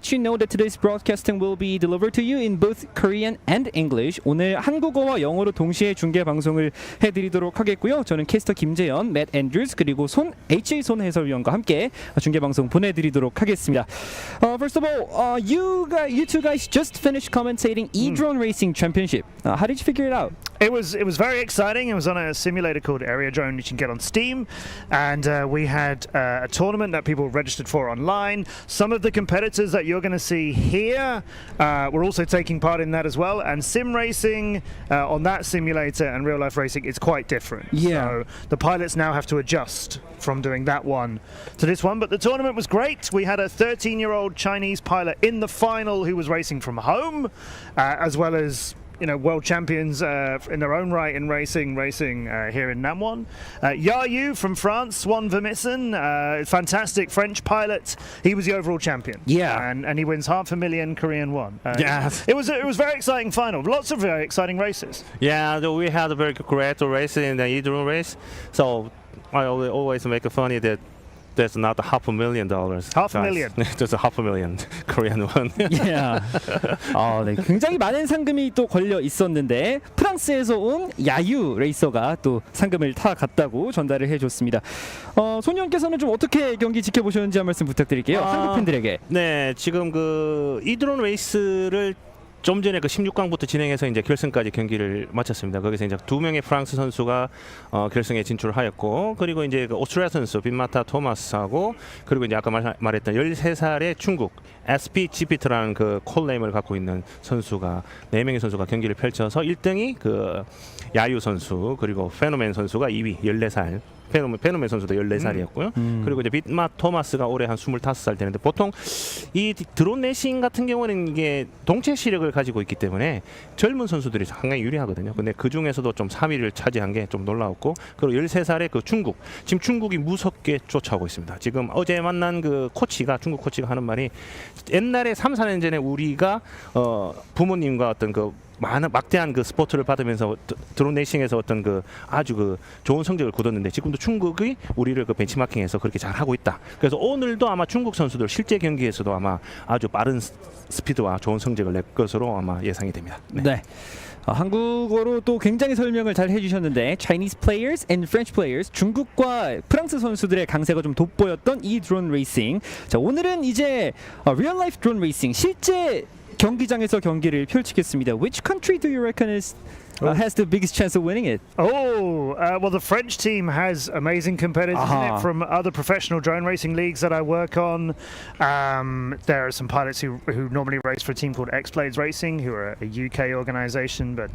let you know that today's broadcasting will be delivered to you in both Korean and English. 오늘 한국어와 영어로 동시에 중계 방송을 해드리도록 하겠고요. 저는 캐스터 김재현, 맷 앤드루스 그리고 손 해설위원과 함께 중계 방송 보내드리도록 하겠습니다. First of all, you two guys just finished commentating E-Drone Racing Championship. How did you figure it out? It was very exciting. It was on a simulator called Area Drone, which you can get on Steam, and we had a tournament that people registered for online. Some of the competitors that you're going to see here were also taking part in that as well. And sim racing on that simulator and real life racing is quite different. Yeah. So the pilots now have to adjust from doing that one to this one. But the tournament was great. We had a 13-year-old Chinese pilot in the final who was racing from home, as well as world champions in their own right in racing here in Namwon. Yayu from France won Vermissen, fantastic French pilot. He was the overall champion. Yeah, and he wins $500,000 Korean won. Yeah, it was very exciting final. Lots of very exciting races. Yeah, we had a very great race in the E-Drone race. So I always make it funny that there's not $500,000. $500,000. Just $500,000 Korean won. Yeah. 네, 굉장히 많은 상금이 또 걸려 있었는데 프랑스에서 온 야유 레이서가 또 상금을 타갔다고 전달을 해줬습니다. 손님께서는 좀 어떻게 경기 지켜보셨는지 한 말씀 부탁드릴게요. 한국 팬들에게. 네, 지금 그 E-Drone 레이스를 좀 전에 그 16강부터 진행해서 이제 결승까지 경기를 마쳤습니다. 거기서 이제 2명의 프랑스 선수가 결승에 진출하였고, 그리고 이제 그 오스트리아 선수 빈마타 토마스하고, 그리고 이제 아까 말했던 13살의 중국 SPGPT라는 그 콜네임을 갖고 있는 선수가 4명의 선수가 경기를 펼쳐서 1등이 그 야유 선수, 그리고 페노맨 선수가 2위 14살. 페노맨 선수도 14살이었고요. 그리고 이제 빈마 토마스가 올해 한 25살 되는데, 보통 이 드론 레이싱 같은 경우는 이게 동체 시력을 가지고 있기 때문에 젊은 선수들이 상당히 유리하거든요. 근데 그 중에서도 좀 3위를 차지한 게 좀 놀라웠고, 그리고 13살의 그 지금 중국이 무섭게 쫓아오고 있습니다. 지금 어제 만난 그 중국 코치가 하는 말이, 옛날에 3, 4년 전에 우리가 부모님과 어떤 그 막대한 그 스포트를 받으면서 드론 레이싱에서 어떤 그 아주 그 좋은 성적을 거뒀는데, 지금도 중국이 우리를 그 벤치마킹해서 그렇게 잘 하고 있다. 그래서 오늘도 아마 중국 선수들 실제 경기에서도 아마 아주 빠른 스피드와 좋은 성적을 낼 것으로 아마 예상이 됩니다. 네. 한국어로 또 굉장히 설명을 잘 해주셨는데, Chinese players and French players, 중국과 프랑스 선수들의 강세가 좀 돋보였던 이 드론 레이싱. 자, 오늘은 이제 real life drone racing, 실제 경기장에서 경기를 펼치겠습니다. Which country do you reckon has the biggest chance of winning it? Well, the French team has amazing competitors in it from other professional drone racing leagues that I work on. There are some pilots who normally race for a team called X-Blades Racing, who are a UK organisation, but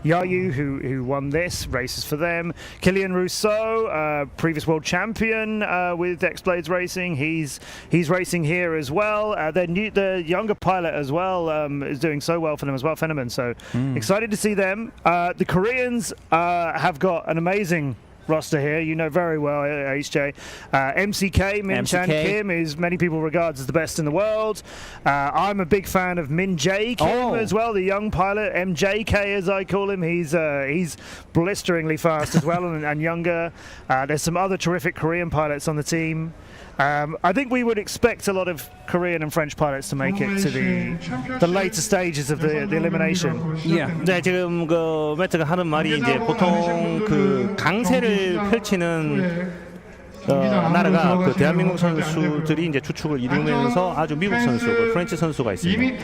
Yayu, who won this, races for them. Kylian Rousseau, previous world champion with X-Blades Racing, he's racing here as well. The younger pilot as well is doing so well for them as well, Fenneman. So excited to see them. The Koreans have got an amazing roster here. You know very well, HJ. MCK, Min Chan Kim, is many people regards as the best in the world. I'm a big fan of Min Jae Kim as well, the young pilot, MJK as I call him. He's blisteringly fast as well and younger. There's some other terrific Korean pilots on the team. I think we would expect a lot of Korean and French pilots to make it to the later stages of the elimination. Yeah. 네, 지금 그 매트가 하는 말이 이제 보통 그 강세를 펼치는 나라가 그 대한민국 선수들이 이제 주축을 이루면서 아주 미국 선수, 프렌치 선수가 있습니다.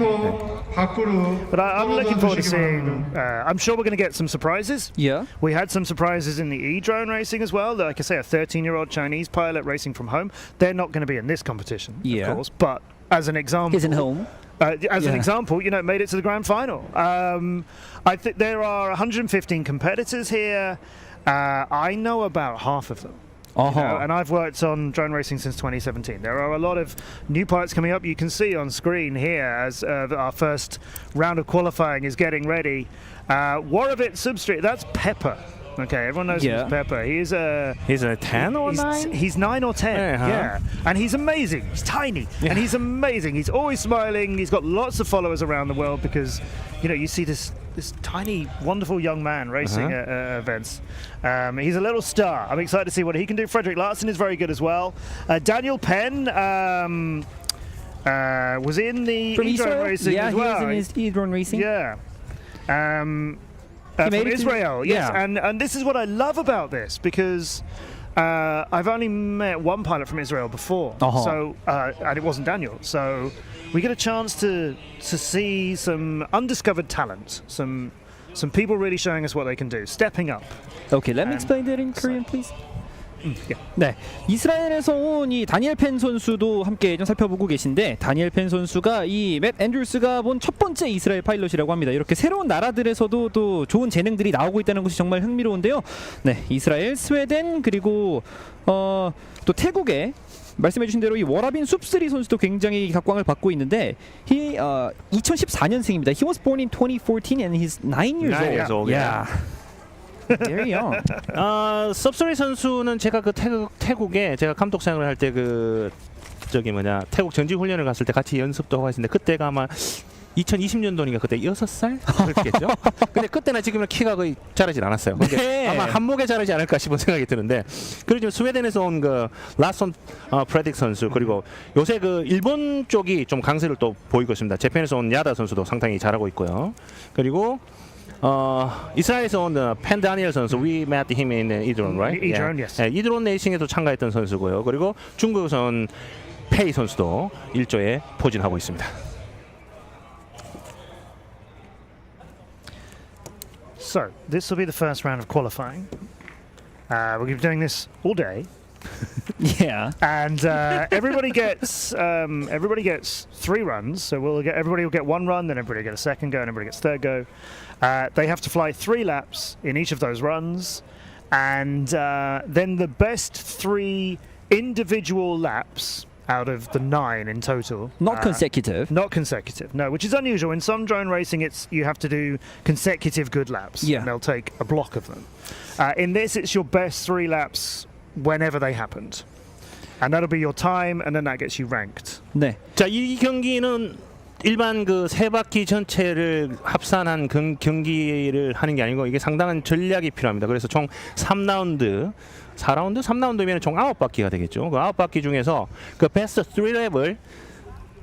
But I'm looking forward to seeing. I'm sure we're going to get some surprises. Yeah. We had some surprises in the E-Drone racing as well. Like I say, a 13-year-old Chinese pilot racing from home. They're not going to be in this competition, of course. But as an example, He's in home. As an example, it made it to the grand final. I think there are 115 competitors here. I know about half of them. And I've worked on drone racing since 2017. There are a lot of new pilots coming up. You can see on screen here as our first round of qualifying is getting ready. Warovit Substreet, that's Pepper. Okay, everyone knows him as Pepper. He's a 10 or 9? He's 9 or 10, yeah. And he's amazing. He's tiny, and he's amazing. He's always smiling. He's got lots of followers around the world because, you see this tiny, wonderful young man racing at events. He's a little star. I'm excited to see what he can do. Frederick Larson is very good as well. Daniel Penn, was in the From e-drone Israel? racing Yeah, as he well. was in his e-drone racing. Yeah. He From made it to- Israel, yes. yeah. And this is what I love about this, because I've only met one pilot from Israel before, so and it wasn't Daniel. So we get a chance to see some undiscovered talent, some people really showing us what they can do, stepping up. Okay, let me explain that in Korean, please. Yeah. 네, 이스라엘에서 온 이 다니엘 펜 선수도 함께 좀 살펴보고 계신데, 다니엘 펜 선수가 이 맷 앤드루스가 본 첫 번째 이스라엘 파일럿이라고 합니다. 이렇게 새로운 나라들에서도 또 좋은 재능들이 나오고 있다는 것이 정말 흥미로운데요. 네, 이스라엘, 스웨덴, 그리고 또 태국에 말씀해주신 대로 이 워라빈 숲스리 선수도 굉장히 각광을 받고 있는데, 2014년생입니다. He was born in 2014 and he's 9 years 9 old. years old, Yeah. Very young. 섭소리 선수는 제가 그 태국에 제가 감독 생활을 할 때 그 저기 뭐냐 태국 전지 훈련을 갔을 때 같이 연습도 하고 했는데, 그때가 아마 2020년도니까 그때 6살 그렇겠죠. 근데 그때나 지금은 키가 거의 자라질 않았어요. 네. 아마 한목에 자라지 않을까 싶은 생각이 드는데, 그리고 지금 스웨덴에서 온 그 라손 프레딕 선수, 그리고 요새 그 일본 쪽이 좀 강세를 또 보이고 있습니다. 재팬에서 온 야다 선수도 상당히 잘하고 있고요. 그리고 이스라엘에서 온 펜 다니엘 선수, we met him in E-drone, right? E-drone, yes. 네, E-drone 레이싱에도 참가했던 선수고요. 그리고 중국에서 온 페이 선수도 일조에 포진하고 있습니다. So this will be the first round of qualifying. We'll be doing this all day. Yeah. And everybody gets 3 runs. So everybody will get 1 run, then everybody will get a second go, and everybody gets third go. They have to fly 3 laps in each of those runs, and then the best 3 individual laps out of the 9 in total. Not consecutive. Not consecutive, no, which is unusual. In some drone racing, you have to do consecutive good laps. Yeah. And they'll take a block of them. In this, it's your best 3 laps whenever they happened. And that'll be your time, and then that gets you ranked. 네. 자, 이 경기는 일반 그 세 바퀴 전체를 합산한 경기를 하는 게 아니고, 이게 상당한 전략이 필요합니다. 그래서 총 3라운드, 4라운드? 3라운드면 총 9바퀴가 되겠죠. 그 9바퀴 중에서 그 베스트 3랩을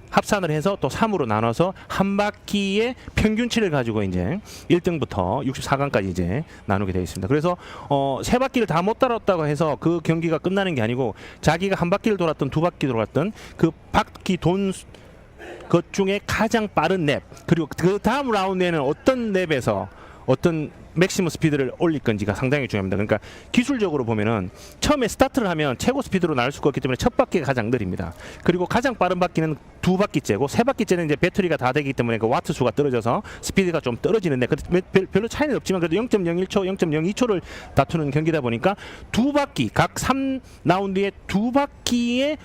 합산을 해서 또 3으로 나눠서 한 바퀴의 평균치를 가지고 이제 1등부터 64강까지 이제 나누게 되어 있습니다. 그래서 세 바퀴를 다 못 달았다고 해서 그 경기가 끝나는 게 아니고, 자기가 한 바퀴를 돌았던 2바퀴 돌았던 그 바퀴 돈 것 중에 가장 빠른 랩, 그리고 그 다음 라운드에는 어떤 랩에서 어떤 맥시멈 스피드를 올릴 건지가 상당히 중요합니다. 그러니까 기술적으로 보면은 처음에 스타트를 하면 최고 스피드로 나올 수가 없기 때문에 첫 바퀴가 가장 느립니다. 그리고 가장 빠른 바퀴는 2바퀴째고, 3바퀴째는 이제 배터리가 다 되기 때문에 그 와트 수가 떨어져서 스피드가 좀 떨어지는데, 별로 차이는 없지만 그래도 0.01초, 0.02초를 다투는 경기다 보니까 2바퀴 각 3라운드에 2바퀴의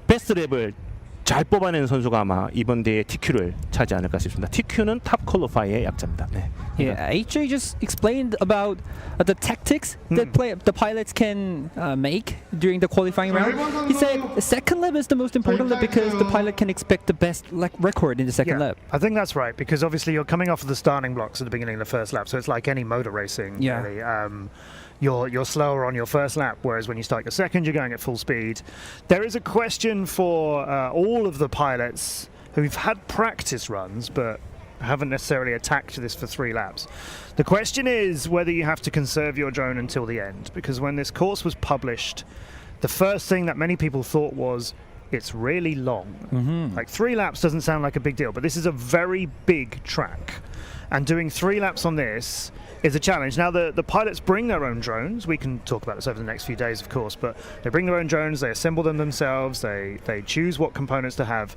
베스트 랩을 잘 뽑아내는 선수가 아마 이번 대회 TQ를 차지 않을까 싶습니다. TQ는 탑 퀄리파이의 약자입니다. 네. Yeah, AJ just explained about the tactics that the pilots can make during the qualifying round. He said the second lap is the most important lap because the pilot can expect the best record in the second lap. I think that's right, because obviously you're coming off of the starting blocks at the beginning of the first lap, so it's like any motor racing. Yeah. Really. You're slower on your first lap, whereas when you start your second, you're going at full speed. There is a question for all of the pilots who've had practice runs but haven't necessarily attacked this for 3 laps. The question is whether you have to conserve your drone until the end, because when this course was published, the first thing that many people thought was, it's really long. Like 3 laps doesn't sound like a big deal, but this is a very big track. And doing 3 laps on this is a challenge. Now, the pilots bring their own drones. We can talk about this over the next few days, of course, but they bring their own drones, they assemble them themselves, they choose what components to have.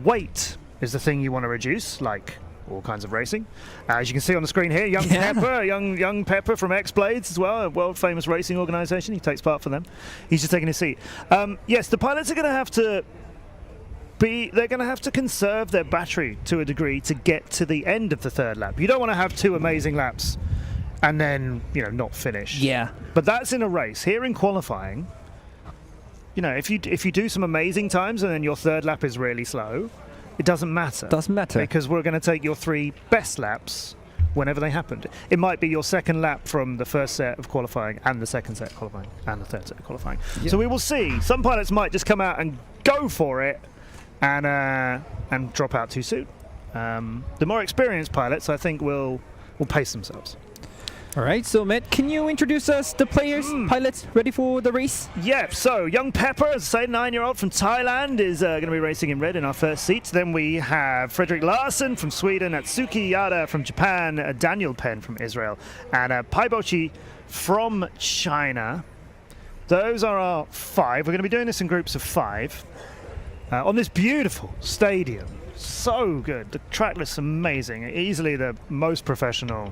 Weight is the thing you want to reduce, like all kinds of racing. As you can see on the screen here, young Pepper, young Pepper from X-Blades as well, a world-famous racing organisation. He takes part for them. He's just taking his seat. Yes, the pilots are going to have to they're going to have to conserve their battery to a degree to get to the end of the 3rd lap. You don't want to have 2 amazing laps and then, not finish. Yeah. But that's in a race. Here in qualifying, if you do some amazing times and then your 3rd lap is really slow, it doesn't matter. Doesn't matter. Because we're going to take your 3 best laps whenever they happened. It might be your 2nd lap from the first set of qualifying and the 2nd set of qualifying and the 3rd set of qualifying. Yeah. So we will see. Some pilots might just come out and go for it, and drop out too soon. The more experienced pilots, I think, will pace themselves. All right, so Matt, can you introduce us the players, pilots ready for the race? Yeah, so young Pepper, as I say, 9-year-old from Thailand, is going to be racing in red in our first seats. Then we have Frederick Larsen from Sweden, Atsuki Yada from Japan, Daniel Penn from Israel, and Paibochi from China. Those are our 5. We're going to be doing this in groups of 5 on this beautiful stadium. So good. The track looks amazing. Easily the most professional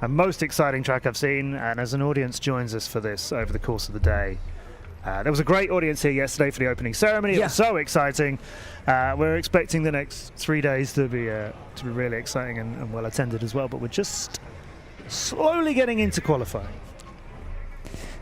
and most exciting track I've seen, and as an audience joins us for this over the course of the day. There was a great audience here yesterday for the opening ceremony. It was so exciting. We're expecting the next 3 days to be really exciting and well attended as well, but we're just slowly getting into qualifying.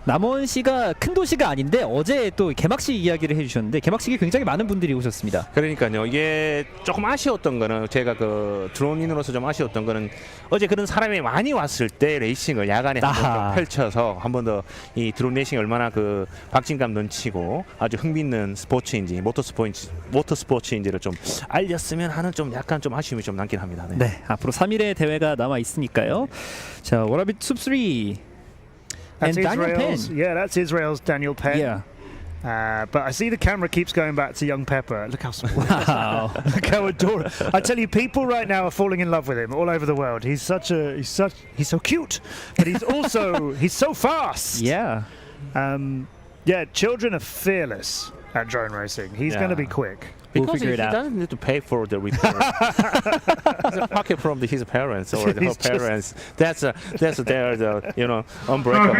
남원시가 큰 도시가 아닌데 어제 또 개막식 이야기를 해주셨는데 개막식에 굉장히 많은 분들이 오셨습니다. 그러니까요. 이게 조금 아쉬웠던 거는 제가 그 드론인으로서 좀 아쉬웠던 거는 어제 그런 사람이 많이 왔을 때 레이싱을 야간에 한 번 더 펼쳐서 한 번 더 이 드론 레이싱이 얼마나 그 박진감 넘치고 아주 흥미있는 스포츠인지 모터스포츠인지를 좀 알렸으면 하는 좀 약간 좀 아쉬움이 좀 남긴 합니다. 네. 네, 앞으로 3일의 대회가 남아 있으니까요. 자, 워라빗 숲3. That's And Daniel Israel's, Penn. yeah, that's Israel's Daniel Penn. Yeah. But I see the camera keeps going back to young Pepper. Look how small. Wow. Look how adorable. I tell you, people right now are falling in love with him all over the world. He's so cute, but he's so fast. Yeah. Yeah, children are fearless at drone racing. He's going to be quick. We'll Because figure he it out. doesn't need to pay for the repair. It's a pocket from his parents or her parents. That's their unbreakable.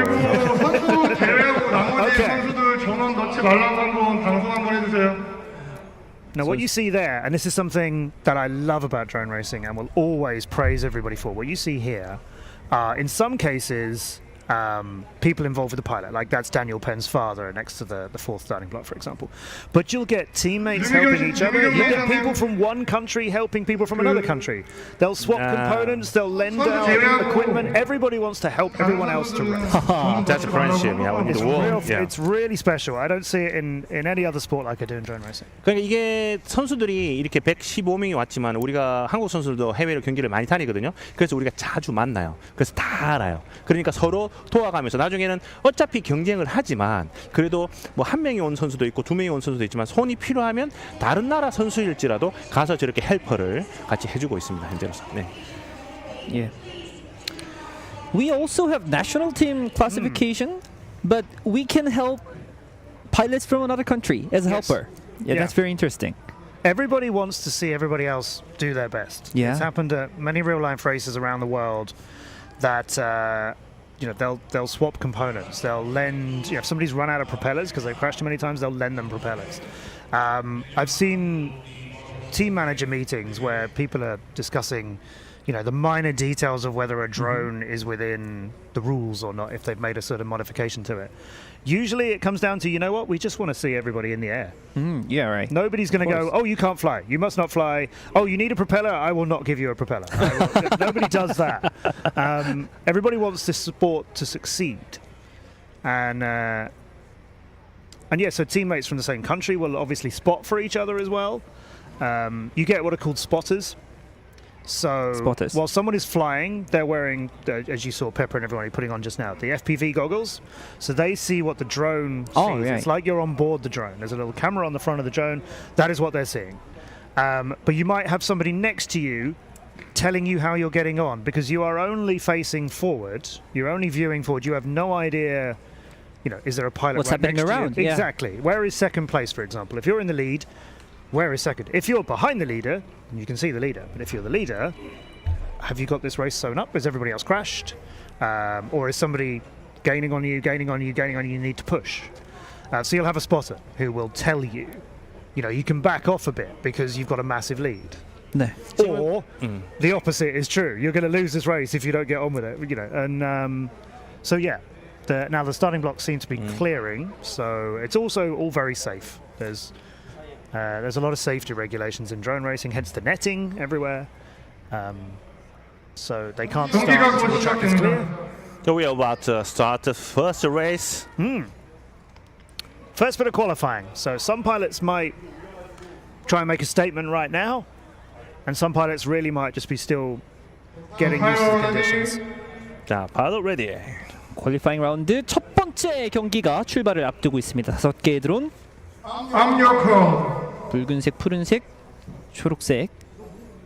선수 제외하고 나머지 선수들 전원 넣지 말라고 한번 방송 한번 해주세요. Now, what you see there, and this is something that I love about drone racing and will always praise everybody for, what you see here are, in some cases, people involved with the pilot, like that's Daniel Penn's father next to the 4th starting block, for example. But you'll get teammates helping each other. You'll get people from one country helping people from another country. They'll swap components, they'll lend out equipment. Everybody wants to help everyone else to race. That's a friendship. It's really special. I don't see it in any other sport like I do in drone racing. 그러니까 이게 선수들이 이렇게 115명이 왔지만 우리가 한국 선수들도 해외로 경기를 많이 다니거든요. 그래서 우리가 자주 만나요. 그래서 다 알아요. 그러니까 서로 도와가면서 나중에는 어차피 경쟁을 하지만 그래도 뭐 한 명이 온 선수도 있고 2명이 온 선수도 있지만 손이 필요하면 다른 나라 선수일지라도 가서 저렇게 헬퍼를 같이 해주고 있습니다. 현재로서. 네. Yeah. We also have national team classification, but we can help pilots from another country as a helper. Yeah, that's very interesting. Everybody wants to see everybody else do their best. Yeah. It's happened at many real-life races around the world that they'll swap components. They'll lend. If somebody's run out of propellers because they've crashed too many times, they'll lend them propellers. I've seen team manager meetings where people are discussing, the minor details of whether a drone is within the rules or not, if they've made a certain modification to it. Usually it comes down to, we just want to see everybody in the air. Yeah, right. Nobody's going to go, oh, you can't fly. You must not fly. Oh, you need a propeller. I will not give you a propeller. Nobody does that. Everybody wants this sport to succeed. And yeah, so teammates from the same country will obviously spot for each other as well. You get what are called spotters. So Spotters. While someone is flying, they're wearing, as you saw Pepper and everybody putting on just now, the FPV goggles. So they see what the drone sees. Right. It's like you're on board the drone. There's a little camera on the front of the drone. That is what they're seeing. But you might have somebody next to you telling you how you're getting on because you are only facing forward. You're only viewing forward. You have no idea, is there a pilot What's right happening next around? to you? Yeah. Exactly. Where is second place, for example? If you're in the lead, where is second? If you're behind the leader, you can see the leader. But if you're the leader, have you got this race sewn up? Has everybody else crashed? Or is somebody gaining on you, you need to push? So you'll have a spotter who will tell you, you can back off a bit because you've got a massive lead. 네. Or the opposite is true. You're going to lose this race if you don't get on with it. And so yeah, now the starting blocks seem to be clearing. So it's also all very safe. There's a lot of safety regulations in drone racing, hence the netting everywhere. So they can't start until the track is clear. So we are about to start the first race. First bit of qualifying. So some pilots might try and make a statement right now, and some pilots really might just be still getting used to the conditions. 자, pilot ready. 퀄리파잉 라운드 첫 번째 경기가 출발을 앞두고 있습니다. 5개의 드론. 압력컷. 붉은색, 푸른색, 초록색,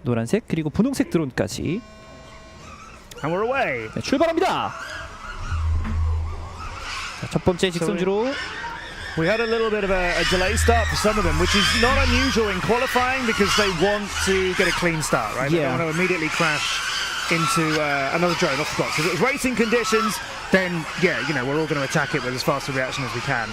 노란색 그리고 분홍색 드론까지. And we're away. 네, 출발합니다. 자, 첫 번째 직선주로. We had a little bit of a delay start for some of them, which is not unusual in qualifying because they want to get a clean start, right? They Yeah. don't want to immediately crash into another drone off the box. If it was racing conditions, then yeah, you know, we're all going to attack it with as fast a reaction as we can.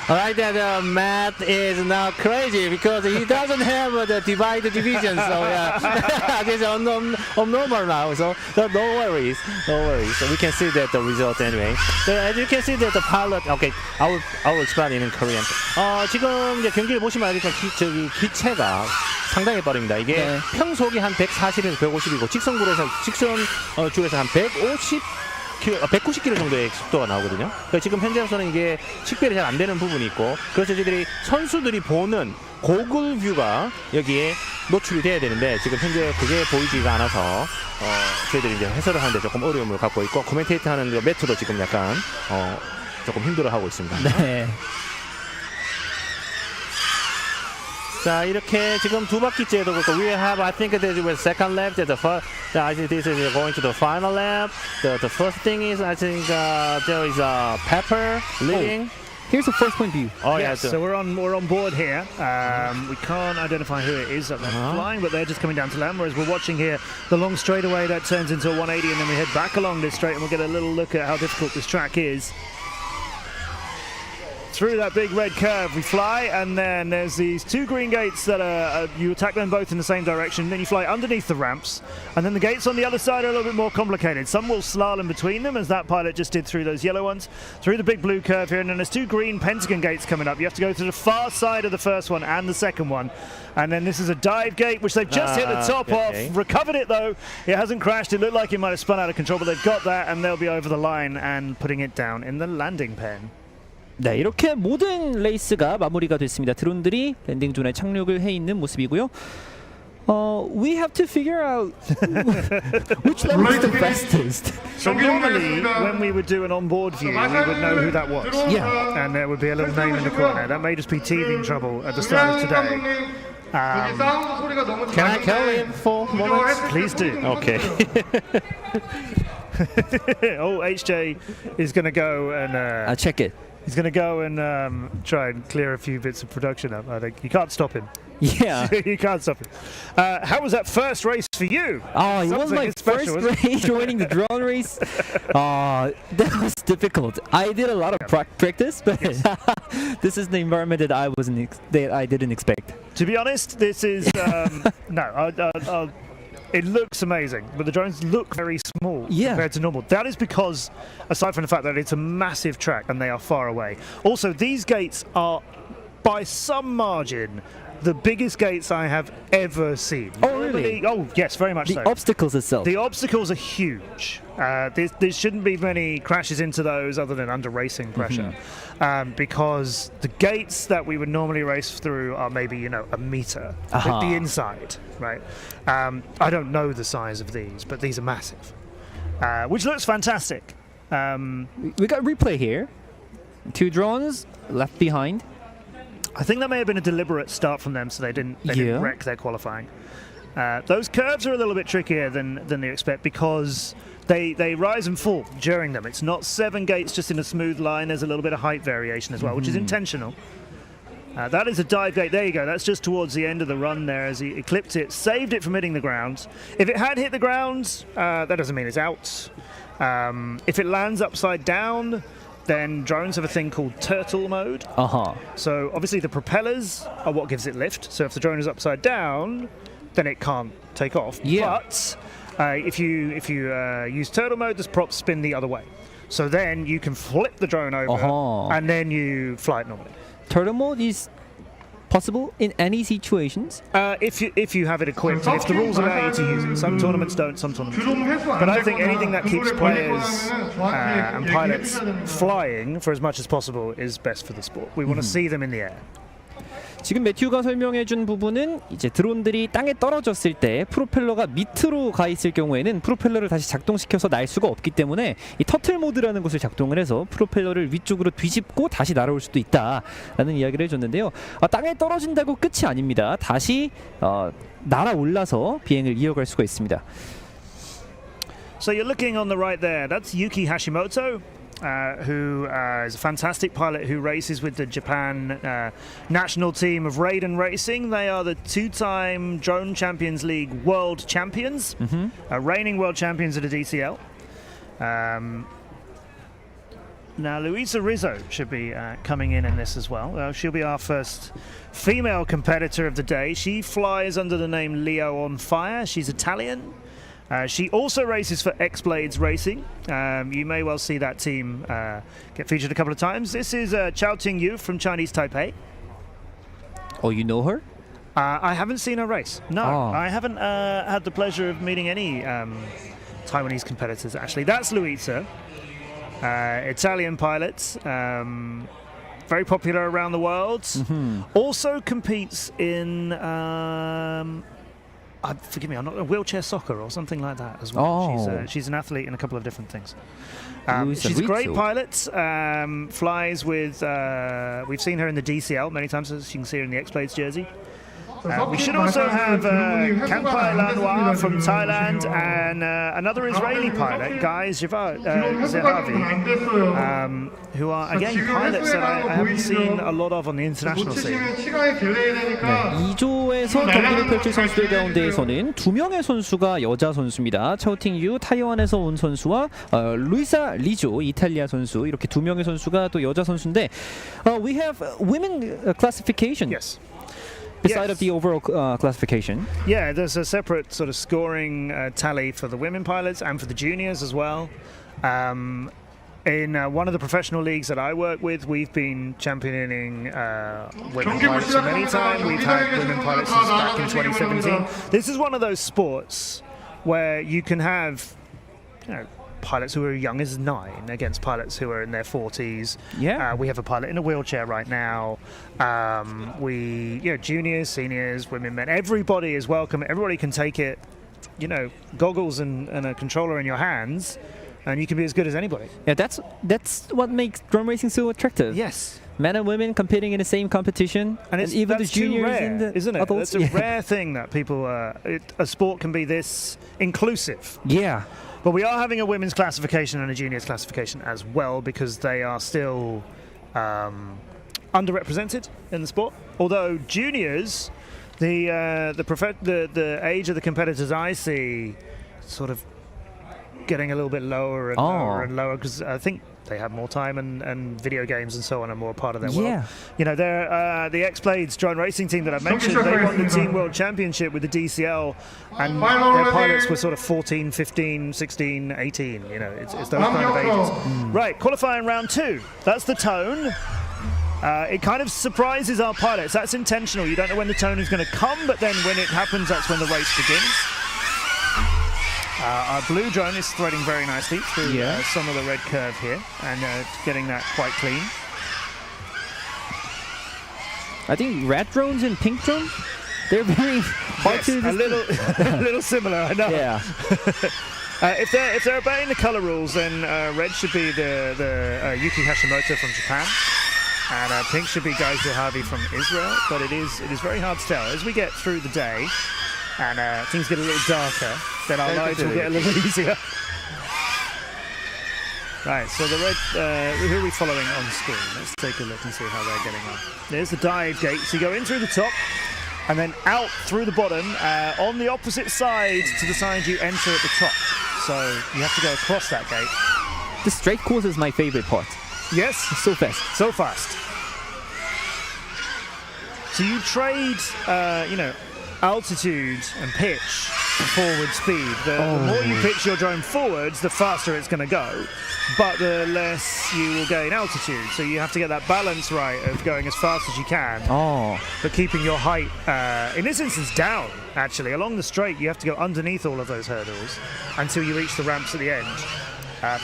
I like that Matt is now crazy because he doesn't have the divide division, so yeah, this is abnormal now. So no worries, no worries. So we can see that the result anyway. So as you can see that the pilot, okay, I will explain in Korean. 지금 이제 경기를 보시면 알겠지만 기체가 상당히 빠릅니다. 이게 네. 평속이 한 140에서 150이고 직선줄에서 한 190km 정도의 속도가 나오거든요. 그러니까 지금 현재로서는 이게 식별이 잘 안 되는 부분이 있고, 그래서 저희들이 선수들이 보는 고글 뷰가 여기에 노출이 돼야 되는데 지금 현재 그게 보이지가 않아서 저희들이 이제 해설을 하는데 조금 어려움을 갖고 있고, 코멘테이터 하는 그 매트도 지금 약간 조금 힘들어하고 있습니다. 네. 자, 이렇게 지금 두 바퀴째도 그렇고, we have, I think this is second lap, the first, I think this is going to the final lap. The first thing is, I think there is a Pepper leading. Here's the first point view. Oh, Yes, so we're on board here. We can't identify who it is that they're flying, but they're just coming down to land. Whereas we're watching here the long straightaway that turns into a 180, and then we head back along this straight, and we'll get a little look at how difficult this track is. Through that big red curve we fly, and then there's these two green gates that are you attack them both in the same direction, then you fly underneath the ramps, and then the gates on the other side are a little bit more complicated. Some will slalom between them, as that pilot just did through those yellow ones, through the big blue curve here, and then there's two green pentagon gates coming up. You have to go to the far side of the first one and the second one, and then this is a dive gate which they've just hit the top of, recovered it though. It hasn't crashed. It looked like it might have spun out of control, but they've got that, and they'll be over the line and putting it down in the landing pen. 네, 이렇게 모든 레이스가 마무리가 됐습니다. 드론들이 랜딩 존에 착륙을 해 있는 모습이고요. We have to figure out which level is the fastest. So normally, when we would do an onboard view, we would know who that was. Yeah. And there would be a little name in the corner. That may just be teething trouble at the start of today. Can I kill him for a moment? Please do. Okay. Oh, HJ is going to go and I'll check it. he's going to go and try and clear a few bits of production up. I think you can't stop him. Yeah. You can't stop him. How was that first race for you? Oh, it was Something my special, first wasn't it? race joining the drone race. That was difficult. I did a lot of practice, but this is the environment that I didn't expect. To be honest, this is it looks amazing, but the drones look very small compared to normal. That is because, aside from the fact that it's a massive track and they are far away, also these gates are, by some margin, the biggest gates I have ever seen. Oh, really? Oh, yes, very much so. The obstacles itself. The obstacles are huge. There shouldn't be many crashes into those other than under racing pressure, because the gates that we would normally race through are maybe a meter at the inside, right? I don't know the size of these, but these are massive, which looks fantastic. We got replay here. Two drones left behind. I think that may have been a deliberate start from them, so they didn't wreck their qualifying. Those curves are a little bit trickier than they expect because they rise and fall during them. It's not 7 gates just in a smooth line. There's a little bit of height variation as well, which is intentional. That is a dive gate. There you go. That's just towards the end of the run there as he clipped it, saved it from hitting the ground. If it had hit the ground, that doesn't mean it's out. If it lands upside down, then drones have a thing called turtle mode. So obviously the propellers are what gives it lift. So if the drone is upside down, then it can't take off. But if you use turtle mode, the props spin the other way. So then you can flip the drone over and then you fly it normally. Turtle mode is possible in any situations? If you have it equipped, and if the rules allow you to use it. Some tournaments don't, some tournaments do. But I think anything that keeps players and pilots flying for as much as possible is best for the sport. We want to see them in the air. 지금 매튜가 설명해준 부분은 이제 드론들이 땅에 떨어졌을 때 프로펠러가 밑으로 가 있을 경우에는 프로펠러를 다시 작동시켜서 날 수가 없기 때문에 이 터틀 모드라는 것을 작동을 해서 프로펠러를 위쪽으로 뒤집고 다시 날아올 수도 있다라는 이야기를 해줬는데요. 땅에 떨어진다고 끝이 아닙니다. 다시 날아올라서 비행을 이어갈 수가 있습니다. So you're looking on the right there. That's Yuki Hashimoto. Who is a fantastic pilot who races with the Japan national team of Raiden Racing. They are the two-time Drone Champions League world champions, reigning world champions at the DCL. Now Luisa Rizzo should be coming in this as well. She'll be our first female competitor of the day. She flies under the name Leo on Fire. She's Italian. She also races for X-Blades Racing. You may well see that team get featured a couple of times. This is Chao Ting Yu from Chinese Taipei. Oh, you know her? I haven't seen her race. No, I haven't had the pleasure of meeting any Taiwanese competitors, actually. That's Luisa, Italian pilot, very popular around the world. Also competes in... forgive me, I'm not wheelchair soccer or something like that as well. She's an athlete in a couple of different things. She's a great pilot. Flies with. We've seen her in the DCL many times, as you can see her in the X-Blades jersey. We should also have Kampai Lanois from Thailand and another Israeli pilot, Guy Zahavi, who are again pilots that I haven't seen a lot of on the international scene. 2조에서 경기를 펼칠 선수들 가운데에서는 2명의 선수가 여자 선수입니다. 차오팅 유 타이완에서 온 선수와 루이사 리조 이탈리아 선수 이렇게 2명의 선수가 또 여자 선수인데 we have women classification. Yes. Beside of the overall classification. Yeah, there's a separate sort of scoring tally for the women pilots and for the juniors as well. In one of the professional leagues that I work with, we've been championing women pilots for many times. We've had women pilots since back in 2017. This is one of those sports where you can have, pilots who are young as 9 against pilots who are in their 40s. Yeah. We have a pilot in a wheelchair right now. Juniors, seniors, women, men, everybody is welcome. Everybody can take it, goggles and a controller in your hands, and you can be as good as anybody. Yeah, that's what makes drone racing so attractive. Yes. Men and women competing in the same competition, and even the juniors rare, and the isn't it? adults. It's a rare thing that people, a sport can be this inclusive. Yeah. But we are having a women's classification and a juniors classification as well because they are still underrepresented in the sport. Although juniors, the age of the competitors I see sort of getting a little bit lower and lower and lower because I think they have more time and video games and so on are more part of their world. They're the X-Blades drone racing team that I mentioned. They won the Team World Championship with the DCL, and their pilots were sort of 14, 15, 16, 18. It's those kind of ages. Right, qualifying round 2. That's the tone. It kind of surprises our pilots. That's intentional. You don't know when the tone is going to come, but then when it happens, that's when the race begins. Our blue drone is threading very nicely through some of the red curve here and getting that quite clean. I think red drones and pink drones, they're very hard to a little similar, I know. Yeah. If they're obeying the color rules, then red should be the Yuki Hashimoto from Japan, and pink should be Guy Zahavi from Israel. But it is very hard to tell as we get through the day. And things get a little darker, then our lives will get a little easier. Right, so the red, who are we following on screen? Let's take a look and see how they're getting on. There's the dive gate. So you go in through the top and then out through the bottom. On the opposite side to the side you enter at the top. So you have to go across that gate. The straight course is my favorite part. Yes? So fast. So fast. So you trade, altitude and pitch forward speed. The more you pitch your drone forwards, the faster it's going to go, but the less you will gain altitude. So you have to get that balance right of going as fast as you can, but keeping your height, in this instance, down. Actually, along the straight, you have to go underneath all of those hurdles until you reach the ramps at the end.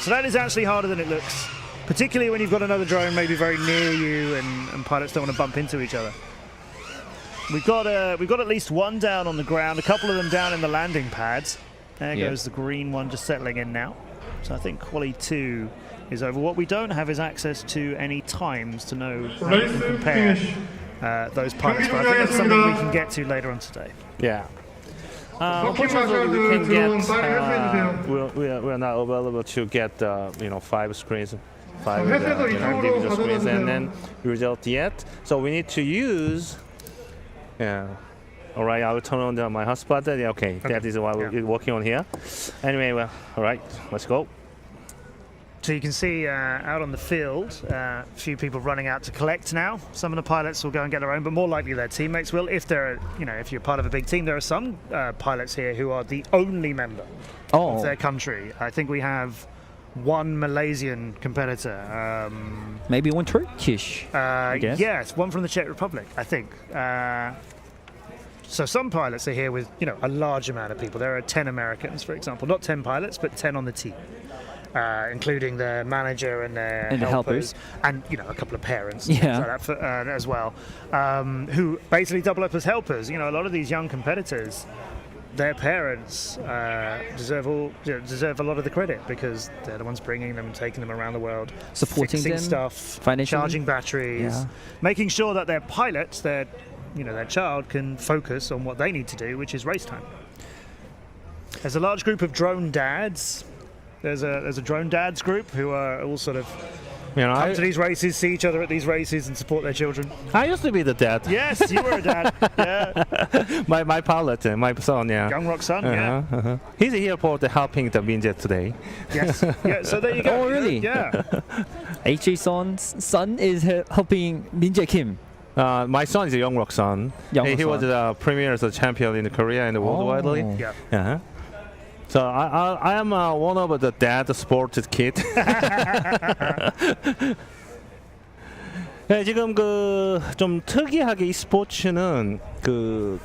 So that is actually harder than it looks, particularly when you've got another drone maybe very near you and pilots don't want to bump into each other. We've got at least one down on the ground, a couple of them down in the landing pads. There goes the green one just settling in now. So I think quali 2 is over. What we don't have is access to any times to know how to compare those pilots, but I think that's something we can get to later on today. Yeah. Unfortunately, we can get. We're not available to get 5 screens, 5 individual screens, and then result yet. So we need to use. Yeah. All right. I will turn on my hotspot. Yeah. Okay. That is what we're working on here. Anyway, well, all right. Let's go. So you can see out on the field, a few people running out to collect now. Some of the pilots will go and get their own, but more likely their teammates will. If they're, if you're part of a big team, there are some pilots here who are the only member of their country. I think we have one Malaysian competitor. Maybe one Turkish. I guess. Yes, one from the Czech Republic, I think. So some pilots are here with, a large amount of people. There are 10 Americans, for example. Not 10 pilots, but 10 on the team. Including the manager and their helpers, and a couple of parents, like that as well, who basically double up as helpers. A lot of these young competitors, their parents deserve a lot of the credit because they're the ones bringing them, taking them around the world, supporting fixing them, stuff, financially, charging batteries, making sure that their pilots, their child, can focus on what they need to do, which is race time. There's a large group of drone dads. There's a drone dads group who are all sort of come to these races, see each other at these races, and support their children. I used to be the dad. Yes, you were a dad. Yeah. my pilot, my son. Yeah. Young rock son. He's here for helping the Minjet today. Yes. Yeah. So there you go. Oh, really? Yeah. HA Son's son is helping Minjae Kim. My son is a young rock son. He was the premier as a champion in Korea and worldwide. Yeah. So I am one of the dad sports kid. 네, 지금 좀 특이하게 이 스포츠는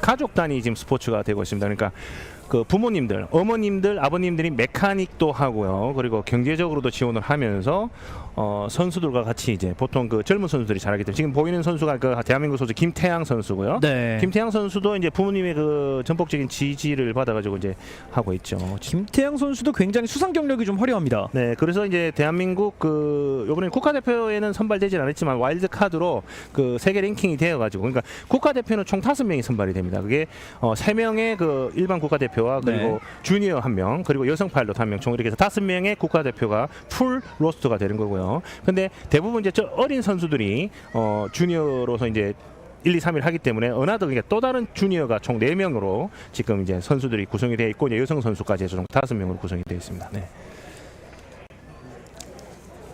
가족 단위 지금 스포츠가 되고 있습니다. 그러니까 부모님들, 어머님들, 아버님들이 메카닉도 하고요. 그리고 경제적으로도 지원을 하면서 선수들과 같이 이제 보통 젊은 선수들이 잘하기 때문에 지금 보이는 선수가 대한민국 선수 김태양 선수고요. 네. 김태양 선수도 이제 부모님의 전폭적인 지지를 받아가지고 이제 하고 있죠. 김태양 선수도 굉장히 수상 경력이 좀 화려합니다. 네, 그래서 이제 대한민국 이번에 국가대표에는 선발되진 않았지만 와일드 카드로 세계 랭킹이 되어가지고 그러니까 국가대표는 총 5명이 선발이 됩니다. 그게 3명의 일반 국가대표와 그리고 주니어 1명 그리고 여성 파일럿 1명 총 이렇게 해서 5명의 국가대표가 풀 로스터가 되는 거고요. 근데 대부분 이제 어린 선수들이 주니어로서 이제 1, 2, 3일 하기 때문에 어나더 그러니까 또 다른 주니어가 총 4명으로 지금 이제 선수들이 구성이 되어 있고 이제 여성 선수까지 해서 총 5명으로 구성이 되어 있습니다. 네.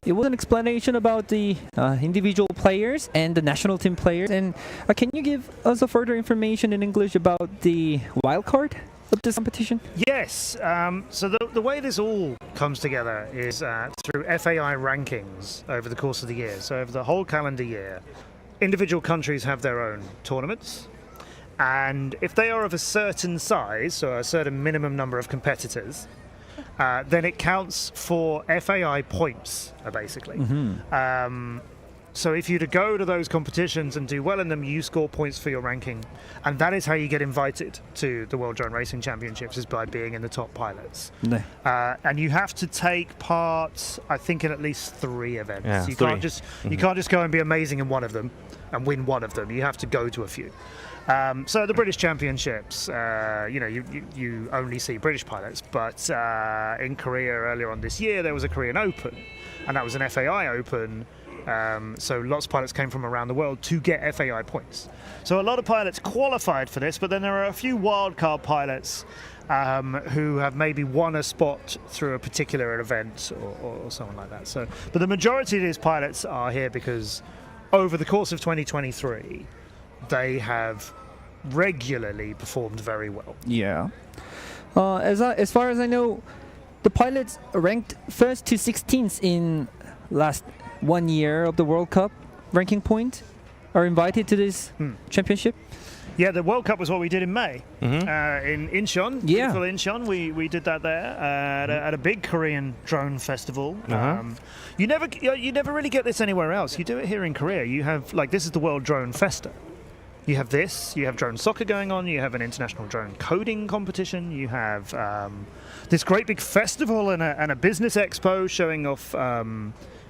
It was an explanation about the individual players and the national team players. And can you give us a further information in English about the wild card of this competition? Yes. So the way this all comes together is through FAI rankings over the course of the year. So over the whole calendar year, individual countries have their own tournaments. And if they are of a certain size, so a certain minimum number of competitors, then it counts for FAI points, basically. Mm-hmm. So if you to go to those competitions and do well in them, you score points for your ranking. And that is how you get invited to the World Drone Racing Championships, is by being in the top pilots. 네. And you have to take part, I think, in at least 3 events. Yeah, you can't just go and be amazing in one of them and win one of them. You have to go to a few. So the British Championships, you only see British pilots, but in Korea earlier on this year, there was a Korean Open, and that was an FAI Open. So lots of pilots came from around the world to get FAI points. So a lot of pilots qualified for this, but then there are a few wildcard pilots who have maybe won a spot through a particular event or something like that. So, but the majority of these pilots are here because over the course of 2023, they have regularly performed very well. Yeah. As far as I know, the pilots ranked first to 16th in last 1 year of the World Cup ranking point are invited to this championship. Yeah, the World Cup was what we did in May Mm-hmm. in Incheon. Yeah. Beautiful Incheon. We did that there at a big Korean drone festival. Uh-huh. You never really get this anywhere else. You do it here in Korea. You have this is the World Drone Festa. You have this. You have drone soccer going on. You have an international drone coding competition. You have this great big festival and a business expo showing off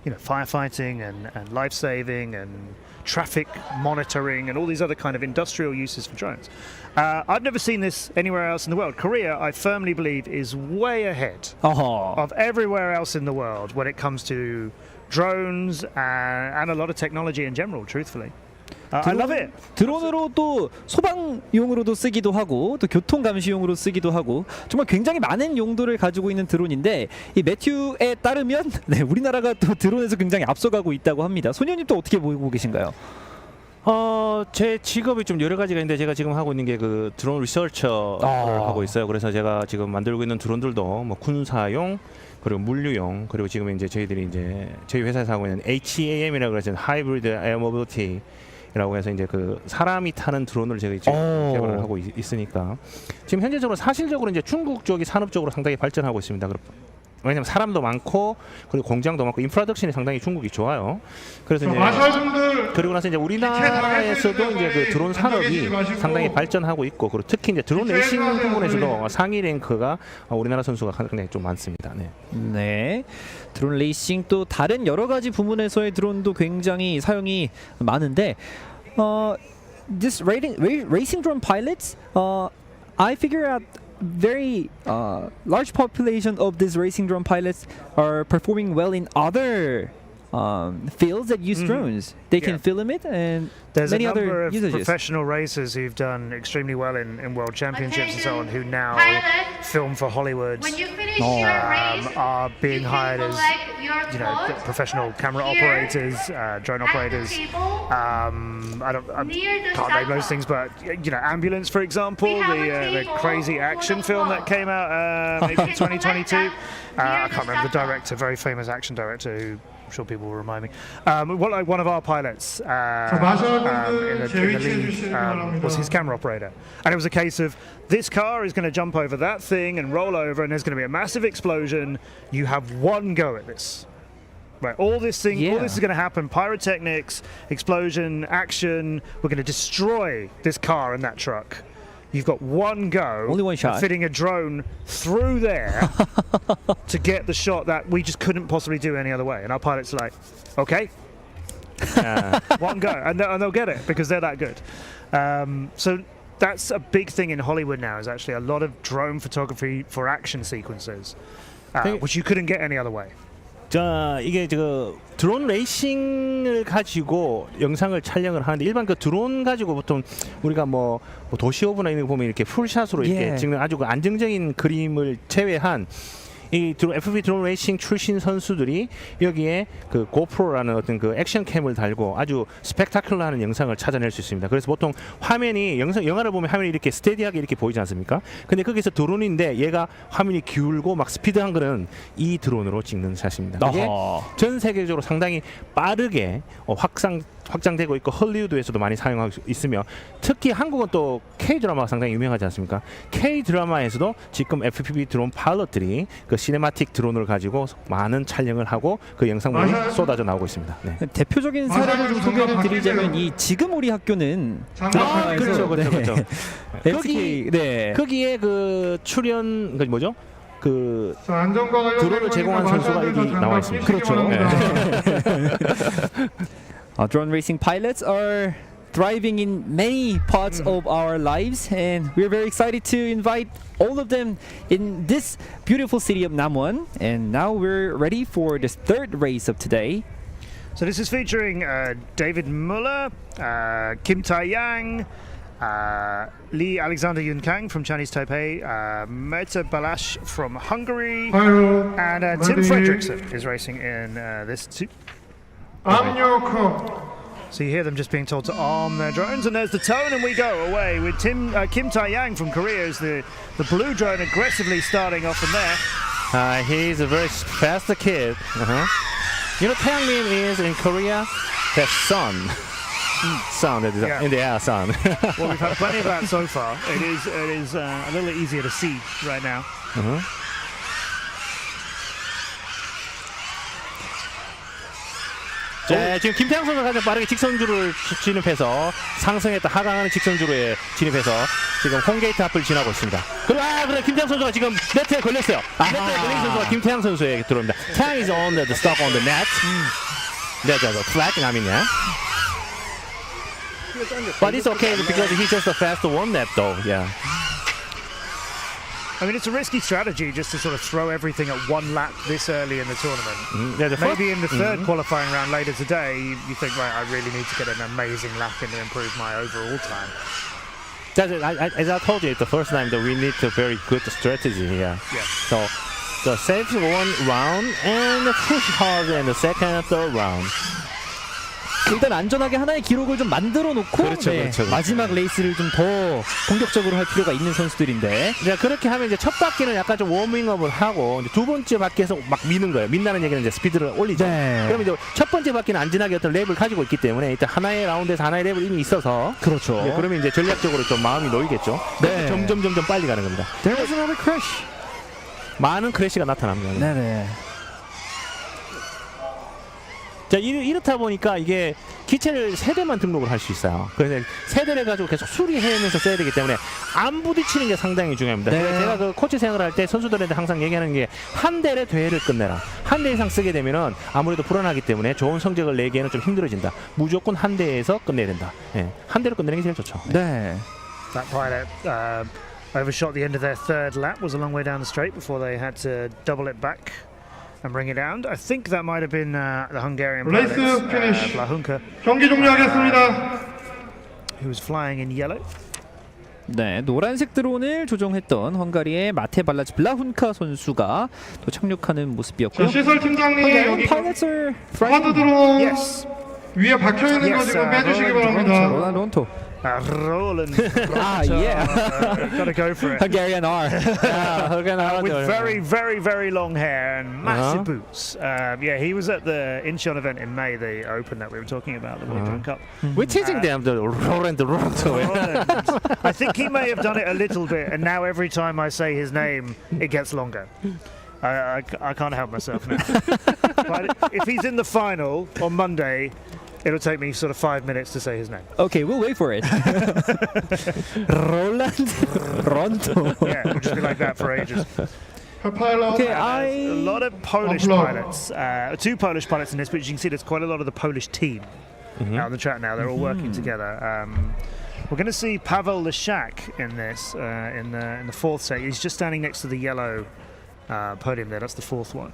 firefighting and life saving and traffic monitoring and all these other kind of industrial uses for drones. I've never seen this anywhere else in the world. Korea, I firmly believe, is way ahead of everywhere else in the world when it comes to drones and a lot of technology in general, truthfully. I love it. 드론으로 또 소방용으로도 쓰기도 하고 또 교통 감시용으로 쓰기도 하고 정말 굉장히 많은 용도를 가지고 있는 드론인데 이 매튜에 따르면 우리나라가 또 드론에서 굉장히 앞서가고 있다고 합니다. 소녀님 또 어떻게 보고 계신가요? 제 직업이 좀 여러 가지가 있는데 제가 지금 하고 있는 게 그 드론 리서처를 하고 있어요. 그래서 제가 지금 만들고 있는 드론들도 뭐 군사용 그리고 물류용 그리고 지금 이제 저희들이 이제 저희 회사에서 하고 있는 HAM이라고 그래서 하이브리드 에어 모빌리티 라고 해서 이제 그 사람이 타는 드론을 제가 이제 개발을 하고 있으니까 지금 현재적으로 사실적으로 이제 중국 쪽이 산업적으로 상당히 발전하고 있습니다. 왜냐면 사람도 많고 그리고 공장도 많고 인프라덕션이 상당히 중국이 좋아요. 그래서 이제 그리고 나서 이제 우리나라에서도 이제 그 드론 산업이 상당히 발전하고 있고 그리고 특히 이제 드론 레이싱 부분에서도 상위 랭크가 우리나라 선수가 상당히 좀 많습니다. 네. 네. 드론 레이싱 또 다른 여러 가지 부문에서의 드론도 굉장히 사용이 많은데 this racing drone pilots I figure out very large population of these racing drone pilots are performing well in other fields that use drones. They can film it and there's many a number other of usages. professional racers who've done extremely well in world championships and so on, who now film for Hollywood, When you finish your race, are being you hired can as collect your clothes professional camera here operators, drone at the operators. table I near the can't name those sidewalk. things, but ambulance, for example, We have a the table crazy for action the film that floor. came out maybe You can 2022. collect that I near can't the remember the sidewalk. director, very famous action director who I'm sure people will remind me. One of our pilots in the league was his camera operator. And it was a case of this car is going to jump over that thing and roll over and there's going to be a massive explosion. You have one go at this. Right, all this is going to happen. Pyrotechnics, explosion, action. We're going to destroy this car and that truck. You've got one go, only one shot, fitting a drone through there to get the shot that we just couldn't possibly do any other way. And our pilots are like, okay, one go, and they'll get it because they're that good. So that's a big thing in Hollywood now. Is actually a lot of drone photography for action sequences, which you couldn't get any other way. 자 이게 그 드론 레이싱을 가지고 영상을 촬영을 하는데 일반 그 드론 가지고 보통 우리가 뭐 도시 오브나 이런 거 보면 이렇게 풀샷으로 이렇게 찍는 아주 그 안정적인 그림을 제외한 이 FPV 드론 레이싱 출신 선수들이 여기에 그 고프로라는 어떤 그 액션캠을 달고 아주 스펙타클러한 영상을 찾아낼 수 있습니다. 그래서 보통 화면이 영화를 보면 화면이 이렇게 스테디하게 이렇게 보이지 않습니까? 근데 거기서 드론인데 얘가 화면이 기울고 막 스피드한 거는 이 드론으로 찍는 샷입니다. 이게 전 세계적으로 상당히 빠르게 확장되고 있고 헐리우드에서도 많이 사용하고 있으며 특히 한국은 또 K-드라마가 상당히 유명하지 않습니까? K-드라마에서도 지금 FPV 드론 파일럿들이 그 시네마틱 드론을 가지고 많은 촬영을 하고 그 영상물이 쏟아져 나오고 있습니다. 네. 대표적인 사례를 좀 소개를 드리자면 이 지금 우리 학교는 그렇죠. FK, 거기에 그 출연 그 뭐죠? 그 드론을 제공한 선수가 여기 나와 있습니다. 그렇죠. Drone racing pilots are thriving in many parts of our lives, and we're very excited to invite all of them in this beautiful city of Namwon. And now we're ready for this third race of today. So this is featuring David Muller, Kim Tai-yang, Lee Alexander Yunkang from Chinese Taipei, Meta Balash from Hungary, and Tim Fredrickson is racing in this too. So you hear them just being told to arm their drones, and there's the tone, and we go away with Kim Tae-yang from Korea is the blue drone aggressively starting off from there. He's a very fast kid. You know, Taeyang-nim is in Korea the sun. Sun, that is in the air, sun. Well, we've had plenty of that so far. It is a little easier to see right now. 자, 지금 김태형 선수가 가장 빠르게 직선주를 진입해서 상승했다 하강하는 직선주로에 진입해서 지금 홈게이트 앞을 지나고 있습니다. 그리고 그래 김태형 선수가 지금 네트에 걸렸어요. 네트에 걸린 선수가 김태형 선수에게 들어옵니다. 태양 is on the stock on the net. the flag, I mean, yeah. But it's okay because he's just a fast one net though, yeah. I mean, it's a risky strategy just to sort of throw everything at one lap this early in the tournament. Yeah, Maybe in the third qualifying round later today, you think, right, I really need to get an amazing lap in to improve my overall time. That's it. As I told you, it's the first time that we need a very good strategy here. Yeah. So the save one round and push hard in the second and third round. 일단 안전하게 하나의 기록을 좀 만들어 놓고 그렇죠. 마지막 레이스를 좀 더 공격적으로 할 필요가 있는 선수들인데 네, 그렇게 하면 이제 첫 바퀴는 약간 좀 워밍업을 하고 이제 두 번째 바퀴에서 막 미는 거예요. 민다는 얘기는 이제 스피드를 올리죠. 그럼 이제 첫 번째 바퀴는 안전하게 어떤 랩을 가지고 있기 때문에 일단 하나의 라운드에서 하나의 랩을 이미 있어서 그렇죠. 네, 그러면 이제 전략적으로 좀 마음이 놓이겠죠. 네. 점점 빨리 가는 겁니다. There was another crash. 많은 크래시가 나타납니다. 네네. 자, 이렇다 보니까 이게 기체를 세 대만 등록을 할 수 있어요. 그래서 세 대를 가지고 계속 수리해면서 써야 되기 때문에 안 부딪히는 게 상당히 중요합니다. 네. 그래서 제가 그 코치 생활을 할 때 선수들한테 항상 얘기하는 게 한 대의 대회를 끝내라. 한 대 이상 쓰게 되면은 아무래도 불안하기 때문에 좋은 성적을 내기에는 좀 힘들어진다. 무조건 한 대에서 끝내야 된다. 네. 한 대로 끝내는 게 제일 좋죠. 네. That pilot overshot the end of their third lap, was a long way down the straight before they had to double it back and bring it down. I think that might have been the Hungarian pilot, 레이스 피니쉬. Blahunka, 경기 종료하겠습니다. who was flying in yellow. 네, 노란색 드론을 조종했던 헝가리의 마테 발라즈 블라훈카 선수가 또 착륙하는 모습이었고요. 자, 시설 팀장님 여기 pilots are 하드 flying. 드론 Yes. 위에 박혀 있는 거 Yes, 지금 빼주시기 바랍니다. 로난 론토. Roland. yeah. Gotta go for it. Hungarian R. With very, very long hair and massive boots. Yeah, he was at the Incheon event in May, the Open that we were talking about, the World Drone Cup. We're teaching them the Roland. Roland. I think he may have done it a little bit, and now every time I say his name, it gets longer. I can't help myself now. But if he's in the final on Monday, it'll take me sort of 5 minutes to say his name. Okay, we'll wait for it. Roland Ronto. Yeah, it'll just be like that for ages. pilot. Okay, A lot of Polish pilots, two Polish pilots in this, but you can see there's quite a lot of the Polish team out on the track now. They're all working together. We're going to see Paweł Leszak in this in the fourth set. He's just standing next to the yellow podium there. That's the fourth one.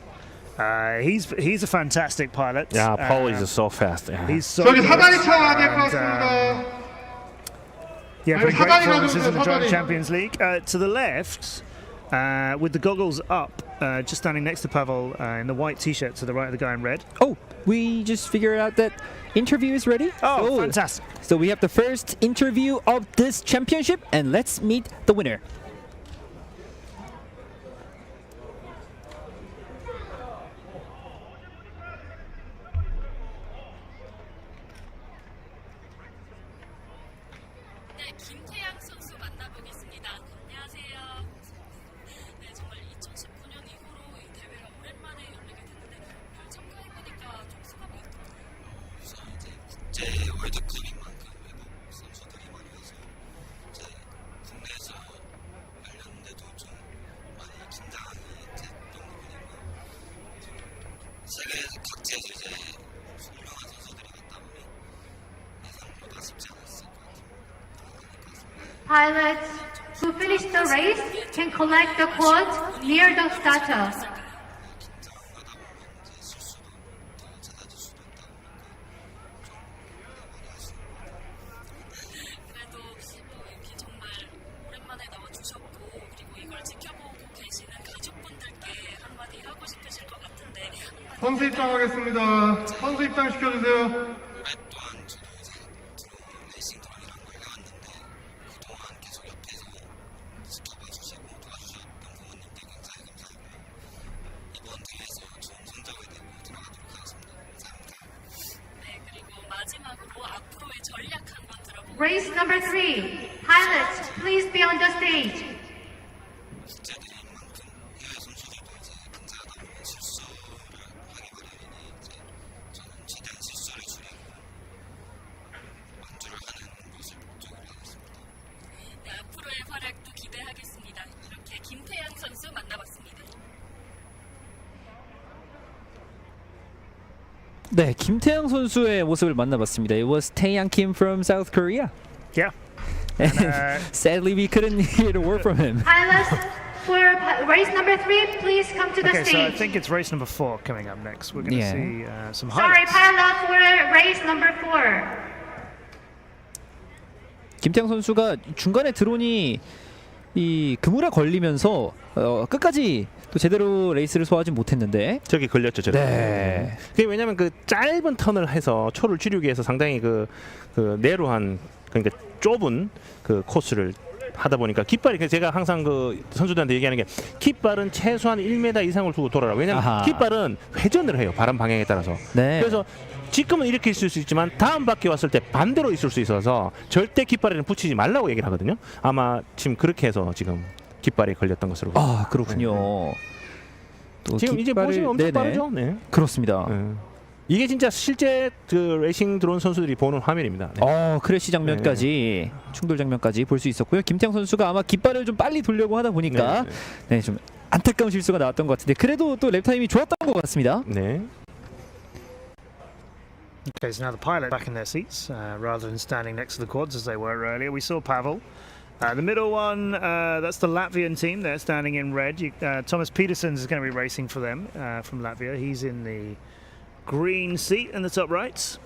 He's a fantastic pilot. Yeah, Paul is so fast. Yeah. He's so 저기 good. 사다리 차야 될 것 And, 같습니다. yeah, pretty great 사다리 performances in the 가주세요, Drone 사다리. Champions League. To the left, with the goggles up, just standing next to Paweł in the white T-shirt to the right of the guy in red. Oh, we just figured out that interview is ready. Oh, fantastic. So we have the first interview of this championship, and let's meet the winner. 네, 김태양 선수 만나보겠습니다. 안녕하세요. 네, 정말 2019년 이후로 이 대회가 오랜만에 열리게 됐는데 오늘 참가해보니까 좀 소감이 어떠세요? 우선 이제 국제 월드컵인 만큼 외국 선수들이 많이 와서 이제 국내에서 열렸는데도 좀 많이 긴장이 됐던 부분이고 세계 각지에서 이제 유명한 선수들이 갔다 오니 예상보다 쉽지 않았을 것 같아요. Pilots who finish the race can collect the quote near the starter. 긴장하다 보면 이제 실수도 더 잦아질 수도 있다 보니까 좀 많이 아쉬운 그래도 이렇게 정말 오랜만에 나와주셨고 그리고 이걸 지켜보고 계시는 가족분들께 한마디 하고 싶으실 것 같은데 선수 입장하겠습니다. 선수 입장 시켜주세요. 올해 또한 저도 Race number 3. Pilots, please be on the stage. 숙제들인 만큼 해외 선수들도 이제 긴장하다 보면 실수를 하기 마련이니 이제 저는 최대한 실수를 줄이고 완주를 하는 것을 목적으로 하겠습니다. 네, 앞으로의 활약도 기대하겠습니다. 이렇게 김태양 선수 만나봤습니다. 네, 김태양 선수의 모습을 만나봤습니다. It was Taeyang Kim from South Korea. Yeah. And And, sadly, we couldn't hear the word from him. Pilots for race number 3, please come to the Okay, so I stage. think it's race number 4 coming up next. We're going to Yeah. see some Sorry, highlights. pilot for race number 4. 김태양 선수가 중간에 드론이 이 그물에 걸리면서 끝까지 또 제대로 레이스를 소화하지 못했는데. 저기 걸렸죠, 저기. 네. 그게 왜냐면 그 짧은 턴을 해서 초를 줄이기 위해서 상당히 그 내로한 그러니까 좁은 그 코스를 하다 보니까 깃발이 그래서 제가 항상 그 선수들한테 얘기하는 게 깃발은 최소한 1m 이상을 두고 돌아라. 왜냐면 아하. 깃발은 회전을 해요. 바람 방향에 따라서. 네. 그래서 지금은 이렇게 있을 수 있지만 다음 바퀴 왔을 때 반대로 있을 수 있어서 절대 깃발에는 붙이지 말라고 얘기를 하거든요. 아마 지금 그렇게 해서 지금 깃발에 걸렸던 것으로. 아, 그렇군요. 또 지금 이제 깃발을- 보시면 엄청 네네. 빠르죠. 네. 그렇습니다. 네. 이게 진짜 실제 그 레이싱 드론 선수들이 보는 화면입니다. 네. 크래시 장면까지 충돌 장면까지 볼 수 있었고요. 김태형 선수가 아마 깃발을 좀 빨리 돌려고 하다 보니까 네, 좀 안타까운 실수가 나왔던 것 같은데 그래도 또 랩 타임이 좋았던 것 같습니다. 네. Okay, so now the pilot back in their seats rather than standing next to the quads as they were earlier. We saw Pavel. The middle one, that's the Latvian team. They're standing in red. Thomas Petersons is going to be racing for them from Latvia. He's in the green seat in the top right.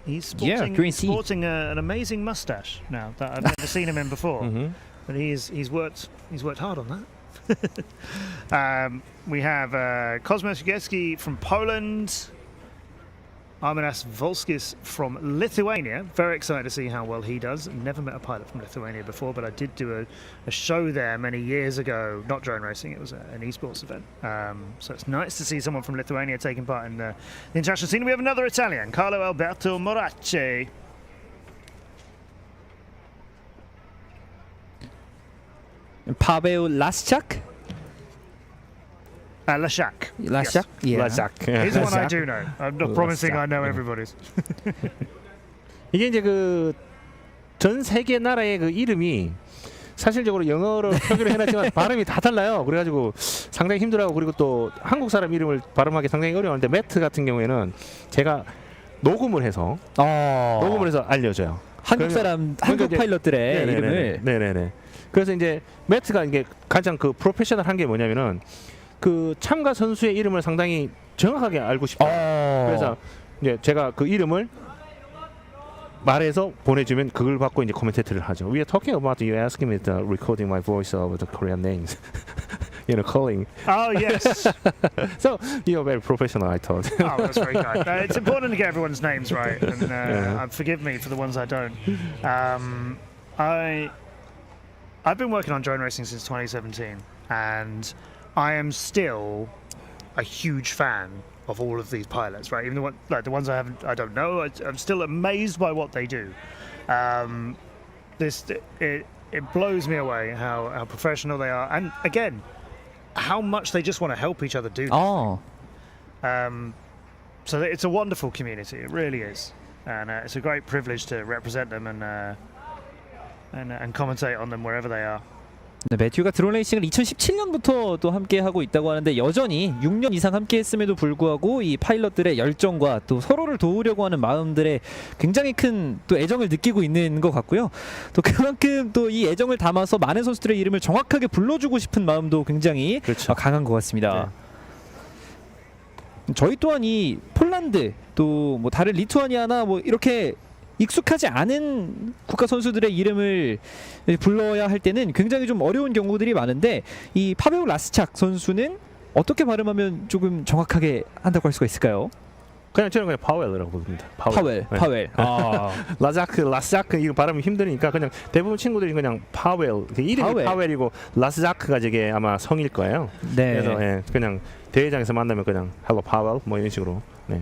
He's sporting, green seat. sporting an amazing mustache now that I've never seen him in before. But he's worked hard on that. We have Kosmas Jagieski from Poland. Arminas Volskis from Lithuania. Very excited to see how well he does. Never met a pilot from Lithuania before, but I did do a show there many years ago. Not drone racing, it was an esports event. So it's nice to see someone from Lithuania taking part in the international scene. We have another Italian, Carlo Alberto Morace. 파베우 라스차크? Lashak. 라스차크? 예. 라작. He's the one I do know. I'm not promising I know everybody's. 이게 이제 그 전 세계 나라의 그 이름이 사실적으로 영어로 표기를 해놨지만 발음이 다 달라요. 그래가지고 상당히 힘들어하고 그리고 또 한국 사람 이름을 발음하기 상당히 어려운데 매트 같은 경우에는 제가 녹음을 해서 알려줘요. 한국 사람, 한국 이제- 파일럿들의 네네네네. 이름을 네네네. 그래서 이제 매트가 이게 가장 그 프로페셔널한 게 뭐냐면은 그 참가 선수의 이름을 상당히 정확하게 알고 싶어요. 그래서 이제 제가 그 이름을 말해서 보내주면 그걸 받고 이제 코멘테이터를 하죠. We are talking about you asking me to recording my voice of the Korean names, you know, calling. Oh, yes. So you're very professional, I thought. Oh, that's very kind. It's important to get everyone's names right, and forgive me for the ones I don't. I've been working on drone racing since 2017, and I am still a huge fan of all of these pilots. Right, even the ones I don't know. I'm still amazed by what they do. It blows me away how professional they are, and again, how much they just want to help each other do this. So it's a wonderful community. It really is, and it's a great privilege to represent them and commentate on them wherever they are. 네, 매튜가 드론 레이싱을 2017년부터 또 함께 하고 있다고 하는데 여전히 6년 이상 함께 했음에도 불구하고 이 파일럿들의 열정과 또 서로를 도우려고 하는 마음들에 굉장히 큰 또 애정을 느끼고 있는 것 같고요. 또 그만큼 또 이 애정을 담아서 많은 선수들의 이름을 정확하게 불러주고 싶은 마음도 굉장히 그렇죠. 강한 것 같습니다. 저희 또한 이 폴란드 또 뭐 다른 리투아니아나 뭐 이렇게 익숙하지 않은 국가 선수들의 이름을 불러야 할 때는 굉장히 좀 어려운 경우들이 많은데 이 파베우 라스차크 선수는 어떻게 발음하면 조금 정확하게 한다고 할 수가 있을까요? 그냥 저는 그냥 파웰이라고 부릅니다. 파웰. 라스자크 이거 발음이 힘드니까 그냥 대부분 친구들이 그냥 파웰. 이름이 파웰이고 라스자크가 저게 아마 성일 거예요. 네. 그래서 그냥 대회장에서 만나면 그냥 헬로 파웰 뭐 이런 식으로. 네.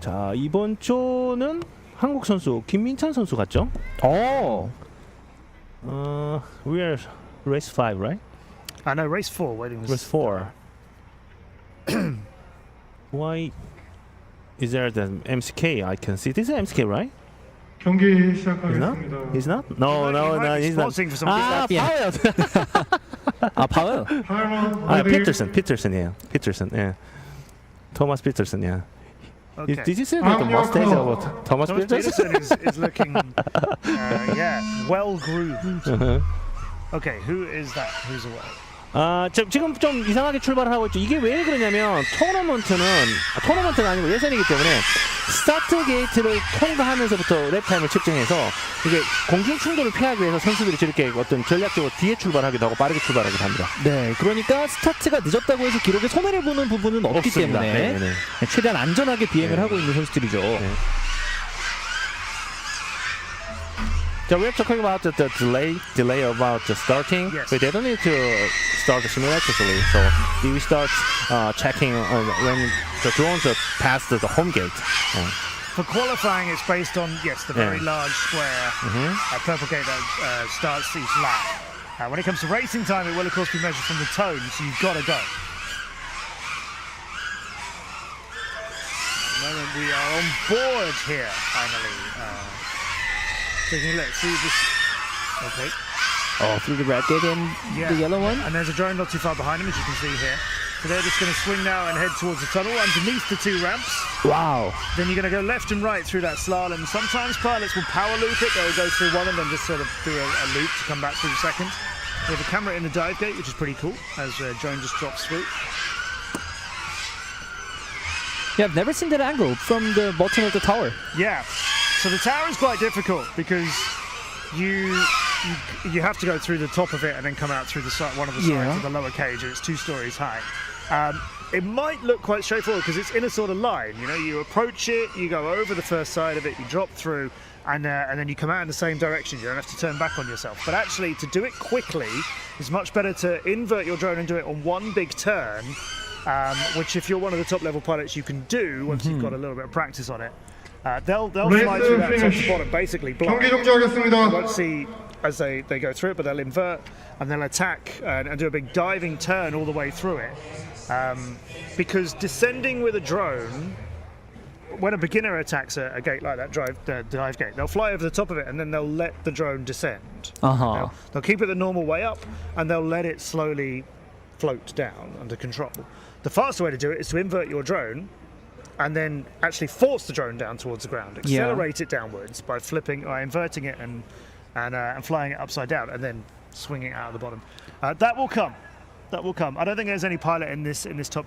자 이번 조는 한국 선수 김민찬 선수 같죠? 어. We are race 5, right? I know race 4 waiting. Race 4. Why is there the MCK? I can see this is MCK, right? 경기 He's not? 시작하겠습니다. He's not? No, no, no, he's not. Sponsoring for some 아, 예. 파워요. 아, 파워. 타이머 아, 어디? 피터슨이에요. 피터슨, 예. 토마스 피터슨, 예. Okay. Did you see the mustache of Thomas Thomas Peterson? Peterson is looking, yeah, well groomed. Okay, who is that? Who's away? 지금 좀 이상하게 출발을 하고 있죠. 이게 왜 그러냐면 토너먼트가 아니고 예선이기 때문에 스타트 게이트를 통과하면서부터 랩 타임을 측정해서 이게 공중 충돌을 피하기 위해서 선수들이 저렇게 어떤 전략적으로 뒤에 출발하기도 하고 빠르게 출발하기도 합니다. 네, 그러니까 스타트가 늦었다고 해서 기록에 손해를 보는 부분은 없기 없습니다. 때문에 네네. 최대한 안전하게 비행을 네. 하고 있는 선수들이죠. 네. So we're talking about the delay about the starting. Yes. But they don't need to start simultaneously. So we start checking when the drones are past the home gate. For qualifying, it's based on, yes, the very Yeah. large square purple gate that starts each lap. When it comes to racing time, it will, of course, be measured from the tone, so you've got to go. At the moment, we are on board here, finally. Taking a look, see this. Okay. Oh, through the red gate and the yellow one. And there's a drone not too far behind him, as you can see here. So they're just going to swing now and head towards the tunnel underneath the two ramps. Wow. Then you're going to go left and right through that slalom. Sometimes pilots will power loop it. They'll go through one and then just sort of do a loop to come back through the second. We have a camera in the dive gate, which is pretty cool, as drone just drops through. Yeah, I've never seen that angle from the bottom of the tower. Yeah. So the tower is quite difficult because you have to go through the top of it and then come out through the side, one of the sides of the lower cage, and it's 2 stories high. It might look quite straightforward because it's in a sort of line. You know, you approach it, you go over the first side of it, you drop through, and then you come out in the same direction. You don't have to turn back on yourself. But actually, to do it quickly, it's much better to invert your drone and do it on one big turn, which if you're one of the top level pilots, you can do once you've got a little bit of practice on it. They'll fly through that top to bottom, basically blind. 경기 You 종료하겠습니다. won't see as they go through it, but they'll invert and they'll attack and do a big diving turn all the way through it. Because descending with a drone, when a beginner attacks a gate like that, the dive gate, they'll fly over the top of it and then they'll let the drone descend. They'll keep it the normal way up and they'll let it slowly float down under control. The faster way to do it is to invert your drone and then actually force the drone down towards the ground, accelerate it downwards by inverting it and flying it upside down, and then swinging it out of the bottom. That will come. That will come. I don't think there's any pilot in this top.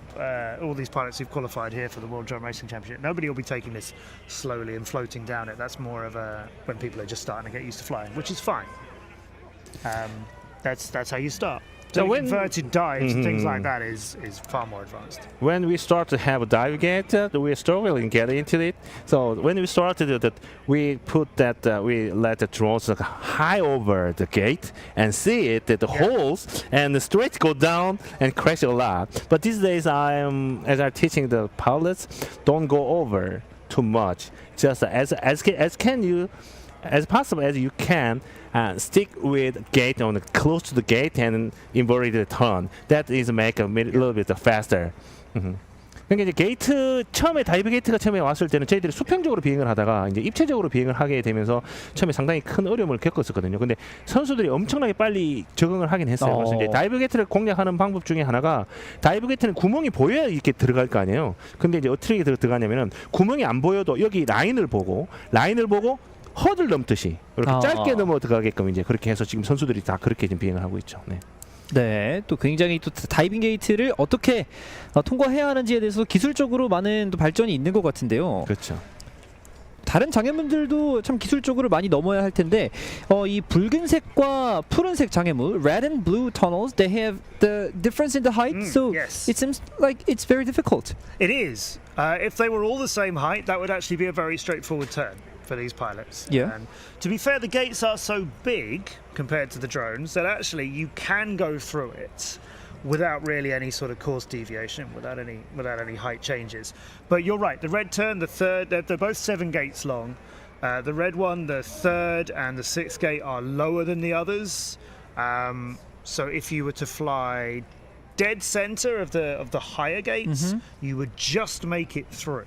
All these pilots who've qualified here for the World Drone Racing Championship. Nobody will be taking this slowly and floating down it. That's more of when people are just starting to get used to flying, which is fine. That's how you start. So Doing when- inverted dives and things like that is far more advanced. When we start to have a dive gate, we're struggling to get into it. So when we started that, we we let the drones high over the gate and see it at the holes and straight go down and crash a lot. But these days, as I'm teaching the pilots, don't go over too much. Just as possible as you can. Stick with gate on close to the gate and invert the turn. That is make a little bit faster. 그러니까 이제 게이트 처음에 다이브 게이트가 처음에 왔을 때는 저희들이 수평적으로 비행을 하다가 이제 입체적으로 비행을 하게 되면서 처음에 상당히 큰 어려움을 겪었었거든요. 근데 선수들이 엄청나게 빨리 적응을 하긴 했어요. 그래서 이제 다이브 게이트를 공략하는 방법 중에 하나가 다이브 게이트는 구멍이 보여야 이렇게 들어갈 거 아니에요. 근데 이제 어떻게 들어가냐면은 구멍이 안 보여도 여기 라인을 보고 허들 넘듯이 이렇게 짧게 넘어 들어가게끔 이제 그렇게 해서 지금 선수들이 다 그렇게 지금 비행을 하고 있죠. 네. 네, 또 굉장히 또 다이빙 게이트를 어떻게 통과해야 하는지에 대해서 기술적으로 많은 또 발전이 있는 것 같은데요. 그렇죠. 다른 장애물들도 참 기술적으로 많이 넘어야 할 텐데 이 붉은색과 푸른색 장애물, red and blue tunnels, they have the difference in the height, so yes. it seems like it's very difficult. It is. If they were all the same height, that would actually be a very straightforward turn for these pilots. Yeah. And to be fair, the gates are so big compared to the drones that actually you can go through it without really any sort of course deviation, without any height changes. But you're right, the red turn, the third, they're both 7 gates long. The red one, the third and the sixth gate are lower than the others. So if you were to fly dead center of the higher gates, you would just make it through.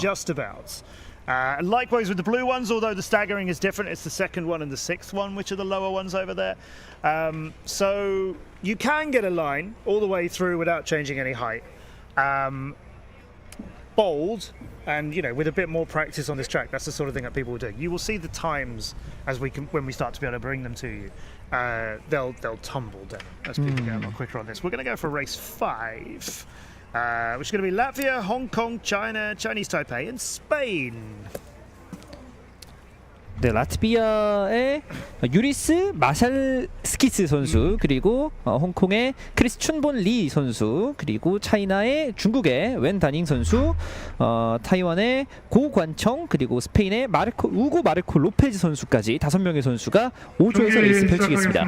Just about. Likewise with the blue ones, although the staggering is different, it's the second one and the sixth one which are the lower ones over there. So you can get a line all the way through without changing any height. Bold, and with a bit more practice on this track, that's the sort of thing that people will do. You will see the times as when we start to be able to bring them to you. They'll tumble down as people get a lot quicker on this. We're going to go for race 5. Which is going to be Latvia, Hong Kong, China, Chinese Taipei, and Spain. 네, 라트비아의 유리스 마샬스키스 선수, 그리고 홍콩의 크리스 춘본 리 선수, 그리고 차이나의 중국의 웬 다닝 선수, 타이완의 고관청, 그리고 스페인의 우고 마르코 로페즈 선수까지 5명의 선수가 5조에서 레이스 펼치겠습니다.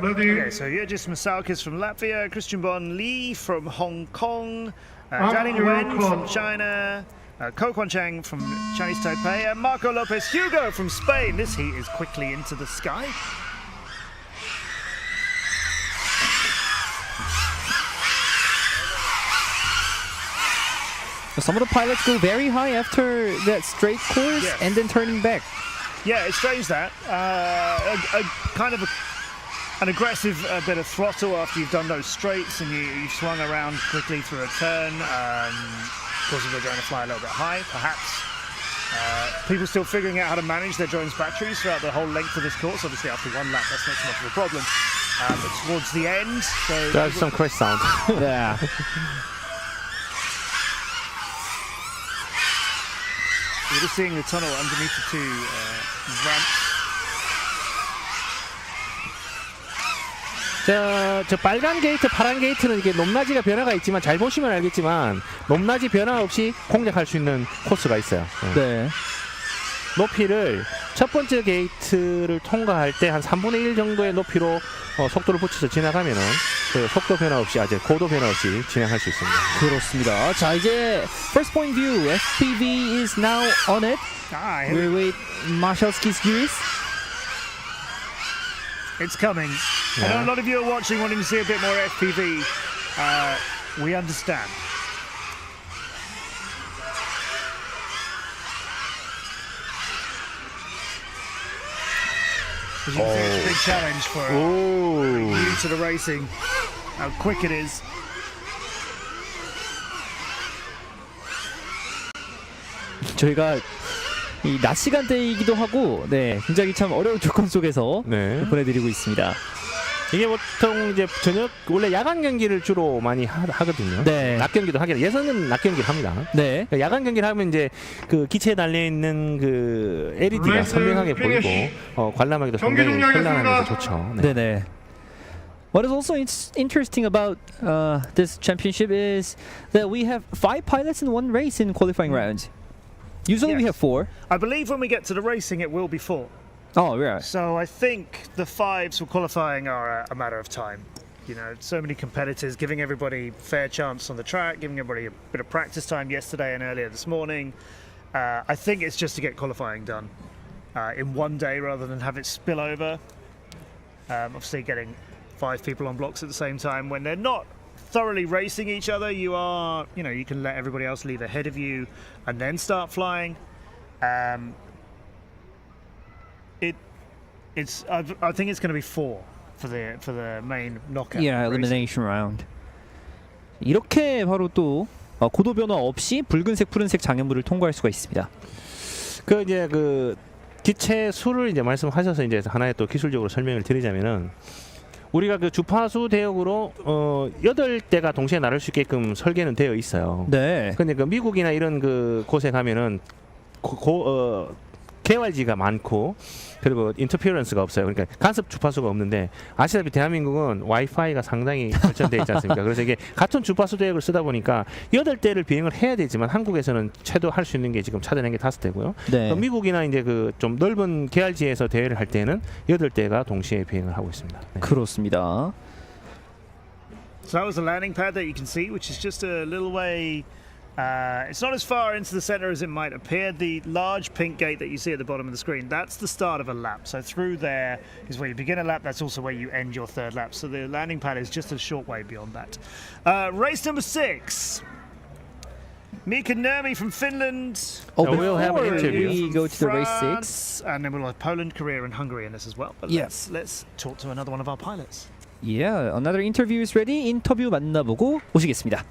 Okay, so Yurgis Masalkis from Latvia, Christian Bon Lee from Hong Kong, Daning Wen from China, Ko Kwan Chang from Chinese Taipei, and Marco Lopez Hugo from Spain. This heat is quickly into the sky. Some of the pilots go very high after that straight course and then turning back. Yeah, it's strange that. Kind of an aggressive bit of throttle after you've done those straights and you've swung around quickly through a turn. Of course, if we're going to fly a little bit high, perhaps. People still figuring out how to manage their drone's batteries throughout the whole length of this course. Obviously, after one lap, that's not so much of a problem. But towards the end, so There's some crash sound. Yeah. We're just seeing the tunnel underneath the two ramps. 저 빨간 게이트, 파란 게이트는 이게 높낮이가 변화가 있지만 잘 보시면 알겠지만 높낮이 변화 없이 공략할 수 있는 코스가 있어요. 네. 높이를 첫 번째 게이트를 통과할 때 한 3분의 1 정도의 높이로 속도를 붙여서 지나가면은 그 속도 변화 없이 고도 변화 없이 진행할 수 있습니다. 그렇습니다. 자, 이제 first point view, FPV is now on it. We're with Marshalski's Juris. It's coming. I know a lot of you are watching, wanting to see a bit more FPV. We understand. As you can see, it's a big challenge for new to the racing. How quick it is. 저희가 이 낮 시간대이기도 하고, 네, 굉장히 참 어려운 조건 속에서 보내드리고 있습니다. 이게 보통 이제 저녁 원래 야간 경기를 주로 많이 하거든요. 네. 낮 경기도 하긴 예선은 낮 경기를 합니다. 네. 그러니까 야간 경기를 하면 이제 그 기체에 달려 있는 그 LED가 선명하게 보이고 관람하기도 상당히 현란하면서 좋죠. 네, 네. What is also interesting about this championship is that we have 5 pilots in one race in qualifying rounds. Usually we have 4. I believe when we get to the racing, it will be 4. Oh, yeah. So I think the 5s for qualifying are a matter of time. You know, so many competitors, giving everybody fair chance on the track, giving everybody a bit of practice time yesterday and earlier this morning. I think it's just to get qualifying done in one day rather than have it spill over. Obviously, getting 5 people on blocks at the same time when they're not thoroughly racing each other, you can let everybody else leave ahead of you and then start flying. I think it's going to be 4 for the main knockout. Yeah, elimination round. 이렇게 바로 또 고도 변화 없이 붉은색, 푸른색 장애물을 통과할 수가 있습니다. 그 이제 그 기체 수를 이제 말씀하셔서 이제 하나의 또 기술적으로 설명을 드리자면은 우리가 그 주파수 대역으로 8대가 동시에 나를 수 있게끔 설계는 되어 있어요. 네. 근데 그 미국이나 이런 그 곳에 가면은 개활지가 많고 그리고 인터피어런스가 없어요. 그러니까 간섭 주파수가 없는데 아시다시피 대한민국은 와이파이가 상당히 발전되어 있지 않습니까? 그래서 이게 같은 주파수 대역을 쓰다 보니까 8대를 비행을 해야 되지만 한국에서는 최도 할 수 있는 게 지금 찾아낸 게 5대고요. 네. 미국이나 이제 그 좀 넓은 개활지에서 대회를 할 때는 8대가 동시에 비행을 하고 있습니다. 네. 그렇습니다. So that was the landing pad that you can see, which is just a little way It's not as far into the center as it might appear. The large pink gate that you see at the bottom of the screen, that's the start of a lap. So through there is where you begin a lap. That's also where you end your third lap. So the landing pad is just a short way beyond that. Race number 6. Mika Nurmi from Finland. Oh, we'll have an before interview. we go to the race France, 6. and then we'll have Poland, Korea, and Hungary in this as well. But Yes. let's talk to another one of our pilots. Yeah, another interview is ready. 인터뷰 만나보고 오시겠습니다.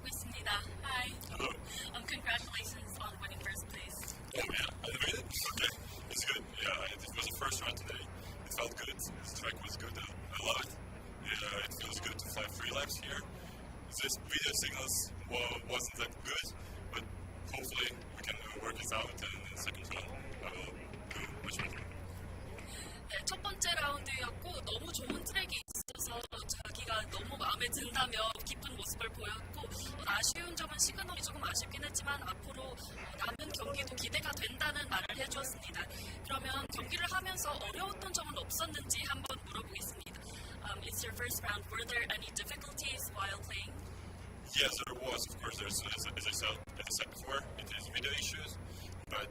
있습니다. Hi. Congratulations on winning first place. Oh yeah, I made it. Okay, it's good. Yeah, it was the first run today. It felt good. The track was good. I love it. Yeah, it feels good to fly 3 laps here. This video signals wasn't that good, but hopefully we can work this out, and in the second run I will do much better. 네, 첫 번째 라운드였고 너무 좋은 트랙이 있어서 자기가 너무 마음에 든다며 기쁜 모습을 보였고 아쉬운 점은 시그널이 조금 아쉽긴 했지만 앞으로 남은 경기도 기대가 된다는 말을 해주었습니다. 그러면 경기를 하면서 어려웠던 점은 없었는지 한번 물어보겠습니다. It's your first round. Were there any difficulties while playing? Yes, there was. Of course, there's as I said before, it is video issues, but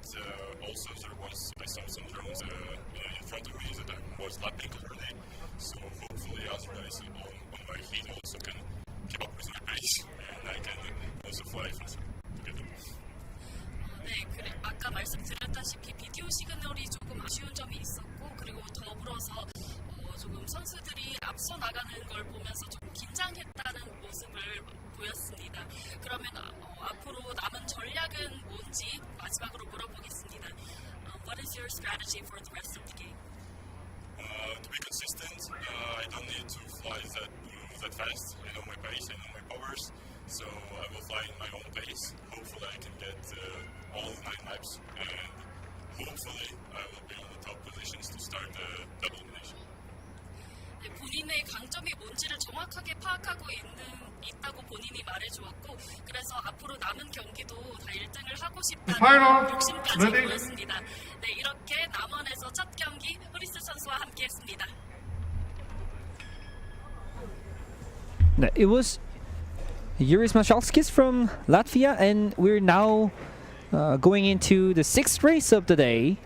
also there was I saw some drones in front of me that I was lapping early. So hopefully, other guys on my heat also can keep up with my pace, and I can also fly faster together. 네, 그래, 아까 말씀드렸다시피 비디오 시그널이 조금 아쉬운 점이 있었고 그리고 더불어서 조금 선수들이 앞서 나가는 걸 보면서 좀 긴장했다는 모습을 보였습니다. 그러면 앞으로 남은 전략은 뭔지 마지막으로 물어보겠습니다. What is your strategy for the rest of the game? To be consistent, I don't need to fly that fast. I know my pace, I know my powers, so I will fly in my own pace. Hopefully, I can get all 9 laps, and hopefully, I will be on the top positions to start the double elimination. 네, 본인의 강점이 뭔지를 정확하게 파악하고 있다고 본인이 말해주었고 그래서 앞으로 남은 경기도 다 1등을 하고 싶다는 욕심까지 보였습니다. 네, 이렇게 남원에서 첫 경기 후리스 선수와 함께했습니다. 네, it was Yuris Machalskis from Latvia, and we're now going into the 6th race of the day.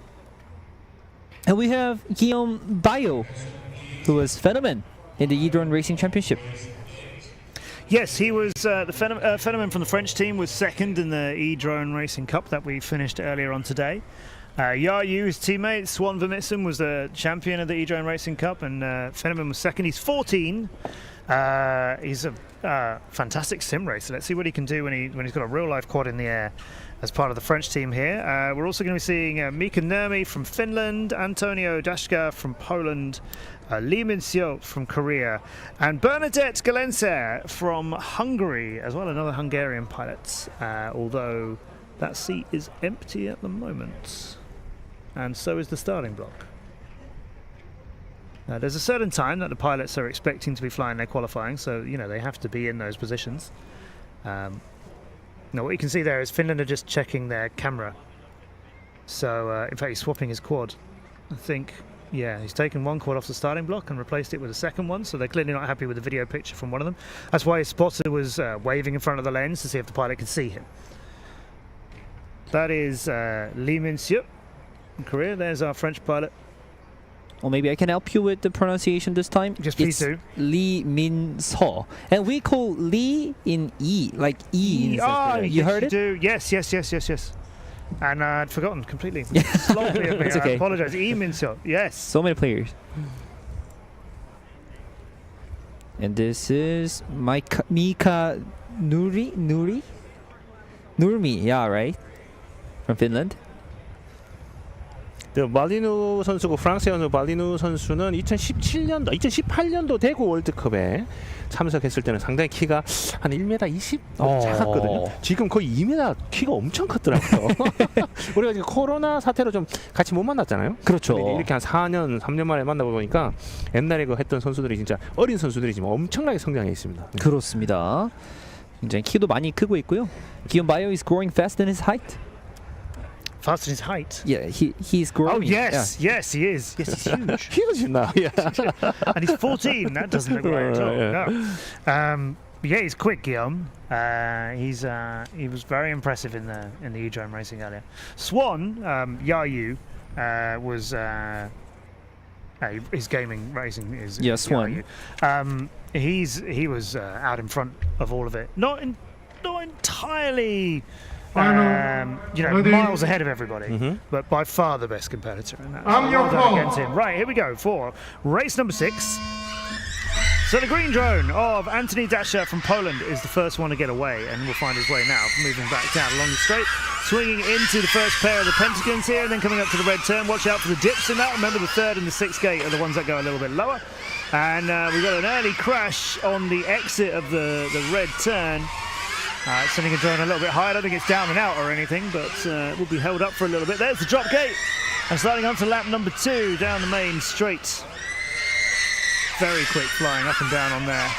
And we have Guillaume Bayo, who was Phenomen in the E-Drone Racing Championship. Yes, he was the Phenomen from the French team was second in the E-Drone Racing Cup that we finished earlier on today. Yayu, his teammate, Swan Vermissen, was the champion of the E-Drone Racing Cup, and Phenomen was second. He's 14. He's a fantastic sim racer. Let's see what he can do when he's got a real-life quad in the air as part of the French team here. We're also going to be seeing Mika Nurmi from Finland, Antonio Dashka from Poland, Lee Min-seo from Korea, and Bernadette Galenser from Hungary as well, another Hungarian pilot, although that seat is empty at the moment, and so is the starting block. There's a certain time that the pilots are expecting to be flying their qualifying, so they have to be in those positions. Now what you can see there is Finland are just checking their camera. So in fact he's swapping his quad. I think, yeah, he's taken one quad off the starting block and replaced it with a second one, so they're clearly not happy with the video picture from one of them. That's why his spotter was waving in front of the lens to see if the pilot could see him. That is Lee Min-seo in Korea. There's our French pilot. Or maybe I can help you with the pronunciation this time. Just please do. Lee Min-seo. And we call Lee in E, like E. You heard it? Do. Yes. And I'd forgotten completely. Sloppy of me. It's okay. I apologize. Lee Min-seo. Yes. So many players. And this is Mika Nurmi, yeah, right? From Finland. 말리누 선수고 프랑스의 어느 말리누 선수는 2018년도 대구 월드컵에 참석했을 때는 상당히 키가 한 1m 20 작았거든요. 지금 거의 2m 키가 엄청 컸더라고요. 우리가 지금 코로나 사태로 좀 같이 못 만났잖아요. 그렇죠. 이렇게 한 3년 만에 만나보니까 옛날에 그 했던 선수들이 진짜 어린 선수들이 지금 엄청나게 성장해 있습니다. 그렇습니다. 굉장히 키도 많이 크고 있고요. Guillaume Bayo is growing fast in his height. Faster than his height. Yeah, he's growing. Oh yes, yes he is. Yes, he's huge. Huge now. Yeah. And he's 14. That doesn't look right at all. Yeah. No. Yeah, he's quick, Guillaume. He was very impressive in the E-Drone racing earlier. Swan, Yayu, was his gaming racing is Swan. Yayu. He was out in front of all of it. Not entirely. Miles ahead of everybody, but by far the best competitor in that. I'm your call. Against him. Right, here we go for race number 6. So the green drone of Anthony Dasher from Poland is the first one to get away, and will find his way now, moving back down along the straight, swinging into the first pair of the pentagons here, and then coming up to the red turn. Watch out for the dips in that. Remember, the 3rd and the 6th gate are the ones that go a little bit lower. And we've got an early crash on the exit of the red turn. Sending a drone a little bit higher. I don't think it's down and out or anything, but will be held up for a little bit. There's the drop gate. And sliding on to lap number 2 down the main straight. Very quick flying up and down on there.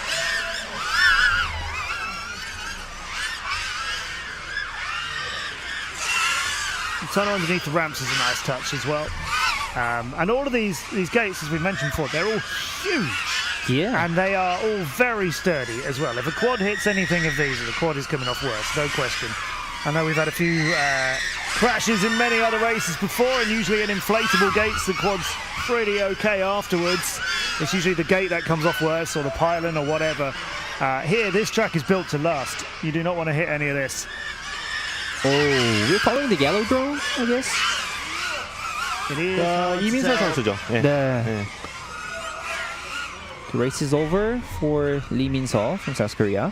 The tunnel underneath the ramps is a nice touch as well. And all of these gates, as we mentioned before, they're all huge. Yeah. And they are all very sturdy as well. If a quad hits anything of these, the quad is coming off worse, no question. I know we've had a few crashes in many other races before, and usually in inflatable gates, the quad's pretty okay afterwards. It's usually the gate that comes off worse, or the pylon, or whatever. Here, this track is built to last. You do not want to hit any of this. Oh, we're following the yellow drone, I guess. It is. 이민서 선수죠. 네. 네. The race is over for Lee Min-seo from South Korea.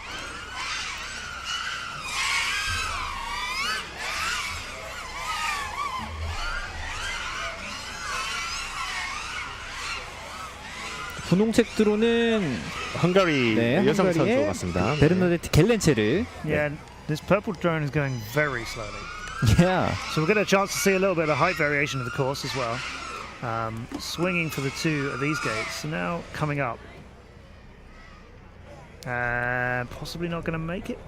분홍색 드론은 헝가리 여성 선수 같습니다. 베르나데트 갤렌체르. Yeah, this purple drone is going very slowly. Yeah. So we'll get a chance to see a little bit of the height variation of the course as well. Swinging for the 2 of these gates. So now coming up. Possibly not going to make it.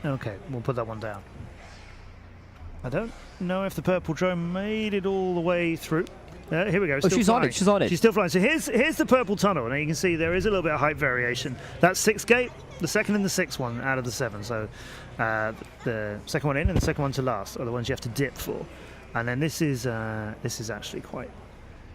Okay, we'll put that one down. I don't know if the purple drone made it all the way through. Here we go. Oh, she's on it. She's on it. She's still flying. So here's the purple tunnel. Now you can see there is a little bit of height variation. That's 6th gate, the 2nd and the 6th one out of the 7. So the second one in and the second one to last are the ones you have to dip for. And then this is actually quite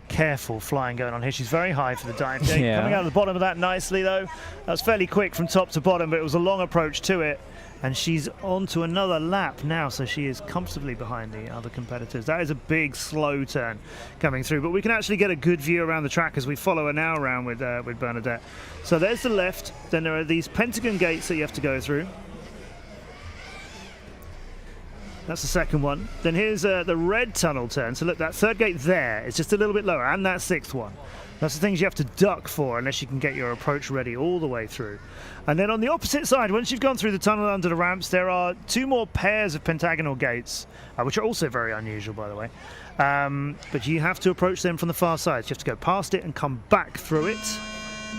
careful flying going on here. She's very high for the dive gate. Yeah. Coming out of the bottom of that nicely though. That's fairly quick from top to bottom, but it was a long approach to it. And she's on to another lap now, so she is comfortably behind the other competitors. That is a big slow turn coming through, but we can actually get a good view around the track as we follow her now around with Bernadette. So there's the left, then there are these pentagon gates that you have to go through. That's the second one. Then here's the red tunnel turn. So look, that 3rd gate there is just a little bit lower, and that 6th one. That's the things you have to duck for unless you can get your approach ready all the way through. And then on the opposite side, once you've gone through the tunnel under the ramps, there are 2 more pairs of pentagonal gates, which are also very unusual, by the way. But you have to approach them from the far side. So you have to go past it and come back through it.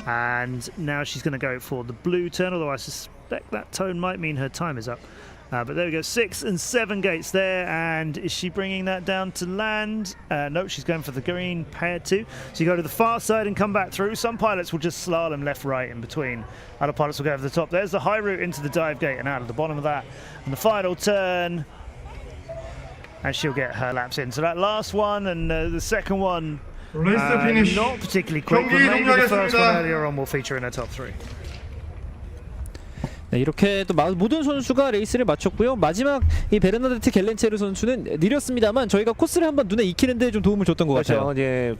And now she's going to go for the blue turn, although I suspect that tone might mean her time is up. But there we go, 6 and 7 gates there, and is she bringing that down to land? No, she's going for the green pair 2. So you go to the far side and come back through. Some pilots will just slalom left, right in between. Other pilots will go over the top. There's the high route into the dive gate and out of the bottom of that. And the final turn, and she'll get her laps in. So that last one and the second one, 레이스 피니시. not particularly quick, but 경기 maybe the first one 종료하겠습니다. earlier on will feature in her top 3. 네, 이렇게 또 모든 선수가 레이스를 마쳤고요. 마지막 이 베르나데트 갤렌체르 선수는 느렸습니다만 저희가 코스를 한번 눈에 익히는데 좀 도움을 줬던 것 같아요. 그렇죠. 이제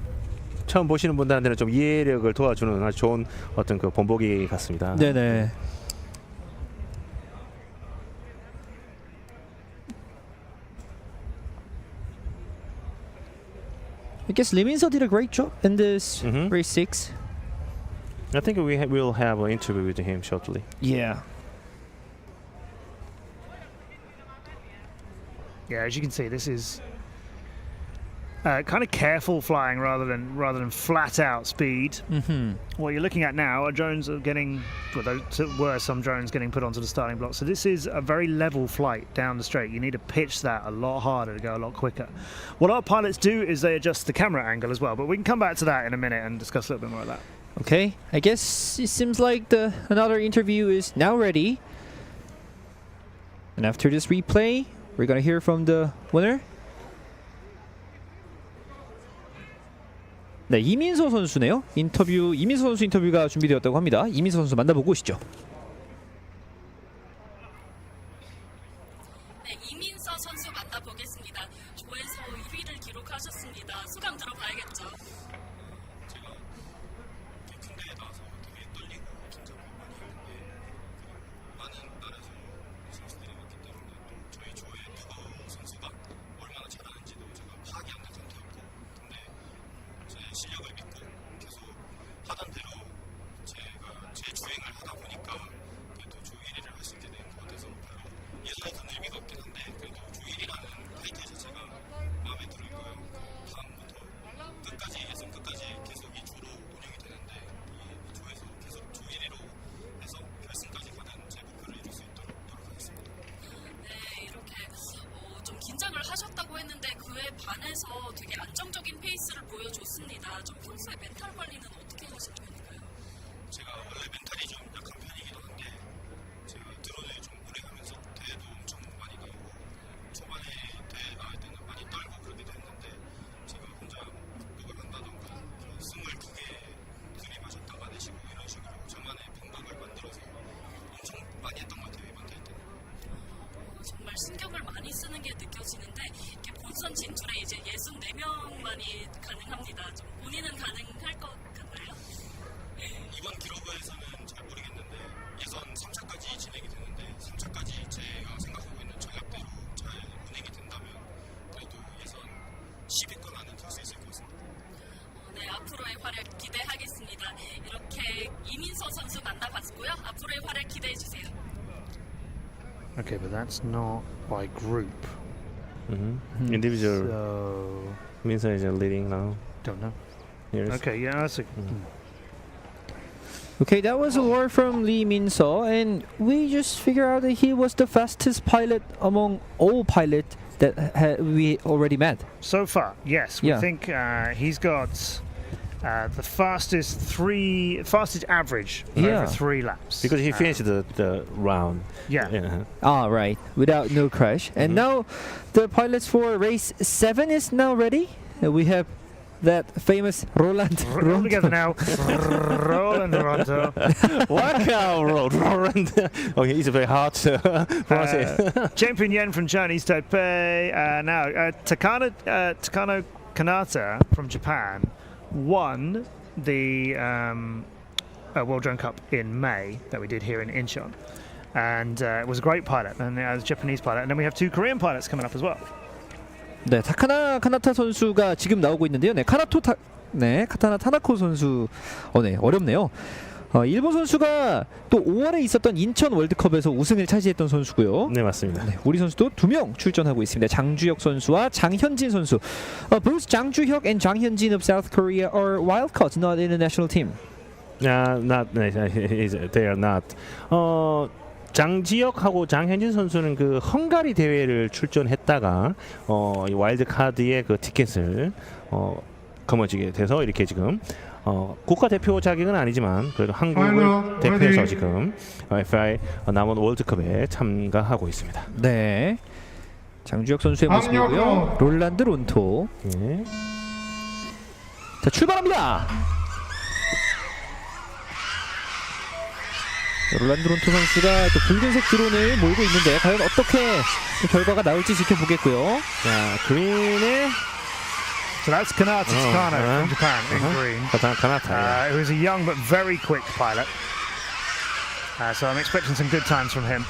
처음 보시는 분들한테는 좀 이해력을 도와주는 아주 좋은 어떤 그 본보기 같습니다. 네네. I guess Lee Min-seo did a great job in this race 6. I think we'll have an interview with him shortly. Yeah. Yeah, as you can see, this is kind of careful flying rather than flat out speed. What you're looking at now are drones are getting, well, there were some drones getting put onto the starting block. So this is a very level flight down the straight. You need to pitch that a lot harder to go a lot quicker. What our pilots do is they adjust the camera angle as well, but we can come back to that in a minute and discuss a little bit more of that. Okay, I guess it seems like another interview is now ready. And after this replay, we're gonna hear from the winner. 네, 이민서 선수네요. 이민서 선수 인터뷰가 준비되었다고 합니다. 이민서 선수 만나보고 오시죠. 네, 이민서 선수 만나보겠습니다. 조에서 1위를 기록하셨습니다. 소감 들어봐야겠죠. 제가 큰 대회 나와서 되게 떨리고 긴장을 많이 했는데 많은 나라에서 선수들이 왔기 때문에 또 저희 조의 누구 선수가 얼마나 잘하는지도 제가 파악이 안 된 상태였고, 근데 제 실력을 믿고 계속 하던 대로 제가 제 주행을 하다 보니까 그래도 조 1위를 할 수 있게 된 것 같아서 별로 예선에서는 의미가 없긴 한데 그래도 조 1위라는 타이틀 자체가 마음에 들고요. 다음부터 끝까지 예선 끝까지 계속 이 조로 운영이 되는데 이 조에서 계속 조 1위로 해서 결승까지 가는 제 목표를 이룰 수 있도록 노력하겠습니다. 네, 이렇게 좀 긴장을 하셨다고 했는데 그에 반해서 되게 안정적인 페이스를 보여줬습니다. 좀 평소에 멘탈 관리는 어떻게 하시는 편인가요? 제가 원래 멘탈이 좀 약한 편이기도 한데 제가 드론을 좀 오래 하면서 대회도 엄청 많이 나오고 초반에 대회 나갈 때는 많이 떨고 그러기도 했는데 제가 혼자 극복을 한다던가 숨을 크게 들이마셨다가 내쉬고 이런 식으로 저만의 방법을 만들어서 엄청 많이 했던 것 같아요, 이번 대회 때는. 정말 신경을 많이 쓰는 게 느껴지는데 이렇게 본선 진출에 이제 64명만이 가능합니다. 좀 본인은 가능할 것 같나요? 이번 기록에서는 잘 모르겠는데 예선 3차까지 진행이 되는데 3차까지 제가 생각하고 있는 전략대로 잘 운행이 된다면 그래도 예선 10위권 안에 들 수 있을 것 같습니다. 네, 앞으로의 활약 기대하겠습니다. 이렇게 이민서 선수 만나봤고요. 앞으로의 활약 기대해 주세요. Okay, but that's not by group. Individual. So 민서 is leading now. don't know. Yes. Okay, yeah, that's a. Okay, that was a word from Lee Min-seo, and we just figured out that he was the fastest pilot among all pilots that we already met. So far, yes, we Yeah. think he's got the fastest average Yeah. over 3 laps. Because he finished the round. Yeah. Ah, right, without no crash. And now the pilots for race 7 is now ready. We have that famous Roland. All together now. Roland Toronto. Wow, Roland. Okay, it's a very hard process. Champion Yen from Chinese Taipei. Now, Takano Kanata from Japan won the World Drone Cup in May that we did here in Incheon. And it was a great pilot, and it was a Japanese pilot. And then we have 2 Korean pilots coming up as well. 네, 카나타 선수가 지금 나오고 있는데요. 네, 카타나 타나코 선수. 네, 어렵네요. 일본 선수가 또 5월에 있었던 인천 월드컵에서 우승을 차지했던 선수고요. 네, 맞습니다. 네, 우리 선수도 2명 출전하고 있습니다. 장주혁 선수와 장현진 선수. Both Jang Ju-hyuk and Jang Hyun-jin of South Korea are wildcards, not in the national team. Not. They are not. 장지혁하고 장현진 선수는 그 헝가리 대회를 출전했다가 이 와일드 카드의 그 티켓을 거머쥐게 돼서 이렇게 지금 국가 대표 자격은 아니지만 그래도 한국을 대표해서 지금 FAI 남원 월드컵에 참가하고 있습니다. 네, 장주혁 선수의 모습이고요. 롤란드 론토. 네. 자, 출발합니다. 롤란드 론토 선수가 또 붉은색 드론을 몰고 있는데 과연 어떻게 결과가 나올지 지켜보겠고요. 자, 그린에 So that's Kanata Takano from Japan in green. 가나타. Who is a young but very quick pilot. So I'm expecting some good times from him.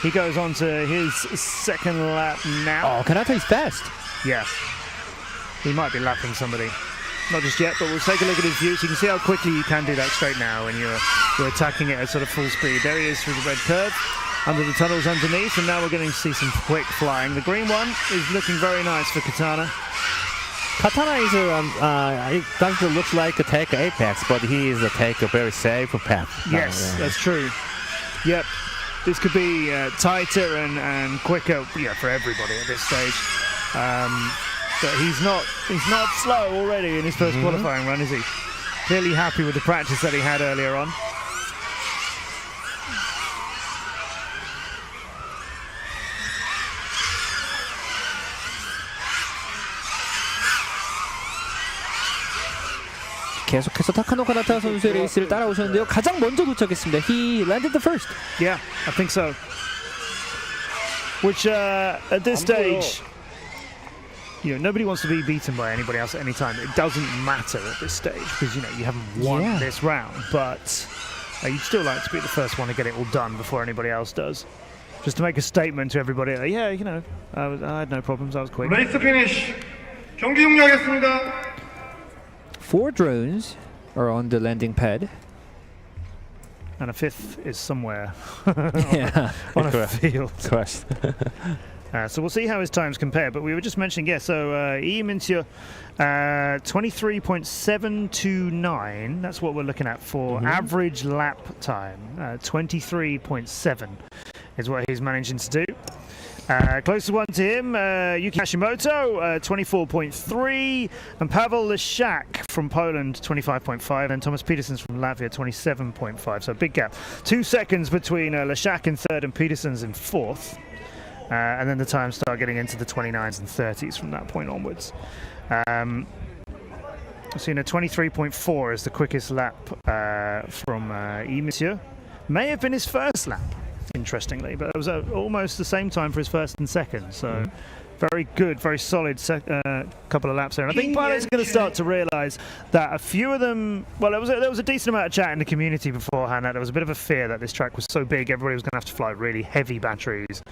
He goes on to his second lap now. Oh, Kanata is fast. Yeah. He might be lapping somebody. Not just yet, but we'll take a look at his view so you can see how quickly you can do that straight now when you're attacking it at sort of full speed. There he is through the red curve, under the tunnels underneath, and now we're going to see some quick flying. The green one is looking very nice for Katana. Katana is it doesn't look like a take apex, but he is a take a very safe path. Yes, that's true. Yep, this could be tighter and quicker, for everybody at this stage. But he's not slow already in his first qualifying run, is he? Clearly happy with the practice that he had earlier on. 계속해서 타카노 카나타 선수의 레이스를 따라오셨는데요. 가장 먼저 도착했습니다. He landed the first. Yeah, I think so. Which at this stage, nobody wants to be beaten by anybody else at any time. It doesn't matter at this stage because you haven't won this round, but you'd still like to be the first one to get it all done before anybody else does. Just to make a statement to everybody. I had no problems. I was quick. 레이스 피니쉬. 경기 종료하겠습니다. 4 drones are on the landing pad. And a fifth is somewhere on a field. Correct. So we'll see how his times compare. But we were just mentioning, so Lee Min-seo, 23.729. That's what we're looking at for average lap time. 23.7 is what he's managing to do. Closest one to him, Yuki Hashimoto, 24.3, and Pavel Leszak from Poland, 25.5, and Thomas Petersons from Latvia, 27.5. So a big gap. 2 seconds between Leszak in third and Petersons in fourth. And then the times start getting into the 29s and 30s from that point onwards. So 23.4 is the quickest lap from Lee Min-seo. May have been his first lap, interestingly, but it was almost the same time for his first and second. So very good, very solid couple of laps there. And I think pilots are going to start to realise that a few of them, well, there was a decent amount of chat in the community beforehand that there was a bit of a fear that this track was so big, everybody was going to have to fly really heavy batteries,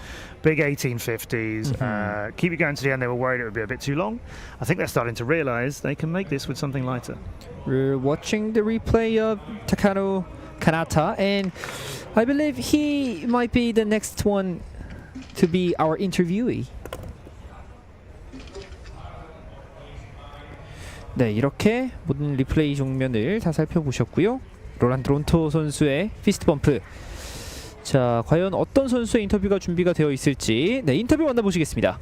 big 1850s, keep it going to the end. They were worried it would be a bit too long. I think they're starting to realise they can make this with something lighter. We're watching the replay of Takano Kanata, and I believe he might be the next one to be our interviewee. 네, 이렇게 모든 리플레이 장면을 다 살펴보셨고요. 로란드 론토 선수의 피스트 범프. 자, 과연 어떤 선수의 인터뷰가 준비가 되어 있을지 인터뷰 만나보시겠습니다.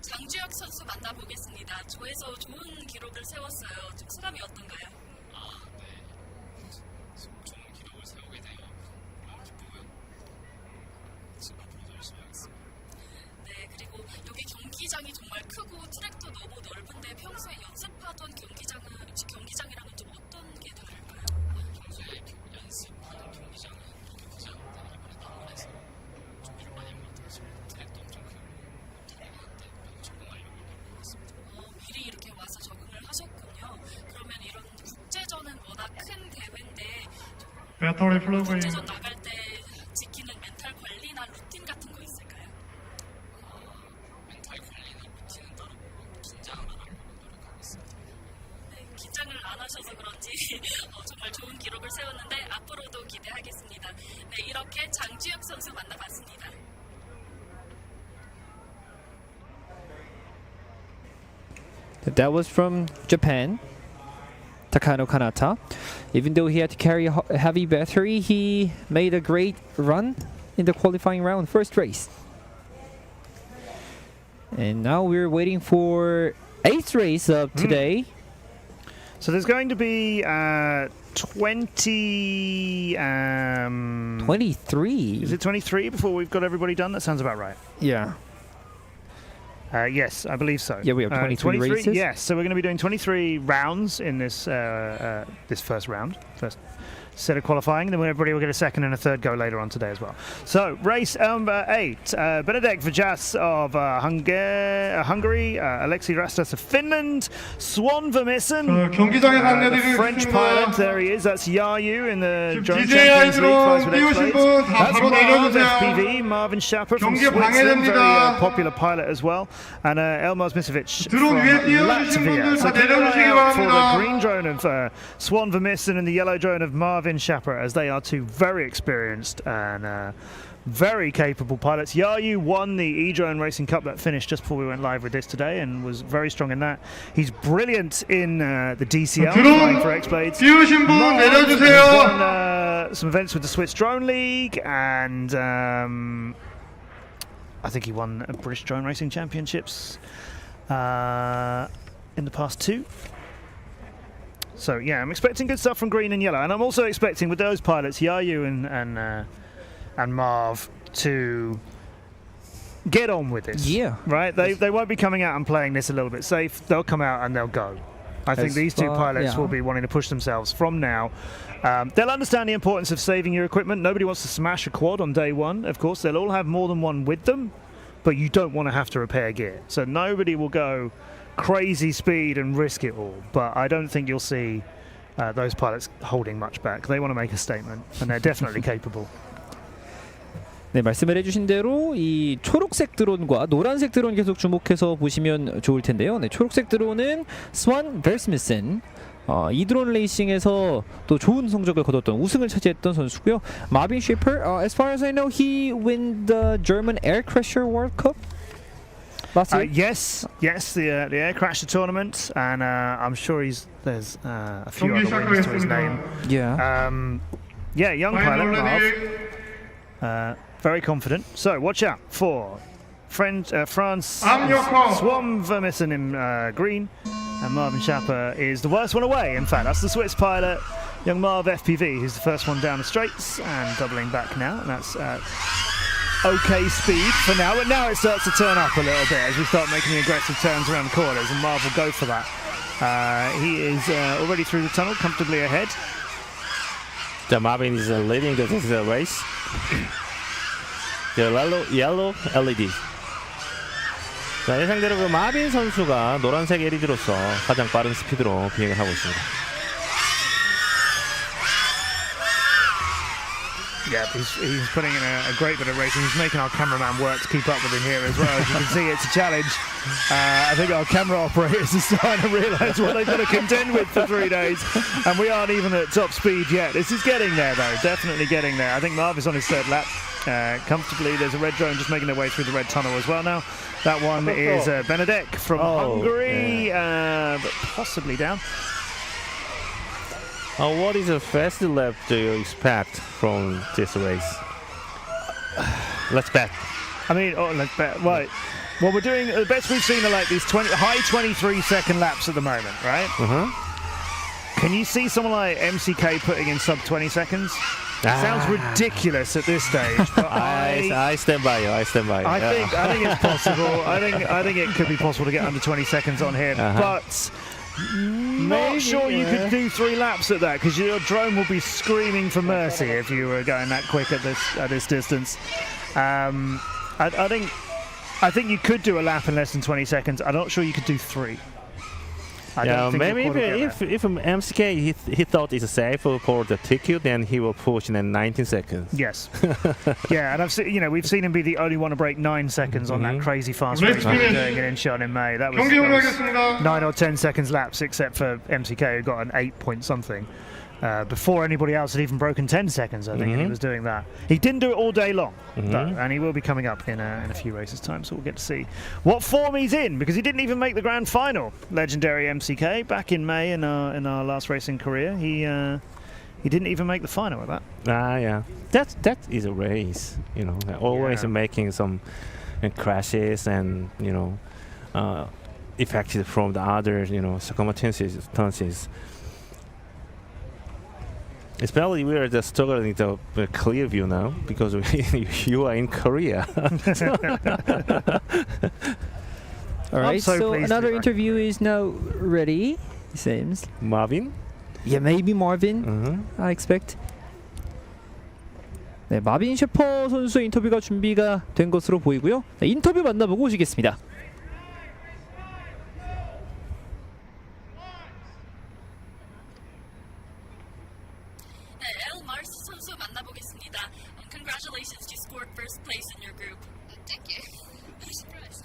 장주혁 선수 만나보겠습니다. 조에서 좋은 기록을 세웠어요. 좀 소감이 어떤가요? 좋은 기록을 세우게 되어 너무 기쁘고요. 지금 앞으로도 열심히 하겠습니다. 네, 그리고 여기 경기장이 정말 크고 트랙도 너무 넓은데 평소에 연습하던 경기장이랑은 좀 어떤 게 다를까요? 평소에 연습하는 경기장은 그렇게 크지 않은데 이번에 방문해서 준비를 많이 한 것 같아서 트랙도 엄청 크고 다양한데 적응하려고 노력하고 있습니다. 미리 이렇게 와서 적응을 하셨군요. 그러면 이런 국제전은 워낙 큰 대회인데 배터리 플러그인. 국제전 나갈 때 지키는 멘탈 관리나 루틴 같은 거 있을까요? 멘탈 관리나 루틴은 따로 긴장을 안 하려고 노력하고 있습니다. 네, 긴장을 안 하셔서 그런지 정말 좋은 기록을 세웠는데 앞으로도 기대하겠습니다. 네, 이렇게 장주혁 선수 만나봤습니다. That was from Japan, Takano Kanata. Even though he had to carry a heavy battery, he made a great run in the qualifying round, first race. And now we're waiting for 8th race of today. So there's going to be 23. Is it 23 before we've got everybody done? That sounds about right. Yeah. Yes, I believe so. Yeah, we have 23 races. Yes, so we're going to be doing 23 rounds in this this first round, first set of qualifying. Then everybody will get a second and a third go later on today as well. So race number 8, Benedek Vajas of Hungary, Alexei Rastas of Finland, Swan Vermissen, 경기장에 the French pilot. There he is. That's Yayu in the Drone DJ Champions League. Flies with 띄우신 X-Blades. 분 다 That's 바로 Marv 내려주세요. FPV, Marvin Schapper from 경기 Switzerland, very 방해됩니다. popular pilot as well, and Elmar Zmisovic 드론 from 위에 띄워주신 Latvia. 분들 So 다 keep an eye 내려주시기 out for the 바랍니다. green drone of Swan Vermissen and the yellow drone of Marvin Schapper, as they are two very experienced and very capable pilots. Yayu won the E-Drone Racing Cup that finished just before we went live with this today and was very strong in that. He's brilliant in the DCL, flying for X-Blades. 띄우신 분 He's 내려주세요. won some events with the Swiss Drone League, and I think he won British Drone Racing Championships in the past 2. So yeah, I'm expecting good stuff from green and yellow, and I'm also expecting with those pilots, Yayu and Marv, to get on with this. Yeah. Right? They won't be coming out and playing this a little bit safe. They'll come out and they'll go. I think these two pilots will be wanting to push themselves from now. They'll understand the importance of saving your equipment. Nobody wants to smash a quad on day one. Of course, they'll all have more than one with them, but you don't want to have to repair gear. So nobody will go crazy speed and risk it all. But I don't think you'll see those pilots holding much back. They want to make a statement, and they're definitely capable. 네, 말씀을 해주신 대로 이 초록색 드론과 노란색 드론 계속 주목해서 보시면 좋을 텐데요. 네, 초록색 드론은 스완 베르스미슨, 이 드론 레이싱에서 또 좋은 성적을 거뒀던 우승을 차지했던 선수고요. 마빈 쉐퍼, as far as I know, he won the German Air Crasher World Cup last year. Yes, the Air Crasher tournament, and I'm sure there's a few other wins to his name. Yeah. Yeah, young pilot, Marv. Very confident. So watch out for France Swan Vermissen in green, and Marvin Schapper is the worst one away. In fact, that's the Swiss pilot, young Marv FPV, who's the first one down the straights and doubling back now. And that's okay speed for now, but now it starts to turn up a little bit as we start making the aggressive turns around the corners, and Marv will go for that. He is already through the tunnel, comfortably ahead. The Marvin is leading the race. The yellow LED. 자, 예상대로 그 마빈 선수가 노란색 LED로서 가장 빠른 스피드로 비행을 하고 있습니다. Yeah, he's putting in a great bit of racing. He's making our cameraman work to keep up with him here as well. As you can see, it's a challenge. I think our camera operators are starting to realise what they've got to contend with for 3 days. And we aren't even at top speed yet. This is getting there, though. Definitely getting there. I think Marv is on his 3rd lap. Comfortably, there's a red drone just making their way through the red tunnel as well now. That one is Benedek from Hungary, but possibly down. What is the fast lap do you expect from this race? Let's bet. I mean, let's bet. Right. Well, we're doing the best we've seen are like these high 23-second laps at the moment, right? Can you see someone like MCK putting in sub 20 seconds? Sounds ridiculous at this stage, but I stand by you. I think it's possible. I think it could be possible to get under 20 seconds on here, but not sure you could do 3 laps at that, because your drone will be screaming for mercy if you were going that quick at this distance. I think you could do a lap in less than 20 seconds. I'm not sure you could do 3. Maybe if MCK he thought it's safe for the TQ, then he will push in 19 seconds. Yes. Yeah, and I've seen, we've seen him be the only one to break 9 seconds on that crazy fast race we were doing in Incheon in May. That was 9 or 10 seconds laps, except for MCK, who got an 8 point something. Before anybody else had even broken 10 seconds, I think, and he was doing that. He didn't do it all day long, though, and he will be coming up in a few races' time, so we'll get to see what form he's in, because he didn't even make the grand final. Legendary MCK, back in May in our last race in Korea, he didn't even make the final with that. Yeah, that is a race, always making some crashes and effects from the other circumstances. Especially we are just struggling to clear view now because you are in Korea. All right, so another interview is now ready, it seems. Marvin? Yeah, maybe Marvin, I expect. 네, 마빈 셰퍼 선수의 인터뷰가 준비가 된 것으로 보이고요. 네, 인터뷰 만나보고 오시겠습니다. Congratulations, you scored first place in your group. Thank you. I'm surprised.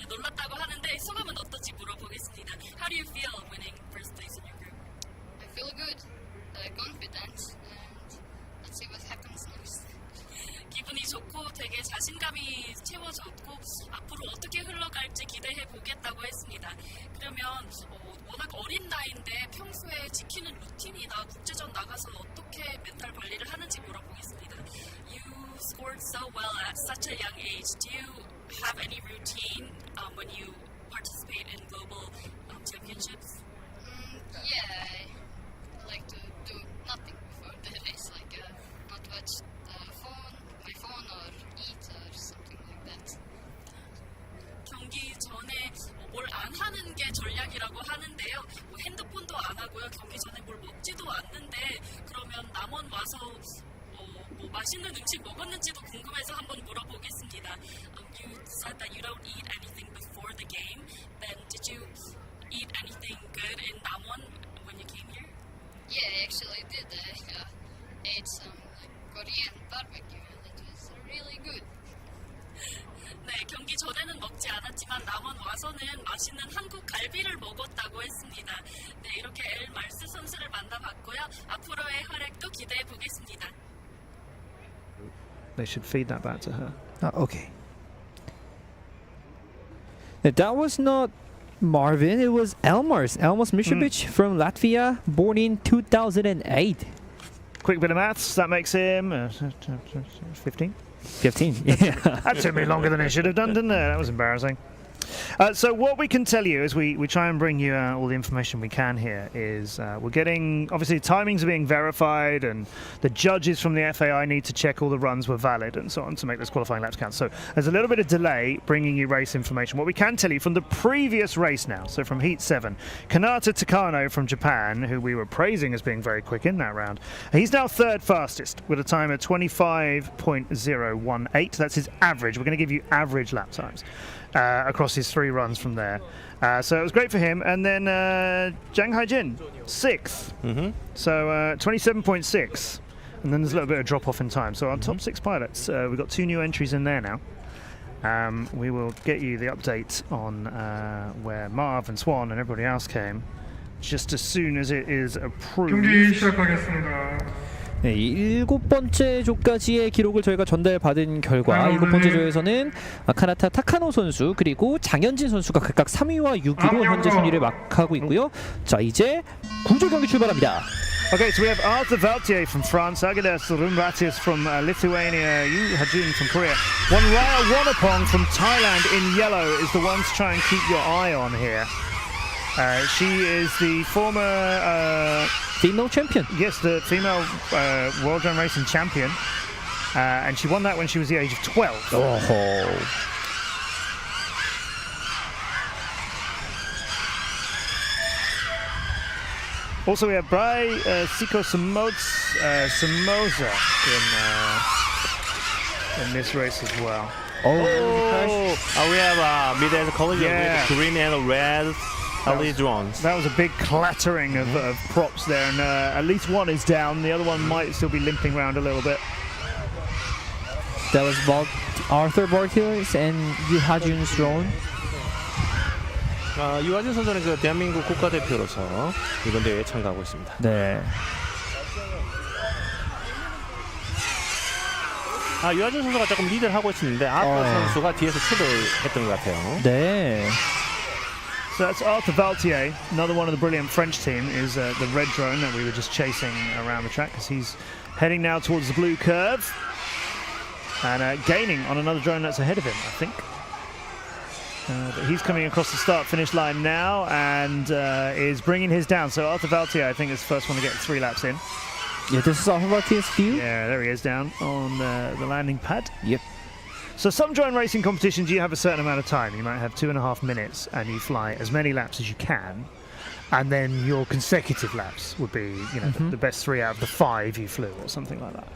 놀랐다고 하는데 소감은 어떨지 물어보겠습니다. How do you feel winning first place in your group? I feel good, confident, and let's see what happens next. 기분이 좋고 앞으로 어떻게 흘러갈지 기대해 보겠다고 했습니다. 그러면 워낙 어린 나이인데 평소에 지키는 루틴이나 국제전 나가서 어떻게 멘탈 관리를 하는지 물어보겠습니다. You scored so well at such a young age. Do you have any routine when you participate in global championships? Yeah, I like to do nothing before the race, like not watch my phone or eat or something like that. 경기 전에 뭘 안 하는 게 전략이라고 하는데요. 뭐 핸드폰도 안 하고요. 경기 전에 뭘 먹지도 않는데 그러면 남원 와서 뭐 맛있는 음식 먹었는지도 궁금해서 한번 물어보겠습니다. You said that you don't eat anything before the game. Then did you eat anything good in Namwon when you came here? Yeah, I actually did. I ate some Korean barbecue and it was really good. 네, 경기 전에는 먹지 않았지만 남원 와서는 맛있는 한국 갈비를 먹었다고 했습니다. 네, 이렇게 엘 말스 선수를 만나봤고요. 앞으로의 활약도 기대해 보겠습니다. They should feed that back to her. Okay. That was not Marvin, it was Elmars Mishevic from Latvia, born in 2008. Quick bit of maths, that makes him 15. 15. Yeah. That took me longer than it should have done, didn't it? That was embarrassing. So what we can tell you as we try and bring you all the information we can here is we're getting, obviously timings are being verified and the judges from the FAI need to check all the runs were valid and so on to make those qualifying laps count. So there's a little bit of delay bringing you race information. What we can tell you from the previous race now, so from Heat 7, Kanata Takano from Japan, who we were praising as being very quick in that round, he's now third fastest with a time of 25.018. That's his average. We're going to give you average lap times across his 3 runs from there. So it was great for him. And then Jang Haijin, 6th. So 27.6. And then there's a little bit of drop off in time. So our top 6 pilots, we've got 2 new entries in there now. We will get you the update on where Marv and Swan and everybody else came just as soon as it is approved. 경기 시작하겠습니다. 네, 7번째 조까지의 기록을 저희가 전달받은 결과 7번째 조에서는 카나타 타카노 선수 그리고 장현진 선수가 각각 3위와 6위로 현재 순위를 막하고 있고요. 자, 이제 9조 경기 출발합니다. Okay, so we have Arthur Valtier from France, Agadas Rumratius from Lithuania, Yu Hajun from Korea. Raya Wonapong from Thailand in yellow is the one to try and keep your eye on here. She is the former female champion. Yes, the female World Drone Racing champion. And she won that when she was the age of 12. Oh. Also, we have Brai Siko Somoza in this race as well. We have mid-end collision with green and red LED drones. That was a big clattering of props there, and at least one is down. The other one might still be limping around a little bit. That was Arthur Bartiers and Yu Ha-jun's drone. 유하준 선수는 그 대한민국 국가대표로서 이번 대회에 참가하고 있습니다. 네. 유하준 선수가 조금 리드를 하고 있었는데 아터 선수가 뒤에서 추돌했던 것 같아요. 네. So that's Arthur Valtier, another one of the brilliant French team, is the red drone that we were just chasing around the track because he's heading now towards the blue curve and gaining on another drone that's ahead of him, I think. But he's coming across the start-finish line now and is bringing his down. So Arthur Valtier, I think, is the first one to get 3 laps in. Yeah, this is Arthur Valtier's view. Yeah, there he is down on the landing pad. Yep. So some drone racing competitions, you have a certain amount of time. You might have 2.5 minutes and you fly as many laps as you can. And then your consecutive laps would be, you know, the best 3 out of the 5 you flew or something like that.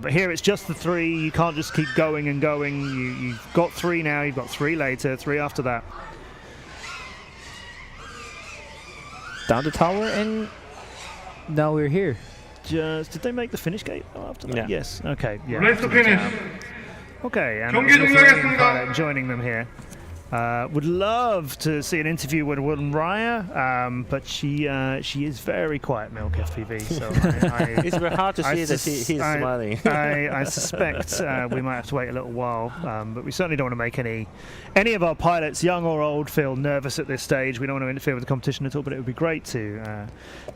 But here it's just the 3. You can't just keep going and going. You've got 3 now. You've got 3 later, 3 after that. Down the tower and now we're here. Did they make the finish gate after that? Yeah. Yes. Okay. Yeah. Race to finish. Okay. And 경기 종료하겠습니다. joining them here. Would love to see an interview with Raya, but she is very quiet, Milk FPV. So It's very hard to see that he's smiling. I suspect we might have to wait a little while, but we certainly don't want to make any of our pilots, young or old, feel nervous at this stage. We don't want to interfere with the competition at all, but it would be great to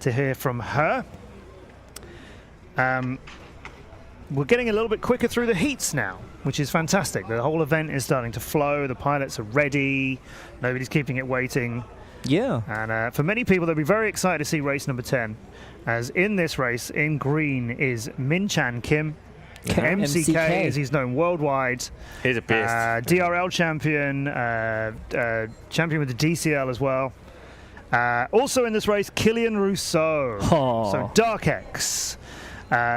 hear from her. We're getting a little bit quicker through the heats now, which is fantastic. The whole event is starting to flow. The pilots are ready. Nobody's keeping it waiting. Yeah. And for many people, they'll be very excited to see race number 10. As in this race, in green, is Min-Chan Kim. MCK, as he's known worldwide. He's the best. DRL champion, champion with the DCL as well. Also in this race, Kylian Rousseau. Oh. So Dark X.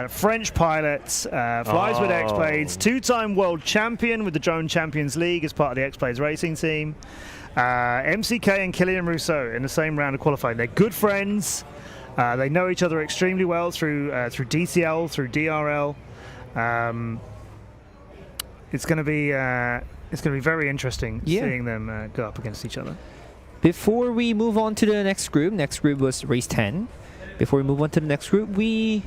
French pilot, flies with X-Blades, two-time world champion with the Drone Champions League as part of the X-Blades racing team. MCK and Kylian Rousseau in the same round of qualifying. They're good friends. They know each other extremely well through DCL, through DRL. It's going to be very interesting seeing them go up against each other. Before we move on to the next group was race 10. Before we move on to the next group, we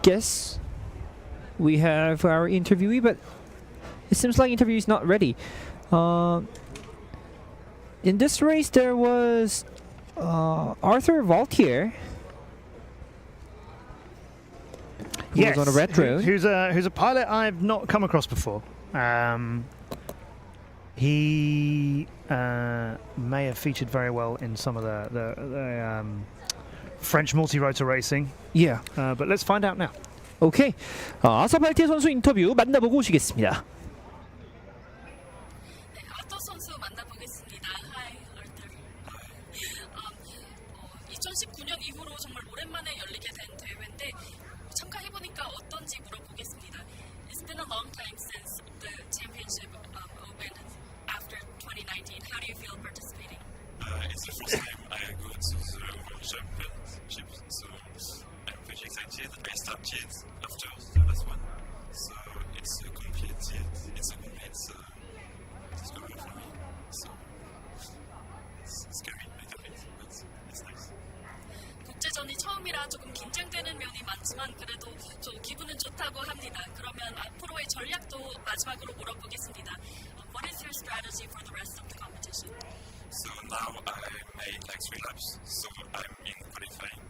guess we have our interviewee, but it seems like interview is not ready. In this race, there was Arthur Vaultier. Who was on a red road. Who's a pilot I've not come across before. He may have featured very well in some of the French multi-rotor racing. Yeah. But let's find out now. 오케이. 아사 발티에 선수 인터뷰 만나보고 오시겠습니다. 네, 아터 선수 만나보겠습니다. Hi, Arthur. 2019년 이후로 정말 오랜만에 열리게 된 대회인데 참가해보니까 어떤지 물어보겠습니다. It's been a long time since the championship opened after 2019. How do you feel participating? It's the first time I go to the World Championship, so I'm pretty excited. I started after the last one, so it's a complete discovery for me. So it's scary a little bit, but it's nice. 국제전이 처음이라 조금 긴장되는 면이 많지만 그래도 좀 기분은 좋다고 합니다. 그러면 앞으로의 전략도 마지막으로 물어보겠습니다. What is your strategy for the rest of the competition? So now I made like 3 laps, so I'm in qualifying.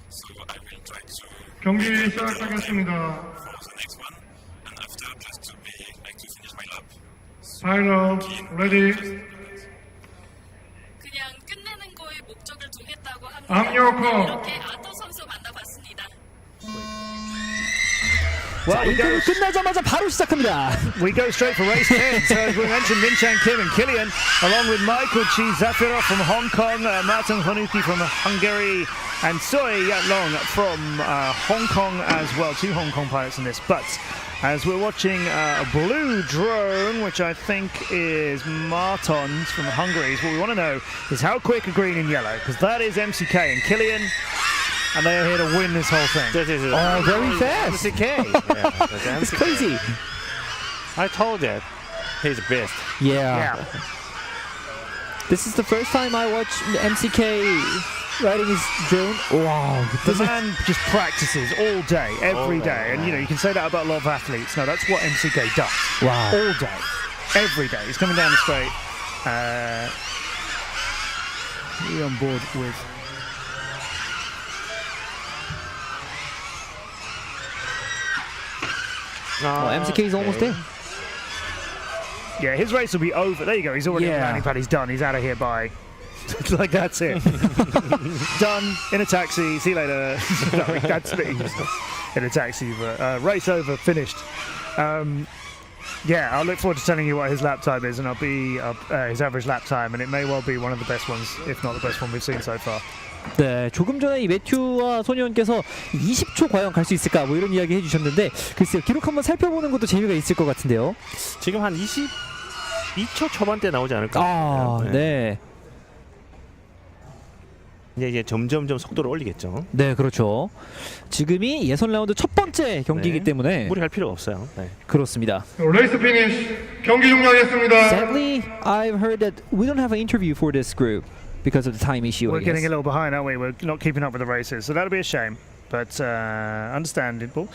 So I will try to 경기 make a better 시작하겠습니다. time for the next one, and after just to finish my lap. Pilot, ready. 그냥 끝내는 거에 목적을 두겠다고 합니다. 압력호. 이렇게 아터 선수 만나봤습니다. 자, 인터뷰 끝나자마자 바로 시작합니다. We go straight for race 10. So as we mentioned, Min-Chan Kim and Kylian, along with Michael Chi Zafirov from Hong Kong, Martin Honuki from Hungary, and Soi Yatlong from Hong Kong as well. 2 Hong Kong pilots in this. But as we're watching a blue drone, which I think is Martons from Hungary, what we want to know is how quick are green and yellow, because that is MCK and Kylian. And they are here to win this whole thing. This is very fast. MCK. Yeah, It's crazy. I told you, he's the best. Yeah. This is the first time I watch MCK riding his drone. Wow. The man just practices all day, every day. And, you can say that about a lot of athletes. No, that's what MCK does. Wow. All day, every day. He's coming down the straight. Really on board with... MCK is almost there. Yeah, his race will be over. There you go. He's already on the landing pad. He's done. He's out of here by... like, that's it. Done. In a taxi. See you later. No, that's me. In a taxi. But race over. Finished. Yeah, I'll look forward to telling you what his lap time is, and I'll be his average lap time, and it may well be one of the best ones, if not the best one we've seen so far. 네, 조금 전에 이 매튜와 소니원께서 20초 과연 갈 수 있을까 뭐 이런 이야기 해주셨는데 글쎄요, 기록 한번 살펴보는 것도 재미가 있을 것 같은데요. 지금 한 22초 초반대 나오지 않을까? 네. 이제 점점 속도를 올리겠죠. 네, 그렇죠. 지금이 예선 라운드 첫 번째 경기이기 네. 때문에 무리할 필요가 없어요. 네. 그렇습니다. 레이스 피니시 경기 종료하겠습니다. Sadly, I've heard that we don't have an interview for this group because of the time issue. We're I getting a guess. little behind, aren't we? We're not keeping up with the races, so that'll be a shame. But understandable.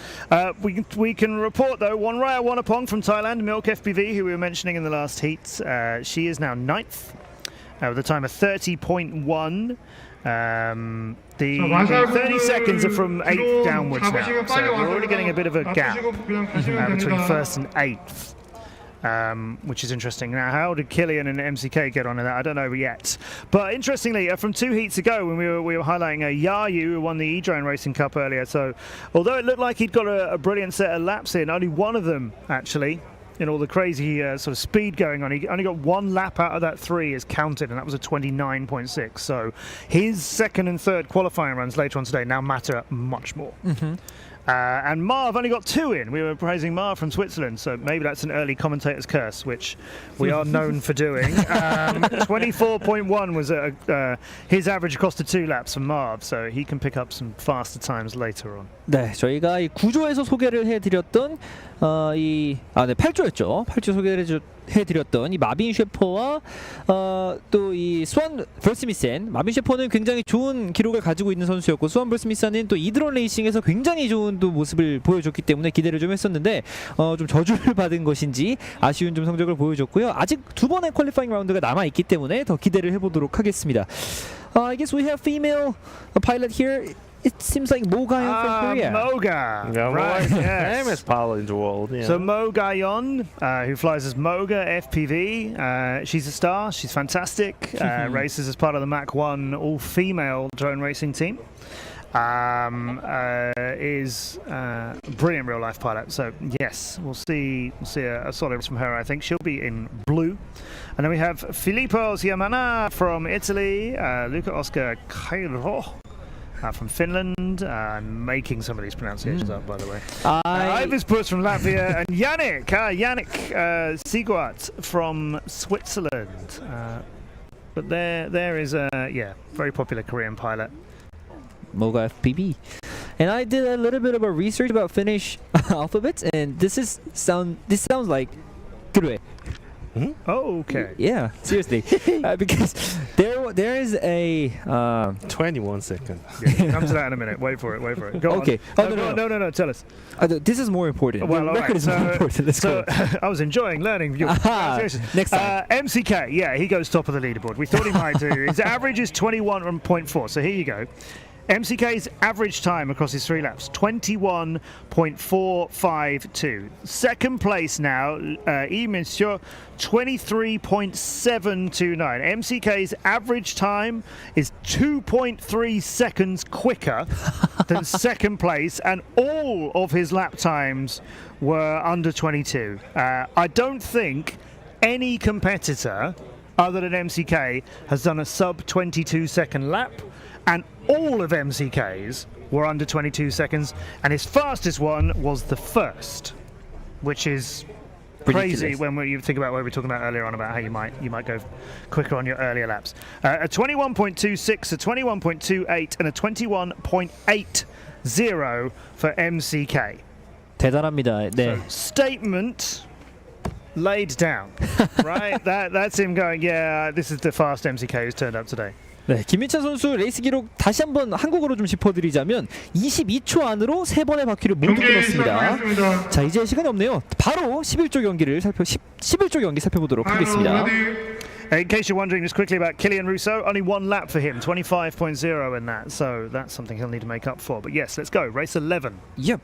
We can report though, Wonraya Wonapong from Thailand, Milk FPV, who we were mentioning in the last heats. She is now 9th with a time of 30.1. The 30 seconds are from 8th downwards now, so we're already getting a bit of a gap between 1st and 8th. Which is interesting. Now, how did Killian and MCK get on in that? I don't know yet. But interestingly, from 2 heats ago, when we were highlighting Yayu, who won the E-Drone Racing Cup earlier. So, although it looked like he'd got a brilliant set of laps in, only one of them actually, in all the crazy sort of speed going on, he only got 1 lap out of that 3 is counted, and that was a 29.6. So, his second and third qualifying runs later on today now matter much more. And Marv only got 2 in. We were praising Marv from Switzerland, so maybe that's an early commentator's curse, which we are known for doing. 24.1 was his average across the 2 laps for Marv, so he can pick up some faster times later on. 네, 저희가 이 9조에서 소개를 해드렸던 8조였죠. 8조 소개를 해드렸던 이 마빈 셰퍼와 또 이 수완 벌스미센. 마빈 셰퍼는 굉장히 좋은 기록을 가지고 있는 선수였고, 수완 벌스미센은 또 이드론 레이싱에서 굉장히 좋은 또 모습을 보여줬기 때문에 기대를 좀 했었는데 좀 저주를 받은 것인지 아쉬운 좀 성적을 보여줬고요. 아직 2번의 퀄리파잉 라운드가 남아 있기 때문에 더 기대를 해보도록 하겠습니다. I guess we have female pilot here. It seems like Mo Gayon from Korea. Moga. Yeah, Right, yes. famous pilot in the world. Yeah. So Mo Gayon, who flies as Moga FPV, she's a star. She's fantastic. Races as part of the Mach 1 all-female drone racing team. Is a brilliant real-life pilot. So yes, we'll see a solid from her. I think she'll be in blue. And then we have Filippo Siamana from Italy, Luca Oscar Cairo. From Finland, I'm making some of these pronunciations up, by the way. Ivis Puss from Latvia, and Yannick Siguat from Switzerland. But there is a very popular Korean pilot. Moga FPV. And I did a little bit of a research about Finnish alphabets, and this sounds like Kure. Oh, okay. Yeah, seriously, because there is a 21 seconds. Yeah, come to that in a minute. Wait for it. Go okay. on. No. Tell us. This is more important. Well, the all record right. is more important. Let's go. I was enjoying learning your pronunciation. Next time. MCK, yeah, he goes top of the leaderboard. We thought he might do. His average is 21.4. So here you go. MCK's average time across his 3 laps, 21.452. Second place now, Monsieur, 23.729. MCK's average time is 2.3 seconds quicker than second place, and all of his lap times were under 22. I don't think any competitor other than MCK has done a sub 22 second lap, and all of MCK's were under 22 seconds, and his fastest one was the first, which is crazy when you think about what we were talking about earlier on about how you might go quicker on your earlier laps. A 21.26, a 21.28, and a 21.80 for MCK. 대단합니다. 네. So, statement laid down, right? That's him going, yeah, this is the fast MCK who's turned up today. 네, 김민찬 선수 레이스 기록 다시 한번 한국어로 좀 짚어드리자면 22초 안으로 3번의 바퀴를 모두 돌았습니다. 자, 이제 시간이 없네요. 바로 11조 경기 살펴보도록 하겠습니다. In case you're wondering just quickly about Kilian Rousseau, only 1 lap for him, 25.0 in that, so that's something he'll need to make up for. But yes, let's go, race 11. Yep.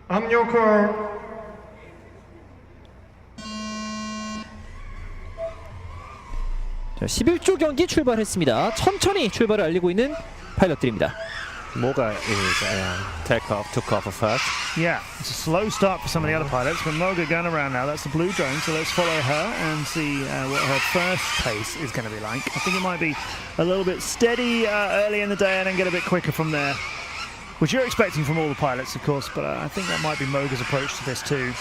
압력화 자, 11조 경기 출발했습니다. 천천히 출발을 알리고 있는 파일럿들입니다. Moga is took off first. Yeah, it's a slow start for some of the other pilots, but Moga going around now. That's the blue drone, so let's follow her and see what her first pace is going to be like. I think it might be a little bit steady early in the day and then get a bit quicker from there, which you're expecting from all the pilots, of course, but I think that might be Moga's approach to this too.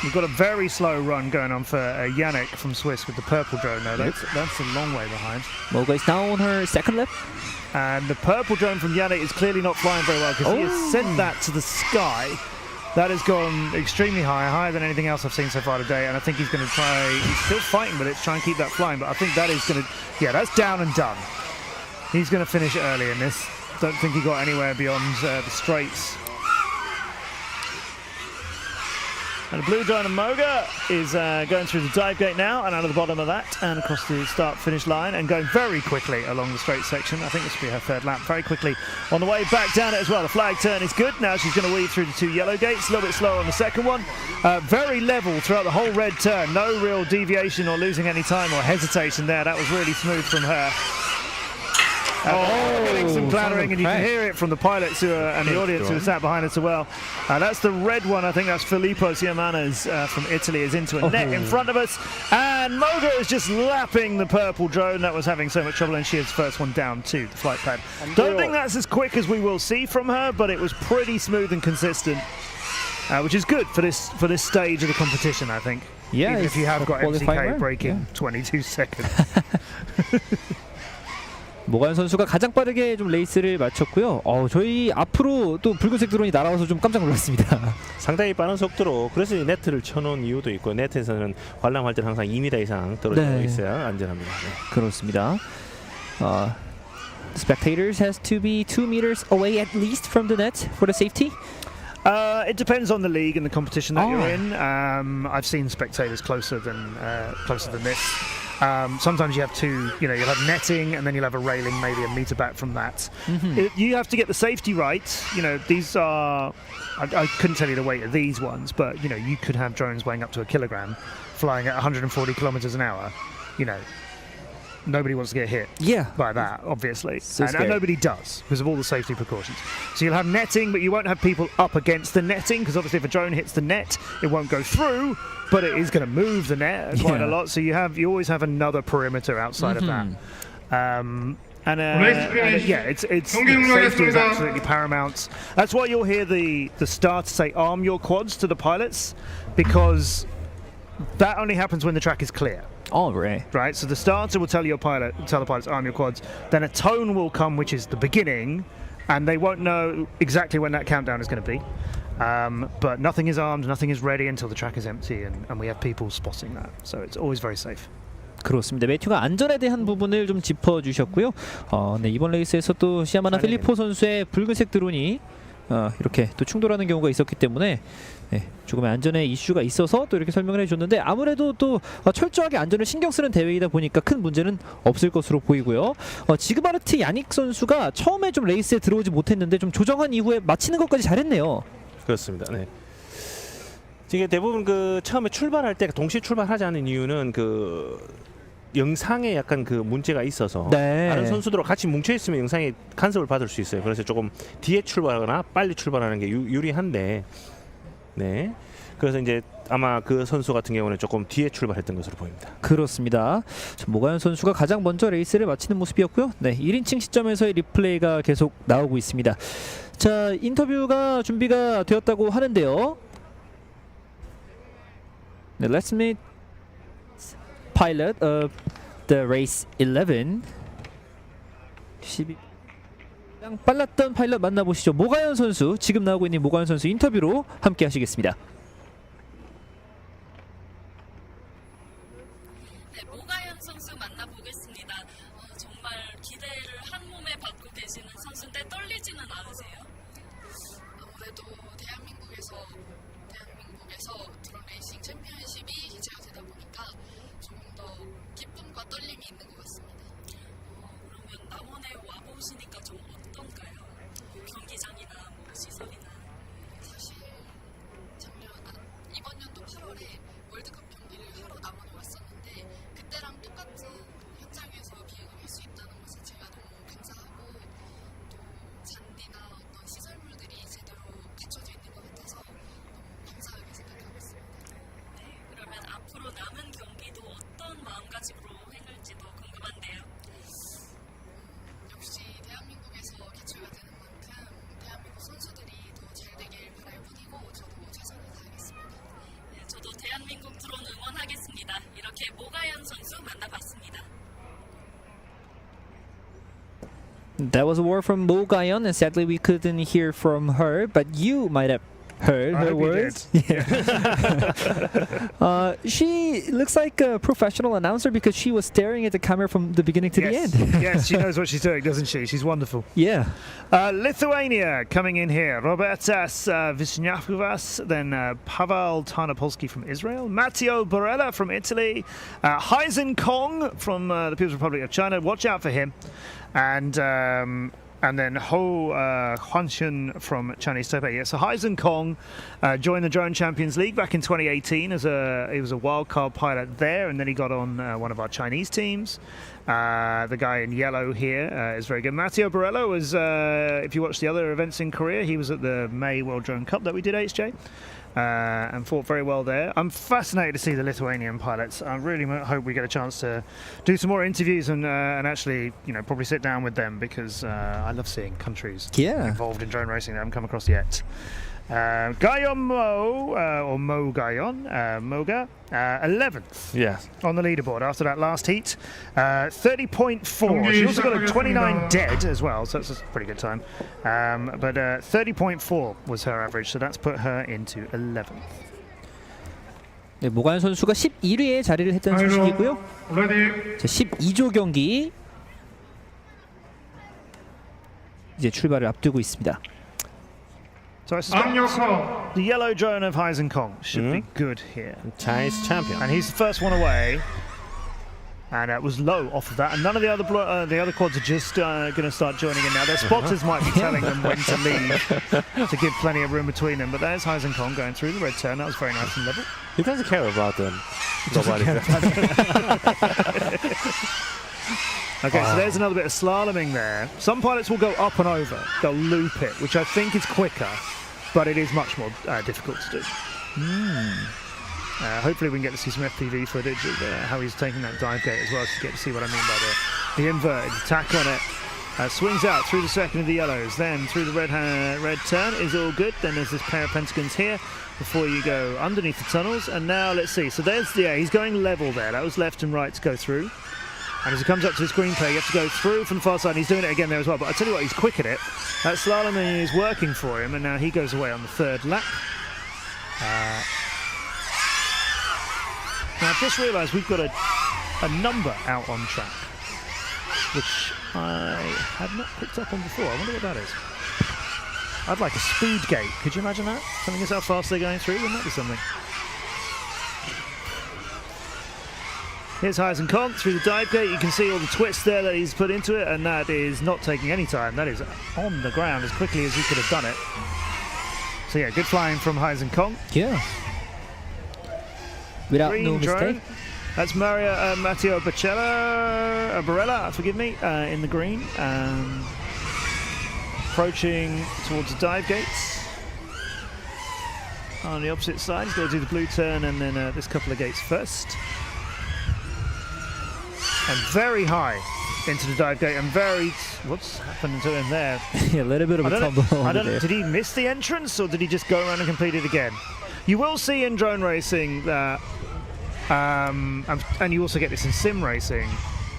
We've got a very slow run going on for Yannick from Swiss with the purple drone there. That's a long way behind. Moga is now on her second lap. And the purple drone from Yannick is clearly not flying very well because he has sent that to the sky. That has gone extremely high, higher than anything else I've seen so far today. And I think he's going to try, he's still fighting with it to try and keep that flying. But I think that is going to, yeah, that's down and done. He's going to finish early in this. Don't think he got anywhere beyond the straights. And the blue drone and Moga is going through the dive gate now and out of the bottom of that and across the start-finish line and going very quickly along the straight section. I think this will be her third lap. Very quickly on the way back down it as well. The flag turn is good. Now she's going to weave through the two yellow gates. A little bit slower on the second one. Very level throughout the whole red turn. No real deviation or losing any time or hesitation there. That was really smooth from her. Getting some clattering, and you can hear it from the pilots who are, and the audience who are sat behind us as well. That's the red one. I think that's Filippo Siamanas from Italy is into a net in front of us. And Moga is just lapping the purple drone that was having so much trouble, and she is first one down to the flight pad. Don't think that's as quick as we will see from her, but it was pretty smooth and consistent, which is good for this stage of the competition, I think. Yeah, even if you have got MCK breaking 22 seconds. 모가연 선수가 가장 빠르게 좀 레이스를 마쳤고요. 저희 앞으로 또 붉은색 드론이 날아와서 좀 깜짝 놀랐습니다. 상당히 빠른 속도로 그래서 네트를 쳐놓은 이유도 있고 네트에서는 관람할 때는 항상 2m 이상 떨어져 있어야 안전합니다. 네. 그렇습니다. Spectators has to be 2 meters away at least from the net for the safety. It depends on the league and the competition that you're in. I've seen spectators closer than this. Sometimes you have two, you'll have netting and then you'll have a railing maybe a meter back from that. You have to get the safety right. These are, I couldn't tell you the weight of these ones, but you could have drones weighing up to 1 kilogram flying at 140 kilometers an hour. Nobody wants to get hit by that, obviously. And nobody does because of all the safety precautions. So you'll have netting, but you won't have people up against the netting because obviously if a drone hits the net, it won't go through, but it is going to move the net quite a lot. So you always have another perimeter outside of that. It's safety is absolutely paramount. That's why you'll hear the starter say arm your quads to the pilots, because that only happens when the track is clear. Right. So the starter will tell the pilots arm your quads. Then a tone will come, which is the beginning, and they won't know exactly when that countdown is going to be. But nothing is armed, nothing is ready until the track is empty, and we have people spotting that. So it's always very safe. 그렇습니다. 매튜가 안전에 대한 부분을 좀 짚어주셨고요. 이번 레이스에서 또 시아마나 필리포 선수의 붉은색 드론이 이렇게 또 충돌하는 경우가 있었기 때문에 조금의 안전의 이슈가 있어서 또 이렇게 설명을 해줬는데 아무래도 또 철저하게 안전을 신경 쓰는 대회이다 보니까 큰 문제는 없을 것으로 보이고요. 지그마르트 야닉 선수가 처음에 좀 레이스에 들어오지 못했는데 좀 조정한 이후에 마치는 것까지 잘했네요. 그렇습니다. 네. 이게 대부분 처음에 출발할 때 동시에 출발하지 않은 이유는 영상에 약간 문제가 있어서 다른 선수들과 같이 뭉쳐 있으면 영상에 간섭을 받을 수 있어요. 그래서 조금 뒤에 출발하거나 빨리 출발하는 게 유리한데, 그래서 이제 아마 그 선수 같은 경우는 조금 뒤에 출발했던 것으로 보입니다. 그렇습니다. 모가연 선수가 가장 먼저 레이스를 마치는 모습이었고요. 1인칭 시점에서의 리플레이가 계속 나오고 있습니다. 자, 인터뷰가 준비가 되었다고 하는데요. Let's meet pilot of the race 11. 가장 빨랐던 파일럿 만나보시죠. 모가연 선수, 지금 나오고 있는 모가연 선수 인터뷰로 함께 하시겠습니다. 네, 모가연 선수 만나보겠습니다. 정말 기대를 한 몸에 받고 계시는 선수인데 떨리지는 않으세요? 아무래도 대한민국에서 드론 레이싱 챔피언십이 개최가 되다 보니까 조금 더 기쁨과 떨림이 있는 것 같습니다. 그러면 남원에 와보시니까 좀 어떤가요? 경기장이나 시설이나. 사실 작년 대한민국 드론 응원하겠습니다. 이렇게 모가연 선수 만나봤습니다. That was a word from Mo Gayon, and sadly we couldn't hear from her, but you might have heard I her hope you words. She looks like a professional announcer because she was staring at the camera from the beginning to the Yes. end. Yes, she knows what she's doing, doesn't she? She's wonderful. Yeah. Lithuania coming in here. Robertas Wisniewicz, then Pavel Tarnopolsky from Israel, Matteo Borella from Italy, Heisen Kong from the People's Republic of China. Watch out for him. And then Ho Huanxun from Chinese Taipei. Yeah, so Heisen Kong joined the Drone Champions League back in 2018 as he was a wildcard pilot there, and then he got on one of our Chinese teams. The guy in yellow here is very good. Matteo Borello was, if you watch the other events in Korea, he was at the May World Drone Cup that we did, HJ. And fought very well there. I'm fascinated to see the Lithuanian pilots. I really hope we get a chance to do some more interviews and actually, probably sit down with them because I love seeing countries involved in drone racing that I haven't come across yet. Gayon Mo, or Mo Gayon, Moga, 11th on the leaderboard after that last heat. 30.4. She also got a 29 dead as well, so that's a pretty good time. But 30.4 was her average, so that's put her into 11th. 네, 모가연 선수가 11위에 자리를 했던 소식이고요. 자, 12조 경기 이제 출발을 앞두고 있습니다. So I suspect the yellow drone of Heisen Kong should be good here. Chinese champion. And he's the first one away. And it was low off of that. And none of the other quads are just going to start joining in now. Their spotters might be telling them when to leave to give plenty of room between them. But there's Heisen Kong going through the red turn. That was very nice and level. He doesn't care about them. Nobody. Okay, so there's another bit of slaloming there. Some pilots will go up and over. They'll loop it, which I think is quicker, but it is much more difficult to do. Hopefully we can get to see some FPV footage of how he's taking that dive gate as well to get to see what I mean by the inverted attack on it. Swings out through the second of the yellows, then through the red turn is all good. Then there's this pair of pentagons here before you go underneath the tunnels. And now let's see. So there's he's going level there. That was left and right to go through. And as he comes up to this green pair, you have to go through from the far side. And he's doing it again there as well. But I tell you what, he's quick at it. That slaloming is working for him, and now he goes away on the third lap. Now I've just realised we've got a number out on track, which I had not picked up on before. I wonder what that is. I'd like a speed gate. Could you imagine that? Telling us how fast they're going through? Wouldn't that be something? Here's Heisen Kong through the dive gate. You can see all the twists there that he's put into it, and that is not taking any time. That is on the ground as quickly as he could have done it. So yeah, good flying from Heisen Kong. Yeah. Without Green no drone. mistake. That's Matteo Borella, forgive me, in the green. Approaching towards the dive gates. On the opposite side, he's got to do the blue turn and then this couple of gates first. And very high into the dive gate, and what's happened to him there? Yeah, a little bit of a tumble. I don't know, did he miss the entrance or did he just go around and complete it again? You will see in drone racing that, and you also get this in sim racing,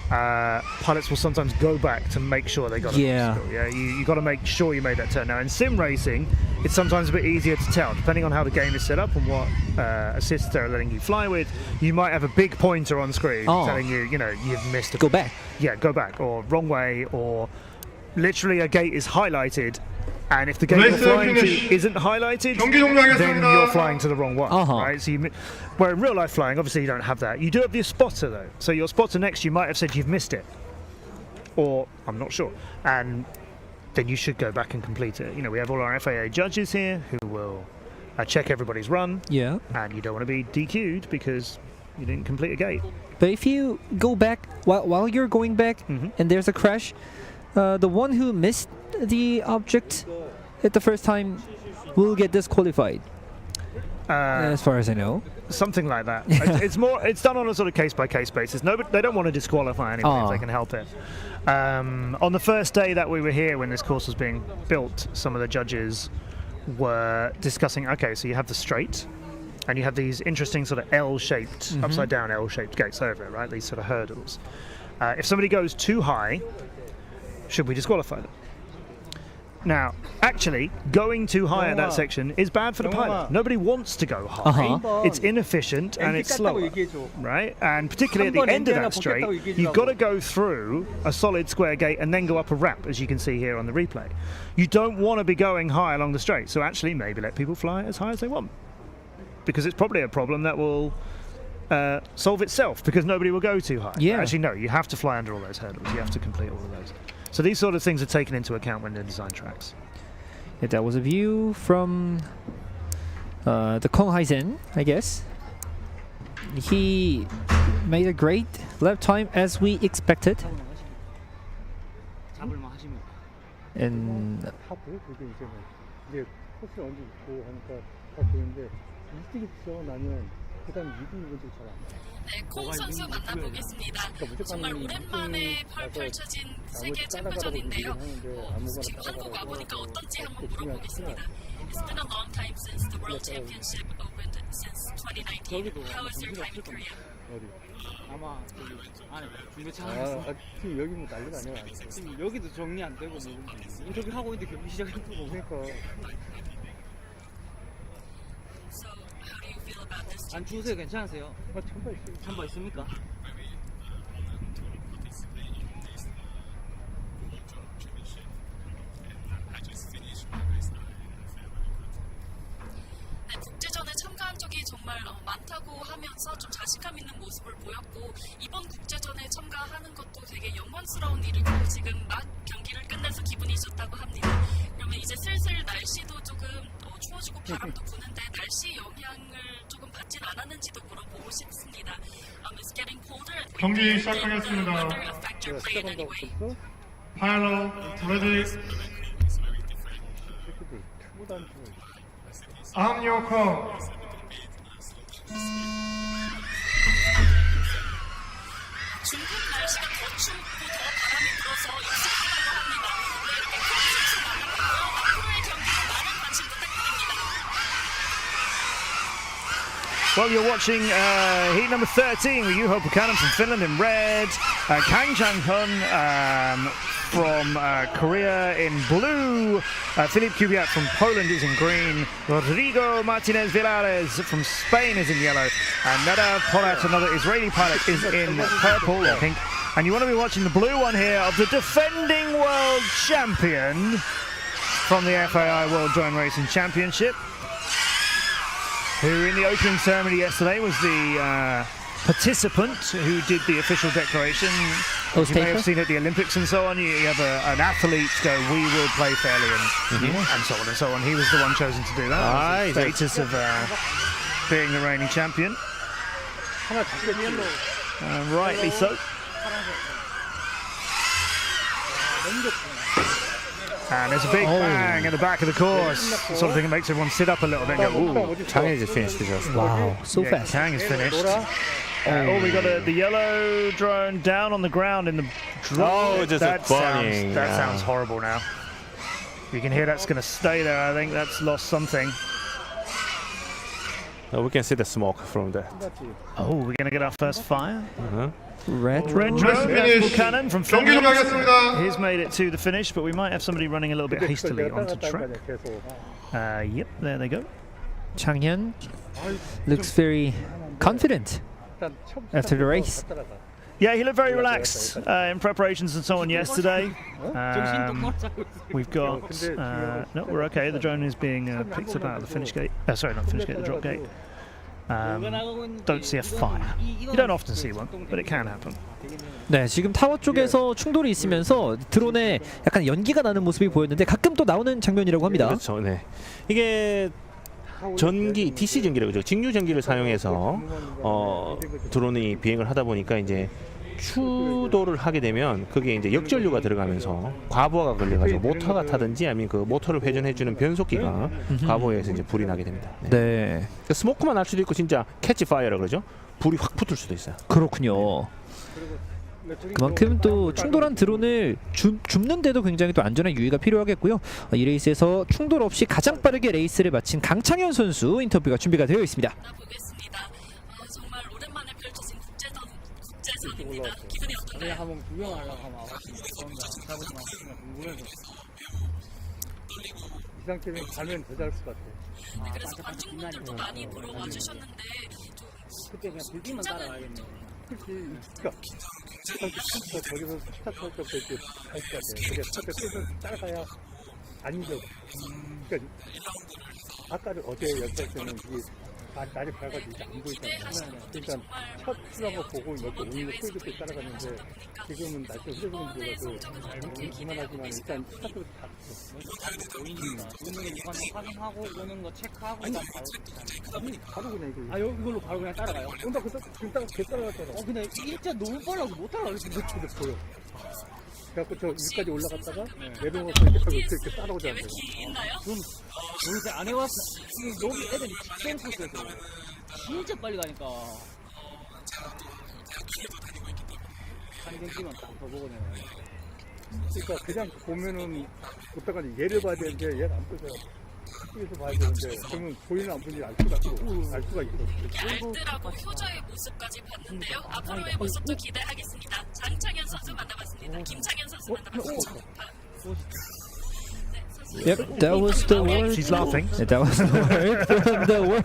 pilots will sometimes go back to make sure they got an obstacle. Yeah, you got to make sure you made that turn. Now in sim racing, it's sometimes a bit easier to tell, depending on how the game is set up and what assists they're letting you fly with. You might have a big pointer on screen telling you, you've missed Go back. Yeah, go back, or wrong way, or literally a gate is highlighted. And if the gate you're flying to isn't highlighted, then you're flying to the wrong one, right? So where in real life flying, obviously you don't have that. You do have your spotter though. So your spotter next to you might have said you've missed it, or I'm not sure, and then you should go back and complete it. We have all our FAI judges here who will check everybody's run. Yeah. And you don't want to be DQ'd because you didn't complete a gate. But if you go back while you're going back and there's a crash, the one who missed the object at the first time will get disqualified. As far as I know, something like that. It's done on a sort of case-by-case basis. No, but they don't want to disqualify anybody if they can help it. On the first day that we were here, when this course was being built, some of the judges were discussing. Okay, so you have the straight, and you have these interesting sort of L-shaped, upside down L-shaped gates over it, right? These sort of hurdles. If somebody goes too high, should we disqualify them? Now, actually, going too high at that section is bad for the pilot. Nobody wants to go high. It's inefficient and it's slower, right? And particularly at the end of that straight, you've got to go through a solid square gate and then go up a ramp, as you can see here on the replay. You don't want to be going high along the straight, so actually maybe let people fly as high as they want, because it's probably a problem that will solve itself, because nobody will go too high. Yeah. But actually, no, you have to fly under all those hurdles. You have to complete all of those. So these sort of things are taken into account when they design tracks. Yeah, that was a view from the Kong Haisen, I guess. He made a great lap time as we expected. And 네, 콩 선수 만나보겠습니다. 정말 오랜만에 펼쳐진 세계 챔프전인데요. 지금 한국 와보니까 어떤지 한번 물어보겠습니다. It's been a long time since the World Championship opened since 2019. How is your time in Korea? 아마 안에 중계차 안에서 지금 여기 뭐 난리가 아니야. 지금 여기도 정리 안 되고 뭐 인터뷰 하고 있는데 경기 시작했고 그러니까. So, how do you feel about this? 안 추우세요? 괜찮으세요? 찬바 있습니까? 네, 국제전에 참가한 적이 정말 많다고 하면서 좀 자신감 있는 모습을 보였고 이번 국제전에 참가하는 것도 되게 영광스러운 일이고 지금 막 경기를 끝내서 기분이 좋다고 합니다. 그러면 이제 슬슬 날씨도 조금 추워지고 바람도 부는데 날씨 영향을 조금 받진 않았는지도 물어보고 싶습니다. It's getting colder. 경기 시작하겠습니다. Weather affect your play in any way? 파일럿 레디. 암요커. 중국 날씨가 더 춥고 더 바람이 불어서 익숙하다고 합니다. 네, 이렇게 큰 선수 만나봤고요. 앞으로의 경기도 많은 관심 부탁드립니다. Well, you're watching heat number 13 with Juho Buchanan from Finland in red, Kang Chang-hun from Korea in blue, Philippe Kubiak from Poland is in green, Rodrigo Martinez Villares from Spain is in yellow, and Nada Polat, another Israeli pilot, is in purple or pink. And you want to be watching the blue one here of the defending world champion from the FAI World Drone Racing Championship, who in the opening ceremony yesterday was the participant who did the official declaration. You may have seen at the Olympics and so on, you have an athlete go, we will play fairly, and so on and so on. He was the one chosen to do that. The status of being the reigning champion. Rightly so. And there's a big bang at the back of the course. The sort of thing that makes everyone sit up a little bit and go, ooh. Chang just finished just. wow, so Yeah, fast. Kang is finished. We got the yellow drone down on the ground in the drone. Oh, just burning. That sounds horrible now. You can hear that's going to stay there. I think that's lost something. We can see the smoke from that. Oh, we're going to get our first fire. Red Red drone. drone, finish. Buchanan from 경기 Finland. 시작하겠습니다. He's made it to the finish, but we might have somebody running a little bit hastily onto track. Yep, there they go. Changhyun looks very confident after the race. Yeah, he looked very relaxed in preparations and so on yesterday. We've got... no, we're okay. The drone is being picked up out of the finish gate. Sorry, not finish gate, the drop gate. Don't see a fire. You don't often see one, but it can happen. 네, 지금 타워 쪽에서 충돌이 있으면서 드론에 약간 연기가 나는 모습이 보였는데 가끔 또 나오는 장면이라고 합니다. 그렇죠. 네. 이게 전기 DC 전기라고 그러죠. 직류 전기를 사용해서 드론이 비행을 하다 보니까 이제 추돌을 하게 되면 그게 이제 역전류가 들어가면서 과부하가 걸려가지고 모터가 타든지 아니면 그 모터를 회전해주는 변속기가 과부하에서 이제 불이 나게 됩니다. 네. 네, 스모크만 날 수도 있고 진짜 캐치 파이어라 그러죠. 불이 확 붙을 수도 있어요. 그렇군요. 그만큼 또 충돌한 드론을 줍는데도 굉장히 또 안전한 유의가 필요하겠고요. 이 레이스에서 충돌 없이 가장 빠르게 레이스를 마친 강창현 선수 인터뷰가 준비가 되어 있습니다. 보겠습니다. 정말 오랜만에 펼쳐진 국제선입니다. 기분이 어떤가요? 한번 구경하려고 하면 와봤습니다. 잘못만 궁금해서 이 상태면 가면 더 잘할 것 같아. 네, 그래서 관중분들도 많이 보러 와주셨는데 좀 그때 그냥 불길만 따라가야겠네. 그렇지. 그러니까 거기서 스타트 할 때부터 이렇게 갈 것 같아. 그래 스타트 계속 따라가야 안 잊어. 그러니까 아까를 어제 연습할 때는 이게 날이 밝아지고 이제 안 보이잖아. 그러니까 첫 출하고 보고 이렇게 오는 거 풀듯이 따라가는데 지금은 날씨 흐려지는 데가도 이만하지만 일단 스타트부터 다 보이니까 오는 거 이거 확인하고 오는 거 체크하고 아니, 바로 그냥 이거 이걸로 바로 그냥 따라가요? 온다 그 따라갔잖아. 근데 일자 너무 빨라서 못 따라가겠어. 근데 보여. 그래갖고 저 위까지 올라갔다가 내려가서 이렇게 따라오지 않아요. 그럼 요새 안 해왔어. 지금 여기 애들이 직선 코스에서 진짜 빨리 가니까 한 경기만 딱 더 보고 내가. 그러니까 그냥 보면은 보다가 얘를 봐야 되는데 얘는 안 보여요. 그래서 봐야 되는데 그러면 보이는 안 보이는지 알 수가 있어. 알뜰하고 효자의 모습까지 봤는데요. 앞으로의 모습도 기대하겠습니다. 장창현 선수 만나봤습니다. 김창현 선수 만나봤습니다. Yep, that was the word. She's laughing. That was the word from the world,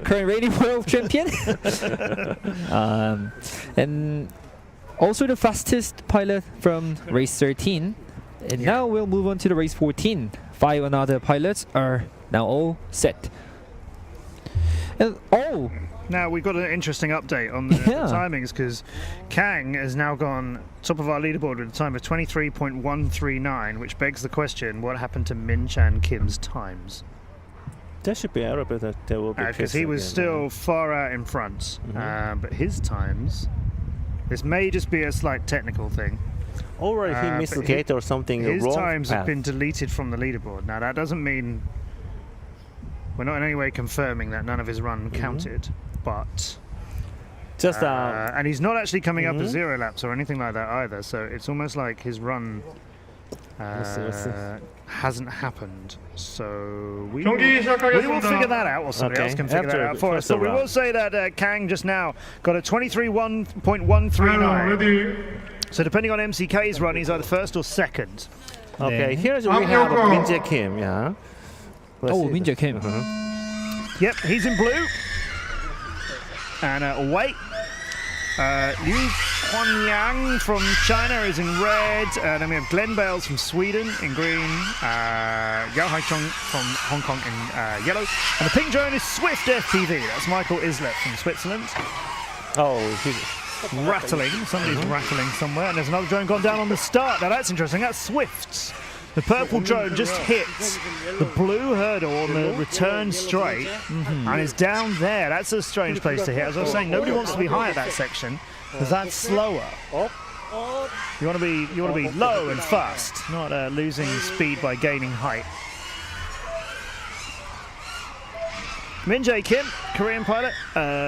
current reigning world champion. And also the fastest pilot from race 13. And now we'll move on to the race 14. 5 another pilots are now all set. And now we've got an interesting update on the timings because Kang has now gone top of our leaderboard with a time of 23.139, which begs the question: what happened to Min Chan Kim's times? That should be error, but there will be Because he was still far out in front, but his times. This may just be a slight technical thing. Or he missed the gate or something His wrong. times have been deleted from the leaderboard. Now that doesn't mean we're not in any way confirming that none of his run counted, but just and he's not actually coming up as 0 laps or anything like that either. So it's almost like his run hasn't happened. So we will figure that out, or somebody else can figure that out for us. But we will say that Kang just now got a 23.139. So depending on MCK's run, he's either first or second. Okay, here's we have Min Jae Kim. Yeah. Min Jae Kim. Yep, he's in blue. And wait. Liu Huanyang from China is in red. Then we have Glenn Bales from Sweden in green. Yao Haichong from Hong Kong in yellow. And the pink drone is Swift FPV. That's Michael Islet from Switzerland. Oh, he's rattling. Somebody's rattling somewhere. And there's another drone gone down on the start. Now that's interesting. That's Swift's. The purple drone just hit the blue hurdle on the return straight and is down there. That's a strange place to hit. As I was saying, nobody wants to be high at that section because that's slower. You want to be low and fast, not losing speed by gaining height. Min Jae Kim, Korean pilot,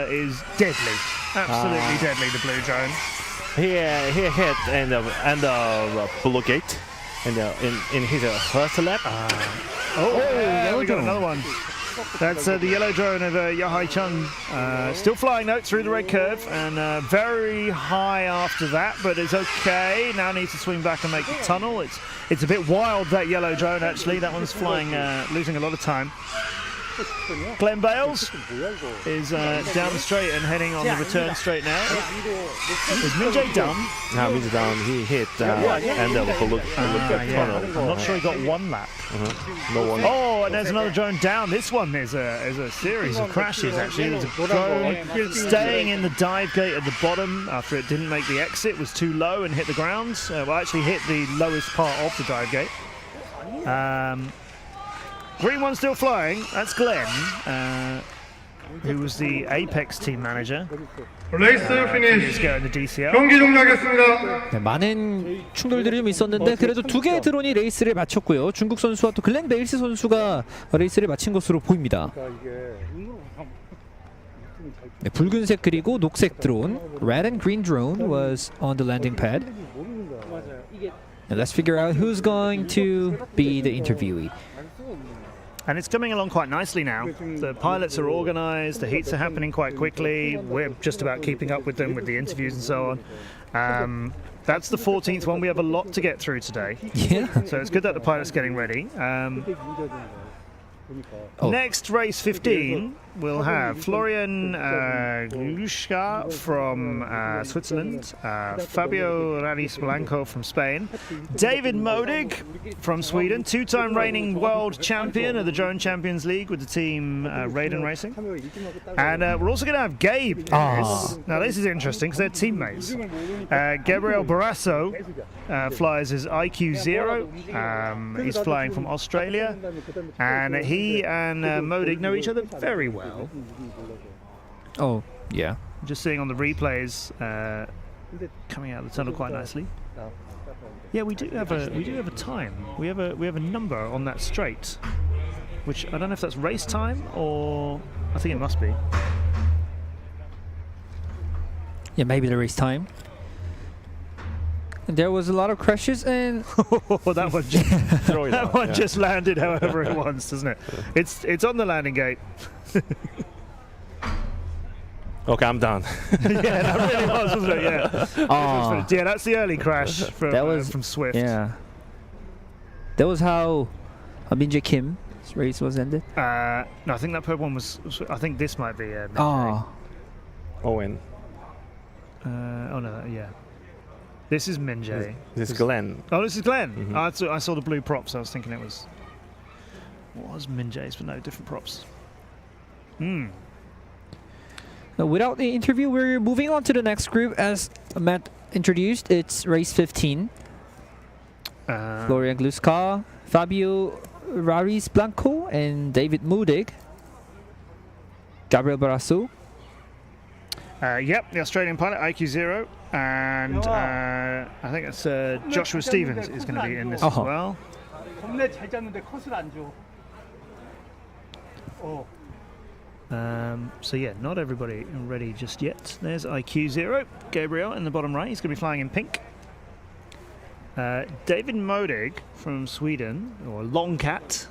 is deadly, absolutely deadly. The blue drone. He hit and blue gate. And in his first lap. We got another one. That's the yellow drone of Yahai Chung. Still flying though through the red curve and very high after that, but it's okay. Now needs to swing back and make the tunnel. It's a bit wild, that yellow drone actually. That one's flying, losing a lot of time. Glenn Bales is down the straight and heading on the return straight now. Is Min Jae done? No, Min Jae down. He hit end of the tunnel. I'm not sure he got one lap. No one. Oh, and there's another drone down. This one is a series of crashes actually. There's a drone staying in the dive gate at the bottom after it didn't make the exit, was too low and hit the ground. Well, actually hit the lowest part of the dive gate. Green one still flying. That's Glenn, who was the Apex team manager. 레이스 He's 피니시. going to DCL. 경기 종료하겠습니다. 네, 많은 충돌들이 좀 있었는데 그래도 2개의 드론이 레이스를 마쳤고요. 중국 선수와 또 글렌 베일스 선수가 레이스를 마친 것으로 보입니다. 네, 붉은색 그리고 녹색 드론, red and green drone was on the landing pad. Now let's figure out who's going to be the interviewee. And it's coming along quite nicely now. The pilots are organised, the heats are happening quite quickly. We're just about keeping up with them with the interviews and so on. That's the 14th one. We have a lot to get through today. Yeah. So it's good that the pilot's getting ready. Oh. Next, race 15, we'll have Florian Glushka from Switzerland, Fabio Radis Blanco from Spain, David Modig from Sweden, two-time reigning world champion of the Drone Champions League with the team Raiden Racing. And we're also going to have Gabe in this. Now this is interesting because they're teammates. Gabriel Barrasso flies as IQ 0. He's flying from Australia, and he and Modig know each other very well. Oh, yeah. Just seeing on the replays, coming out of the tunnel quite nicely. Yeah, we do have a time. We have a number on that straight, which I don't know if that's race time or I think it must be. Yeah, maybe the race time. And there was a lot of crashes and that one just, just landed however it wants, doesn't it? It's on the landing gate. Okay, I'm done. Yeah, that really was, wasn't it? Yeah. Yeah, that's the early crash from Swift. Yeah. That was how Min-jae Kim's race was ended. No, I think that purple one was. I think this might be. Owen. Oh no, yeah. This is Min-jae. This is Glenn. Oh, this is Glenn. Mm-hmm. I saw the blue props. I was thinking it was Min-jae's, but no, different props. Without the interview, we're moving on to the next group. As Matt introduced, it's race 15. Florian Gluska, Fabio Raris Blanco, and David Modig. Gabriel Barrasso. Yep, the Australian pilot, IQ 0. And I think it's Joshua Stevens is going to be in this as well. So yeah, not everybody ready just yet. There's IQ 0, Gabriel in the bottom right. He's going to be flying in pink. David Modig from Sweden, or Longcat,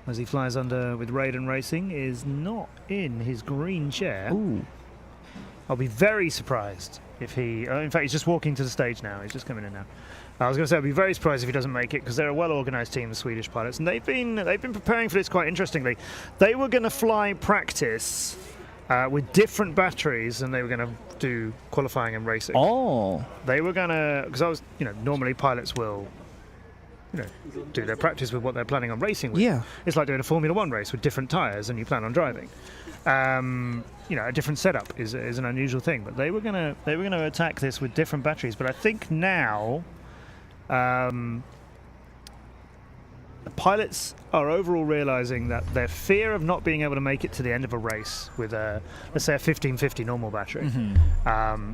as he flies under with Raiden Racing, is not in his green chair. Ooh. I'll be very surprised if he. In fact, he's just walking to the stage now. He's just coming in now. I was going to say I'd be very surprised if he doesn't make it because they're a well-organised team, the Swedish pilots, and they've been preparing for this quite interestingly. They were going to fly practice with different batteries, and they were going to do qualifying and racing. Oh. They were going to, because normally pilots will, do their practice with what they're planning on racing with. Yeah. It's like doing a Formula 1 race with different tyres and you plan on driving. A different setup is an unusual thing, but they were gonna attack this with different batteries. But I think now the pilots are overall realizing that their fear of not being able to make it to the end of a race with let's say a 1550 normal battery,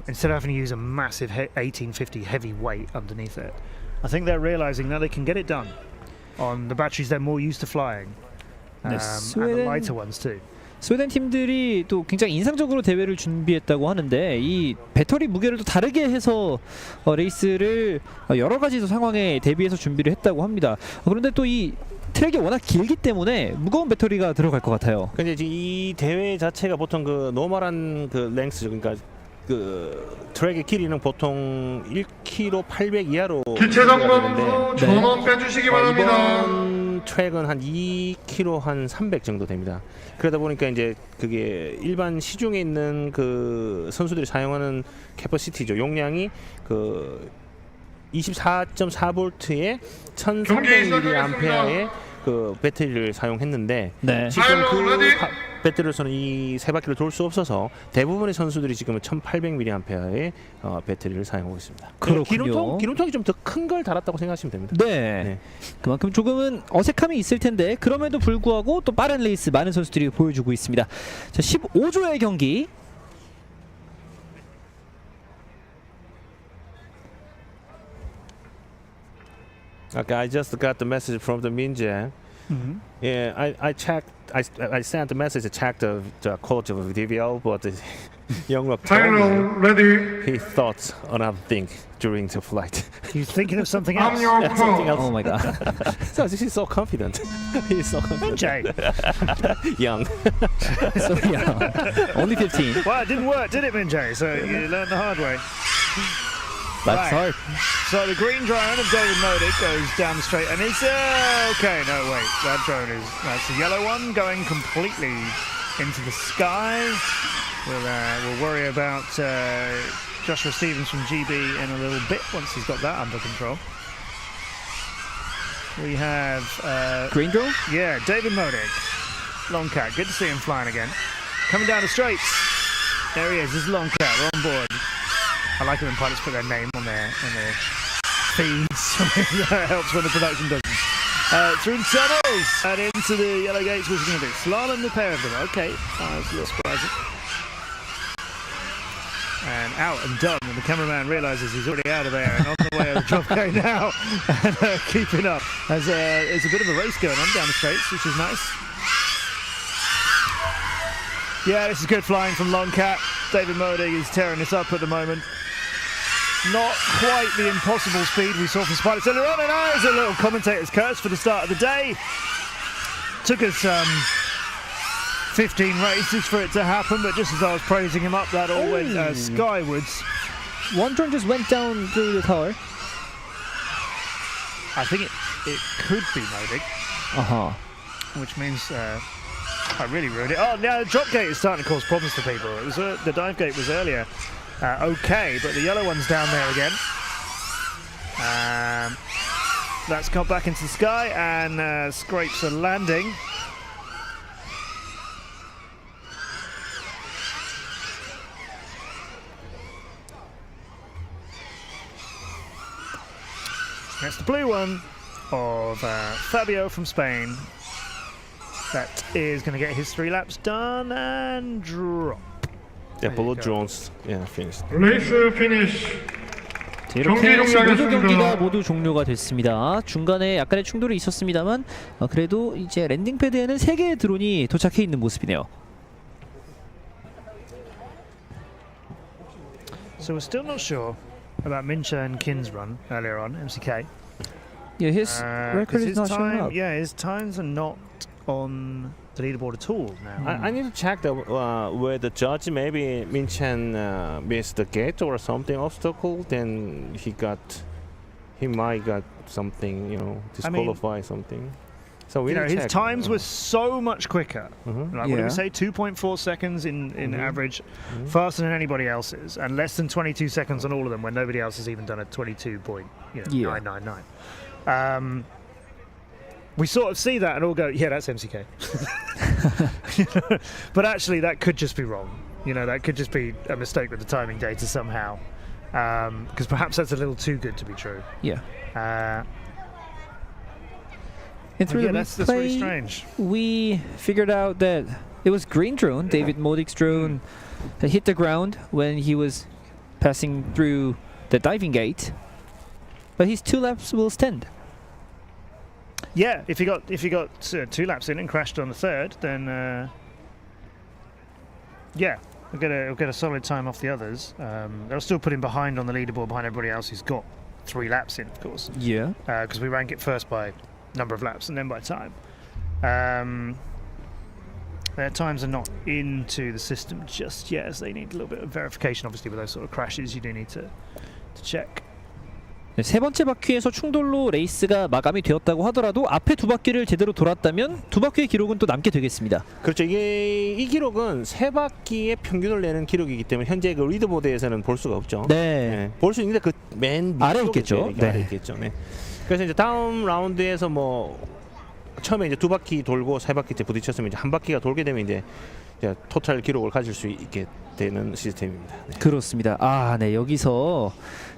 instead of having to use a massive 1850 heavy weight underneath it, I think they're realizing that they can get it done on the batteries they're more used to flying, and the lighter ones too. 스웨덴 팀들이 또 굉장히 인상적으로 대회를 준비했다고 하는데 이 배터리 무게를 또 다르게 해서 레이스를 여러 가지 상황에 대비해서 준비를 했다고 합니다. 그런데 또 이 트랙이 워낙 길기 때문에 무거운 배터리가 들어갈 것 같아요. 근데 이 대회 자체가 보통 그 노멀한 그 랭스죠. 그러니까 그 트랙의 길이는 보통 1km 800 이하로 기체 점검 전원 빼주시기 바랍니다. 이번 트랙은 한 2km 한 300 정도 됩니다. 그러다 보니까 이제 그게 일반 시중에 있는 그 선수들이 사용하는 캐퍼시티죠. 용량이 그 24.4V에 1300mAh의 그 배터리를 사용했는데 지금 그 배터리로서는 이 세 바퀴를 돌 수 없어서 대부분의 선수들이 지금은 1800mAh의 배터리를 사용하고 있습니다. 그렇군요. 기름통이 좀 더 큰 걸 달았다고 생각하시면 됩니다. 네. 그만큼 조금은 어색함이 있을 텐데 그럼에도 불구하고 또 빠른 레이스 많은 선수들이 보여주고 있습니다. 자, 15조의 경기. Okay, I just got the message from the Min-jae. Yeah, I checked. I sent a message to check the quality of the DVL, but the young Rock told Final me ready. he thought another thing during the flight. He's thinking of something I'm else. your Something pro. else. Oh my god. So he's so confident. He's so confident. Jay. Young. So yeah, only 15. Well, it didn't work, did it, Minjay? So you learned the hard way. That's hard. So the green drone of David Modic goes down the straight, and it's okay. No, wait, that's the yellow one going completely into the sky. We'll worry about Joshua Stevens from GB in a little bit once he's got that under control. We have Green drone? yeah, David Modic, Long Cat. Good to see him flying again. Coming down the straights. There he is. This is Long Cat. We're on board. I like it when pilots put their name on their feeds. That helps when the production doesn't. Through the tunnels and into the yellow gates, which is going to be slalom, the pair of them. Okay, that's a little surprising. And out and done, and the cameraman realises he's already out of there and on the way of the drop gate now, and keeping up. There's a bit of a race going on down the straights, which is nice. Yeah, this is good flying from Long Cat. David Modic is tearing this up at the moment. Not quite the impossible speed we saw from pilots earlier on, and there's a little commentator's curse for the start of the day. Took us 15 races for it to happen, but just as I was praising him up, that all went skywards. One drone just went down through the tower. I think it could be Modic, which means I really ruined it. Oh, now the drop gate is starting to cause problems for people. It was the dive gate was earlier. Okay, but the yellow one's down there again. That's got back into the sky and scrapes a landing. That's the blue one of Fabio from Spain. That is going to get his 3 laps done and drop. Yeah, blue drones. Yeah, finished. 레이스 피니쉬. 이렇게 경기 모두 종료하겠습니다. 경기가 모두 종료가 됐습니다. 중간에 약간의 충돌이 있었습니다만 그래도 이제 랜딩 패드에는 3개의 드론이 도착해 있는 모습이네요. So we're still not sure about Mincha and Kin's run earlier on, MCK. Yeah, his record is not showing up. Yeah, his times are not on the leaderboard at all now. I need to check where the judge maybe Min-Chen missed the gate or something obstacle. Then he might got something, disqualify something. So we his times were so much quicker. Like, what did we say? 2.4 seconds in average, faster than anybody else's, and less than 22 seconds on all of them when nobody else has even done a 22.999. We sort of see that and all go, yeah, that's MCK. But actually, that could just be wrong. That could just be a mistake with the timing data somehow. Because perhaps that's a little too good to be true. Yeah. And through the that's really replay, strange. we figured out that it was green drone, David Modic's drone, that hit the ground when he was passing through the diving gate. But his 2 laps will stand. Yeah, if he got 2 laps in and crashed on the 3rd, then we'll get a solid time off the others. They'll still put him behind on the leaderboard behind everybody else who's got 3 laps in, of course. Yeah. Because we rank it first by number of laps and then by time. Their times are not into the system just yet, as they need a little bit of verification. Obviously, with those sort of crashes, you do need to check. 네, 3번째 바퀴에서 충돌로 레이스가 마감이 되었다고 하더라도 앞에 2바퀴를 제대로 돌았다면 2바퀴의 기록은 또 남게 되겠습니다. 그렇죠. 이 기록은 3바퀴의 평균을 내는 기록이기 때문에 현재 그 리더보드에서는 볼 수가 없죠. 네. 볼 수 있는데 그 맨 아래 있겠죠. 네. 아래 있겠죠. 네. 그래서 이제 다음 라운드에서 처음에 이제 2바퀴 돌고 3바퀴째 부딪혔으면 이제 한 바퀴가 돌게 되면 이제 토탈 기록을 가질 수 있게 되는 시스템입니다. 네. 그렇습니다. 네, 여기서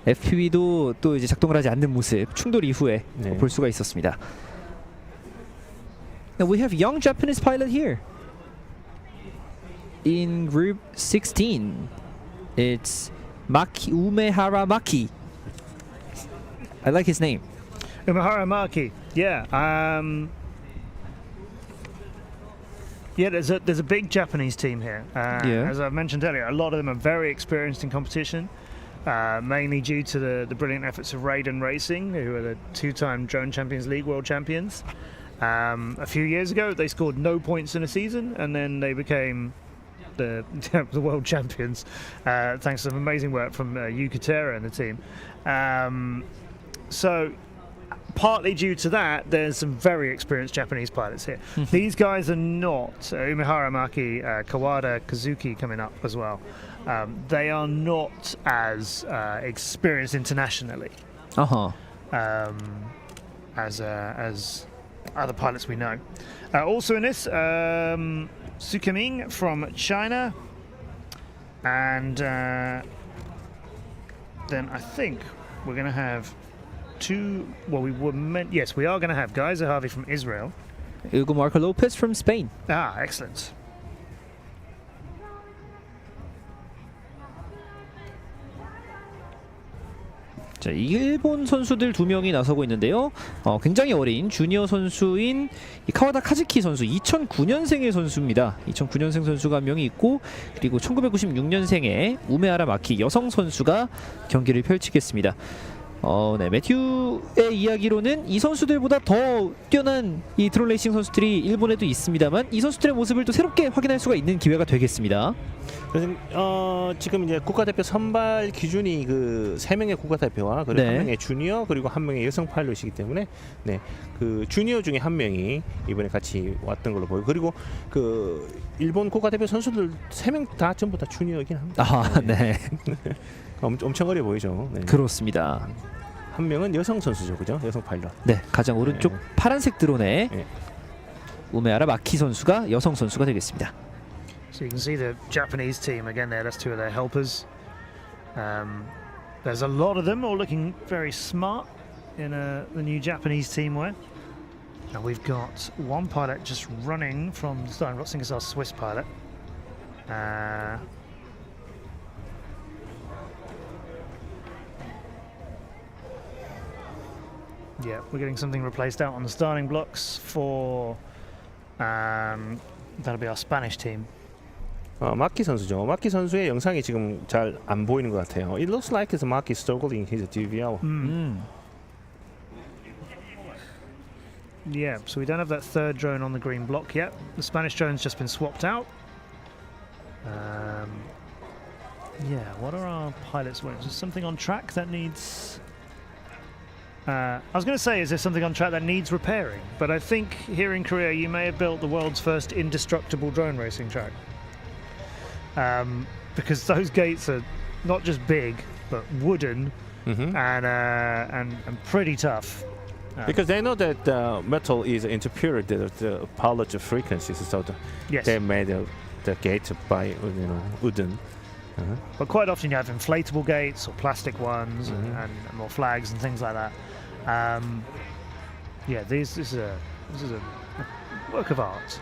FPV도 또 이제 작동을 하지 않는 모습 충돌 이후에 볼 수가 있었습니다. Now we have young Japanese pilot here in group 16. It's Umehara Maki. I like his name. Umehara Maki, yeah. Yeah, there's a big Japanese team here. As I mentioned earlier, a lot of them are very experienced in competition, mainly due to the brilliant efforts of Day1 Racing, who are the two-time Drone Champions League world champions. A few years ago, they scored no points in a season, and then they became the world champions, thanks to some amazing work from Yukatera and the team. So partly due to that, there's some very experienced Japanese pilots here. These guys are not Umehara, Maki, Kawada, Kazuki coming up as well. They are not as experienced internationally as other pilots we know. Also in this, Sukaming from China, and then I think we're going to have two. Well, yes, we are going to have Guy Zahavi from Israel. Hugo Marco Lopez from Spain. Excellent. 자, 일본 선수들 2명이 나서고 있는데요. 굉장히 어린 주니어 선수인 이 카와다 카즈키 선수, 2009년생의 선수입니다. 2009년생 선수가 한 명이 있고, 그리고 1996년생의 우메하라 마키 여성 선수가 경기를 펼치겠습니다. 네, 매튜의 이야기로는 이 선수들보다 더 뛰어난 이 드론 레이싱 선수들이 일본에도 있습니다만, 이 선수들의 모습을 또 새롭게 확인할 수가 있는 기회가 되겠습니다. 그래서 지금 이제 국가대표 선발 기준이 그 3명의 국가대표와 그리고 네. 1명의 주니어 그리고 1명의 여성 파일럿이기 때문에 네, 그 주니어 중에 1명이 이번에 같이 왔던 걸로 보여요. 그리고 그 일본 국가대표 선수들 3명 다 전부 다 주니어이긴 합니다. 네. 엄청 어려 보이죠. 네. 그렇습니다. 1명은 여성 선수죠, 그죠? 여성 파일럿. 네, 가장 오른쪽 파란색 드론에 우메하라 마키 선수가 여성 선수가 되겠습니다. So you can see the Japanese team again there. That's two of their helpers. There's a lot of them all looking very smart in the new Japanese team wear. And we've got one pilot just running from the starting block. I think it's our Swiss pilot. Yeah, we're getting something replaced out on the starting blocks for that'll be our Spanish team. 마키 선수죠. 마키 선수의 영상이 지금 잘 안 보이는 것 같아요. It looks like it's Maki struggling his DVL. Yeah, so we don't have that third drone on the green block yet. The Spanish drone's just been swapped out. Yeah, what are our pilots wearing? Is there something on track that needs... I was going to say, is there something on track that needs repairing? But I think here in Korea you may have built the world's first indestructible drone racing track. Because those gates are not just big, but wooden and pretty tough. Because they know that metal is interfering with the pilot frequencies, so they made the gate by wooden. But quite often you have inflatable gates or plastic ones and more flags and things like that. Yeah, this is a work of art,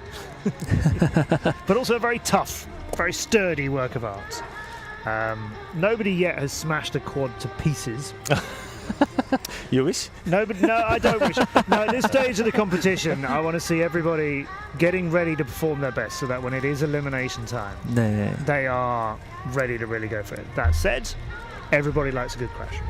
but also a very tough, very sturdy work of art. Nobody yet has smashed a quad to pieces. You wish? No, I don't wish. No, at this stage of the competition, I want to see everybody getting ready to perform their best, so that when it is elimination time, they are ready to really go for it. That said, everybody likes a good crash.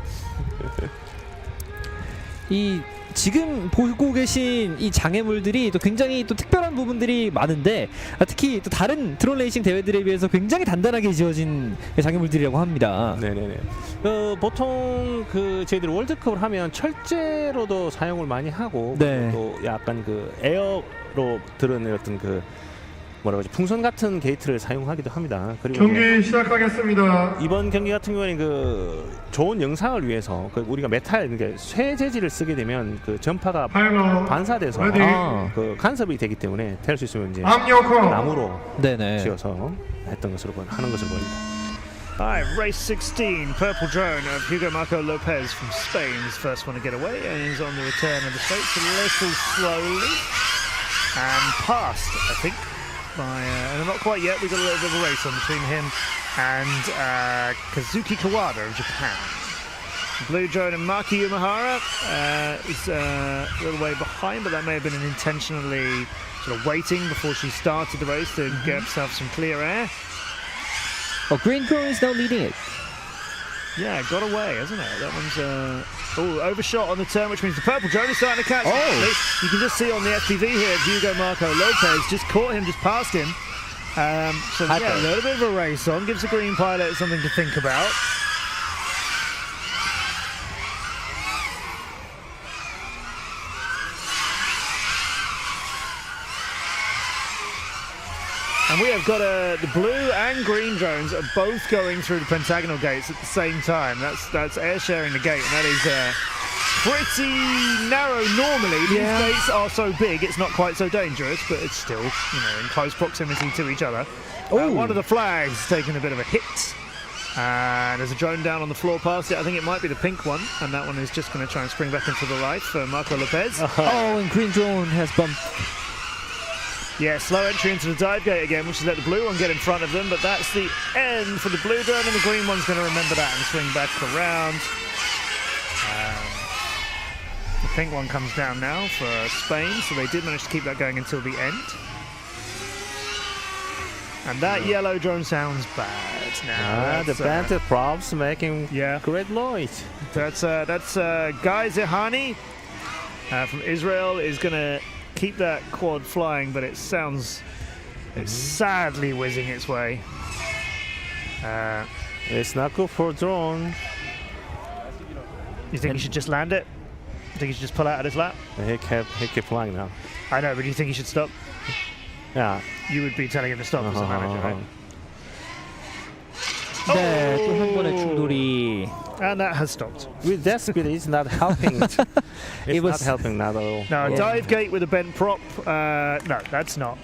이 지금 보고 계신 이 장애물들이 또 굉장히 또 특별한 부분들이 많은데, 특히 또 다른 드론 레이싱 대회들에 비해서 굉장히 단단하게 지어진 장애물들이라고 합니다. 네네네. 보통 그 저희들 월드컵을 하면 철제로도 사용을 많이 하고 또 약간 그 에어로 들은 어떤 그 뭐라고 하지, 풍선 같은 게이트를 사용하기도 합니다. 그리고 경기 시작하겠습니다. 이번 경기 같은 경우에는 그 좋은 영상을 위해서 그 우리가 메탈, 그러니까 쇠 재질을 쓰게 되면 그 전파가 반사돼서 그 간섭이 되기 때문에 될 수 있으면 이제 나무로 지어서 했던 것으로 하는 것으로 보입니다. Alright, race 16, purple drone of Hugo Marco Lopez from Spain. His first one to get away, and he's on the return of the straights a little slowly and passed, I think. And not quite yet. We've got a little bit of a race on between him and Kazuki Kawada of Japan. Blue drone and Maki Umehara is a little way behind, but that may have been an intentionally sort of waiting before she started the race to get herself some clear air. Oh, green drone is now leading it. Yeah, got away, hasn't it? That one's overshot on the turn, which means the purple drone is starting to catch. Oh. You can just see on the FPV here, Hugo Marco Lopez just caught him, just passed him. So yeah, a little bit of a race on, gives the green pilot something to think about. And we have got the blue and green drones are both going through the pentagonal gates at the same time. That's air sharing the gate, and that is pretty narrow normally. These gates are so big, it's not quite so dangerous, but it's still, in close proximity to each other. One of the flags taking a bit of a hit. There's a drone down on the floor past it. I think it might be the pink one, and that one is just going to try and spring back into the light for Marco Lopez. And green drone has bumped. Yeah, slow entry into the dive gate again, which has let the blue one get in front of them, but that's the end for the blue drone, and the green one's going to remember that and swing back around. The pink one comes down now for Spain, so they did manage to keep that going until the end. And that yellow drone sounds bad now. The Banter props making great noise. That's Guy Zehani from Israel is going to keep that quad flying, but it's sadly whizzing its way. It's not good for a drone. You think he should just land it? You think he should just pull out of his lap? He kept flying now. I know, but do you think he should stop? Yeah. You would be telling him to stop as a manager, right? 네, 또 한 번의 충돌이. And that has stopped. With that speed, it's not helping. It's not helping at all. No, dive gate with a bent prop. No, that's not.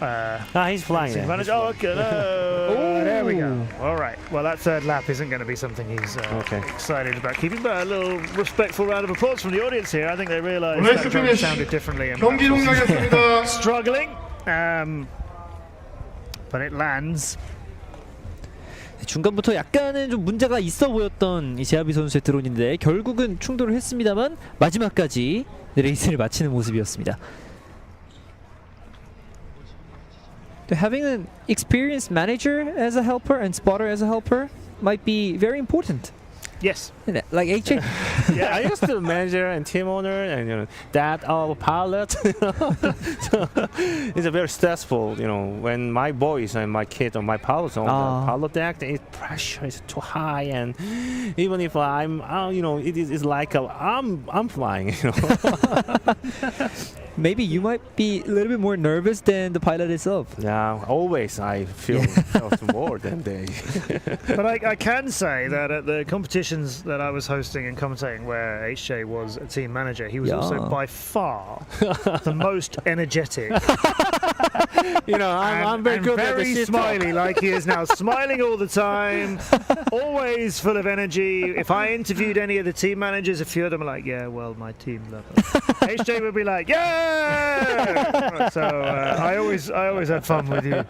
He's flying. Oh, okay. No. There we go. All right. Well, that third lap isn't going to be something he's excited about keeping. But a little respectful round of applause from the audience here. I think they realised that drum sounded differently and struggling. But it lands. 중간부터 약간은 좀 문제가 있어 보였던 이 제아비 선수의 드론인데 결국은 충돌을 했습니다만 마지막까지 레이스를 마치는 모습이었습니다. Having an experienced manager as a helper and spotter as a helper might be very important. Yes. Like HA. Yeah, I used to manager and team owner and dad of pilot. So it's a very stressful, when my boys and my kids or my pilots on the pilot deck, the pressure is too high, and even if I'm, it's like I'm flying. Maybe you might be a little bit more nervous than the pilot itself. Yeah, always I feel more than they. But I can say that at the competitions that I was hosting and commentating where HJ was a team manager, he was also by far the most energetic. I'm very good at very smiley, like he is now, smiling all the time, always full of energy. If I interviewed any of the team managers, a few of them are like, yeah, well, my team love us. HJ would be like, yeah! So I always had fun with you.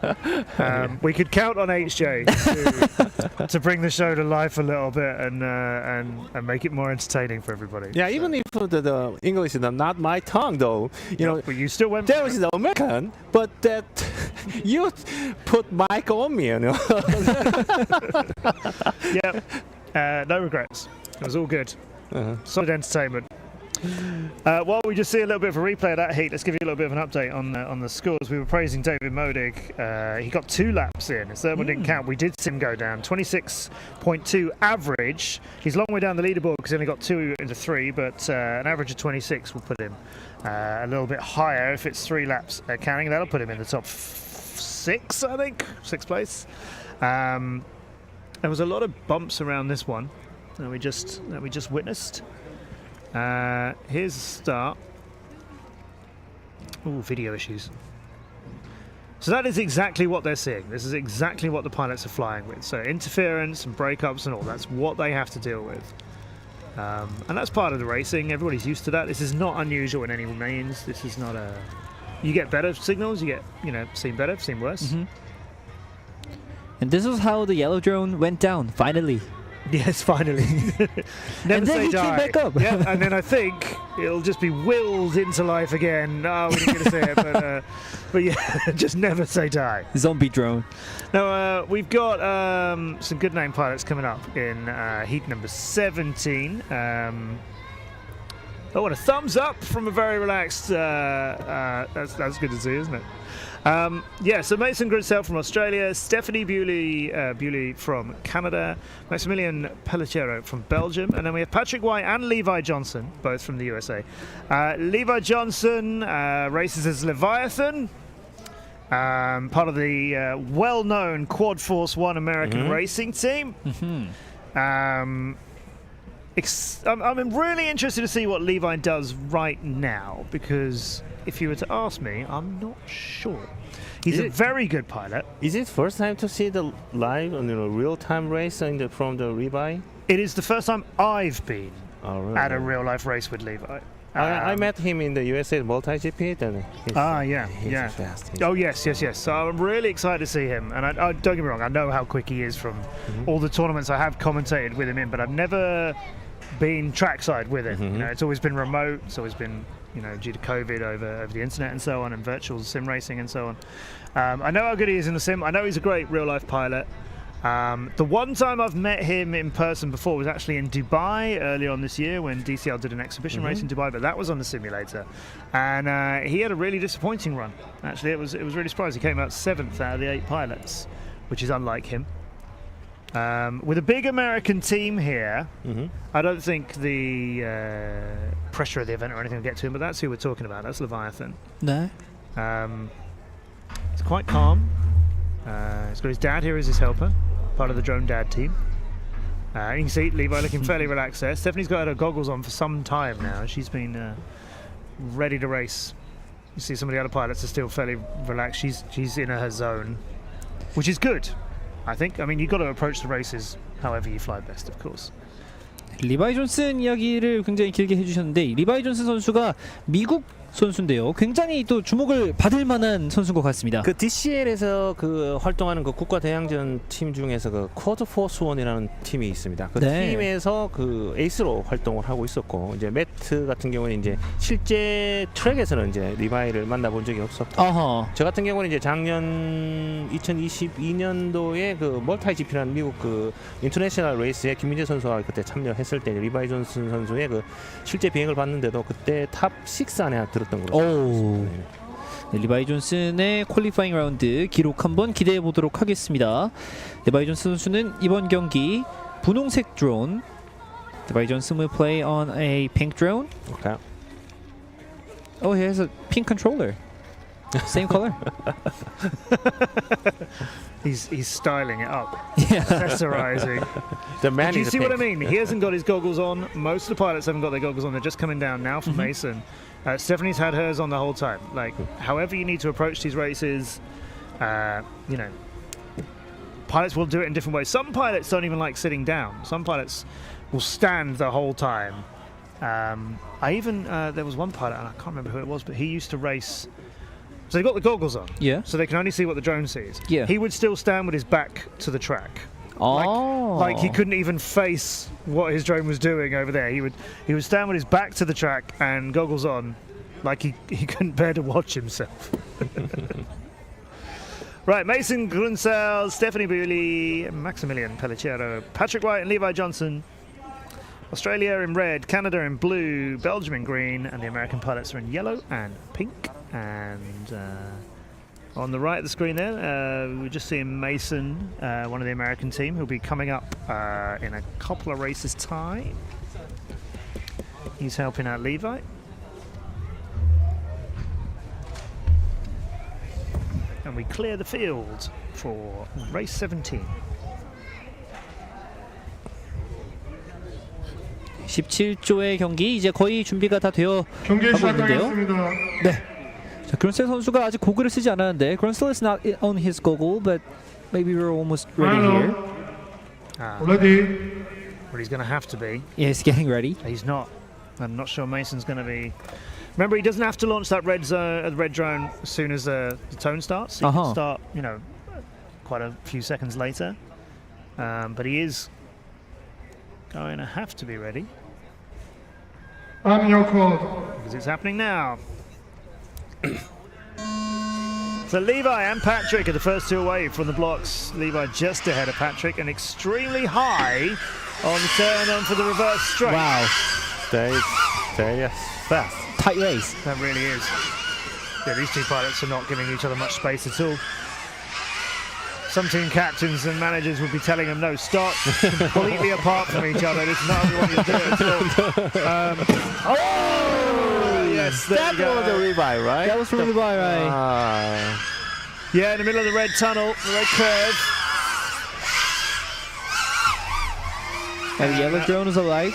We could count on HJ to bring the show to life a little bit and make it more entertaining for everybody. Yeah, even if the English is not my tongue, though, but you still went. There was the American, but that you put mic on me, Yeah, no regrets. It was all good. Solid entertainment. While we just see a little bit of a replay of that heat, let's give you a little bit of an update on the scores. We were praising David Modig. He got 2 laps in. His third one didn't count. We did see him go down. 26.2 average. He's a long way down the leaderboard because he only got 2 into 3, but an average of 26 will put him a little bit higher if it's 3 laps counting. That'll put him in the top 6, I think. 6th place. There was a lot of bumps around this one that we just witnessed. Here's the start. Ooh, video issues. So that is exactly what they're seeing. This is exactly what the pilots are flying with. So interference and breakups and all, that's what they have to deal with. And that's part of the racing. Everybody's used to that. This is not unusual in any means. This is not a... You get better signals, you get, seen better, seen worse. And this is how the yellow drone went down, finally. Yes, finally. Never And then say he came die. back up. Yeah, and then I think it'll just be willed into life again. Oh, we didn't get to say it, but yeah, just never say die. Zombie drone. Now, we've got some good name pilots coming up in heat number 17. Oh, what a thumbs up from a very relaxed. That's good to see, isn't it? Yeah, so Mason Grinsell from Australia, Stephanie Bewley from Canada, Maximilian Pellicero from Belgium, and then we have Patrick White and Levi Johnson, both from the USA. Levi Johnson races as Leviathan, part of the well-known Quad Force One American racing team. I'm really interested to see what Levi does right now, because if you were to ask me, I'm not sure. He's a very good pilot. Is it first time to see the live, real-time race from the Levi? It is the first time I've been Really? at a real-life race with Levi. I met him in the USA multi-GP. Yeah. Fast. Oh, yes. So I'm really excited to see him. And I don't get me wrong, I know how quick he is from all the tournaments I have commentated with him in, but I've never been trackside with him. It's always been remote. It's always been, due to COVID over the internet and so on, and virtual sim racing and so on. I know how good he is in the sim. I know he's a great real-life pilot. The one time I've met him in person before was actually in Dubai earlier on this year when DCL did an exhibition race in Dubai, but that was on the simulator. And he had a really disappointing run. Actually, it was really surprising. He came out 7th out of the 8 pilots, which is unlike him. With a big American team here, I don't think the pressure of the event or anything will get to him, but that's who we're talking about. That's Leviathan. No. It's quite calm. He's got his dad here as his helper, part of the Drone Dad team. You can see Levi looking fairly relaxed there. Stephanie's got her goggles on for some time now. She's been ready to race. You see some of the other pilots are still fairly relaxed. She's in her zone, which is good, I think. I mean, you've got to approach the races however you fly best, of course. 리바이 존슨 이야기를 굉장히 길게 해주셨는데, 리바이 존슨 선수가 미국 선수인데요. 굉장히 또 주목을 받을 만한 선수인 것 같습니다. 그 DCL에서 그 활동하는 그 국가 대항전 팀 중에서 그 쿼드 포스 원이라는 팀이 있습니다. 그 팀에서 그 에이스로 활동을 하고 있었고, 이제 매트 같은 경우는 이제 실제 트랙에서는 이제 리바이를 만나본 적이 없었고, 저 같은 경우는 이제 작년 2022년도에 그 멀타이 GP라는 미국 그 인터내셔널 레이스에 김민재 선수가 그때 참여했을 때 리바이 존슨 선수의 그 실제 비행을 봤는데도 그때 탑 6 안에 들었던 걸로. 네, 리바이 존슨의 퀄리파잉 라운드 기록 한번 기대해 보도록 하겠습니다. 리바이 존슨 선수는 이번 경기 분홍색 드론. 리바이 존슨 will play on a pink drone. Okay. Oh, he has a pink controller. Same color. He's styling it up. Yeah. Accessorizing. The man Do you is see what I pink. mean? He hasn't got his goggles on. Most of the pilots haven't got their goggles on. They're just coming down now from Mason. Stephanie's had hers on the whole time. Like, however you need to approach these races, pilots will do it in different ways. Some pilots don't even like sitting down. Some pilots will stand the whole time. There was one pilot, and I can't remember who it was, but he used to race. So they've got the goggles on, so they can only see what the drone sees. He would still stand with his back to the track. Like he couldn't even face what his drone was doing over there. He would stand with his back to the track and goggles on, like he couldn't bear to watch himself. Right, Mason Grunsell, Stephanie Bewley, Maximilian Pellicero, Patrick White and Levi Johnson. Australia in red, Canada in blue, Belgium in green, and the American pilots are in yellow and pink. And on the right of the screen there, we're just seeing Mason, one of the American team, who'll be coming up in a couple of races' time. He's helping out Levi. And we clear the field for race 17. 17조의 경기 이제 거의 준비가 다 되어 경기 가고 있는데요. 시작하겠습니다. 네. 자, 그런셀 선수가 아직 고글을 쓰지 않았는데, 그런셀 is not on his goggle, but maybe we're almost ready here. Ready. Well, he's going to have to be. Yeah, he's getting ready. He's not. I'm not sure Mason's going to be. Remember, he doesn't have to launch that red drone as soon as the tone starts. He can start, quite a few seconds later. But he is going to have to be ready I'm your call. because it's happening now. So Levi and Patrick are the first two away from the blocks. Levi just ahead of Patrick and extremely high on the turn on for the reverse straight. Wow. Very fast. Tight race. That really is. Yeah, these two pilots are not giving each other much space at all. Some team captains and managers would be telling them, no, start completely apart from each other. This is not what we want you to do at all. Oh, yes, there That you go. was a Levi, right? That was from Levi, right? Yeah, in the middle of the red tunnel, the red curve. And the yellow drone is alive.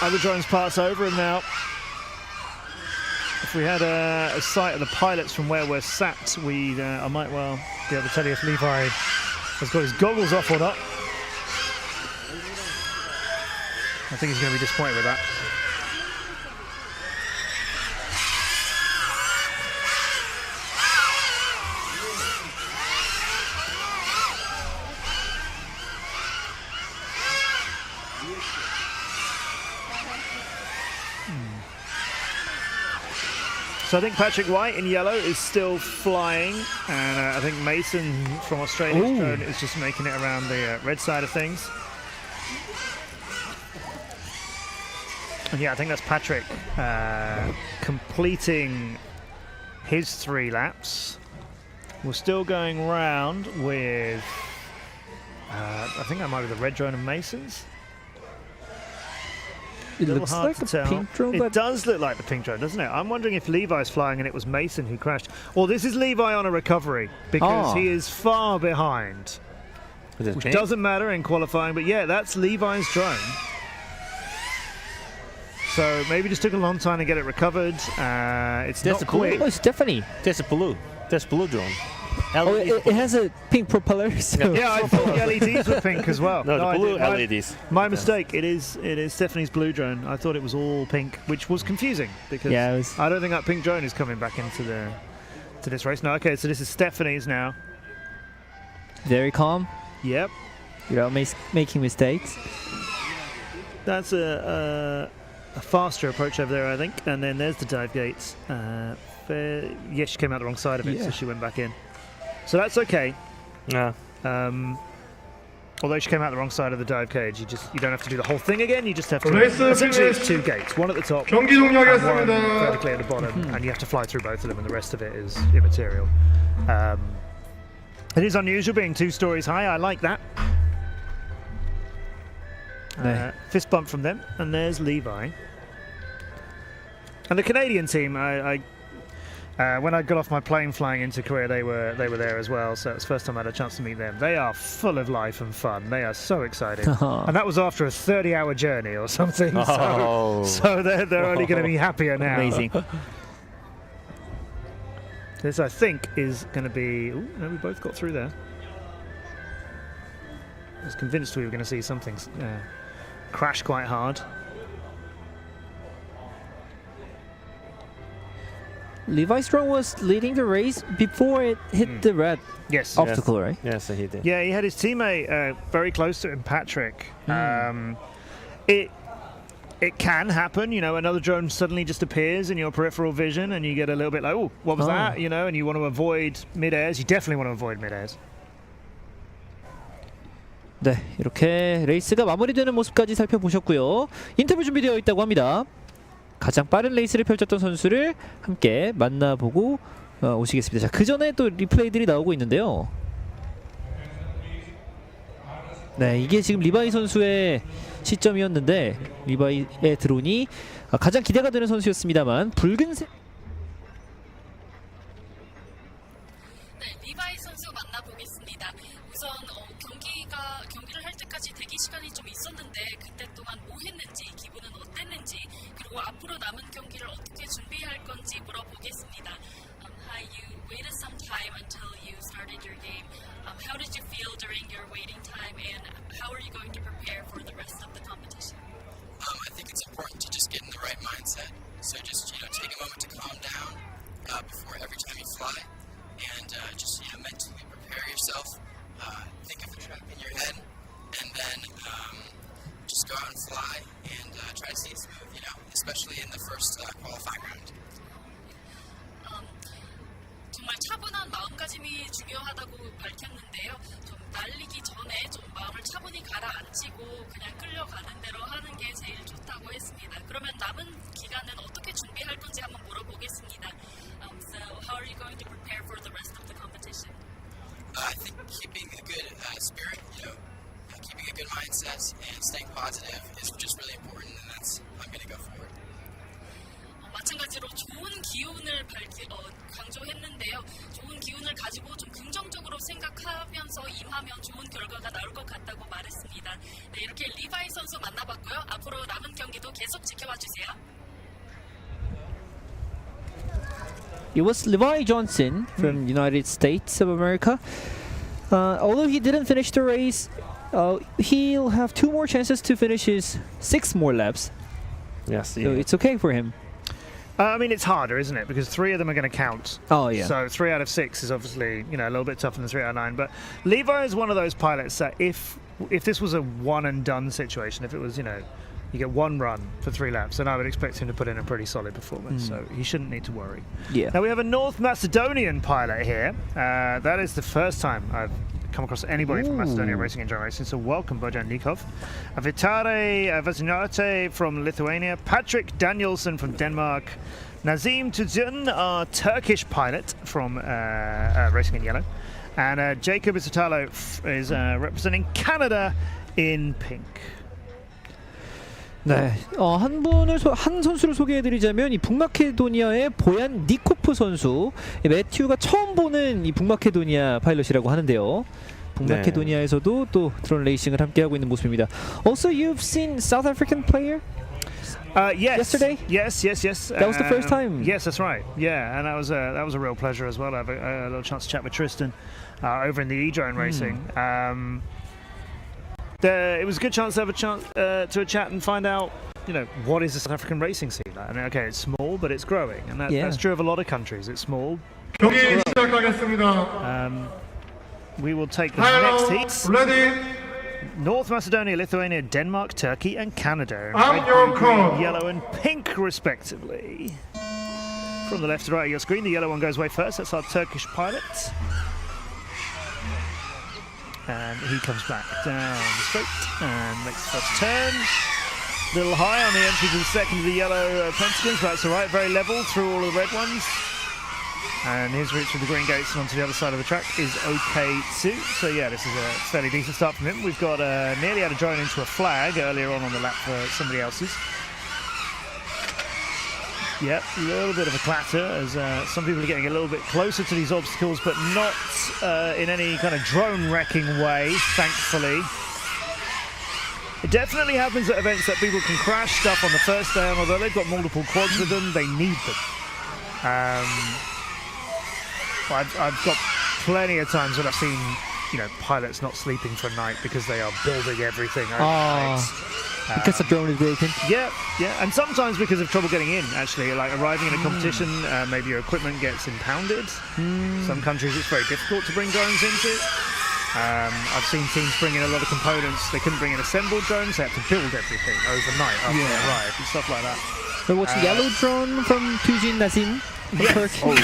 Other drones pass over him now. If we had a sight of the pilots from where we're sat, I might well be able to tell you if Levi has got his goggles off or not. I think he's going to be disappointed with that. So I think Patrick White in yellow is still flying, and I think Mason from Australia's drone is just making it around the red side of things. And yeah, I think that's Patrick completing his 3 laps. We're still going round with, I think that might be the red drone of Mason's. It looks like a pink drone, but it does look like the pink drone, doesn't it? I'm wondering if Levi's flying and it was Mason who crashed. Or this is Levi on a recovery because he is far behind, which doesn't matter in qualifying. But yeah, that's Levi's drone. So maybe just took a long time to get it recovered. It's not quick. Oh, it's Stephanie. That's blue. That's blue drone. Oh, it has a pink propeller. So. Yeah, I thought the LEDs were pink as well. No, the blue LEDs. My mistake. It is Stephanie's blue drone. I thought it was all pink, which was confusing because I don't think that pink drone is coming back into this race. No, okay, so this is Stephanie's now. Very calm. Yep. Without making mistakes. That's a faster approach over there, I think. And then there's the dive gates. Yes, she came out the wrong side of it, so she went back in. So that's okay. Yeah. Although she came out the wrong side of the dive cage, you don't have to do the whole thing again. You just have to. Essentially, it's 2 gates, one at the top, and one vertically at the bottom, and you have to fly through both of them, and the rest of it is immaterial. It is unusual being 2 stories high. I like that. Fist bump from them, and there's Levi. And the Canadian team, when I got off my plane flying into Korea, they were there as well. So it's the first time I had a chance to meet them. They are full of life and fun. They are so excited, and that was after a 30-hour journey or something. So they're only going to be happier now. Amazing. This, I think, is going to be. Ooh, no, we both got through there. I was convinced we were going to see something crash quite hard. Levi's drone was leading the race before it hit the red obstacle, right? Yes, he did. Yeah, he had his teammate very close to him, Patrick. It can happen, another drone suddenly just appears in your peripheral vision and you get a little bit like, oh, what was that? And you want to avoid mid-airs. You definitely want to avoid mid-airs. 네, 이렇게 레이스가 마무리되는 모습까지 살펴보셨고요. 인터뷰 준비되어 있다고 합니다. 가장 빠른 레이스를 펼쳤던 선수를 함께 만나보고 오시겠습니다. 자, 그 전에 또 리플레이들이 나오고 있는데요. 네, 이게 지금 리바이 선수의 시점이었는데 리바이의 드론이 가장 기대가 되는 선수였습니다만 붉은색. 네, 리바이 선수 만나보겠습니다. 우선 경기를 할 때까지 대기 시간이 좀 있었는데 그때 동안 뭐 했는지 기분은 어땠는지 그리고 앞으로 남은 경기를 어떻게 준비할 건지 물어보겠습니다. Hi, you waited some time until you started your game. How did you feel during your waiting time, and how are you going to prepare for the rest of the competition? I think it's important to just get in the right mindset. So just take a moment to calm down before every time you fly, and just mentally prepare yourself. Think of the track in your head, and then just go out and fly. especially in the first qualifying round. 정말 차분한 마음가짐이 중요하다고 밝혔는데요. 좀 날리기 전에 좀 마음을 차분히 가라앉히고 그냥 끌려가는 대로 하는 게 제일 좋다고 했습니다. 그러면 남은 기간은 어떻게 준비할 건지 한번 물어보겠습니다. So how are you going to prepare for the rest of the competition? I think keeping a good spirit, keeping a good mindset and staying positive is just really important, and that's I'm going to go for it. 마찬가지로 좋은 기운을 강조했는데요. 좋은 기운을 가지고 좀 긍정적으로 생각하면서 임하면 좋은 결과가 나올 것 같다고 말했습니다. 네, 이렇게 리바이 선수 만나봤고요. 앞으로 남은 경기도 계속 지켜봐 주세요. It was Levi Johnson from United States of America. Although he didn't finish the race, he'll have 2 more chances to finish his 6 more laps. Yes, So it's okay for him. I mean, it's harder, isn't it? Because 3 of them are going to count. Oh, yeah. So 3 out of 6 is obviously, a little bit tougher than 3 out of 9. But Levi is one of those pilots that if this was a one and done situation, if it was, you get 1 run for 3 laps, then I would expect him to put in a pretty solid performance. So he shouldn't need to worry. Yeah. Now we have a North Macedonian pilot here. That is the first time I've come across anybody from Macedonia racing and drone racing. So welcome, Bojan Nikov. Vitare Vazinate from Lithuania. Patrick Danielson from Denmark. Nazim Tuzun, our Turkish pilot from Racing in Yellow. And Jacob Isotalo is representing Canada in pink. 네, 한 선수를 소개해드리자면 이 북마케도니아의 보얀 니코프 선수, 매튜가 처음 보는 이 북마케도니아 파일럿이라고 하는데요. 북마케도니아에서도 또 드론 레이싱을 함께 하고 있는 모습입니다. Also, you've seen South African player? Yes. Yesterday? Yes. That was the first time. Yes, that's right. Yeah, and that was a real pleasure as well. I have a little chance to chat with Tristan over in the e-drone racing. It was a good chance to have a chat and find out, what is the South African racing scene like? I mean, okay, it's small, but it's growing, and that's true of a lot of countries. It's small. 경기 시작하겠습니다. We will take the next Hello, heats. ready? North Macedonia, Lithuania, Denmark, Turkey, and Canada. I'm Red, your blue, green, call. yellow, and pink, respectively. From the left to right of your screen, the yellow one goes away first. That's our Turkish pilot. And he comes back down the straight and makes the first turn. A little high on the entry to the second of the yellow pentagons, but that's all right. Very level through all of the red ones. And his route through the green gates and onto the other side of the track is okay too. So yeah, this is a fairly decent start from him. We've got nearly had a drone into a flag earlier on the lap for somebody else's. Yep, a little bit of a clatter as some people are getting a little bit closer to these obstacles, but not in any kind of drone wrecking way, thankfully. It definitely happens at events that people can crash stuff on the first day, and although they've got multiple quads with them, they need them. I've got plenty of times when I've seen, pilots not sleeping for a night because they are building everything overnight. Because the drone is broken. Yeah, and sometimes because of trouble getting in, actually, like arriving in a competition, maybe your equipment gets impounded. Some countries it's very difficult to bring drones into. I've seen teams bring in a lot of components. They couldn't bring in assembled drones, they had to build everything overnight after they arrived and stuff like that. So what's the yellow drone from Tuzin Nazim from Turkey?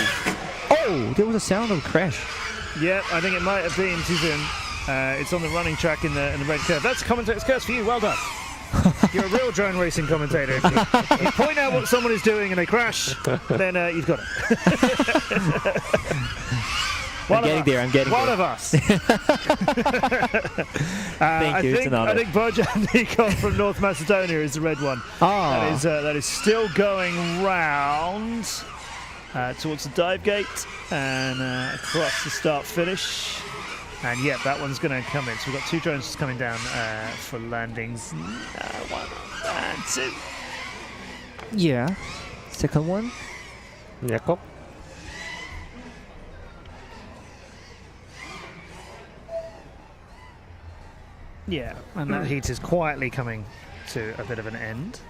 Oh, there was a sound of a crash. Yeah, I think it might have been Tuzin. It's on the running track in the red curve. That's commentator's curse for you, well done. You're a real drone racing commentator. If you point out what someone is doing and they crash, then you've got it. I'm getting One there. of us. Thank you. It's an honor. I think Bojan Nikov from North Macedonia is the red one. That is still going round towards the dive gate and across the start-finish. And yeah, that one's going to come in. So we've got 2 drones coming down for landings. 1 and 2. Yeah. Second one. Jakob. Yeah, and that heat is quietly coming to a bit of an end.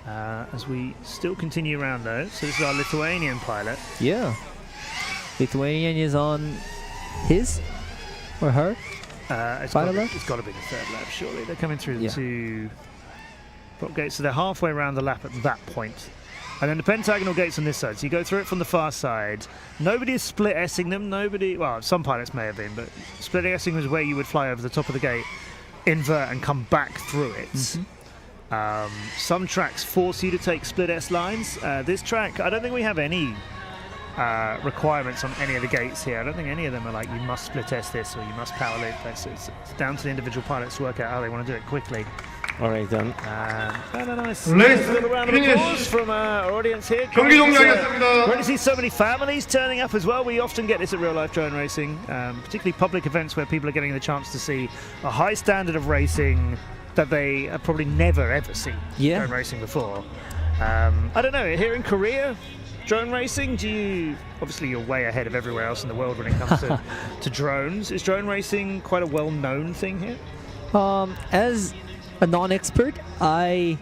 As we still continue around though. So this is our Lithuanian pilot. Yeah. Lithuanian is on his or her? It's got to be the 3rd lap, surely. They're coming through the 2 Drop gates, so they're halfway around the lap at that point. And then the pentagonal gates on this side. So you go through it from the far side. Nobody is split S-ing them. Nobody, well, some pilots may have been, but split S-ing was where you would fly over the top of the gate, invert, and come back through it. Some tracks force you to take split S lines. This track, I don't think we have any requirements on any of the gates here. I don't think any of them are like, you must split S this or you must power loop this. It's down to the individual pilots to work out how they want to do it quickly. All right, then. Nice. Race Little round of finish. applause from our audience here. 경기 종료하겠습니다. Great to see so many families turning up as well. We often get this at real life drone racing, particularly public events where people are getting the chance to see a high standard of racing that they have probably never ever seen drone racing before. I don't know, here in Korea, drone racing, obviously you're way ahead of everywhere else in the world when it comes to drones. Is drone racing quite a well-known thing here? As a non-expert, I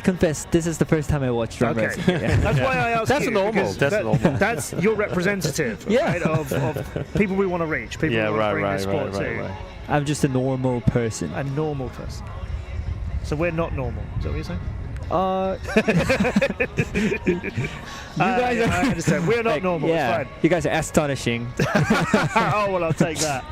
confess this is the first time I watched drone racing. That's why I asked That's you. normal. That's normal. That's your representative right, of people we want to reach. People who want to bring this sport to. I'm just a normal person. A normal person. So we're not normal. Is that what you're saying? You guys are. I understand. We're not normal. Yeah, It's fine. you guys are astonishing. Oh well, I'll take that.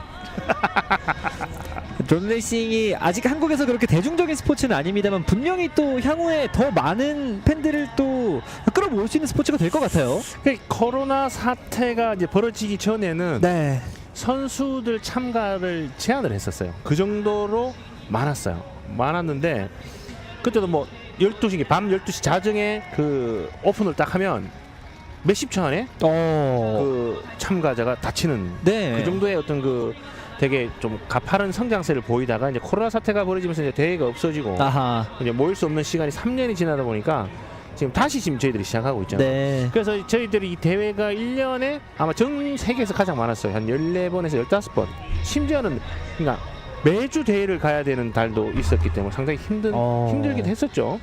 드론 레이싱이 아직 한국에서 그렇게 대중적인 스포츠는 아닙니다만 분명히 또 향후에 더 많은 팬들을 또 끌어모을 수 있는 스포츠가 될 것 같아요. 코로나 사태가 이제 벌어지기 전에는 네. 선수들 참가를 제한을 했었어요. 그 정도로 많았는데 그때도 뭐 12시 밤 12시 자정에 그 오픈을 딱 하면 몇십 초 안에 그 참가자가 다치는 그 정도의 어떤 그 되게 좀 가파른 성장세를 보이다가 이제 코로나 사태가 벌어지면서 이제 대회가 없어지고 이제 모일 수 없는 시간이 3년이 지나다 보니까 지금 다시 저희들이 시작하고 있잖아요. 그래서 저희들이 이 대회가 1년에 아마 전 세계에서 가장 많았어요. 한 14번에서 15번. 심지어는 그러니까 매주 대회를 가야 되는 달도 있었기 때문에 상당히 힘들긴 했었죠.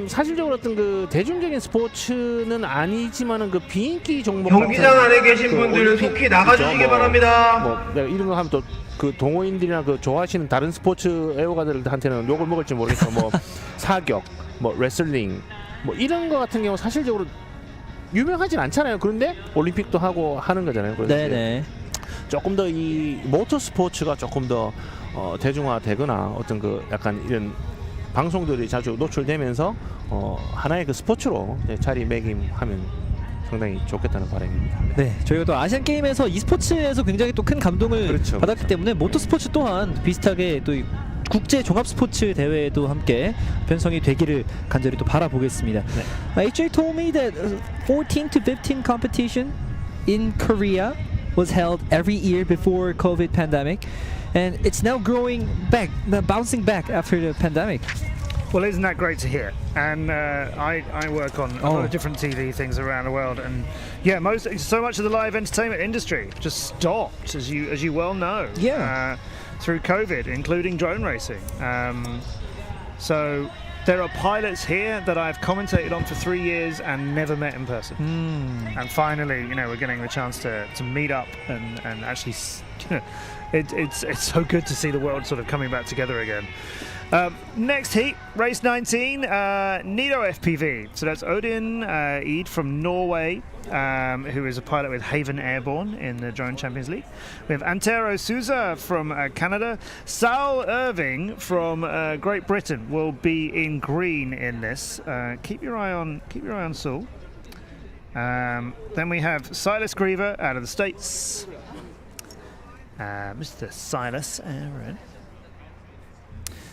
사실적으로 어떤 그 대중적인 스포츠는 아니지만은 그 비인기 종목 경기장 안에 계신 분들 속히 나가주시기 바랍니다. 뭐 내가 이런 거 하면 또 그 동호인들이나 그 좋아하시는 다른 스포츠 애호가들한테는 욕을 먹을지 모르니까 뭐 사격, 뭐 레슬링, 뭐 이런 거 같은 경우 사실적으로 유명하진 않잖아요. 그런데 올림픽도 하고 하는 거잖아요. 그래서 조금 더 이 모터 스포츠가 조금 더 대중화되거나 어떤 그 약간 이런 방송들이 자주 노출되면서 하나의 그 스포츠로 자리매김하면 상당히 좋겠다는 바람입니다. 네, 저희가 또 아시안 게임에서 e스포츠에서 굉장히 또 큰 감동을 받았기 때문에 모터 스포츠 또한 비슷하게 또 국제 종합 스포츠 대회에도 함께 편성이 되기를 간절히 또 바라보겠습니다. HJ told me that 14 to 15 competition in Korea was held every year before COVID pandemic, and it's now growing back, bouncing back after the pandemic. Well, isn't that great to hear? And I work on a lot of different TV things around the world, and yeah, so much of the live entertainment industry just stopped, as you well know. Through COVID, including drone racing. So there are pilots here that I've commentated on for 3 years and never met in person. And finally, we're getting the chance to meet up and actually, it's so good to see the world sort of coming back together again. Next heat, race 19, Nido FPV. So that's Odin Eid from Norway, who is a pilot with Haven Airborne in the Drone Champions League. We have Antero Souza from Canada. Saul Irving from Great Britain will be in green in this. Keep your eye on Saul. Then we have Silas Griever out of the States. Mr. Silas Aaron.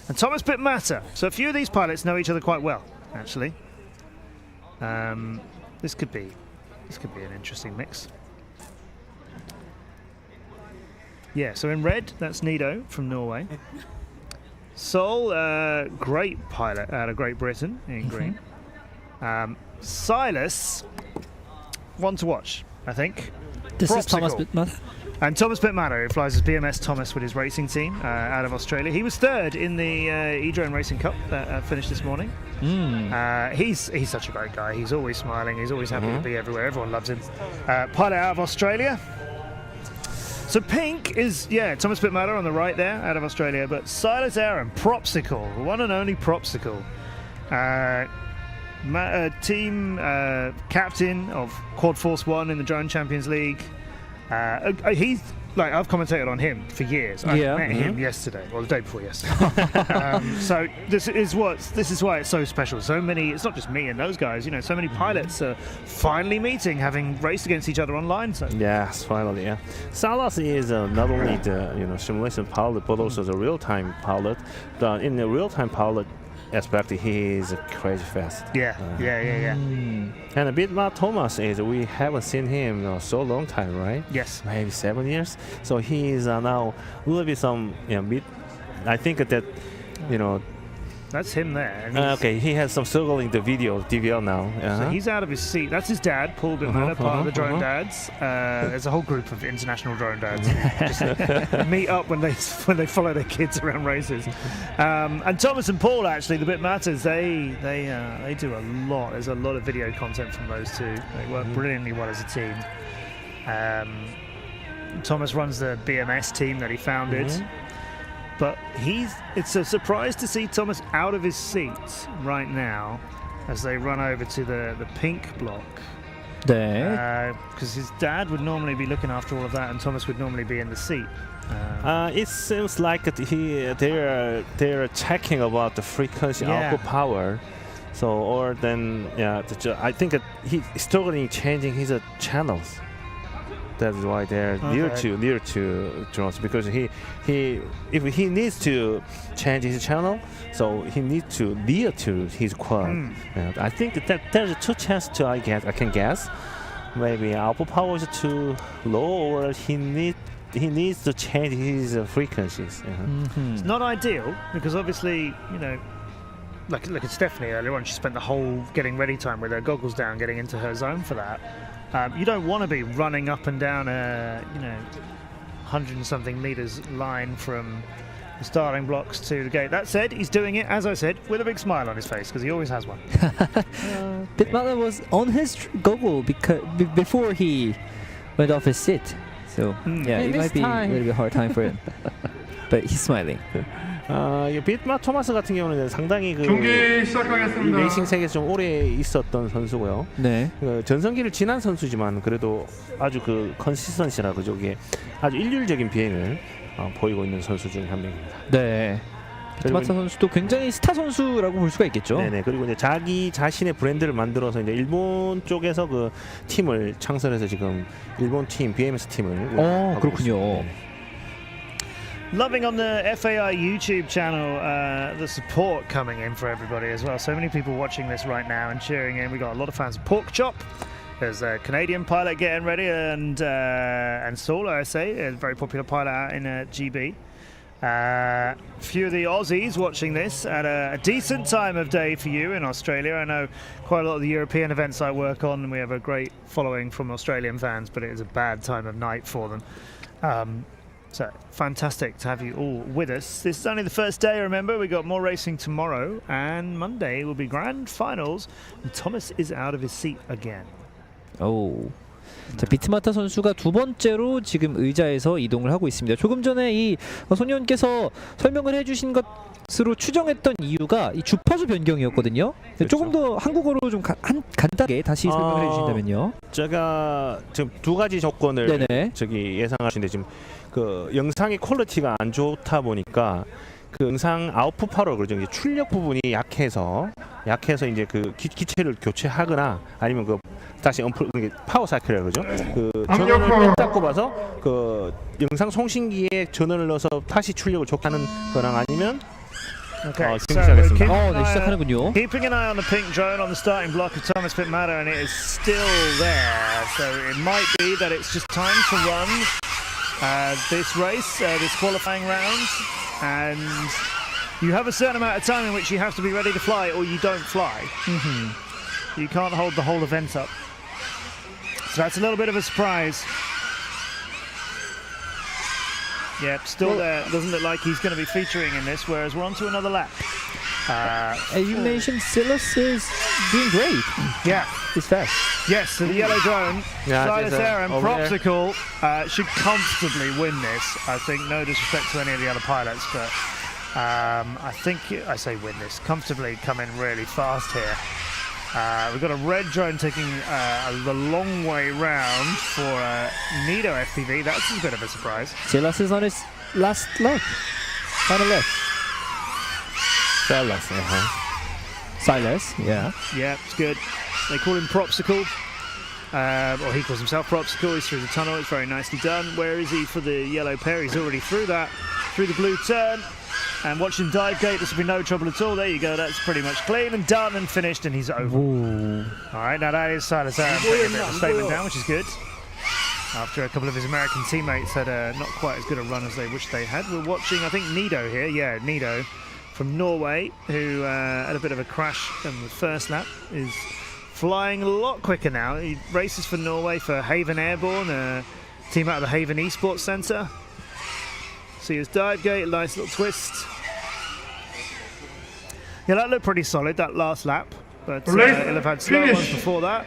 And Thomas Bitmatter. So a few of these pilots know each other quite well, actually. This could be an interesting mix. Yeah, so in red, that's Nido from Norway. Sol, great pilot out of Great Britain in green. Silas, one to watch, I think. This is Thomas Bitmatter. And Thomas Bitmatter, who flies as BMS Thomas with his racing team out of Australia. He was third in the E-Drone Racing Cup that finished this morning. He's such a great guy. He's always smiling. He's always happy to be everywhere. Everyone loves him. Pilot out of Australia. So pink is, Thomas Pittmatter on the right there, out of Australia, but Silas Aaron, Propsicle, the one and only Propsicle. Team captain of Quad Force 1 in the Drone Champions League. He's like, I've commentated on him for years. I met him yesterday, or the day before yesterday. So this is why it's so special. So many, it's not just me and those guys, so many pilots are finally meeting, having raced against each other online. So yes, finally, yeah. Salas is not only the simulation pilot, but also the real-time pilot. But in the real-time pilot aspect, he is crazy fast. Yeah. And a bit about Thomas is we haven't seen him so long time, right? Yes. Maybe 7 years. So he is now will be some bit. I think that that's him there. Okay, he has some struggling the video DVL now. So he's out of his seat. That's his dad, Paul Bittmatter, part of the drone dads. There's a whole group of international drone dads who just meet up when they follow their kids around races. And Thomas and Paul, actually, the Bittmatters, they do a lot. There's a lot of video content from those two. They work brilliantly well as a team. Thomas runs the BMS team that he founded. But it's a surprise to see Thomas out of his seat right now as they run over to the pink block. Because his dad would normally be looking after all of that and Thomas would normally be in the seat. It seems like they're checking about the frequency output power. So I think that he's struggling changing his channels. That's why they're near to drones, because if he needs to change his channel, so he needs to near to his quad. I think that there's two chances I can guess. Maybe output power is too low, or he needs to change his frequencies. It's not ideal because obviously look at Stephanie earlier on. She spent the whole getting ready time with her goggles down, getting into her zone for that. You don't want to be running up and down a 100 and something meters line from the starting blocks to the gate. That said, he's doing it, as I said, with a big smile on his face because he always has one. Bittmatter was on his goggle before he went off his seat, so it might be a little bit hard time for him. But he's smiling. 빗마 토마스 같은 경우는 상당히 경기 시작하겠습니다. 레이싱 세계에서 좀 오래 있었던 선수고요. 네. 전성기를 지난 선수지만 그래도 아주 컨시스턴시라 그죠? 아주 일률적인 비행을 보이고 있는 선수 중에 한 명입니다. 네. 빗마타 선수도 굉장히 스타 선수라고 볼 수가 있겠죠. 네네. 그리고 이제 자기 자신의 브랜드를 만들어서 이제 일본 쪽에서 그 팀을 창설해서 지금 일본 팀 BMS 팀을. 그렇군요. Loving on the FAI YouTube channel, the support coming in for everybody as well. So many people watching this right now and cheering in. We got a lot of fans of Pork Chop. There's a Canadian pilot getting ready, and Saul, I say, a very popular pilot out in GB. A few of the Aussies watching this at a decent time of day for you in Australia. I know quite a lot of the European events I work on, and we have a great following from Australian fans, but it is a bad time of night for them. So fantastic to have you all with us. This is only the first day, remember. We got more racing tomorrow, and Monday will be grand finals, and Thomas is out of his seat again. 자, 비트마타 선수가 두 번째로 지금 의자에서 이동을 하고 있습니다. 조금 전에 이 소년께서 설명을 해주신 것으로 추정했던 이유가 이 주파수 변경이었거든요. 그렇죠. 조금 더 한국어로 좀 간단하게 다시 설명을 해주신다면요. 제가 지금 두 가지 조건을 예상하시는데 지금 그 영상의 퀄리티가 안 좋다 보니까 그 영상 아웃풋 파워 그러죠. 이제 출력 부분이 약해서 이제 그 기체를 교체하거나 아니면 그 다시 파워 사이클이라고 그러죠. 그 전원을 뺐다 꼽아서 그 영상 송신기에 전원을 넣어서 다시 출력을 좋게 하는 거랑 아니면 Okay, so keeping an eye on the pink drone on the starting block of Thomas Pittmatter, and it is still there. So it might be that it's just time to run this race, this qualifying round, and you have a certain amount of time in which you have to be ready to fly, or you don't fly. You can't hold the whole event up. So that's a little bit of a surprise. Yep, still there. Doesn't look like he's going to be featuring in this, whereas we're on to another lap. As you mentioned, Silas is doing great. Yeah. He's fast. Yes, so the yellow drone, Yeah, Silas there's a- Air and over there. Propsicle should comfortably win this. I think, no disrespect to any of the other pilots, but I think, I say win this, comfortably come in really fast here. We've got a red drone taking the long way round for Nido FPV. That's a bit of a surprise. Silas is on his last lap. Final lap. Silas. Silas, yeah. Yeah, it's good. They call him Propsicle. Or he calls himself Propsicle. He's through the tunnel. It's very nicely done. Where is he for the yellow pair? He's already through that. Through the blue turn. And watch him dive gate. This will be no trouble at all. There you go. That's pretty much clean and done and finished, and he's over. Ooh. All right, now that is Silas Aram putting a bit of a statement down, which is good. After a couple of his American teammates had not quite as good a run as they wished they had. We're watching, I think, Nido here. Yeah, Nido from Norway, who had a bit of a crash in the first lap, is flying a lot quicker now. He races for Norway for Haven Airborne, a team out of the Haven Esports Centre. See his dive gate, nice little twist. Yeah, that looked pretty solid, that last lap. But he'll have had slow ones before that.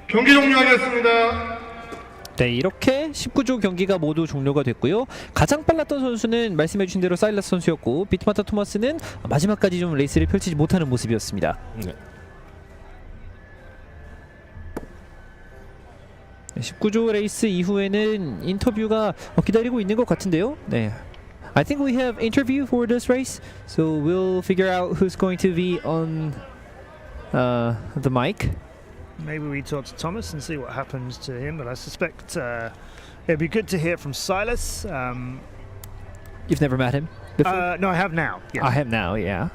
경기 종료하겠습니다. 네, 이렇게 19조 경기가 모두 종료가 됐고요. 가장 빨랐던 선수는 말씀해주신 대로 사일러스 선수였고, 비트마타 토마스는 마지막까지 좀 레이스를 펼치지 못하는 모습이었습니다. 네. 19조 레이스 이후에는 인터뷰가 기다리고 있는 것 같은데요. 네. I think we have interview for this race, so we'll figure out who's going to be on the mic. Maybe we talk to Thomas and see what happens to him, but I suspect it'd be good to hear from Silas. You've never met him before? No, I have now. Yes. I have now, yeah.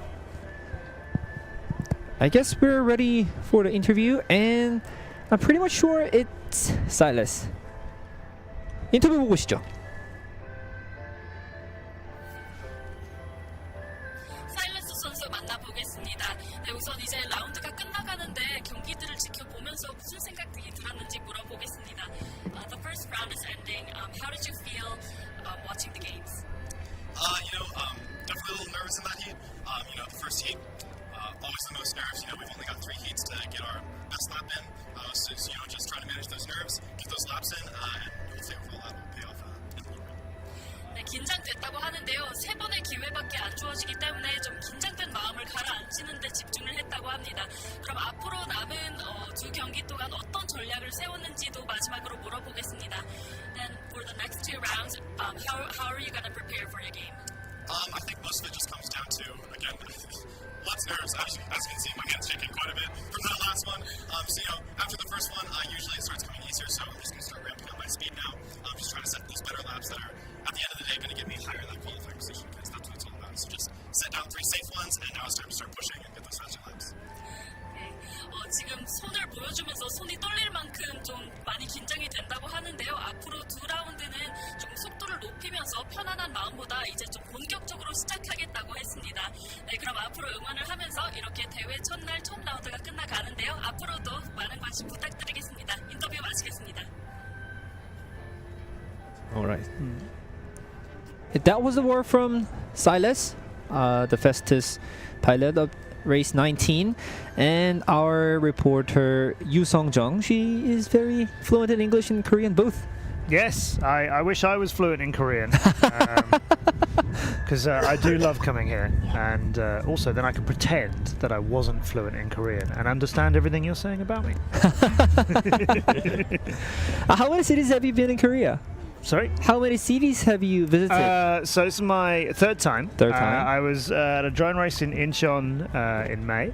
I guess we're ready for the interview, and I'm pretty much sure it's Silas. 인터뷰 보고 오시죠. 사일러스 선수 만나보겠습니다. 네, 우선 이제 라운드가 끝나가는데 경기들을 지켜보면서 무슨 생각들이 들었는지 물어보겠습니다. The first round is ending. How did you feel watching the games? Definitely a little nervous in that heat. The first heat, always the most nerves. We've only got 3 heats to get our best lap in. So just trying to manage those nerves, get those laps in, and hopefully overall that will pay off in the long run. 네, 긴장됐다고 하는데요. 3번의 기회밖에 안 주어지기 때문에 좀 긴장된 마음을 가라앉히는 데 집중을 했다고 합니다. 그럼 앞으로 남은 2경기 동안 어떤 전략을 세웠는지도 마지막으로 물어보겠습니다. Then for the next 2 rounds, how are you going to prepare for your game? I think most of it just comes down to, again, lots of nerves. As you can see, my hand's shaking quite a bit from that last one. After the first one, usually it starts coming easier, so I'm just going to start ramping up my speed now. I'm just trying to set those better laps that are, at the end of the day, going to get me higher in that qualifying position, because that's what it's all about. So just set down 3 safe ones, and now it's time to start pushing and get those faster laps. 지금 손을 보여주면서 손이 떨릴 만큼 좀 많이 긴장이 된다고 하는데요. 앞으로 2라운드는 좀 속도를 높이면서 편안한 마음보다 이제 좀 본격적으로 시작하겠다고 했습니다. 네, 그럼 앞으로 응원을 하면서 이렇게 대회 첫날 첫 라운드가 끝나가는데요. 앞으로도 많은 관심 부탁드리겠습니다. 인터뷰 마치겠습니다. Alright. That was the word from Silas, the fastest pilot of race 19, and our reporter Yu Song-jung. She is very fluent in English and Korean both. Yes, I wish I was fluent in Korean. Because I do love coming here, and also then I can pretend that I wasn't fluent in Korean and understand everything you're saying about me. How many cities have you been in Korea? Sorry? How many cities have you visited? So this is my third time. Third time. I was at a drone race in Incheon in May,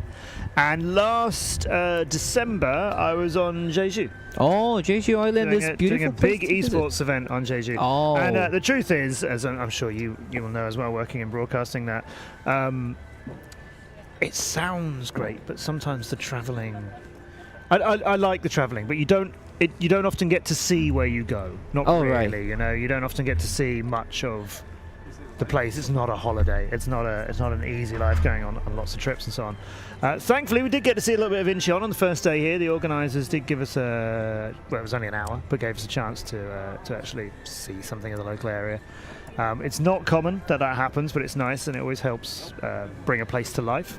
and last December I was on Jeju. Oh, Jeju Island is beautiful. Doing a place big to visit. esports event on Jeju. Oh. And the truth is, as I'm sure you will know as well, working in broadcasting, that it sounds great, but sometimes the traveling. I like the traveling, but you don't often get to see where you go. Not really. Right. You don't often get to see much of the place. It's not a holiday. It's not an easy life going on lots of trips and so on. Thankfully, we did get to see a little bit of Incheon on the first day here. The organisers did give us it was only an hour, but gave us a chance to actually see something of the local area. It's not common that happens, but it's nice, and it always helps bring a place to life.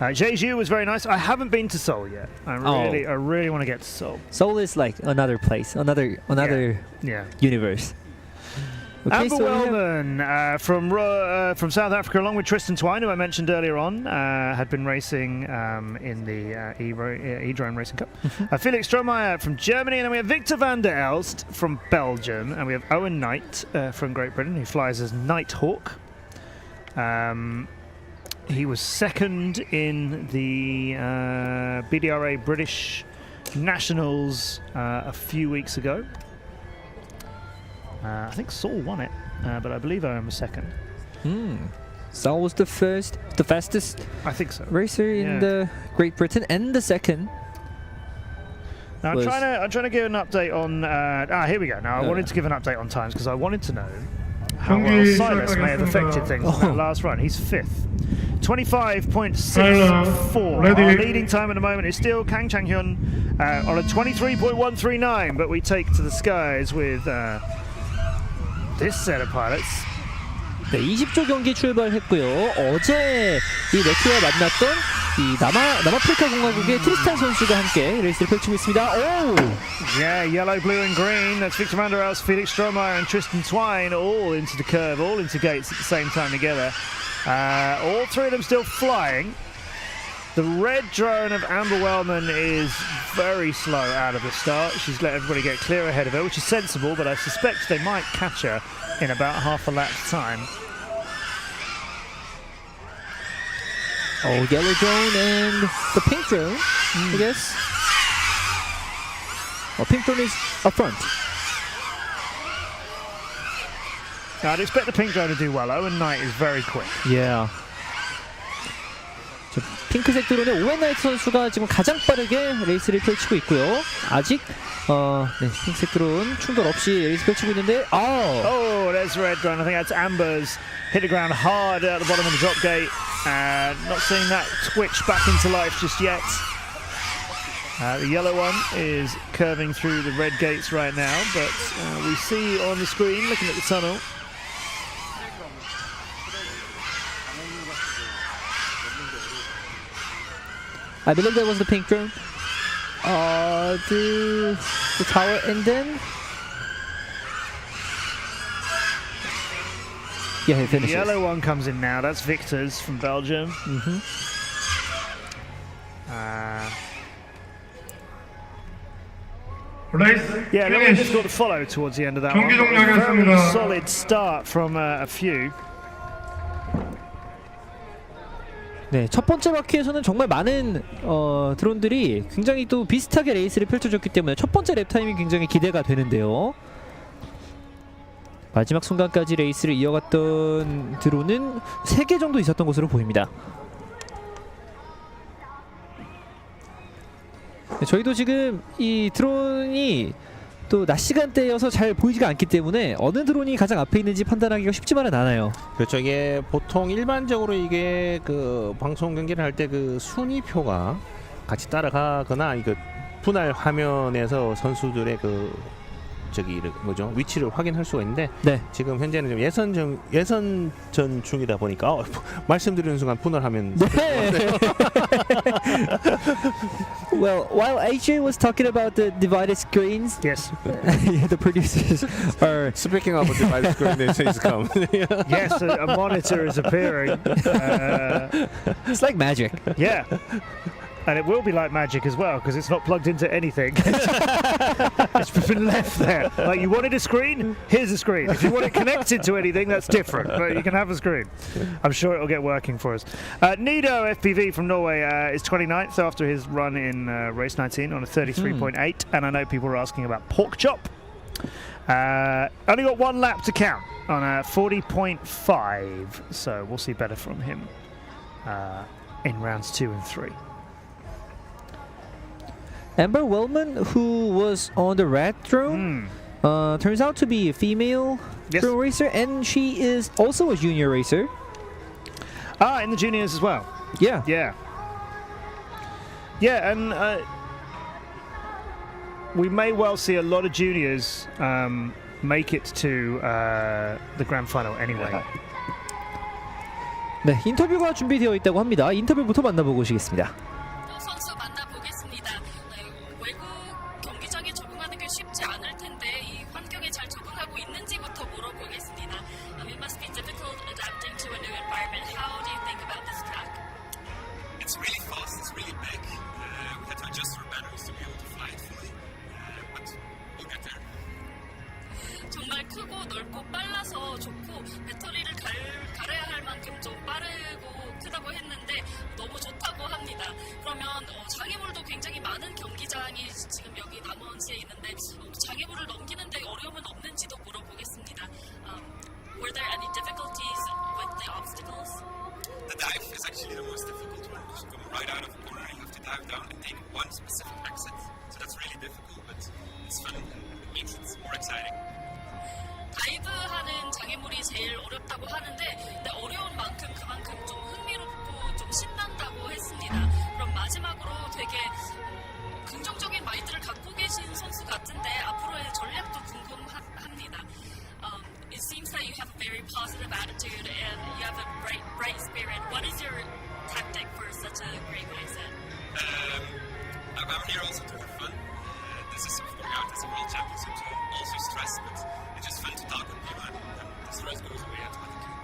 Jeju was very nice. I haven't been to Seoul yet. I really want to get to Seoul. Seoul is like another place, another universe. Okay, Amber Wellman from South Africa, along with Tristan Twine, who I mentioned earlier on, had been racing in the E-Drone Racing Cup. Felix Strohmeyer from Germany, and then we have Victor van der Elst from Belgium, and we have Owen Knight from Great Britain, who flies as Nighthawk. He was second in the BDRA British Nationals a few weeks ago. I think Saul won it, but I believe Owen was second. Saul was the fastest I think so. racer in the Great Britain, and the second. Now I'm trying to give an update on. Here we go. Now I wanted to give an update on times because I wanted to know how well Silas may have affected things in that last run. He's fifth. 25.64. Our leading time at the moment is still Kang Chang-hyun on a 23.139, but we take to the skies with this set of pilots. 네, 20조 경기 출발했고요. 어제 이 네트와 만났던 이 남아프리카 공화국의 트리스탄 선수가 함께 레이스를 펼치고 있습니다. 오! Yeah, yellow, blue and green. That's Victor van der Elst, Felix Strohmeyer and Tristan Twine all into the curve, all into gates at the same time together. All three of them still flying. The red drone of Amber Wellman is very slow out of the start. She's let everybody get clear ahead of her, which is sensible, but I suspect they might catch her in about half a lap's time. Oh, yellow drone and the pink drone, I guess. Oh, pink drone is up front. I'd expect the pink drone to do well. Owen Knight is very quick. Yeah. 핑크색 드론의 오웬 나이트 선수가 지금 가장 빠르게 레이스를 펼치고 있고요. 아직 핑크색 드론 충돌 없이 레이스 펼치고 있는데 Oh, there's red drone. I think that's Amber's hit the ground hard at the bottom of the drop gate. Not seeing that twitch back into life just yet. The yellow one is curving through the red gates right now, but we see on the screen, looking at the tunnel, I believe that was the pink drone. The tower, and then he finishes. The yellow one comes in now. That's Victor's from Belgium. Yeah, a little bit difficult to follow towards the end of that one. Very solid start from a few. 네, 첫 번째 바퀴에서는 정말 많은 드론들이 굉장히 또 비슷하게 레이스를 펼쳐줬기 때문에 첫 번째 랩 타임이 굉장히 기대가 되는데요. 마지막 순간까지 레이스를 이어갔던 드론은 3개 정도 있었던 것으로 보입니다. 네, 저희도 지금 이 드론이 또 낮 시간대여서 잘 보이지가 않기 때문에 어느 드론이 가장 앞에 있는지 판단하기가 쉽지만은 않아요. 그렇죠. 이게 보통 일반적으로 이게 그 방송 경기를 할 때 그 순위표가 같이 따라가거나 이거 분할 화면에서 선수들의 그 위치를 확인할 수가 있는데 지금 현재는 좀 예선전 중이다 보니까 말씀드리는 순간 분할하면 Well, while AJ was talking about the divided screens, yes, the producers are speaking of a divided screen. It's come. Yes, a monitor is appearing. It's like magic. Yeah. And it will be like magic as well, because it's not plugged into anything. It's been left there. Like, you wanted a screen? Here's a screen. If you want it connected to anything, that's different. But you can have a screen. I'm sure it'll get working for us. Nido FPV from Norway is 29th after his run in race 19 on a 33.8. And I know people are asking about Pork Chop. Only got one lap to count on a 40.5. So we'll see better from him in rounds 2 and 3. Amber Wellman, who was on the red drone, turns out to be a female Yes. pro racer, and she is also a junior racer. In the juniors as well. Yeah. Yeah, and we may well see a lot of juniors make it to the grand final anyway. 네, 인터뷰가 준비되어 있다고 합니다. 인터뷰부터 만나보고 오시겠습니다. 선수 만나보겠습니다. 외국 경기장에 적응하는 게 쉽지 않을 텐데 이 환경에 잘 적응하고 있는지부터 물어보겠습니다. It must be difficult adapting to a new environment. How do you think about this track? It's really fast, it's really big. We had to adjust our batteries to be able to fly it fully, but we'll get there. 정말 크고 넓고 빨라서 좋고 배터리를 갈아야 할 만큼 좀 빠르고 크다고 했는데 너무 좋다고 합니다. 그러면 장애물도 굉장히 많은 경기장이 지금 여기 남원시에 있는데 장애물을 넘기는데 어려움은 없는지도 물어보겠습니다. Were there any difficulties with the obstacles? The dive is actually the most difficult one because you come right out of the corner, you have to dive down and take one specific exit. So that's really difficult, but it's fun and it makes it more exciting. 다이브하는 장애물이 제일 어렵다고 하는데 근데 어려운 만큼 그만큼 좀 흥미롭고 좀 신난다고 했습니다. 그럼 마지막으로 되게 긍정적인 마인드를 갖고 계신 선수 같은데 앞으로의 전략도 궁금합니다. It seems that you have a very positive attitude and you have a bright spirit. What is your tactic for such a great race? I'm here also to have fun. This is going out as a world championship, so also stress, but it's just fun to talk with people and the stress goes away automatically.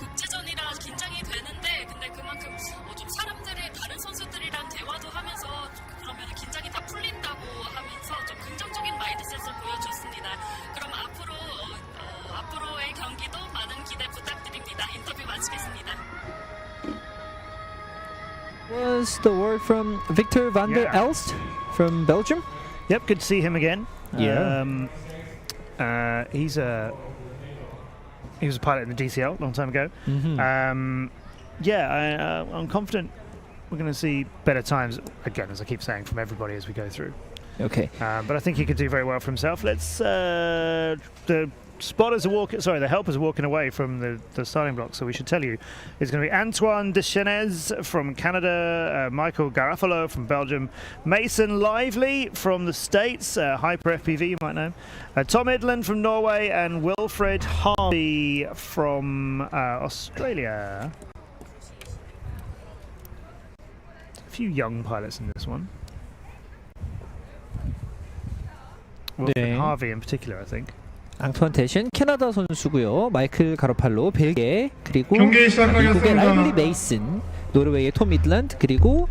국제전이라 긴장이 되는데 근데 그만큼 좀 사람들의 다른 선수들이랑 대화도 하면서 그러면 긴장이 다 풀린다고 하면서 좀 긍정적인 마인드셋을 보여줬습니다. 그럼 앞으로의 경기도 많은 기대 부탁드립니다. 인터뷰 마치겠습니다. Was the word from Victor van der Elst from Belgium? Yep, good to see him again. Yeah. He was a pilot in the DCL a long time ago. I'm confident we're going to see better times again, as I keep saying, from everybody as we go through. Okay. But I think he could do very well for himself. Let's the helpers are walking away from the starting block, so we should tell you it's going to be Antoine Deschenez from Canada, Michael Garofalo from Belgium, Mason Lively from the States, Hyper FPV you might know, Tom Idland from Norway, and Wilfred Harvey from Australia. A few young pilots in this one. Wilfred Harvey in particular, I think. 앙투안 대신 캐나다 선수고요. 마이클 가로팔로 벨기에, 그리고 경기 시작하겠습니다. 미국의 라이블리 메이슨, 노르웨이의 톰 미들랜드, 그리고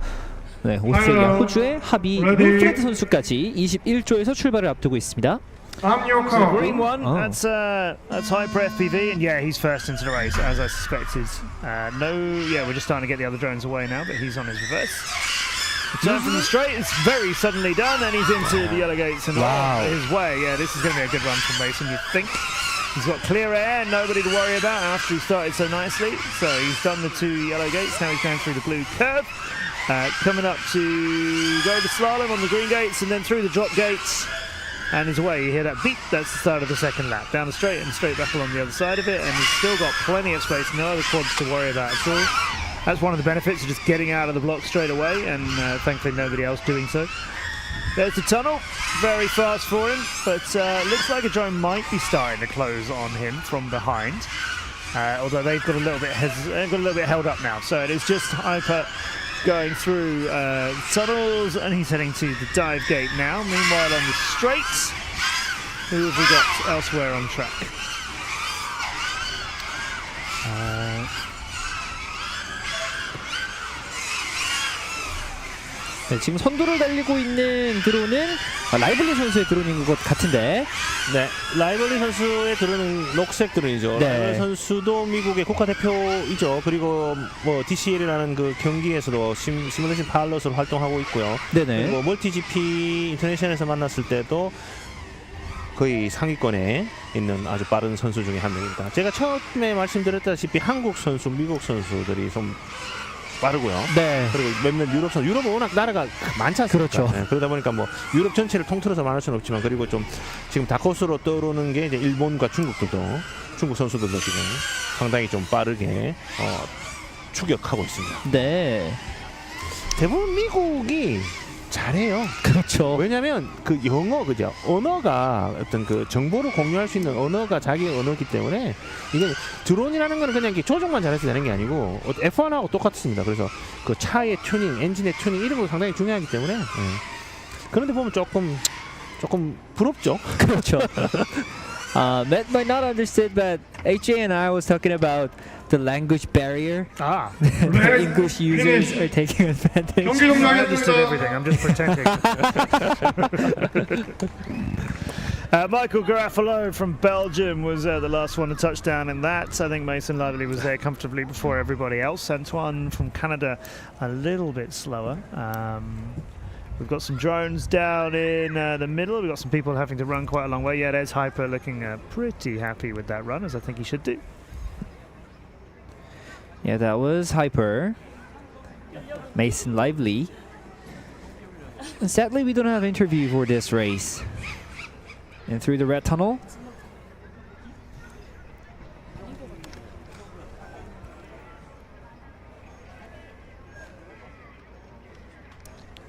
오스트레일리아 호주의 하비 윌프레드 선수까지 21조에서 출발을 앞두고 있습니다. So green one, that's Hyper FPV, and yeah, he's first into the race, as I suspected. We're just starting to get the other drones away now, but he's on his reverse. Turn from the straight, it's very suddenly done, and he's into the yellow gates and his way. Yeah, this is going to be a good run from Mason, you'd think. He's got clear air, nobody to worry about after he started so nicely. So he's done the two yellow gates, now he's going through the blue curve. Coming up to go the slalom on the green gates and then through the drop gates. And he's away, you hear that beep, that's the start of the second lap. Down the straight and straight back along the other side of it, and he's still got plenty of space, no other quads to worry about at all. That's one of the benefits of just getting out of the block straight away, and thankfully nobody else doing so. There's the tunnel, very fast for him, but looks like a drone might be starting to close on him from behind. Although they've got a little bit held up now, so it is just Hyper going through tunnels, and he's heading to the dive gate now. Meanwhile, on the straight, who have we got elsewhere on track? 네, 지금 선두를 달리고 있는 드론은 라이블리 선수의 드론인 것 같은데. 네, 라이벌리 선수의 드론은 녹색 드론이죠. 네. 라이벌리 선수도 미국의 국가대표이죠. 그리고 뭐 DCL이라는 그 경기에서도 시뮬레이션 파일럿으로 활동하고 있고요. 네네. 그리고 멀티 GP 인터내셔널에서 만났을 때도 거의 상위권에 있는 아주 빠른 선수 중에 한 명입니다. 제가 처음에 말씀드렸다시피 한국 선수, 미국 선수들이 좀 빠르고요. 네. 그리고 몇몇 유럽은 워낙 나라가 많지 않습니까? 그렇죠. 네, 그러다 보니까 뭐 유럽 전체를 통틀어서 말할 수는 없지만 그리고 좀 지금 다크호스로 떠오르는 게 이제 일본과 중국들도 중국 선수들도 지금 상당히 좀 빠르게 추격하고 있습니다. 네. 대부분 미국이 잘해요. 그렇죠. 왜냐하면 그 영어 그죠? 언어가 어떤 그 정보를 공유할 수 있는 언어가 자기 언어이기 때문에 이게 드론이라는 거는 그냥 이렇게 조종만 잘해서 되는 게 아니고 F1하고 똑같습니다. 그래서 그 차의 튜닝, 엔진의 튜닝 이런 거 상당히 중요하기 때문에 그런데 보면 조금 부럽죠. 그렇죠. Matt might not understand, but AJ and I was talking about the language barrier. The English users are taking advantage. I understood everything. I'm just pretending. Michael Garofalo from Belgium was the last one to touch down in that. I think Mason Lively was there comfortably before everybody else. Antoine from Canada a little bit slower. We've got some drones down in the middle. We've got some people having to run quite a long way. Yeah, there's Hyper looking pretty happy with that run, as I think he should do. Yeah, that was Hyper. Mason Lively. And sadly, we don't have interview for this race. And through the red tunnel.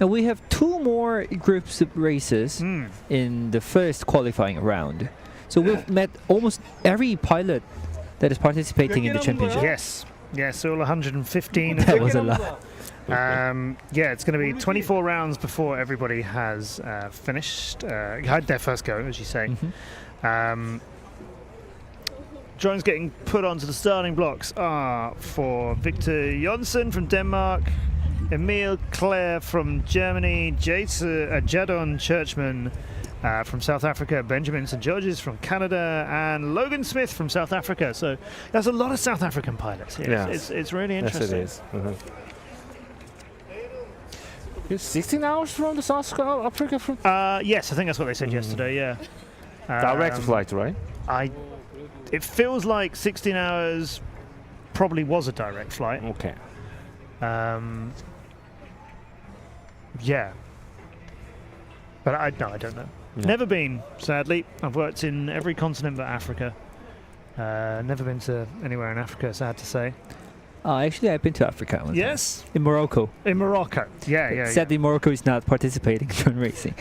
Now we have 2 more groups of races in the first qualifying round. So we've met almost every pilot that is participating in the championship. Yes, all 115. That was a lot. Yeah, it's going to be 24 rounds before everybody has finished, had their first go, as you say. Drones getting put onto the starting blocks are for Victor Jonsson from Denmark, Emil Clare from Germany, Jadon Churchman from South Africa, Benjamin St. George's from Canada, and Logan Smith from South Africa. So there's a lot of South African pilots here. Yes. It's really interesting. Yes, it is. It's 16 hours from the South Africa? Yes, I think that's what they said yesterday, yeah. Direct flight, right? It feels like 16 hours probably was a direct flight. Okay. Yeah. But I don't know. Yeah. Never been, sadly. I've worked in every continent but Africa. Never been to anywhere in Africa, sad to say. Actually, I've been to Africa one time. Yes? In Morocco. In Morocco, yeah. Sadly, Morocco is not participating in drone racing.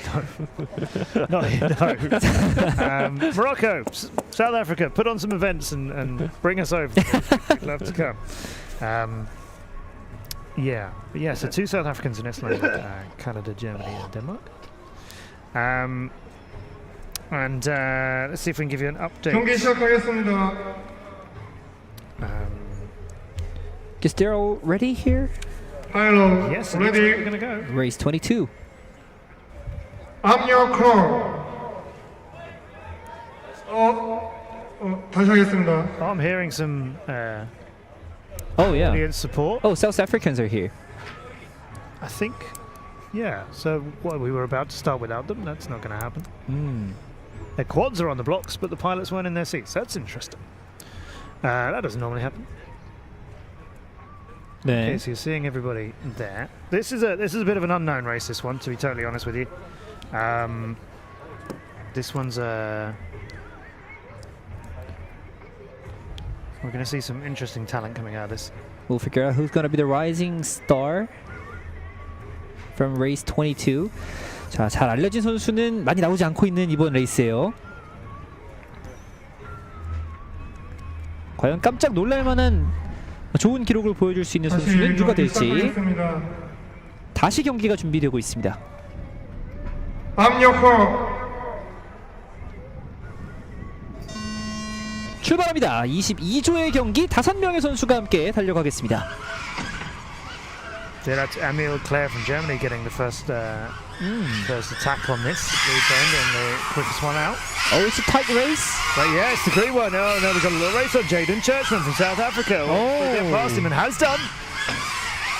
No. Morocco, South Africa, put on some events and bring us over. We'd love to come. So 2 South Africans in Iceland, Canada, Germany, and Denmark. And let's see if we can give you an update. 경기 시작하겠습니다. Is they're all ready here? Pilot, Yes, it looks like we're ready. going to go. Race 22. 압력 콜. 다시 하겠습니다. Oh, I'm hearing some Oh, yeah. audience support. Oh, South Africans are here. I think, yeah. So we were about to start without them. That's not going to happen. Their quads are on the blocks, but the pilots weren't in their seats. That's interesting. That doesn't normally happen. Okay, so you're seeing everybody there. This is a bit of an unknown race. This one, to be totally honest with you. This one's we're going to see some interesting talent coming out of this. We'll figure out who's going to be the rising star from race 22. 자, 잘 알려진 선수는 많이 나오지 않고 있는 이번 레이스예요. 과연 깜짝 놀랄 만한 좋은 기록을 보여줄 수 있는 선수는 누가 될지 다시 경기가 준비되고 있습니다. 압력 콜. 출발합니다. 22조의 경기 5명의 선수가 함께 달려가겠습니다. Yeah, that's Emil Clare from Germany getting the first attack on this blue band and the quickest one out. Oh, it's a tight race. But yeah, it's the green one. Oh, no, we've got a little race on Jadon Churchman from South Africa. We'll get past him and has done.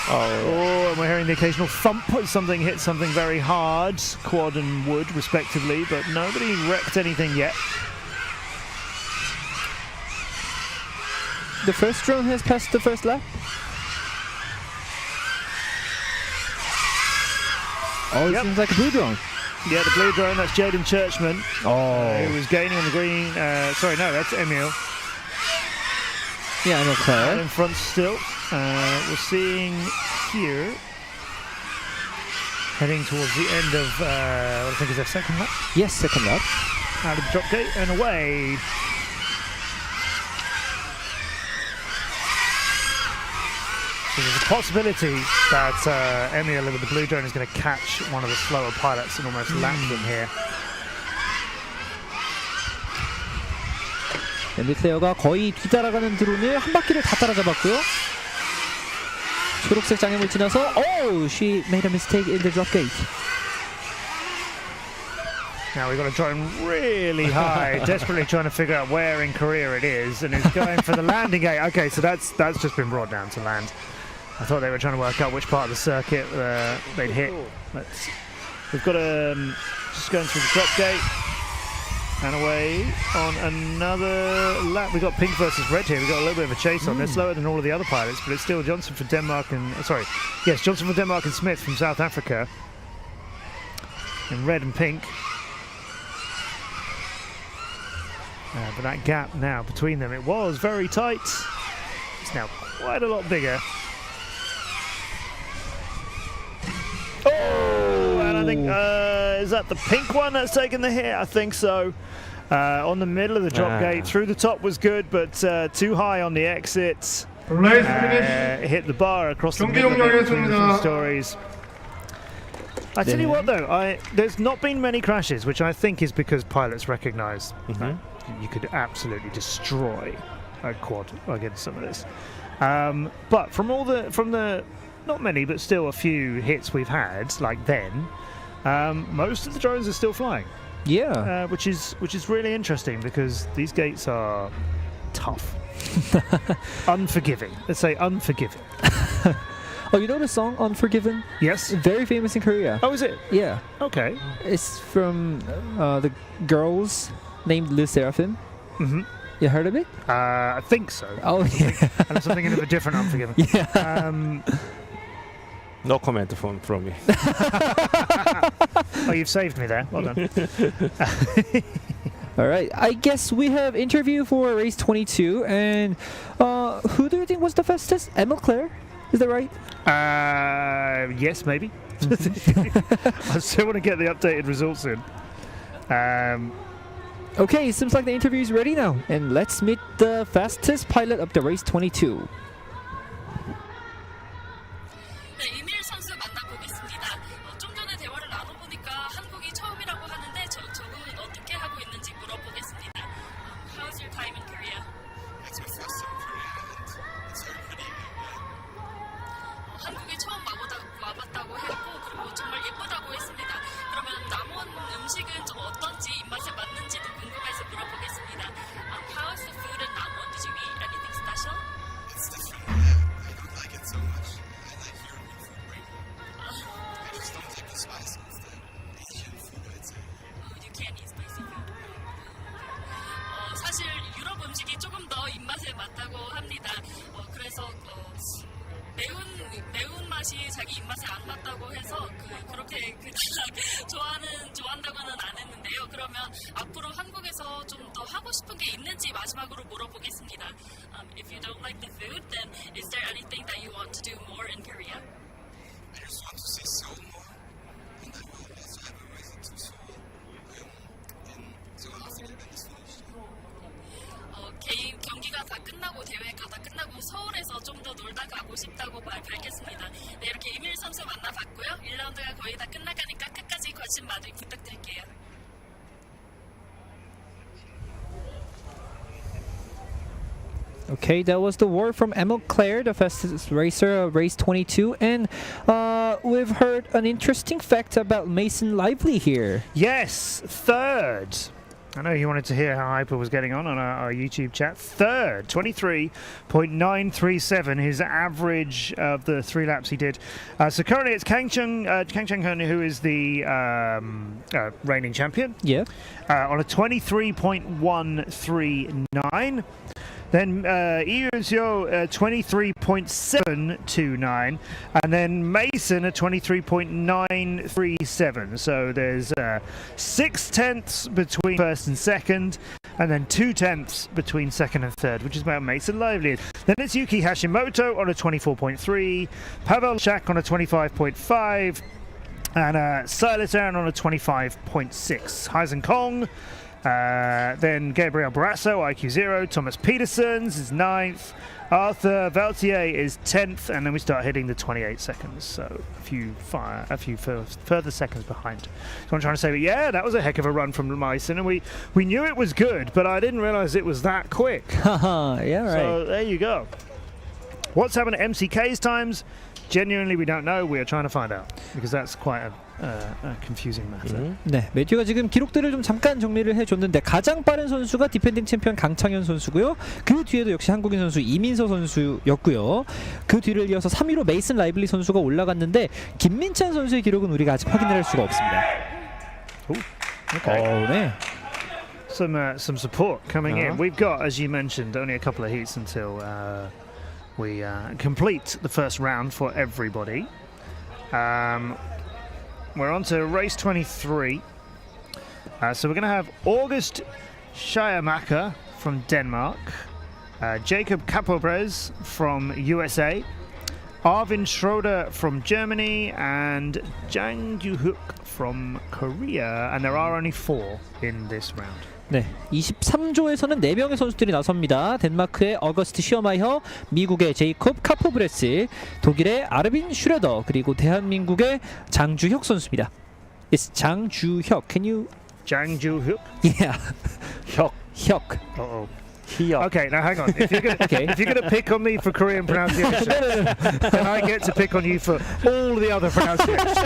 Oh, and we're hearing the occasional thump as something hit something very hard, quad and wood respectively, but nobody wrecked anything yet. The first drone has passed the first lap. Oh, it seems like a blue drone. Yeah, the blue drone, that's Jaden Churchman. Oh. Who was gaining on the green. Sorry, no, that's Emil. Yeah, Emil Clare. In front still. We're seeing here, heading towards the end of, what I think is their second lap. Yes, second lap. Out of the drop gate and away. So there's a possibility that Emil with the blue drone is going to catch one of the slower pilots and almost lap them here. 에밀 클레어가 거의 뒤따라가는 드론을 한 바퀴를 다 따라잡았고요. 초록색 장애물 지나서 she made a mistake in the drop gate. Now we've got a drone really high, desperately trying to figure out where in Korea it is, and it's going for the landing gate. Okay, so that's just been brought down to land. I thought they were trying to work out which part of the circuit they'd hit. We've got just going through the drop gate and away on another lap. We've got pink versus red here. We've got a little bit of a chase on. They're slower than all of the other pilots, but it's still Johnson for Denmark and Johnson for Denmark and Smith from South Africa in red and pink. But that gap now between them, it was very tight. It's now quite a lot bigger. Oh, and I think, is that the pink one that's taken the hit? I think so. On the middle of the drop gate, through the top was good, but too high on the exit. Hit the bar across the middle between the two stories. I tell you what though, there's not been many crashes, which I think is because pilots recognise you could absolutely destroy a quad against some of this. But from the not many, but still a few hits we've had, like then, most of the drones are still flying. Yeah. Which is really interesting because these gates are tough. Unforgiving. Let's say unforgiving. Oh, you know the song Unforgiven? Yes. Very famous in Korea. Oh, is it? Yeah. Okay. It's from the girls named Le Seraphim. Mm-hmm. You heard of it? I think so. Oh, yeah. And I'm thinking of a different Unforgiven. Yeah. No comment from me. Oh, you've saved me there. Well done. All right. I guess we have interview for race 22. And who do you think was the fastest? Emil Clare? Is that right? Yes, maybe. I still want to get the updated results in. Okay, seems like the interview is ready now. And let's meet the fastest pilot of the race 22. 네, 이밀 선수 만나보겠습니다. 좀 전에 대화를 나눠보니까 한국이 처음이라고 하는데 적응은 어떻게 하고 있는지 물어보겠습니다. How's your time in Korea? It's my first time in Korea and it's very pretty. 한국에 처음 와봤다고 했고 그리고 정말 예쁘다고 했습니다. 그러면 남원 음식은 좀 어떤지 입맛에 맞는지도 궁금해서 물어보겠습니다. How's the food in Namwon? Did you eat anything special? It's different. I don't like it so much. I like European food way more. I just don't like the spice of the Asian food, I'd say. You can't eat spicy food. 사실 유럽 음식이 조금 더 입맛에 맞다고 합니다. 그래서 매운 맛이 자기 입맛에 안 맞다고 해서 그렇게 좋아한다고는 안 했는데요. 그러면 앞으로 한국에서 좀 더 하고 싶은 게 있는지 마지막으로 물어보겠습니다. If you don't like the food, then is there anything that you want to do more in Korea? I just want to see Seoul more, and I will also have a visit to Seoul in Seoul after the event is finished. 개인 경기가 다 끝나고 대회가 다 끝나고 서울에서 좀 더 놀다 가고 싶다고 밝혔습니다. 네, 이렇게 이밀 선수 만나봤고요. 1라운드가 거의 다 끝나가니까 끝까지 관심 많이 부탁드릴게요. Okay, that was the word from Emil Clare, the fastest racer of race 22. And we've heard an interesting fact about Mason Lively here. Yes, third. I know you wanted to hear how Hyper was getting on our YouTube chat. Third, 23.937, his average of the 3 laps he did. So currently it's Kang Cheng-hun, who is the reigning champion. Yeah. On a 23.139. Then Iuzio 23.729, and then Mason at 23.937. So there's 6/10 between first and second, and then 2/10 between second and third, which is about Mason Lively. Then it's Yuki Hashimoto on a 24.3, Pavel Shak on a 25.5, and Silas Aaron on a 25.6. Heisen Kong. Then Gabriel Barrasso, IQ 0. Thomas Petersons is 9th. Arthur Valtier is 10th, and then we start hitting the 28 seconds. So a few further seconds behind. So I'm trying to say, but yeah, that was a heck of a run from Mason, and we knew it was good, but I didn't realize it was that quick. Yeah, right. So there you go. What's happened at MCK's times? Genuinely, we don't know. We are trying to find out, because that's quite a confusing matter. 네, 매튜가 지금 기록들을 좀 잠깐 정리를 해줬는데 가장 빠른 선수가 디펜딩 챔피언 강창현 선수고요. 그 뒤에도 역시 한국인 선수 이민서 선수였고요. 그 뒤를 이어서 3위로 메이슨 라이블리 선수가 올라갔는데 김민찬 선수의 기록은 우리가 아직 확인을 할 수가 없습니다. Okay. 네. Some support coming in. We've got, as you mentioned, only a couple of heats until we complete the first round for everybody. We're on to race 23. So we're going to have August Schiermacher from Denmark, Jacob Capobres from USA, Arvin Schroeder from Germany, and Jang Ju-hook from Korea. And there are only 4 in this round. 네, 23조에서는 4명의 선수들이 나섭니다. 덴마크의 어거스트 시어마이허, 미국의 제이콥 카포브레스, 독일의 아르빈 슈레더, 그리고 대한민국의 장주혁 선수입니다. It's 장주혁. Can you? 장주혁? Yeah. 혁. Uh-oh. Okay, now hang on. If you're gonna pick on me for Korean pronunciation, then I get to pick on you for all the other pronunciations.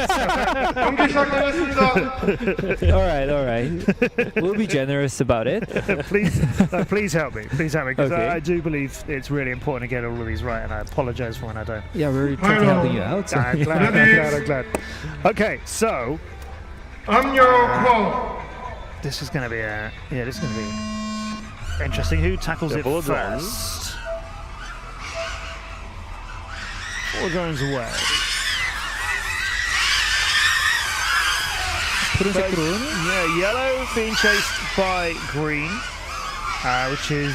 경기 시작하겠습니다. All right. We'll be generous about it. Please help me. Please help me, because Okay. I do believe it's really important to get all of these right, and I apologize for when I don't. Yeah, we're trying to help you out. So. I'm glad. Okay, so this is gonna be interesting. Who tackles it first? 4 drones away. 푸른색 드론. Yeah, yellow being chased by green, which is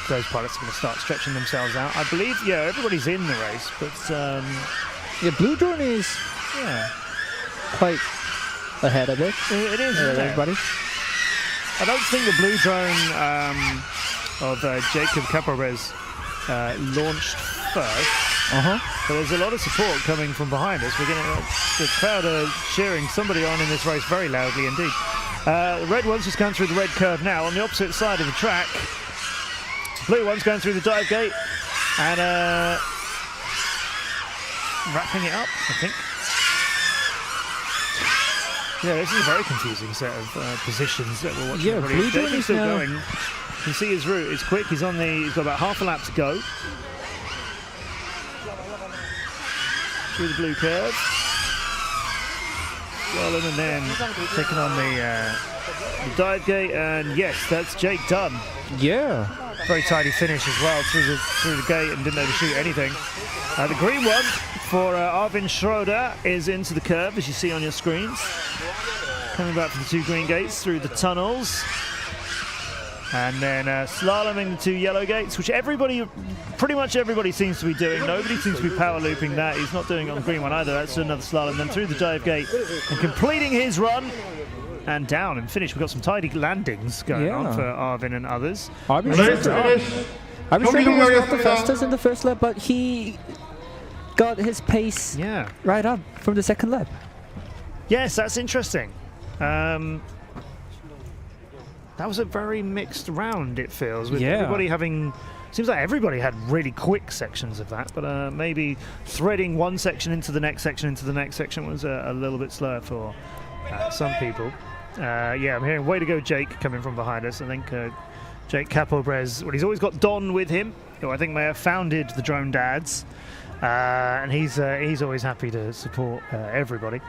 those pilots are going to start stretching themselves out. I believe, everybody's in the race, but blue drone is quite ahead of it. It is, everybody. I don't think the blue drone of Jacob Capobres launched first. But there's a lot of support coming from behind us. The crowd are cheering somebody on in this race very loudly indeed. The red one's just going through the red curve now on the opposite side of the track. Blue one's going through the dive gate and wrapping it up, I think. Yeah, this is a very confusing set of positions that we're watching. Yeah, blue drone is still now going. You can see his route. It's quick. He's got about half a lap to go through the blue curve. Rolling and then taking on the dive gate, and yes, that's Jake Dunn. Yeah. Very tidy finish as well through the gate, and didn't know to shoot anything. The green one for Arvin Schroeder is into the curve, as you see on your screens. Coming back from the 2 green gates through the tunnels. And then slaloming the 2 yellow gates, which pretty much everybody seems to be doing. Nobody seems to be power looping that. He's not doing it on the green one either. That's another slalom. Then through the dive gate and completing his run. And down and finished. We've got some tidy landings going on for Arvin and others. Arvin Schroeder was not the fastest in the first lap, but he got his pace right up from the second lap. Yes, that's interesting. That was a very mixed round, it feels, with everybody having... Seems like everybody had really quick sections of that, but maybe threading one section into the next section was a little bit slower for some people. I'm hearing way to go Jake coming from behind us. I think Jake Capobres, he's always got Don with him, who I think may have founded the Drone Dads, and he's always happy to support everybody.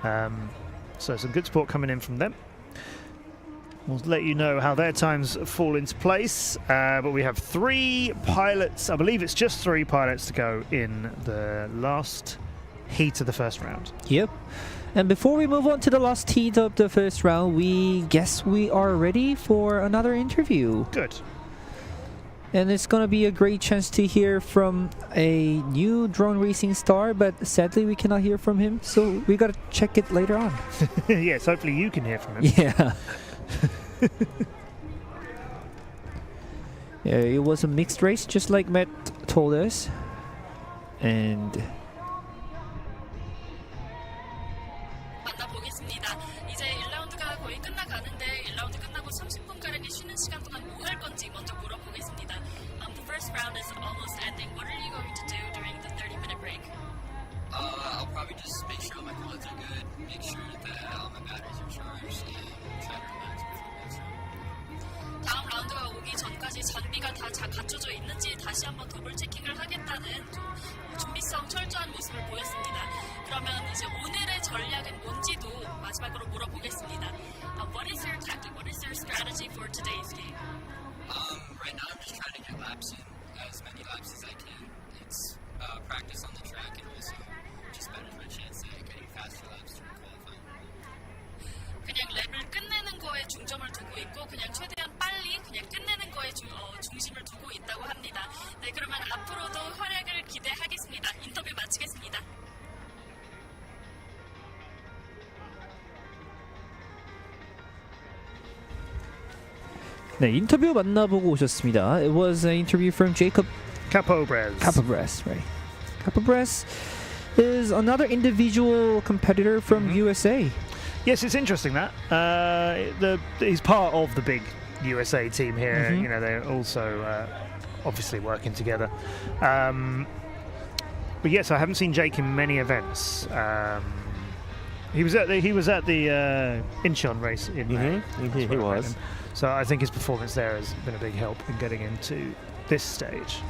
So some good support coming in from them. We'll let you know how their times fall into place. But we have 3 pilots. I believe it's just 3 pilots to go in the last heat of the first round. Yep. And before we move on to the last heat of the first round, we guess we are ready for another interview. Good. And it's going to be a great chance to hear from a new drone racing star, but sadly we cannot hear from him, so we got to check it later on. Yes, hopefully you can hear from him. Yeah. Yeah, it was a mixed race, just like Matt told us. And 만나보겠습니다. 이제 1라운드가 거의 끝나가는데 1라운드 끝나고 30분가량의 쉬는 시간 동안 뭐 할 건지 먼저 물어보겠습니다. The first round is almost ending. What are you going to do during the 30-minute break? I'll probably just make sure all my quads are good, make sure that all my batteries are charged, and try to relax before the next round. 다음 라운드가 오기 전까지 장비가 다 갖춰져 있는지 다시 한번 더블 체킹을 하겠다는 좀 준비성 철저한 모습을 보였습니다. 그러면 이제 오늘의 전략은 뭔지도 마지막으로 물어보겠습니다. What is your tactic? What is your strategy for today's game? Right now I'm just trying to get laps in, as many laps as I can. It's practice on the track and also just better my chance at getting faster laps through qualifying. 그냥 랩을 끝내는 거에 중점을 두고 있고 그냥 최대한 빨리 그냥 끝내는 거에 중심을 두고 있다고 합니다. 네, 그러면 앞으로도 활약을 기대하겠습니다. 인터뷰 마치겠습니다. 네, 인터뷰 만나보고 오셨습니다. It was an interview from Jacob Capobres. Capobres, right? Capobres is another individual competitor from USA. Yes, it's interesting that he's part of the big USA team here. Mhm. You know, they're also obviously working together. But yes, I haven't seen Jake in many events. He was at the Incheon race in May. He That's where I met was. him. So I think his performance there has been a big help in getting into this stage.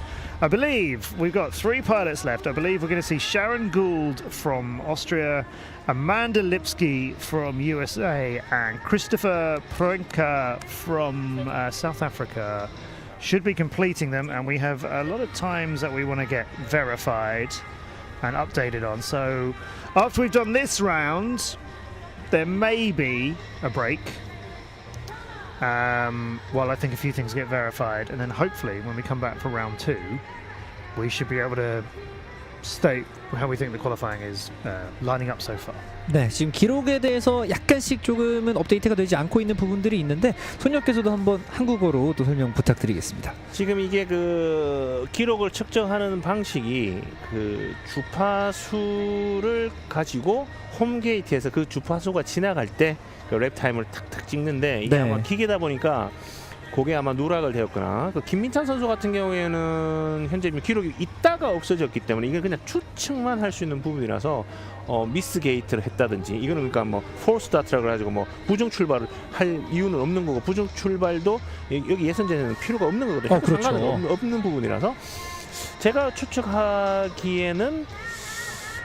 I believe we've got 3 pilots left. I believe we're going to see Sharon Gould from Austria, Amanda Lipsky from USA, and Christopher Proenka from South Africa should be completing them. And we have a lot of times that we want to get verified and updated on. So after we've done this round, there may be a break. While I think a few things get verified, and then hopefully when we come back for round 2, we should be able to state how we think the qualifying is lining up so far. 네, 지금 기록에 대해서 약간씩 조금은 업데이트가 되지 않고 있는 부분들이 있는데 손님께서도 한번 한국어로 또 설명 부탁드리겠습니다. 지금 이게 그 기록을 측정하는 방식이 그 주파수를 가지고 홈 게이트에서 그 주파수가 지나갈 때 그 랩 타임을 탁탁 찍는데 이게 네. 아마 기계다 보니까 그게 아마 누락을 되었거나 그 김민찬 선수 같은 경우에는 현재 기록이 있다가 없어졌기 때문에 이게 그냥 추측만 할 수 있는 부분이라서 미스 게이트를 했다든지 이거는 그러니까 뭐 폴 스타트라고 해가지고 뭐 부정 출발을 할 이유는 없는 거고 부정 출발도 여기 예선전에는 필요가 없는 거거든요. 그렇죠. 없는 부분이라서 제가 추측하기에는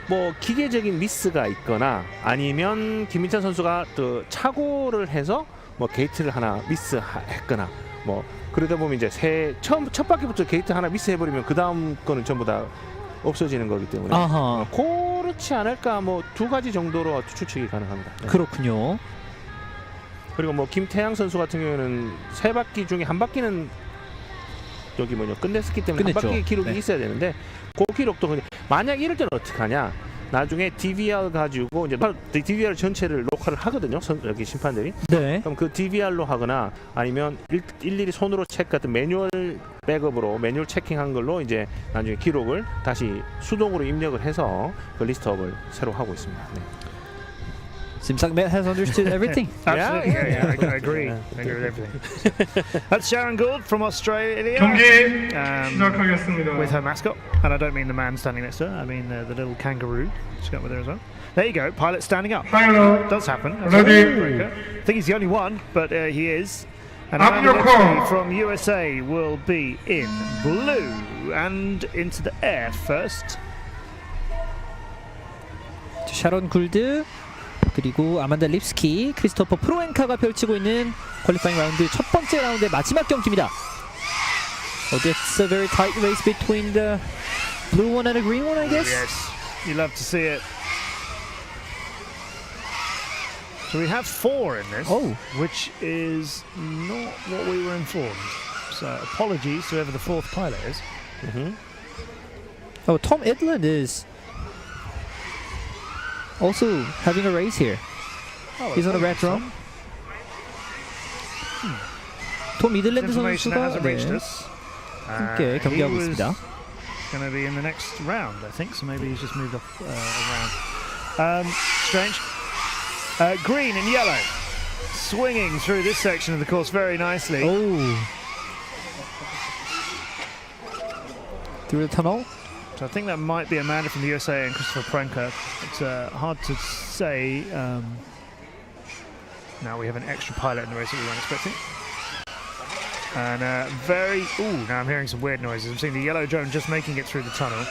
뭐 기계적인 미스가 있거나 아니면 김민찬 선수가 또 착오를 해서 뭐 게이트를 하나 미스했거나 뭐 그러다 보면 이제 첫 바퀴부터 게이트 하나 미스해버리면 그 다음 거는 전부 다 없어지는 거기 때문에 아하. 그렇지 않을까 뭐 2가지 정도로 추측이 가능합니다. 네. 그렇군요. 그리고 뭐 김태양 선수 같은 경우에는 3바퀴 중에 1바퀴는 여기 끝냈었기 때문에 끝냈죠. 1바퀴 기록이 네. 있어야 되는데 그 기록도 그냥 만약 이럴 때는 어떻게 하냐 나중에 DVR 가지고 이제 DVR 전체를 녹화를 하거든요. 여기 심판들이. 네. 그럼 그 DVR로 하거나 아니면 일일이 손으로 체크 같은 매뉴얼 백업으로 매뉴얼 체킹한 걸로 이제 나중에 기록을 다시 수동으로 입력을 해서 그 리스트업을 새로 하고 있습니다. 네. Seems like Matt has understood everything. Absolutely, yeah, I agree. I agree with everything. That's Sharon Gould from Australia. 경기 시작하겠습니다. With her mascot, and I don't mean the man standing next to her. I mean the little kangaroo. She's got with her as well. There you go, pilot standing up. Hello. Does happen. Ready. I think he's the only one, but he is. And Up your call. from USA will be in blue and into the air first. 샤론 굴드 그리고 아만다 립스키, 크리스토퍼 프로엔카가 펼치고 있는 퀄리파잉 라운드 첫 번째 라운드의 마지막 경기입니다. It's a very tight race between the blue one and the green one, I guess. Yes, you love to see it. So we have 4 in this, which is not what we were informed. So apologies to whoever the 4th pilot is. Oh, Tom Idland is also having a race here. He's on a red drum. 톰 이들랜드 선수가 함께 경기하고 있습니다. Going to be in the next round, I think. So maybe he's just moved off around. Strange. Green and yellow swinging through this section of the course very nicely. Through the tunnel. So I think that might be Amanda from the USA and Christopher Prenker. It's hard to say. Now we have an extra pilot in the race that we weren't expecting. And now I'm hearing some weird noises. I'm seeing the yellow drone just making it through the tunnel,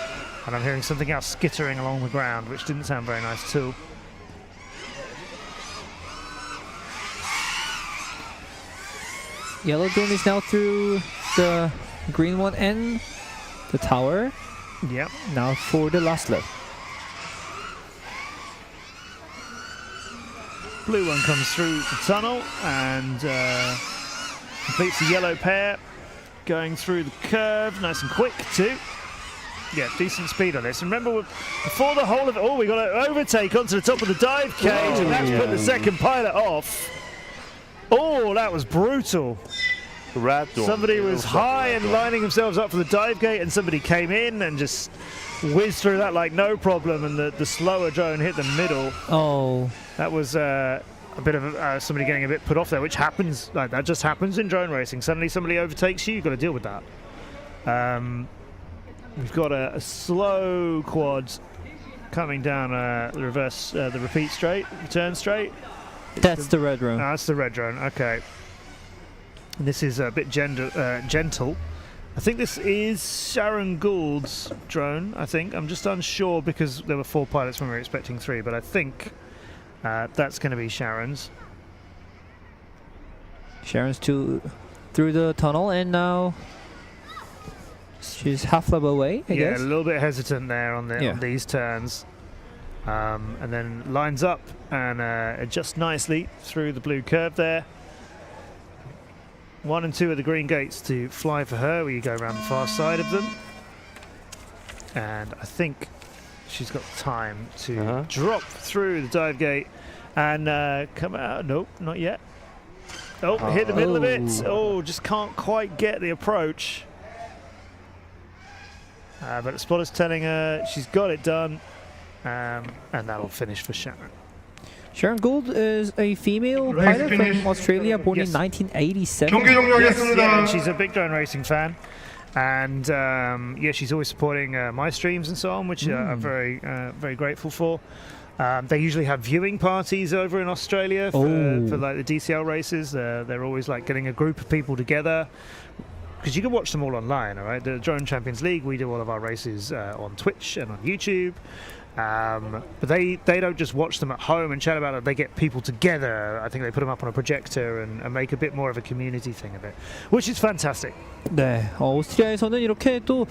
and I'm hearing something else skittering along the ground, which didn't sound very nice too. Yellow drone is now through the green one and the tower. Yep. Now for the last lap. Blue one comes through the tunnel and completes the yellow pair, going through the curve, nice and quick too. Yeah, decent speed on this. And remember, before the whole of it, we got an overtake onto the top of the dive cage, and that's put the second pilot off. Oh, that was brutal. Somebody was high and lining themselves up for the dive gate, and somebody came in and just whizzed through that like no problem, and the slower drone hit the middle. That was a bit of somebody getting a bit put off there, which happens. Like that just happens in drone racing. Suddenly somebody overtakes you, you've got to deal with that. We've got a slow quad coming down the reverse, the repeat straight, return straight. That's the red drone. That's the red drone. Okay. And this is a bit gentle. I think this is Sharon Gould's drone. I think I'm just unsure because there were 4 pilots when we were expecting 3, but I think that's going to be Sharon's. Sharon's through the tunnel, and now she's half lap away, I guess. Yeah, a little bit hesitant there on these turns. And then lines up and adjusts nicely through the blue curve there. 1 and 2 are the green gates to fly for her, where you go around the far side of them. And I think she's got time to drop through the dive gate and come out. Nope, not yet. Hit the middle of it. Just can't quite get the approach. But the spotter's telling her she's got it done. And that'll finish for Sharon. Sharon Gould is a female pilot from Australia, born in 1987. Yeah, and she's a big drone racing fan. And she's always supporting my streams and so on, which I'm very, very grateful for. They usually have viewing parties over in Australia for like the DCL races. They're always like getting a group of people together, because you can watch them all online. All right, the Drone Champions League, we do all of our races on Twitch and on YouTube. But they don't just watch them at home and chat about it. They get people together. I think they put them up on a projector and make a bit more of a community thing of it, which is fantastic. 네, 오스트리아에서는 이렇게 또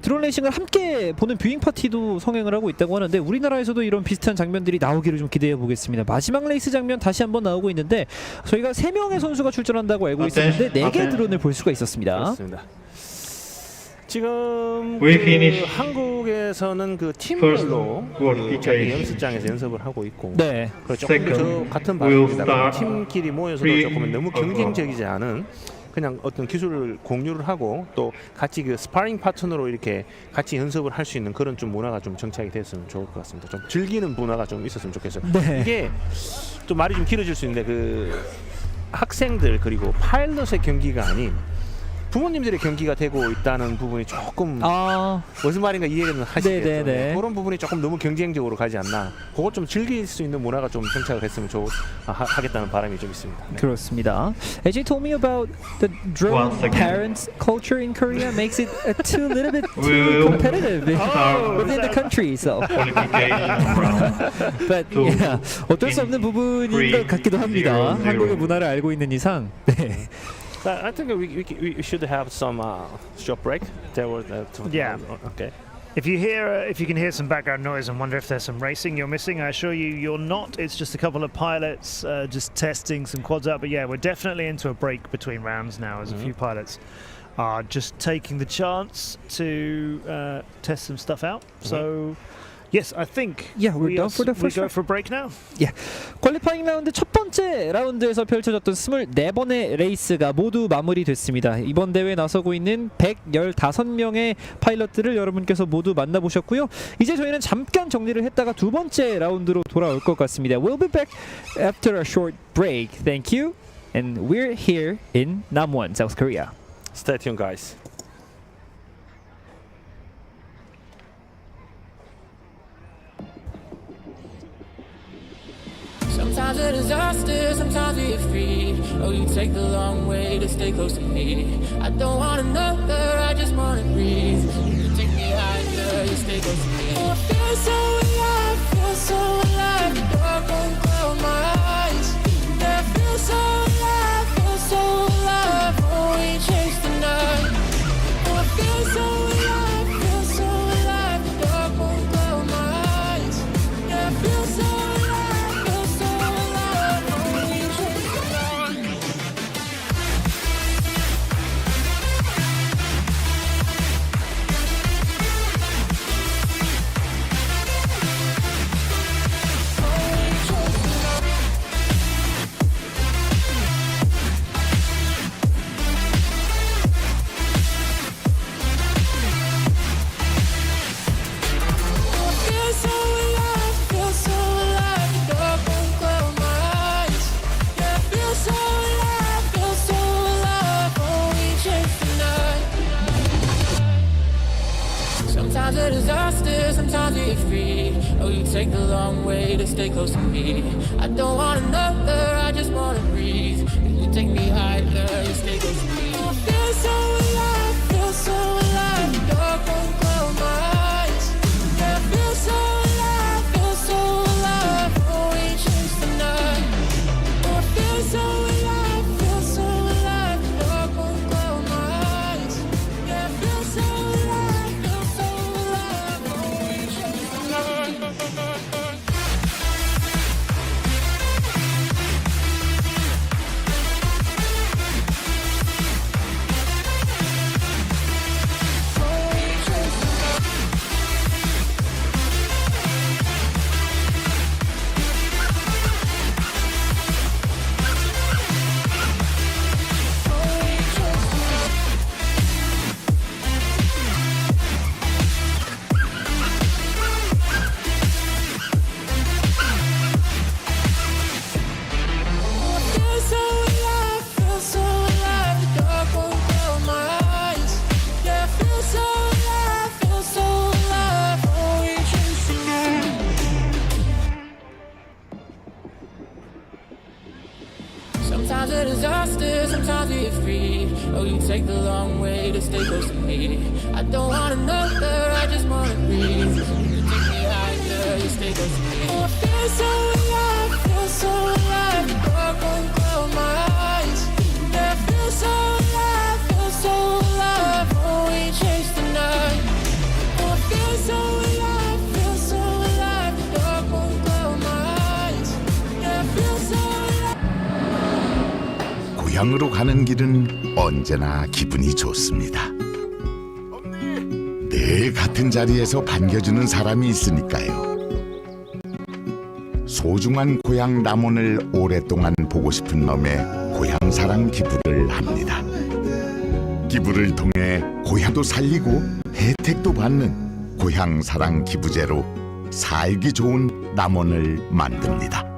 드론 레이싱을 함께 보는 뷰잉 파티도 성행을 하고 있다고 하는데, 우리나라에서도 이런 비슷한 장면들이 나오기를 좀 기대해 보겠습니다. 마지막 레이스 장면 다시 한번 나오고 있는데, 저희가 3명의 선수가 출전한다고 알고 있었는데 4개의 드론을 볼 수가 있었습니다. 그렇습니다. 지금 한국에서는 그 팀별로 자기 연습장에서 연습을 하고 있고, 조금 더 같은 방식입니다. 팀끼리 모여서도 조금 너무 경쟁적이지 않은 그냥 어떤 기술을 공유를 하고 또 같이 그 스파링 파트너로 이렇게 같이 연습을 할 수 있는 그런 좀 문화가 좀 정착이 됐으면 좋을 것 같습니다. 좀 즐기는 문화가 좀 있었으면 좋겠어요. 이게 좀 말이 좀 길어질 수 있는데, 그 학생들 그리고 파일럿의 경기가 아닌 부모님들의 경기가 되고 있다는 부분이 조금 무슨 말인가 이해는 하시겠죠. 네네네. 그런 부분이 조금 너무 경쟁적으로 가지 않나. 그걸 좀 즐길 수 있는 문화가 좀 정착을 했으면 하겠다는 바람이 좀 있습니다. 네. 그렇습니다. AJ told me about the drone parents culture in Korea makes it a little bit too competitive within the country itself. But yeah, 어쩔 수 없는 부분인 것 같기도 합니다. 한국의 문화를 알고 있는 이상. 네. I think we should have some short break. There was Yeah. Okay. If you can hear some background noise and wonder if there's some racing you're missing, I assure you you're not. It's just a couple of pilots just testing some quads out. But yeah, we're definitely into a break between rounds now, as a few pilots are just taking the chance to test some stuff out. So yes, I think we're done for the first we go for a break now. 퀄리파잉 라운드 첫 번째 라운드에서 펼쳐졌던 24번의 레이스가 모두 마무리됐습니다. 이번 대회에 나서고 있는 115명의 파일럿들을 여러분께서 모두 만나보셨고요. 이제 저희는 잠깐 정리를 했다가 두 번째 라운드로 돌아올 것 같습니다. We'll be back after a short break. Thank you. And we're here in Namwon, South Korea. Stay tuned, guys. Sometimes a disaster, sometimes we get free. Oh, you take the long way to stay close to me. I don't want another, I just wanna breathe. You take me higher, you stay close to me. Oh, I feel so alive, feel so alive. The dark won't cloud my eyes. Yeah, I feel so alive, feel so alive. Oh, we chase the night. Oh, I feel so alive, feel so alive. The dark won't cloud my eyes. Yeah, I feel so alive. Sometimes a disaster, sometimes we get free. Oh, you take the long way to stay close to me. I don't want another, I just wanna breathe. You take me higher, you stay close to me. I feel so alive, feel so alive. The dark won't cloud my eyes. Yeah, I feel so alive, feel so alive. Oh, we chase the night. Oh, I feel so alive, feel so alive. The dark won't cloud my eyes. Yeah, I feel so alive, feel so alive. Oh, we chase the night. Sometimes a disaster, sometimes we get free. Oh, you take the long way to stay close to me. I don't want another, I just wanna breathe. You take me higher, you stay close to me. Oh, I feel so alive, feel so alive. The dark won't cloud my eyes. Yeah, I feel so alive, feel so alive. Oh, we chase the night. Oh, I feel so alive, feel so alive. The dark won't cloud my eyes. Yeah, I feel so alive. 고향으로 가는 길은 언제나 기분이 좋습니다. 늘 같은 자리에서 반겨주는 사람이 있으니까요. 소중한 고향 남원을 오랫동안 보고 싶은 놈의 고향사랑 기부를 합니다. 기부를 통해 고향도 살리고 혜택도 받는 고향사랑 기부제로 살기 좋은 남원을 만듭니다.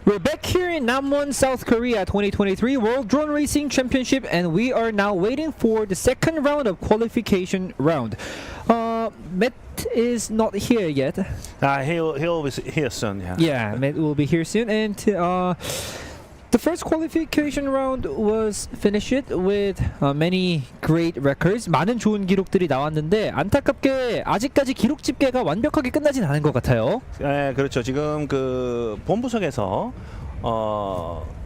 We're back here in Namwon, South Korea 2023 World Drone Racing Championship, and we are now waiting for the second round of qualification round. Matt is not here yet. He'll be here soon. Yeah. Yeah, Matt will be here soon, and the first qualification round was finished with many great records. 많은 좋은 기록들이 나왔는데 안타깝게 아직까지 기록 집계가 완벽하게 끝나진 않은 것 같아요. 네, 그렇죠. 지금 그 본부석에서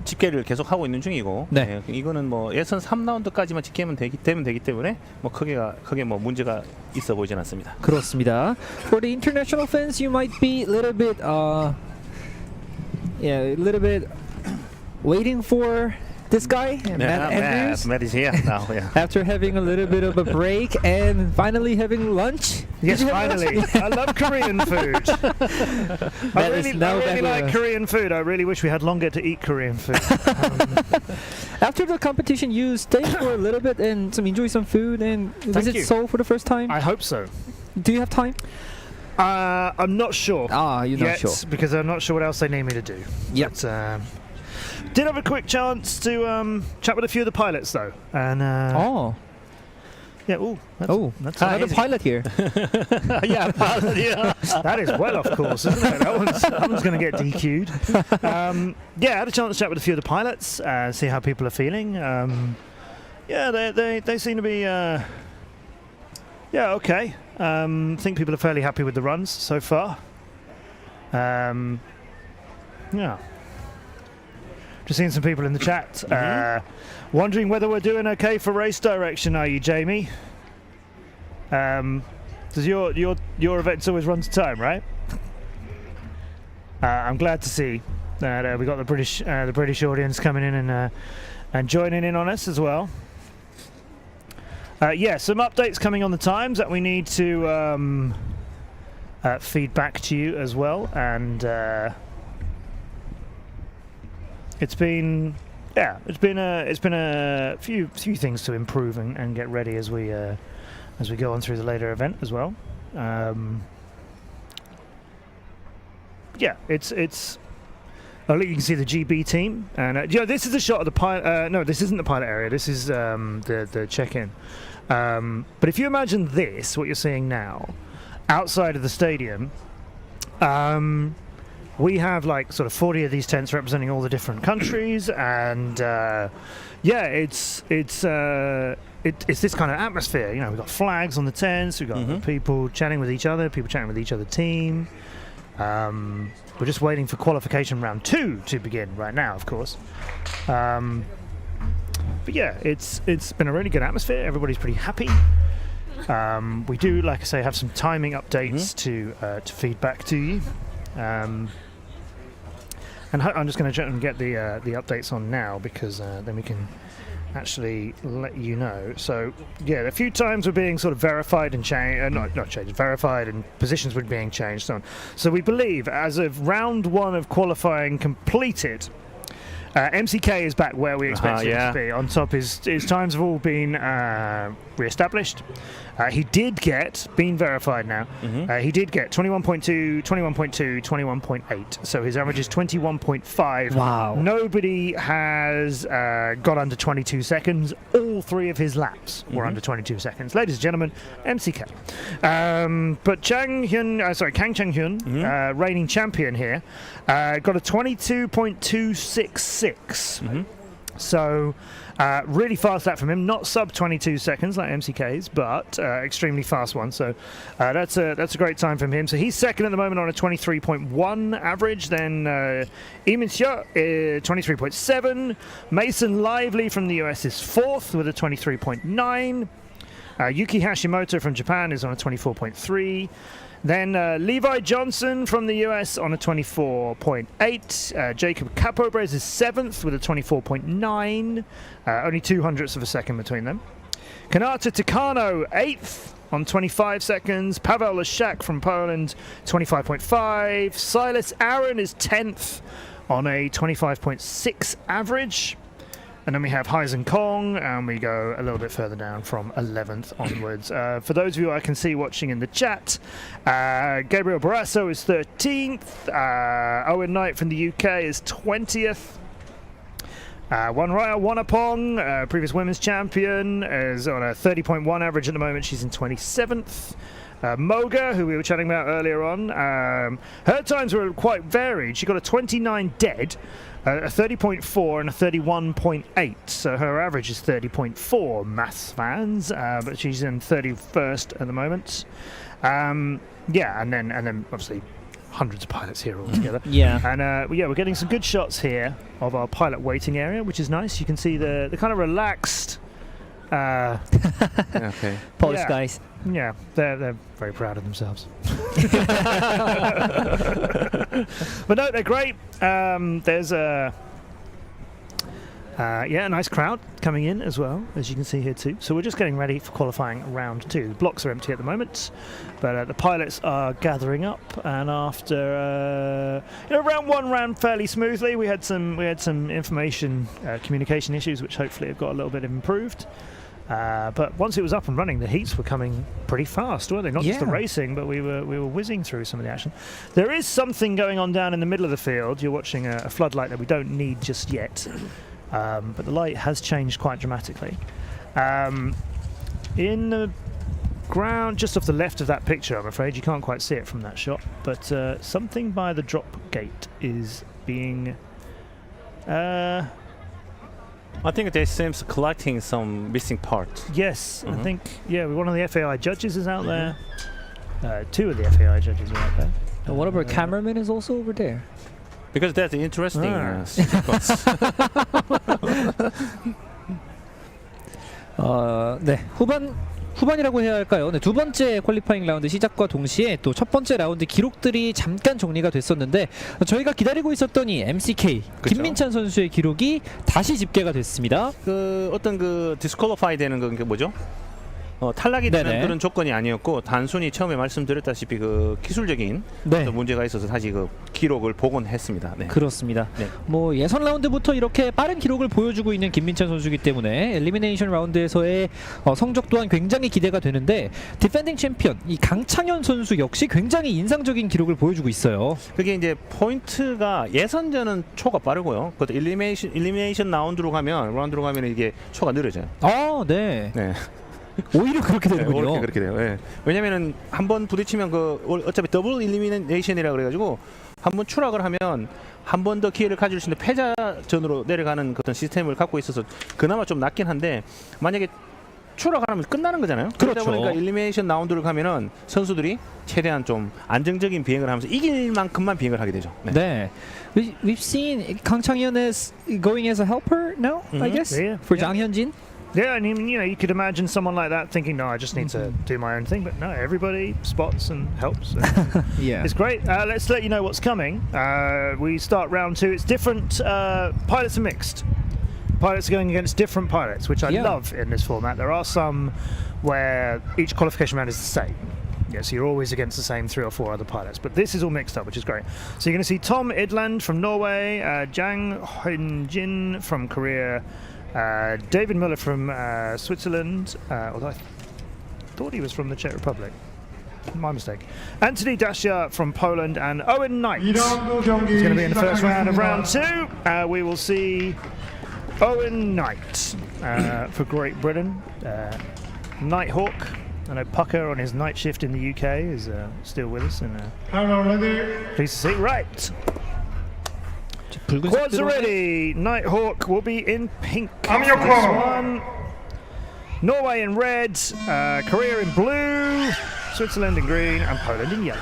집계를 계속 하고 있는 중이고, 네. 이거는 뭐 예선 3라운드까지만 집계면 되기 때문에 뭐 크게 뭐 문제가 있어 보이진 않습니다. 그렇습니다. For the international fans, you might be a little bit, waiting for this guy, Matt Andrews. Matt is here now. Yeah. After having a little bit of a break and finally having lunch. Yes, finally. I love Korean food. I really like Korean food. I really wish we had longer to eat Korean food. After the competition, you stay for a little bit and enjoy some food and visit Seoul for the first time? I hope so. Do you have time? I'm not sure. You're not sure. Because I'm not sure what else they need me to do. Yep. But, did have a quick chance to chat with a few of the pilots though, and yeah, that's another pilot here. Yeah, pilot, yeah. That is well off course, isn't it? That one's going to get DQ'd. Yeah, I had a chance to chat with a few of the pilots, see how people are feeling. Yeah, they seem to be okay. Think people are fairly happy with the runs so far. Yeah. Just seeing some people in the chat wondering whether we're doing okay for race direction. Are you, Jamie? Does your events always run to time, right? I'm glad to see that we got the British audience coming in and joining in on us as well. Yeah, some updates coming on the times that we need to feed back to you as well, and. It's been a few things to improve and get ready as we go on through the later event as well. Yeah, it's. Oh, look, you can see the GB team, and this is a shot of the pilot. No, this isn't the pilot area. This is the check-in. But if you imagine this, what you're seeing now, outside of the stadium. We have like sort of 40 of these tents representing all the different countries, and it's this kind of atmosphere. You know, we've got flags on the tents, we've got people chatting with each other, people chatting with each other team. We're just waiting for qualification round 2 to begin right now, of course. But yeah, it's been a really good atmosphere. Everybody's pretty happy. We do, like I say, have some timing updates to feed back to you. And I'm just going to try and get the updates on now, because then we can actually let you know. So yeah, a few times we're being sort of verified and changed, not changed, verified, and positions were being changed. So we believe as of round 1 of qualifying completed, MCK is back where we expected him to be. On top, his times have all been re-established. He did get, being verified now, he did get 21.2, 21.2, 21.8. So his average is 21.5. Wow. Nobody has got under 22 seconds. All 3 of his laps were under 22 seconds. Ladies and gentlemen, MCK. But Kang Chang-hyun, reigning champion here, got a 22.266. So really fast lap from him, not sub 22 seconds like MCK's, but extremely fast one. So that's a great time from him. So he's second at the moment on a 23.1 average. Then Lee Min-seo 23.7. Mason Lively from the US is fourth with a 23.9. Yuki Hashimoto from Japan is on a 24.3. Then Levi Johnson from the US on a 24.8. Jacob Capobres is 7th with a 24.9. Only 0.02 of a second between them. Kanata Takano 8th on 25 seconds. Paweł Leszak from Poland 25.5. Silas Aaron is 10th on a 25.6 average. And then we have Heisen Kong, and we go a little bit further down from 11th onwards. For those of you I can see watching in the chat, Gabriel Barrasso is 13th. Owen Knight from the UK is 20th. Wanraya Wanapong, previous women's champion, is on a 30.1 average at the moment. She's in 27th. Moga, who we were chatting about earlier on, her times were quite varied. She got a 29 dead, a 30.4 and a 31.8, so her average is 30.4, maths fans, but she's in 31st at the moment. Yeah, and then obviously hundreds of pilots here all together. Yeah. And yeah, we're getting some good shots here of our pilot waiting area, which is nice. You can see the kind of relaxed okay. Polish yeah. guys. Yeah, they're very proud of themselves. But no, they're great. There's a yeah, a nice crowd coming in as well, as you can see here too. So we're just getting ready for qualifying round 2. The blocks are empty at the moment, but the pilots are gathering up. And after round 1 ran fairly smoothly. We had some information communication issues, which hopefully have got a little bit improved. But once it was up and running, the heats were coming pretty fast, weren't they? Not just the racing, but we were whizzing through some of the action. There is something going on down in the middle of the field. You're watching a floodlight that we don't need just yet, but the light has changed quite dramatically. In the ground, just off the left of that picture, I'm afraid you can't quite see it from that shot, but something by the drop gate is being. I think they seems collecting some missing parts. Yes, I think, yeah, one of the FAI judges is out there. 2 of the FAI judges are out there. And one of our cameramen is also over there. Because that's interesting. 네, 후반이라고 해야 할까요? 네, 두 번째 퀄리파잉 라운드 시작과 동시에 또 첫 번째 라운드 기록들이 잠깐 정리가 됐었는데 저희가 기다리고 있었던 이 MCK 그쵸? 김민찬 선수의 기록이 다시 집계가 됐습니다. 그 어떤 그 디스퀄리파이 되는 건 게 뭐죠? 탈락이 되는 네네. 그런 조건이 아니었고 단순히 처음에 말씀드렸다시피 그 기술적인 어떤 문제가 있어서 다시 그 기록을 복원했습니다. 네. 그렇습니다. 네. 뭐 예선 라운드부터 이렇게 빠른 기록을 보여주고 있는 김민찬 선수이기 때문에 엘리미네이션 라운드에서의 성적 또한 굉장히 기대가 되는데 디펜딩 챔피언 이 강창현 선수 역시 굉장히 인상적인 기록을 보여주고 있어요. 그게 이제 포인트가 예선전은 초가 빠르고요. 그것도 일리미네이션 라운드로 가면 이게 초가 느려져요. 아, 네. 네. 오히려 그렇게 되는군요. 오히려 그렇게 돼요. 네. 왜냐면은 한번 부딪히면 그 어차피 더블 일리미네이션이라 그래가지고 한번 추락을 하면 한 번 더 기회를 가질 수 있는 패자전으로 내려가는 어떤 시스템을 갖고 있어서 그나마 좀 낫긴 한데 만약에 추락하면 끝나는 거잖아요. 그러다 그렇죠. 보니까 일리미네이션 라운드를 가면은 선수들이 최대한 좀 안정적인 비행을 하면서 이길 만큼만 비행을 하게 되죠. 네. 네. We've seen 강창현 is going as a helper now, I guess, for Jang Hyunjin. Yeah, and you could imagine someone like that thinking, no, I just need to do my own thing. But no, everybody spots and helps. Yeah. It's great. Let's let you know what's coming. We start round 2. It's different. Pilots are mixed. Pilots are going against different pilots, which I love in this format. There are some where each qualification round is the same. Yeah, so you're always against the same 3 or 4 other pilots. But this is all mixed up, which is great. So you're going to see Tom Idland from Norway, Jang Hyun-jin from Korea, David Müller from Switzerland, although I thought he was from the Czech Republic. My mistake. Anthony Dacia from Poland and Owen Knight. He's going to be in the first round of round 2. We will see Owen Knight for Great Britain. Nighthawk. I know Pucker on his night shift in the UK is still with us. And pleased to see. Right. Quads are ready. Nighthawk will be in pink. I'm your This call. one. Norway in red, Korea in blue, Switzerland in green, and Poland in yellow.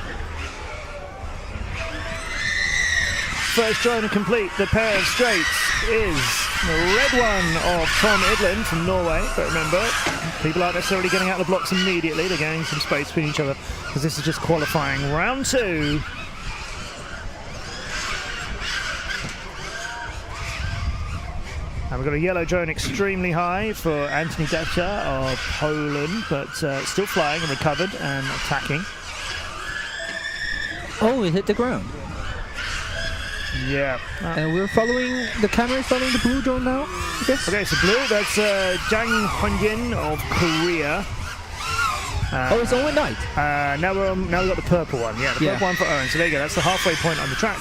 First joiner complete. The pair of straights is the red one of Tom Idland from Norway. But remember, people aren't necessarily getting out of the blocks immediately. They're getting some space between each other because this is just qualifying round 2. And we've got a yellow drone extremely high for Anthony Dacia of Poland, but still flying and recovered and attacking. Oh, it hit the ground. Yeah. And we're following, the camera is following the blue drone now, I guess? Okay, so blue, that's Jang Hyunjin of Korea. It's Owen Knight. Now we've got the purple one. Yeah, the purple one for Owen. So there you go. That's the halfway point on the track.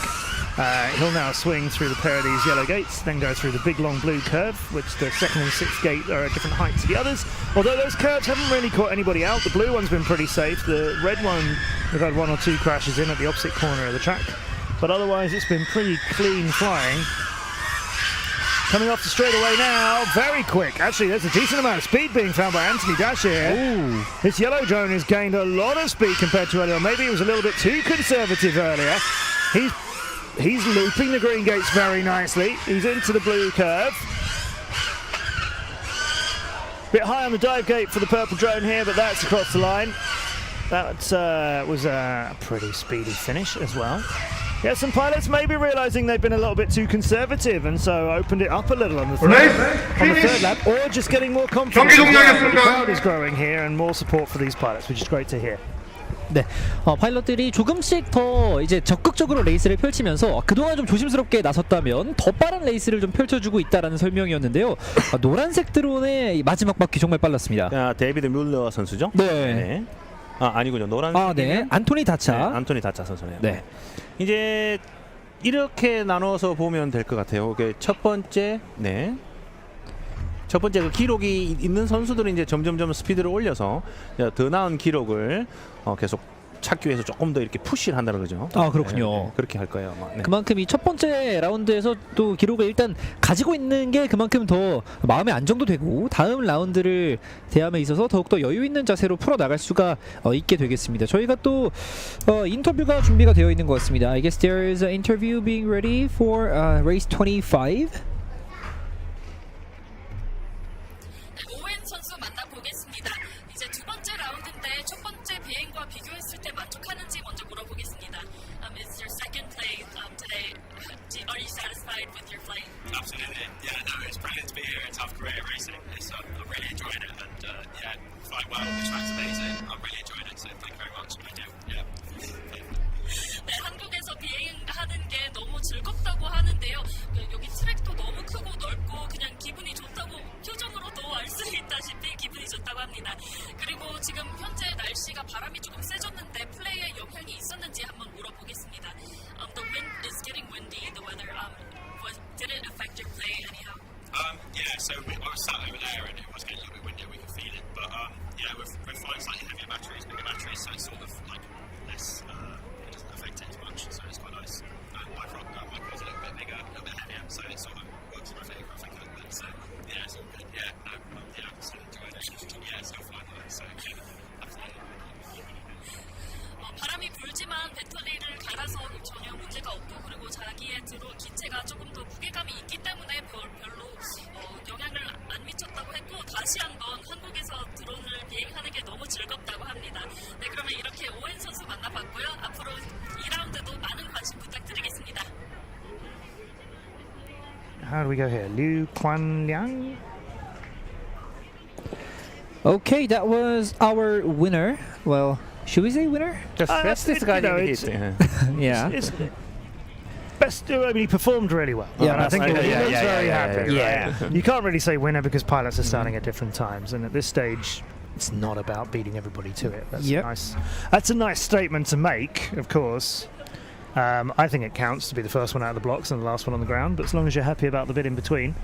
He'll now swing through the pair of these yellow gates, then go through the big long blue curve, which the second and sixth gate are at different heights to the others. Although those curves haven't really caught anybody out. The blue one's been pretty safe. The red one, we've had one or two crashes in at the opposite corner of the track. But otherwise, it's been pretty clean flying. Coming off the straightaway now, very quick. Actually, there's a decent amount of speed being found by Anthony Dash here. Ooh. This yellow drone has gained a lot of speed compared to earlier. Maybe it was a little bit too conservative earlier. He's looping the green gates very nicely. He's into the blue curve. Bit high on the dive gate for the purple drone here, but that's across the line. That was a pretty speedy finish as well. Yeah, some pilots may be realising they've been a little bit too conservative and so opened it up a little on the third lap, or just getting more confidence. The crowd is growing here and more support for these pilots, which is great to hear. 네, 파일럿들이 조금씩 더 이제 적극적으로 레이스를 펼치면서 그동안 좀 조심스럽게 나섰다면 더 빠른 레이스를 좀 펼쳐주고 있다라는 설명이었는데요. 노란색 드론의 마지막 바퀴 정말 빨랐습니다. 데이비드 뮬러 선수죠? 네. 아니군요. 노란색. 네. 안토니 다차. 네, 안토니 다차 선수네요. 네. 이제 이렇게 나눠서 보면 될 것 같아요. 첫 번째, 첫 번째 그 기록이 있는 선수들은 이제 점점점 스피드를 올려서 더 나은 기록을 계속 찾기 위해서 조금 더 이렇게 푸시를 한다는 거죠. 그렇군요. 네, 그렇게 할 거예요. 네. 그만큼 이 첫 번째 라운드에서 또 기록을 일단 가지고 있는 게 그만큼 더 마음의 안정도 되고 다음 라운드를 대함에 있어서 더욱더 여유 있는 자세로 풀어 나갈 수가 있게 되겠습니다. 저희가 또 인터뷰가 준비가 되어 있는 것 같습니다. I guess there is an interview being ready for race 25. 오웬 선수 만나보겠습니다. 이제 두 번째 라운드인데 첫 번째 비행과 비교했을 때 만족하는지 먼저 물어보겠습니다. It's your second play today. Are you satisfied with your flight? Absolutely. Yeah, no, it's brilliant to be here in South Korea racing. I'm really enjoying it, and flying well. The track's amazing. I'm really enjoying it. So thank you very much. I do. Yeah. 네, 한국에서 비행하는 게 너무 즐겁다고 하는데요. 여기 트랙도 너무 크고 넓고 그냥 기분이 좋다고 표정으로도 알 수 있다시피 기분이 좋다고 합니다. 그리고 지금 현재 날씨가 바람이 조금 세졌는데 플레이에 영향이 있었는지 한번 물어보겠습니다. The wind is getting windy. The weather did it affect your play anyhow? Yeah, so I was sat over there and it was getting a little bit windy. We could feel it, but we're flying slightly heavier batteries, bigger batteries, so it's sort of like less. It doesn't affect it as much, so it's quite nice. My quad's a little bit bigger, a little bit heavier, so it sort of works in my favour, I think, a little bit. So yeah, it's all good. Yeah, I'm still enjoying it. Yeah, still flying well, so yeah, absolutely. 바람이 불지만 배터리를 갈아서 전혀 문제가 없고 그리고 자기의 드론 기체가 조금 더 무게감이 있기 때문에 별로 영향을 안 미쳤다고 했고 다시 한번 한국에서 드론을 비행하는 게 너무 즐겁다고 합니다. 네, 그러면 이렇게 오웬 선수 만나봤고요. 앞으로 2라운드도 많은 관심 부탁드리겠습니다. How do we go here? Liu Quanliang? Okay, that was our winner. Well, should we say winner? The fastest guy in the heat. Yeah. It's best. I mean, he performed really well. Yeah, and I think he was very happy. Yeah. Right? You can't really say winner because pilots are starting at different times, and at this stage, it's not about beating everybody to it. That's nice. That's a nice statement to make, of course. I think it counts to be the first one out of the blocks and the last one on the ground, but as long as you're happy about the bit in between,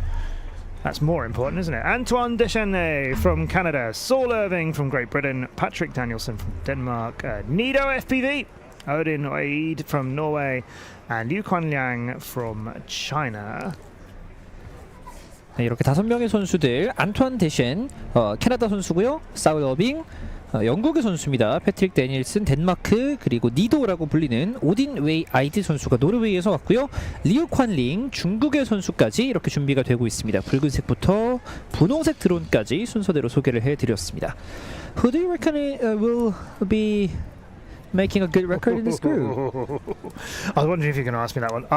that's more important, isn't it? Antoine Deschenay from Canada, Saul Irving from Great Britain, Patrick Danielson from Denmark, Nido FPV, Odin Oeid from Norway, and Liu Quanliang from China. 네, 이렇게 5명의 선수들, 안투안 데셴, 캐나다 선수고요, 사울 어빙, 영국의 선수입니다. 패트릭 데니엘슨 덴마크, 그리고 니도라고 불리는 오딘 웨이 아이드 선수가 노르웨이에서 왔고요. 리우 콴링 중국의 선수까지 이렇게 준비가 되고 있습니다. 붉은색부터 분홍색 드론까지 순서대로 소개를 해드렸습니다. Who do you reckon will be making a good record in this group? I was wondering if you were going to ask me that one.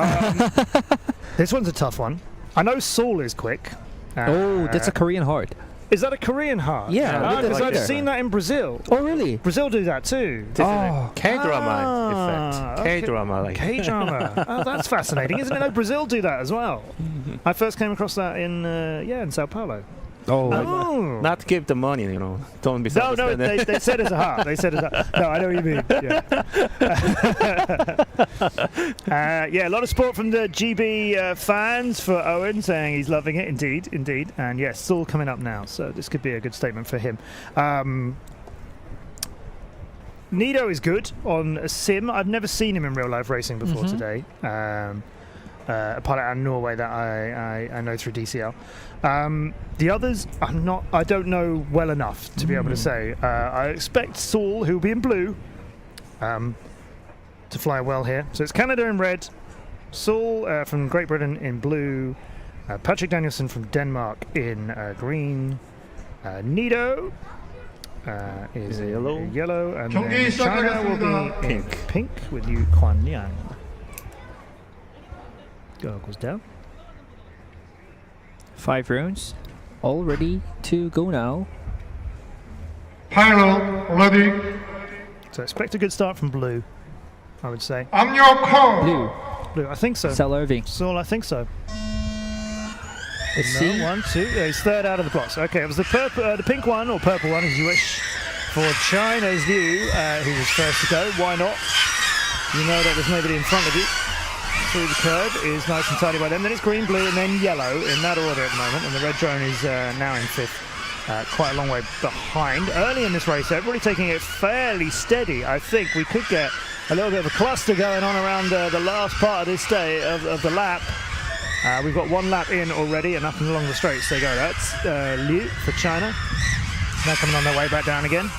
This one's a tough one. I know Saul is quick. That's a Korean heart. Is that a Korean heart? Yeah, because right I've there. seen that in Brazil. Oh, really? Brazil do that too. K-drama effect. Okay. K-drama, like. K-drama. Oh, that's fascinating, isn't it? No, Brazil do that as well. I first came across that in Sao Paulo. Oh. Not give the money, you know. Don't be. No, they said it's a heart. They said it's a heart. No, I know what you mean. Yeah. A lot of support from the GB fans for Owen, saying he's loving it. Indeed. And yes, Saul coming up now, so this could be a good statement for him. Nido is good on a sim. I've never seen him in real life racing before today. A pilot out of Norway that I know through DCL. The others, I don't know well enough to be able to say. I expect Saul, who will be in blue, to fly well here. So it's Canada in red, Saul from Great Britain in blue, Patrick Danielson from Denmark in green, Nido is yellow, and then China will be in pink with Liu Kuan Liang. Goggles down. 5 rounds, all ready to go now. Final, ready. So expect a good start from blue, I would say. I'm your call. Blue, I think so. Sal Irving. Saul, I think so. Let's see. 1, 2. Yeah, he's third out of the blocks. Okay, it was the pink one or purple one, as you wish, for China's Liu, who was first to go. Why not? You know that there's nobody in front of you. Through the curve is nice and tidy by them. Then it's green, blue, and then yellow in that order at the moment. And the red drone is now in 5th, quite a long way behind. Early in this race, everybody taking it fairly steady. I think we could get a little bit of a cluster going on around the last part of this day of the lap. We've got 1 lap in already, and up and along the straights they go. That's Liu for China. Now coming on their way back down again.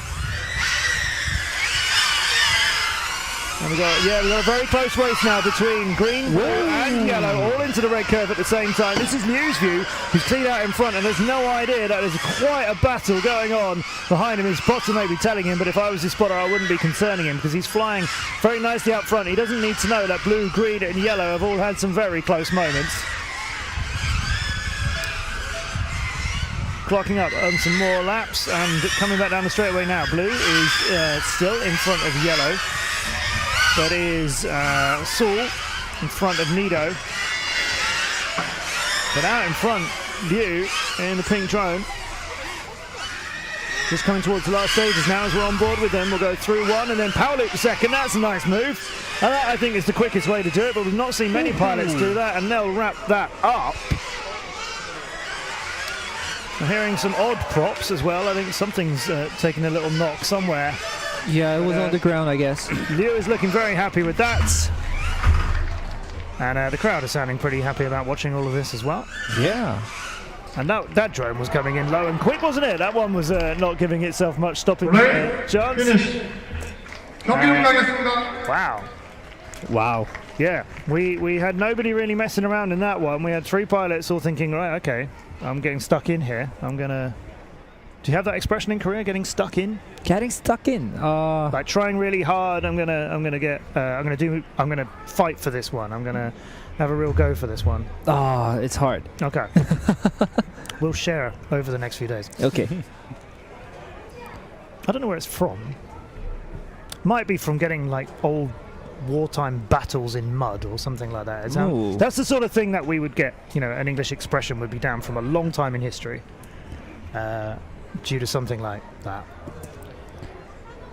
And we got a very close race now between green, blue, and yellow, all into the red curve at the same time. This is Liu's view, who's clean out in front, and there's no idea that there's quite a battle going on behind him. His spotter may be telling him, but if I was his spotter, I wouldn't be concerning him because he's flying very nicely up front. He doesn't need to know that blue, green, and yellow have all had some very close moments. Clocking up on some more laps and coming back down the straightaway now. Blue is still in front of yellow. That is Saul in front of Nido. But out in front, Liu in the pink drone. Just coming towards the last stages now as we're on board with them. We'll go through 1 and then power loop the second. That's a nice move. And that, I think, is the quickest way to do it, but we've not seen many pilots do that, and they'll wrap that up. I'm hearing some odd props as well. I think something's taking a little knock somewhere. Yeah, it was on the ground, I guess. Liu is looking very happy with that. And the crowd is sounding pretty happy about watching all of this as well. Yeah. And that drone was coming in low and quick, wasn't it? That one was not giving itself much stopping chance. Wow. Wow. Yeah, we had nobody really messing around in that one. We had 3 pilots all thinking, right, okay, I'm getting stuck in here. I'm going to... Do you have that expression in Korea, getting stuck in? Getting stuck in. Like trying really hard. I'm gonna fight for this one. I'm gonna have a real go for this one. It's hard. Okay. We'll share over the next few days. Okay. I don't know where it's from. Might be from getting like old wartime battles in mud or something like that. That's the sort of thing that we would get. You know, an English expression would be down from a long time in history. Due to something like that.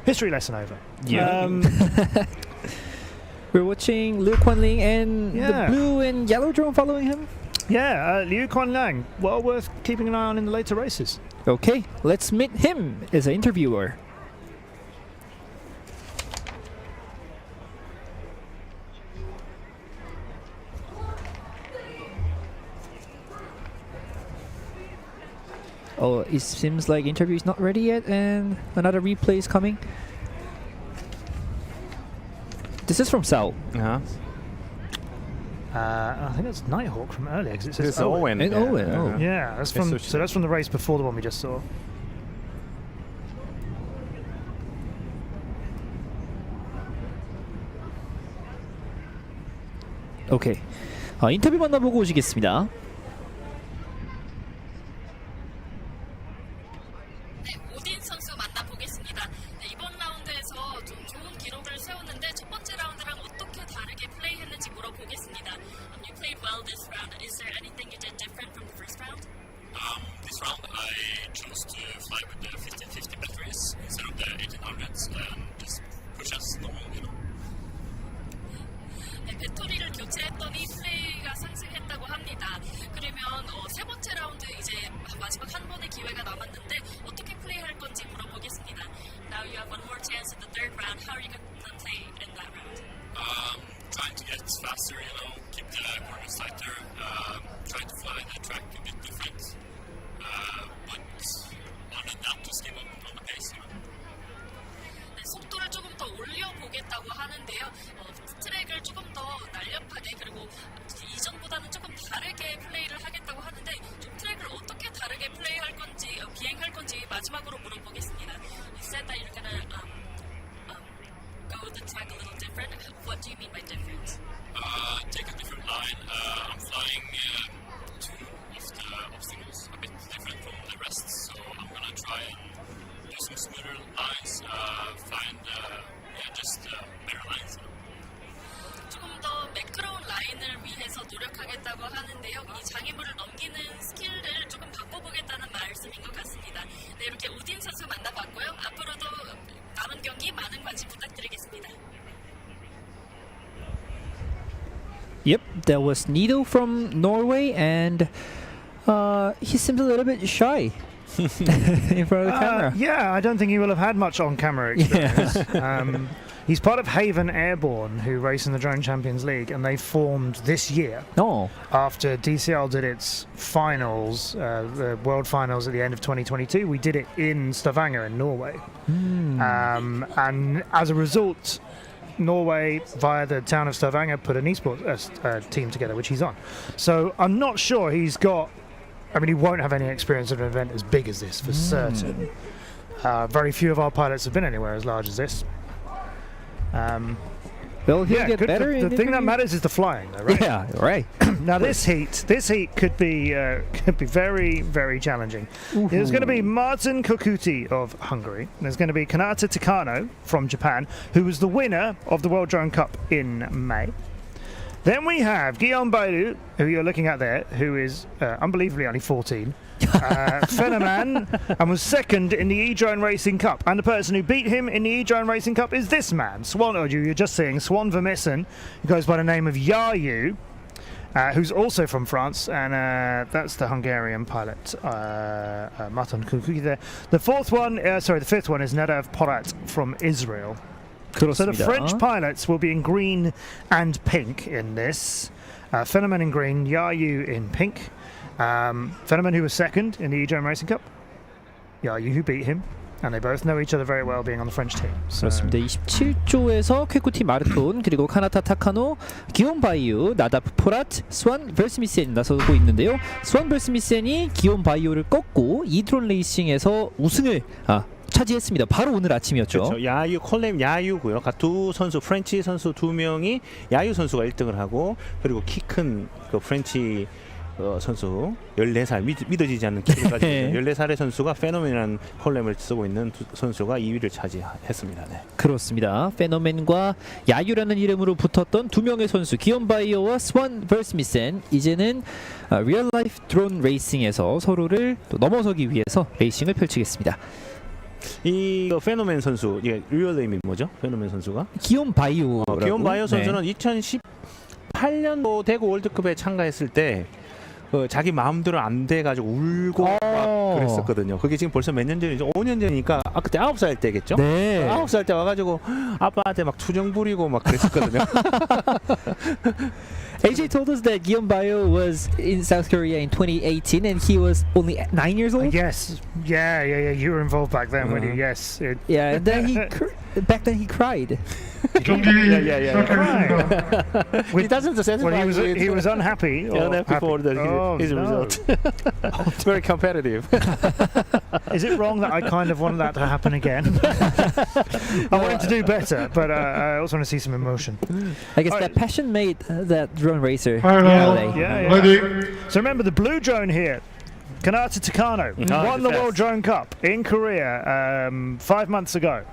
History lesson over. Yeah. We're watching Liu Kuan-ling and the blue and yellow drone following him. Yeah, Liu Kuan-lang. Well worth keeping an eye on in the later races. Okay, let's meet him as an interviewer. Oh, it seems like interview is not ready yet, and another replay is coming. This is from Sal. Uh-huh. I think that's Nighthawk from earlier because it says It's Owen. And Owen. Oh. Yeah, that's from. So that's from the race before the one we just saw. 오케이. 인터뷰 만나보고 오시겠습니다. 했는지 물어보겠습니다. You played well this round. Is there anything you did different from the first round? This round I chose to fly with the 1550 batteries instead of the 1800s and just push as normal, you know. 네, 배터리를 교체했더니 플레이가 상승했다고 합니다. 그러면 세 번째 라운드 이제 마지막 한 번의 기회가 남았는데 어떻게 플레이할 건지 물어보겠습니다. Now you have one more chance in the third round. How are you going to play in that round? Trying to get faster, you know, keep the corners tighter, trying to fly the track a bit different, but other than that, just keep up on the pace, you know. 네, 속도를 조금 더 올려보겠다고 하는데요. 트랙을 조금 더 날렵하게 그리고 이전보다는 조금 다르게 플레이를 하겠다고 하는데 좀 트랙을 어떻게 다르게 플레이할 건지 비행할 건지 마지막으로 물어보겠습니다. You said that you're gonna go with the track a little different. What do you mean by different? Take a different line. I'm flying two of the obstacles a bit different from the rest, so I'm gonna try and do some smoother lines, find just better lines. 조금 더 매끄러운 라인을 위해서 노력하겠다고 하는데요. 이 장애물을 넘기는 스킬을 조금 바꿔보겠다는 말씀인 것 같습니다. 네, 이렇게 우딘 선수 만나봤고요. 앞으로도 남은 경기 많은 관심 부탁드리겠습니다. Yep, that was Nido from Norway, and he seems a little bit shy in front of the camera. Yeah, I don't think he will have had much on-camera experience. He's part of Haven Airborne, who race in the Drone Champions League, and they formed this year after DCL did its finals, the World Finals at the end of 2022. We did it in Stavanger in Norway. And as a result, Norway, via the town of Stavanger, put an esports team together, which he's on. So I'm not sure he's got... I mean, he won't have any experience of an event as big as this, for certain. Very few of our pilots have been anywhere as large as this. Well, he'll get better. The thing that matters is the flying, though, right? Yeah, right. Now this heat could be very, very challenging. There's going to be Martin Kokuti of Hungary. There's going to be Kanata Takano from Japan, who was the winner of the World Drone Cup in May. Then we have Guillaume Baidu, who you're looking at there, who is unbelievably only 14. Phenoman, and was second in the E-Drone Racing Cup. And the person who beat him in the E-Drone Racing Cup is this man, Swan, or you're just seeing Swan Vermissen, who goes by the name of Yayu, who's also from France, and that's the Hungarian pilot, Martin Kukuki there. The fifth one is Nadav Porat from Israel. So the French pilots will be in green and pink in this. Phenoman in green, Yayu in pink. Phenoman, who was second in the E-Drone Racing Cup. Yayu, who beat him. And they both know each other very well, being on the French team. So. 그렇습니다. 27조에서 퀘쿠티 마르톤 그리고 카나타 타카노, 기욤 바이오, 나다프 포랏, 스완 벨스미센이 나서고 있는데요. 스완 벨스미센이 기욤 바이오를 꺾고 이드론 레이싱에서 우승을 차지했습니다. 바로 오늘 아침이었죠. 그렇죠. 야유 콜렘 야유고요. 두 선수 프렌치 선수 두 명이 야유 선수가 1등을 하고 그리고 키 큰 그 프렌치 선수 14살 믿어지지 않는 키를 가지고 있는 14살의 선수가 페노멘이라는 콜렘을 쓰고 있는 선수가 2위를 차지했습니다. 네. 그렇습니다. 페노멘과 야유라는 이름으로 붙었던 두 명의 선수 기욤 바이오와 스완 벌스미센 이제는 리얼 라이프 드론 레이싱에서 서로를 또 넘어서기 위해서 레이싱을 펼치겠습니다. 이 페노멘 선수, 이게 리얼 네임이 뭐죠? 페노멘 선수가? 기욤 바이오. 기욤 바이오 선수는 2018년 대구 월드컵에 참가했을 때 자기 마음대로 안 돼가지고 울고 막 그랬었거든요. 그게 지금 벌써 몇 년 전이죠? 5년 전이니까 그때 9살 때겠죠? 네. 9살 때 와가지고 아빠한테 막 투정 부리고 막 그랬었거든요. AJ told us that Guillaume Bayo was in South Korea in 2018 and he was only 9 years old. Yes, yeah. You were involved back then, weren't you? Yes. Yeah, and then back then he cried. He doesn't satisfy. Well, he was unhappy. Before his result. It's very competitive. Is it wrong that I kind of wanted that to happen again? I wanted to do better, but I also want to see some emotion. I guess that passion made that drone racer. So remember the blue drone here. Kanata Takano won the World Drone Cup in Korea 5 months ago.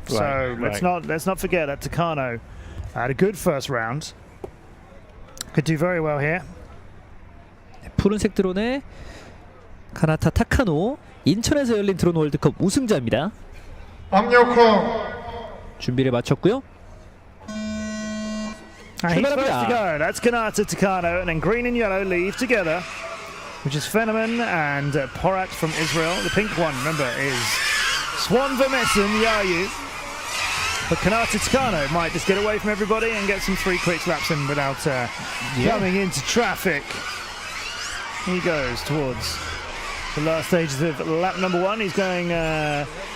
So let's not forget that Takano had a good first round. Could do very well here. 푸른색 드론의 가나타 타카노, 인천에서 열린 드론 월드컵 우승자입니다. 준비를 마쳤고요. And he's first to go. That's Kanata Takano, and then green and yellow leave together, which is Fenneman and Porat from Israel. The pink one, remember, is Swan Vermessen Yayu. But Kanata Takano might just get away from everybody and get some 3 quick laps in without coming into traffic. He goes towards the last stages of lap number 1. He's going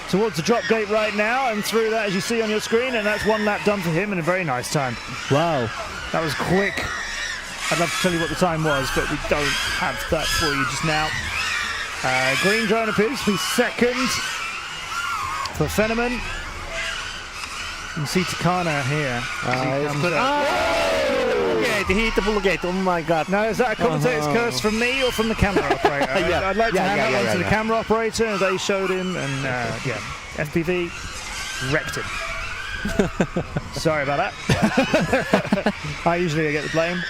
towards the drop gate right now, and through that, as you see on your screen, and that's 1 lap done for him in a very nice time. Wow, that was quick. I'd love to tell you what the time was, but we don't have that for you just now. Green drone appears to be second for Fenneman. You can see Takana here. He hit the blue gate. Oh my God! Now, is that a commentator's curse from me or from the camera operator? I'd like to hand that one to the camera operator. They showed him, and FPV wrecked him. Sorry about that. I usually get the blame.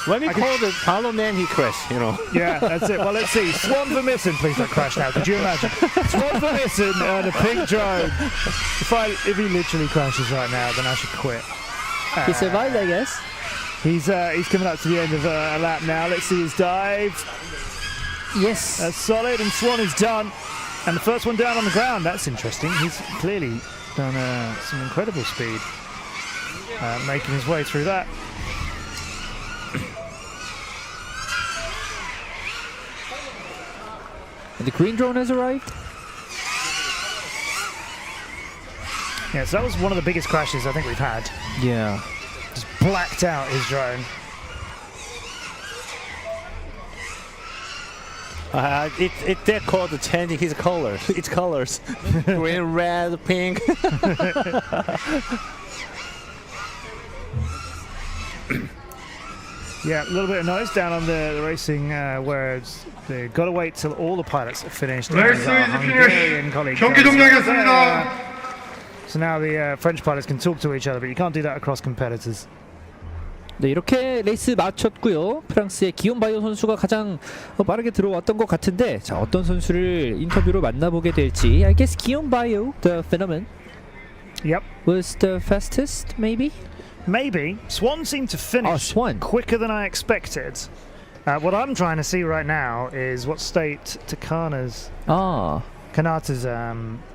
When we call the Paulo name, he crashed, you know. Yeah, that's it. Well, let's see. Swan Vermissen, please don't crash now. Could you imagine? Swan Vermissen and a pink drone. If he literally crashes right now, then I should quit. He survived, I guess. He's coming up to the end of a lap now. Let's see his dive. Yes. That's solid, and Swan is done. And the first one down on the ground. That's interesting. He's clearly done some incredible speed, making his way through that. And the green drone has arrived. Yeah, so that was one of the biggest crashes I think we've had. Yeah. Just blacked out his drone. They're called changing his colors. Its colors, green, red, pink. Yeah, a little bit of noise down on the racing where they've got to wait till all the pilots are finished. Hungarian colleagues. So now the French pilots can talk to each other, but you can't do that across competitors. 네, 이렇게 레이스 마쳤고요. 프랑스의 기욤 바이오 선수가 가장 빠르게 들어왔던 것 같은데, 자, 어떤 선수를 인터뷰로 만나보게 될지. I guess 기욤 바이오, the phenomenon, was the fastest, maybe? Maybe. Swan seemed to finish quicker than I expected. What I'm trying to see right now is what state Kanata's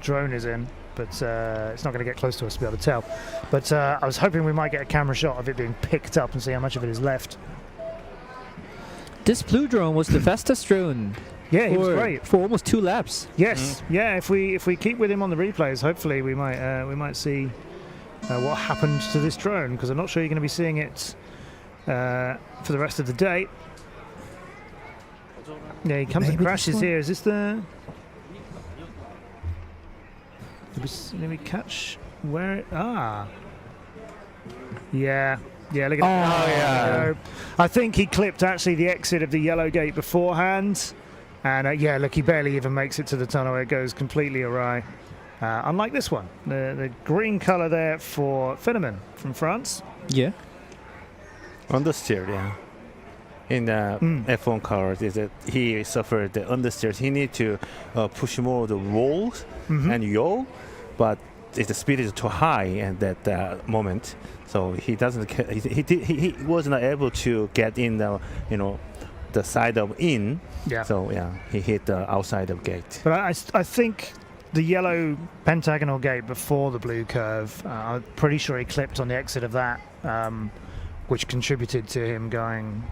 drone is in. But it's not going to get close to us to be able to tell. But I was hoping we might get a camera shot of it being picked up and see how much of it is left. This blue drone was the fastest drone. Yeah, he was great for almost 2 laps. Yes, yeah. If we keep with him on the replays, hopefully we might see what happened to this drone, because I'm not sure you're going to be seeing it for the rest of the day. Yeah, he comes and crashes here. Is this the? Let me catch where it... Yeah, look at that. I think he clipped actually the exit of the yellow gate beforehand. And yeah, look, he barely even makes it to the tunnel. It goes completely awry. Unlike this one. The green colour there for Fenneman from France. Yeah. Understeer, yeah. In the F1 cars, is that he suffered the understeers. He need to push more the rolls and yaw, but the speed is too high at that moment, so he doesn't. He was not able to get in the the side of in. Yeah. So yeah, he hit the outside of gate. But I think the yellow pentagonal gate before the blue curve, I'm pretty sure he clipped on the exit of that, which contributed to him going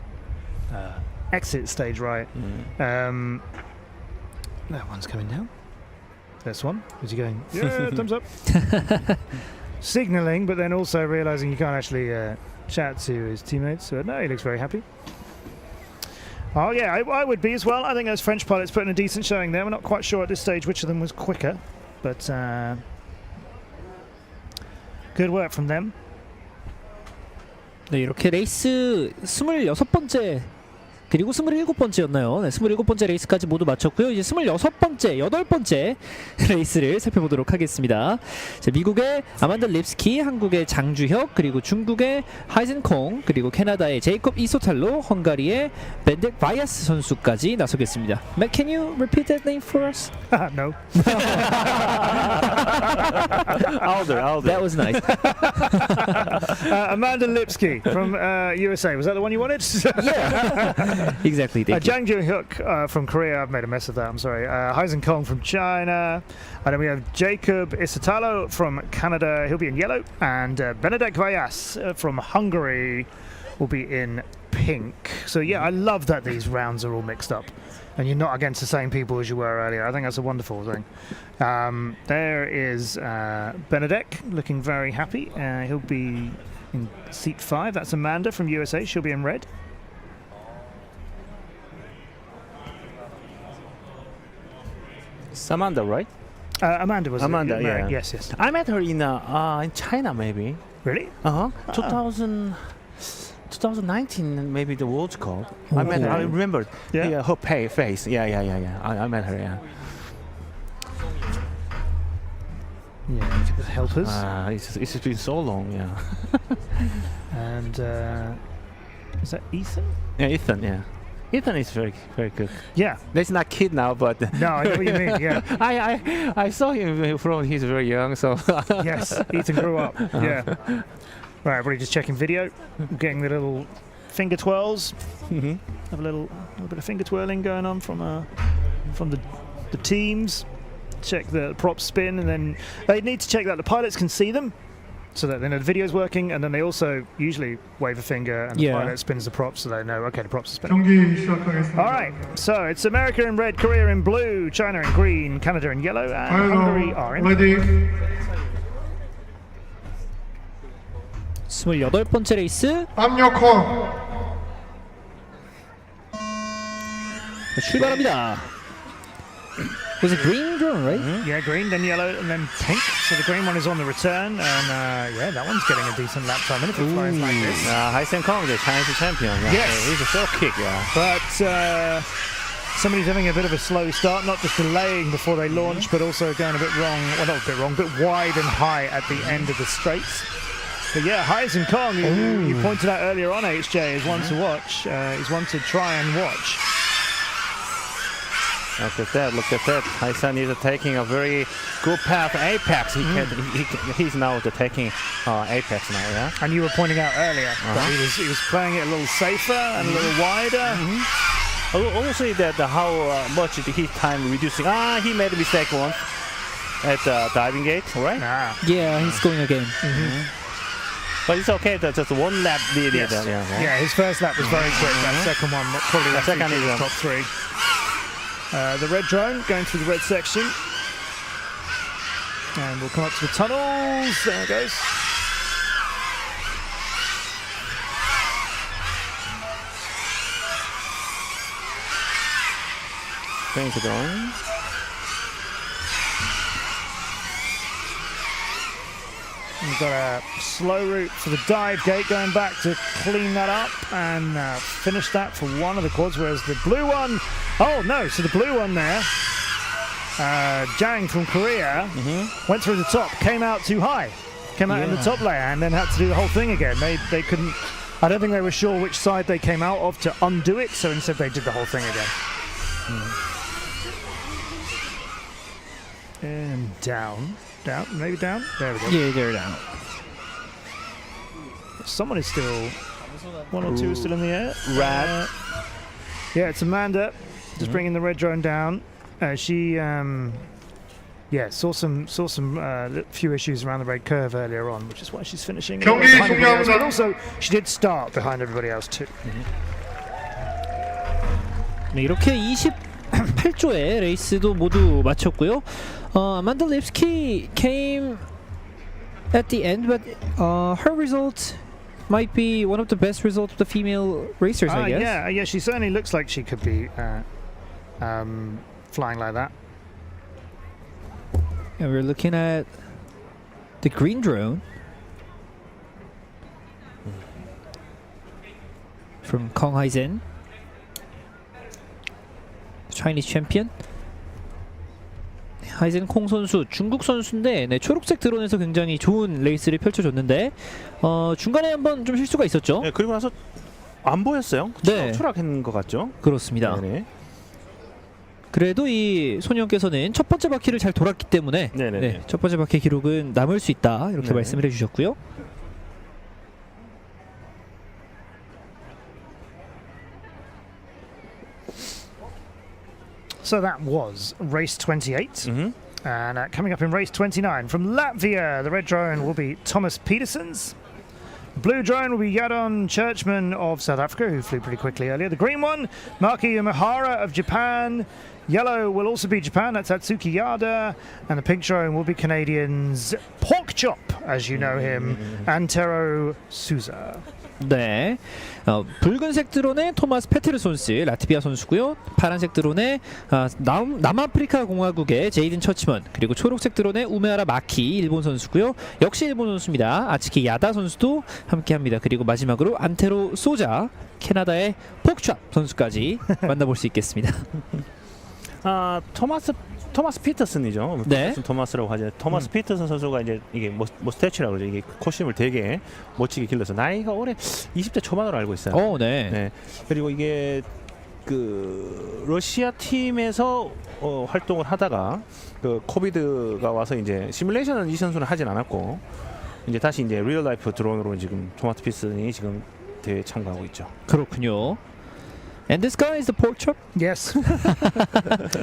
exit stage right. That one's coming down. This one. Is he going? Yeah, thumbs up. Signalling, but then also realizing you can't actually chat to his teammates. So no, he looks very happy. Oh yeah, I would be as well. I think those French pilots put in a decent showing there. We're not quite sure at this stage which of them was quicker, but good work from them. 네, 이렇게 레이스 26번째 그리고 27번째였나요? 네, 27번째 레이스까지 모두 마쳤고요. 이제 26번째, 8번째 레이스를 살펴보도록 하겠습니다. 자, 미국의 아만다 립스키, 한국의 장주혁, 그리고 중국의 하이즌콩, 그리고 캐나다의 제이콥 이소탈로, 헝가리의 벤덱 바이아스 선수까지 나서겠습니다. Matt, can you repeat that name for us? No. That was nice. Amanda Lipsky from USA. Was that the one you wanted? Yeah. Exactly. Thank you. Jang Joo-hyuk from Korea. I've made a mess of that. I'm sorry. Hyzen Kong from China. And then we have Jacob Isatalo from Canada. He'll be in yellow. And Benedek Vayas from Hungary will be in pink. So yeah, I love that these rounds are all mixed up and you're not against the same people as you were earlier. I think that's a wonderful thing. There is Benedek looking very happy. He'll be in seat 5. That's Amanda from USA. She'll be in red. Samantha, right? Amanda was Amanda, married. yeah. Yes, yes. I met her in China, maybe. Really? 2019, maybe the World Cup. I met her. I remember. Yeah. Her face. Yeah. I met her. Yeah. Yeah, helpers. It's been so long. Yeah. And is that Ethan? Yeah, Ethan. Yeah. Ethan is very good. Yeah. He's not kid now, but No, I know what you mean. Yeah. I saw him from he's very young, so Yes, Ethan grew up. Yeah. Right, everybody just checking video, getting the little finger twirls. Have a little bit of finger twirling going on from the teams. Check the props spin, and then they need to check that the pilots can see them, so that they know the video's working, and then they also usually wave a finger and the pilot spins the props so they know, okay, the props are spinning. 경기 시작하겠습니다. Alright, so it's America in red, Korea in blue, China in green, Canada in yellow, and Hungary are in ready. 28번째 레이스 압력호. 출발합니다. Was it green drone, right? Yeah, green, then yellow, and then pink. So the green one is on the return, and yeah, that one's getting a decent lap time. And if it flies like this, Hysen Kong, the Chinese champion. Yeah. Yes. He's a short kick. Yeah. but somebody's having a bit of a slow start, not just delaying before they launch, but also going a bit wrong. Well, not a bit wrong, but wide and high at the end of the straights. But yeah, Hyzen Kong, who you pointed out earlier on, HJ, is one to watch. He's one to try and watch. Look at that. Hysan is taking a very good path. Apex. He's now taking Apex now. Yeah. And you were pointing out earlier that he was playing it a little safer and a little wider. Also, that how much his time reducing. He made a mistake once at the diving gate, right? Yeah, he's going again. But it's okay. That's just one lap. Yes. Yeah, his first lap was very quick. That second one probably The second featured is in the top 3. The red drone going through the red section. And we'll come up to the tunnels. There it goes. Things are going. We've got a slow route for the dive gate, going back to clean that up and finish that for one of the quads, whereas the blue one, so the blue one there, Jang from Korea, went through the top, came out too high, came out in the top layer and then had to do the whole thing again. They couldn't, I don't think they were sure which side they came out of to undo it, so instead they did the whole thing again. And down, maybe down? There we go. Yeah, they're down. Someone is still, one or two is still in the air. Red. Yeah, it's Amanda, just bringing the red drone down. She, saw some few issues around the red curve earlier on, which is why she's finishing. 경기 behind everybody else, 종료합니다. but also, she did start behind everybody else too. 네, 이렇게 28조의 레이스도 모두 마쳤고요. Amanda Lipsky came at the end, but her result might be one of the best results of the female racers, I guess. Yeah, she certainly looks like she could be flying like that. And we're looking at the green drone from Kong Haisen. Chinese champion. 하이젠콩 선수 중국 선수인데 초록색 드론에서 굉장히 좋은 레이스를 펼쳐줬는데 중간에 한번 좀 실수가 있었죠. 네, 그리고 나서 안 보였어요. 네. 추락한 것 같죠. 그렇습니다. 네네. 그래도 이 소년께서는 첫 번째 바퀴를 잘 돌았기 때문에 첫 번째 바퀴 기록은 남을 수 있다 이렇게 말씀을 해주셨고요. So that was race 28. And coming up in race 29 from Latvia, the red drone will be Thomas Petersons. The blue drone will be Yadon Churchman of South Africa, who flew pretty quickly earlier. The green one, Maki Yamahara of Japan. Yellow will also be Japan, that's Atsuki Yada. And the pink drone will be Canadians Pork Chop, as you know him, Antero Souza. 네, 붉은색 드론의 토마스 페테르손스 라트비아 선수고요. 파란색 드론의 남아프리카 공화국의 제이든 처치먼, 그리고 초록색 드론의 우메하라 마키 일본 선수고요. 역시 일본 선수입니다. 아츠키 야다 선수도 함께합니다. 그리고 마지막으로 안테로 소자 캐나다의 폭찹 선수까지 만나볼 수 있겠습니다. 토마스 피터슨이죠. 네. 토마스라고 하죠. 토마스 피터슨 선수가 이제 이게 모스태치라고 그러죠. 이게 코스튬을 되게 멋지게 길러서 나이가 올해 20대 초반으로 알고 있어요. 네. 그리고 이게 그 러시아 팀에서 활동을 하다가 그 코비드가 와서 이제 시뮬레이션은 이 선수는 하진 않았고 이제 다시 이제 리얼 라이프 드론으로 지금 토마스 피터슨이 지금 대회에 참가하고 있죠. 그렇군요. And this guy is the pork chop? Yes,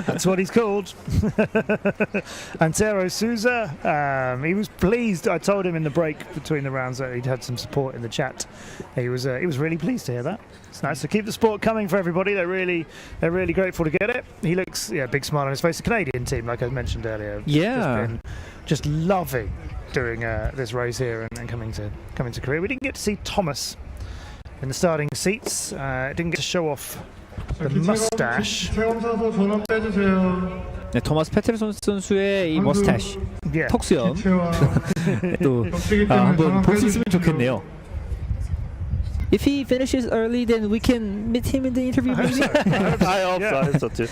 that's what he's called. Antero Souza, he was pleased. I told him in the break between the rounds that he'd had some support in the chat. He was really pleased to hear that. It's nice to keep the sport coming for everybody. They're really grateful to get it. He looks, big smile on his face. The Canadian team, like I mentioned earlier, just loving doing this race here and coming to Korea. We didn't get to see Thomas in the starting seats. Didn't get to show off the mustache. 네, 토마스 페테르손 선수의 이 머스타시, 턱수염 또 한번 볼 수 있으면 좋겠네요. If he finishes early, then we can meet him in the interview. I hope so too.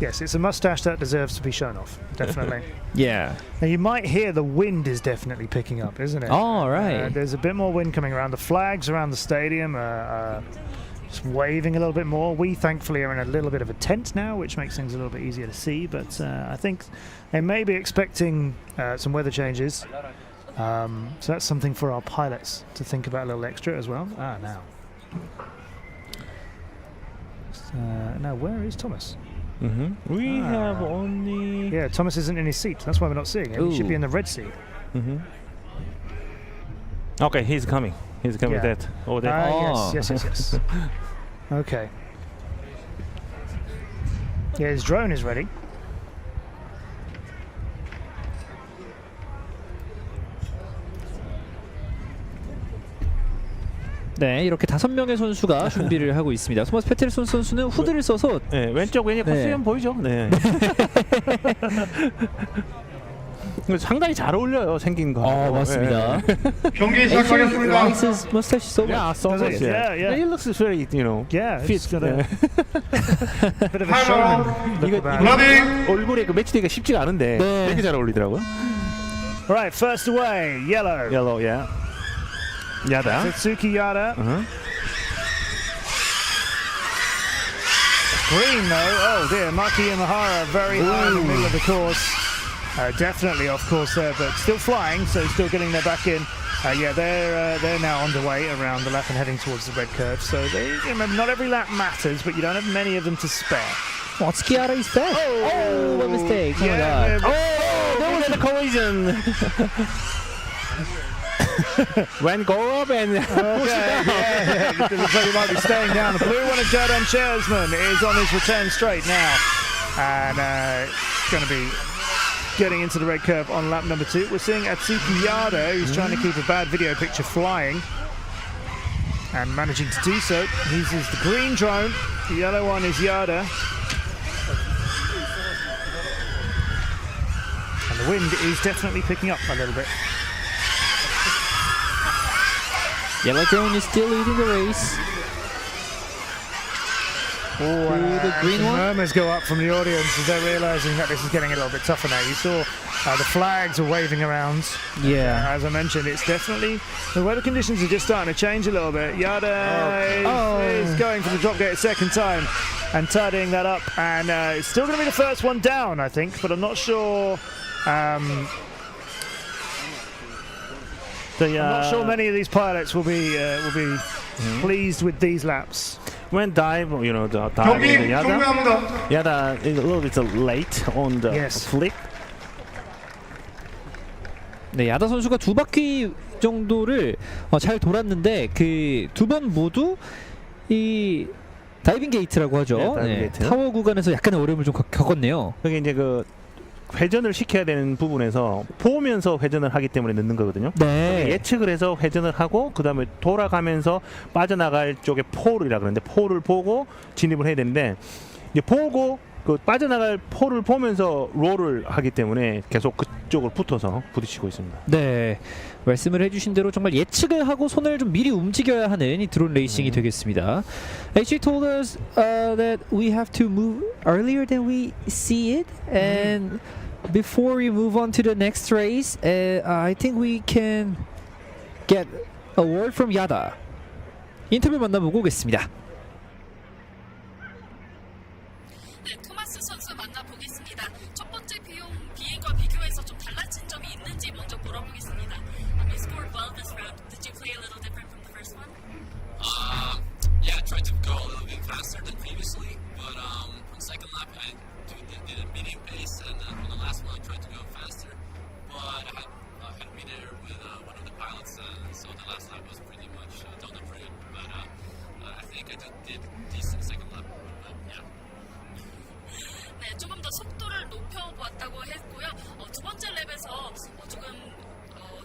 Yes, it's a mustache that deserves to be shown off, definitely. Yeah. Now you might hear the wind is definitely picking up, isn't it? Oh, right. There's a bit more wind coming around. The flags around the stadium are just waving a little bit more. We thankfully are in a little bit of a tent now, which makes things a little bit easier to see. But I think they may be expecting some weather changes. So that's something for our pilots to think about a little extra as well. Now. Now where is Thomas? We have only... Yeah, Thomas isn't in his seat. That's why we're not seeing him. He should be in the red seat. Okay, he's coming. He's coming with that. Oh, that. Yes. Okay. Yeah, his drone is ready. 네, 이렇게 5명의 선수가 준비를 하고 있습니다. 토마스 페테르손 선수는 후드를 써서 왼쪽 코스튬 보이죠? 네. 상당히 잘 어울려요, 생긴 거. 맞습니다. 경기 시작하겠습니다. His mustache is so Yeah. He looks very, He's got a bit of a Hello. showman look about him. 러닝. 얼굴에 그 매치되기가 쉽지가 않은데 되게 잘 어울리더라고요. Right, first away, yellow. Yellow, yeah. Yada. Satsuki Yada. Green though, oh dear, Maki Imahara very high in the middle of the course. Definitely off course there, but still flying, so still getting their back in. They're now underway around the lap and heading towards the red curve. So remember, not every lap matters, but you don't have many of them to spare. Atsuki Yada is fast. Oh, what mistake! Oh my God! There was a collision. When go up and It looks like he might be staying down. The blue one of Jordan Chersman is on his return straight now, and going to be getting into the red curve on lap number 2. We're seeing Atsuki Yada, who's trying to keep a bad video picture flying and managing to do so. He's the green drone, the yellow one is Yada. And the wind is definitely picking up a little bit. Yellow drone is still leading the race. the green one. Murmurs go up from the audience as they're realizing that this is getting a little bit tougher now. You saw the flags are waving around. Yeah. As I mentioned, it's definitely the weather conditions are just starting to change a little bit. Yada is going for the drop gate a second time and tidying that up, and it's still going to be the first one down, I think, but I'm not sure. I'm not sure many of these pilots will be pleased with these laps. When dive, you know, the dive in the Yada is a little bit late on the flick. 네, 야다 선수가 두 바퀴 정도를 잘 돌았는데 그 두 번 모두 이 다이빙 게이트라고 하죠. 네, 다이빙 게이트. 타워 구간에서 약간의 어려움을 좀 겪었네요. 그게 이제 그 회전을 시켜야 되는 부분에서 보면서 회전을 하기 때문에 늦는 거거든요. 네. 예측을 해서 회전을 하고 그 다음에 돌아가면서 빠져나갈 쪽에 폴이라 그러는데 폴을 보고 진입을 해야 되는데 이제 보고 그 빠져나갈 폴을 보면서 롤을 하기 때문에 계속 그쪽을 붙어서 부딪히고 있습니다. 네, 말씀을 해주신 대로 정말 예측을 하고 손을 좀 미리 움직여야 하는 이 드론 레이싱이 되겠습니다. She told us that we have to move earlier than we see it, and before we move on to the next race, I think we can get a word from Yada. 인터뷰 만나보고 오겠습니다. 네, 토마스 선수 만나보겠습니다. 첫 번째 비행과 비교해서 좀 달라진 점이 있는지 먼저 물어보겠습니다. You scored well this round. Did you play a little different from the first one? Yeah, I tried to go a little bit faster than previously, but on the second lap I did a medium pace, and on the last one I tried to go faster, but I had been there with one of the pilots, so the last lap was pretty much down the drain, but I think I did decent second lap, yeah. 네, 조금 더 속도를 높여보았다고 했고요. 두 번째 랩에서 조금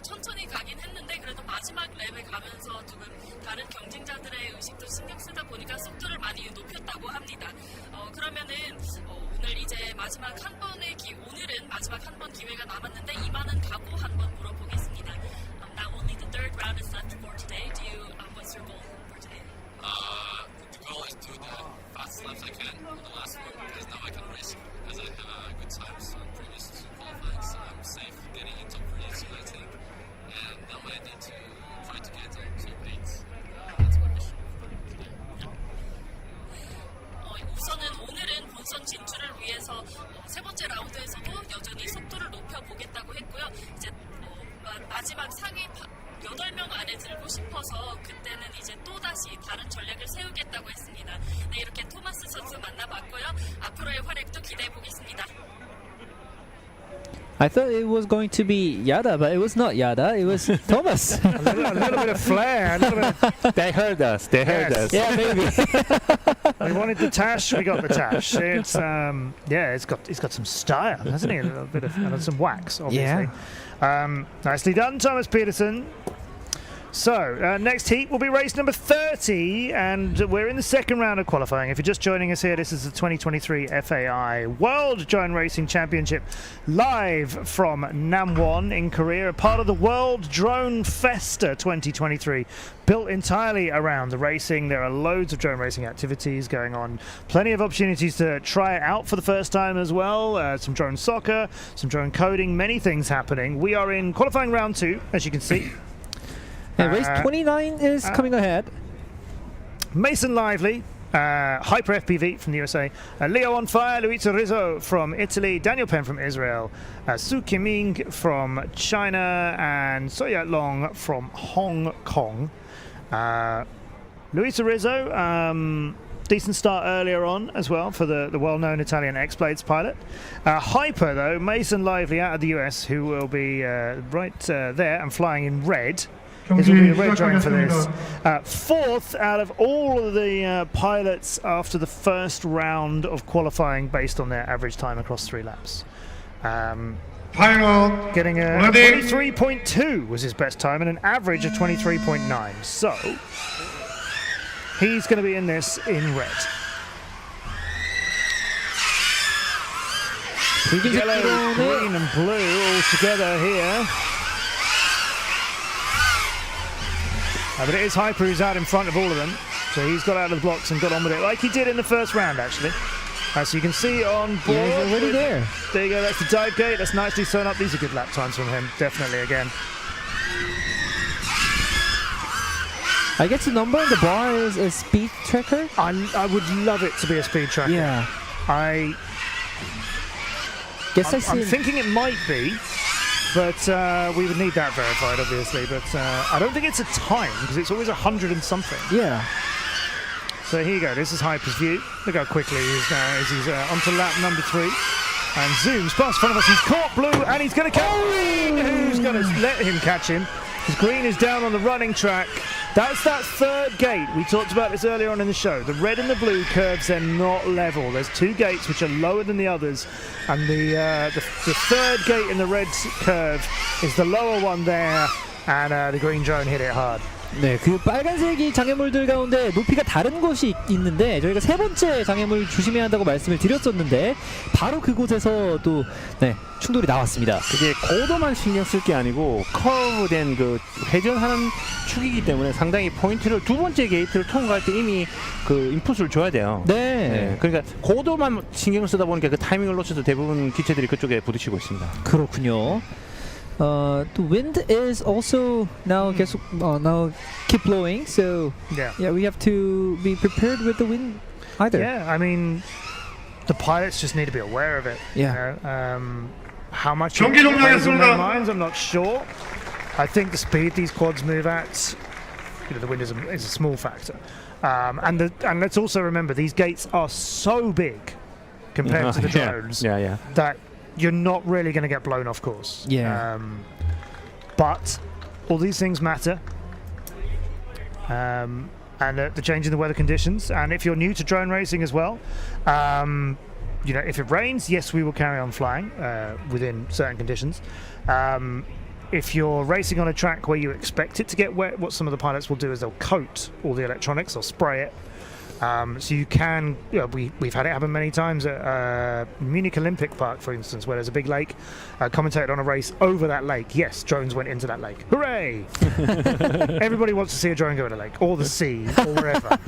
천천히 가긴 했는데 그래도 마지막 랩에 가면서 조금 다른 경쟁자들의 의식도 신경 쓰다 보니까 속도를 많이 높였다고 합니다. 그러면은 오늘 이제 마지막 한 번의 오늘은 마지막 한 번 기회가 남았는데 이만은 각오 한번 물어보겠습니다. Now only the third round is left for today. What's your goal for today? The goal is to do the fastest laps I can on the last one, because now I can race as I have good times on previous qualifying, so I'm safe getting into pretty soon, I think. And now I need to try to get on top 8. That's my mission for today. 우선은 오늘은 본선 진출을 위해서 세 번째 라운드에서도 여전히 속도를 높여보겠다고 했고요. 이제 마지막 상위 8명 안에 들고 싶어서 그때는 이제 또다시 다른 전략을 세우겠다고 했습니다. 네, 이렇게 토마스 선수 만나봤고요. 앞으로의 활약도 기대해보겠습니다. I thought it was going to be Yada, but it was not Yada. It was Thomas. a little bit of flair. They heard us. They heard us. Yeah, maybe. We wanted the tash. We got the tash. It's he's got some style, hasn't he? A little bit of and some wax, obviously. Nicely done, Thomas Peterson. So, next heat will be race number 30, and we're in the second round of qualifying. If you're just joining us here, this is the 2023 FAI World Drone Racing Championship, live from Namwon in Korea, a part of the World Drone Festa 2023, built entirely around the racing. There are loads of drone racing activities going on, plenty of opportunities to try it out for the first time as well, some drone soccer, some drone coding, many things happening. We are in qualifying round 2, as you can see. And race 29 is coming ahead. Mason Lively, Hyper FPV from the USA, Leo on Fire, Luisa Rizzo from Italy, Daniel Penn from Israel, Su Kiming from China, and Soya Long from Hong Kong. Luisa Rizzo, decent start earlier on as well for the well-known Italian X-Blades pilot. Hyper, though, Mason Lively out of the US, who will be right there and flying in red. This will be a red drone for this. Fourth out of all of the pilots after the first round of qualifying based on their average time across 3 laps. Getting a 23.2 was his best time and an average of 23.9. So, he's going to be in this in red. Yellow, green and blue all together here. But it is Hyper who's out in front of all of them. So he's got out of the blocks and got on with it like he did in the first round, actually. As you can see on board. Yeah, he's already there. There you go, that's the dive gate. That's nicely sewn up. These are good lap times from him, definitely again. I guess the number on the bar is a speed tracker? I would love it to be a speed tracker. Yeah. I'm thinking it might be, but we would need that verified, obviously. But I don't think it's a time, because it's always 100 and something. Yeah. So here you go. This is Hyper's view. Look how quickly he is now as he's onto lap number 3. And zooms past front of us. He's caught Blue, and he's going to catch Green. Who's going to let him catch him? Because Green is down on the running track. That's that third gate. We talked about this earlier on in the show. The red and the blue curves are not level. There's 2 gates which are lower than the others, and the third gate in the red curve is the lower one there, and the green drone hit it hard. 네, 그 빨간색이 장애물들 가운데 높이가 다른 곳이 있는데 저희가 3번째 장애물 조심해야 한다고 말씀을 드렸었는데 바로 그곳에서 또 네, 충돌이 나왔습니다. 그게 고도만 신경 쓸 게 아니고 커브된 그 회전하는 축이기 때문에 상당히 포인트를 2번째 게이트를 통과할 때 이미 그 인풋을 줘야 돼요. 네. 그러니까 고도만 신경을 쓰다 보니까 그 타이밍을 놓쳐서 대부분 기체들이 그쪽에 부딪히고 있습니다. 그렇군요. The wind is also now now keep blowing, so yeah, we have to be prepared with the wind either. Yeah, I mean, the pilots just need to be aware of it. Yeah. You know? How much it plays on their minds, I'm not sure. I think the speed these quads move at, you know, the wind is a small factor. And let's also remember, these gates are so big compared to the drones that you're not really going to get blown off course. Yeah. But all these things matter. And the change in the weather conditions. And if you're new to drone racing as well, you know, if it rains, yes, we will carry on flying within certain conditions. If you're racing on a track where you expect it to get wet, what some of the pilots will do is they'll coat all the electronics, they'll spray it. So you can, you know, we've had it happen many times at Munich Olympic Park, for instance, where there's a big lake. Commentated on a race over that lake. Yes, drones went into that lake. Hooray! Everybody wants to see a drone go in a lake, or the sea, or wherever.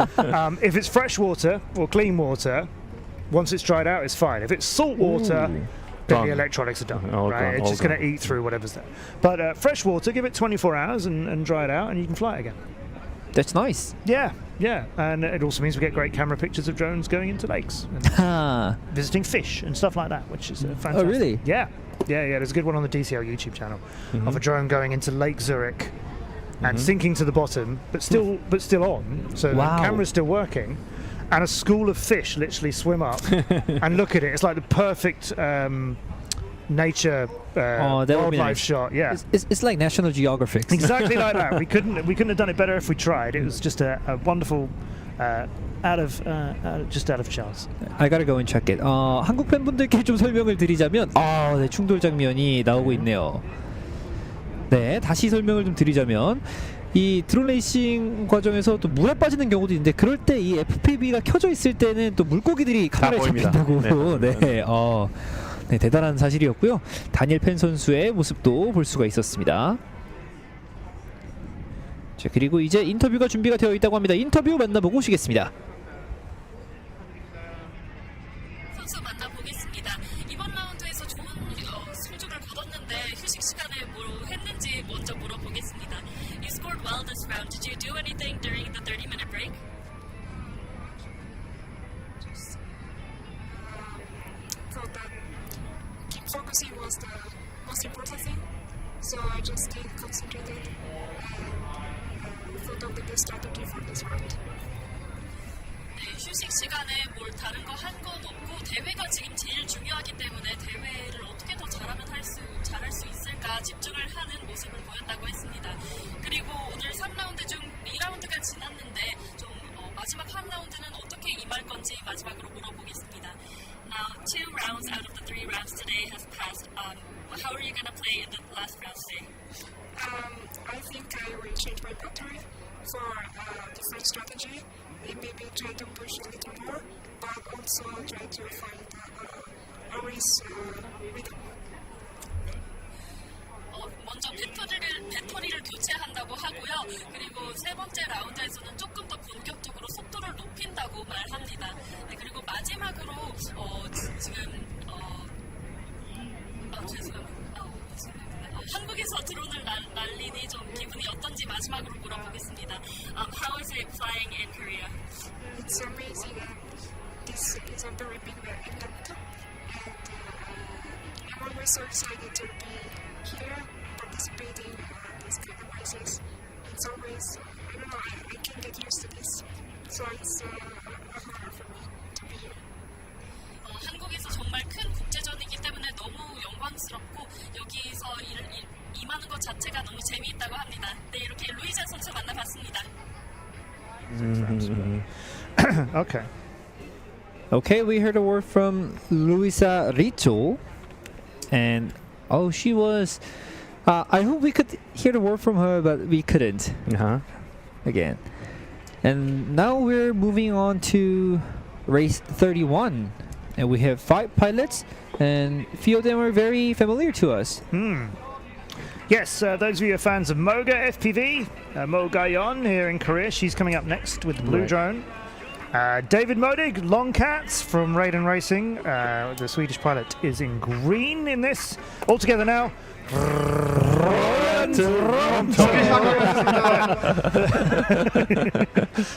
If it's fresh water or clean water, once it's dried out, it's fine. If it's salt water, then the electronics are done. Right? It's just going to eat through whatever's there. But fresh water, give it 24 hours and dry it out, and you can fly it again. That's nice. Yeah, and it also means we get great camera pictures of drones going into lakes and visiting fish and stuff like that, which is fantastic. Oh, really? Yeah. There's a good one on the DCL YouTube channel of a drone going into Lake Zurich and sinking to the bottom, but still on. So the camera's still working, and a school of fish literally swim up and look at it. It's like the perfect nature wildlife shot. Yeah, it's like National Geographic. Exactly like that. We couldn't have done it better if we tried. It was just a wonderful just out of chance. I gotta go and check it. 한국 팬분들께 좀 설명을 드리자면 네, 충돌 장면이 나오고 있네요. 네, 다시 설명을 좀 드리자면 이 드론 레이싱 과정에서 또 물에 빠지는 경우도 있는데 그럴 때 이 FPV가 켜져 있을 때는 또 물고기들이 카메라에 잡힌다고. 네, 대단한 사실이었고요. 다니엘 펜 선수의 모습도 볼 수가 있었습니다. 자, 그리고 이제 인터뷰가 준비가 되어 있다고 합니다. 인터뷰 만나보고 오시겠습니다. 선수 만나보겠습니다. 이번 라운드에서 좋은 성적을 거뒀는데 휴식 시간에 뭐 했는지 먼저 물어보겠습니다. You scored well this round. Did you do anything during the 30-minute break? Focusing was the most important thing, so I just stayed concentrated and thought of the best strategy for this round. 네, 휴식 시간에 뭘 다른 거 한 건 없고 대회가 지금 제일 중요하기 때문에 대회를 어떻게 더 잘할 수 있을까 집중을 하는 모습을 보였다고 했습니다. 그리고 오늘 3라운드 중 2라운드가 지났는데 좀 마지막 한 라운드는 어떻게 임할 건지 마지막으로 물어보겠습니다. Now, 2 rounds out of the 3 rounds today has passed. How are you going to play in the last round today? I think I will change my battery for a different strategy. Maybe try to push a little more, but also try to find a race rhythm. 먼저 배터리를 교체한다고 하고요. 그리고 세 번째 라운드에서는 조금 더 본격적으로 있다고 말합니다. 네, 그리고 마지막으로 지금 죄송합니다. 한국에서 드론을 날리니 좀 기분이 어떤지 마지막으로 물어보겠습니다. How is it flying in Korea? It's amazing. This is a very big event in Bangkok, and I'm always so excited to be here participating in these kind of races. It's always, I don't know, I can get used to this. So it's a honor for me to be here. 한국에서 정말 큰 국제전이기 때문에 너무 영광스럽고 여기서 임하는 것 자체가 너무 재미있다고 합니다. 네, 이렇게 루이자 선수 만나봤습니다. Okay. Okay, we heard a word from Luisa Rito, and she was. I hope we could hear the word from her, but we couldn't. Again, and now we're moving on to race 31, and we have 5 pilots, and a few of them are very familiar to us. Yes, those of you who are fans of Moga FPV, Mo Gayon here in Korea, she's coming up next with the blue drone. David Modig, Long Cats from Day1 Racing. The Swedish pilot is in green in this. All together now.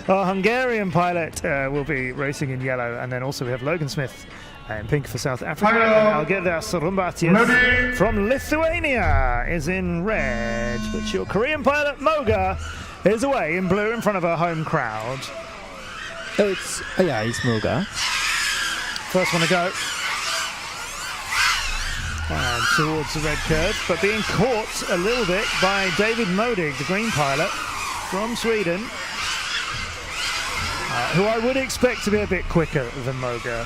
Our Hungarian pilot will be racing in yellow, and then also we have Logan Smith in pink for South Africa. And Algirdas Rumbatius from Lithuania is in red, but your Korean pilot Moga is away in blue in front of our home crowd. It's Moga. First one to go. And towards the red curve, but being caught a little bit by David Modig, the green pilot from Sweden, who I would expect to be a bit quicker than Moga,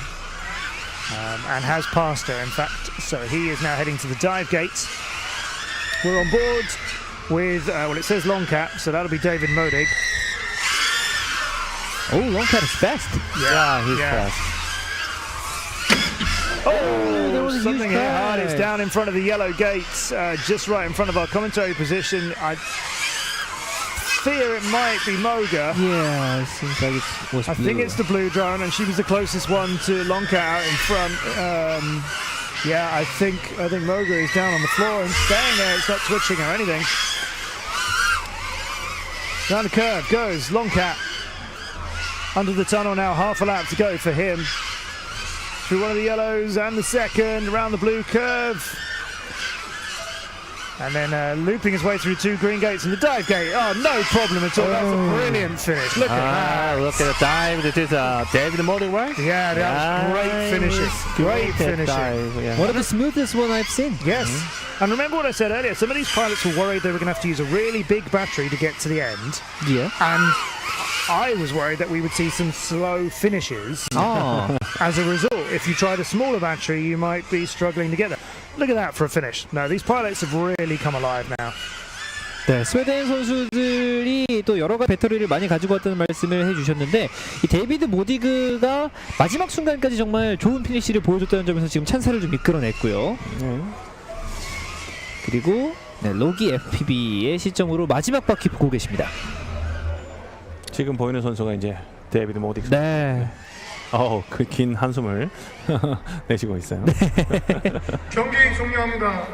and has passed her, in fact. So he is now heading to the dive gate. We're on board with, well, it says Longcap, so that'll be David Modig. Oh, Longcat is fast. Yeah, he's fast. There was a something huge hit hard. It's crash. down in front of the yellow gates, just right in front of our commentary position. I fear it might be Moga. Yeah, it seems like it was I think it's the blue drone, and she was the closest one to Longcat out in front. Yeah, I think Moga is down on the floor and staying there. It's not twitching or anything. Down the curve goes Longcat. Under the tunnel now, half a lap to go for him. Through one of the yellows and the second, around the blue curve. And then looping his way through 2 green gates and the dive gate. Oh, no problem at all. That's a brilliant finish. Look at that. Look at the dive. This is David Modig, right? Yeah, that was great finishing. Great finishing. Dive, yeah. One of the smoothest one I've seen. Yes. And remember what I said earlier, some of these pilots were worried they were going to have to use a really big battery to get to the end. Yeah. And I was worried that we would see some slow finishes. Oh. As a result, if you tried a smaller battery, you might be struggling to get there. Look at that for a finish. No, these pilots have really come alive now. 네, 스웨덴 선수들이 또 여러 가지 배터리를 많이 가지고 왔다는 말씀을 해주셨는데 이 데이비드 모디그가 마지막 순간까지 정말 좋은 피니시를 보여줬다는 점에서 지금 찬사를 좀 이끌어냈고요. 그리고 로기 FPV의 시점으로 마지막 바퀴 보고 계십니다. 지금 보이는 선수가 이제 데이비드 모딕. 네. 그 긴 한숨을 내쉬고 있어요. 경기 종료합니다.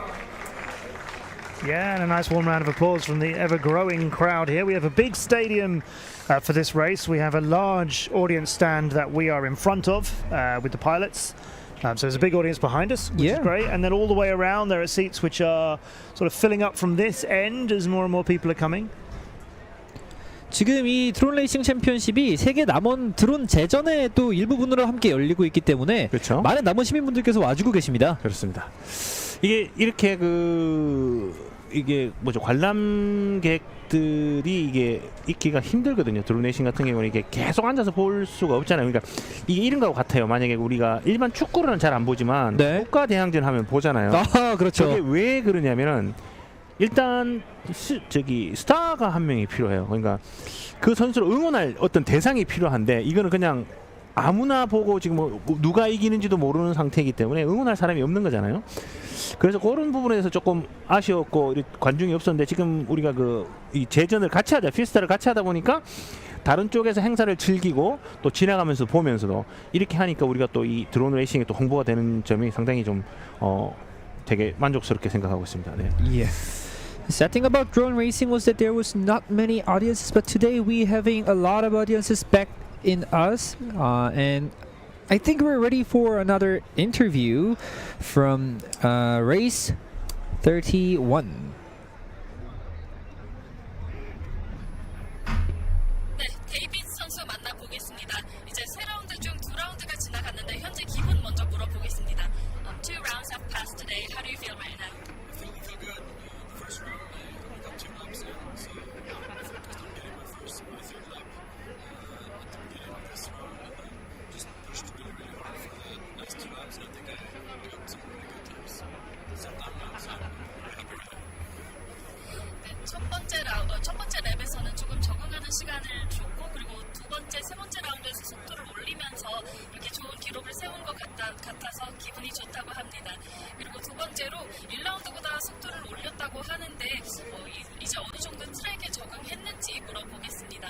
Yeah, and a nice warm round of applause from the ever-growing crowd here. We have a big stadium for this race. We have a large audience stand that we are in front of with the pilots. So there's a big audience behind us, which is great. And then all the way around there are seats which are sort of filling up from this end as more and more people are coming. 지금 이 드론 레이싱 챔피언십이 세계 남원 드론 제전에 또 일부분으로 함께 열리고 있기 때문에 그렇죠. 많은 남원 시민분들께서 와주고 계십니다. 그렇습니다. 이게 이렇게 이게 뭐죠, 관람객들이 이게 있기가 힘들거든요. 드론 레이싱 같은 경우는 이게 계속 앉아서 볼 수가 없잖아요. 그러니까 이게 이런 거 같아요. 만약에 우리가 일반 축구로는 잘 안 보지만 국가 대항전 하면 보잖아요. 그렇죠. 그게 왜 그러냐면은 일단 스타가 한 명이 필요해요. 그러니까 그 선수를 응원할 어떤 대상이 필요한데 이거는 그냥 아무나 보고 지금 뭐 누가 이기는지도 모르는 상태이기 때문에 응원할 사람이 없는 거잖아요. 그래서 그런 부분에서 조금 아쉬웠고 관중이 없었는데 지금 우리가 이 제전을 같이 하자, 피스타를 같이 하다 보니까 다른 쪽에서 행사를 즐기고 또 지나가면서 보면서도 이렇게 하니까 우리가 또 이 드론 레이싱에 또 홍보가 되는 점이 상당히 좀 되게 만족스럽게 생각하고 있습니다. 네. Yeah. The sad thing about drone racing was that there was not many audiences, but today we having a lot of audiences back in us, and I think we're ready for another interview from race 31. 네, 데이빗 선수 만나보겠습니다. 이제 세 라운드 중 두 라운드가 지나갔는데 현재 기분 먼저 물어보겠습니다. Two rounds have passed today. How do you feel right now? I feel good. The first round, I got 2 laps in, so I focused on getting my third lap at the beginning of this round, and just pushed really, really hard for the last 2 laps, and I think I got some really good times. Some lap laps, so I'm very happy with that. 네, 첫 번째 랩에서는 조금 적응하는 시간을 줬고 그리고 두 번째, 세 번째 라운드에서 속도를 올리면서 이렇게 좋은 기록을 세운 것 같아서 기분이 좋다고 합니다. 그리고 두 번째로 1라운드보다 속도를 올렸다고 하는데 이제 어느 정도 트랙에 적응했는지 물어보겠습니다.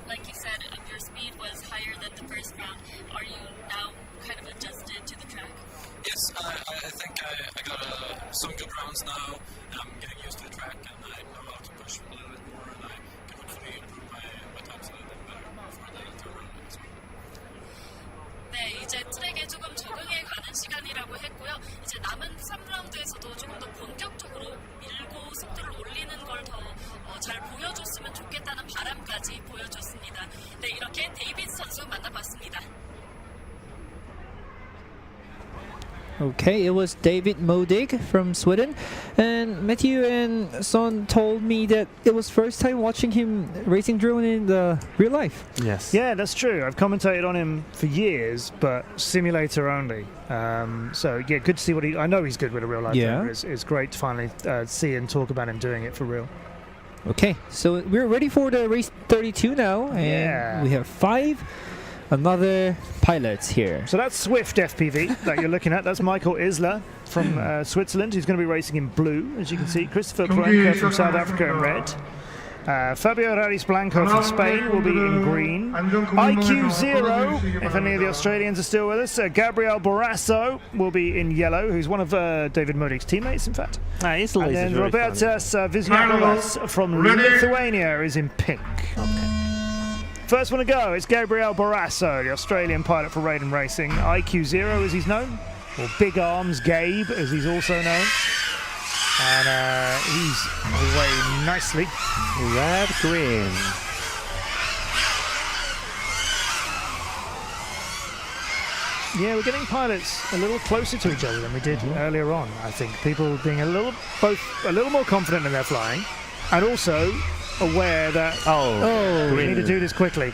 Like you said, your speed was higher than the first round. Are you now kind of adjusted to the track? Yes, I think I got some good rounds now, and I'm getting used to the track, and I know how to push a little bit more, and I can hopefully improve my times a little bit better for the third round as well. 네, 이제 트랙에 조금 적응해 가는 시간이라고 했고요. 이제 남은 3라운드에서도 조금 더 본격적으로 밀고 속도를 올리는 걸 더 잘 보여줬으면 좋겠다는 바람까지 보여줬습니다. 네, 이렇게 데이빗 선수 만나봤습니다. Okay, it was David Modig from Sweden, and Matthew and Son told me that it was first time watching him racing drone in the real life. Yes. Yeah, that's true. I've commentated on him for years, but simulator only. So yeah, good to see what I know he's good with a real life Yeah. camera. It's great to finally see and talk about him doing it for real. Okay, so we're ready for the race 32 now, and Yeah. we have 5 another pilots here. So that's Swift FPV that you're looking at. That's Michael Isler from Switzerland, who's going to be racing in blue, as you can see. Christopher Polenka from South Africa in red. Fabio Raris Blanco from Spain will be in green. IQ0, if any of the Australians are still with us. Gabriel Borasso will be in yellow, who's one of David Modig's teammates, in fact. He's And then Robertas Vizniakovas from Lithuania is in pink. First one to go is Gabriel Borasso, the Australian pilot for Raiden Racing. IQ0 as he's known, or Big Arms Gabe as he's also known. And he's away nicely. Red green. Yeah, we're getting pilots a little closer to each other than we did earlier on. I think people being both a little more confident in their flying, and also aware that we need to do this quickly.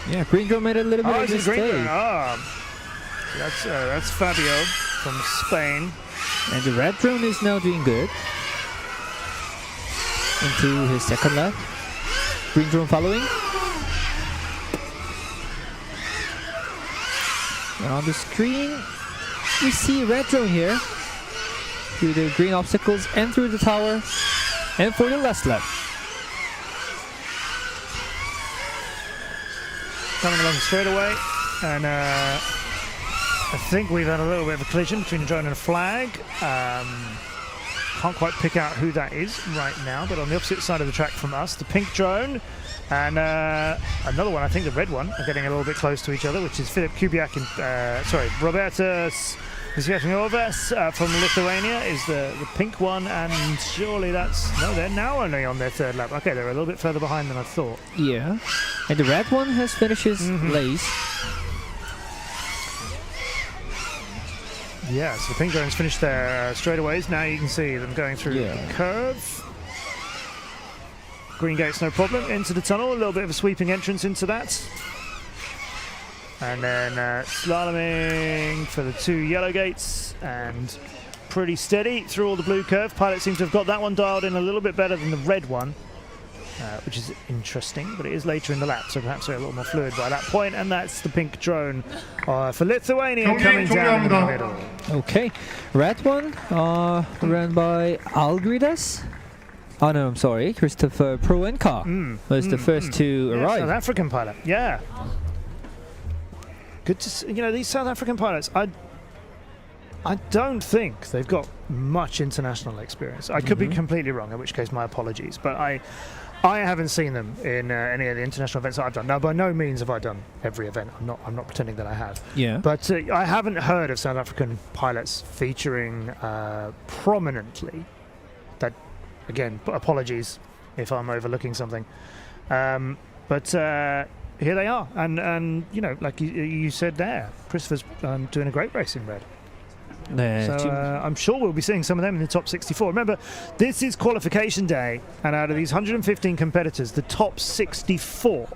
Yeah, green drone made a little bit of a it's a green mistake. drone. That's Fabio from Spain. And the red drone is now doing good. Into his second lap. Green drone following. And on the screen, we see red drone here. Through the green obstacles and through the tower. And for the last lap. Coming along straight away. And I think we've had a little bit of a collision between a drone and a flag. Can't quite pick out who that is right now, but on the opposite side of the track from us, the pink drone and another one, I think the red one, are getting a little bit close to each other, which is Filip Kubiak and, Robertas Vizniakovas from Lithuania is the pink one, and surely they're now only on their third lap. Okay, they're a little bit further behind than I thought. Yeah. And the red one has finished his race. Yeah, so the pink drones finished their straightaways. Now you can see them going through the curve. Green gates, no problem. Into the tunnel, a little bit of a sweeping entrance into that. And then slaloming for the 2 yellow gates, and pretty steady through all the blue curve. Pilot seems to have got that one dialed in a little bit better than the red one, which is interesting, but it is later in the lap, so perhaps they're a little more fluid by that point. And that's the pink drone for Lithuania coming down in the middle. Okay, red one ran by Algridas. Oh no, I'm sorry. Christopher Proenka was the first to arrive. South African pilot. Yeah. Good to see. You know, these South African pilots, I don't think they've got much international experience. I could be completely wrong, in which case my apologies. But I haven't seen them in any of the international events that I've done. Now, by no means have I done every event. I'm not pretending that I have. Yeah. But I haven't heard of South African pilots featuring prominently. That, again, apologies if I'm overlooking something. But here they are, and you know, like you said there, Christopher's doing a great race in red. So I'm sure we'll be seeing some of them in the top 64. Remember, this is qualification day, and out of these 115 competitors, the top 64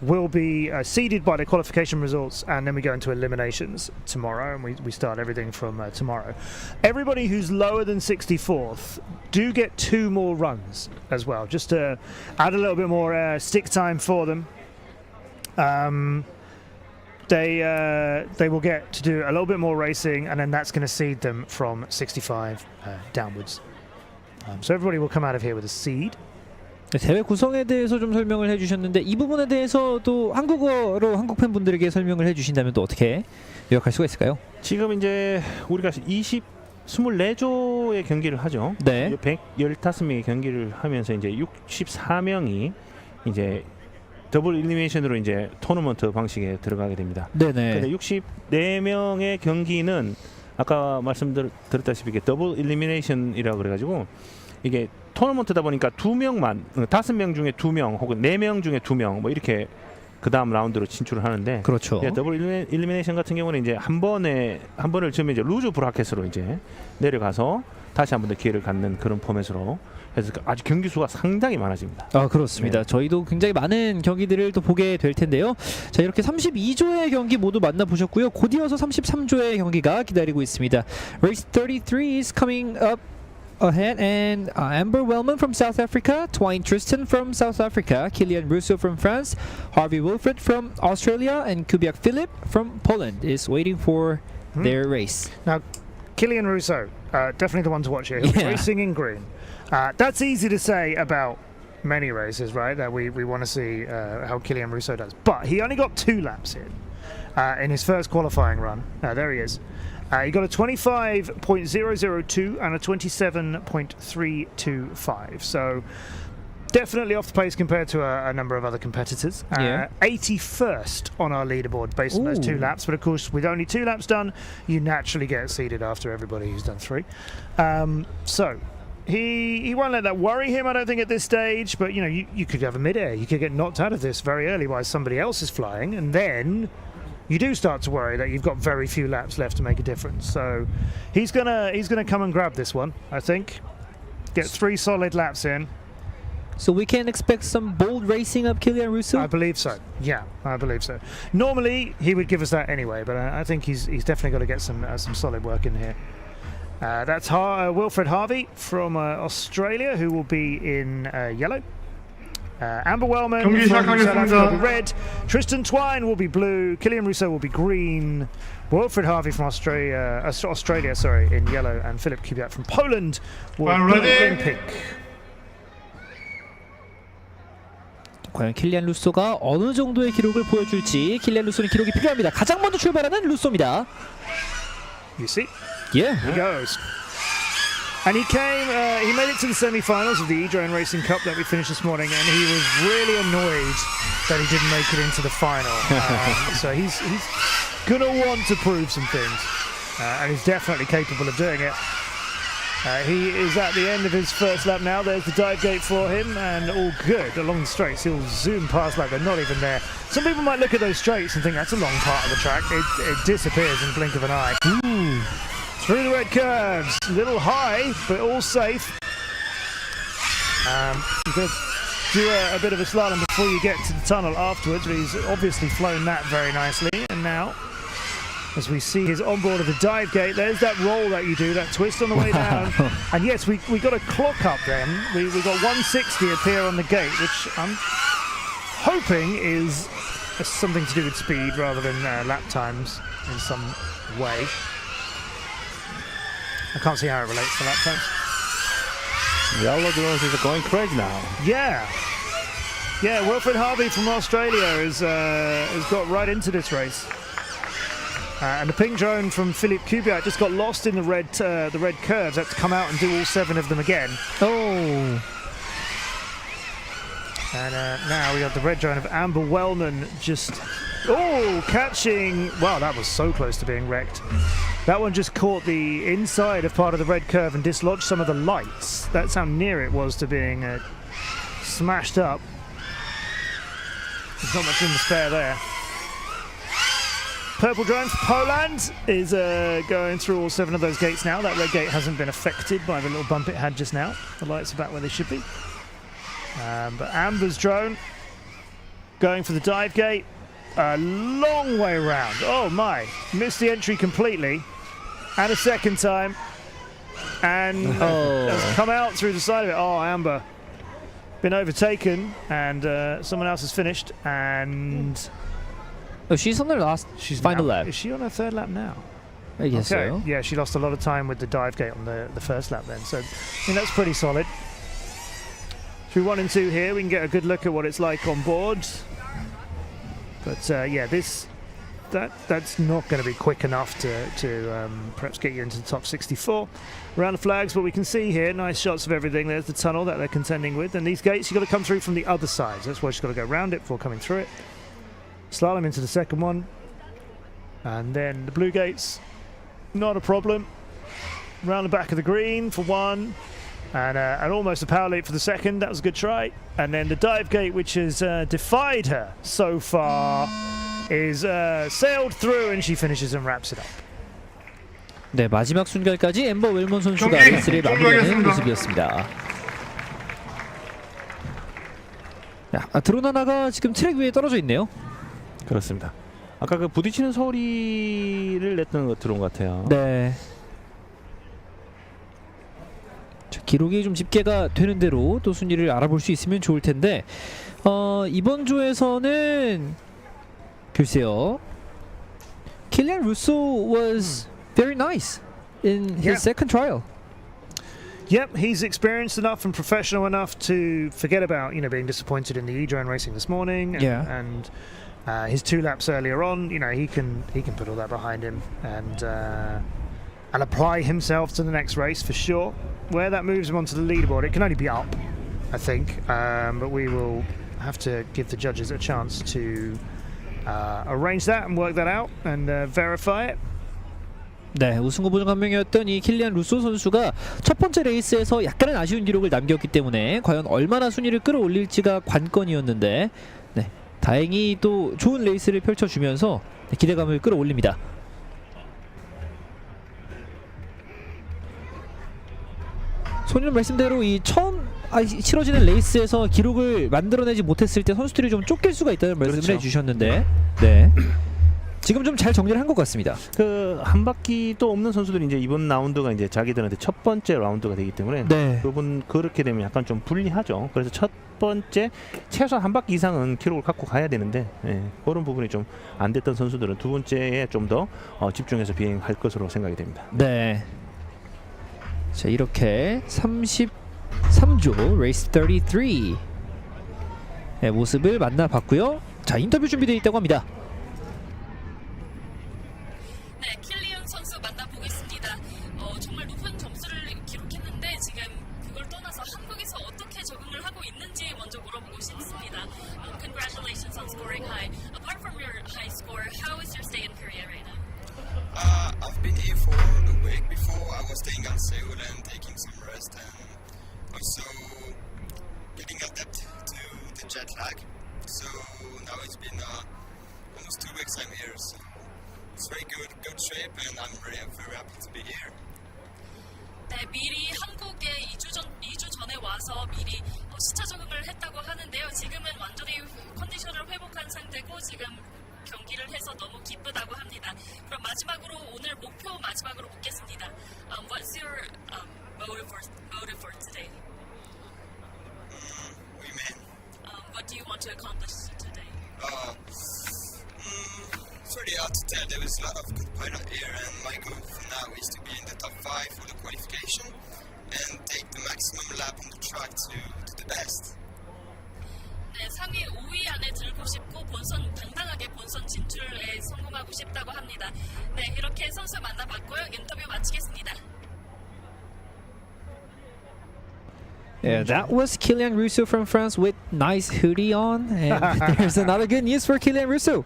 will be seeded by the qualification results, and then we go into eliminations tomorrow, and we start everything from tomorrow. Everybody who's lower than 64th do get 2 more runs as well, just to add a little bit more stick time for them. They will get to do a little bit more racing, and then that's going to seed them from 65 downwards. So everybody will come out of here with a seed. 대회 구성에 대해서 좀 설명을 해주셨는데 이 부분에 대해서도 한국어로 한국 팬분들에게 설명을 해주신다면 또 어떻게 요약할 수가 있을까요? 지금 이제 우리가 24조의 경기를 하죠. 네. 115명의 경기를 하면서 이제 64명이 이제 더블 일리미네이션으로 이제 토너먼트 방식에 들어가게 됩니다. 네네. 근데 64명의 경기는 아까 말씀드렸다시피 이게 더블 일리미네이션이라고 그래가지고 이게 토너먼트다 보니까 2명만 5명 중에 2명 혹은 4명 중에 2명 뭐 이렇게 그 다음 라운드로 진출을 하는데 그렇죠. 더블 일리미네이션 같은 경우는 이제 한 번을 지으면 이제 루즈 브라켓으로 이제 내려가서 다시 한 번 더 기회를 갖는 그런 포맷으로 해서 아주 경기 수가 상당히 많아집니다. 아 그렇습니다. 네. 저희도 굉장히 많은 경기들을 또 보게 될 텐데요. 자 이렇게 32조의 경기 모두 만나보셨고요. 곧 이어서 33조의 경기가 기다리고 있습니다. Race 33 is coming up ahead, and Amber Wellman from South Africa, Twine Tristan from South Africa, Kilian Russo from France, Harvey Wilfred from Australia, and Kubiak Philip from Poland is waiting for their race. Now, Kilian Russo, definitely the one to watch here. Racing in green. That's easy to say about many races, right? That we want to see how Kilian Russo does. But he only got 2 laps in his first qualifying run. There he is. He got a 25.002 and a 27.325. So definitely off the pace compared to a number of other competitors. 81st on our leaderboard based on those 2 laps. But of course, with only 2 laps done, you naturally get seeded after everybody who's done 3. So he won't let that worry him, I don't think, at this stage. But you know, you could have a mid-air. You could get knocked out of this very early while somebody else is flying, and then you do start to worry that you've got very few laps left to make a difference. So he's gonna come and grab this one, I think. Get 3 solid laps in. So we can expect some bold racing of Kilian Russo? I believe so. Yeah, I believe so. Normally he would give us that anyway, but I think he's definitely got to get some solid work in here. That's Wilfred Harvey from Australia, who will be in yellow. Amber Wellman from South Africa will be red. Tristan Twine will be blue. Kilian Russo will be green. Wilfred Harvey from Australia, in yellow, and Philip Kubiak from Poland will be in pink. 과연 킬리안 루소가 어느 정도의 기록을 보여줄지. 킬리안 루소는 기록이 필요합니다. 가장 먼저 출발하는 루소입니다. You see? Yeah. He goes. And he made it to the semi-finals of the E-Drone Racing Cup that we finished this morning, and he was really annoyed that he didn't make it into the final. So he's going to want to prove some things, and he's definitely capable of doing it. He is at the end of his first lap now. There's the dive gate for him, and all good along the straights. He'll zoom past like they're not even there. Some people might look at those straights and think that's a long part of the track. It disappears in the blink of an eye. Ooh. Through the red curves, a little high, but all safe. You've got to do a bit of a slalom before you get to the tunnel afterwards, but he's obviously flown that very nicely. And now, as we see his onboard of the dive gate, there's that roll that you do, that twist on the way down. And yes, we got a clock up then. We got 160 appear on the gate, which I'm hoping is something to do with speed rather than lap times in some way. I can't see how it relates to lap times. The Outlaw Drones is going crazy now. Yeah. Yeah, Wilfred Harvey from Australia has got right into this race. And the pink drone from Philippe Kubiak just got lost in the red curves. Had to come out and do all 7 of them again. Oh. And now we have the red drone of Amber Wellman just catching. Wow, that was so close to being wrecked. That one just caught the inside of part of the red curve and dislodged some of the lights. That's how near it was to being smashed up. There's not much room to spare there. Purple drone for Poland is going through all 7 of those gates now. That red gate hasn't been affected by the little bump it had just now. The lights are back where they should be. But Amber's drone going for the dive gate. A long way around. Oh my. Missed the entry completely. And a second time. And has come out through the side of it. Oh, Amber. Been overtaken. And someone else has finished. And... Oh, she's on the final lap. Is she on her 3rd lap now? I guess so. Yeah, she lost a lot of time with the dive gate on the first lap then. So, I mean, that's pretty solid. Through 1 and 2 here, we can get a good look at what it's like on board. But yeah, that's not going to be quick enough to perhaps get you into the top 64. Around the flags, what we can see here, nice shots of everything. There's the tunnel that they're contending with. And these gates, you've got to come through from the other side. So that's why she's got to go around it before coming through it. Slalom into the second one. And then the blue gates, not a problem. Around the back of the green for 1. And almost a power leap for the second. That was a good try. And then the dive gate, which has defied her so far, is sailed through, and she finishes and wraps it up. 네, 마지막 순간까지 엠버 웰먼 선수가 레이스를 마무리하는 모습이었습니다. 야, 드론 하나가 지금 트랙 위에 떨어져 있네요. 그렇습니다. 아까 그 부딪히는 소리를 냈던 것 들어온 것 같아요. 네. 자, 기록이 좀 집계가 되는 대로 또 순위를 알아볼 수 있으면 좋을 텐데 이번 조에서는 글쎄요. Kilian Rousseau was very nice in his second trial. Yep, he's experienced enough and professional enough to forget about being disappointed in the E-drone racing this morning. And his 2 laps earlier on, he can put all that behind him and apply himself to the next race for sure. Where that moves him onto the leaderboard, it can only be up, I think. But we will have to give the judges a chance to arrange that and work that out and verify it. 네, 우승 후보 중 한 명이었던 이 킬리안 루소 선수가 첫 번째 레이스에서 약간은 아쉬운 기록을 남겼기 때문에 과연 얼마나 순위를 끌어올릴지가 관건이었는데 네, 다행히 또 좋은 레이스를 펼쳐주면서 기대감을 끌어올립니다. 소님 말씀대로 이 처음 치러지는 레이스에서 기록을 만들어내지 못했을 때 선수들이 좀 쫓길 수가 있다는 말씀을 해주셨는데 네. 지금 좀 잘 정리를 한 것 같습니다. 그 한 바퀴도 없는 선수들이 이제 이번 라운드가 이제 자기들한테 첫 번째 라운드가 되기 때문에 그렇게 되면 약간 좀 불리하죠. 그래서 첫 번째 최소한 한 바퀴 이상은 기록을 갖고 가야 되는데 그런 부분이 좀 안 됐던 선수들은 두 번째에 좀 더 집중해서 비행할 것으로 생각이 됩니다. 네. 자, 이렇게 33조 레이스 33 모습을 만나봤고요. 자, 인터뷰 준비되어 있다고 합니다. 네, 킬리언 선수 만나보겠습니다. 정말 높은 점수를 기록했는데 지금 그걸 떠나서 한국에서 어떻게 적응을 하고 있는지 먼저 물어보고 싶습니다. Congratulations on scoring high. Apart from your high score, how is your stay in Korea right now? I've been here for a week. Before I was staying on Seoul and taking some rest and also getting adapted to the jet lag. So now it's been almost 2 weeks I'm here. So it's very good trip and I'm very happy to be here. 네, 미리 한국에 2주 전에 와서 미리 시차 적응을 했다고 하는데요. 지금은 완전히 컨디션을 회복한 상태고 지금 경기를 해서 너무 기쁘다고 합니다. 그럼 마지막으로 오늘 목표 마지막으로 묻겠습니다. What's your motive for today? What do you mean? What do you want to accomplish today? It's really hard to tell. There was a lot of good pilot here, and my goal for now is to be in the top 5 for the qualification. and take the maximum lap on the track to do the best. 네, 상위 5위 안에 들고 싶고 당당하게 본선 진출에 성공하고 싶다고 합니다. 네, 이렇게 선수 만나봤고요. 인터뷰 마치겠습니다. Yeah, that was Kylian Russo from France with nice hoodie on. And there's another good news for Kylian Russo.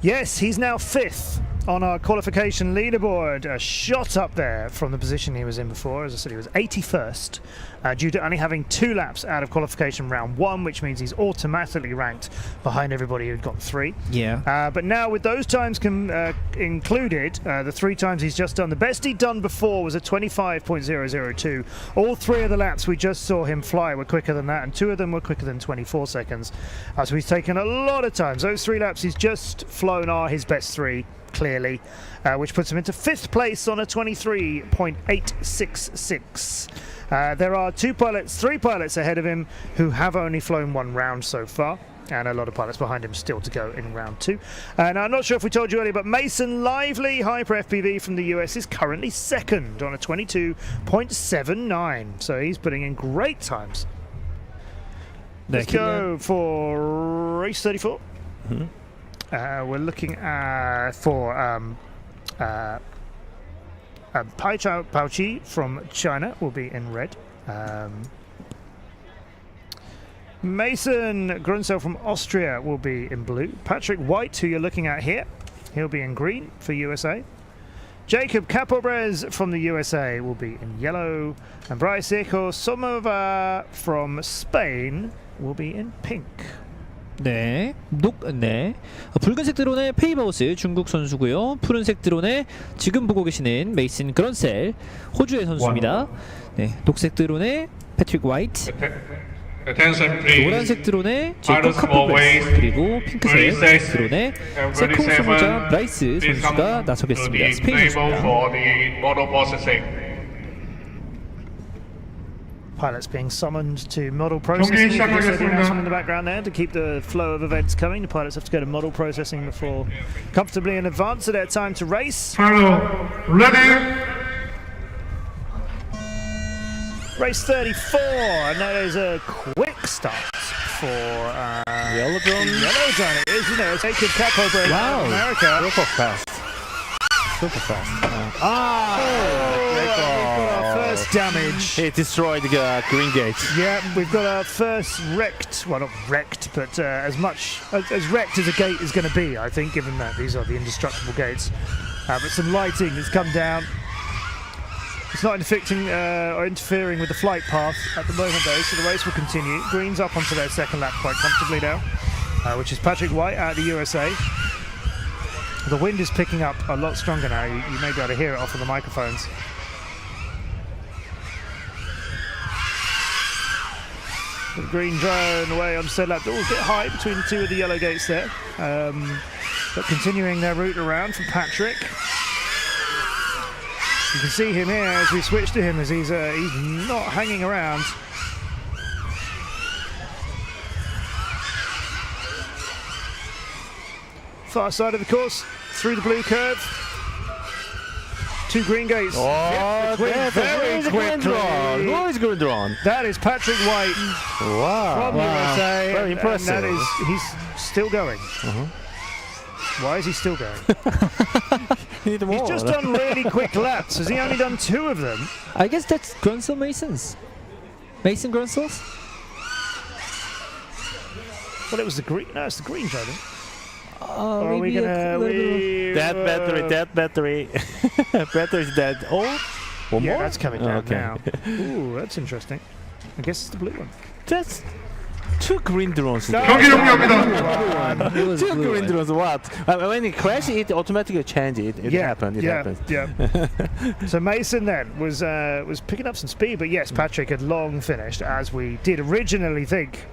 Yes, he's now 5th on our qualification leaderboard. A shot up there from the position he was in before. As I said, he was 81st due to only having 2 laps out of qualification round 1, which means he's automatically ranked behind everybody who'd got 3. Yeah. But now with those times included, the 3 times he's just done, the best he'd done before was a 25.002. All 3 of the laps we just saw him fly were quicker than that, and 2 of them were quicker than 24 seconds. So he's taken a lot of times. Those 3 laps he's just flown are his best 3. Clearly, which puts him into 5th place on a 23.866. There are 3 pilots ahead of him who have only flown 1 round so far, and a lot of pilots behind him still to go in round 2. And I'm not sure if we told you earlier, but Mason Lively, Hyper FPV from the US, is currently 2nd on a 22.79. So he's putting in great times. Let's go for race 34. We're looking for Pai Chi from China will be in red. Mason Grunsel from Austria will be in blue. Patrick White, who you're looking at here, he'll be in green for USA. Jacob Capobrez from the USA will be in yellow. And Bryce Eco Somova from Spain will be in pink. 네, 붉은색 드론의 페이바우스 중국 선수고요. 푸른색 드론의 지금 보고 계시는 메이슨 그런셀 호주의 선수입니다. 네, 녹색 드론의 패트릭 화이트, 노란색 드론의 제이콥 카포브레스, 그리고 핑크색 드론의 세코 소모자 브라이스 선수가 나서겠습니다. 스페인 선수입니다. Pilots being summoned to model processing. You can see the announcement in the background there to keep the flow of events coming. The pilots have to go to model processing before comfortably in advance of their time to race. Ready? Race 34, and that is a quick start for Yellow drone. Yellow drone. It is, you know, Jacob Capobrez Wow. from America. Super fast. Super fast. We've got our first damage. It destroyed the green gate. Yeah, we've got our first wrecked, well not wrecked, but as much as wrecked as a gate is going to be, I think, given that these are the indestructible gates. But some lighting has come down. It's not interfering with the flight path at the moment though, so the race will continue. Green's up onto their second lap quite comfortably now, which is Patrick White out of the USA. The wind is picking up a lot stronger now. You may be able to hear it off of the microphones. The green drone away on said lap. Oh, a bit high between the 2 of the yellow gates there. But continuing their route around for Patrick. You can see him here as we switch to him as he's not hanging around. Far side of the course, through the blue curve. 2 green gates. Oh, yep, very quickly. Who is green drone? That is Patrick White Wow. from USA. Very impressive. And that is, he's still going. Why is he still going? Need more. He's just done really quick laps. Has he only done 2 of them? I guess that's Grunsel Mason's. Mason Grunsel's? Well, it was the green. No, it's the green drone. Are we gonna? Dead battery. Battery's dead. Oh, one yeah, more? that's coming down Okay. now. Ooh, that's interesting. I guess it's the blue one. That's 2 green drones. 경기 종료합니다. Two green drones. What? When it crashed, it automatically changed. It happened. It happened. Yeah. So Mason then was picking up some speed, but yes, Patrick had long finished, as we did originally think.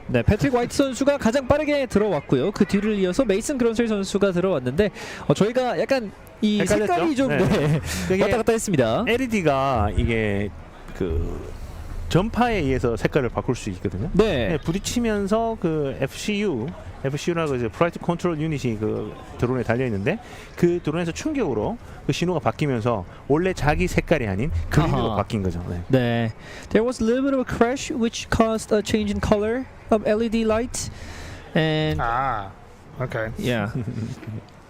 네, 패트릭 화이트 선수가 가장 빠르게 들어왔고요. 그 뒤를 이어서 메이슨 그런셀 선수가 들어왔는데 저희가 약간 이 헷갈렸죠? 색깔이 좀 네. 왔다 갔다 했습니다. LED가 이게 그 전파에 의해서 색깔을 바꿀 수 있거든요. 네. 부딪히면서 그 FCU FCU라고 이제 플라이트 컨트롤 유닛이 그 드론에 달려 있는데 그 드론에서 충격으로 그 신호가 바뀌면서 원래 자기 색깔이 아닌 그린으로 바뀐 거죠. 네. 네. There was a little bit of a crash which caused a change in color of LED light and okay. Yeah.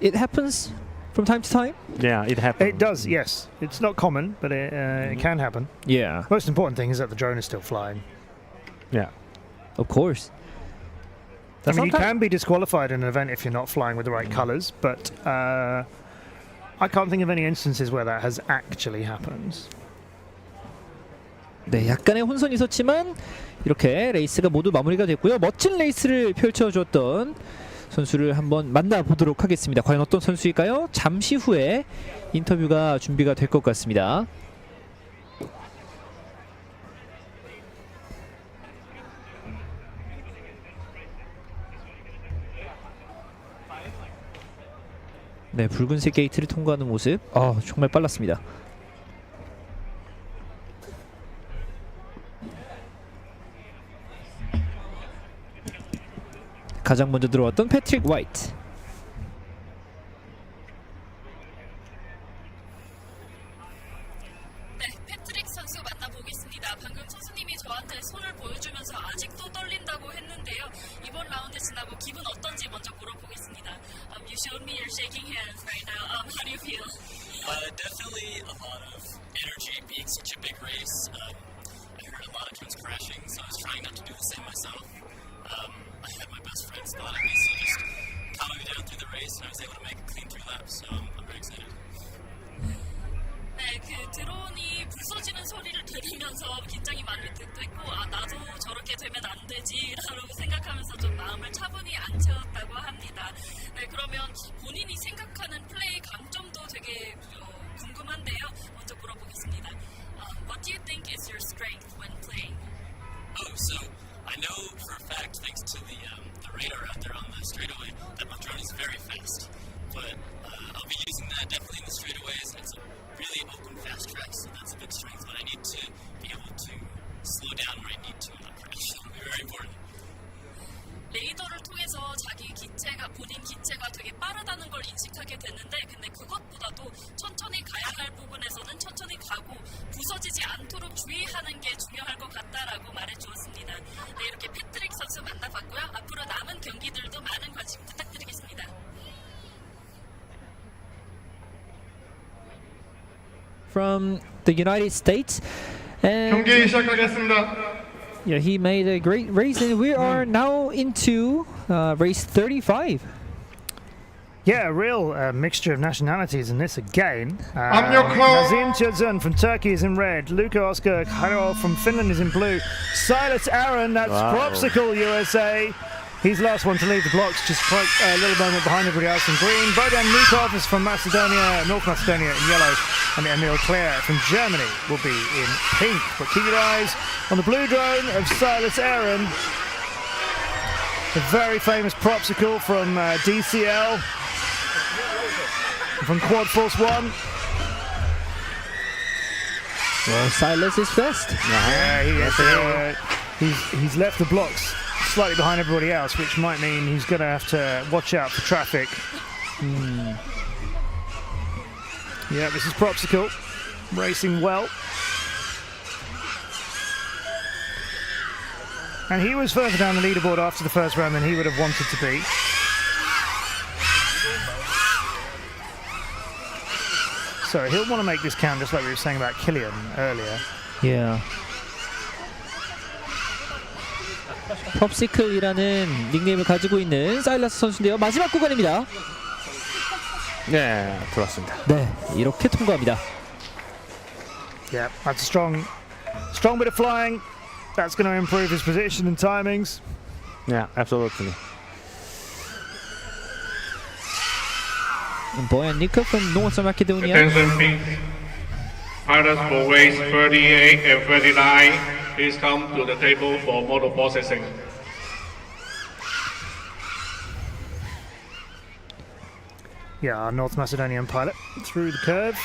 It happens from time to time? Yeah, it happens. It does, yes. It's not common, but it can happen. Yeah. Most important thing is that the drone is still flying. Yeah. Of course. I mean, you can be disqualified in an event if you're not flying with the right colours, but I can't think of any instances where that has actually happened. 네, 약간의 혼선이 있었지만 이렇게 레이스가 모두 마무리가 됐고요. 멋진 레이스를 펼쳐줬던 선수를 한번 만나보도록 하겠습니다. 과연 어떤 선수일까요? 잠시 후에 인터뷰가 준비가 될 것 같습니다. 네, 붉은색 게이트를 통과하는 모습. 정말 빨랐습니다. 가장 먼저 들어왔던 패트릭 화이트. 네, 패트릭 선수 만나보겠습니다. 방금 선수님이 저한테 손을 보여주면서 아직도 떨린다고 했는데요. 이번 라운드 지나고 기분 어떤지 먼저 물어보겠습니다. You showed me you're shaking hands right now. How do you feel? Definitely a lot of energy being such a big race. I heard a lot of drones crashing, so I was trying not to do the same myself. I had my best friends thought of me, so just calming me down through the race, and I was able to make a clean 3 laps, so I'm very excited. 네, 그 드론이 부서지는 소리를 들으면서 긴장이 많이 됐고 나도 저렇게 되면 안 되지라고 생각하면서 좀 마음을 차분히 안 채웠다고 합니다. 네, 그러면 본인이 생각하는 플레이 강점도 되게 궁금한데요. 먼저 물어보겠습니다. What do you think is your strength when playing? So I know for a fact, thanks to the radar out there on the straightaway, that my drone is very fast. But I'll be using that definitely in the straightaways. It's a really open, fast track, so that's a big strength. But I need to be able to slow down where I need to, not crash. It'll be very important. 레이더를 통해서 자기 기체가 본인 기체가 되게 빠르다는 걸 인식하게 됐는데 근데 그것보다도 천천히 가야 할 부분에서는 천천히 가고 부서지지 않도록 주의하는 게 중요할 것 같다라고 말해주었습니다. 네, 이렇게 패트릭 선수 만나봤고요. 앞으로 남은 경기들도 많은 관심 부탁드리겠습니다. From the United States. And 경기 시작하겠습니다. yeah, he made a great race, and we are now into race 35. Yeah, a real mixture of nationalities in this again. 압력호. Nazim Chazun from Turkey is in red. Luka Oscar Karol from Finland is in blue. Silas Aaron, that's Propsicle USA. He's the last one to leave the blocks, just quite a little moment behind everybody else in green. Bodan Nikov is from Macedonia, North Macedonia in yellow. And Emil Clare from Germany will be in pink. But keep your eyes on the blue drone of Silas Aaron. The very famous Propsicle from DCL. From Quad Force 1. Well, Silas is fast. Yeah, he's left the blocks slightly behind everybody else, which might mean he's going to have to watch out for traffic. Yeah, this is Propsicle, racing well. And he was further down the leaderboard after the first round than he would have wanted to be. So he'll want to make this count, just like we were saying about Killian earlier. Yeah. popsicle이라는 닉네임을 가지고 있는 사일러스 선수인데요. 마지막 구간입니다. 네, 들어왔습니다. 네, 이렇게 통과합니다. Yeah, that's a strong bit of flying. That's going to improve his position and timings. Yeah, absolutely. Boyan Nika from North Macedonia. Attention, pink. Pilots for race 38 and 39, please come to the table for model processing. Yeah, our North Macedonian pilot through the curve.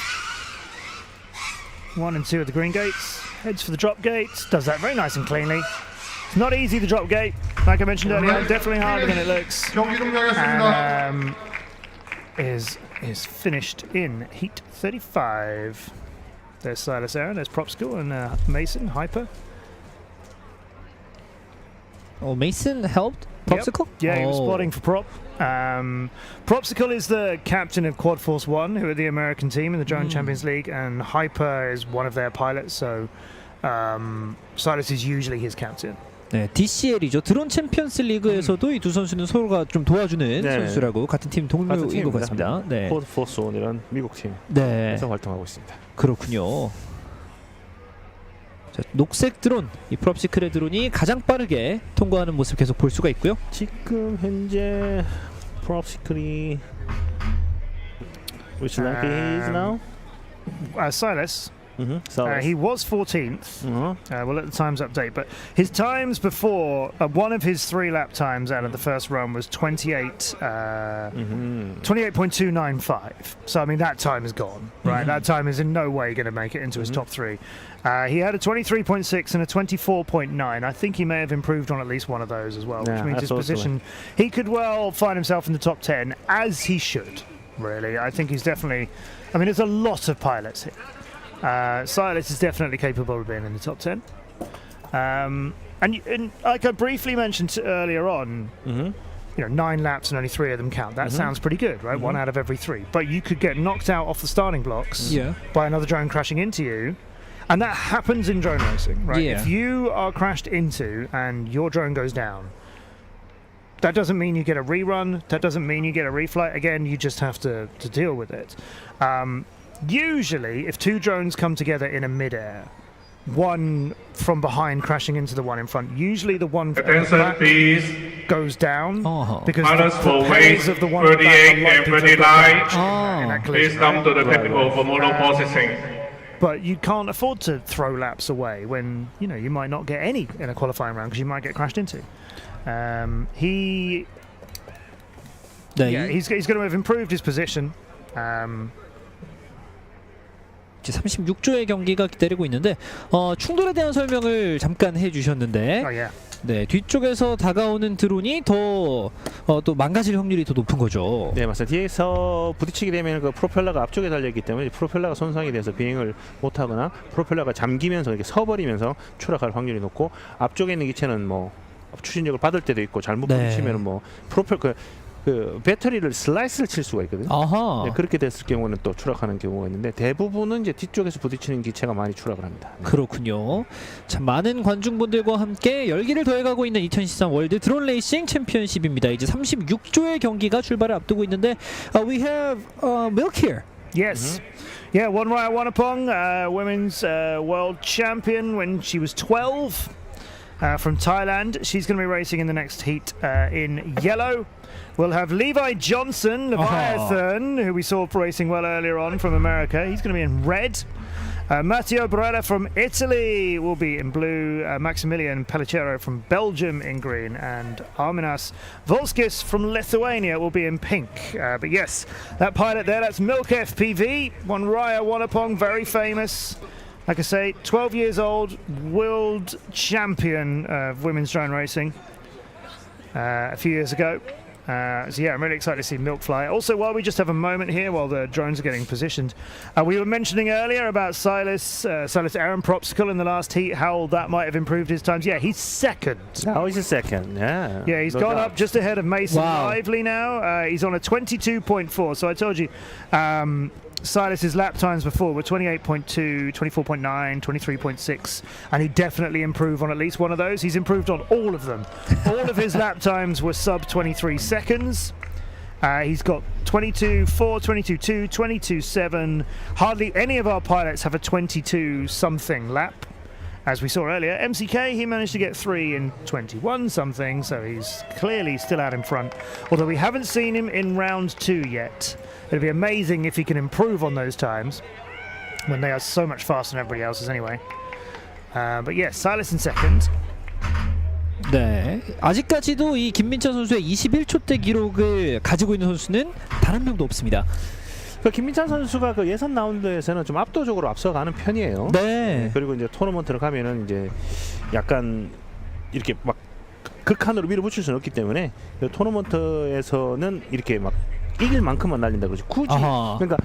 1 and 2 at the green gates. Heads for the drop gate. Does that very nice and cleanly. It's not easy, the drop gate. like I mentioned earlier, definitely harder than it looks. And is finished in heat 35. There's Silas Aaron, there's Propsicle, and Mason, Hyper. Oh, Mason helped Propsicle? Yep. Yeah, he was spotting for Prop. Propsicle is the captain of Quad Force 1, who are the American team in the Drone Champions League, and Hyper is one of their pilots, so Silas is usually his captain. 네, DCL이죠. 드론 챔피언스 리그에서도 이 두 선수는 서로가 좀 도와주는 선수라고 같은 팀 동료인 것 같습니다. 네. 쿼드 포스 1이라는 미국 팀에서 네. 활동하고 있습니다. 그렇군요. 자, 녹색 드론, 이 프롭시클의 드론이 가장 빠르게 통과하는 모습 계속 볼 수가 있고요. 지금 현재 프롭시클이 which rank he is now? Silas. Silas. He was 14th. We'll let the times update, but his times before, one of his 3 lap times out of the first run was 28.295. So I mean that time is gone, right? That time is in no way going to make it into his top 3. He had a 23.6 and a 24.9. I think he may have improved on at least one of those as well, which means his position, he could well find himself in the top 10, as he should, really. I think he's definitely, I mean, there's a lot of pilots here. Silas is definitely capable of being in the top 10. And like I briefly mentioned earlier on, you know, 9 laps and only 3 of them count. That sounds pretty good, right? 1 out of every 3. But you could get knocked out off the starting blocks by another drone crashing into you. And that happens in drone racing, right? If you are crashed into and your drone goes down, that doesn't mean you get a rerun. That doesn't mean you get a reflight. Again, you just have to deal with it. Usually, if 2 drones come together in a mid-air, one from behind crashing into the one in front, usually the one from the back goes down because the pairs of the one in the back are likely to go down. Please come to the technical for motor processing. But you can't afford to throw laps away when, you know, you might not get any in a qualifying round because you might get crashed into. He's going to have improved his position. 이제 36조의 경기가 기다리고 있는데 충돌에 대한 설명을 잠깐 해주셨는데 네, 뒤쪽에서 다가오는 드론이 더 또 망가질 확률이 더 높은 거죠. 네, 맞습니다. 뒤에서 부딪히게 되면 그 프로펠러가 앞쪽에 달려있기 때문에 프로펠러가 손상이 돼서 비행을 못하거나 프로펠러가 잠기면서 이렇게 서버리면서 추락할 확률이 높고, 앞쪽에 있는 기체는 뭐 추진력을 받을 때도 있고 잘못 부딪히면 뭐 그 배터리를 슬라이스를 칠 수가 있거든요. 네, 그렇게 됐을 경우는 또 추락하는 경우가 있는데, 대부분은 이제 뒤쪽에서 부딪히는 기체가 많이 추락을 합니다. 네. 그렇군요. 참 많은 관중분들과 함께 열기를 더해가고 있는 2013 월드 드론 레이싱 챔피언십입니다. 이제 36조의 경기가 출발을 앞두고 있는데 we have Milk here. Yes. Yeah, Wonraya Wonapong, women's world champion when she was 12 from Thailand. She's going to be racing in the next heat in yellow. We'll have Levi Johnson, Leviathan, who we saw racing well earlier on from America. He's going to be in red. Matteo Barella from Italy will be in blue. Maximilian Pellicero from Belgium in green. And Arminas Volskis from Lithuania will be in pink. But yes, that pilot there, that's Milk FPV. Wonraya Wonapong, very famous. Like I say, 12 years old, world champion of women's drone racing a few years ago. So yeah, I'm really excited to see Milk fly. Also, while we just have a moment here, while the drones are getting positioned, we were mentioning earlier about Silas Aaron Propsicle in the last heat, how that might have improved his times. Yeah, he's second. Oh, he's a second, yeah. Yeah, he's gone up just ahead of Mason Lively now. He's on a 22.4, so I told you, Silas's lap times before were 28.2, 24.9, 23.6, and he definitely improved on at least one of those. He's improved on all of them. All of his lap times were sub 23 seconds. He's got 22.4, 22.2, 22.7. Hardly any of our pilots have a 22-something lap. As we saw earlier, MCK, he managed to get 3 in 21 something, so he's clearly still out in front. Although we haven't seen him in round 2 yet. It'd be amazing if he can improve on those times when they are so much faster than everybody else's anyway. But yes, Silas in second. 네, 아직까지도 이 김민찬 선수의 21초대 기록을 가지고 있는 선수는 단 한 명도 없습니다. 김민찬 선수가 그 예선 라운드에서는 좀 압도적으로 앞서가는 편이에요. 네. 그리고 이제 토너먼트를 가면은 이제 약간 이렇게 막 극한으로 밀어붙일 수는 없기 때문에 토너먼트에서는 이렇게 막 이길 만큼만 날린다 그러지. 굳이 그러니까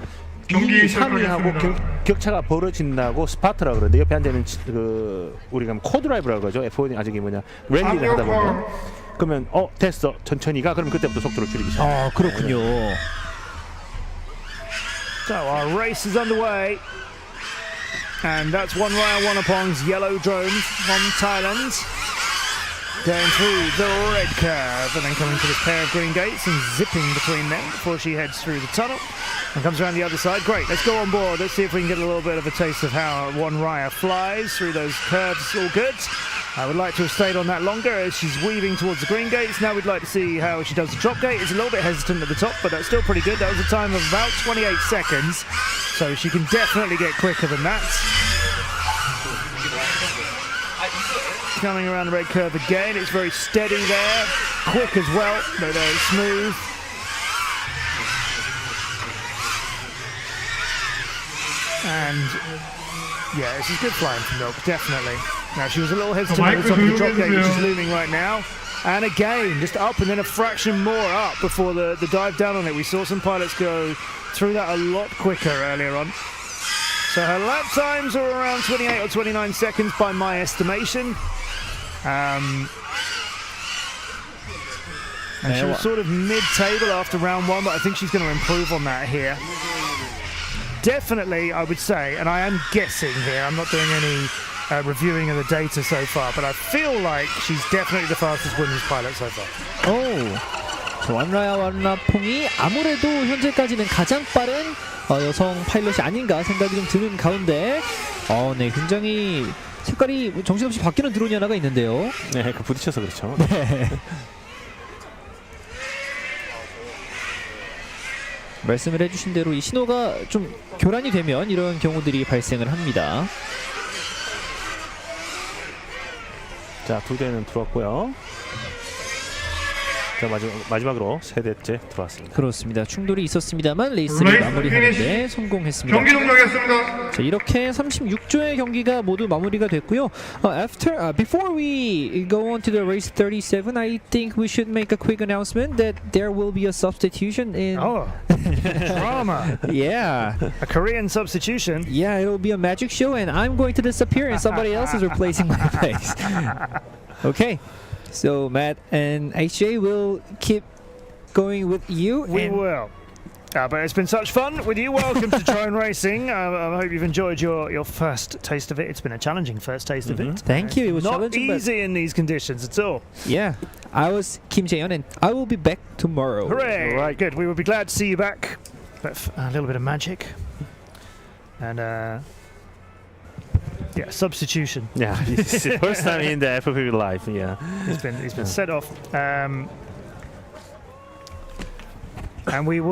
2위, 3위하고 격차가 벌어진다고 스파트라 그러는데 옆에 앉아있는 그 우리가 코드라이브라고 그러죠. F1이 아직 뭐냐 랠리를 하다 보면 그러면 됐어 천천히 가 그럼 그때부터 속도를 줄이기 시작해요. 그렇군요. So our race is underway, and that's One Raya Wannapong's yellow drone from Thailand, going through the red curve and then coming to this pair of green gates and zipping between them before she heads through the tunnel and comes around the other side. Great, let's go on board. Let's see if we can get a little bit of a taste of how One Raya flies through those curves. All good. I would like to have stayed on that longer as she's weaving towards the green gates. Now we'd like to see how she does the drop gate. It's a little bit hesitant at the top, but that's still pretty good. That was a time of about 28 seconds, so she can definitely get quicker than that. Coming around the red curve again, it's very steady there, quick as well, but very smooth. And yeah, this is good flying from Milk, definitely. Now she was a little hesitant at the top of the drop gate, which is looming right now. And again, just up and then a fraction more up before the dive down on it. We saw some pilots go through that a lot quicker earlier on. So her lap times are around 28 or 29 seconds by my estimation. And she was sort of mid-table after round one, but I think she's going to improve on that here. Definitely, I would say, and I am guessing here, I'm not doing any reviewing of the data so far, but I feel like she's definitely the fastest women's pilot so far. 원라야 원라퐁이 아무래도 현재까지는 가장 빠른 여성 파일럿이 아닌가 생각이 좀 드는 가운데 네, 굉장히 색깔이 정신없이 바뀌는 드론이 하나가 있는데요. 네, 그 부딪혀서 그렇죠. 네. 말씀을 해주신 대로 이 신호가 좀 교란이 되면 이런 경우들이 발생을 합니다. 자, 두 대는 들어왔고요. 자, 마지막으로 세 대째 들어왔습니다. 그렇습니다. 충돌이 있었습니다만 레이스를 마무리하는데 성공했습니다. 경기 종료했습니다. 자, 이렇게 36조의 경기가 모두 마무리가 됐고요. Before we go on to the race 37, I think we should make a quick announcement that there will be a substitution in. Drama. Yeah. A Korean substitution. Yeah, it will be a magic show, and I'm going to disappear, and somebody else is replacing my place. Okay. So Matt and HJ will keep going with you. We will. But it's been such fun with you. Welcome to drone racing. I hope you've enjoyed your first taste of it. It's been a challenging first taste of it. Thank you. It was not challenging, easy in these conditions at all. Yeah. I was Kim Jae-yeon, and I will be back tomorrow. Hooray! All right, good. We will be glad to see you back. But a little bit of magic. And yeah, substitution. Yeah, it's the first time in the FPV life. Yeah, he's been set off, and we're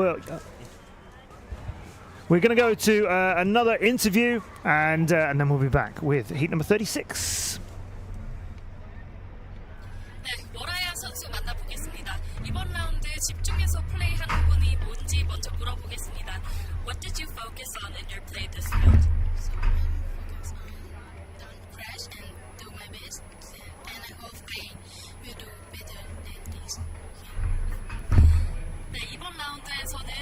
going to go to another interview, and then we'll be back with heat number 36. 네, 워라야 선수 만나보겠습니다. 이번 라운드에 집중해서 플레이한 부분이 뭔지 먼저 물어보겠습니다. What did you focus on in your play this round? 네, 이번 라운드에서는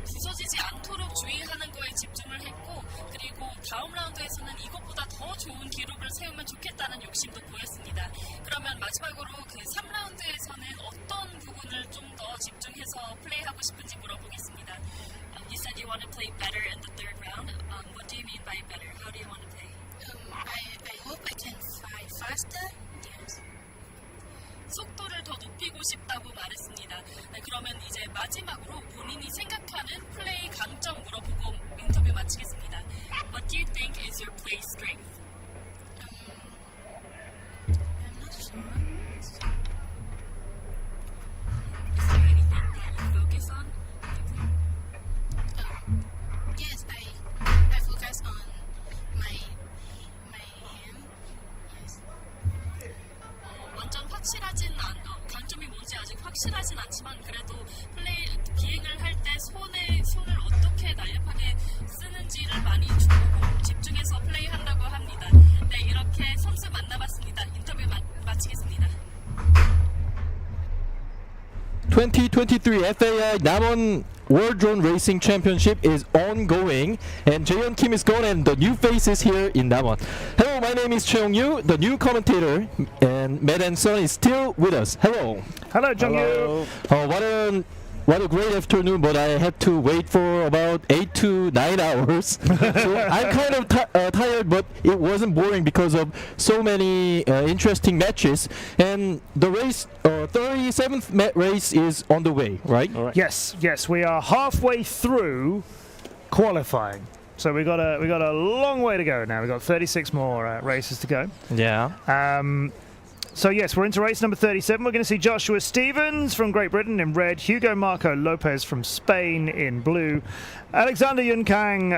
부서지지 않도록 주의하는 거에 집중을 했고, 그리고 다음 라운드에서는 이것보다 더 좋은 기록을 세우면 좋겠다는 욕심도 보였습니다. 그러면 마지막으로 3라운드에서는 어떤 부분을 좀 더 집중해서 플레이하고 싶은지 물어보겠습니다. You said you want to play better in the third round. What do you mean by better? How do you want to play? I hope I can fly faster. Yes. 속도를 더 높이고 싶다고 말했습니다. 네, 그러면 이제 마지막으로 본인이 생각하는 플레이 강점 물어보고 인터뷰 마치겠습니다. What do you think is your play strength? I'm not sure. Is there anything that you focus on? Yes, I focus on my hand. Yes. 완전 확실하진 강점이 뭔지 아직 확실하진 않지만 그래도 비행을 할 때 손을 어떻게 날렵하게 쓰는지를 많이 주고 집중해서 플레이한다고 합니다. 네, 이렇게 선수 만나봤습니다. 인터뷰 마치겠습니다. (2023) FAI 남원 World Drone Racing Championship is ongoing, and Jaehyun Kim is gone, and the new faces here in Namwon. Hello, my name is Cheong-yu, the new commentator, and Matt and Son is still with us. Hello. Hello, Cheong-yu. What a great afternoon, but I had to wait for about 8 to 9 hours. So I'm kind of tired, but it wasn't boring because of so many interesting matches. And the race, 37th race is on the way, right? Yes, we are halfway through qualifying. So we got a long way to go now. We've got 36 more races to go. Yeah. So yes, we're into race number 37. We're going to see Joshua Stevens from Great Britain in red, Hugo Marco Lopez from Spain in blue, Alexander Yunkang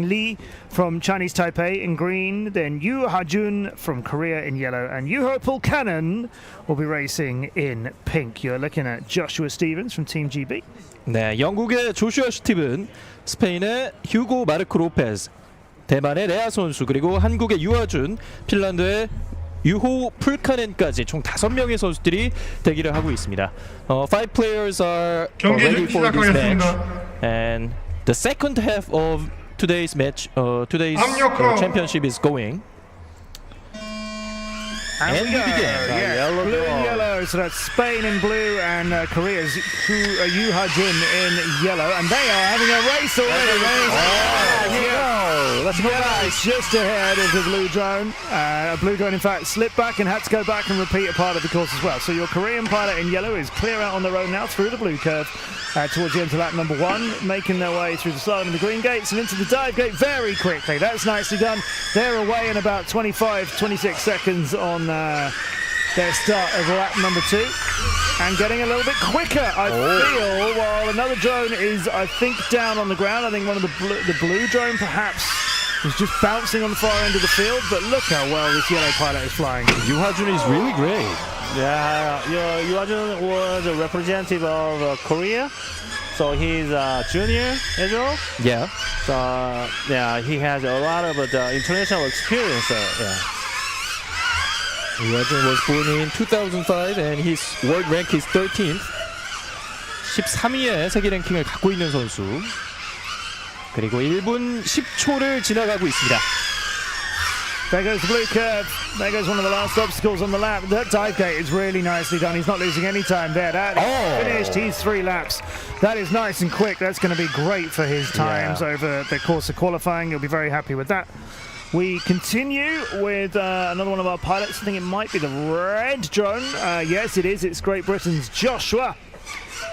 Lee from Chinese Taipei in green, then Yu Ha-jun from Korea in yellow, and Yuho Pulkanen will be racing in pink. You're looking at Joshua Stevens from Team GB. 네, 영국의 조슈아 스티븐, 스페인의 휴고 마르크 로페즈, 대만의 레아 선수, 그리고 한국의 유하준, 핀란드의 유호 풀카넨까지 총 5명의 선수들이 대기를 하고 있습니다. 5 players are ready for this match, and the second half of today's match, today's championship is going. And we begin. Blue and yellow, so that's Spain in blue and Korea's Yu Ha-jun in yellow, and they are having a race already. Let's go. It's just ahead of the blue drone. Blue drone, in fact, slipped back and had to go back and repeat a part of the course as well. So your Korean pilot in yellow is clear out on the road now through the blue curve towards the end of lap number 1, making their way through the slalom and the green gates and into the dive gate very quickly. That's nicely done. They're away in about 25-26 seconds on their start of lap number 2 and getting a little bit quicker, I feel, while another drone is, I think, down on the ground. I think one of the blue drone perhaps was just bouncing on the far end of the field, but look how well this yellow pilot is flying. Yu Ha-jun is really great. Yeah, Yu Ha-jun was a representative of Korea, so he's a junior as well. Yeah. So yeah, he has a lot of international experience. Yu Ha-jun was born in 2005 and his world rank is 13th. 13위의 세계 랭킹을 갖고 있는 선수. 그리고 1분 10초를 지나가고 있습니다. There goes the blue curve. There goes one of the last obstacles on the lap. That dive gate is really nicely done. He's not losing any time there. That is finished. He's 3 laps. That is nice and quick. That's going to be great for his times over the course of qualifying. He'll be very happy with that. We continue with another one of our pilots. I think it might be the red drone. Yes, it is. It's Great Britain's Joshua.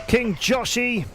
King Joshi.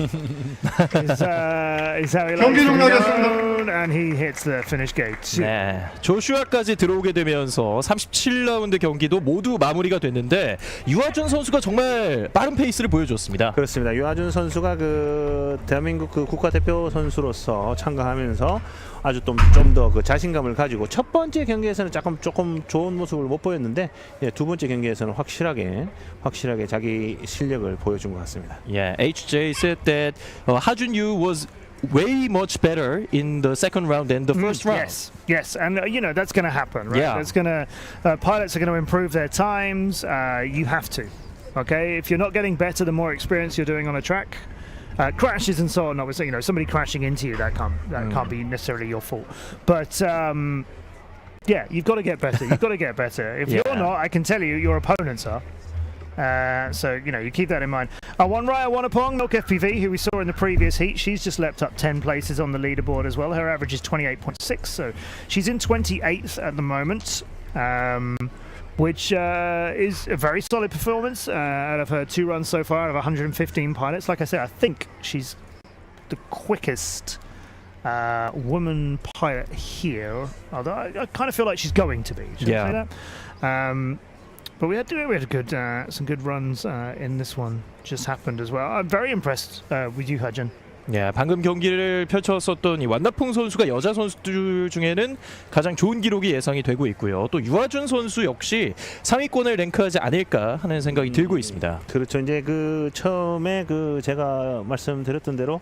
is how he likes to be known, and he hits the finish gate. 네, 조슈아까지 들어오게 되면서 37라운드 경기도 모두 마무리가 됐는데 유하준 선수가 정말 빠른 페이스를 보여줬습니다. 그렇습니다. 유하준 선수가 그 대한민국 그 국가대표 선수로서 참가하면서 아주 좀 더 그 자신감을 가지고 첫 번째 경기에서는 조금 좋은 모습을 못 보였는데 두 번째 경기에서는 확실하게 자기 실력을 보여준 것 같습니다. Yeah, HJ said that Ha-jun Yu was way much better in the second round than the first round. Yes, and that's going to happen, right? Yeah. That's going to pilots are going to improve their times. You have to, okay? If you're not getting better, the more experience you're doing on a track. Crashes and so on, obviously, somebody crashing into you, that can't be necessarily your fault. But yeah, you've got to get better. You've got to get better. If you're not, I can tell you, your opponents are. So you keep that in mind. Wanraya Wanapong, Milk FPV, who we saw in the previous heat, she's just leapt up 10 places on the leaderboard as well. Her average is 28.6, so she's in 28th at the moment. Which is a very solid performance out of her 2 runs so far out of 115 pilots. Like I said, I think she's the quickest woman pilot here. Although I kind of feel like she's going to be. Should I say that? But we had some good runs in this one. Just happened as well. I'm very impressed with Yu Ha-jun. 네, 방금 경기를 펼쳤었던 이 완나풍 선수가 여자 선수들 중에는 가장 좋은 기록이 예상이 되고 있고요. 또 유하준 선수 역시 상위권을 랭크하지 않을까 하는 생각이 들고 있습니다. 그렇죠. 이제 그 처음에 그 제가 말씀드렸던 대로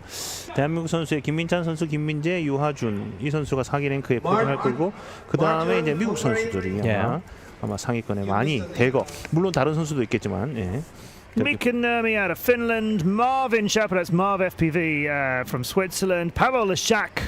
대한민국 선수의 김민찬 선수, 김민재, 유하준 이 선수가 상위 랭크에 포함할 거고 그 다음에 이제 미국 선수들이 아마 상위권에 많이 대거 물론 다른 선수도 있겠지만 예. Mika Nurmi out of Finland, Marvin Schapper, that's Marv FPV from Switzerland, Pavel Leszak,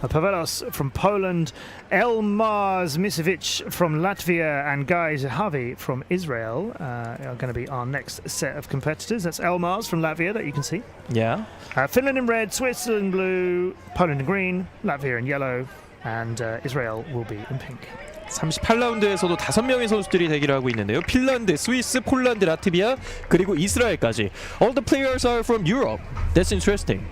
Pavelos from Poland, Elmars Misevic from Latvia, and Guy Zahavi from Israel are going to be our next set of competitors. That's Elmars from Latvia that you can see. Yeah. Finland in red, Switzerland in blue, Poland in green, Latvia in yellow, and Israel will be in pink. 38라운드에서도 5명의 선수들이 대기를 하고 있는데요. 핀란드, 스위스, 폴란드, 라트비아 그리고 이스라엘까지. All the players are from Europe. That's interesting.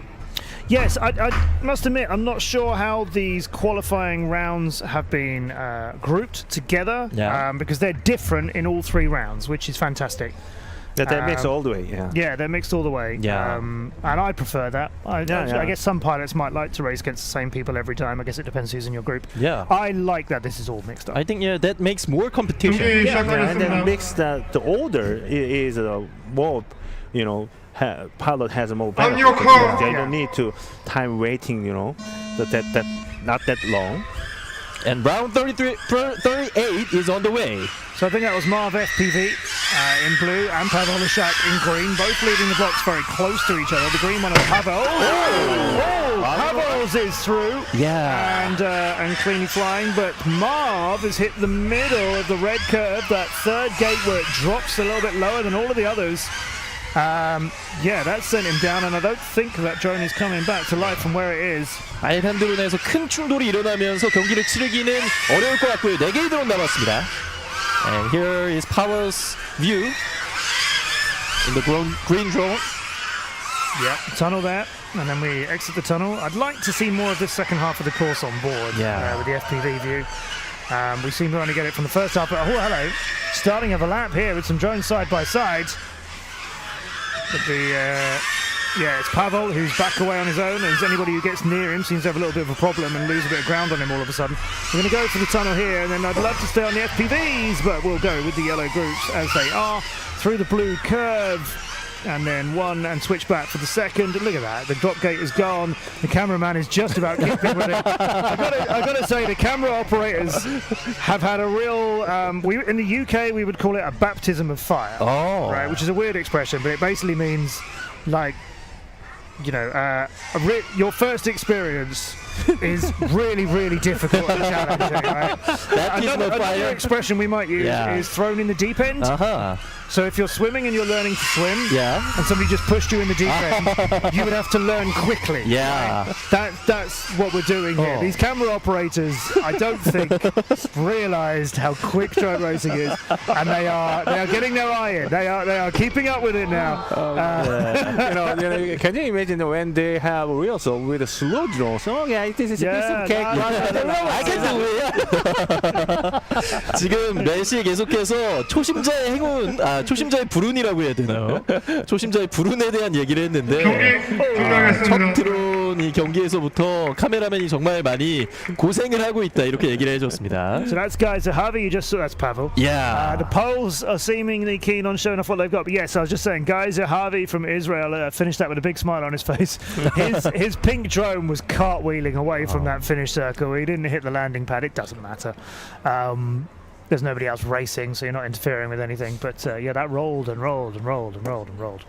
Yes, I must admit I'm not sure how these qualifying rounds have been grouped together because they're different in all 3 rounds, which is fantastic. They're mixed all the way. Yeah, they're mixed all the way. Yeah. And I prefer that. I guess some pilots might like to race against the same people every time. I guess it depends who's in your group. Yeah. I like that this is all mixed up. I think that makes more competition. And then mix the order is more, pilot has more benefit. They don't need to time waiting, that not that long. And round 38 is on the way. So I think that was Marv FPV in blue and Pavel Leszak in green, both leading the blocks very close to each other. The green one of Pavel. Pavel's is through. Yeah. And cleanly flying, but Marv has hit the middle of the red curve, that third gate where it drops a little bit lower than all of the others. That sent him down, and I don't think that drone is coming back to life from where it is. 아일랜드론에서 큰 충돌이 일어나면서 경기를 치르기는 어려울 것 같고요. 4개의 드론 남았습니다. And here is Pavel's view in the green drone. Yeah, tunnel there, and then we exit the tunnel. I'd like to see more of this second half of the course on board with the FPV view. We seem to only get it from the first half, but hello. Starting of a lap here with some drones side by side. But it's Pavel who's back away on his own, and anybody who gets near him seems to have a little bit of a problem and lose a bit of ground on him all of a sudden. We're going to go for the tunnel here, and then I'd love to stay on the FPVs, but we'll go with the yellow groups as they are through the blue curve. And then one and switch back for the second. Look at that, the drop gate is gone. The cameraman is just about keeping with it. I got to say, the camera operators have had a real. In the UK, we would call it a baptism of fire. Oh. Right, which is a weird expression, but it basically means like, your first experience is really, really difficult and challenging. Right? Another expression we might use is thrown in the deep end. So if you're swimming and you're learning to swim, and somebody just pushed you in the deep end, you would have to learn quickly. Yeah. Right? That's what we're doing here. These camera operators, I don't think, realised how quick drone racing is, and they are getting their eye in. They are keeping up with it now. Can you imagine when they have reels with a slow drone? So this is a piece of cake. I can do it. 지금 멜시 계속해서 초심자의 행운, 초심자의 불운이라고 해야 되나요? 초심자의 불운에 대한 얘기를 했는데 첫 드론이 경기에서부터 카메라맨이 정말 많이 고생을 하고 있다 이렇게 얘기를 해줬습니다. So that's Guy Zahavi. You just saw that's Pavel. Yeah. The Poles are seemingly keen on showing off what they've got. But yes, I was just saying, Guy Zahavi from Israel finished that with a big smile on his face. His pink drone was cartwheeling away from that finish circle. He didn't hit the landing pad. It doesn't matter. There's nobody else racing, so you're not interfering with anything. But that rolled and rolled and rolled and rolled and rolled.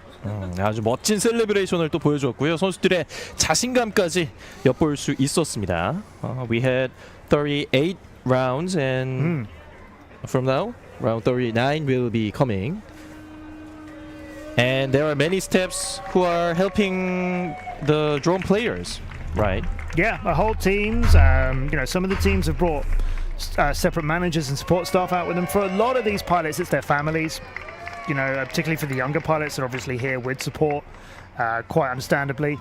아주 멋진 셀레브레이션을 또 보여줬고요. 선수들의 자신감까지 엿볼 수 있었습니다. We had 38 rounds, and from now, round 39 will be coming. And there are many steps who are helping the drone players, right? Yeah, whole teams. Some of the teams have brought separate managers and support staff out with them. For a lot of these pilots, it's their families. Particularly for the younger pilots, they're obviously here with support, quite understandably.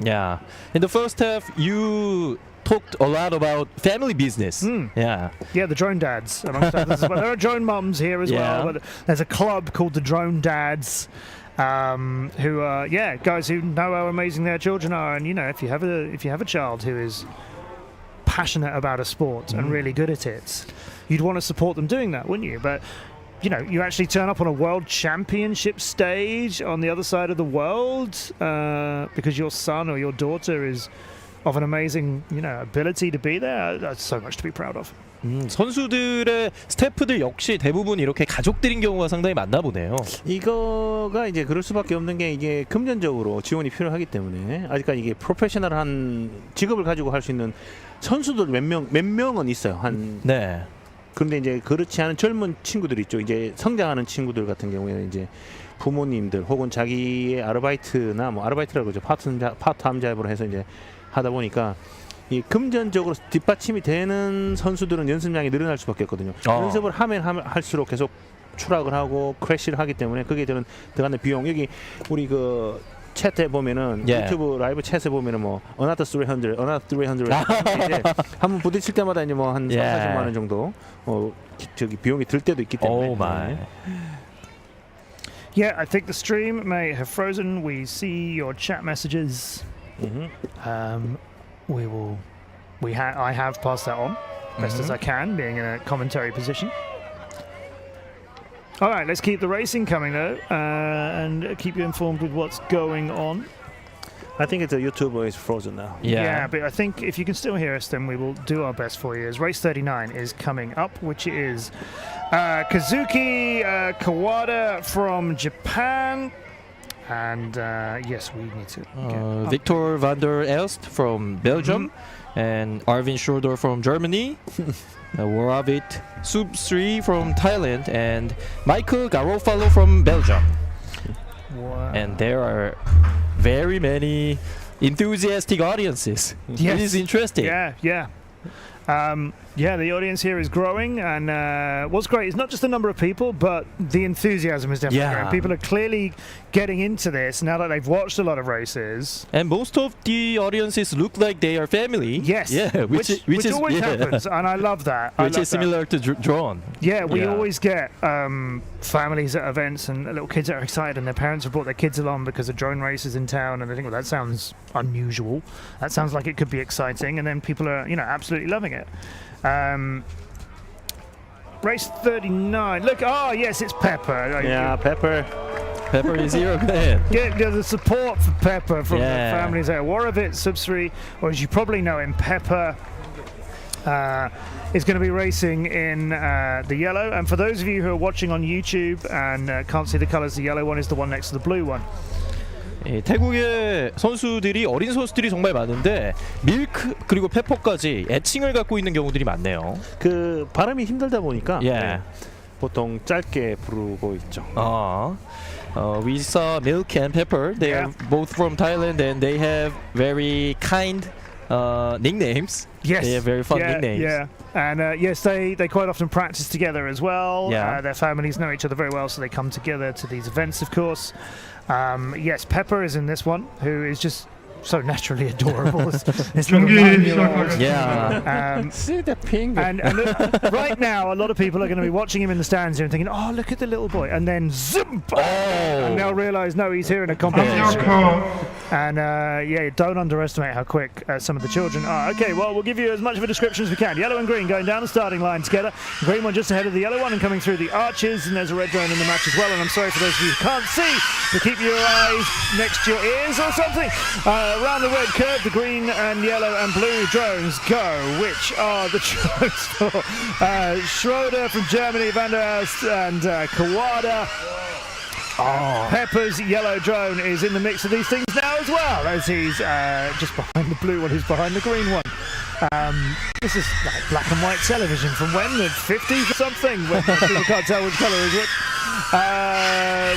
Yeah. In the first half, you talked a lot about family business. Yeah. Yeah, the drone dads, amongst others. But there are drone mums here as well. But there's a club called the Drone Dads, who are guys who know how amazing their children are. And if you have a child who is passionate about a sport and really good at it, you'd want to support them doing that, wouldn't you? But you actually turn up on a world championship stage on the other side of the world because your son or your daughter is of an amazing, ability to be there. That's so much to be proud of. 선수들의 스태프들 역시 대부분 이렇게 가족들인 경우가 상당히 많나 보네요. 이거가 이제 그럴 수밖에 없는 게 이게 금전적으로 지원이 필요하기 때문에 아직까지 이게 프로페셔널한 직업을 가지고 할 수 있는 선수들 몇 명은 있어요. 네. 그런데 이제 그렇지 않은 젊은 친구들이 있죠. 이제 성장하는 친구들 같은 경우에는 이제 부모님들 혹은 자기의 아르바이트나 뭐 아르바이트라고 그러죠. 파트타임 잡으로 해서 이제 하다 보니까 이 금전적으로 뒷받침이 되는 선수들은 연습량이 늘어날 수밖에 없거든요. 연습을 하면 할수록 계속 추락을 하고 크래시를 하기 때문에 거기에 들어가는 비용, 여기 우리 그 챗에 보면은 유튜브 라이브 챗에 보면은 뭐 another 300 이제 한번 부딪힐 때마다 이제 뭐 한 3-4천만 원 정도 저기 비용이 들 때도 있기 때문에. Yeah, I think the stream may have frozen. We see your chat messages. I have passed that on best as I can, being in a commentary position. All right, let's keep the racing coming though, and keep you informed with what's going on. I think the YouTube is frozen now. Yeah, but I think if you can still hear us, then we will do our best for you. As race 39 is coming up, which is Kazuki Kawada from Japan. And yes, we need to get Victor van der Elst from Belgium, and Arvin Schroeder from Germany, Waravit Subsri from Thailand, and Michael Garofalo from Belgium. Wow. And there are very many enthusiastic audiences. Yes. It is interesting. Yeah. The audience here is growing, and what's great is not just the number of people, but the enthusiasm is definitely growing. People are clearly getting into this now that they've watched a lot of races. And most of the audiences look like they are family. Yes. Yeah, which is always happens, and I love that. Which is similar to Drone. Yeah, we always get families at events and little kids that are excited, and their parents have brought their kids along because of drone races in town, and they think, well, that sounds unusual. That sounds like it could be exciting, and then people are, absolutely loving it. Race 39. Look, yes, it's Pepper. Yeah, Pepper. Pepper is here again. Yeah, the support for Pepper from the families there. Waravit, Subsri, or as you probably know him, Pepper is going to be racing in the yellow. And for those of you who are watching on YouTube and can't see the colors, the yellow one is the one next to the blue one. 태국의 선수들이 어린 선수들이 정말 많은데 밀크 그리고 페퍼까지 애칭을 갖고 있는 경우들이 많네요. 그 발음이 힘들다 보니까 보통 짧게 부르고 있죠. We saw Milk and Pepper. They are both from Thailand, and they have very kind nicknames. Yes, they have very fun nicknames. Yeah, and yes, they quite often practice together as well. Their families know each other very well, so they come together to these events, of course. Yes, Pepper is in this one, who is just so naturally adorable. This little 9-year-old. Yeah. See the ping. And right now, a lot of people are going to be watching him in the stands here and thinking, "Oh, look at the little boy," and then zoom, and they'll realise, no, he's here in a competition. And don't underestimate how quick some of the children are. Okay, well, we'll give you as much of a description as we can. Yellow and green going down the starting line together. Green one just ahead of the yellow one and coming through the arches, and there's a red drone in the match as well. And I'm sorry for those of you who can't see, but keep your eyes next to your ears or something. Around the red curve, the green and yellow and blue drones go, which are the drones for Schroeder from Germany, Van der Elst and Kawada. Pepper's yellow drone is in the mix of these things now as well, as he's just behind the blue one, who's behind the green one. This is like black and white television from when? The 50s or something? When people can't tell which colour is which.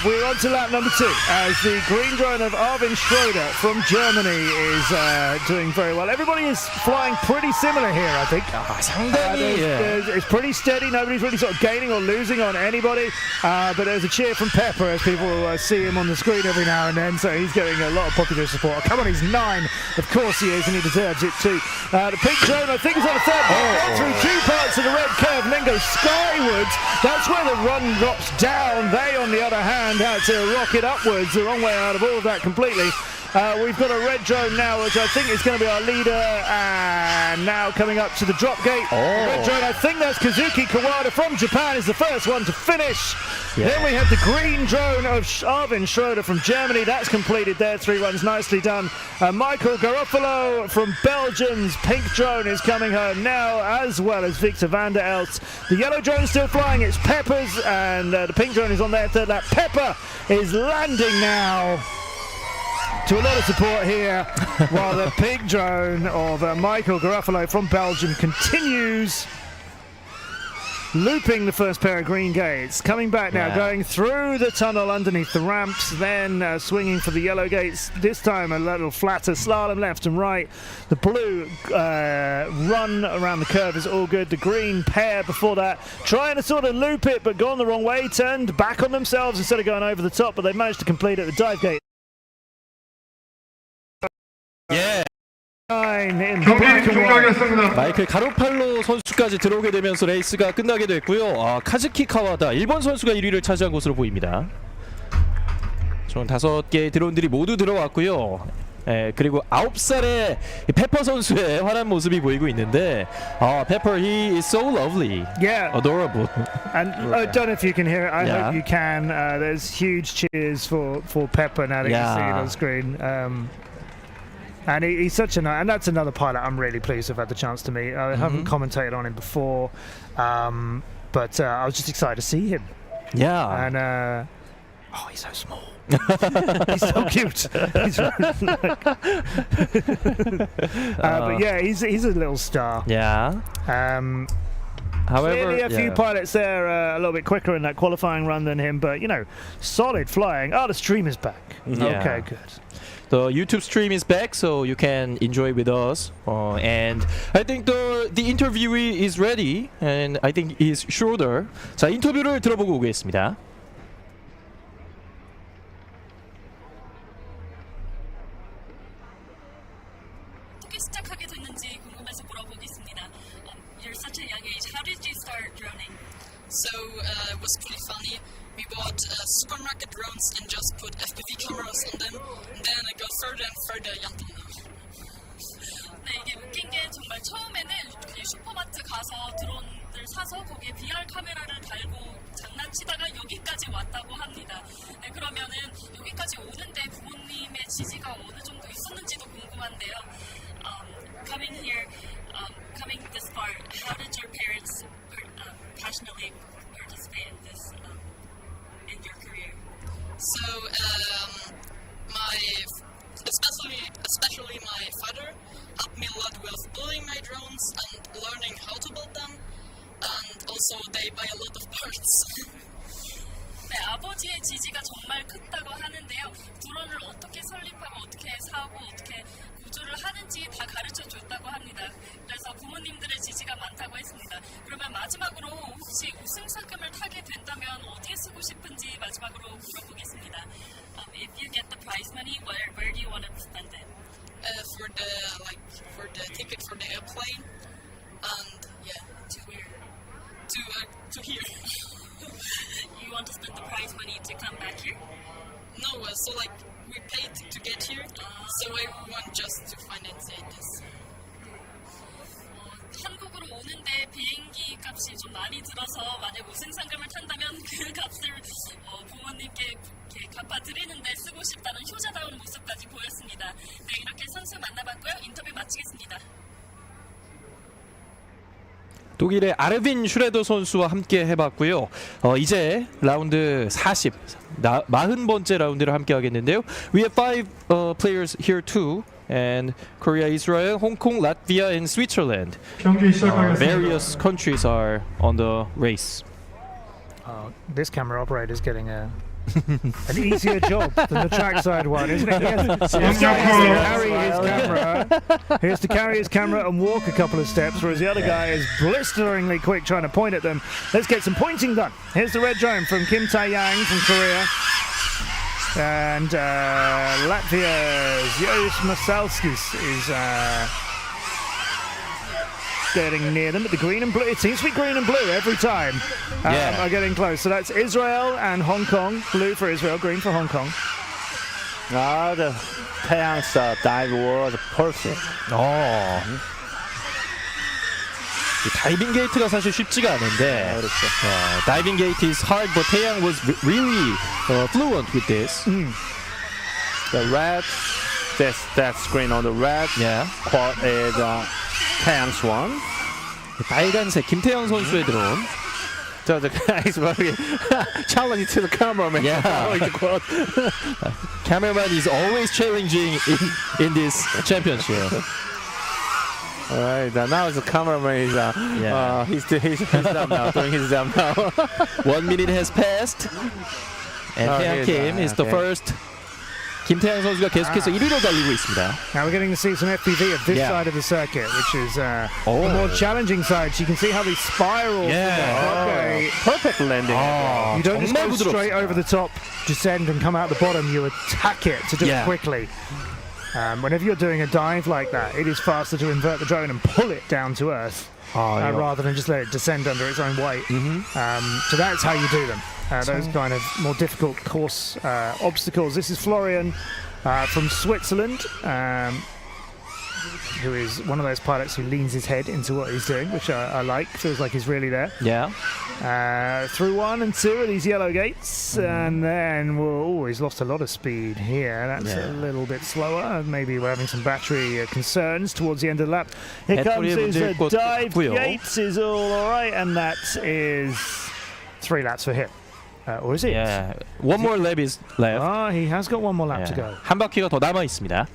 We're on to lap number 2 as the green drone of Arvin Schroeder from Germany is doing very well. Everybody is flying pretty similar here, I think. It's pretty steady. Nobody's really sort of gaining or losing on anybody. But there's a cheer from Pepper as people see him on the screen every now and then. So he's getting a lot of popular support. Oh, come on, he's 9. Of course he is, and he deserves it too. The pink drone, I think, is on a third. Through 2 parts of the red curve and then goes skywards. That's where the run drops down. They, on the other hand, had to rocket upwards, the wrong way out of all of that completely. We've got a red drone now, which I think is going to be our leader. And now coming up to the drop gate. Red drone, I think that's Kazuki Kawada from Japan, is the first one to finish. Yeah. Then we have the green drone of Arvin Schroeder from Germany. That's completed there. 3 runs, nicely done. Michael Garofalo from Belgium's pink drone is coming home now, as well as Victor van der Elst. The yellow drone is still flying. It's Pepper's, and the pink drone is on their third lap. Pepper is landing now. To a lot of support here, while the pink drone of Michael Garofalo from Belgium continues looping the first pair of green gates, coming back now, going through the tunnel underneath the ramps, then swinging for the yellow gates, this time a little flatter slalom left and right. The blue run around the curve is all good. The green pair before that trying to sort of loop it, but gone the wrong way, turned back on themselves instead of going over the top, but they managed to complete it at the dive gate. 예. 마이클 가로팔로 선수까지 들어오게 되면서 레이스가 끝나게 됐고요. 카즈키 카와다 일본 선수가 1위를 차지한 것으로 보입니다. 총 5개의 드론들이 모두 들어왔고요. 그리고 9살의 페퍼 선수의 환한 모습이 보이고 있는데 Pepper, he is so lovely. Yeah. Adorable. And I don't know if you can hear it. I hope you can. There's huge cheers for Pepper now that you see it on screen. And he's such a and that's another pilot I'm really pleased to have had the chance to meet. I haven't commentated on him before, but I was just excited to see him. Yeah. And he's so small. He's so cute. But yeah, he's a little star. Yeah. However, clearly a few pilots there a little bit quicker in that qualifying run than him, but you know, solid flying. The stream is back. Okay, good. The YouTube stream is back, so you can enjoy with us. And I think the interviewee is ready, and I think he's Schroeder. 자, 인터뷰를 들어보고 오겠습니다. 어떻게 시작하게 됐는지 궁금해서 물어보겠습니다. You're such a young age. How did you start droning? So it was pretty funny. We bought supermarket drones and just put FPV cameras on them, and then I go further and further. 네, 이게 웃긴 게 정말 처음에는 슈퍼마트 가서 드론을 사서 거기에 VR 카메라를 달고 장난치다가 여기까지 왔다고 합니다. 네, 그러면은 여기까지 오는데 부모님의 지지가 어느 정도 있었는지도 궁금한데요. Coming here, coming this far, how did your parents passionately participate in this in your career? So especially my father helped me a lot with building my drones and learning how to build them, and also they buy a lot of parts. 네, 아버지의 지지가 정말 크다고 하는데요. 드론을 어떻게 설립하고 어떻게 사고 어떻게 구조를 하는지 다 가르쳐 줬다고 합니다. 그래서 부모님들의 지지가 많다고 했습니다. 그러면 마지막으로 혹시 우승 상금을 타게 된다면 어디에 쓰고 싶은지 마지막으로 물어보겠습니다. If you get the prize money, where do you want to spend it? For the ticket for the airplane, and to where? To here. You want to spend the prize money to come back here? No, so we paid to get here, so I want just to finance this. 한국으로 오는데 비행기 값이 좀 많이 들어서 만약 우승 상금을 탄다면 그 값을 부모님께 갚아드리는데 쓰고 싶다는 효자다운 모습까지 보였습니다. 네, 이렇게 선수 만나봤고요. 인터뷰 마치겠습니다. 독일의 아르빈 슈레더 선수와 함께 해봤고요. 이제 라운드 40번째 라운드를 함께 하겠는데요. We have 5 players here too. And Korea, Israel, Hong Kong, Latvia, and Switzerland. Various countries are on the race. This camera operator is getting an easier job than the trackside one, isn't it? He has to carry his camera and walk a couple of steps, whereas the other guy is blisteringly quick trying to point at them. Let's get some pointing done. Here's the red drone from Kim Tae-yang from Korea. And Latvia's Joris Masalskis is getting near them, but the green and blue, it seems to be green and blue every time, are getting close. So that's Israel and Hong Kong, blue for Israel, green for Hong Kong. The Taeyang's dive was perfect. 이 다이빙 게이트가 사실 쉽지가 않은데 그렇죠. 다이빙 게이트 is hard, but Taeyang was really fluent with this. The red, that screen on the red quad is Taeyang's one. 빨간색 김태형 선수의 드론. So the guy is very challenging to the cameraman. Cameraman is always challenging in this championship. Alright, now the cameraman is he's job now, doing his job now. 1 minute has passed, and Taeyang Kim is the first. 김태형 선수가 계속해서 1위로 달리고 있습니다. Now we're getting to see some FPV of this side of the circuit, which is the more challenging side. So you can see how they spiral. Perfect landing. You don't just go straight over the top, descend and come out the bottom. You attack it to do it quickly. Whenever you're doing a dive like that, it is faster to invert the drone and pull it down to earth rather than just let it descend under its own weight. So that's how you do them. Those kind of more difficult course obstacles. This is Florian from Switzerland, who is one of those pilots who leans his head into what he's doing, which I like. Feels like he's really there. Through 1 and 2 of these yellow gates, and then he's lost a lot of speed here. That's a little bit slower. Maybe we're having some battery concerns towards the end of the lap. Here comes his dive gates. Is all right, and that is 3 laps for him. Or is it? One more lap is left. He has got one more lap to go. 한 바퀴가 더 남아 있습니다.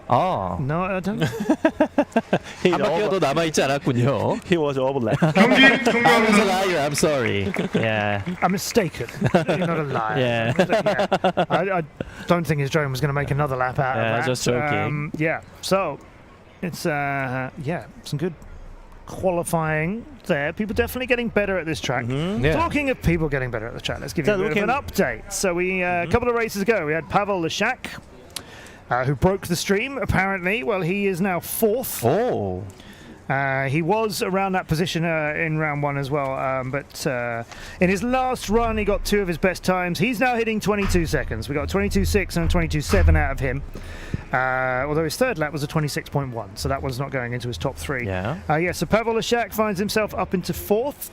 No, I don't. 한 바퀴가 더 남아 있지 않았군요. He was overlapped. I was a liar. I'm sorry. I'm mistaken. You're not a liar. I don't think his drone was going to make another lap out of that. Just joking. So it's some good qualifying there. People definitely getting better at this track. Talking of people getting better at the track, let's give you a bit of an update. So we a couple of races ago, we had Pavel Leshak, who broke the stream apparently. Well, he is now 4th. He was around that position in round 1 as well, but in his last run he got 2 of his best times. He's now hitting 22 seconds. We got 22.6 and 22.7 out of him. Although his 3rd lap was a 26.1, so that one's not going into his top 3. So Pavel Leshak finds himself up into 4th,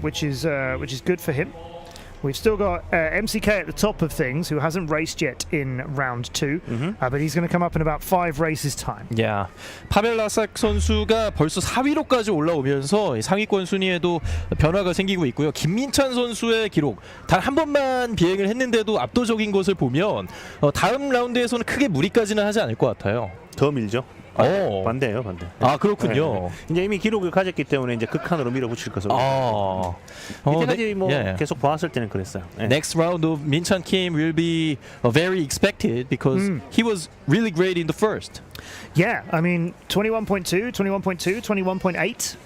which is good for him. We've still got MCK at the top of things, who hasn't raced yet in round 2, but he's going to come up in about 5 races time. 파벨 라삭 선수가 벌써 4위로까지 올라오면서 상위권 순위에도 변화가 생기고 있고요. 김민찬 선수의 기록 단 한 번만 비행을 했는데도 압도적인 것을 보면 다음 라운드에서는 크게 무리까지는 하지 않을 것 같아요. 더 밀죠. 반대예요, 반대. 그렇군요. 이제 이미 기록을 가졌기 때문에 이제 극한으로 밀어붙일 것으로. 이때까지 계속 봐왔을 때는 그랬어요. Next round of Min-chan Kim will be very expected because he was really great in the first. I mean 21.2, 21.2, 21.8.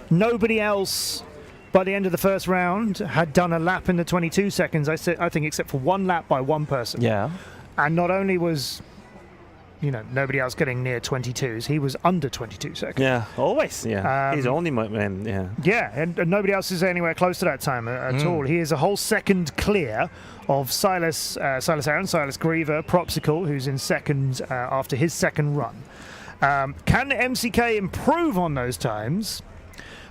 Nobody else by the end of the first round had done a lap in the 22 seconds. I think except for 1 lap by one person. And not only was nobody else getting near 22s. He was under 22 seconds. Always. He's the only man. And nobody else is anywhere close to that time at all. He is a whole second clear of Silas Aaron, Silas Griever, Propsicle, who's in second after his second run. Can MCK improve on those times?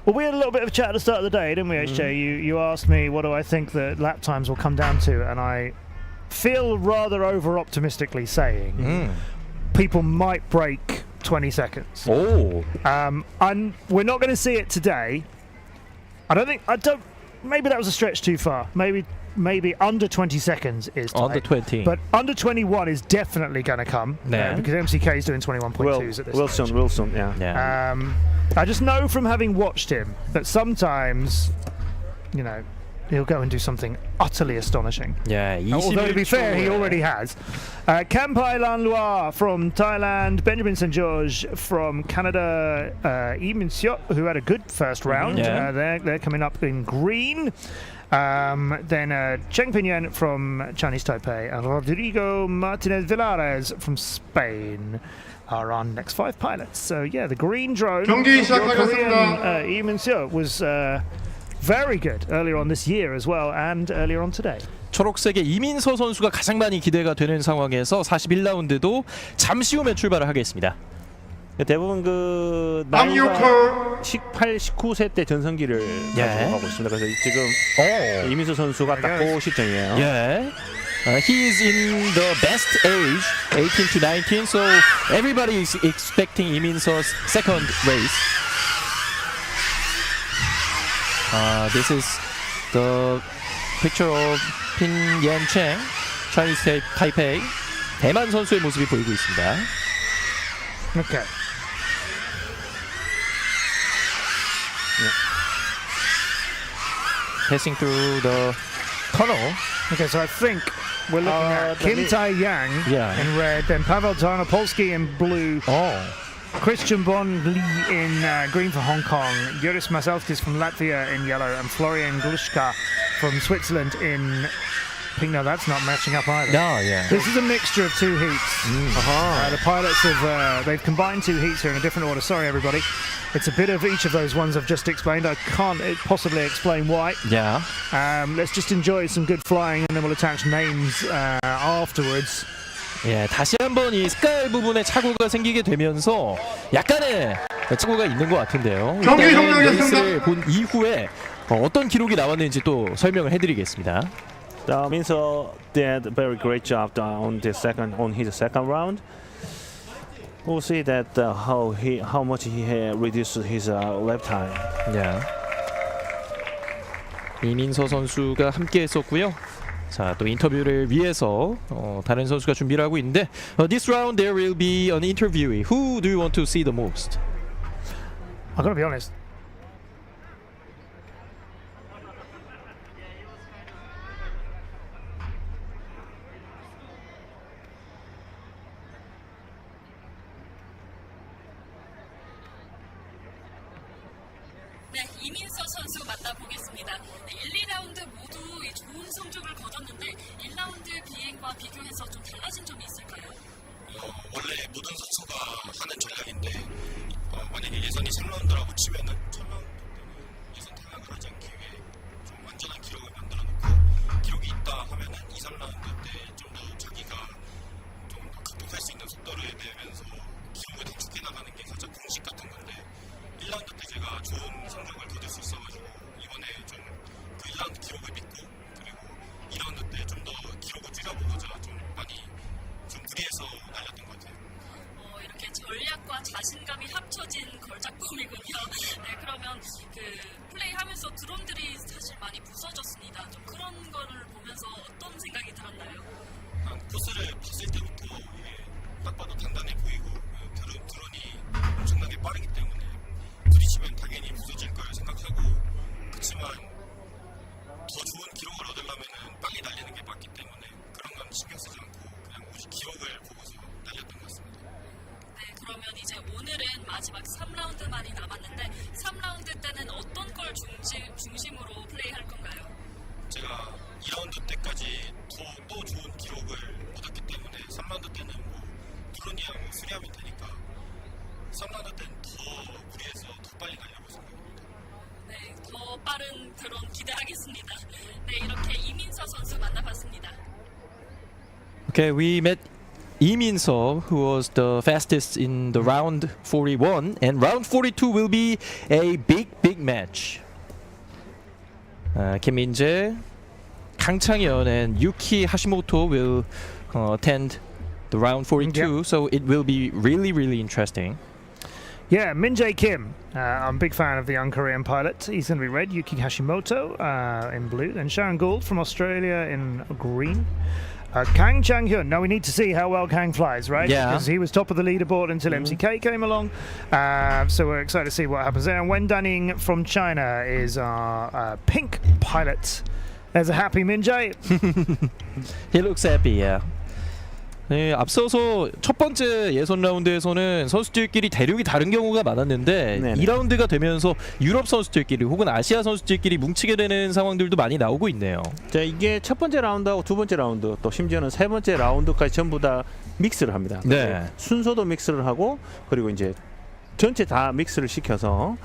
Well, we had a little bit of a chat at the start of the day, didn't we, HJ? You asked me what do I think the lap times will come down to, and I feel rather over-optimistically saying people might break 20 seconds. And we're not going to see it today. Maybe that was a stretch too far. Maybe under 20 seconds is tight. Under 20. But under 21 is definitely going to come because MCK is doing 21.2s at this stage. Wilson, I just know from having watched him that sometimes, he'll go and do something utterly astonishing. Although to be fair, he already has. Kampai Lanlois from Thailand, Benjamin St. George from Canada, Yi Min Seok, who had a good first round. They're coming up in green. Then Cheng Pinyan from Chinese Taipei and Rodrigo Martinez Villares from Spain are our next 5 pilots. So the green drone, Korean Yi Min Seok was very good earlier on this year as well, and earlier on today. 초록색의 이민서 선수가 가장 많이 기대가 되는 상황에서 41라운드도 잠시 후면 출발을 하겠습니다. 대부분 그 나이가 18, 19세 때 전성기를 가지고 가고 있습니다. 그래서 지금 이민서 선수가 딱 그 시점이에요. 예. He is in the best age, 18 to 19, so everybody is expecting 이민서's second race. This is the picture of Pin Yan Cheng, Chinese Taipei. 대만 선수의 모습이 보이고 있습니다. Okay. Passing through the tunnel. Okay, so I think we're looking at Kim Tae-yang in red, then Pavel Tarnopolsky in blue, Christian Bon Lee in green for Hong Kong, Yuris Masalskis from Latvia in yellow, and Florian Glushka from Switzerland in pink. No, that's not matching up either. No, yeah. This is a mixture of two heats. The pilots have they've combined two heats here in a different order. Sorry, everybody. It's a bit of each of those ones I've just explained. I can't possibly explain why. Yeah. Let's just enjoy some good flying, and then we'll attach names afterwards. 예, 다시 한번 이 스카이 부분에 착오가 생기게 되면서 약간의 착오가 있는 것 같은데요. 일단은 레이스를 본 이후에 어떤 기록이 나왔는지 또 설명을 해드리겠습니다. Minso did a very great job on his second round. We'll see that how much he reduced his lap time. Yeah. 이민서 선수가 함께했었고요. 자, 또 인터뷰를 위해서 다른 선수가 준비를 하고 있는데 this round there will be an interviewee. Who do you want to see the most? I've got to be honest. 네, 이민서 선수 만나보겠습니다. 1, 2라운드 모두 좋은 성적을 거뒀는데 1라운드 비행과 비교해서 좀 달라진 점이 있을까요? 원래 모든 선수가 하는 전략인데 만약에 예선이 3라운드라고 치면은 첫 라운드 때는 예선 탈락을 하지 않기 위해 좀 완전한 기록을 만들어 놓고 기록이 있다 하면은 2, 3라운드 때 좀 더 자기가 좀 더 극복할 수 있는 속도를 내면서 기록을 단축해 나가는 게 살짝 공식 같은 건데 1라운드 때 제가 좋은 성적을 거둘 수 있어가지고 이번에 좀 그 1라운드 기록을 믿고 그리고 2라운드 때 좀 더 기록을 줄여보고자 좀 많이 좀 무리해서 날렸던 것 같아요. 이렇게 전략과 자신감이 합쳐진 걸작품이군요. 네, 그러면 그 플레이하면서 드론들이 사실 많이 부서졌습니다. 좀 그런 거를 보면서 어떤 생각이 들었나요? 코스를 봤을 때부터 이게 딱 봐도 단단해 보이고 드론이 엄청나게 빠르기 때문에 부딪히면 당연히 부서질 걸 생각하고 그렇지만 더 좋은 기록을 얻으려면 빨리 날리는 게 맞기 때문에 그런 건 신경 쓰지 않고 그냥 오직 기록을 보고서 날렸던 것 같습니다. 네, 그러면 이제 오늘은 마지막 3라운드만이 남았는데 3라운드 때는 어떤 걸 중심으로 플레이할 건가요? 제가 2라운드 때까지 또 좋은 기록을 얻었기 때문에 3라운드 때는 뭐 드론이랑 수리하면 되니까 3라운드 때는 더 무리해서 더 빨리 날려볼 생각입니다. 네, 더 빠른 드론 기대하겠습니다. 네, 이렇게 이민서 선수 만나봤습니다. Okay, we met 이민서, who was the fastest in the round 41, and round 42 will be a big match. 김민재, 강창현, and Yuki Hashimoto will attend the round 42, so it will be really interesting. Yeah, Min-jae Kim. I'm a big fan of the young Korean pilot. He's going to be red. Yuki Hashimoto in blue. And Sharon Gould from Australia in green. Kang Chang-hyun. Now we need to see how well Kang flies, right? Yeah. Because he was top of the leaderboard until MCK came along. So we're excited to see what happens there. And Wen Daning from China is our pink pilot. There's a happy Min-jae. He looks happy, yeah. 네, 앞서서 첫 번째 예선 라운드에서는 선수들끼리 대륙이 다른 경우가 많았는데 네네. 2라운드가 되면서 유럽 선수들끼리 혹은 아시아 선수들끼리 뭉치게 되는 상황들도 많이 나오고 있네요. 자, 이게 첫 번째 라운드하고 두 번째 라운드 또 심지어는 세 번째 라운드까지 전부 다 믹스를 합니다. 네. 순서도 믹스를 하고 그리고 이제 전체 다 믹스를 시켜서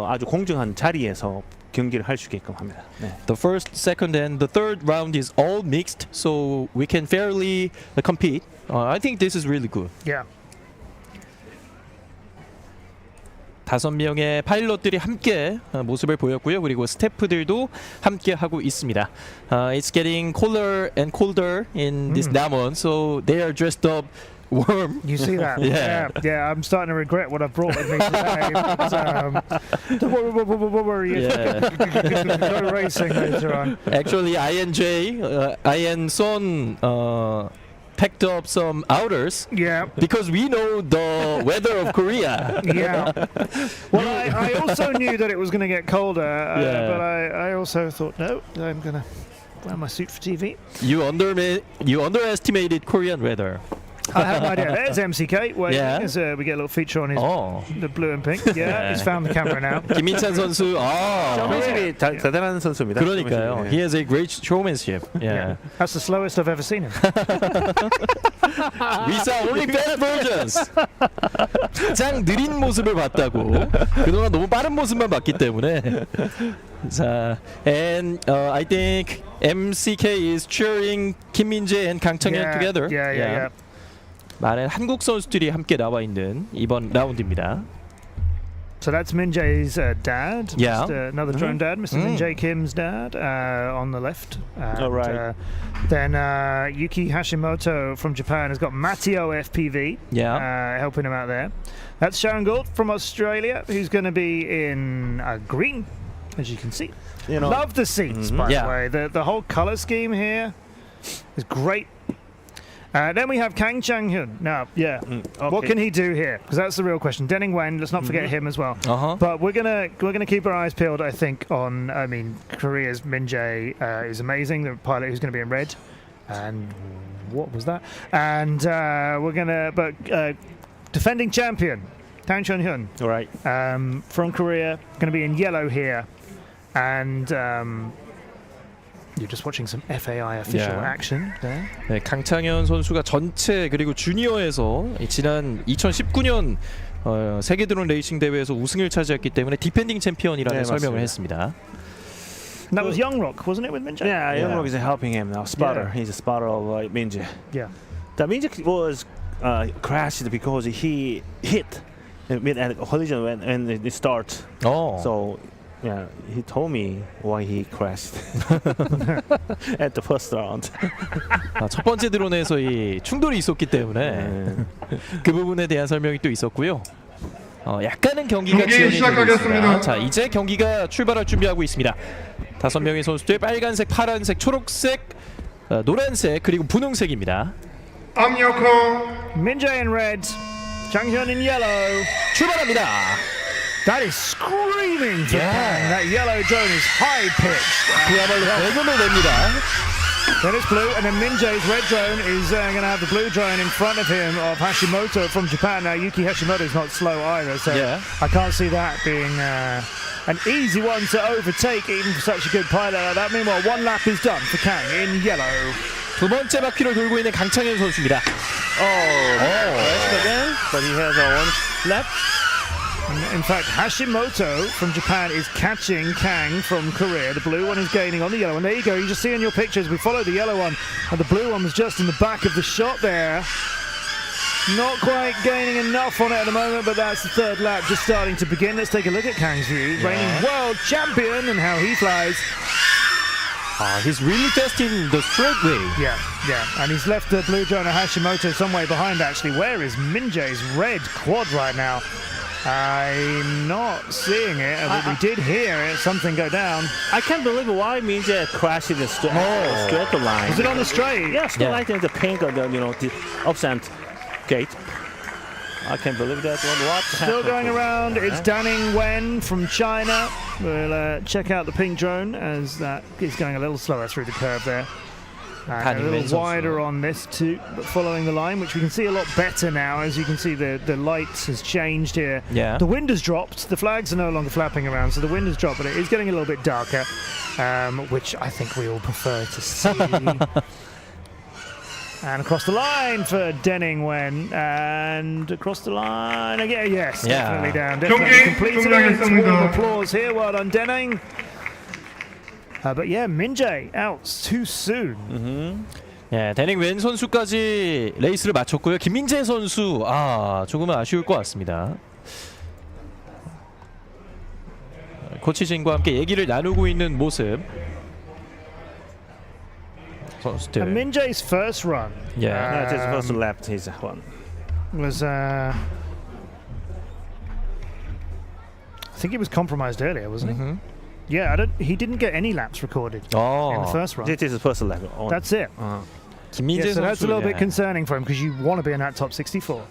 아주 공정한 자리에서 경기를 할 수 있게끔 합니다. 네. The first, second, and the third round is all mixed, so we can fairly compete. I think this is really good. Yeah. 5명의 파일럿들이 함께 모습을 보였고요. 그리고 스태프들도 함께 하고 있습니다. It's getting colder and colder in this Namwon, so they are dressed up warm. You see that? Yeah. Yeah. I'm starting to regret what I brought with me today. Go racing later on. Actually, IN Son packed up some outers. Yeah. Because we know the weather of Korea. Yeah. Well, I also knew that it was going to get colder, but I also thought, no, I'm going to wear my suit for TV. You underestimated Korean weather. I have no idea. There's MCK waiting as we get a little feature on his the blue and pink. Yeah, he's found the camera now. 김민찬 선수. 쇼맨십이 대단한 선수입니다. 그러니까요. He has a great showmanship. Yeah. That's the slowest I've ever seen him. We saw only fast versions. 가장 느린 모습을 봤다고. 그동안 너무 빠른 모습만 봤기 때문에. 자, and I think MCK is cheering 김민재 and 강창현 together. Yeah. 많은 한국 선수들이 함께 나와 있는 이번 라운드입니다. So that's Min-jae's dad. Yeah. Another drone dad, Mr. Min-jae Kim's dad, on the left. And, right. Then Yuki Hashimoto from Japan has got Mateo FPV helping him out there. That's Sharon Gould from Australia, who's going to be in green, as you can see. Love the seats, by the way. The whole color scheme here is great. Then we have Kang Chang-hyun. Now, what can he do here? Because that's the real question. Denning Wen, let's not forget him as well. But we're gonna keep our eyes peeled, I think, on. I mean, Korea's Min-jae is amazing. The pilot who's going to be in red, and what was that? And defending champion Kang Chang-hyun, right, from Korea, going to be in yellow here, and. You're just watching some FAI official action there. 네, 강창현 선수가 전체 그리고 주니어에서 지난 2019년 세계 드론 레이싱 대회에서 우승을 차지했기 때문에 디펜딩 챔피언이라는 설명을 했습니다. And that was Youngrock, wasn't it, with Min-jae? Yeah, Youngrock is helping him now. Spotter, he's a spotter of Min-jae. Yeah. The Min-jae was crashed because he hit mid collision when it starts. So. Yeah, he told me why he crashed at the first round. 첫 번째 드론에서 이 충돌이 있었기 때문에 그 부분에 대한 설명이 또 있었고요. 약간은 경기가 지연이 되고 있습니다. 자, 이제 경기가 출발할 준비하고 있습니다. 5명의 선수들 빨간색, 파란색, 초록색, 노란색 그리고 분홍색입니다. I'm Yoko. Min-jae in red, Chang-hyun in yellow. 출발합니다. That is screaming for Kang. That yellow drone is high-pitched. 그야말로 대금을 냅니다. Then it's blue, and then Min-jae's red drone is going to have the blue drone in front of him of Hashimoto from Japan. Now, Yuki Hashimoto is not slow either, so I can't see that being an easy one to overtake, even for such a good pilot like that. Meanwhile, one lap is done for Kang in yellow. 두 번째 바퀴를 돌고 있는 강창현 선수입니다. Again, but he has one lap. In fact, Hashimoto from Japan is catching Kang from Korea. The blue one is gaining on the yellow one. There you go. You just see in your pictures, we follow the yellow one, and the blue one was just in the back of the shot there. Not quite gaining enough on it at the moment, but that's the third lap just starting to begin. Let's take a look at Kang's view. Reigning world champion and how he flies. He's really fast in the straightway. Yeah. And he's left the blue drone of Hashimoto some way behind, actually. Where is Min-jae's red quad right now? I'm not seeing it. We did hear something go down. I can't believe why Min-jae crashed in the straight line. Was it on the straight? Yeah, straight line in the pink of the upsent gate. I can't believe that one. What? Still going around. It's Danning Wen from China. We'll check out the pink drone as that is going a little slower through the curve there. And a little wider on this too, but following the line, which we can see a lot better now. As you can see, the light has changed here. The wind has dropped. The flags are no longer flapping around, so the wind has dropped, but it is getting a little bit darker, which I think we all prefer to see. And across the line for Denning Wen, and across the line again. Yes, definitely down. Definitely completed it. Warm applause here. Well done, Denning. But yeah, Min-jae out too soon. 예, 데닝 웬 선수까지 레이스를 마쳤고요. 김민재 선수 조금은 아쉬울 것 같습니다. 코치진과 함께 얘기를 나누고 있는 모습. 선수들. And Min-jae's first run. Yeah, just first lap his one. Was I think he was compromised earlier, wasn't he? Yeah, he didn't get any laps recorded in the first run. This is the first lap. That's it. 김민재 So 선수. that's a little bit concerning for him because you want to be in that top 64.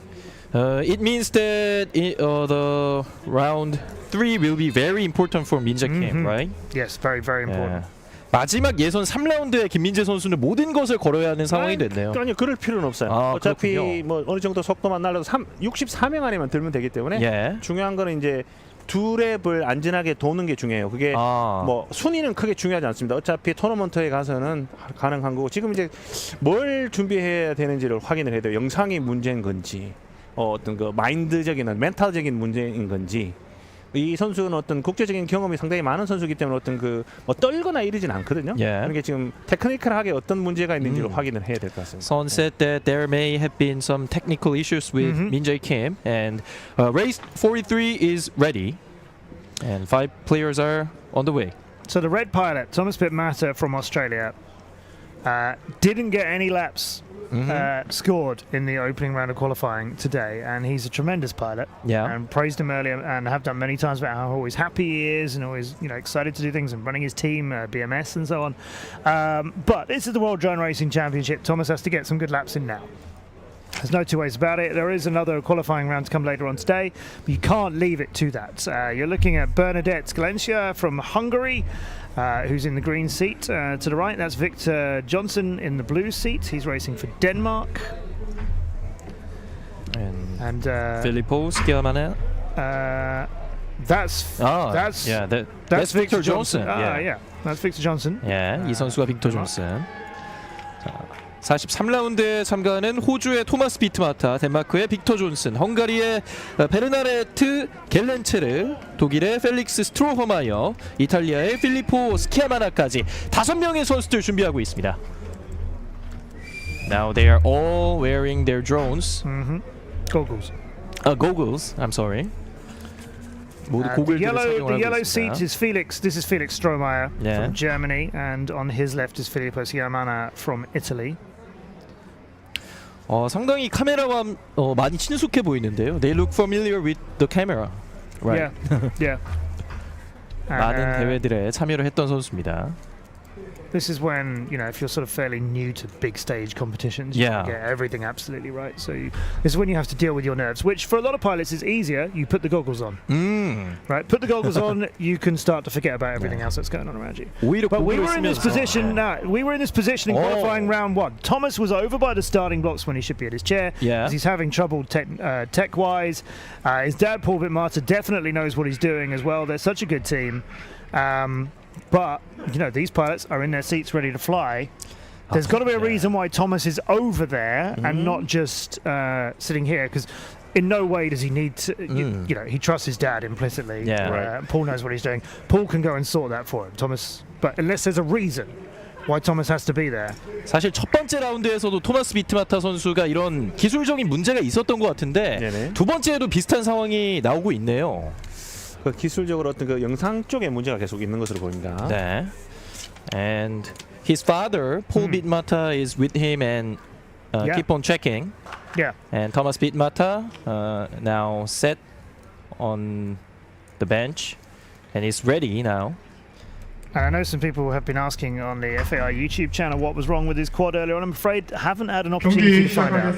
It means that the round 3 will be very important for Min-jae Kim, right? Yes, very, very important. 마지막 예선 3라운드에 김민재 선수는 모든 것을 걸어야 하는 상황이 됐네요. 아니요, 그럴 필요는 없어요. 어차피 그렇군요. 뭐 어느 정도 속도만 날라도 64명 안에만 들면 되기 때문에 중요한 거는 이제 두 랩을 안전하게 도는 게 중요해요. 그게 뭐 순위는 크게 중요하지 않습니다. 어차피 토너먼트에 가서는 가능한 거고 지금 이제 뭘 준비해야 되는지를 확인을 해야 돼요. 영상이 문제인 건지 어떤 그 마인드적인 멘탈적인 문제인 건지. 이 선수는 어떤 국제적인 경험이 상당히 많은 선수이기 때문에 어떤 그 뭐 떨거나 이러진 않거든요. 그런 게 지금 테크니컬하게 어떤 문제가 있는지를 확인을 해야 될 것 같습니다. Son said that there may have been some technical issues with Min-jae Kim, and race 43 is ready, and 5 players are on the way. So the red pilot, Thomas Pittmatter from Australia, didn't get any laps scored in the opening round of qualifying today, and he's a tremendous pilot. And praised him earlier, and have done many times about how always happy he is, and always excited to do things and running his team, BMS and so on. But this is the World Drone Racing Championship. Thomas has to get some good laps in now. There's no two ways about it. There is another qualifying round to come later on today, but you can't leave it to that. You're looking at Bernadette Sklencia from Hungary, who's in the green seat. To the right, that's Victor Johnson in the blue seat. He's racing for Denmark. And Filippo Schiamana. That's Victor Johnson. That's Victor Johnson. 이 선수가 빅터 존슨. 43라운드에 참가하는 호주의 토마스 비트마타, 덴마크의 빅터 존슨, 헝가리의 베르나레트 겔렌체르, 독일의 펠릭스 스트로허마이어, 이탈리아의 필리포 스키아마나까지 5명의 선수들 준비하고 있습니다. Now they are all wearing their drones. Goggles. Goggles. I'm sorry. 모두 The 고글들을 착용하고 yellow 있습니다. seat is Felix. This is Felix Strohmeyer from Germany, and on his left is Filippo Schiamana from Italy. 상당히 카메라와 많이 친숙해 보이는데요. They look familiar with the camera. Right. Yeah. 많은 대회들에 참여를 했던 선수입니다. This is when, if you're sort of fairly new to big stage competitions, you can get everything absolutely right. So this is when you have to deal with your nerves, which for a lot of pilots is easier. You put the goggles on. Right? Put the goggles on, you can start to forget about everything else that's going on around you. But we were in this position in qualifying round 1. Thomas was over by the starting blocks when he should be at his chair, because he's having trouble tech-wise. His dad, Paul Wittmatter, definitely knows what he's doing as well. They're such a good team. But these pilots are in their seats ready to fly. There's got to be a reason why Thomas is over there and not just sitting here, because in no way does he need to. He trusts his dad implicitly. Paul knows what he's doing. Paul can go and sort that for him. Thomas, but unless there's a reason why Thomas has to be there. 사실 첫 번째 라운드에서도 토마스 비트마타 선수가 이런 기술적인 문제가 있었던 것 같은데 두 번째에도 비슷한 상황이 나오고 있네요. 그 기술적으로 어떤 그 영상 쪽에 문제가 계속 있는 것으로 보입니다. 네. And his father, Paul Bitmata, is with him and keep on checking. And Thomas Bitmata now set on the bench and is ready now. And I know some people have been asking on the FAI YouTube channel what was wrong with his quad earlier on. I'm afraid I haven't had an opportunity to find out.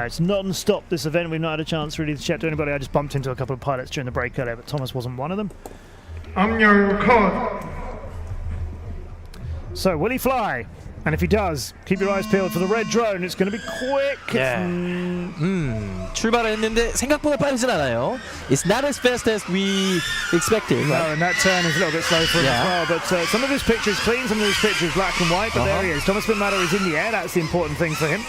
It's non-stop, this event. We've not had a chance really to chat to anybody. I just bumped into a couple of pilots during the break earlier, but Thomas wasn't one of them. So, will he fly? And if he does, keep your eyes peeled for the red drone. It's going to be quick. 출발을 했는데 생각보다 빠르진 않아요. It's not as fast as we expected. No, and that turn is a little bit slow for him as well. But some of his pictures clean, some of his pictures black and white. But there he is. Thomas Bitmatter is in the air. That's the important thing for him.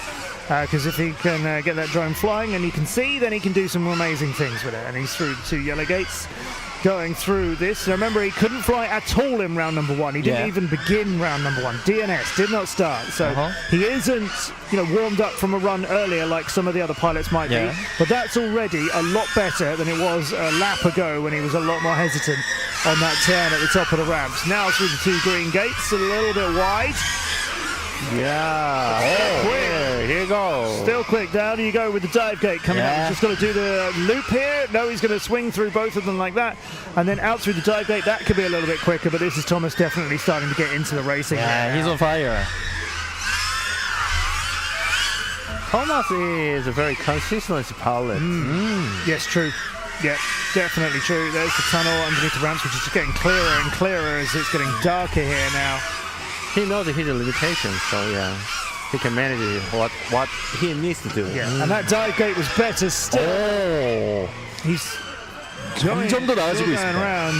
Because if he can get that drone flying and he can see, then he can do some amazing things with it. And he's through 2 yellow gates. going through this. Remember, he couldn't fly at all in round number 1. He didn't even begin round number 1. DNS did not start, so he isn't, warmed up from a run earlier like some of the other pilots might be. But that's already a lot better than it was a lap ago when he was a lot more hesitant on that turn at the top of the ramps. Now through the 2 green gates, a little bit wide. Yeah. Here you go. Still quick. Down you go with the dive gate coming up. He's just got to do the loop here. No, he's going to swing through both of them like that. And then out through the dive gate. That could be a little bit quicker, but this is Thomas definitely starting to get into the racing. Yeah, he's on fire. Thomas is a very consistent pilot. Yes, true. Yeah, definitely true. There's the tunnel underneath the ramps, which is just getting clearer and clearer as it's getting darker here now. He knows his limitations, so yeah, he can manage what he needs to do. Yeah, and that dive gate was better still. He's 점점 더 나아지고 있습니다.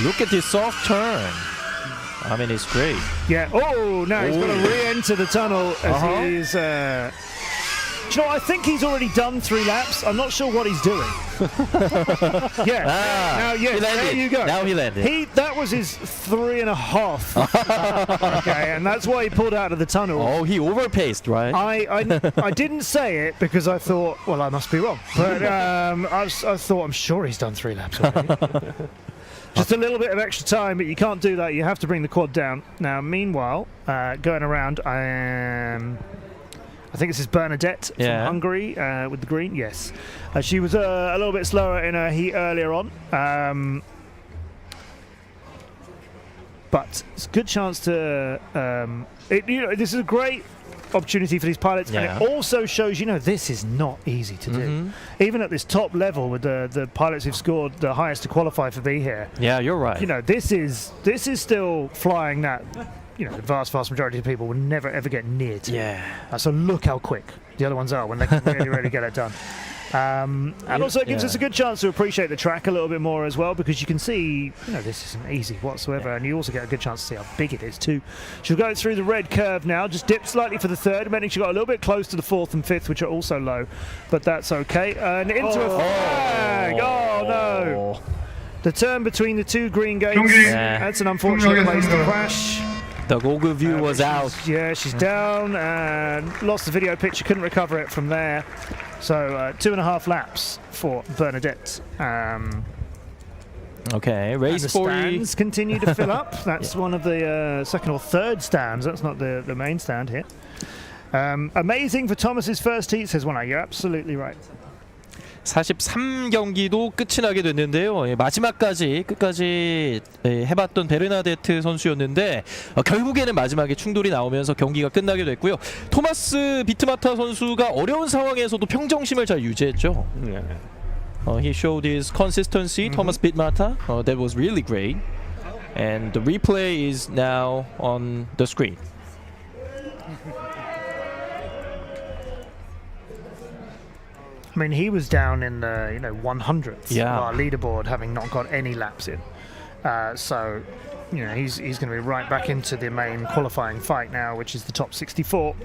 Look at this soft turn. I mean, it's great. Yeah. Oh, now he's got to re-enter the tunnel as he's. Do you know what? I think he's already done 3 laps. I'm not sure what he's doing. Now, yes, there you go. Now he landed. That was his 3.5. Okay, and that's why he pulled out of the tunnel. Oh, he overpaced, right? I didn't say it because I thought, well, I must be wrong. But I thought, I'm sure he's done 3 laps already. Just a little bit of extra time, but you can't do that. You have to bring the quad down. Now, meanwhile, going around, I think this is Bernadette from Hungary with the green. Yes, she was a little bit slower in her heat earlier on, but it's a good chance to. This is a great opportunity for these pilots, and it also shows this is not easy to do. Even at this top level with the pilots who've scored the highest to qualify for B here. Yeah, you're right. This is still flying that. The vast majority of people will never ever get near to. So look how quick the other ones are when they can really get it done. And also it gives us a good chance to appreciate the track a little bit more as well, because you can see, this isn't easy whatsoever, and you also get a good chance to see how big it is too. She'll go through the red curve now, just dip slightly for the 3rd, meaning she got a little bit close to the 4th and 5th, which are also low, but that's okay. And into a flag. Oh no! The turn between the 2 green gates. That's an unfortunate place to crash. The Gogu view was out. Yeah, she's down and lost the video picture, couldn't recover it from there. So 2.5 laps for Bernadette. Okay, race 40. The stands continue to fill up. That's one of the 2nd or 3rd stands. That's not the main stand here. Amazing for Thomas's first heat, says one. You're absolutely right. 43경기도 끝이 나게 됐는데요. 마지막까지 끝까지 해봤던 베르나데트 선수였는데 결국에는 마지막에 충돌이 나오면서 경기가 끝나게 됐고요. 토마스 비트마타 선수가 어려운 상황에서도 평정심을 잘 유지했죠. He showed his consistency, Thomas Bitmata. That was really great. And the replay is now on the screen. I mean, he was down in the 100th of our leaderboard, having not got any laps in. So, he's going to be right back into the main qualifying fight now, which is the top 64.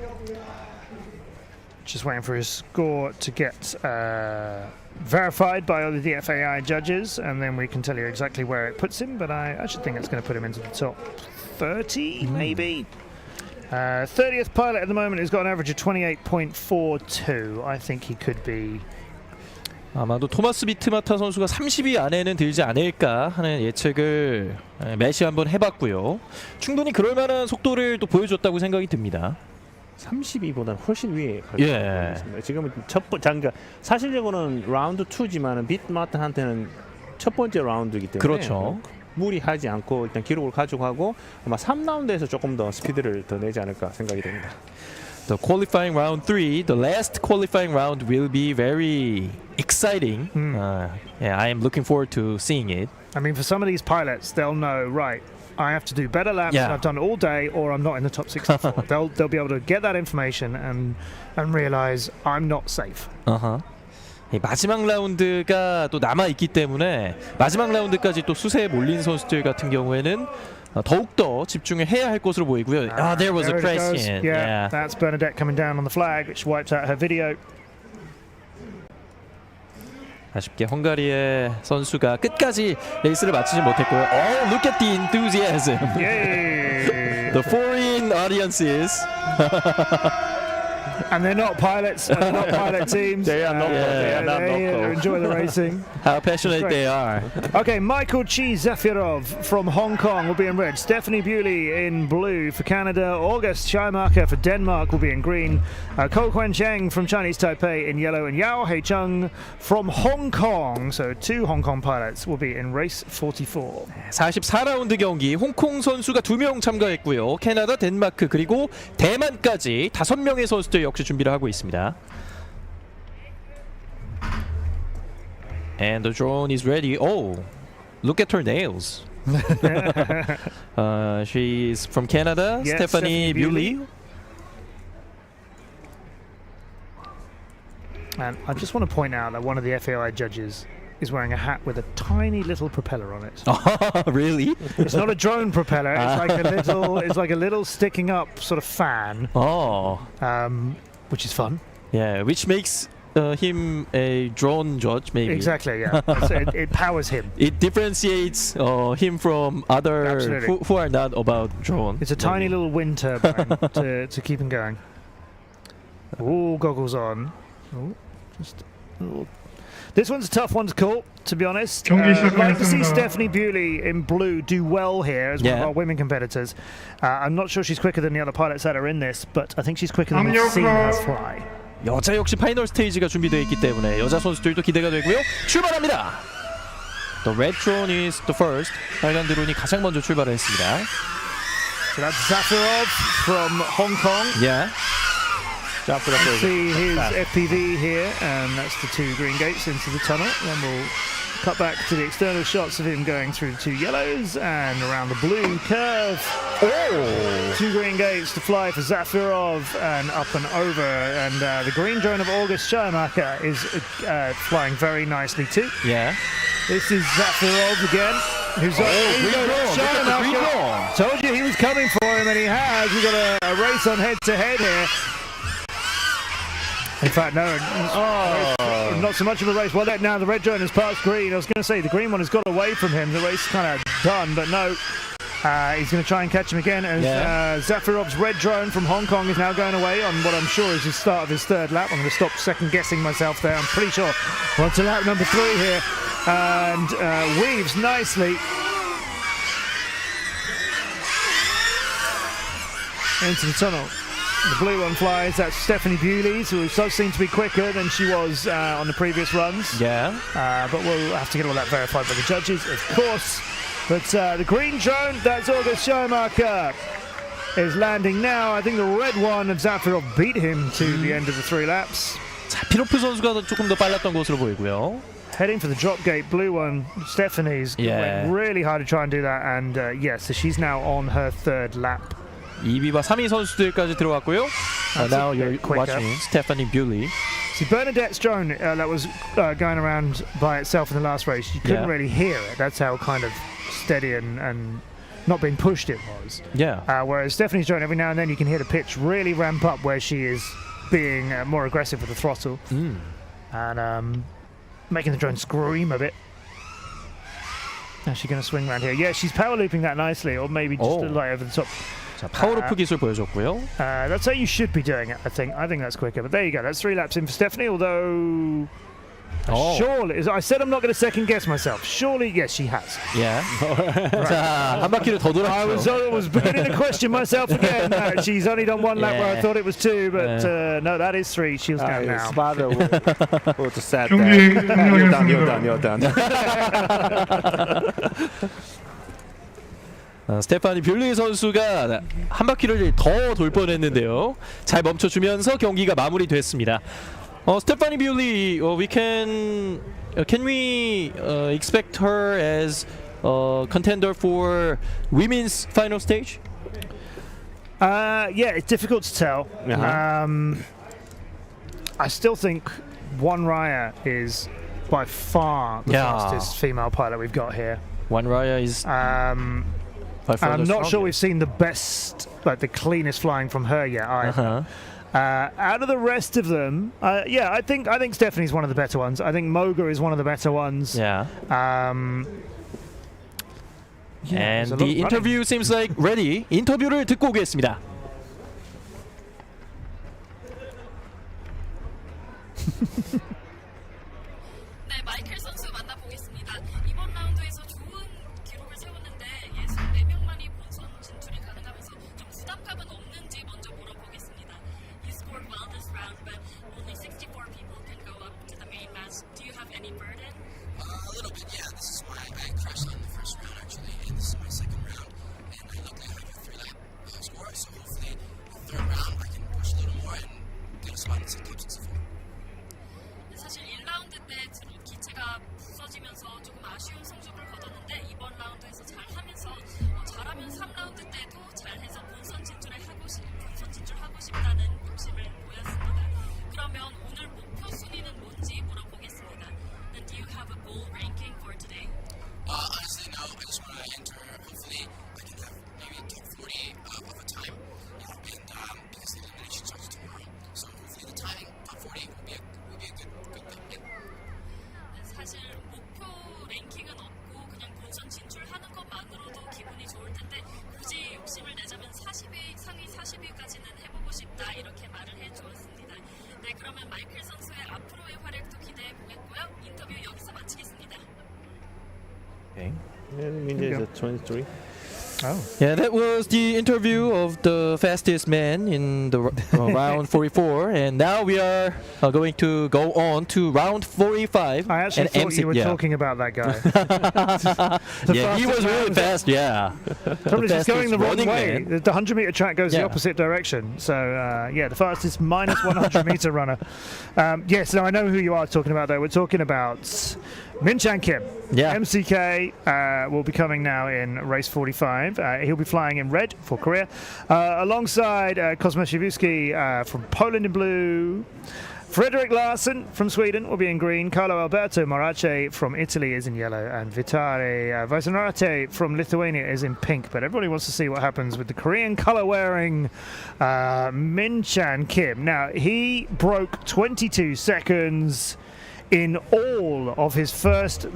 Just waiting for his score to get verified by the FAI judges, and then we can tell you exactly where it puts him. But I actually think it's going to put him into the top 30, maybe. 30th pilot at the moment has got an average of 28.42. I think he could be. 아마도 토마스 비트마타 선수가 30위 안에는 들지 않을까 하는 예측을 매시 한번 해봤고요. 충분히 그럴 만한 속도를 또 보여줬다고 생각이 듭니다. 32보다는 훨씬 위에 있습니다. 지금은 그러니까 사실적으로는 라운드 2지만은 비트마타한테는 첫 번째 라운드이기 때문에 그렇죠. 무리하지 않고 일단 기록을 가져가고 아마 3라운드에서 조금 더 스피드를 더 내지 않을까 생각이 됩니다. The qualifying round 3, the last qualifying round will be very exciting. I am looking forward to seeing it. I mean, for some of these pilots, they'll know, right, I have to do better laps than I've done all day, or I'm not in the top 64. they'll be able to get that information and realize I'm not safe. 마지막 라운드가 또 남아 있기 때문에 마지막 라운드까지 또 수세에 몰린 선수들 같은 경우에는 더욱더 집중을 해야 할 것으로 보이고요. There was a crash in. Yeah, that's Bernadette coming down on the flag, which wiped out her video. 아쉽게 헝가리의 선수가 끝까지 레이스를 마치지 못했고요. Oh, look at the enthusiasm. Yay! The foreign audiences. And they're not pilots, they're not pilot teams. They are not. They are not they local. enjoy the racing. How passionate they are. Okay, Michael Chi Zafirov from Hong Kong will be in red. Stephanie Bewley in blue for Canada. August Scheimacher for Denmark will be in green. Ko Huen Cheng from Chinese Taipei in yellow. And Yao Hei-chung from Hong Kong. So 2 Hong Kong pilots will be in race 44. 44라운드 경기 홍콩 선수가 2명 참가했고요. 캐나다, 덴마크 그리고 대만까지 5명의 선수들 역시 준비를 하고 있습니다. And the drone is ready. Oh, look at her nails. She's from Canada, Yes, Stephanie Bewley. And I just want to point out that one of the FAI judges is wearing a hat with a tiny little propeller on it. Oh, really? It's not a drone propeller. It's like a little sticking up sort of fan. Oh, Which is fun. yeah, which makes him a drone judge, maybe. Exactly. Yeah. It powers him. It differentiates him from other Absolutely. who are not about drone. It's a tiny little wind turbine to keep him going. Ooh, goggles on. Ooh, just a little. This one's a tough one to call, to be honest. I'd like to see Stephanie Bewley in blue do well here as one of our women competitors. I'm not sure she's quicker than the other pilots that are in this, but I think she's quicker than we've seen her fly. 여자 역시 파이널 스테이지가 준비되어 있기 때문에 여자 선수들도 기대가 되고요. 출발합니다. The red drone is the first. 빨간 드론이 가장 먼저 출발을 했습니다. So that's Zafirov from Hong Kong. Yeah. See his FPV here, and that's the 2 green gates into the tunnel. Then we'll cut back to the external shots of him going through the 2 yellows and around the blue curve. Oh! 2 green gates to fly for Zafirov and up and over. And the green drone of August Scheimacher is flying very nicely too. Yeah. This is Zafirov again. Who's Scheimacher. Told you he was coming for him, and he has. We've got a race on head-to-head here. In fact, no, not so much of a race. Well, now the red drone has passed green. I was going to say the green one has got away from him. The race is kind of done, but no. He's going to try and catch him again. As Zafirov's red drone from Hong Kong is now going away on what I'm sure is the start of his 3rd lap. I'm going to stop second-guessing myself there. I'm pretty sure we're on to lap number 3 here. And weaves nicely into the tunnel. The blue one flies. That's Stephanie Bewley, who does seem to be quicker than she was on the previous runs. Yeah. But we'll have to get all that verified by the judges, of course. But the green drone, that's August Scheimacher, is landing now. I think the red one of Zafirov beat him to the end of the 3 laps. 자, 피로프 선수가 조금 더 빨랐던 것으로 보이고요. Heading for the drop gate, blue one, Stephanie's went really hard to try and do that. And yes, so she's now on her 3rd lap. 2위와 3위 선수들까지 들어왔고요. Now you're watching Stephanie Bewley. See, Bernadette's drone that was going around by itself in the last race, you couldn't really hear it. That's how kind of steady and not being pushed it was. Yeah. Whereas Stephanie's drone, every now and then you can hear the pitch really ramp up where she is being more aggressive with the throttle. And making the drone scream a bit. Is she going to swing around here? Yeah, she's power looping that nicely, or maybe just a little over the top. 자, 파워로프 기술 보여줬고요. That's how you should be doing it, I think. I think that's quicker. But there you go. That's 3 laps in for Stephanie, although... surely... I said I'm not going to second guess myself. Surely, yes, she has. Yeah. 자, 한 바퀴를 더 돌았죠. I was beginning to question myself again. She's only done 1 lap where I thought it was 2, but no, that is 3. She's down now. Father will just sat there. You're done. 스테파니 뷰리 선수가 한 바퀴를 더 돌 뻔했는데요. 잘 멈춰주면서 경기가 마무리됐습니다. 스테파니 뷰리, can we expect her as contender for women's final stage? Yeah, it's difficult to tell. I still think Wan Raya is by far the fastest female pilot we've got here. Wan Raya is. And I'm not sure we've seen the best, like the cleanest flying from her yet either. Out of the rest of them, yeah, I think Stephanie's one of the better ones. I think Moga is one of the better ones. Yeah. Yeah, And the interview seems like ready. 인터뷰를 듣고 오겠습니다. 네, 마이클 선수 만나보겠습니다. 이번 라운드에서 좋은 기록을 세웠는데 64명만이 본선 진출이 가능하면서 좀 부담감은 없는지 먼저 물어보겠습니다. You scored well this round, but only 64 people can go up to the main match. Do you have any burden? A little bit, yeah. This is why I crashed on the first round actually, and this is my second round. And I luckily have a 3-lap score, so hopefully the third round I can push a little more and get a spot in the top 64. 사실 1라운드 때 기체가 부서지면서 조금 아쉬운 성적을 거뒀는데 이번 라운드에서 잘하면서 잘하면 3라운드 때도 잘해서 본선 진출하고 싶다는 욕심을 보였습니다. 그러면 오늘 목표 순위는 뭔지 물어보겠습니다. Then do you have a goal ranking for today? Honestly, no. I just want to enter. Hopefully, I can have maybe top 40 of a time. And because the elimination starts tomorrow, so hopefully the timing top 40 will be a good thing. 사실 목표 랭킹은 없고 그냥 본선 진출하는 것만으로도 기분이 좋을 텐데 굳이 욕심을 내자면 상위 40위까지는 해보고 싶다 이렇게 말을 해주었습니다. 네, 그러면 마이클 선수의 앞으로의 활약도 기대해 보겠고요. 인터뷰 여기서 마치겠습니다. Okay. And Minja is at 23. Oh. Yeah, that was the interview of the fastest man in the round 44, and now we are going to go on to round 45. I actually and thought MC you were talking about that guy. Yeah, he was really fast. Yeah, Probably just going the wrong way. Man. The 100-meter track goes the opposite direction. So yeah, the fastest minus 100-meter runner. Yes, no, I know who you are talking about though. We're talking about Min-Chan Kim. Yeah. MCK will be coming now in race 45. He'll be flying in red for Korea, alongside Cosmo Shibuski from Poland in blue. Frederick Larsson from Sweden will be in green. Carlo Alberto Morace from Italy is in yellow, and Vitali Vaisonarate from Lithuania is in pink. But everybody wants to see what happens with the Korean color-wearing Min-Chan Kim. Now, he broke 22 seconds in all of his first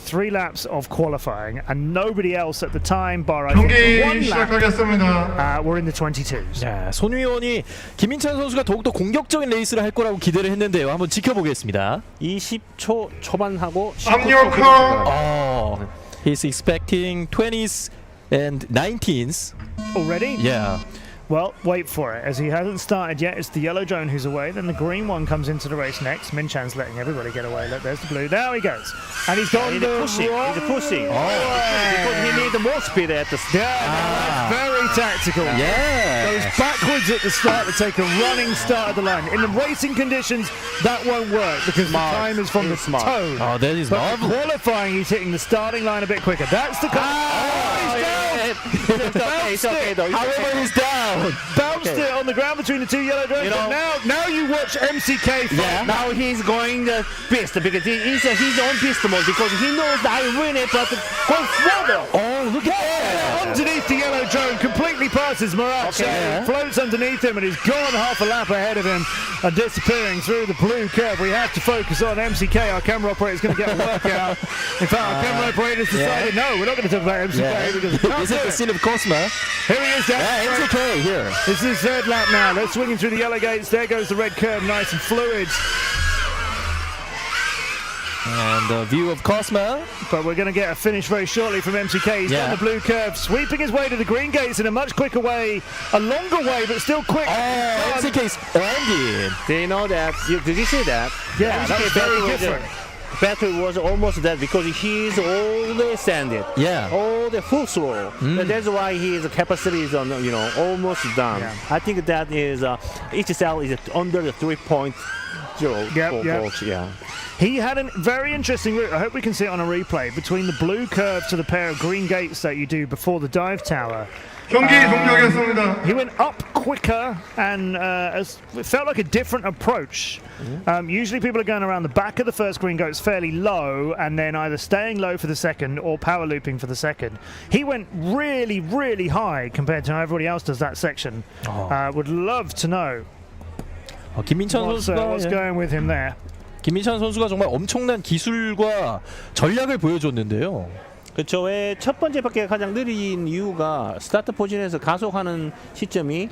3 laps of qualifying, and nobody else at the time, bar I think one lap, were in the 22s. 자, 손위원이 김민찬 선수가 더욱더 공격적인 레이스를 할 거라고 기대를 했는데요. 한번 지켜보겠습니다. 20초 초반하고 he's expecting 20s and 19s. Already? Yeah. Well, wait for it, as he hasn't started yet. It's the yellow drone who's away, then the green one comes into the race next. Min-Chan's letting everybody get away. Look, there's the blue. Now he goes. And he's gone He's the pushing. wrong He's pushing. way. Because he needs more speed at the start. Yeah, very tactical. Yeah. Goes backwards at the start to take a running start at the line. In the racing conditions, that won't work because the time is from the toe. Oh, that is But marvelous. qualifying, he's hitting the starting line a bit quicker. That's the... he's down! It's okay though. However, he's down. Bounced it on the ground between the 2 yellow drones. You know, but now you watch MCK fight. Yeah. Now he's going the pist because he's on pist mode because he knows that I win it, but go further. Oh, look at that. Underneath the yellow drone, completely passes Morace. Okay. Floats underneath him and he's gone half a lap ahead of him and disappearing through the blue curve. We have to focus on MCK. Our camera operator is going to get a workout. In fact, our camera operator has decided, no, we're not going to talk about MCK because we can't Is do it the it. scene of Cosmo? Here he is down. Yeah, MCK here. This is his 3rd lap now. They're swinging through the yellow gates. There goes the red curve, nice and fluid. And the view of Cosmo. But we're going to get a finish very shortly from MCK. He's on the blue curve, sweeping his way to the green gates in a much quicker way, a longer way, but still quick. Oh, MCK's landing. Do you know that? Did you see that? Yeah, that was very different. Battery was almost dead because he's always sanded. Yeah. All the full slow. That's why his capacity is on, almost done. Yeah. I think that is each cell is under the 3.0 volts. Yeah. He had a very interesting route. I hope we can see it on a replay between the blue curve to the pair of green gates that you do before the dive tower. He went up quicker and it felt like a different approach. Usually people are going around the back of the first green gates fairly low and then either staying low for the second or power looping for the second. He went really, really high compared to how everybody else does that section. Would love to know 김민찬 선수가 what's going with him there? 김민찬 선수가 정말 엄청난 기술과 전략을 보여줬는데요. 그렇죠. 왜 첫 번째 바퀴가 가장 느린 이유가 스타트 포진에서 가속하는 시점이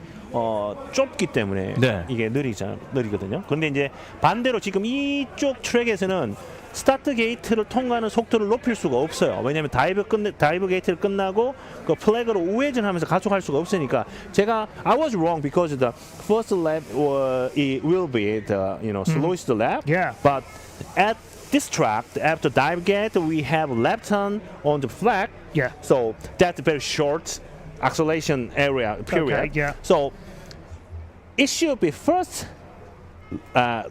좁기 때문에 네. 이게 느리거든요. 그런데 이제 반대로 지금 이쪽 트랙에서는 스타트 게이트를 통과하는 속도를 높일 수가 없어요. 왜냐하면 다이브 게이트를 끝나고 그 플래그로 우회전하면서 가속할 수가 없으니까 제가 I was wrong because the first lap it will be the slowest lap. Yeah. But at this track, after dive gate, we have left turn on the flag. Yeah. So that's a very short acceleration area period. Okay, yeah. So it should be first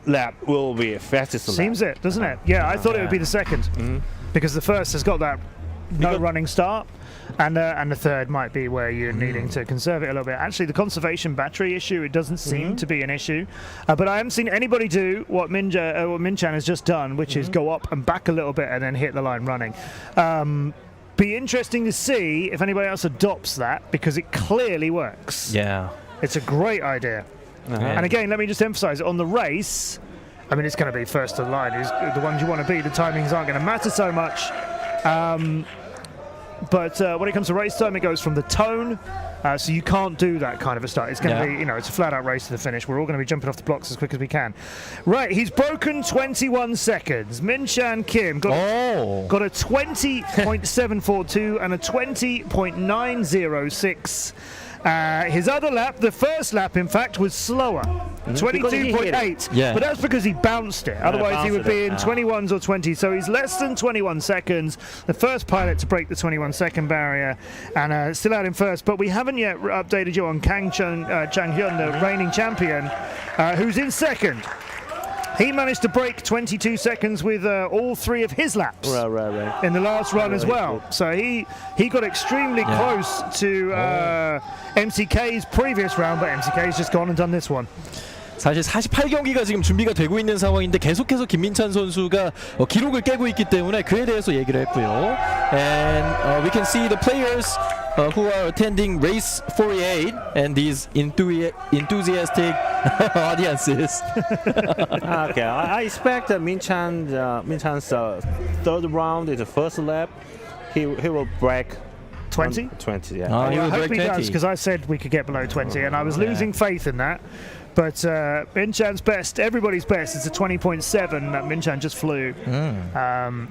lap will be fastest lap. Seems it, doesn't it? Yeah, I thought it would be the second because the first has got that no running start. And the third might be where you're needing to conserve it a little bit. Actually, the conservation battery issue, it doesn't seem to be an issue. But I haven't seen anybody do what Minchan has just done, which is go up and back a little bit and then hit the line running. Be interesting to see if anybody else adopts that, because it clearly works. Yeah. It's a great idea. And again, let me just emphasize, on the race, I mean, it's going to be first to the line. Is the ones you want to beat, the timings aren't going to matter so much. But when it comes to race time, it goes from the tone, so you can't do that kind of a start. It's going to be, it's a flat-out race to the finish. We're all going to be jumping off the blocks as quick as we can. Right, he's broken 21 seconds. Minchan Kim got a 20.742 and a 20.906. His other lap, the first lap, in fact, was slower. 22.8, but that's because he bounced it. Otherwise, he would be in 21s or 20s. So he's less than 21 seconds. The first pilot to break the 21-second barrier, and still out in first. But we haven't yet updated you on Chang Hyun, the reigning champion, who's in second. He managed to break 22 seconds with all three of his laps in the last run as well. So he got extremely close to MCK's previous round, but MCK's just gone and done this one. 사실 48경기가 지금 준비가 되고 있는 상황인데 계속해서 김민찬 선수가 기록을 깨고 있기 때문에 그에 대해서 얘기를 했고요. And we can see the players who are attending race 48 and these enthusiastic audiences. Okay, I expect that Minchan's third round is the first lap. He will break 20? 20, yeah. I hope he does, because I said we could get below 20, and I was losing faith in that. But Minchan's best, everybody's best, is a 20.7 that Minchan just flew.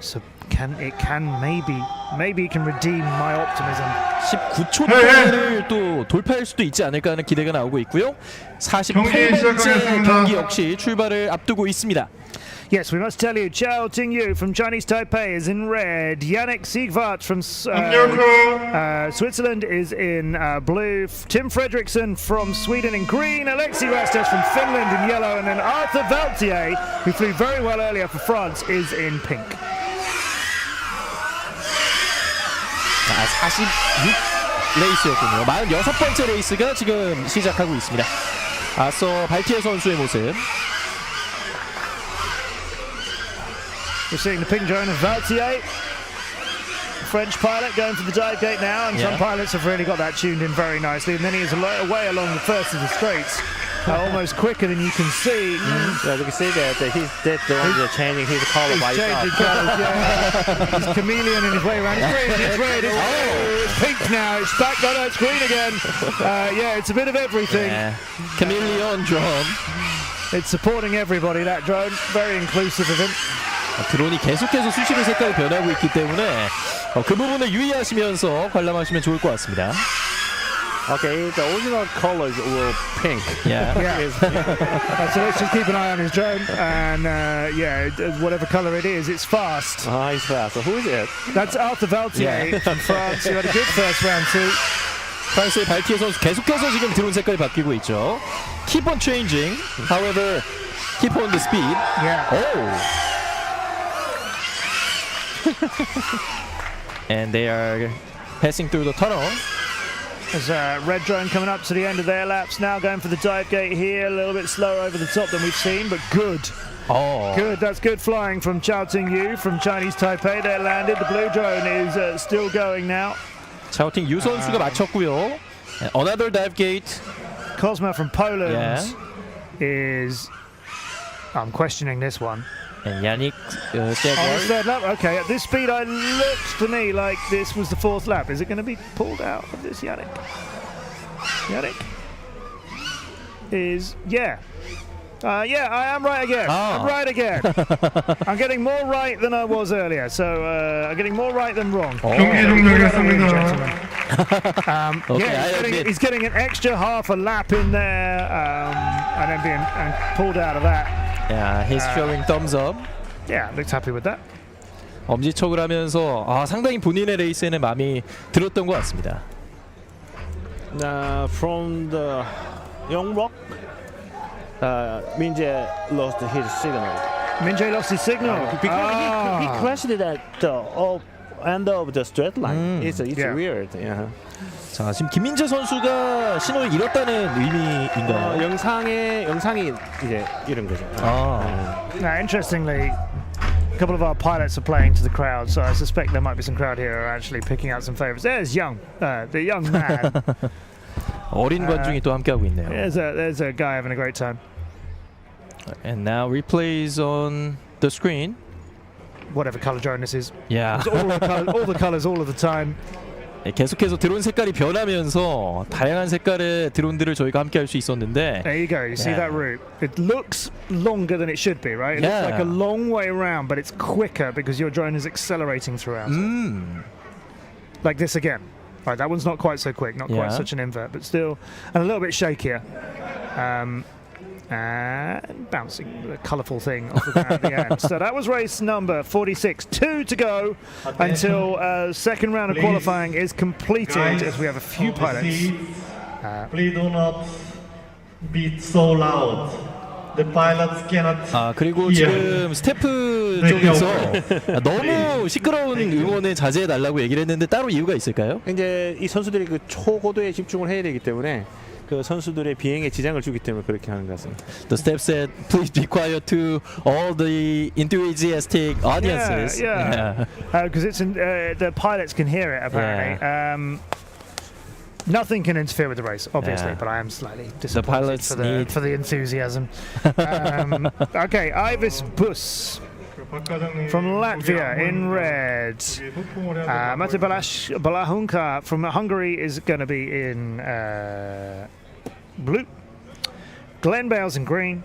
So maybe he can redeem my optimism. 19초대를 또 돌파할 수도 있지 않을까 하는 기대가 나오고 있고요. 48번째 경기 역시 출발을 앞두고 있습니다. Yes, we must tell you, Chao Ting-yu from Chinese Taipei is in red. Yannick Siegwart from Switzerland is in blue. Tim Fredriksson from Sweden in green. Alexei Rastas from Finland in yellow. And then Arthur Valtier, who flew very well earlier for France, is in pink. 46레이스였군요. 46번째 레이스가 지금 시작하고 있습니다. 앞서 발티에 선수의 모습. We're seeing the pink drone of Valtier, French pilot, going for the dive gate now, and some pilots have really got that tuned in very nicely. And then he is way along the first of the straights, almost quicker than you can see. Yeah, we can see that he's the one changing his color by himself. He's chameleon in his way around. It's red, it's pink now, it's back, no, it's green again. Yeah, it's a bit of everything. Chameleon drone. It's supporting everybody, that drone. Very inclusive of him. 드론이 계속해서 수시로 색깔이 변하고 있기 때문에 그 부분을 유의하시면서 관람하시면 좋을 것 같습니다. Okay, the original colors were pink. Yeah. So let's just keep an eye on his drone, and whatever color it is, it's fast. He's fast. So who is it? That's Arthur Valtier from France, who had a good first round too. 프랑스의 발티에 선수 계속해서 지금 드론 색깔이 바뀌고 있죠. Keep on changing, however, keep on the speed. Yeah. Oh. And they are passing through the tunnel. There's a red drone coming up to the end of their laps now, going for the dive gate here, a little bit slower over the top than we've seen, but good. Good, that's good flying from Chao Ting-yu from Chinese Taipei. They're landed. The blue drone is still going now. Chao Ting-yu 선수가 마쳤고요. Another dive gate. Cosma from Poland. is. I'm questioning this one. And Yannick Oh, it's third lap. Okay, at this speed, I looked to me like this was the fourth lap. Is it going to be pulled out of this, Yannick? Yannick is yeah. Yeah, I am right again. I'm right again. I'm getting more right than I was earlier. So I'm getting more right than wrong. He's getting an extra half a lap in there, and then being pulled out of that. Yeah, he's showing thumbs up. Yeah, looks happy with that. 엄지척을 하면서 상당히 본인의 레이스에는 마음이 들었던 것 같습니다. From the Young Rock, Minjae lost his signal. Minjae lost his signal because he crashed it at the end of the straight line. It's weird. Yeah. 자, 지금 김민재 선수가 신호를 잃었다는 의미인가요? 영상이 이제 잃은 거죠. Now, interestingly, a couple of our pilots are playing to the crowd, so I suspect there might be some crowd here who are actually picking out some favorites. There's the young man. 어린 관중이 또 함께하고 있네요. There's a guy having a great time. And now replays on the screen. Whatever color drone this is. Yeah. all the colors all of the time. 계속해서 드론 색깔이 변하면서 다양한 색깔의 드론들을 저희가 함께 할 수 있었는데. There you go. You see that route? It looks longer than it should be, right? It looks like a long way around, but it's quicker because your drone is accelerating throughout. Like this again. Right, that one's not quite so quick, not quite such an invert, but still, and a little bit shakier. And bouncing the colourful thing off the ground at the end. So that was race number 46. 2 to go until second round of qualifying is completed, as we have a few pilots. Please do not be so loud. The pilots cannot. 그리고 지금 스태프 쪽에서 너무 시끄러운 응원을 자제해 달라고 얘기를 했는데 따로 이유가 있을까요? 이제 이 선수들이 그 초고도에 집중을 해야 되기 때문에 그 선수들의 비행에 지장을 주기 때문에 그렇게 하는 것 같습니다. The staff said, "Please be quiet to all the enthusiastic audiences." Because it's the pilots can hear it apparently. Nothing can interfere with the race, obviously, but I am slightly disappointed for the enthusiasm. Okay, Ivis Bus from Latvia in red. Mate Balahunka from Hungary is going to be in blue. Glenn Bales in green.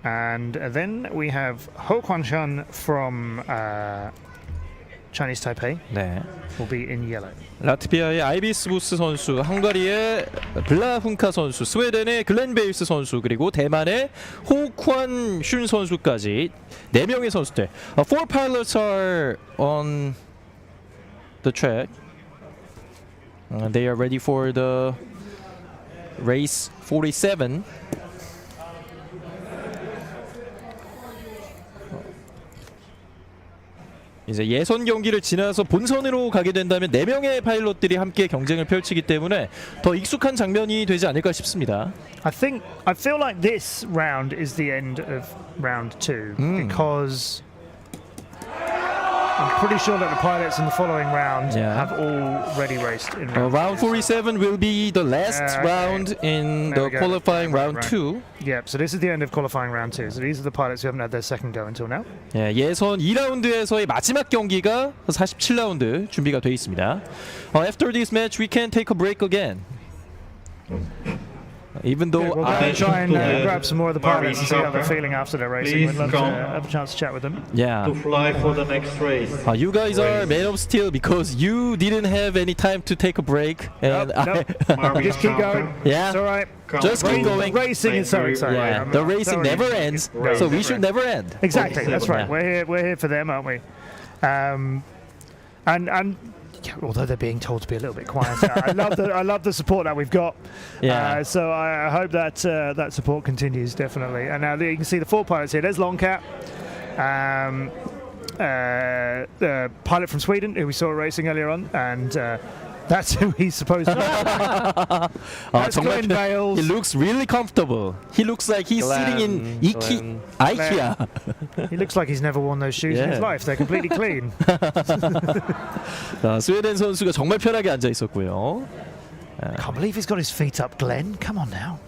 And then we have Ho Kwan-shun from Chinese Taipei. Will be in yellow. 라트비아의 아이비스 부스 선수, 헝가리의 블라훈카 선수, 스웨덴의 글렌 베일스 선수, 그리고 대만의 호쿠안 슌 선수까지 4명의 선수들. Four pilots are on the track. They are ready for the race 47. 이제 예선 경기를 지나서 본선으로 가게 된다면 4명의 파일럿들이 함께 경쟁을 펼치기 때문에 더 익숙한 장면이 되지 않을까 싶습니다. I feel like this round is the end of round 2 because I'm pretty sure that the pilots in the following round have already raced in round 47 will be the last round in the qualifying round 2. Yep, so this is the end of qualifying round 2. So these are the pilots who haven't had their second go until now. 예선 2라운드에서의 마지막 경기가 47라운드 준비가 되어 있습니다. After this match, we can take a break again. Even though we'll try and grab some more of the pilots and see how they're feeling after their racing. We'd love to have a chance to chat with them. To fly for the next race. You guys are man of steel because you didn't have any time to take a break. And just keep going. Yeah, it's all right. Just keep going. Racing is so exciting. Yeah, the racing never ends, so we should never end. Exactly, that's right. We're here for them, aren't we? And although they're being told to be a little bit quieter, I love the support that we've got. So I hope that that support continues definitely. And now you can see the 4 pilots here. There's Longcat, the pilot from Sweden who we saw racing earlier on, and that's who he's supposed to be. That's Glenn Bales. He looks really comfortable. He looks like he's sitting in IKEA. He looks like he's never worn those shoes in his life. They're completely clean. 스웨덴 선수가 정말 편하게 앉아 있었고요. Can't believe he's got his feet up, Glenn. Come on now.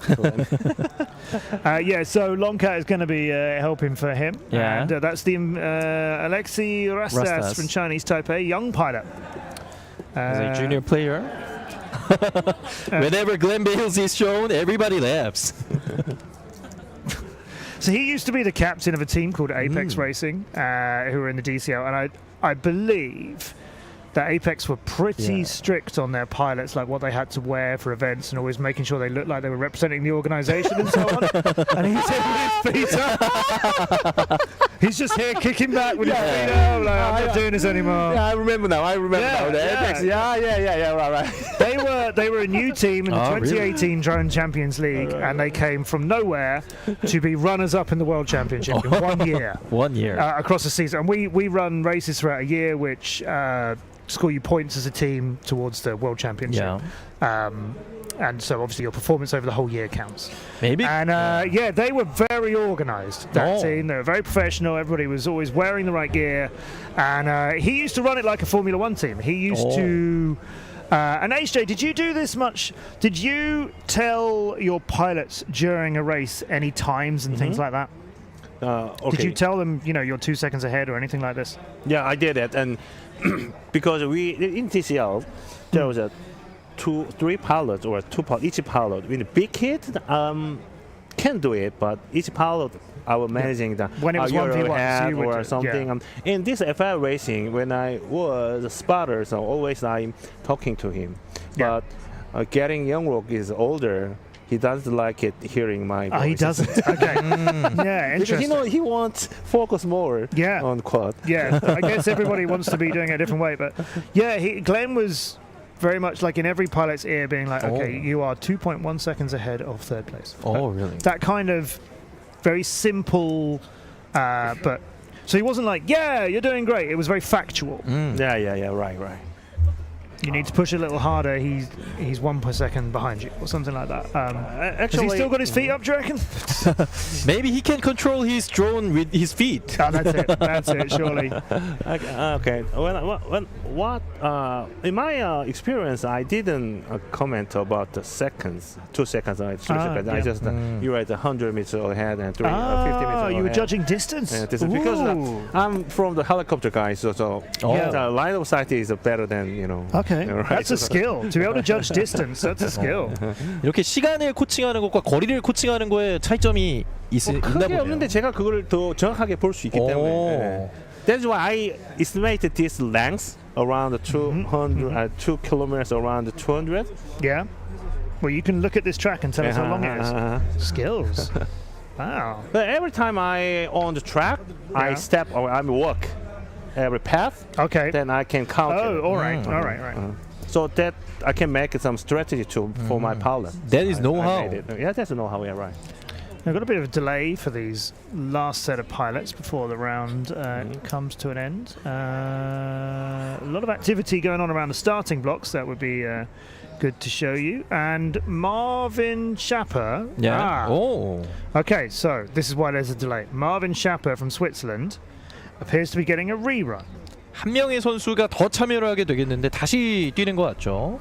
Yeah, so Longcat is going to be helping for him. Yeah. And that's the Alexei Rastas from Chinese Taipei, young pilot. As a junior player. Whenever Glenn Bales is shown, everybody laughs. So he used to be the captain of a team called Apex Racing, who were in the DCL, and I believe that Apex were pretty strict on their pilots, like what they had to wear for events and always making sure they looked like they were representing the organisation and so on. And he's here with his feet up. He's just here kicking back with his feet up, like, I'm not doing this anymore. Yeah, I remember now. Apex. Right. They were a new team in the 2018 Drone Champions League, and they came from nowhere to be runners-up in the World Championship in 1 year. 1 year. Across the season. And we run races throughout a year which score you points as a team towards the World Championship. Yeah. And so obviously your performance over the whole year counts. Maybe. And yeah, they were very organised, that team. They were very professional. Everybody was always wearing the right gear. And he used to run it like a Formula One team. He used to... and HJ, did you do this much? Did you tell your pilots during a race any times and things like that? Okay. Did you tell them, you know, you're 2 seconds ahead or anything like this? Yeah, I did it, and because in TCL there was a 3 pilots or 2 pilots. Each pilot with a big hit can do it, but each pilot I was managing the when it was 1v1 or something. In this FAI racing, when I was a spotter, so always I'm talking to him. But getting Youngwook is older. He doesn't like it hearing my voice. Oh, he doesn't. Okay. Yeah, interesting. Because he wants focus more on quad. Yeah, I guess everybody wants to be doing it a different way, but yeah, Glenn was very much like in every pilot's ear being like, okay, you are 2.1 seconds ahead of third place. Oh, really? That kind of very simple, but so he wasn't like, yeah, you're doing great. It was very factual. Yeah, right. You need to push a little harder. He's 1 per second behind you, or something like that. Actually, has he still got his feet up, do you reckon? Maybe he can control his drone with his feet. Oh, that's it, surely. Okay. In my experience, I didn't comment about the seconds, 2 seconds, 3 seconds. I just you were at 100 meters ahead and 50 meters ahead. You were judging distance? Yeah, distance because I'm from the helicopter guys, so the line of sight is better than, you know. Okay, that's a skill. To be able to judge distance, that's a skill. 이렇게 시간을 코칭하는 것과 거리를 코칭하는 거에 차이점이 있나 크게 보네요. 없는데 제가 그걸 더 정확하게 볼 수 있기 때문에. That's why I estimated this length around 200, 2 kilometers around 200. Yeah. Well, you can look at this track and tell us how long it is. Skills. Wow. But every time I on the track, I step or I walk every path. Okay. Then I can count. Oh, all right. So that I can make some strategy for my pilot. That is know-how. Yeah, that's know-how. Yeah, right. I've got a bit of a delay for these last set of pilots before the round comes to an end. A lot of activity going on around the starting blocks. That would be good to show you. And Marvin Schapper. Yeah. Okay, so this is why there's a delay. Marvin Schapper from Switzerland appears to be getting a rerun. 한 명의 선수가 더 참여를 하게 되겠는데 다시 뛰는 것 같죠.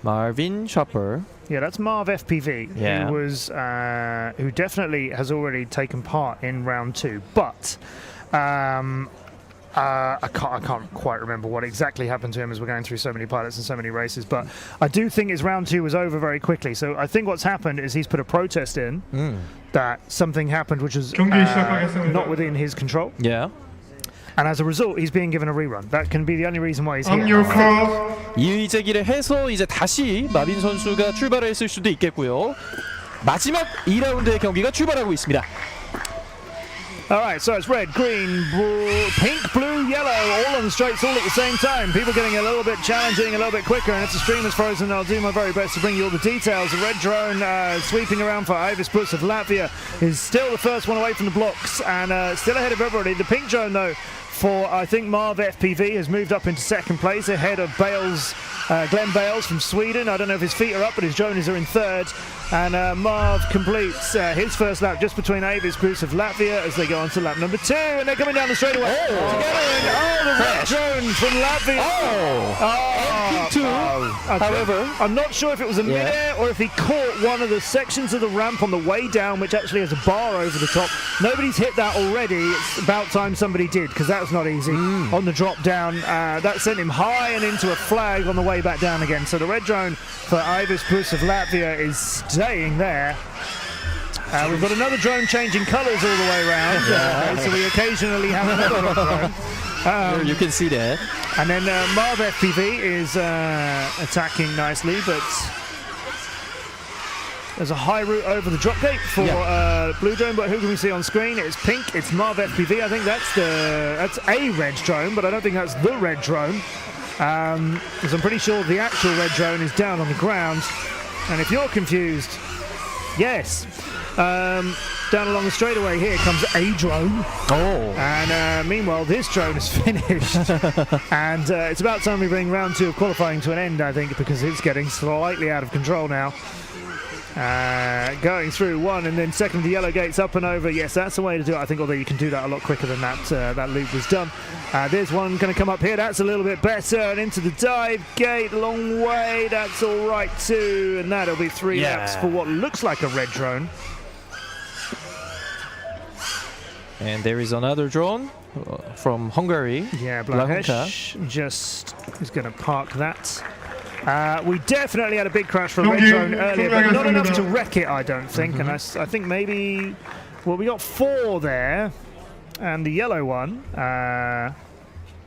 Marvin Schapper. Yeah, that's Marv FPV, who was who definitely has already taken part in round 2, but I can't quite remember what exactly happened to him as we're going through so many pilots and so many races, but I do think his round 2 was over very quickly. So I think what's happened is he's put a protest in that something happened which was not within his control. Yeah. And as a result, he's being given a rerun. That can be the only reason why he's here. 이의 제기를 해서 이제 다시 마빈 선수가 출발했을 수도 있겠고요. 마지막 2라운드의 경기가 출발하고 있습니다. All right, so it's red, green, pink, blue, yellow, all on the straights, all at the same time. People getting a little bit challenging, a little bit quicker, and if the stream is frozen, I'll do my very best to bring you all the details. The red drone sweeping around for Ivis Puts of Latvia is still the first one away from the blocks and still ahead of everybody. The pink drone, though, for, I think Marv FPV has moved up into second place ahead of Glenn Bales from Sweden. I don't know if his feet are up, but his Jonas are in third. And Marv completes his first lap just between Avis Bruce of Latvia as they go on to lap number 2. And they're coming down the straightaway together. And the red drone from Latvia. However, I'm not sure if it was a mid-air or if he caught one of the sections of the ramp on the way down, which actually has a bar over the top. Nobody's hit that already. It's about time somebody did, because that was not easy on the drop down. That sent him high and into a flag on the way back down again. So the red drone for Avis Bruce of Latvia is staying there. We've got another drone changing colours all the way around, so we occasionally have another drone. you can see that. And then Marv FPV is attacking nicely, but there's a high route over the drop gate for blue drone, but who can we see on screen? It's pink, it's Marv FPV. I think that's a red drone, but I don't think that's the red drone. Because I'm pretty sure the actual red drone is down on the ground. And if you're confused, yes. Down along the straightaway here comes a drone. And meanwhile, this drone is finished. And it's about time we bring round 2 of qualifying to an end, I think, because it's getting slightly out of control now. Going through 1 and then second, the yellow gates up and over. Yes, that's the way to do it, I think, although you can do that a lot quicker than that loop was done. There's one going to come up here. That's a little bit better. And into the dive gate, long way. That's all right too. And that'll be 3 laps for what looks like a red drone. And there is another drone from Hungary. Yeah, Blahesh just is going to park that. We definitely had a big crash for a red drone earlier, but not enough to wreck it, I don't think. And I think maybe, well, we got 4 there, and the yellow one,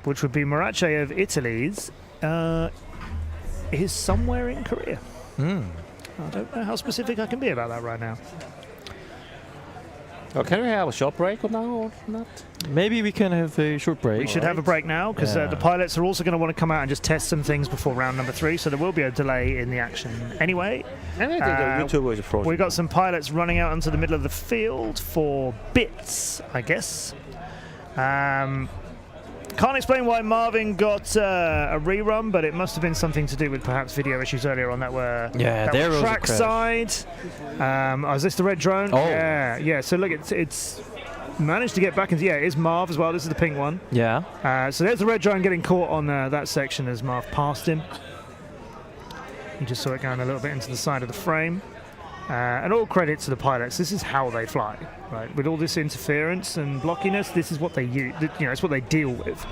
which would be Marache of Italy's, is somewhere in Korea. I don't know how specific I can be about that right now. Can we have a short break now or not? Maybe we can have a short break. We should have a break now, because the pilots are also going to want to come out and just test some things before round number 3, so there will be a delay in the action anyway. And I think the YouTube is frozen. We've got some pilots running out into the middle of the field for bits, I guess. Can't explain why Marvin got a rerun, but it must have been something to do with perhaps video issues earlier on that were track side. Is this the red drone? Yeah. So look, it's managed to get back into. Yeah, it is Marv as well. This is the pink one. Yeah. So there's the red drone getting caught on that section as Marv passed him. You just saw it going a little bit into the side of the frame. And all credit to the pilots. This is how they fly, right? With all this interference and blockiness, this is what they use. It's what they deal with.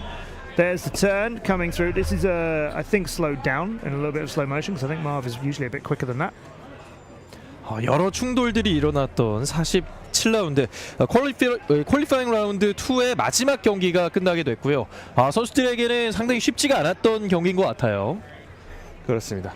There's the turn coming through. This is, I think, slowed down in a little bit of slow motion, because I think Marv is usually a bit quicker than that. 여러 충돌들이 일어났던 47라운드 퀄리파잉 라운드 2의 마지막 경기가 끝나게 됐고요. 선수들에게는 상당히 쉽지가 않았던 경기인 것 같아요. 그렇습니다.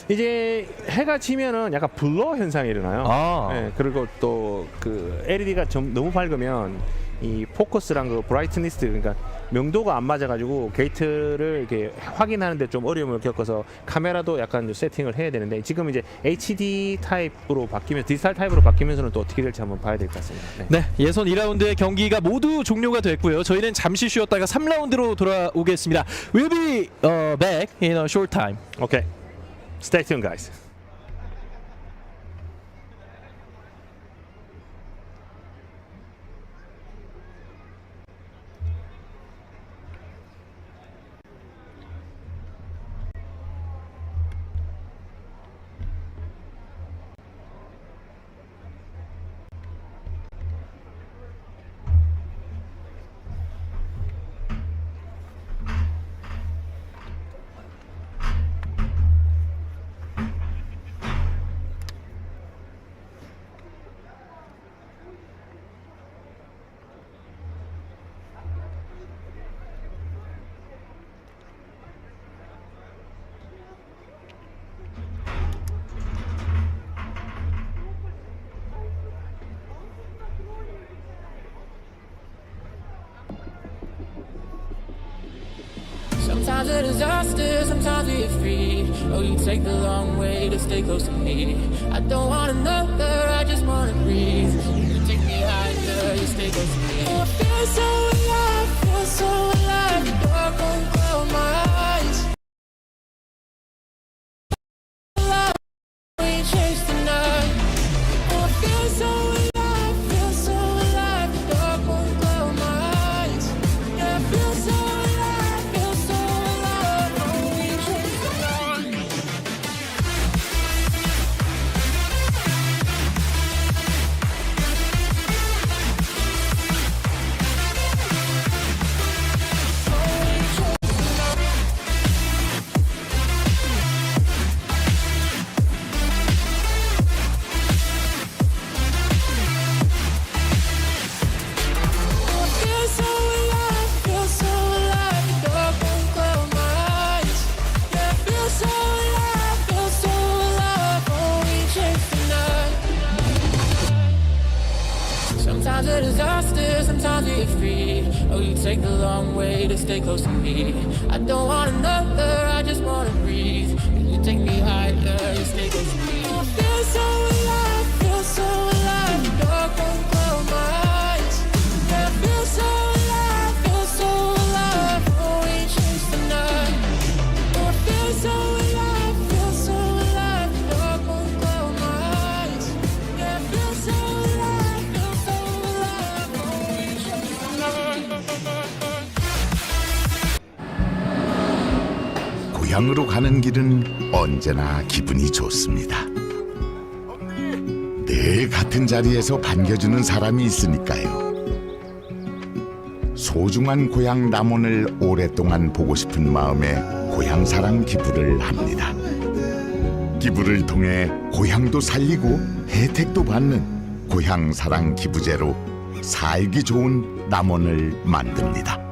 이제 해가 지면은 약간 블러 현상이 일어나요. 네, 그리고 또 그 LED가 너무 밝으면 이 포커스랑 그 브라이트니스, 그러니까 명도가 안 맞아가지고 게이트를 이렇게 확인하는데 좀 어려움을 겪어서 카메라도 약간 세팅을 해야 되는데, 지금 이제 HD 타입으로 바뀌면서 디지털 타입으로 바뀌면서는 또 어떻게 될지 한번 봐야 될 것 같습니다. 네, 예선 2라운드의 경기가 모두 종료가 됐고요. 저희는 잠시 쉬었다가 3라운드로 돌아오겠습니다. We'll be back in a short time. Okay. Stay tuned, guys. Sometimes a disaster, sometimes we're free. Oh, you take the long way to stay close to me. I don't want another, I just wanna breathe. You take me higher, you stay close to me. Oh, I feel so alive, feel Sometimes a disaster, sometimes we're free. Oh, you take the long way to stay close to me. I don't want another, I just wanna breathe. You take me higher, you stay close to me. I feel so alive, feel so alive. Dark won't close my eyes. I feel so alive, feel so alive. Oh, we chase the night. Oh, I feel so alive, feel so alive. Dark won't close my eyes. Yeah, I feel so alive, feel so alive. Oh, we chase the night. 고향으로 가는 길은 언제나 기분이 좋습니다. 늘 같은 자리에서 반겨주는 사람이 있으니까요. 소중한 고향 남원을 오랫동안 보고 싶은 마음에 고향사랑 기부를 합니다. 기부를 통해 고향도 살리고 혜택도 받는 고향사랑 기부제로 살기 좋은 남원을 만듭니다.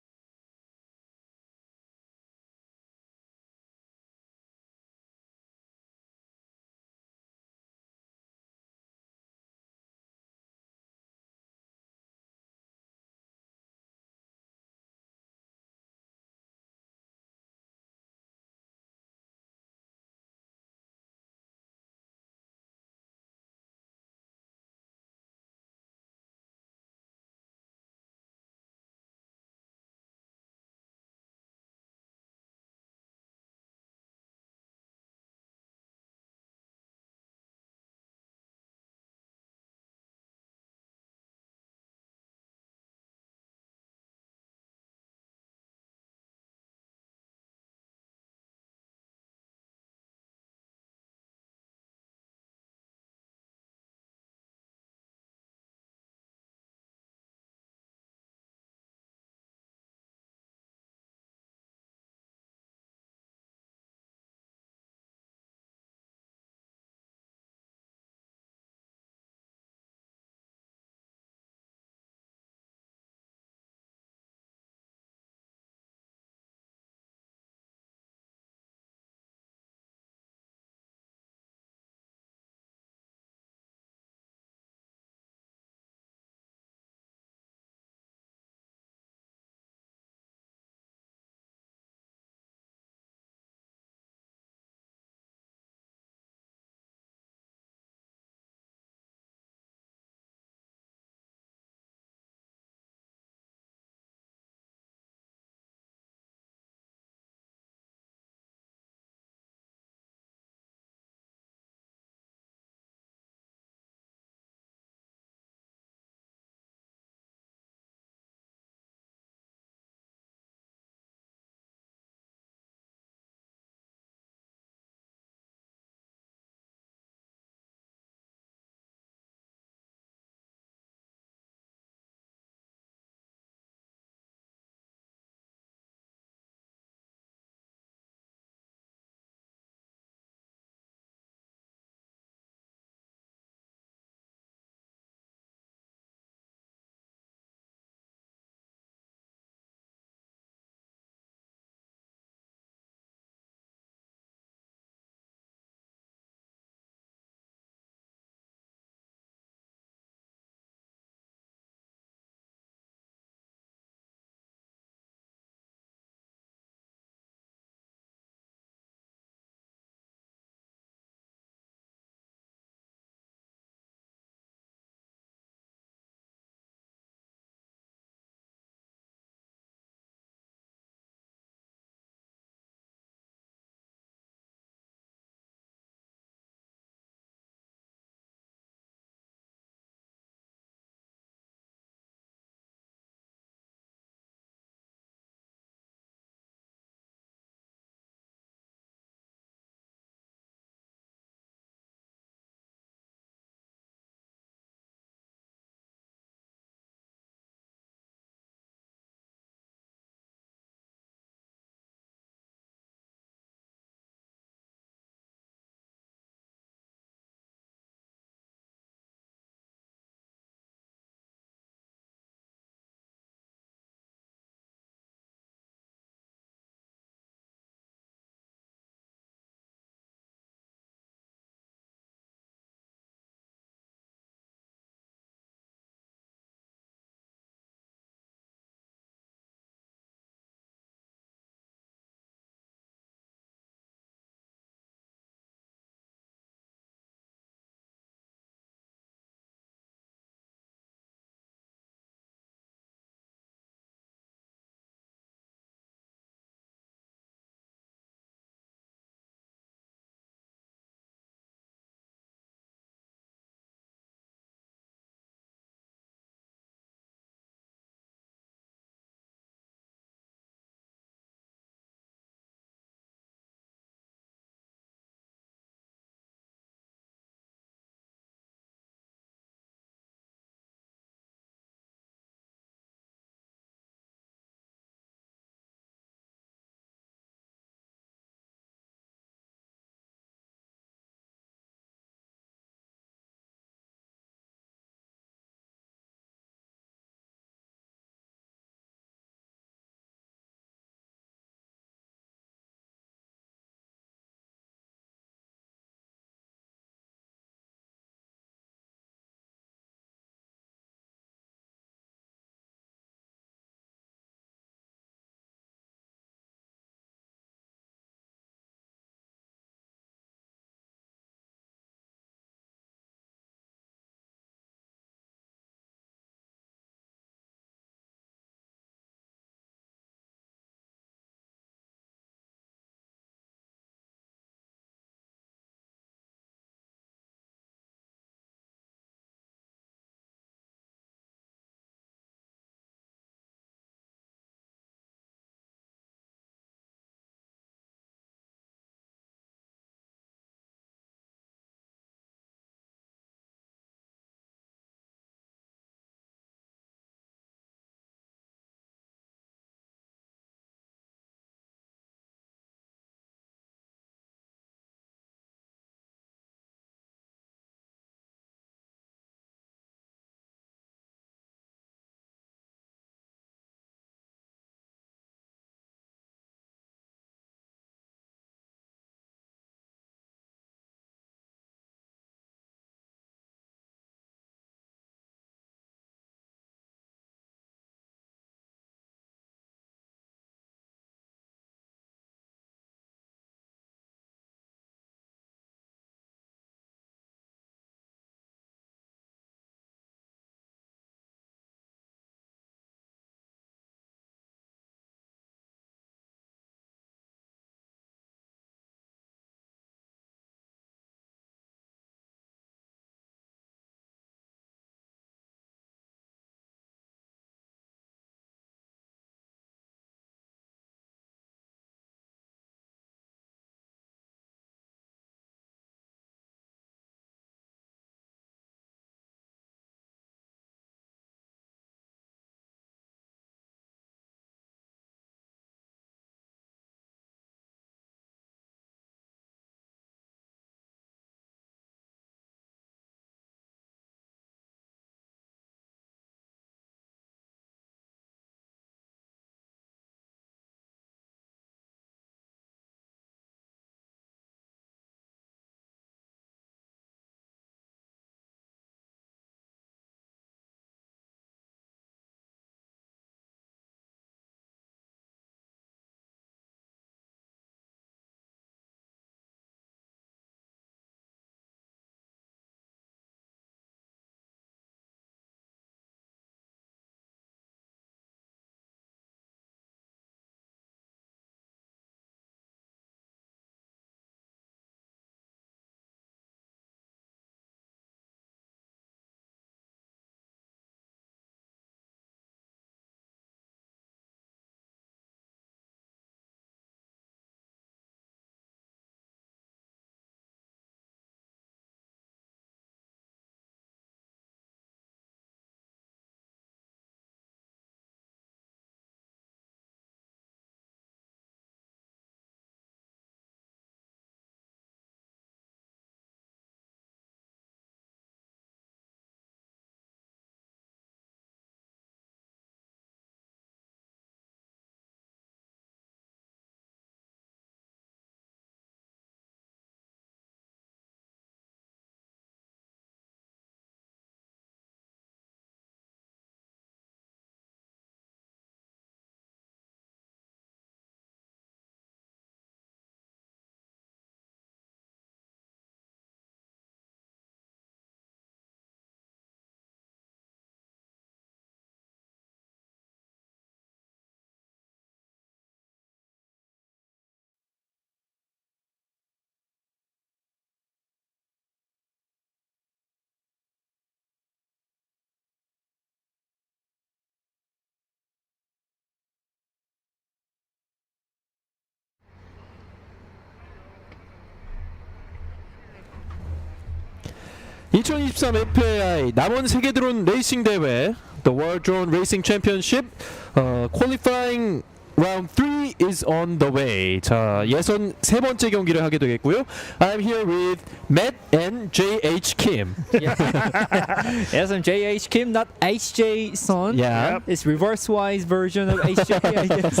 2023 FAI 남원 세계 드론 레이싱 대회 The World Drone Racing Championship qualifying round 3 is on the way. 자, 예선 세 번째 경기를 하게 되겠고요. I'm here with Matt and JH Kim. Yes, I'm JH Kim, not HJ Son. Yeah. Yep. It's reverse-wise version of HJ, I guess.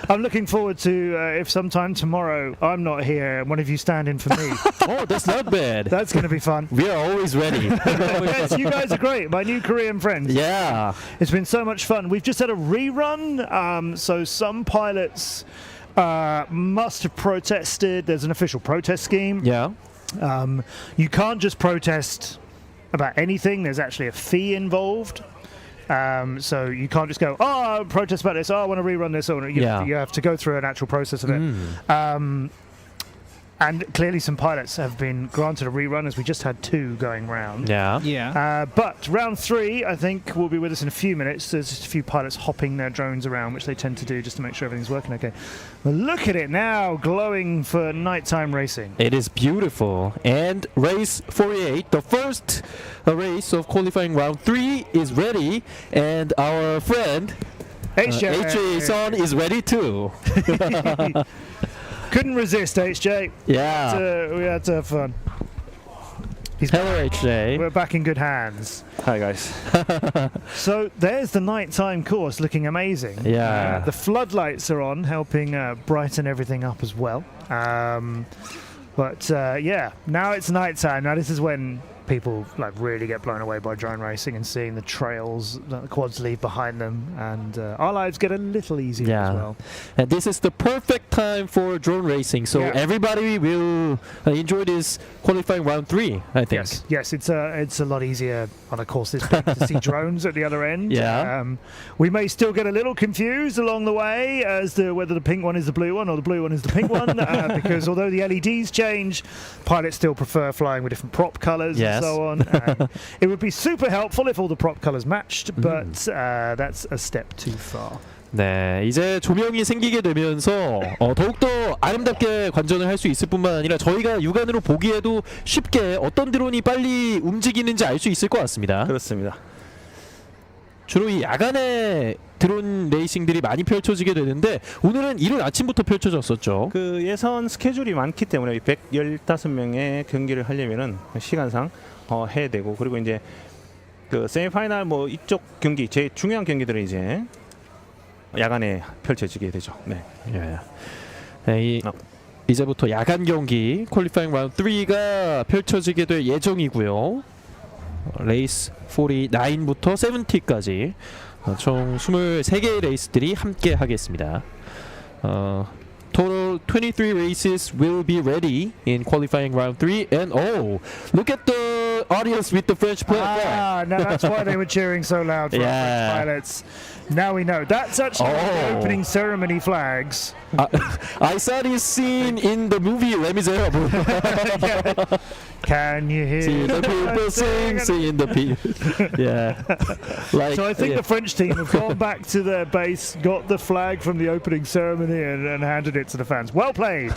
I'm looking forward to if sometime tomorrow I'm not here and one of you stand in for me. Oh, that's not bad. That's going to be fun. We are always ready. Yes, you guys are great. My new Korean friends. Yeah. It's been so much fun. We've just had a rerun, so some pilots must have protested. There's an official protest scheme. Yeah. You can't just protest about anything. There's actually a fee involved. So you can't just go, oh, protest about this, oh, I want to rerun this. Or you have to go through an actual process of it. And clearly some pilots have been granted a rerun, as we just had 2 going round. Yeah. But round 3, I think, will be with us in a few minutes. There's just a few pilots hopping their drones around, which they tend to do just to make sure everything's working okay. But look at it now, glowing for nighttime racing. It is beautiful. And race 48, the first race of qualifying round 3 is ready. And our friend HJ Son is ready too. Couldn't resist, HJ. Yeah. We had to have fun. Hello, HJ. We're back in good hands. Hi, guys. So there's the nighttime course looking amazing. Yeah. The floodlights are on, helping brighten everything up as well. But yeah, now it's nighttime. Now this is when people like really get blown away by drone racing and seeing the trails that the quads leave behind them, and our lives get a little easier as well. And this is the perfect time for drone racing, so everybody will enjoy this qualifying round 3, I think. Yes, it's a lot easier on a course this big to see drones at the other end. Yeah. We may still get a little confused along the way as to whether the pink one is the blue one or the blue one is the pink one, because although the LEDs change, pilots still prefer flying with different prop colours and so on. It would be super helpful if all the prop colours matched, but that's a step too far. 네, 이제 조명이 생기게 되면서 더욱더 아름답게 관전을 할 수 있을 뿐만 아니라 저희가 육안으로 보기에도 쉽게 어떤 드론이 빨리 움직이는지 알 수 있을 것 같습니다. 그렇습니다. 주로 이 야간에 드론 레이싱들이 많이 펼쳐지게 되는데 오늘은 이른 아침부터 펼쳐졌었죠. 그 예선 스케줄이 많기 때문에 115명의 경기를 하려면은 시간상 해야 되고, 그리고 이제 그 세미파이널 뭐 이쪽 경기 제일 중요한 경기들은 이제 야간에 펼쳐지게 되죠. 네. 네, 이제부터 야간 경기 퀄리파잉 라운드 3가 펼쳐지게 될 예정이고요. 레이스 49부터 70까지 총 23개의 레이스들이 함께 하겠습니다. Total 23 races will be ready in qualifying round 3, and look at the audience with the French flag. Now that's why they were cheering so loud for our French pilots. Now we know. That's actually the opening ceremony flags. I saw this scene in the movie Les Miserables. Can you hear see the people sing in the people? Yeah. So I think the French team have gone back to their base, got the flag from the opening ceremony, and handed it to the fans. Well played.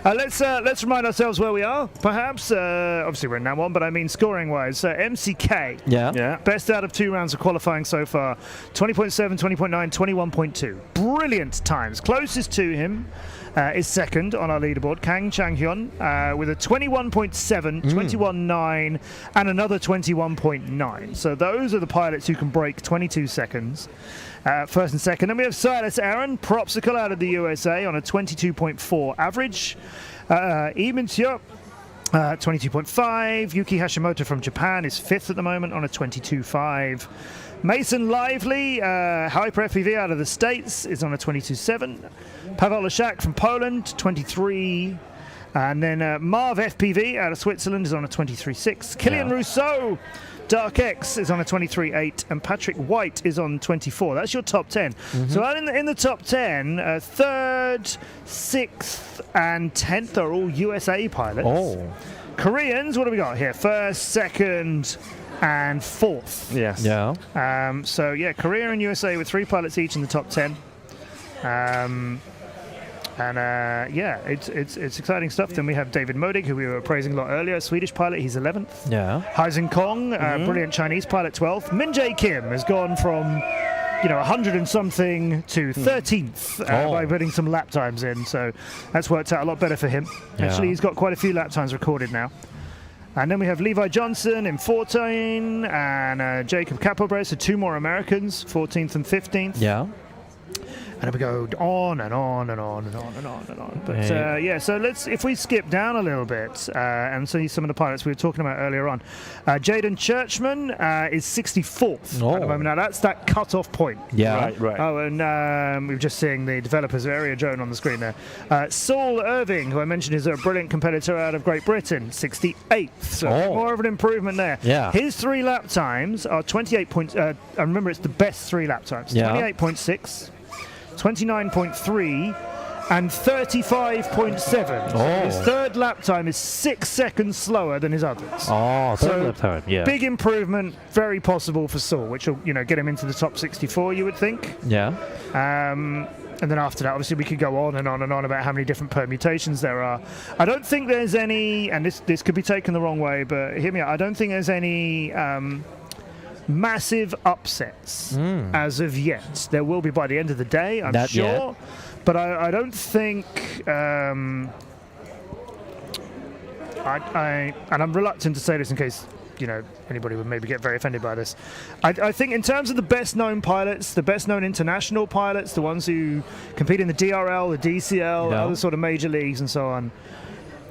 Let's remind ourselves where we are. Perhaps, obviously we're in round 1, but I mean scoring-wise. MCK. Yeah. Best out of 2 rounds of qualifying so far. 20.7, 20.9, 21.2. Brilliant times. Closest to him is second on our leaderboard, Kang Chang-hyun, with a 21.7, 21.9, and another 21.9. So those are the pilots who can break 22 seconds. First and second. And we have Silas Aaron, Propsicle out of the USA on a 22.4 average. Lee Min-seo, 22.5. Yuki Hashimoto from Japan is 5th at the moment on a 22.5. Mason Lively, Hyper FPV out of the States, is on a 22.7. Pavel Leszak from Poland, 23. And then Marv FPV out of Switzerland is on a 23.6. Killian Rousseau, Dark X, is on a 23.8. And Patrick White is on 24. That's your top 10. So out in the top 10, 3rd, 6th, and 10th are all USA pilots. Koreans, what do we got here? 1st, 2nd, and 4th. Yes. Yeah. So yeah, Korea and USA with 3 pilots each in the top 10. And yeah, it's exciting stuff. Then we have David Modig, who we were praising a lot earlier, Swedish pilot. He's 11th. Yeah. Haizhen Kong, brilliant Chinese pilot, 12th. Min Jae Kim has gone from 100 and something to 13th by putting some lap times in. So that's worked out a lot better for him. Yeah. Actually, he's got quite a few lap times recorded now. And then we have Levi Johnson in 14 and Jacob Capelbray, so 2 more Americans, 14th and 15th. Yeah. And then we go on and on and on and on and on and on. But yeah, so if we skip down a little bit and see some of the pilots we were talking about earlier on. Jaden Churchman is 64th at the moment. Now that's that cut-off point. Yeah. Right. Oh, and we were just seeing the developers of Area Drone on the screen there. Saul Irving, who I mentioned is a brilliant competitor out of Great Britain, 68th. So more of an improvement there. Yeah. His 3 lap times are 28 points. I remember it's the best 3 lap times. Yeah. 28.6. 29.3 and 35.7. So his 3rd lap time is 6 seconds slower than his others. Oh, 3rd lap time, yeah. Big improvement, very possible for Saul, which will get him into the top 64, you would think. Yeah. And then after that, obviously, we could go on and on and on about how many different permutations there are. I don't think there's any, and this could be taken the wrong way, but hear me out. I don't think there's any massive upsets as of yet. There will be by the end of the day, I'm sure. Yet. But I don't think... and I'm reluctant to say this in case anybody would maybe get very offended by this. I think in terms of the best known pilots, the best known international pilots, the ones who compete in the DRL, the DCL, other sort of major leagues and so on,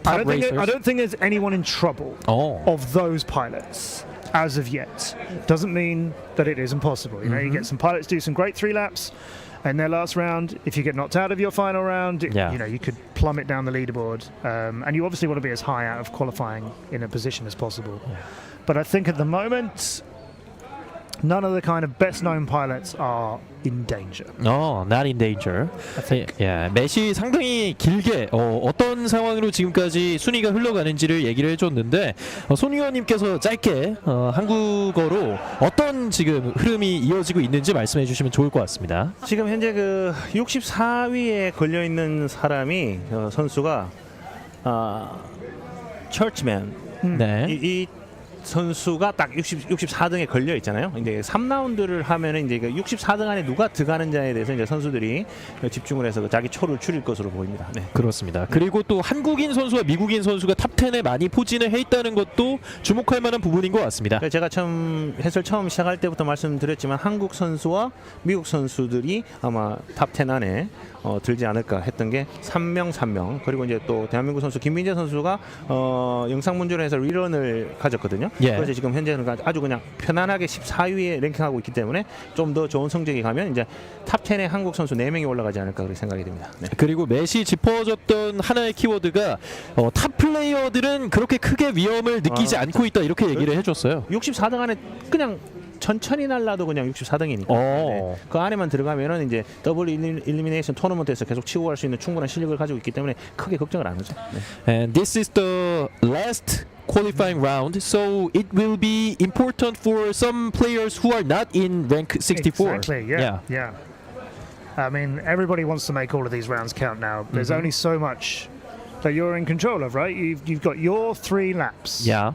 I don't think there's anyone in trouble of those pilots as of yet. Doesn't mean that it isn't possible. You get some pilots do some great 3 laps in their last round. If you get knocked out of your final round, you could plummet down the leaderboard. And you obviously want to be as high out of qualifying in a position as possible. Yeah. But I think at the moment, none of the kind of best known pilots are in danger. No, not in danger. 매시 상당히 길게 어떤 상황으로 지금까지 순위가 흘러가는지를 얘기를 해줬는데 손 위원님께서 짧게 한국어로 어떤 지금 흐름이 이어지고 있는지 말씀해 주시면 좋을 것 같습니다. 지금 현재 그 64위에 걸려 있는 사람이 선수가 처치맨. 네. 이 선수가 딱 64등에 걸려 있잖아요. 이제 3라운드를 하면은 이제 64등 안에 누가 들어가는지에 대해서 이제 선수들이 집중을 해서 자기 초를 줄일 것으로 보입니다. 네. 그렇습니다. 그리고 또 한국인 선수와 미국인 선수가 탑 10에 많이 포진을 해 있다는 것도 주목할 만한 부분인 것 같습니다. 제가 해설 처음 시작할 때부터 말씀드렸지만 한국 선수와 미국 선수들이 아마 탑 10 안에 들지 않을까 했던 게 3명 그리고 이제 또 대한민국 선수 김민재 선수가 영상 문제로 해서 리런을 가졌거든요. 그래서 지금 현재는 아주 그냥 편안하게 14위에 랭킹하고 있기 때문에 좀 더 좋은 성적이 가면 이제 탑 10에 한국 선수 4명이 올라가지 않을까 그렇게 생각이 됩니다. 네. 그리고 매시 짚어줬던 하나의 키워드가 탑 플레이어들은 그렇게 크게 위험을 느끼지 않고 있다 이렇게 얘기를 해줬어요. 64등 안에 그냥 천천히 날라도 그냥 64등이니까 네. 그 안에만 들어가면은 이제 더블 일리미네이션 토너먼트에서 계속 치고 갈 수 있는 충분한 실력을 가지고 있기 때문에 크게 걱정을 안 하죠. 네. And this is the last qualifying round, so it will be important for some players who are not in rank 64. Exactly. Yeah. I mean, everybody wants to make all of these rounds count now. There's only so much that you're in control of, right? You've got your 3 laps. Yeah.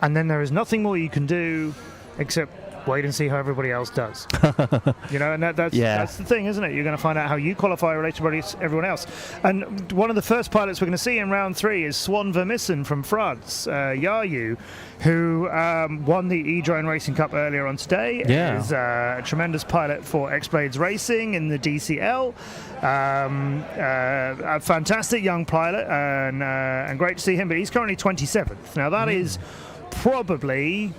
And then there is nothing more you can do except wait and see how everybody else does. And that's the thing, isn't it? You're going to find out how you qualify related to everyone else. And one of the first pilots we're going to see in round 3 is Swan Vermissen from France, Yayu, who won the E-Drone Racing Cup earlier on today. Is a tremendous pilot for X-Blades Racing in the DCL. A fantastic young pilot and great to see him, but he's currently 27th. Now that is probably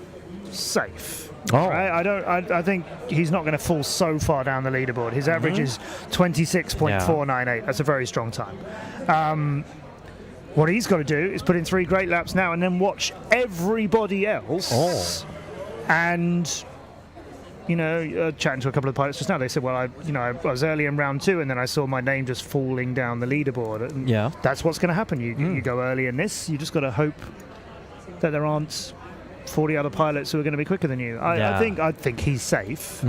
safe. Right? I think he's not going to fall so far down the leaderboard. His average is 26.498. That's a very strong time. What he's got to do is put in 3 great laps now and then watch everybody else. And chatting to a couple of pilots just now, they said, well, I was early in round 2 and then I saw my name just falling down the leaderboard. And that's what's going to happen. You go early in this, you just got to hope that there aren't 40 other pilots who are going to be quicker than you. I think he's safe.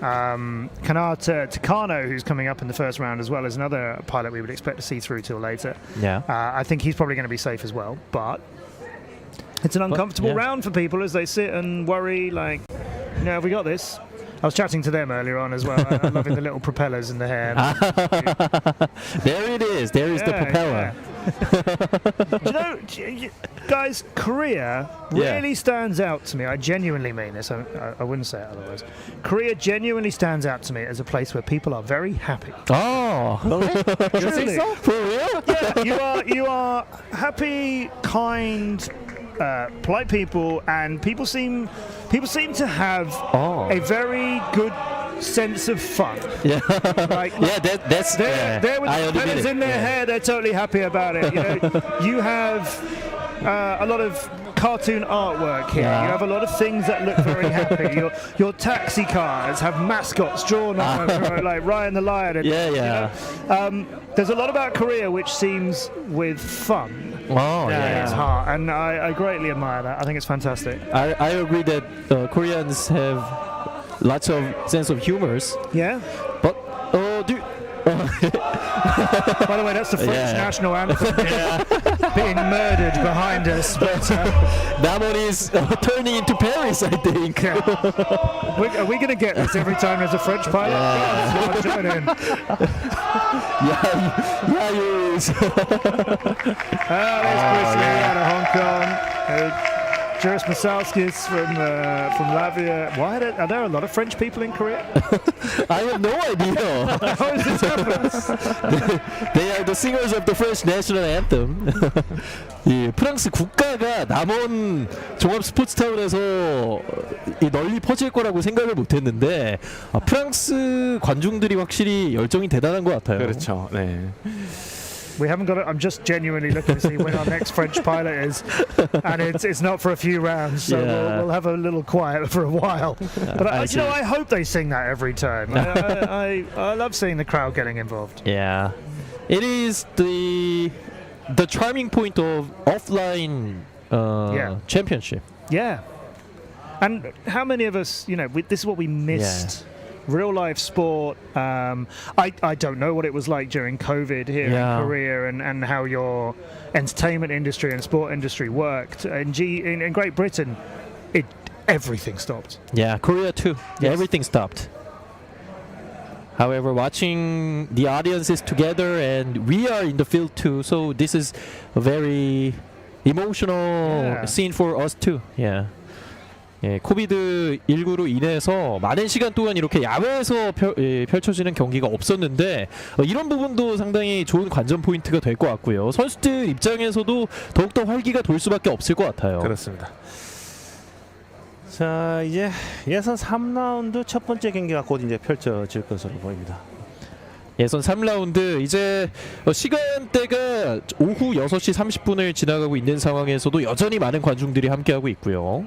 Kanata Takano, who's coming up in the first round as well, is another pilot we would expect to see through till later. Yeah. I think he's probably going to be safe as well, but it's an uncomfortable round for people as they sit and worry, like, have we got this? I was chatting to them earlier on as well. I'm loving the little propellers in the hair. There it is. There is the propeller. Do you know, guys, Korea really stands out to me. I genuinely mean this. I wouldn't say it otherwise. Korea genuinely stands out to me as a place where people are very happy. Oh, Truly. For real? Yeah, you are happy, kind, polite people, and people seem to have a very good sense of fun. Yeah, like, that's they're with the propellers in their hair. They're totally happy about it. You have a lot of cartoon artwork here. You have a lot of things that look very happy. Your taxi cars have mascots drawn on them, like Ryan the Lion. And, there's a lot about Korea which seems with fun. In its heart, and I greatly admire that. I think it's fantastic. I agree that Koreans have lots of sense of humors. Yeah. But by the way, that's the French national anthem being murdered behind us. But Namon is turning into Paris, I think. Are we going to get this every time there's a French pilot? I'll join in. There's Chris Lee out of Hong Kong. Juris Masalskis from Latvia. Are there a lot of French people in Korea? I have no idea. How does this happen? They are the singers of the French national anthem. 이 프랑스 국가가 남원 종합 스포츠타운에서 널리 퍼질 거라고 생각을 못했는데 프랑스 관중들이 확실히 열정이 대단한 것 같아요. 그렇죠. 네. We haven't got it. I'm just genuinely looking to see when our next French pilot is, and it's not for a few rounds, so we'll have a little quiet for a while. But I hope they sing that every time. I love seeing the crowd getting involved. Yeah, it is the charming point of offline championship. Yeah, and how many of us, this is what we missed. Yeah. Real life sport. I don't know what it was like during COVID here in Korea and how your entertainment industry and sport industry worked. In Great Britain, everything stopped. Yeah, Korea too. Yeah, everything stopped. However, watching the audiences together, and we are in the field too, so this is a very emotional scene for us too. Yeah. 예, 코비드19로 인해서 많은 시간 동안 이렇게 야외에서 펼쳐지는 경기가 없었는데 이런 부분도 상당히 좋은 관전 포인트가 될 것 같고요. 선수들 입장에서도 더욱더 활기가 돌 수밖에 없을 것 같아요. 그렇습니다. 자, 이제 예선 3라운드 첫 번째 경기가 곧 이제 펼쳐질 것으로 보입니다. 예선 3라운드 이제 시간대가 오후 6시 30분을 지나가고 있는 상황에서도 여전히 많은 관중들이 함께하고 있고요.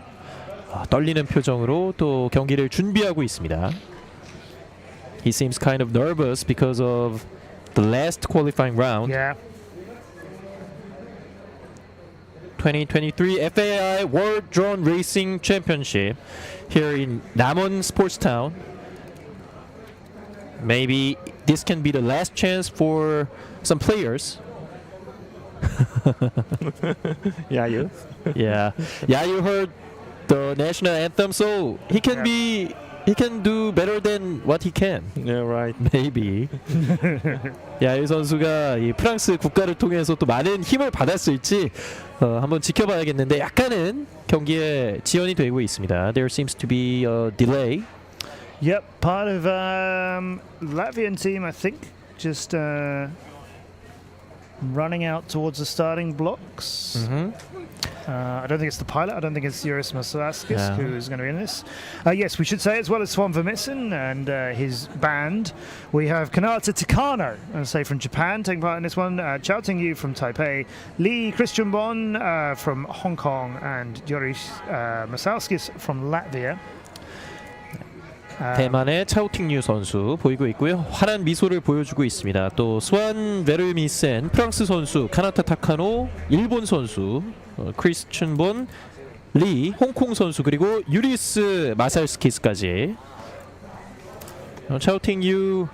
떨리는 표정으로 또 경기를 준비하고 있습니다. He seems kind of nervous because of the last qualifying round. Yeah. 2023 FAI World Drone Racing Championship here in Namon Sports Town. Maybe this can be the last chance for some players. Yayu? Yeah. Yayu heard the national anthem, so he can do better than what he can. Yeah, right. Maybe. 야유 선수가 이 프랑스 국가를 통해서 또 많은 힘을 받았을지 한번 지켜봐야겠는데 약간은 경기에 지연이 되고 있습니다. There seems to be a delay. Yep, part of Latvian team, I think, just running out towards the starting blocks. I don't think it's the pilot. I don't think it's Juris Masalskis who's going to be in this. Yes, we should say, as well as Swan Vermissen and his band, we have Kanata Takano, from Japan, taking part in this one. Chao Ting-yu from Taipei, Lee Christian Bon from Hong Kong, and Juris Masalskis from Latvia. 대만의 차오팅류 선수 보이고 있고요. 환한 미소를 보여주고 있습니다. 또 스완 베르미센 프랑스 선수, 카나타 타카노 일본 선수, 크리스춘 본 리 홍콩 선수, 그리고 유리스 마살스키스까지 Chao Ting-yu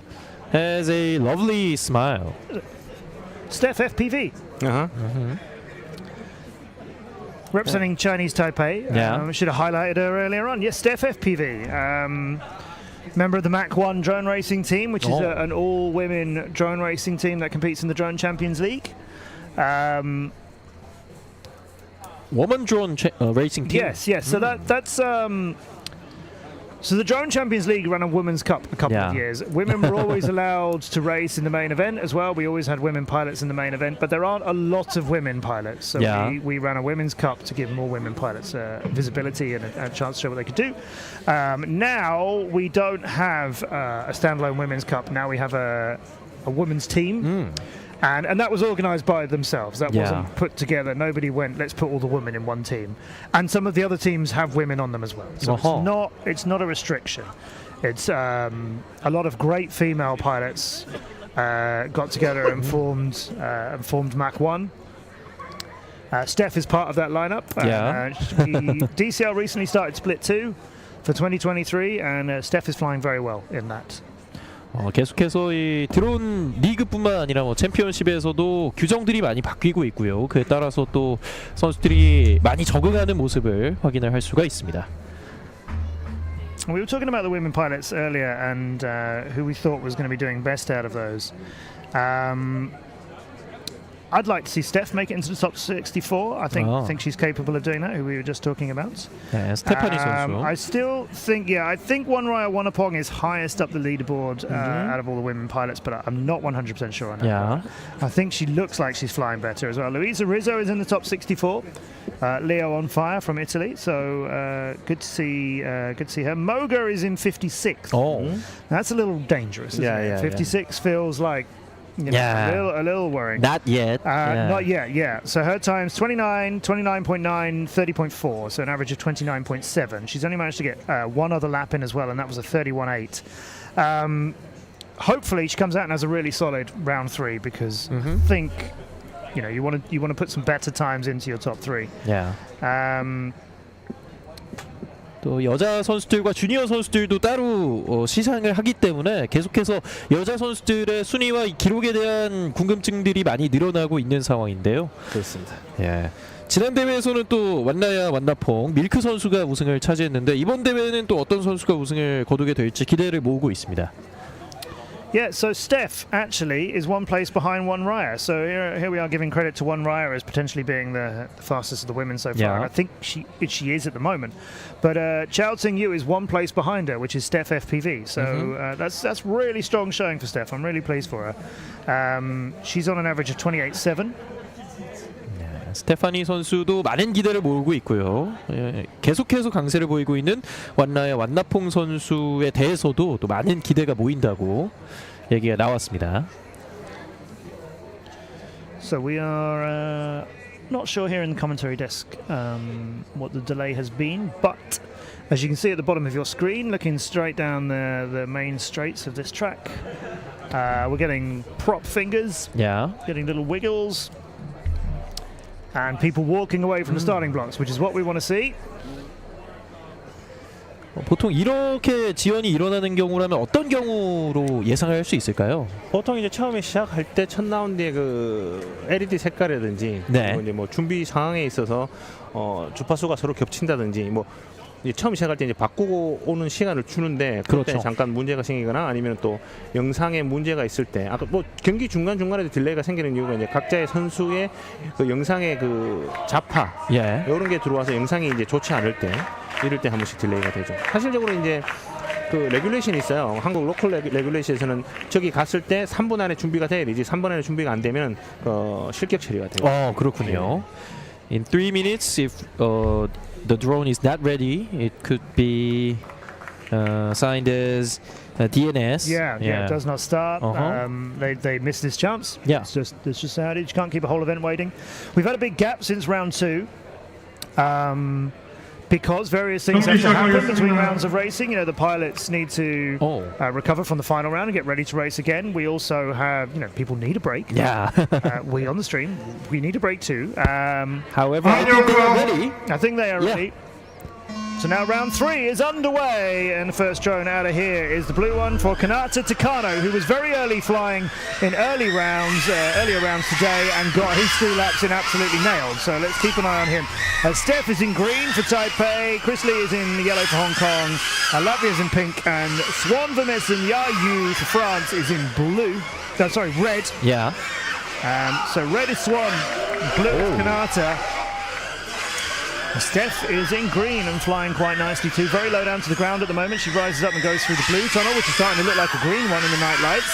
has a lovely smile. Steph FPV. Representing Chinese Taipei. Yeah. Should have highlighted her earlier on. Yes, Steph FPV. Member of the Mach 1 drone racing team, which is an all-women drone racing team that competes in the Drone Champions League. Woman drone racing team. Yes. So that's so the Drone Champions League ran a Women's Cup a couple of years. Women were always allowed to race in the main event as well. We always had women pilots in the main event, but there aren't a lot of women pilots. So we ran a Women's Cup to give more women pilots visibility and a chance to show what they could do. Now we don't have a standalone Women's Cup. Now we have a women's team. And that was organised by themselves. That wasn't put together. Nobody went, let's put all the women in one team. And some of the other teams have women on them as well. So it's not a restriction. It's a lot of great female pilots got together and formed Mach 1. Steph is part of that lineup. DCL recently started Split 2 for 2023, and Steph is flying very well in that. 계속해서 이 드론 리그뿐만 아니라 뭐 챔피언십에서도 규정들이 많이 바뀌고 있고요. 그에 따라서 또 선수들이 많이 적응하는 모습을 확인을 할 수가 있습니다. We were talking about the women pilots earlier and who we thought was going to be doing best out of those. I'd like to see Steph make it into the top 64. I think she's capable of doing that, who we were just talking about. 스테파니 선수. I still think, I think Wonraya Wannapong is highest up the leaderboard out of all the women pilots, but I'm not 100% sure on that. I think she looks like she's flying better as well. Luisa Rizzo is in the top 64. Leo on fire from Italy, so good to see her. Moga is in 56. That's a little dangerous, isn't it? 56 feels like a little worrying. Not yet. Not yet, So her time's 29, 29.9, 30.4, so an average of 29.7. She's only managed to get one other lap in as well, and that was a 31.8. Hopefully she comes out and has a really solid round 3, because I think you want to put some better times into your top 3. 또 여자 선수들과 주니어 선수들도 따로 시상을 하기 때문에 계속해서 여자 선수들의 순위와 기록에 대한 궁금증들이 많이 늘어나고 있는 상황인데요. 그렇습니다. 지난 대회에서는 또 완나야 완나퐁 밀크 선수가 우승을 차지했는데 이번 대회는 또 어떤 선수가 우승을 거두게 될지 기대를 모으고 있습니다. Yeah, so Steph actually is one place behind Wonraya. So here we are giving credit to Wonraya as potentially being the fastest of the women so far. And I think she is at the moment. But Chao Ting-yu is one place behind her, which is Steph FPV. So that's really strong showing for Steph. I'm really pleased for her. She's on an average of 28.7. 스테파니 선수도 많은 기대를 모으고 있고요. 계속해서 강세를 보이고 있는 완나야 완나퐁 선수에 대해서도 또 많은 기대가 모인다고 얘기가 나왔습니다. So we are not sure here in the commentary desk what the delay has been, but as you can see at the bottom of your screen, looking straight down the main straights of this track, we're getting prop fingers, getting little wiggles. And people walking away from the starting blocks, which is what we want to see. 보통 이렇게 지연이 일어나는 경우라면 어떤 경우로 예상을 할 수 있을까요? 보통 이제 처음에 시작할 때 첫 라운드에 그 LED 색깔이라든지 그리고 이제 뭐 준비 상황에 있어서 주파수가 서로 겹친다든지 뭐 이제 처음 시작할 때 이제 바꾸고 오는 시간을 주는데 그때 잠깐 문제가 생기거나 아니면 또 영상에 문제가 있을 때 아까 뭐 경기 중간 중간에도 딜레이가 생기는 이유가 이제 각자의 선수의 그 영상의 그 자파 이런 게 들어와서 영상이 이제 좋지 않을 때 이럴 때 한 번씩 딜레이가 되죠. 사실적으로 이제 그 레귤레이션이 있어요. 한국 로컬 레귤레이션에서는 저기 갔을 때 3분 안에 준비가 돼야 되지 3분 안에 준비가 안 되면 실격 처리가 돼요. 그렇군요. In 3 minutes, if the drone is not ready, it could be signed as DNS. It does not start. They missed this chance. It's just how it is. You can't keep a whole event waiting. We've had a big gap since round 2. Because various things have to happen between rounds of racing. The pilots need to recover from the final round and get ready to race again. We also have, people need a break. We on the stream, we need a break too. However, I think they are ready. I think they are ready. So now round 3 is underway, and the first drone out of here is the blue one for Kanata Takano, who was very early flying in earlier rounds today and got his 3 laps in absolutely nailed. So let's keep an eye on him. Steph is in green for Taipei, Chris Lee is in yellow for Hong Kong, Latvia is in pink, and Swan Vermessen Yayu for France is in blue. No, sorry, red. Yeah. So red is Swan, blue is Kanata. Steph is in green and flying quite nicely too. Very low down to the ground at the moment. She rises up and goes through the blue tunnel, which is starting to look like a green one in the night lights.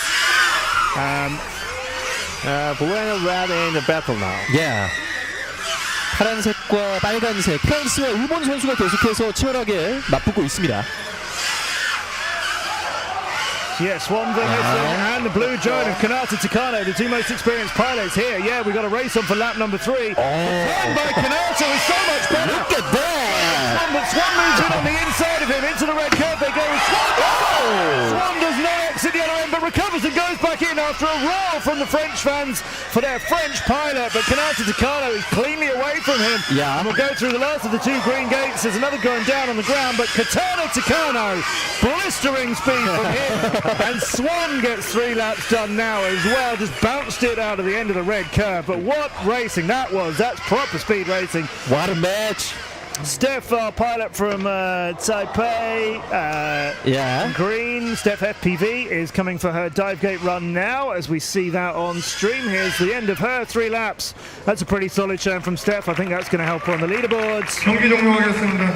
Blue and red in the battle now. Yeah. 파란색과 빨간색, 프랑스와 일본 선수가 계속해서 치열하게 맞붙고 있습니다. Yes, Swan Vermessen and the blue drone of Kanata Takano, the 2 most experienced pilots here. Yeah, we got a race on for lap number 3. Run by Kanata is so much better. Look at that! But Swan moves in on the inside of him into the red curve. They go with Swan. Swan does not exit the other end, but recovers and goes back in after a roll from the French fans for their French pilot. But Kanata Takano is cleanly away from him. Yeah. And we'll go through the last of the 2 green gates. There's another going down on the ground, but Katana Takano, blistering speed from him. And Swan gets 3 laps done now as well. Just bounced it out of the end of the red curve. But what racing that was. That's proper speed racing. What a match. Steph, our pilot from Taipei, green. Steph FPV is coming for her dive gate run now as we see that on stream. Here's the end of her 3 laps. That's a pretty solid show from Steph. I think that's going to help her on the leaderboards.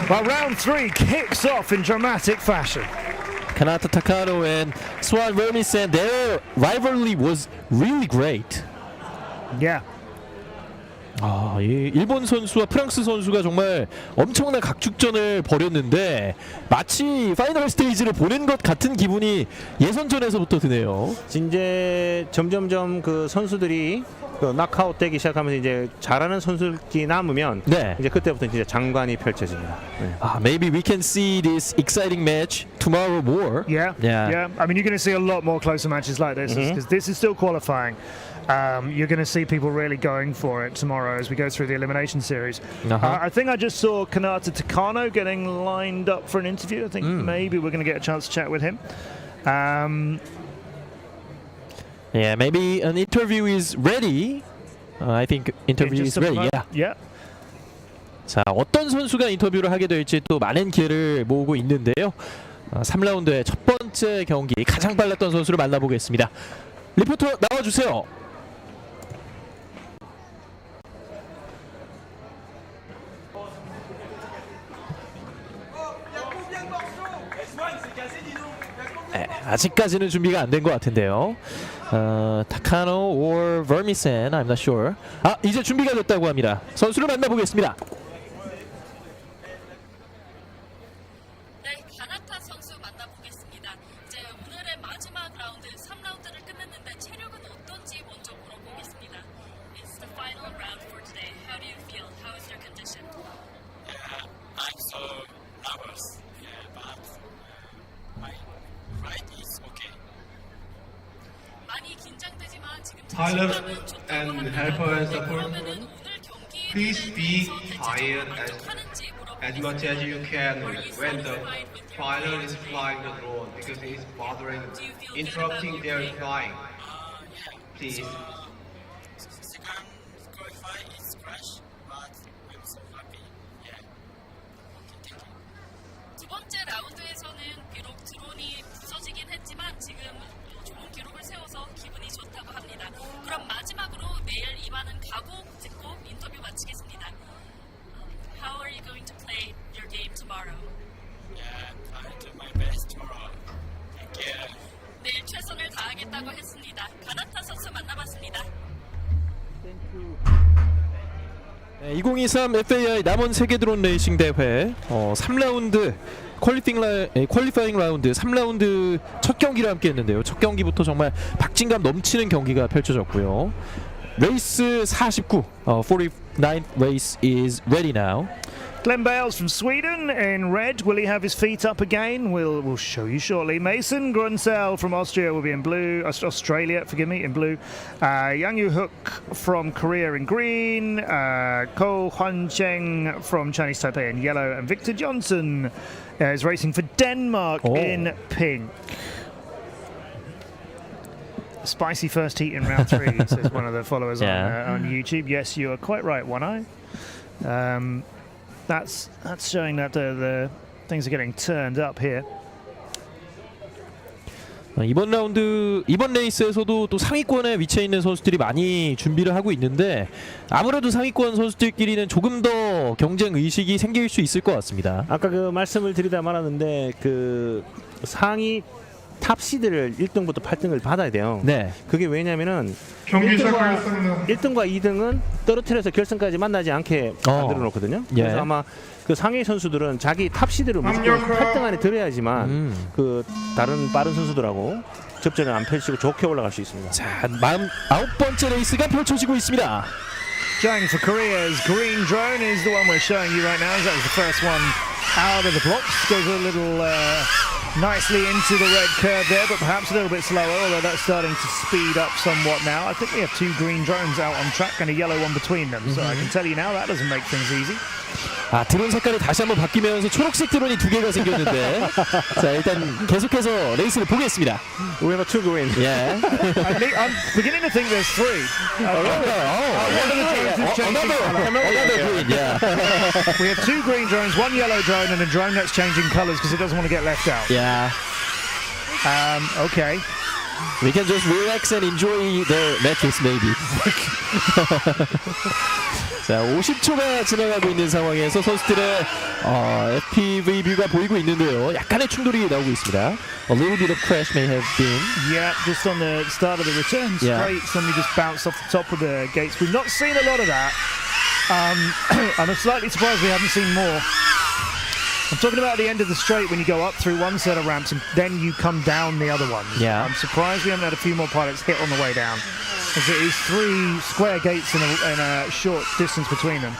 Well, round 3 kicks off in dramatic fashion. Kanata Takano and Swan Vermessen, their rivalry was really great. Yeah. 이 일본 선수와 프랑스 선수가 정말 엄청난 각축전을 벌였는데 마치 파이널 스테이지를 보는 것 같은 기분이 예선전에서부터 드네요. 이제 점점점 그 선수들이 그 낙아웃 되기 시작하면서 이제 잘하는 선수들이 남으면 이제 그때부터 이제 장관이 펼쳐집니다. Maybe we can see this exciting match tomorrow more. Yeah. I mean, you're going to see a lot more closer matches like this because this is still qualifying. You're going to see people really going for it tomorrow as we go through the elimination series. I think I just saw Kanata Takano getting lined up for an interview. I think maybe we're going to get a chance to chat with him. Yeah, maybe an interview is ready. I think interview is ready. Yeah. 자, 어떤 선수가 인터뷰를 하게 될지 또 많은 기회를 모으고 있는데요. 3라운드의 첫 번째 경기 가장 빨랐던 선수를 만나보겠습니다. 리포터 나와주세요. 아직까지는 준비가 안 된 것 같은데요. 타카노 or Vermessen, I'm not sure. 이제 준비가 됐다고 합니다. 선수를 만나보겠습니다. 네, 가나타 선수 만나보겠습니다. 이제 오늘의 마지막 라운드 3라운드를 끝냈는데 체력은 어떤지 먼저 물어보겠습니다. It's the final round for today. How do you feel? How is your condition? I'm so nervous, but my flight is okay. 많이 긴장되지만 지금 Pilot and helper and support, please be quiet as much as you can when the pilot is flying the drone because it is bothering, interrupting their flying. Please. Second qualify is crash, but I'm so happy. Yeah. Okay, thank you. 두 번째 라운드에서는 비록 드론이 부서지긴 했지만 지금 좋은 기록을 세워서 기분이 좋다고 합니다. 그럼 마지막으로 내일 임하는 각오 듣고 인터뷰 마치겠습니다. How are you going to play your game tomorrow? Yeah, I'll do my best tomorrow. Thank you. 내일 최선을 다하겠다고 했습니다. 가나타 선수 만나봤습니다. 2023 FAI 남원 세계 드론 레이싱 대회 3라운드 퀄리파잉 라운드 3라운드 첫 경기를 함께 했는데요. 첫 경기부터 정말 박진감 넘치는 경기가 펼쳐졌고요. 레이스 49, 49th race is ready now. Glenn Bales from Sweden in red. Will he have his feet up again? We'll show you shortly. Mason Grunsell from Austria will be in blue. Australia, forgive me, in blue. Yang Yu-hook from Korea in green. Ko Hwan-cheng from Chinese Taipei in yellow. And Victor Johnson is racing for Denmark in pink. Spicy first heat in round 3, says one of the followers on YouTube. Yes, you are quite right, One Eye. That's showing that the things are getting turned up here. 이번 레이스에서도 또 상위권에 위치해 있는 선수들이 많이 준비를 하고 있는데 아무래도 상위권 선수들끼리는 조금 더 경쟁 의식이 생길 수 있을 것 같습니다. 아까 그 말씀을 드리다 말았는데 그 상위 탑 시드를 1등부터 8등을 받아야 돼요. 네. 그게 왜냐면은 경기 1등과 2등은 떨어뜨려서 결승까지 만나지 않게 만들어 놓거든요. 예. 그래서 아마 그 상위 선수들은 자기 탑 시드를 무조건 8등 안에 들어야지만 그 다른 빠른 선수들하고 접전을 안 펼치고 좋게 올라갈 수 있습니다. 자, 49번째 레이스가 펼쳐지고 있습니다. Going for Korea's green drone is the one we're showing you right now. That was the first one out of the blocks. Goes a little nicely into the red curve there, but perhaps a little bit slower, although that's starting to speed up somewhat now. I think we have 2 green drones out on track and a yellow one between them. So I can tell you now that doesn't make things easy. 아, 드론 색깔이 다시 한번 바뀌면서 초록색 드론이 2개가 생겼는데 자, 일단 계속해서 레이스를 보겠습니다. We have 2 green. Yeah. I'm beginning to think there's 3. Another green, yeah. We have 2 green drones, 1 yellow drone, and a drone that's changing colours because it doesn't want to get left out. Yeah. Okay. We can just relax and enjoy the matches, maybe. 자, 50초가 지나가고 있는 상황에서 선수들의 FPV 뷰가 보이고 있는데요. 약간의 충돌이 나오고 있습니다. A little bit of crash may have been. Yeah, just on the start of the return straight, somebody just bounced off the top of the gates. We've not seen a lot of that. I'm slightly surprised we haven't seen more. I'm talking about the end of the straight when you go up through one set of ramps and then you come down the other ones. Yeah. I'm surprised we haven't had a few more pilots hit on the way down. As it is 3 square gates in a short distance between them.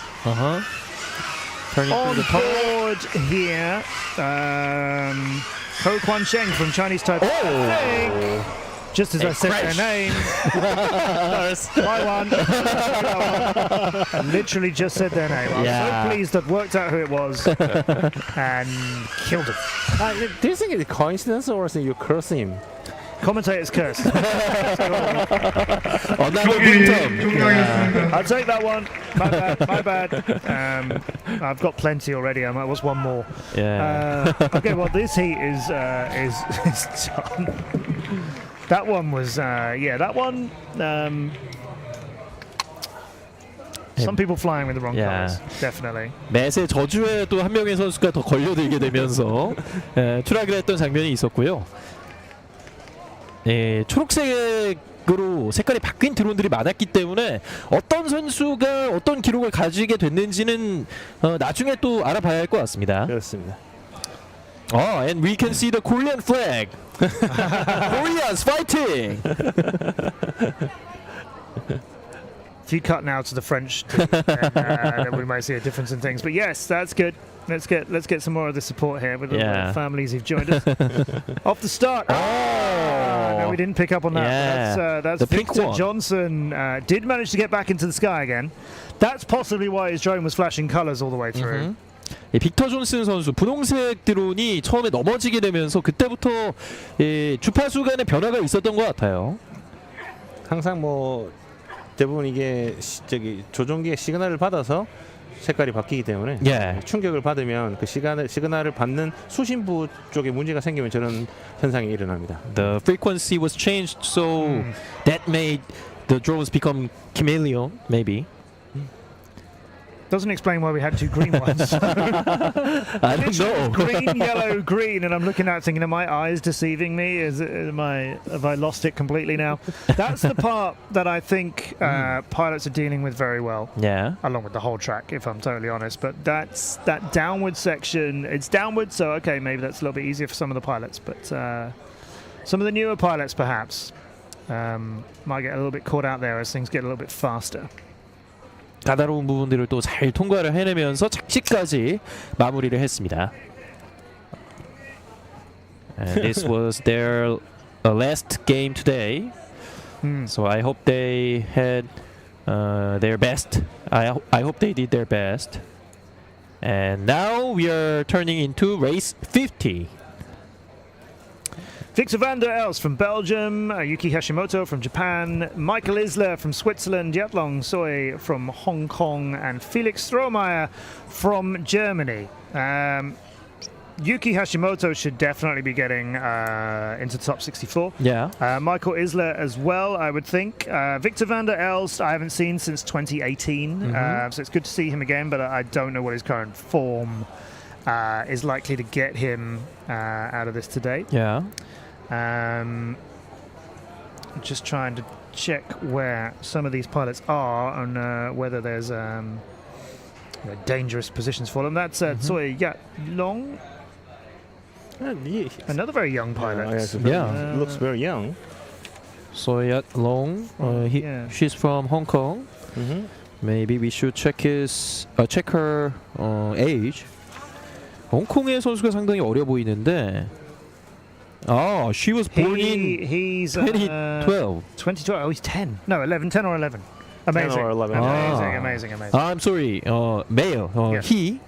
Turning on through the board here, Ko Hwan-cheng from Chinese Taipei. Oh! Just as I said their name. By one. I literally just said their name. I was so pleased I'd worked out who it was and killed him. Do you think it's a coincidence or is it you curse him? Commentator's curse. Another victim. I'll take that one. My bad. I've got plenty already. I was one more. Yeah. Okay, well this heat is done. That one was that one. Some people flying with the wrong colours, definitely. 맷의 저주에 또 한 명의 선수가 더 걸려들게 되면서 추락을 했던 장면이 있었고요. 네, 초록색으로 색깔이 바뀐 드론들이 많았기 때문에 어떤 선수가 어떤 기록을 가지게 됐는지는 나중에 또 알아봐야 할 것 같습니다. 그렇습니다. And we can see the Korean flag. Koreans fighting. If you cut now to the French, then we might see a difference in things. But yes, that's good. Let's get some more of the support here with the families who've joined us. Off the start. No, we didn't pick up on that. Yeah. That's the Victor Johnson did manage to get back into the sky again. That's possibly why his drone was flashing colours all the way through. 빅터 존슨 선수 분홍색 드론이 처음에 넘어지게 되면서 그때부터 주파수 간의 변화가 있었던 것 같아요. 항상 뭐 대부분 이게 조종기의 시그널을 받아서 색깔이 바뀌기 때문에 충격을 받으면 그 시그널을 받는 수신부 쪽에 문제가 생기면 저런 현상이 일어납니다. The frequency was changed, so that made the drones become chameleon, maybe. Doesn't explain why we had 2 green ones. I don't know. Green, yellow, green, and I'm looking at it thinking, are my eyes deceiving me? Have I lost it completely now? That's the part that I think pilots are dealing with very well. Yeah. Along with the whole track, if I'm totally honest. But that's that downward section. It's downward, so okay, maybe that's a little bit easier for some of the pilots. But some of the newer pilots, perhaps, might get a little bit caught out there as things get a little bit faster. 까다로운 부분들을 또 잘 통과를 해내면서 착지까지 마무리를 했습니다. And this was their last game today. So I hope they had their best. I hope they did their best. And now we are turning into race 50. Victor van der Elst from Belgium, Yuki Hashimoto from Japan, Michael Isler from Switzerland, Yatlong Soy from Hong Kong, and Felix Strohmeyer from Germany. Yuki Hashimoto should definitely be getting into the top 64. Yeah. Michael Isler as well, I would think. Victor van der Elst, I haven't seen since 2018, so it's good to see him again, but I don't know what his current form is likely to get him out of this today. Yeah. Just trying to check where some of these pilots are and whether there's dangerous positions for them. That's Tsui Yatlong. Another very young pilot. Looks very young. So Yatlong, she's from Hong Kong. Maybe we should check her age. 홍콩의 선수가 상당히 어려 보이는데. She was born in he's 2012. 2012. Oh, he's 10. No, 11. 10 or 11. Amazing. 10 or 11. Amazing. I'm sorry. Male. Yes. He.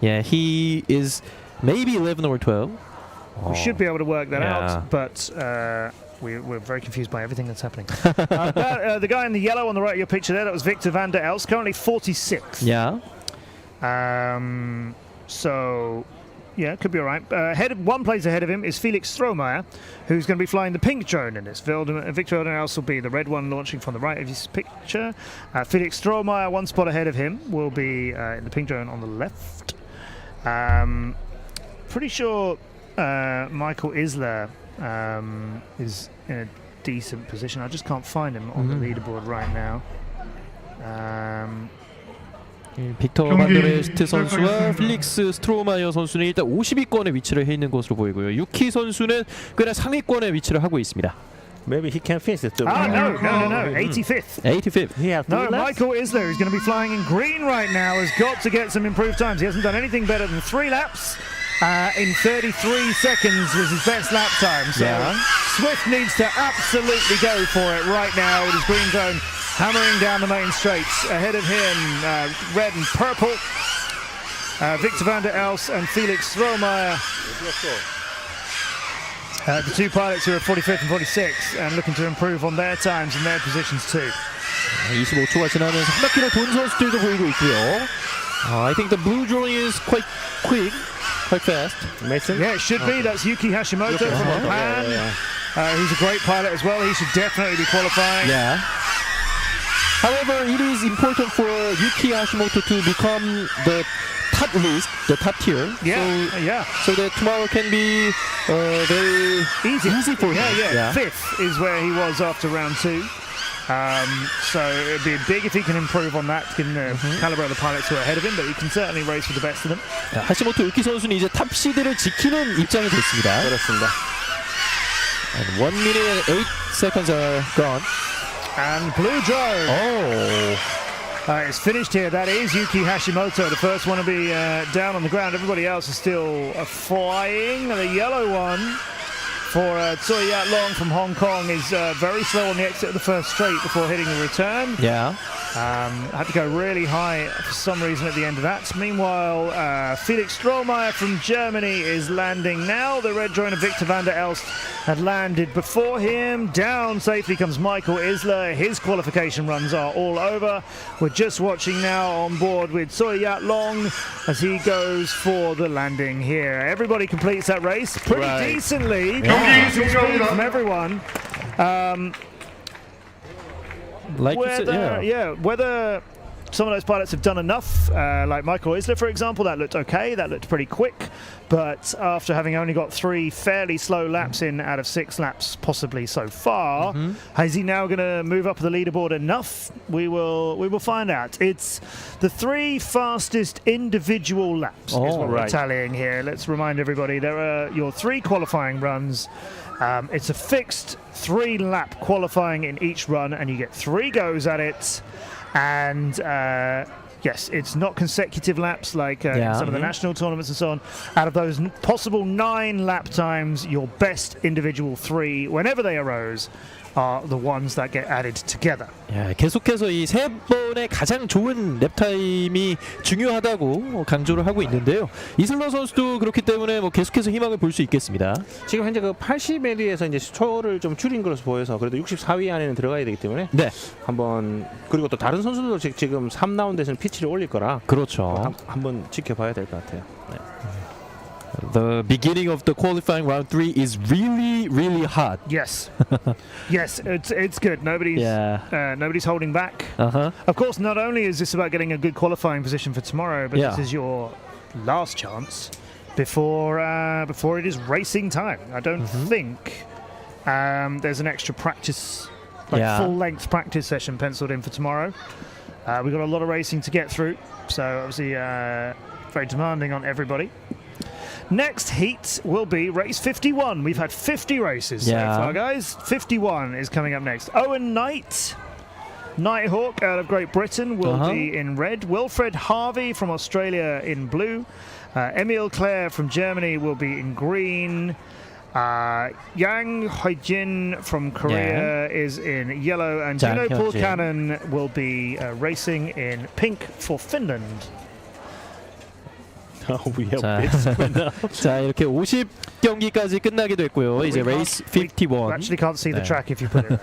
Yeah, he is maybe 11 or 12. We should be able to work that out, but we're very confused by everything that's happening. The guy in the yellow on the right of your picture there, that was Victor van der Elst, currently 46th. Yeah. So, yeah, could be all right. One place ahead of him is Felix Strohmeyer, who's going to be flying the pink drone in this. Victor van der Elst will be the red one launching from the right of his picture. Felix Strohmeyer, one spot ahead of him, will be in the pink drone on the left. Pretty sure Michael Isler is in a decent position. I just can't find him on the leaderboard right now. 빅터 반데레스트 선수와 필릭스 스트로마이어 선수는 일단 50위권에 위치를 해 있는 것으로 보이고요. 유키 선수는 꽤나 상위권에 위치를 하고 있습니다. Maybe he can finish it too. No. 85th. 85th. No, Michael Isler, who's going to be flying in green right now, has got to get some improved times. He hasn't done anything better than 3 laps. In 33 seconds was his best lap time. So Swift needs to absolutely go for it right now with his green drone hammering down the main straights. Ahead of him, red and purple, Victor van der Elst and Felix Strohmeyer. The two pilots who are 45th and 46th and looking to improve on their times and their positions too. 25초가 지나면서 한 바퀴를 돈 선수들도 보이고 있고요. I think the blue drone is quite quick, quite fast. Yeah, it should be. That's Yuki Hashimoto from Japan. He's a great pilot as well. He should definitely be qualifying. Yeah. However, it is important for Yuki Hashimoto to become the top list, the top tier. So that tomorrow can be very easy for him. Yeah. 5th is where he was after round 2. So it'd be big if he can improve on that. Can calibrate the pilots who are ahead of him, but he can certainly race with the best of them. 하시모토 유키 선수는 이제 탑 시드를 지키는 입장이 됐습니다. 그렇습니다. And 1 minute and 8 seconds are gone. And blue drone. It's finished here. That is Yuki Hashimoto, the first one to be down on the ground. Everybody else is still flying. The yellow one for Tsui Yatlong from Hong Kong is very slow on the exit of the first straight before hitting the return. Yeah. Had to go really high for some reason at the end of that. Meanwhile, Felix Strohmeyer from Germany is landing now. The red drone of Victor van der Elst had landed before him. Down safely comes Michael Isler. His qualification runs are all over. We're just watching now on board with Tsui Yatlong as he goes for the landing here. Everybody completes that race pretty decently. From everyone. Whether some of those pilots have done enough, like Michael Isler, for example, that looked okay, that looked pretty quick, but after having only got 3 fairly slow laps in out of 6 laps possibly so far, is he now going to move up the leaderboard enough? We will find out. It's the 3 fastest individual laps is what we're tallying here. Let's remind everybody, there are your 3 qualifying runs. It's a fixed 3-lap qualifying in each run, and you get 3 goes at it. and yes, it's not consecutive laps like in some of the national tournaments and so on. Out of those possible 9 lap times, your best individual 3, whenever they arose, are the ones that get added together. 야, 계속해서 이 3번의 가장 좋은 랩 타임이 중요하다고 강조를 하고 있는데요. 이슬러 선수도 그렇기 때문에 뭐 계속해서 희망을 볼 수 있겠습니다. 지금 현재 그 80ml에서 이제 초를 좀 줄인 것으로 보여서 그래도 64위 안에는 들어가야 되기 때문에 한번 그리고 또 다른 선수들도 지금 3라운드에서는 피치를 올릴 거라 그렇죠. 한번 지켜봐야 될 것 같아요. 네. The beginning of the qualifying round 3 is really hot. Yes, yes, it's good. Nobody's holding back. Of course, not only is this about getting a good qualifying position for tomorrow, but this is your last chance before it is racing time. I don't think there's an extra practice, full-length practice session penciled in for tomorrow. We've got a lot of racing to get through, so obviously very demanding on everybody. Next heat will be race 51. We've had 50 races so far, guys. 51 is coming up next. Owen Nighthawk out of Great Britain will be in red. Wilfred Harvey from Australia in blue. Emil Clare from Germany will be in green. Yang Hoijin from Korea is in yellow. And Juno Pulkkanen will be racing in pink for Finland. 자, 이렇게 50경기까지 끝나게 됐고요. 이제 레이스 51. Actually can't see the track if you put it.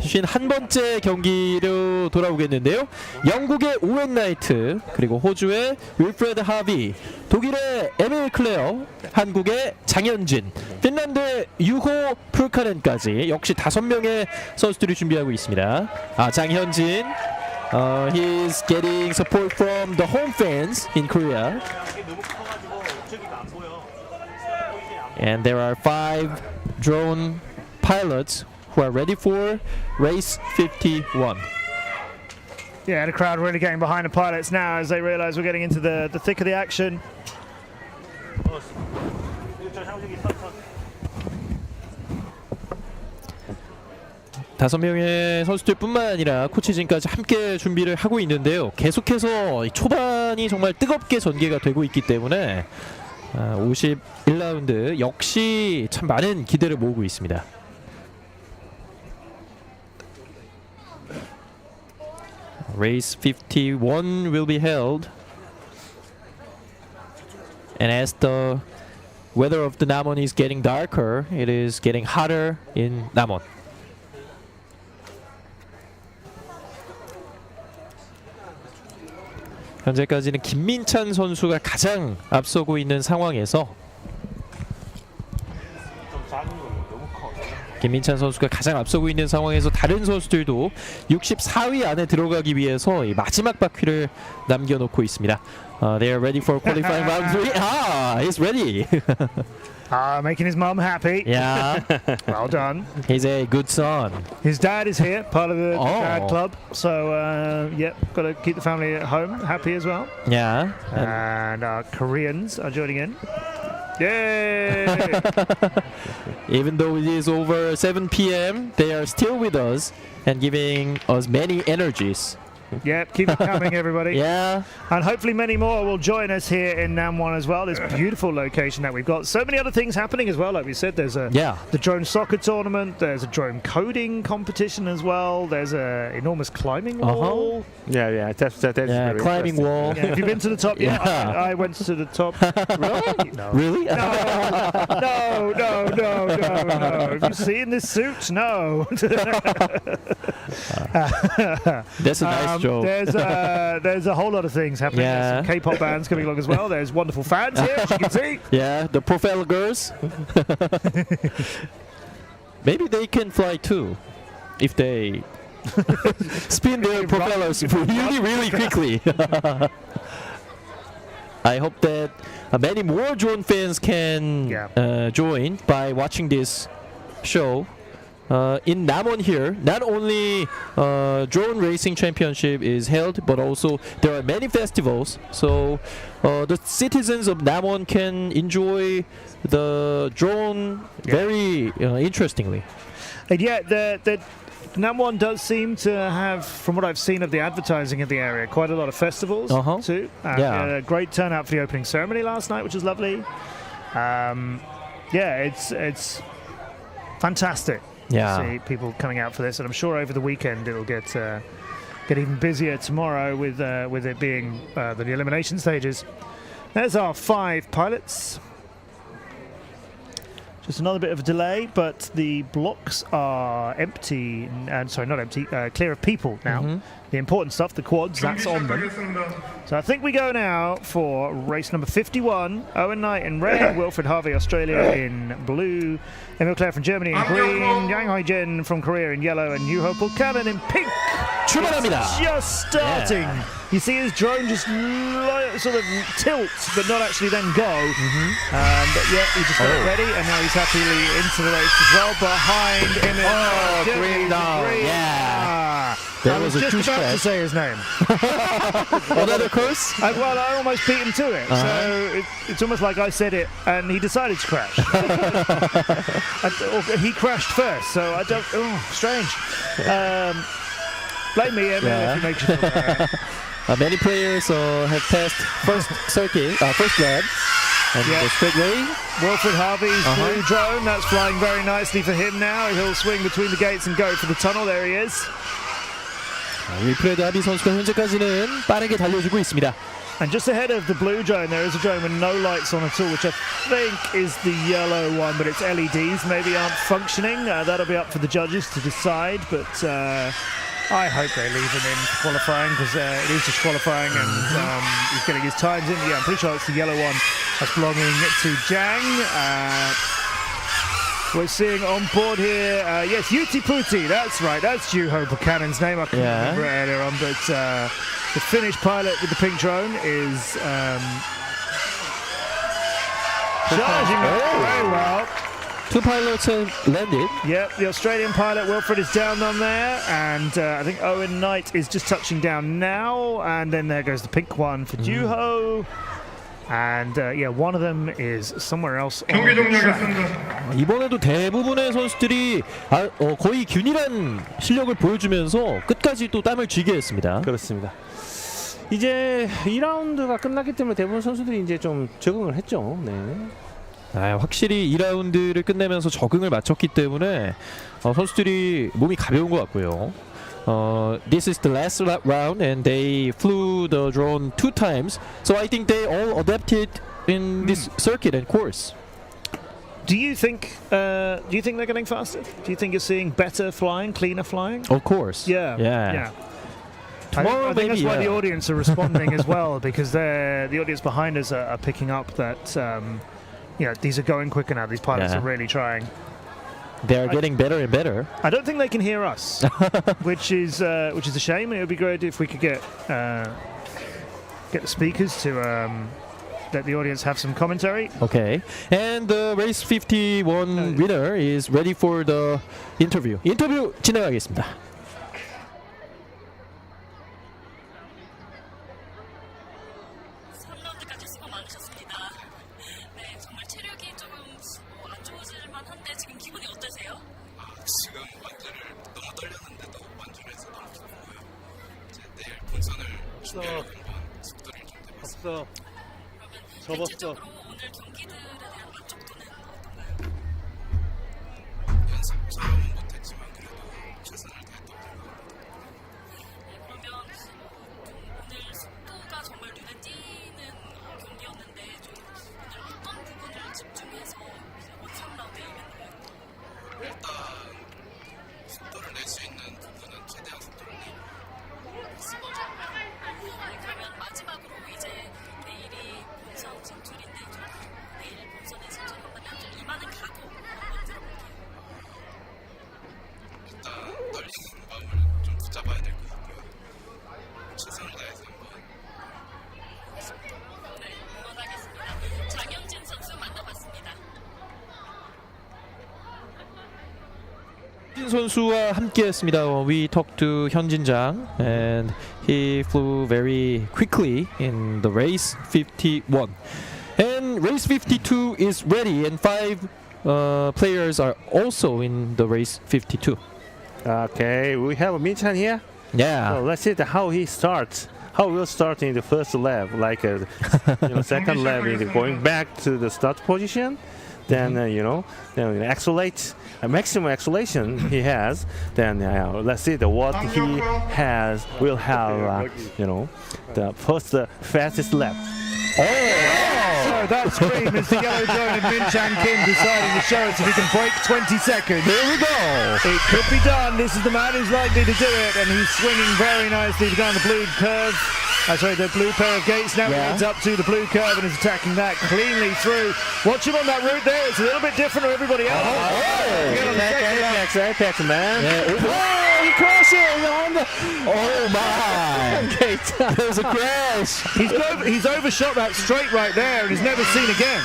51번째 경기로 돌아오겠는데요. 영국의 오웬 나이트, 그리고 호주의 윌프레드 하비, 독일의 에밀 클레어, 한국의 장현진, 핀란드의 유호 풀카넨까지 역시 5명의 선수들이 준비하고 있습니다. 장현진 he's getting support from the home fans in Korea. And there are 5 drone pilots who are ready for race 51. Yeah, the crowd really getting behind the pilots now as they realize we're getting into the thick of the action. 5명의 선수들뿐만 아니라 코치진까지 함께 준비를 하고 있는데요. 계속해서 초반이 정말 뜨겁게 전개가 되고 있기 때문에 51라운드 역시 참 많은 기대를 모으고 있습니다. Race 51 will be held. And as the weather of the Namon is getting darker, it is getting hotter in Namon. 현재까지는 김민찬 선수가 가장 앞서고 있는 상황에서 다른 선수들도 64위 안에 들어가기 위해서 이 마지막 바퀴를 남겨놓고 있습니다. They are ready for qualifying round 3. He's ready. Making his mum happy. Yeah. Well done. He's a good son. His dad is here, part of the dad club. So, got to keep the family at home happy as well. Yeah. And our Koreans are joining in. Yay! Even though it is over 7 p.m., they are still with us and giving us many energies. Yep, keep it coming, everybody. Yeah. And hopefully many more will join us here in Namwon as well. This beautiful location that we've got. So many other things happening as well. Like we said, there's the drone soccer tournament. There's a drone coding competition as well. There's an enormous climbing wall. Yeah, that's very climbing wall. Yeah, have you been to the top? Yeah, I went to the top. Really? No. Really? No. Have you seen this suit? No. That's a nice joke. There's a whole lot of things happening. There's some K-pop bands coming along as well. There's wonderful fans here, as you can see. Yeah, the propeller girls. Maybe they can fly too, if they spin their propellers really quickly. I hope that many more drone fans can join by watching this show. In Namon here, not only drone racing championship is held, but also there are many festivals. So the citizens of Namon can enjoy the drone very interestingly. And yeah, the That one does seem to have, from what I've seen of the advertising in the area, quite a lot of festivals too. We had a great turnout for the opening ceremony last night, which was lovely. It's fantastic to see people coming out for this, and I'm sure over the weekend it'll get even busier tomorrow with it being the elimination stages. There's our 5 pilots. Just another bit of a delay, but the blocks are empty, sorry, not empty, clear of people now. The important stuff, the quads, that's on them. So I think we go now for race number 51. Owen Knight in red, Wilfred Harvey, Australia in blue, Emil Clare from Germany in green, Yang Hoi-jin from Korea in yellow, and Yuho Pulkkanen in pink. 출발합니다. Just starting. You see his drone just sort of tilt, but not actually then go. But yeah, he just got it ready, and now he's happily into the race as well. Behind Emil. Oh, green down. Yeah. I was just about to say his name. Another course? Well, I almost beat him to it. So it's almost like I said it and he decided to crash. He crashed first, so I don't... Oh, strange. Blame me, Emil, if you make sure. Many players have passed first circuit, first lap. And the straightway. Wilfred Harvey's blue drone, that's flying very nicely for him now. He'll swing between the gates and go for the tunnel. There he is. 윌프레드 하비 선수가 현재까지는 빠르게 달려주고 있습니다. And just ahead of the blue drone, there is a drone with no lights on at all, which I think is the yellow one, but its LEDs maybe aren't functioning. That'll be up for the judges to decide, but I hope they leave him in for qualifying, because it is just qualifying, and he's getting his times in. Yeah, I'm pretty sure it's the yellow one that's belonging to Jang. We're seeing on board here, yes, Yuti Puti, that's right, that's Juho Buchanan's name, I couldn't remember it earlier on, but the Finnish pilot with the pink drone is charging very well. 2 pilots have landed. Yep, the Australian pilot Wilfred is down on there, and I think Owen Knight is just touching down now, and then there goes the pink one for Juho. And one of them is somewhere else on the track. 이번에도 대부분의 선수들이 거의 균일한 실력을 보여주면서 끝까지 또 땀을 쥐게 했습니다. 그렇습니다. 이제 2라운드가 끝났기 때문에 대부분 선수들이 이제 좀 적응을 했죠. 확실히 2라운드를 끝내면서 적응을 마쳤기 때문에 선수들이 몸이 가벼운 것 같고요. This is the last round, and they flew the drone 2 times, so I think they all adapted in this circuit and course. Do you think they're getting faster? Do you think you're seeing better flying, cleaner flying? Of course. Yeah. Tomorrow, I think that's why the audience are responding as well, because the audience behind us are picking up that these are going quicker now. These pilots are really trying. They are getting better and better. I don't think they can hear us, which is a shame. It would be great if we could get the speakers to let the audience have some commentary. Okay, and the race 51 winner is ready for the interview. 인터뷰 진행하겠습니다. 지금 완주를 너무 떨렸는데도 완주해서 너무 기쁘고요. 이제 내일 본선을 준비하고 한번 속도를 좀 내봤어요. 접었어. 연습처럼은 못했지만 그래도 최선을 다했다고 생각합니다. 오늘 속도가 정말 눈에 띄는 경기였는데 오늘 어떤 부분을 집중해서 3라운드에 임했나요? 일단 속도를 낼 수 있는 부분은 최대한 속도를 내고 그러면 마지막으로 이제 내일이 본선 진출인데 내일 본선에 진출한다면 좀 임하는 각오 한번 들어볼게요. 일단 떨리는 마음을 좀 붙잡아야 될 것 같고요. 최선을 다해서 한번 응원하겠습니다. 장영진 선수 만나봤습니다. 현진 선수와 함께했습니다. We talked to 현진장, and he flew very quickly in the race 51. And race 52 is ready, and 5 players are also in the race 52. Okay, we have Min-chan here. Yeah. So let's see how he starts. How we'll start in the first lap, like second lap is going back to the start position. Then then accelerate, maximum acceleration he has. Then let's see what he will have. The first fastest lap. So that scream is the yellow drone of Min-chan Kim deciding to show us if he can break 20 seconds. Here we go. It could be done. This is the man who's likely to do it, and he's swinging very nicely down the blue curve. The blue pair of gates now heads up to the blue curve and is attacking that cleanly through. Watch him on that route there. It's a little bit different to everybody else. Apex, man. Oh, he crashes on the... Oh, my. There's a crash. He's overshot that straight right there and is never seen again.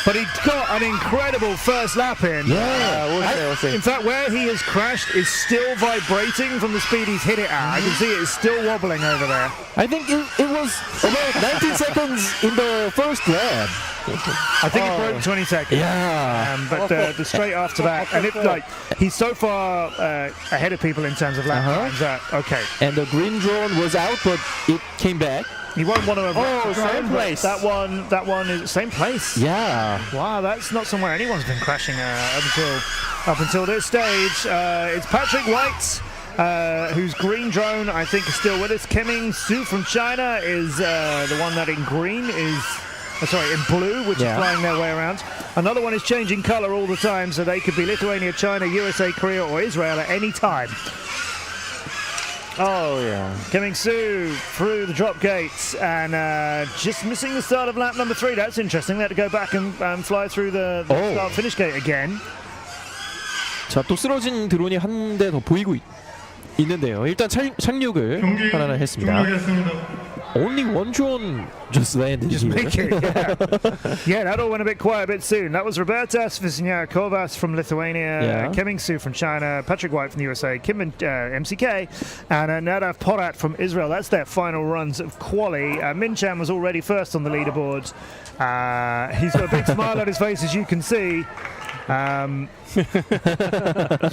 But he got an incredible first lap in. Yeah. In fact, where he has crashed is still vibrating from the speed he's hit it at. I can see it is still wobbling over there. I think it was about 19 seconds in the first lap. I think it broke 20 seconds. Yeah. But the straight after that, and he's so far ahead of people in terms of lap times that, okay. And the green drone was out, but it came back. He won't want to have same place. That one is same place. Yeah. Wow, that's not somewhere anyone's been crashing up until this stage. It's Patrick White, whose green drone I think is still with us. Kemming Su from China is the one that in green is. In blue, which is flying their way around. Another one is changing color all the time, so they could be Lithuania, China, USA, Korea, or Israel at any time. Oh, yeah. Kemming Su through the drop gates and just missing the start of lap number 3. That's interesting. They had to go back and fly through the start-finish gate again. 자, 또 쓰러진 드론이 한 대 더 보이고 있는데요. 일단 착륙을 하나 했습니다. Only one drone just landed here. Make it, yeah, that all went a bit quiet a bit soon. That was Robertas Visnyakovas from Lithuania, Kemming Su from China, Patrick White from the USA, MCK, and Nadav Porat from Israel. That's their final runs of quali. Min-chan was already first on the leaderboard. He's got a big smile on his face, as you can see.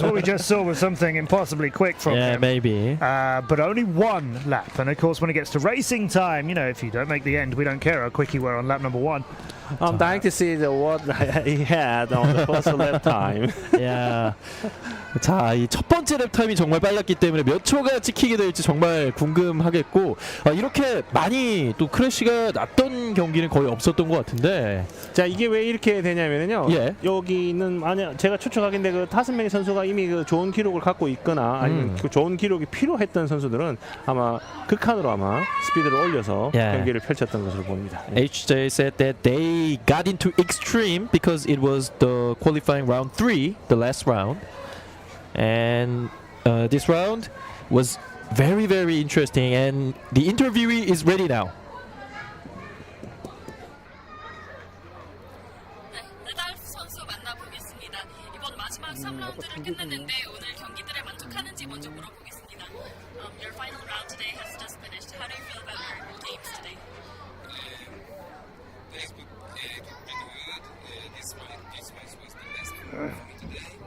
What we just saw was something impossibly quick from him. Yeah, maybe. But only one lap. And of course, when it gets to racing time, if you don't make the end, we don't care how quick you were on lap number 1. I'm dying to see what he had on the first lap time. Yeah. 자, 이 첫 번째 랩 타임이 정말 빨랐기 때문에 몇 초가 찍히게 될지 정말 궁금하겠고 이렇게 많이 또 크래시가 났던 경기는 거의 없었던 것 같은데. 자, 이게 왜 이렇게 되냐면요. 여기는 만약 제가 추측하기인데 그 5명의 선수가 이미 그 좋은 기록을 갖고 있거나 아니면 그 좋은 기록이 필요했던 선수들은 아마 극한으로 아마 스피드를 올려서 경기를 펼쳤던 것으로 보입니다. HJ said that they got into extreme because it was the qualifying round 3, the last round. And this round was very, very interesting, and the interviewee is ready now. 나달 선수 만나보겠습니다. 이번 마지막 3라운드를 끝냈는데 오늘 경기들에 만족하는지 먼저 물어보겠습니다. Your final round today has just finished. How do you feel about your games today? This one was the best for me today.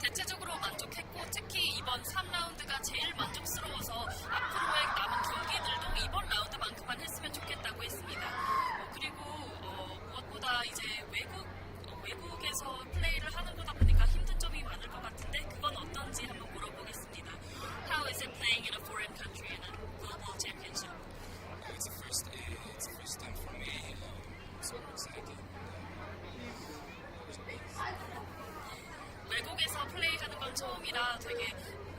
대체적으로 만족했고 특히 이번 3라운드가 제일 만족스러워서 앞으로의 남은 경기들도 이번 라운드만큼만 했으면 좋겠다고 했습니다. 그리고 무엇보다 이제 외국에서 플레이를 하는 거다 보니까 힘든 점이 많을 것 같은데 그건 어떤지 한번 물어보겠습니다. How is it playing in a foreign country in a global championship? It's the first time for me. So excited. 외국에서 플레이하는 건 처음이라 되게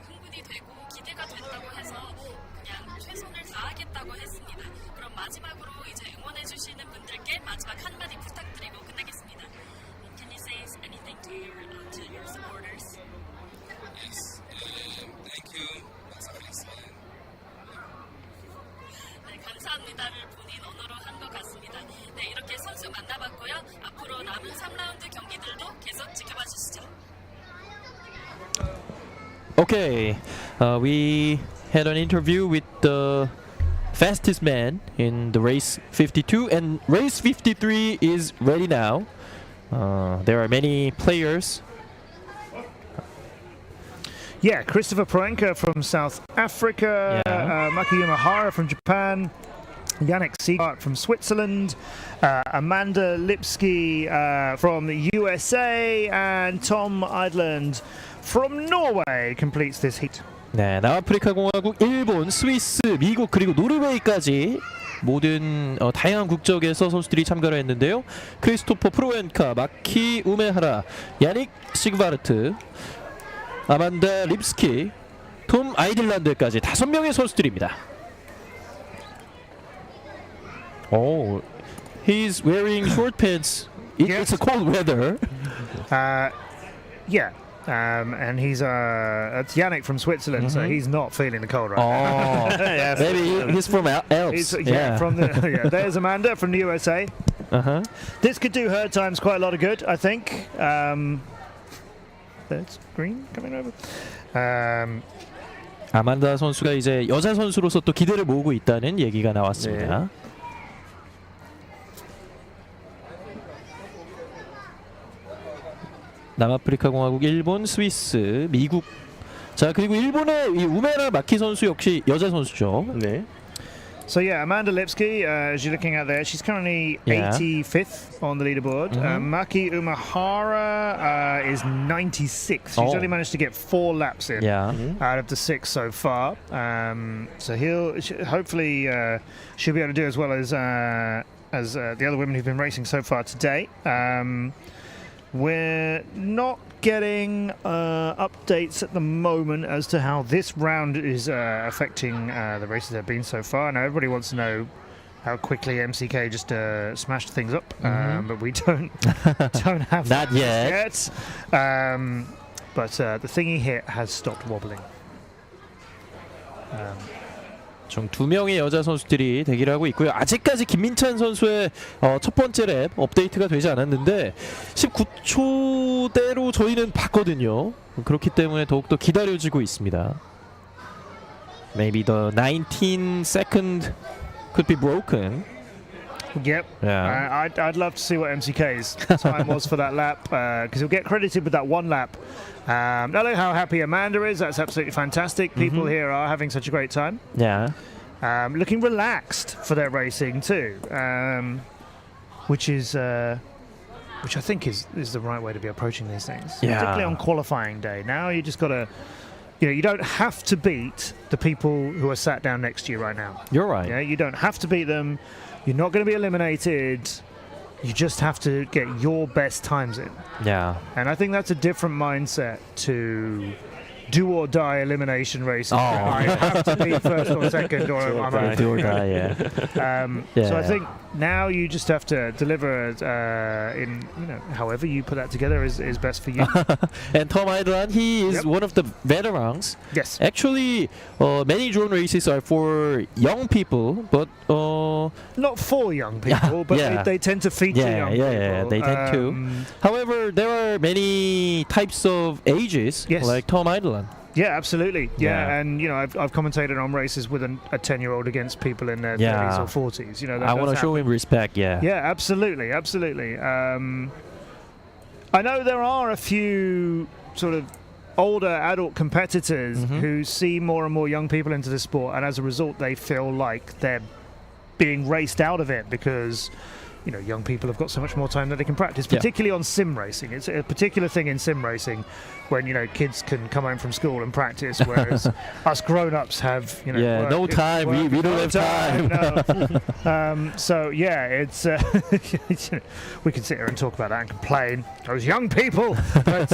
흥분이 되고 기대가 된다고 해서 그냥 최선을 다하겠다고 했습니다. 그럼 마지막으로 이제 응원해주시는 분들께 마지막 한마디 부탁드리고 끝내겠습니다. Can you say anything to your supporters? Yes. Thank you. That's all I say. 네, 감사합니다를 본인 언어로 한 것 같습니다. 네, 이렇게 선수 만나봤고요. 앞으로 남은 3라운드 경기들도 계속 지켜봐 주시죠. Okay, we had an interview with the fastest man in the race 52, and race 53 is ready now. There are many players. Yeah, Christopher Proenka from South Africa, Maki Yamahara from Japan, Yannick Siegart from Switzerland, Amanda Lipski from the USA, and Tom Eidland from Norway completes this heat. 네, 남아프리카 공화국, 일본, 스위스, 미국 그리고 노르웨이까지 모든 다양한 국적에서 선수들이 참가를 했는데요. 크리스토퍼 프로엔카, 마키 우메하라, 야닉 시그바르트, 아만다 립스키, 톰 아이들란드까지 5명의 선수들입니다. Oh, he's wearing short pants. It's a cold weather. Yeah. And he's that's Yannick from Switzerland, so he's not feeling the cold right now. Yeah, maybe he's from Alps. From the there's Amanda from the USA. This could do her times quite a lot of good, I think. There's Green coming over. 아만다 선수가 이제 여자 선수로서 또 기대를 모으고 있다는 얘기가 나왔습니다. 네. 남아프리카 공화국, 일본, 스위스, 미국. 자, 그리고 일본의 이 우메라 마키 선수 역시 여자 선수죠. 네. So yeah, Amanda Lipski, as you're looking at there, she's currently 85th on the leaderboard. Maki Umehara is 96. She's only managed to get 4 laps in out of the 6 so far. So hopefully she'll be able to do as well as the other women who've been racing so far today. We're not getting updates at the moment as to how this round is affecting the races that have been so far. Now everybody wants to know how quickly MCK just smashed things up, but we don't have that yet. But the thing he hit has stopped wobbling. 총 2명의 여자 선수들이 대기를 하고 있고요. 아직까지 김민찬 선수의 첫 번째 랩 업데이트가 되지 않았는데 19초대로 저희는 봤거든요. 그렇기 때문에 더욱더 기다려지고 있습니다. Maybe the 19 second could be broken. Yep. Yeah. I'd love to see what MCK's time was for that lap, because he'll get credited with that one lap. I don't know how happy Amanda is. That's absolutely fantastic. People here are having such a great time. Yeah. Looking relaxed for their racing too, which I think is the right way to be approaching these things. Yeah. Particularly on qualifying day. Now you just got to, you don't have to beat the people who are sat down next to you right now. You're right. Yeah, you don't have to beat them. You're not going to be eliminated. You just have to get your best times in. Yeah. And I think that's a different mindset to do or die elimination racing. I have to be first or second, or I'm out. Do or die, yeah. So I think now you just have to deliver in however you put that together is best for you. And Tom Eidland, he is one of the veterans. Yes. Actually, many drone races are for young people, but not for young people, but they tend to feature young people. Yeah, they tend to. However, there are many types of ages, like Tom Eidland. Yeah, absolutely. Yeah, and I've commentated on races with a 10-year-old against people in their 30s or 40s. I want to show him respect. Yeah, absolutely. I know there are a few sort of older adult competitors who see more and more young people into the sport, and as a result, they feel like they're being raced out of it because young people have got so much more time that they can practice, particularly on sim racing. It's a particular thing in sim racing when kids can come home from school and practice, whereas us grown-ups have no time. We don't have time. No. So it's we can sit here and talk about that and complain, those young people, but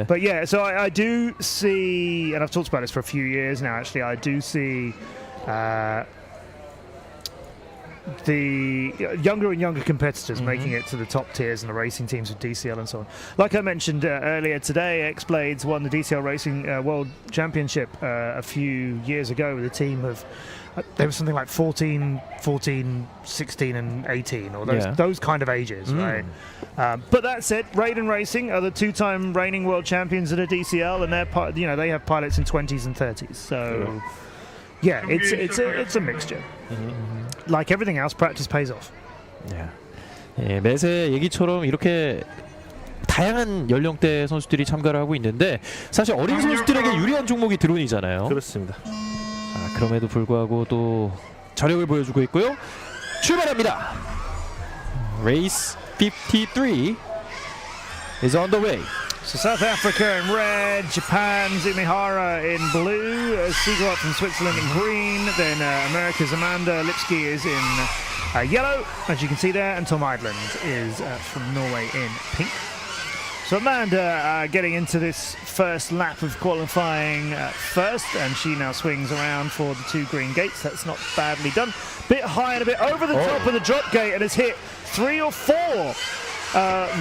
but yeah. So I do see, and I've talked about this for a few years now. Actually, I do see. The younger and younger competitors making it to the top tiers and the racing teams of DCL and so on. Like I mentioned earlier today, X-Blades won the DCL Racing World Championship a few years ago with a team of there was something like 14, 16 and 18 or those kind of ages, right? But that said, Raiden Racing are the 2-time reigning world champions at a DCL, and they have pilots in 20s and 30s. So Yeah, it's a mixture. Like everything else, practice pays off. 예, 맷의 얘기처럼 이렇게 다양한 연령대 선수들이 참가를 하고 있는데 사실 어린 선수들에게 유리한 종목이 드론이잖아요. 그렇습니다. 자, 그럼에도 불구하고 또 저력을 보여주고 있고요. 출발합니다. Race 53 is on the way. So South Africa in red, Japan's Umihara in blue, Siegel from Switzerland in green, then America's Amanda Lipsky is in yellow, as you can see there, and Tom Eidland is from Norway in pink. So Amanda getting into this first lap of qualifying first, and she now swings around for the 2 green gates. That's not badly done. Bit high and a bit over the top of the drop gate, and has hit 3 or 4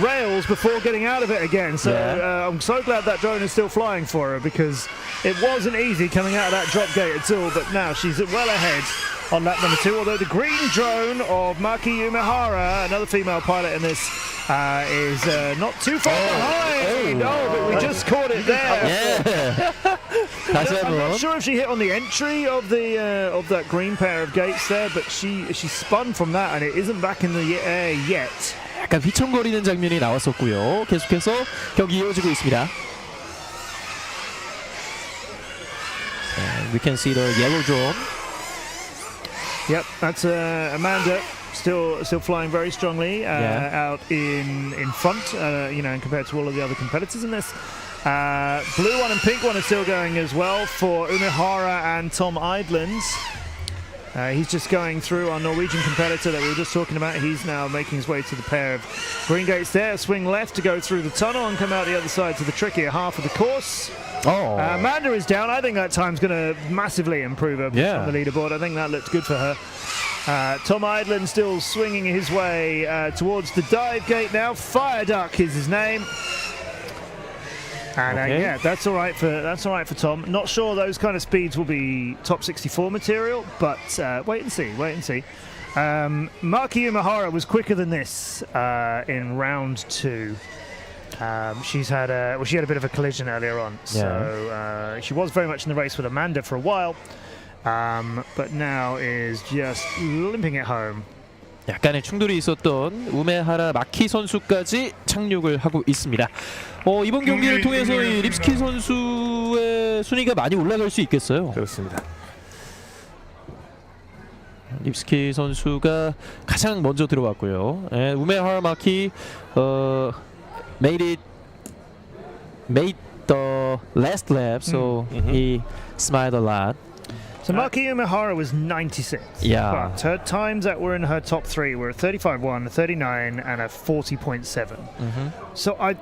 rails before getting out of it again. So I'm so glad that drone is still flying for her, because it wasn't easy coming out of that drop gate at all. But now she's well ahead on lap number 2, although the green drone of Maki Umihara, another female pilot in this, is not too far behind. No, but we just caught it there. I'm not sure if she hit on the entry of the of that green pair of gates there, but she spun from that, and it isn't back in the air yet. 약간 휘청거리는 장면이 나왔었고요. 계속해서 경기 이어지고 있습니다. And we can see the yellow drone. Yep, that's Amanda still flying very strongly out in front, you know, compared to all of the other competitors in this. Blue one and pink one are still going as well for Umihara and Tom Eidland. He's just going through our Norwegian competitor that we were just talking about. He's now making his way to the pair of green gates there. Swing left to go through the tunnel and come out the other side to the trickier half of the course. Amanda is down. I think that time's going to massively improve her on the leaderboard. I think that looked good for her. Tom Eidland still swinging his way towards the dive gate now. Fire Duck is his name. And yeah, that's all right for Tom. Not sure those kind of speeds will be top 64 material, but wait and see. Maki Umihara was quicker than this in round 2. She had a bit of a collision earlier on, so she was very much in the race with Amanda for a while, but now is just limping it home. 약간의 충돌이 있었던 우메하라 마키 선수까지 착륙을 하고 있습니다. 이번 경기를 통해서 이 립스키 선수의 순위가 많이 올라갈 수 있겠어요. 그렇습니다. 립스키 선수가 가장 먼저 들어왔고요. 우메하라 마키 made the last lap, so he smiled a lot. So Maki Umihara was 96, but her times that were in her top 3 were a 35.1, a 39, and a 40.7. So I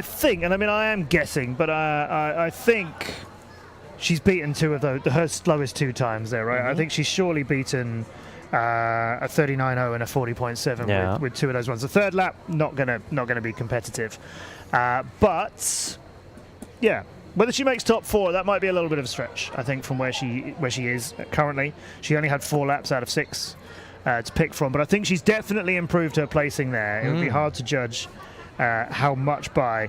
think, and I mean I am guessing, but I think she's beaten 2 of her slowest 2 times there, right? I think she's surely beaten a 39.0 and a 40.7 with 2 of those ones. The third lap not gonna be competitive, but yeah. Whether she makes top 4, that might be a little bit of a stretch, I think, from where she is currently. She only had 4 laps out of 6 to pick from, but I think she's definitely improved her placing there. It would be hard to judge how much by.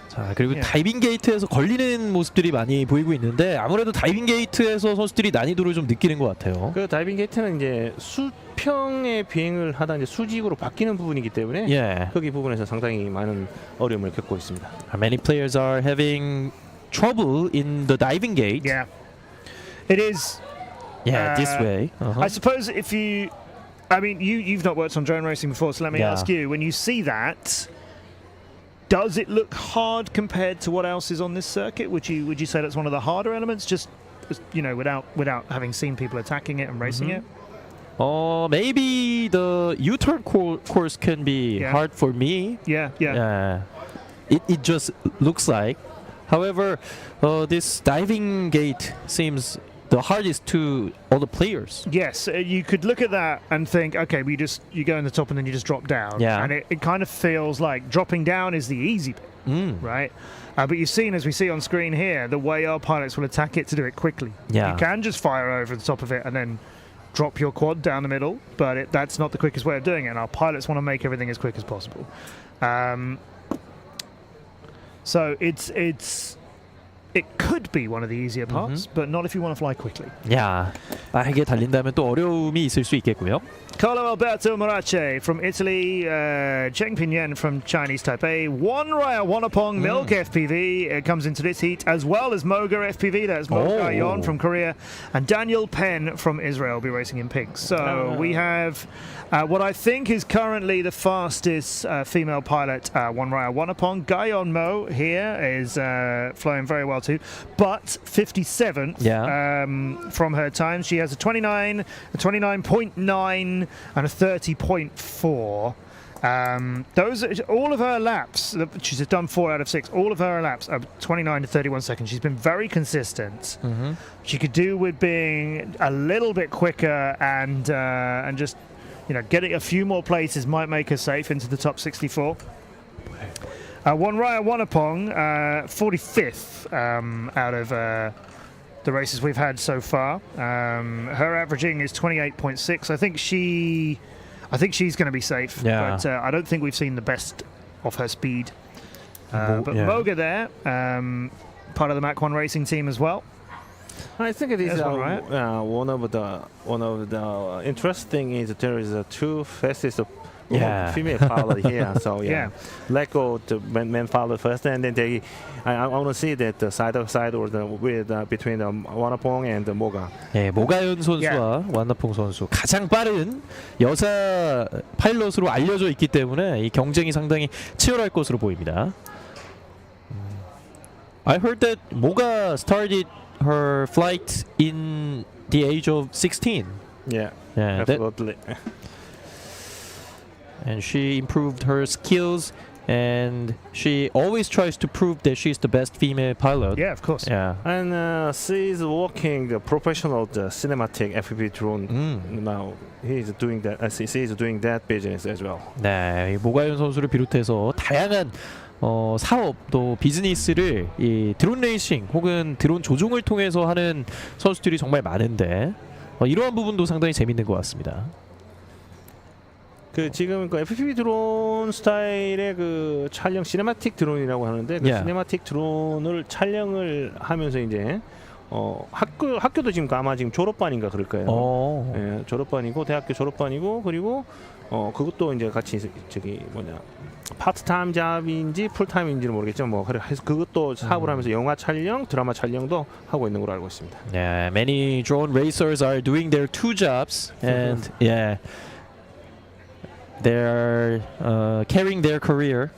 자, 그리고 다이빙 게이트에서 걸리는 모습들이 많이 보이고 있는데 아무래도 다이빙 게이트에서 선수들이 난이도를 좀 느끼는 것 같아요. 그 다이빙 게이트는 이제 수평의 비행을 하다 이제 수직으로 바뀌는 부분이기 때문에 거기 부분에서 상당히 많은 어려움을 겪고 있습니다. Many players are having trouble in the diving gate. Yeah, it is. Yeah, this way. I suppose if you, I mean, you've not worked on drone racing before, so let me ask you: when you see that, does it look hard compared to what else is on this circuit? Would you say that's one of the harder elements, just you know, without having seen people attacking it and racing it? Maybe the U-turn course can be hard for me. Yeah. It just looks like. However, this diving gate seems the hardest to all the players. Yes, you could look at that and think, okay, you go in the top and then you just drop down. And it kind of feels like dropping down is the easy bit, right? But you've seen, as we see on screen here, the way our pilots will attack it to do it quickly. You can just fire over the top of it and then drop your quad down the middle, but that's not the quickest way of doing it, and our pilots want to make everything as quick as possible. So it's it could be one of the easier parts, but not if you want to fly quickly. 야, 빠르게 달린다면 또 어려움이 있을 수 있겠고요. Carlo Alberto Morace from Italy, Zheng Pinyan from Chinese Taipei, Wanraya Wanapong Milk FPV comes into this heat, as well as Moga FPV, that's Mo Ga-yeon from Korea, and Daniel Penn from Israel will be racing in pink. So we have what I think is currently the fastest female pilot, Wanraya Wanapong. Ga-yeon Mo here is flying very well too, but 57th from her time. She has a 29, a 29.9 and a 30.4. Those are all of her laps. She's done 4 out of 6. All of her laps are 29 to 31 seconds. She's been very consistent. She could do with being a little bit quicker and just getting a few more places might make her safe into the top 64. Wanraya Wanapong, 45th out of the races we've had so far. Her averaging is 28.6. I think she's going to be safe, but I don't think we've seen the best of her speed. But Moga there, part of the Mach 1 racing team as well. I think it is one of the interesting is there is 2 fastest female pilot here. So let go the men pilot first, and then I want to see that the side of side or between the Wanapong and the Moga. 예, 모가연 선수와 완나퐁 선수 가장 빠른 여자 파일럿으로 알려져 있기 때문에 이 경쟁이 상당히 치열할 것으로 보입니다. I heard that Moga started her flight in the age of 16. Yeah, absolutely. And she improved her skills, and she always tries to prove that she's the best female pilot. Yeah, of course. Yeah. And she's working the professional cinematic FPV drone now. He's doing that. She's doing that business as well. 네, 모가연 선수를 비롯해서 다양한 사업 또 비즈니스를 이 드론 레이싱 혹은 드론 조종을 통해서 하는 선수들이 정말 많은데 이러한 부분도 상당히 재밌는 것 같습니다. 지금 그 FPV 드론 스타일의 그 촬영 시네마틱 드론이라고 하는데 그 시네마틱 드론을 촬영을 하면서 이제 학교도 지금 아마 지금 졸업반인가 그럴 거예요. 예, 졸업반이고 대학교 졸업반이고 그리고 그것도 이제 같이 파트타임 잡인지 풀타임인지는 모르겠지만 그래서 그것도 사업을 하면서 영화 촬영, 드라마 촬영도 하고 있는 걸로 알고 있습니다. Yeah, many drone racers are doing their 2 jobs, and they're carrying their career.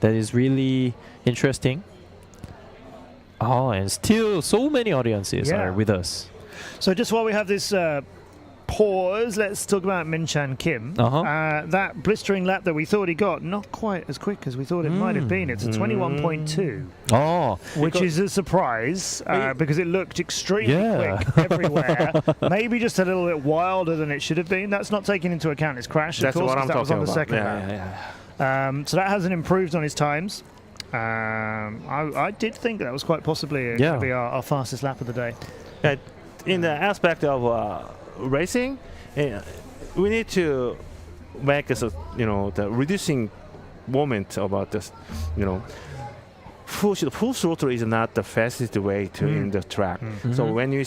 That is really interesting. And still so many audiences are with us. So just while we have this pause, let's talk about Min Chan Kim. That blistering lap that we thought he got, not quite as quick as we thought it might have been. It's a 21.2, which is a surprise because it looked extremely quick everywhere. Maybe just a little bit wilder than it should have been. That's not taking into account his crash, of course, because that was on the second lap. So that hasn't improved on his times. I did think that was quite possibly going to be our fastest lap of the day. In the aspect of racing, we need to make the reducing moment about this. Full throttle is not the fastest way to in the track. So when we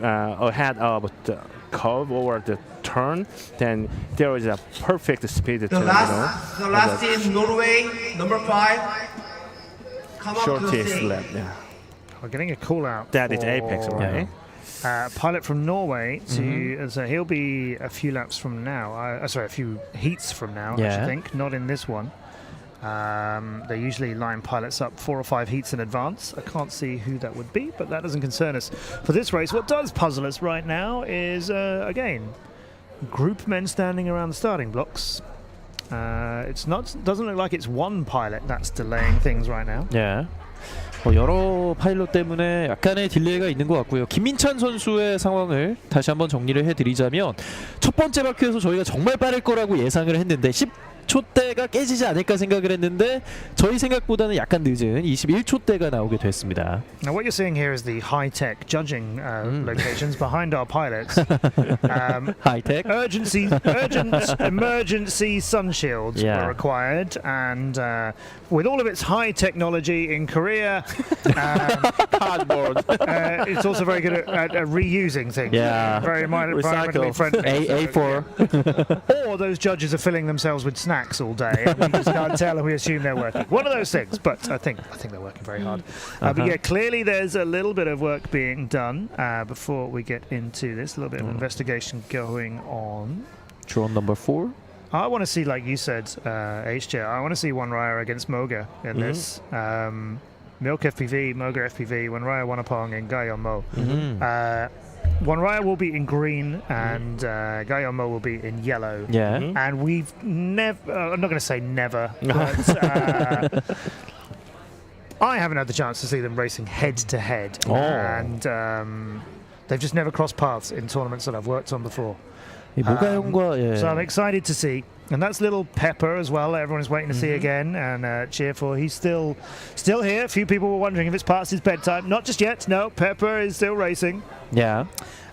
ahead of the curve or the turn, then there is a perfect speed. The last team, Norway, number 5. Shortest lap. We're getting a call out. That is Apex, right? Pilot from Norway so he'll be a few laps from now. A few heats from now, I should think. Not in this one. They usually line pilots up 4 or 5 heats in advance. I can't see who that would be, but that doesn't concern us for this race. What does puzzle us right now is again group men standing around the starting blocks. Doesn't look like it's one pilot that's delaying things right now. 여러 파일럿 때문에 약간의 딜레이가 있는 것 같고요. 김민찬 선수의 상황을 다시 한번 정리를 해드리자면 첫 번째 바퀴에서 저희가 정말 빠를 거라고 예상을 했는데 20초대가 깨지지 않을까 생각을 했는데 저희 생각보다는 약간 늦은 21초대가 나오게 됐습니다. Now what you're seeing here is the high-tech judging locations behind our pilots. High-tech? Urgent emergency sun shields were required, and with all of its high technology in Korea, cardboard. It's also very good at reusing things. Yeah. Very environmentally friendly. A4. Or those judges are filling themselves with snacks all day, and we just can't tell, and we assume they're working. One of those things, but I think they're working very hard. But yeah, clearly there's a little bit of work being done before we get into this. A little bit of investigation going on. Drone number 4. I want to see, like you said, HJ, I want to see One Raya against Moga in this. Milk FPV, Moga FPV, One Raya, Wanapong, and Gayon Mo. One Raya will be in green, and Gayon Mo will be in yellow. Yeah. And we've never, I'm not going to say never, but I haven't had the chance to see them racing head to head. And they've just never crossed paths in tournaments that I've worked on before. So I'm excited to see, and that's little Pepper as well. Everyone's waiting to see again and cheer for. He's still here. A few people were wondering if it's past his bedtime. Not just yet. No, Pepper is still racing. Yeah.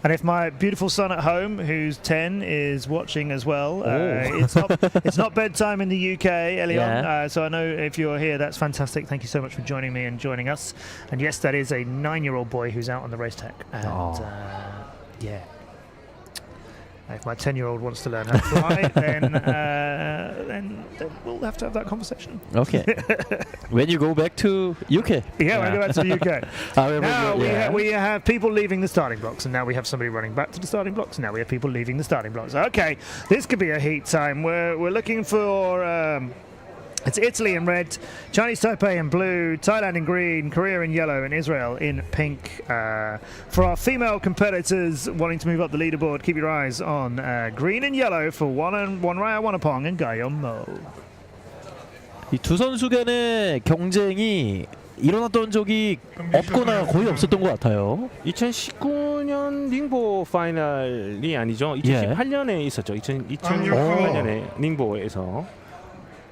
And if my beautiful son at home, who's 10, is watching as well, it's not bedtime in the UK, Elion. So I know if you're here, that's fantastic. Thank you so much for joining me and joining us. And yes, that is a 9-year-old boy who's out on the race tech. And yeah. If my 10-year-old wants to learn how to fly, then we'll have to have that conversation. Okay. When you go back to UK. Yeah, when I go back to the UK. Now we have people leaving the starting blocks, and now we have somebody running back to the starting blocks, and now we have people leaving the starting blocks. Okay, this could be a heat time. We're looking for... it's Italy in red, Chinese Taipei in blue, Thailand in green, Korea in yellow, and Israel in pink. For our female competitors wanting to move up the leaderboard, keep your eyes on green and yellow for One Raya Wanapong and Gayon Mo. 이 두 선수 간의 경쟁이 일어났던 적이 없거나 거의 없었던 것 같아요. 2019년 닝보 파이널이 아니죠. 2018년에 있었죠. 2018년에 닝보에서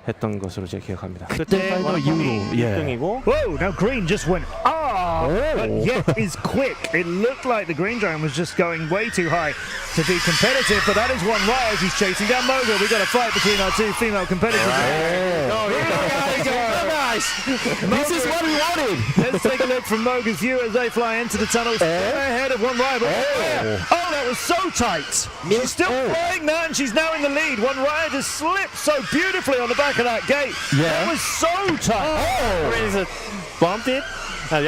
했던 것으로 제가 기억합니다. 그때 파이널 이후로 1등이고. Whoa! Now green just went but yet is quick. It looked like the green drone was just going way too high to be competitive, but that is One Raya as he's chasing down Moga. We've got a fight between our two female competitors. This is what we wanted. Let's take a look from Moga's view as they fly into the tunnels ahead of One Raya. That was so tight. She's still flying that, and she's now in the lead. One Raya just slipped so beautifully on the back of that gate. That was so tight. Bumped it. The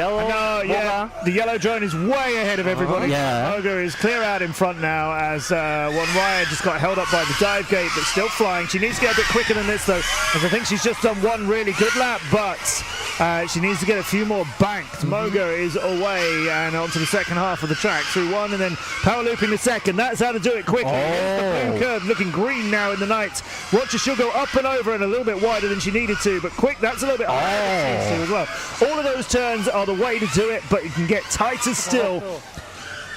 yellow drone is way ahead of everybody. Moga is clear out in front now as One Raya just got held up by the dive gate, but still flying. She needs to get a bit quicker than this, though, as I think she's just done one really good lap, but she needs to get a few more banked. Moga is away and onto the second half of the track through one and then power looping the second. That's how to do it quickly. The blue curve looking green now in the night. Watch her, she'll go up and over and a little bit wider than she needed to, but quick, that's a little bit higher than she needs to as well. All of those turns are the way to do it, but you can get tighter still.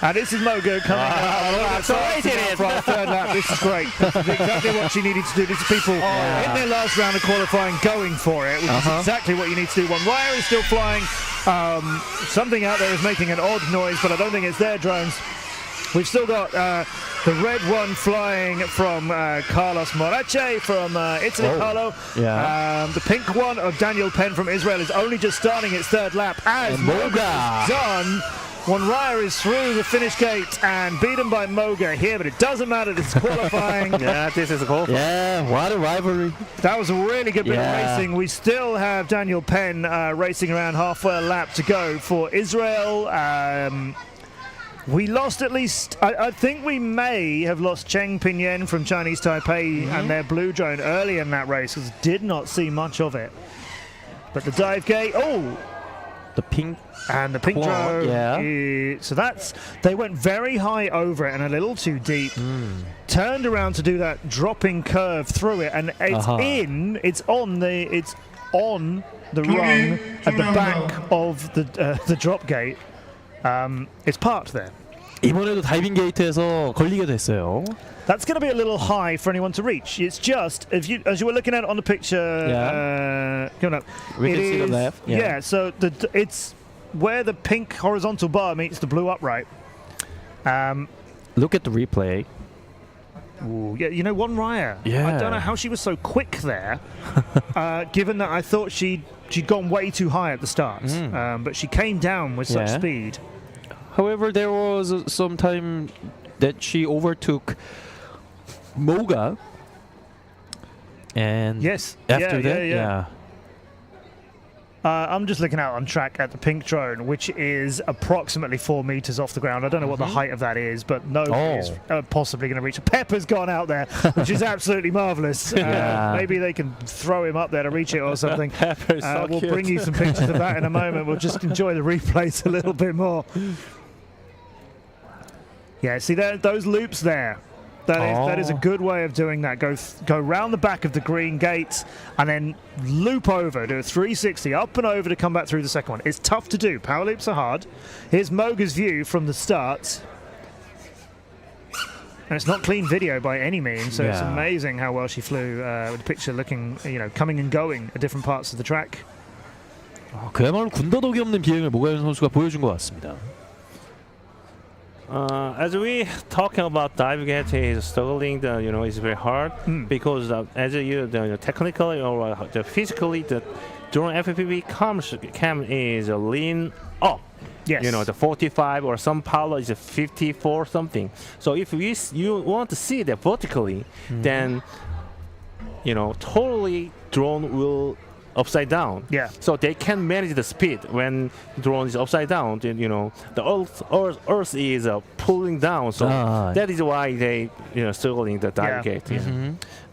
And this is Moga coming out for our third lap. This is great. This is exactly what she needed to do. This is people in their last round of qualifying going for it, which is exactly what you need to do. One Raya is still flying. Something out there is making an odd noise, but I don't think it's their drones. We've still got the red one flying from Carlos Morache from Italy, Carlo. The pink one of Daniel Penn from Israel is only just starting its third lap as Moga is done. One Raya is through the finish gate and beaten by Moga here, but it doesn't matter. This is qualifying. This is cool. What a rivalry. That was a really good bit of racing. We still have Daniel Penn racing around halfway a lap to go for Israel. We lost at least, I think we may have lost Cheng Pinyin from Chinese Taipei and their blue drone early in that race, because did not see much of it. But the dive gate, the pink drone, so they went very high over it and a little too deep, turned around to do that dropping curve through it, and it's on the rung at the back of the drop gate. It's parked there. 이번에도 다이빙 게이트에서 걸리게 됐어요. That's going to be a little high for anyone to reach. It's just as you were looking at it on the picture, coming up. We can see the left. Yeah, so it's where the pink horizontal bar meets the blue upright. Look at the replay. Ooh, yeah, you know, Won Raya. Yeah. I don't know how she was so quick there, given that I thought she'd gone way too high at the start. But she came down with such speed. However, there was some time that she overtook Moga. And after that, I'm just looking out on track at the pink drone, which is approximately 4 meters off the ground. I don't know what the height of that is, but nobody is possibly going to reach it. Pepper's gone out there, which is absolutely marvelous. Maybe they can throw him up there to reach it or something. Pepper's so we'll cute. bring you some pictures of that in a moment. We'll just enjoy the replays a little bit more. Yeah, see those loops there. That is a good way of doing that. Go round the back of the green gate and then loop over, do a 360 up and over to come back through the second one. It's tough to do. Power loops are hard. Here's Moga's view from the start. And it's not clean video by any means, so it's amazing how well she flew with the picture looking, coming and going at different parts of the track. 그야말로 군더더기 없는 비행을 모가연 선수가 보여준 것 같습니다. As we talking about diving gate is struggling, it's very hard because as technically or physically, the drone FPV cam is lean up. Yes. The 45 or some pilot is 54 something. So if you want to see that vertically, then totally drone will upside down. Yeah. So they can manage the speed when drone is upside down. Then, the Earth is pulling down. So that is why they struggling the dive gate.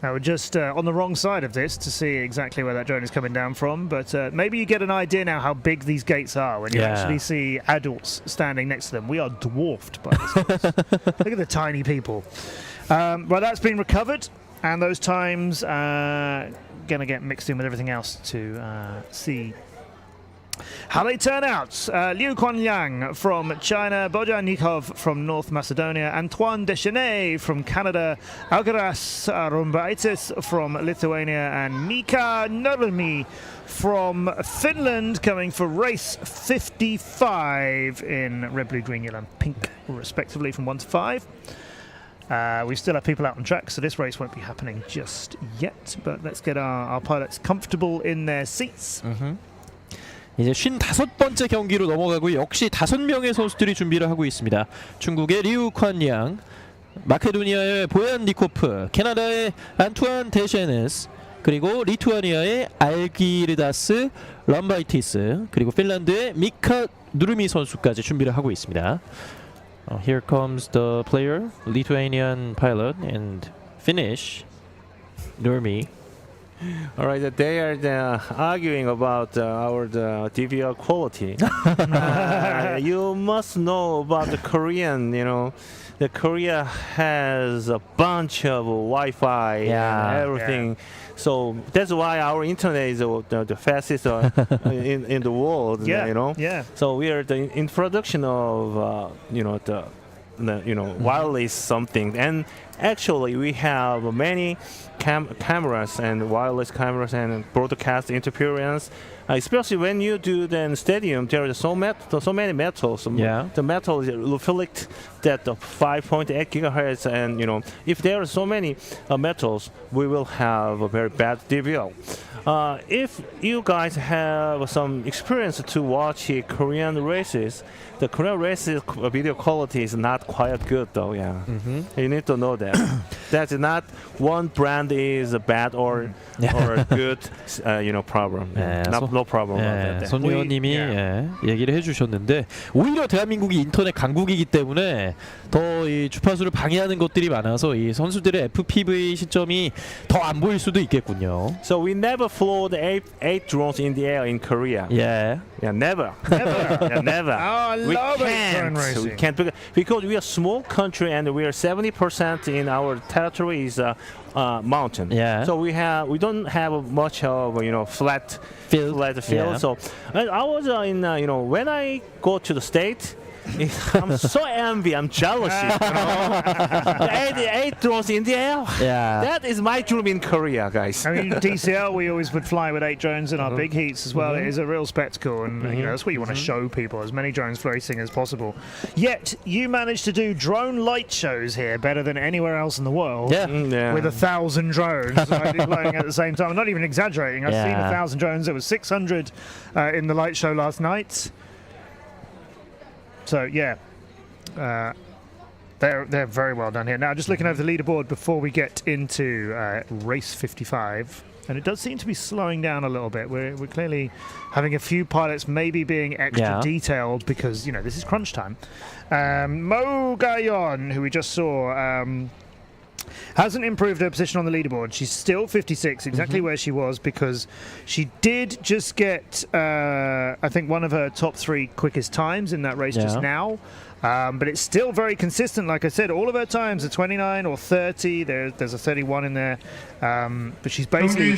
Now we're just on the wrong side of this to see exactly where that drone is coming down from. But maybe you get an idea now how big these gates are when you actually see adults standing next to them. We are dwarfed by this. Look at the tiny people. Well, that's been recovered, and those times going to get mixed in with everything else to see how they turn out. Liu Kuan-yang from China, Bojanikov from North Macedonia, Antoine Deschenay from Canada, Algaras Rumbaitis from Lithuania, and Mika Nurmi from Finland coming for race 55 in red, blue, green, yellow and pink respectively from 1 to 5. We still have people out on track, so this race won't be happening just yet. But let's get our pilots comfortable in their seats. 이제 55번째 경기로 넘어가고 역시 5명의 선수들이 준비를 하고 있습니다. 중국의 리우 콴양, 마케도니아의 보얀 니코프, 캐나다의 안투안 데셰네스, 그리고 리투아니아의 알기르다스 람바이티스, 그리고 핀란드의 미카 누르미 선수까지 준비를 하고 있습니다. Here comes the player, Lithuanian pilot and Finnish Nurmi. All right, they are arguing about our DVR quality. You must know about the Korean. The Korea has a bunch of Wi-Fi and everything. So that's why our internet is the fastest in the world. So we are the introduction of wireless something, and actually we have many cameras and wireless cameras and broadcast interference. Especially when you do the stadium, there is so many metals. The metal is reflect that 5.8 gigahertz, and if there are so many metals, we will have a very bad DVR. If you guys have some experience to watch Korean races, the Korean races video quality is not quite good though. You need to know that. That's not one brand is bad or good. Problem. No problem about that. 손 의원님이 얘기를 해주셨는데 오히려 대한민국이 인터넷 강국이기 때문에 더 이 주파수를 방해하는 것들이 많아서 이 선수들의 FPV 시점이 더 안 보일 수도 있겠군요. So we never flew the eight drones in the air in Korea. Never. Never. Oh, I love drone racing. We can't because we are a small country and we are 70% in our territory is mountain. So we don't have much of flat field. So I was in when I go to the state, I'm so envy. I'm jealous. You know? eight drones in the air. Yeah. That is my dream in Korea, guys. I mean, DCL, we always would fly with 8 drones in our big heats as well. It is a real spectacle, and you know, that's what you want to show people, as many drones racing as possible. Yet, you managed to do drone light shows here better than anywhere else in the world. Yeah. With 1,000 drones flying at the same time. I'm not even exaggerating. I've seen 1,000 drones. There was 600 in the light show last night. So, yeah. They're very well done here. Now, just looking over the leaderboard before we get into race 55, and it does seem to be slowing down a little bit. We're clearly having a few pilots maybe being extra detailed because, you know, this is crunch time. Mo Gayon, who we just saw, hasn't improved her position on the leaderboard. She's still 56, exactly where she was, because she did just get, I think, one of her top 3 quickest times in that race just now. But it's still very consistent. Like I said, all of her times are 29 or 30. There's a 31 in there. But she's basically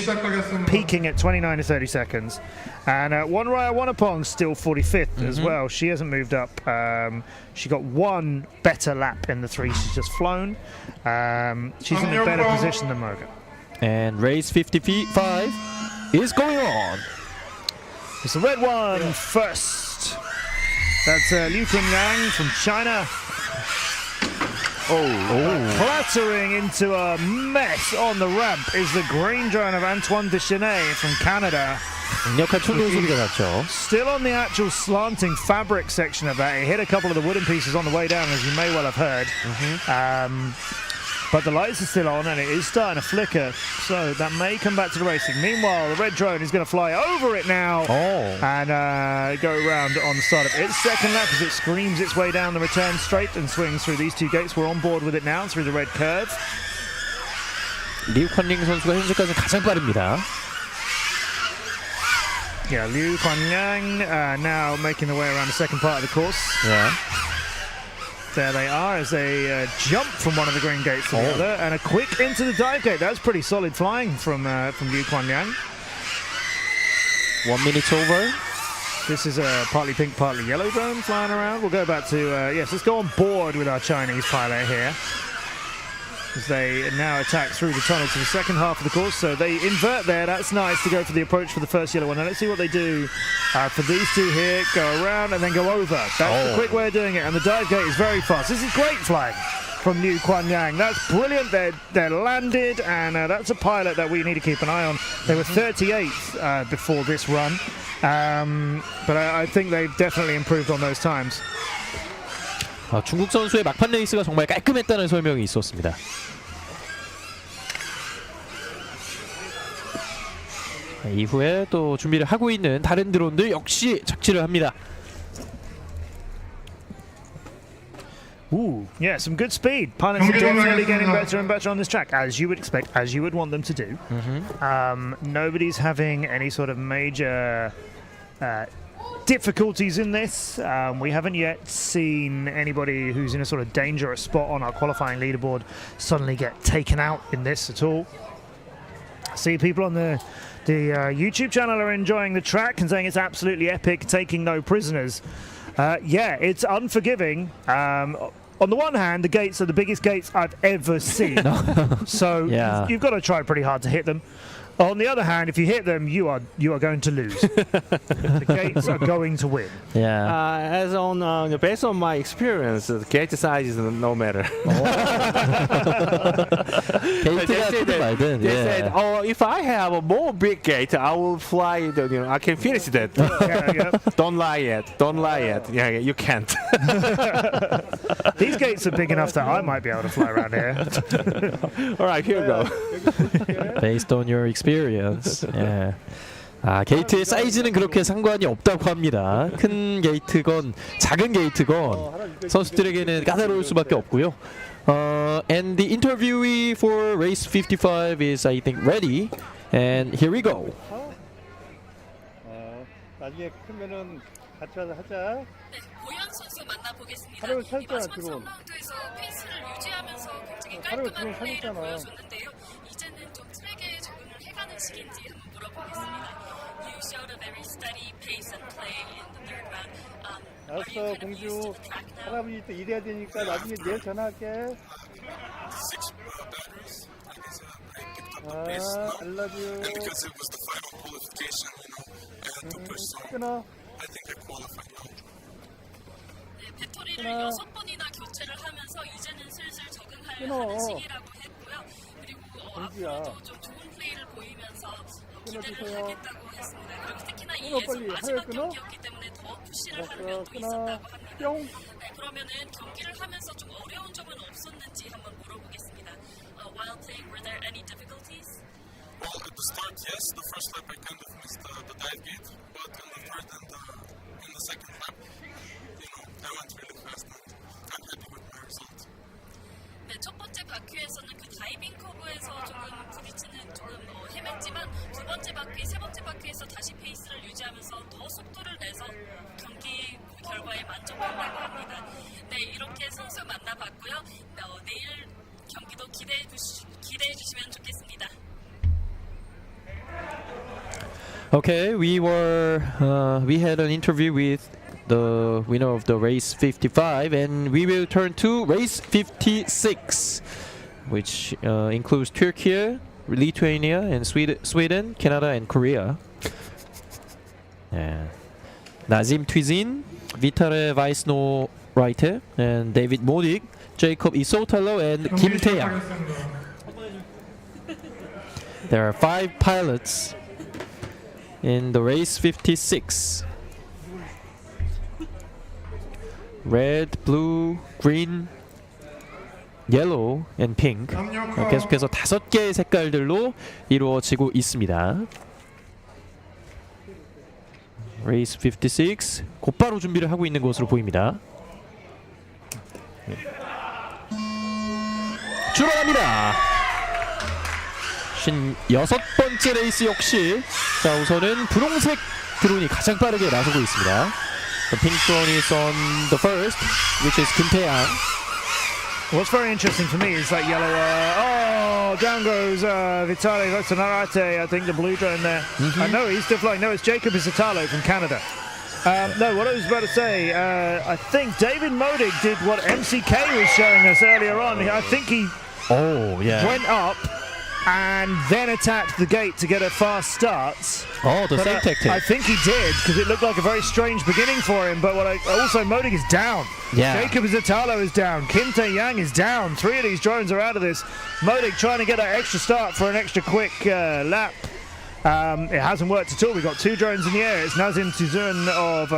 peaking at 29 to 30 seconds. And Wonraya Wonapong still 45th as well. She hasn't moved up. She got one better lap in the 3 she's just flown. She's in a better position than Moga. And race 55 is going on. It's the red one first. That's Liu Kunliang from China. Clattering into a mess on the ramp is the green drone of Antoine Deschenay from Canada. 강력한 충돌 소리가 났죠. Still on the actual slanting fabric section of that. It hit a couple of the wooden pieces on the way down, as you may well have heard. But the lights are still on and it is starting to flicker, so that may come back to the racing. Meanwhile, the red drone is going to fly over it now and go around on the start of its second lap as it screams its way down the return straight and swings through these 2 gates. We're on board with it now through the red curve. 리우 콴링 선수가 현재까지 가장 빠릅니다. Yeah, Liu Kunliang now making their way around the second part of the course. Yeah. There they are as they jump from one of the green gates to the other, and a quick into the dive gate. That's pretty solid flying from Liu Kunliang. 1 minute over. This is a partly pink, partly yellow drone flying around. We'll go back to yes. Let's go on board with our Chinese pilot here, as they now attack through the tunnel to the second half of the course. So they invert there. That's nice to go for the approach for the first yellow one. Now let's see what they do for these 2 here. Go around and then go over. That's the quick way of doing it. And the dive gate is very fast. This is great flying from Liu Kunliang. That's brilliant. They're landed, and that's a pilot that we need to keep an eye on. They were 38th before this run. But I think they've definitely improved on those times. 중국 선수의 막판 레이스가 정말 깔끔했다는 설명이 있었습니다. 이후에 또 준비를 하고 있는 다른 드론들 역시 착지를 합니다. Ooh, yeah, some good speed. Pilots are definitely getting better and better on this track, as you would expect, as you would want them to do. Nobody's having any sort of major difficulties in this. We haven't yet seen anybody who's in a sort of dangerous spot on our qualifying leaderboard suddenly get taken out in this at all. I see people on the YouTube channel are enjoying the track and saying it's absolutely epic, taking no prisoners. Yeah, it's unforgiving. On the one hand, the gates are the biggest gates I've ever seen. So you've got to try pretty hard to hit them. On the other hand, if you hit them, you are going to lose. The gates are going to win. Yeah. As on based on my experience, the gate size is no matter. They said, "Oh, if I have a more big gate, I will fly. I can finish that." Don't lie yet. Don't lie yet. Yeah, you can't. These gates are big enough that I might be able to fly around here. All right, here we go. Based on your experience. 예. 게이트의 사이즈는 그렇게 상관이 없다고 합니다. 큰 게이트건 작은 게이트건 선수들에게는 까다로울 수밖에 없고요. And the interviewee for race 55 is, I think, ready. And here we go. 나중에 크면은 같이 와서 하자. 고현 선수 만나보겠습니다. 하루 살 이번 거야, 선수 드론. 라운드에서 페이스를 유지하면서 굉장히 하루 깔끔한 드론 플레이를 사줬잖아. 보여줬는데요. 이제는 좀 트랙에 적응을 해가는 시기인지 한번 물어보겠습니다. You showed a very steady pace and play in the third round. 알았어, 공주. 할아버지 또 일해야 되니까 나중에 내일 전화할게. I love you. And because it was the final qualification, I had to push so 끊어. I think I qualified now. 배터리를 6번이나 교체를 하면서 이제는 슬슬 적응할 하는 시기라고 했고요. 그리고 앞으로도 좀 좋은 플레이를 보이면서 기대를 하겠다고 했습니다. 그리고 특히나 이 예선 마지막 경기였기 때문에 더 푸시를 하는 면도 있었다고 합니다. 네, 그러면은 경기를 하면서 좀 어려운 점은 없었는지 한번 물어보겠습니다. While playing, were there any difficulties? Well, at the start, yes. The first lap I kind of missed the dive gate, but on the third and the second lap, I went really fast and I'm happy with my result. 네, 첫 번째 바퀴에서는 그 다이빙 커브에서 조금 부딪히는 조금 헤맸지만 두 번째 바퀴, 세 번째 바퀴에서 다시 페이스를 유지하면서 더 속도를 내서 경기 결과에 만족한다고 합니다. 네, 이렇게 선수 만나봤고요. 내일 경기도 기대해 주시면 좋겠습니다. Okay, we had an interview with the winner of the race 55, and we will turn to race 56, which includes Turkey, Lithuania, and Sweden, Canada, and Korea. Yeah. Nazim Twizin, Vitale Weissno Reiter, and David Modig, Jacob Isotalo, and Kim Tae-yang. There are 5 pilots in the race 56. Red, blue, green, yellow, and pink. 계속해서 5개의 색깔들로 이루어지고 있습니다. Race 56 곧바로 준비를 하고 있는 것으로 보입니다. 출발합니다. 56번째 레이스 역시 자 우선은 분홍색 드론이 가장 빠르게 나서고 있습니다. The pink drone is on the first, which is Kim Tae-yang. What's very interesting for me is that yellow. Down goes Vitale Votanarate. I think the blue drone there. No, he's still flying. No, it's Jacob Isotalo from Canada. No, what I was about to say, I think David Modig did what MCK was showing us earlier on. I think he went up and then attacked the gate to get a fast start. Oh, the same tactic. I think he did, because it looked like a very strange beginning for him. But also Modig is down. Yeah. Jacob Isotalo is down. Kim Tae-yang is down. 3 of these drones are out of this. Modig trying to get that extra start for an extra quick lap. It hasn't worked at all. We've got 2 drones in the air. It's Nazim Tuzun of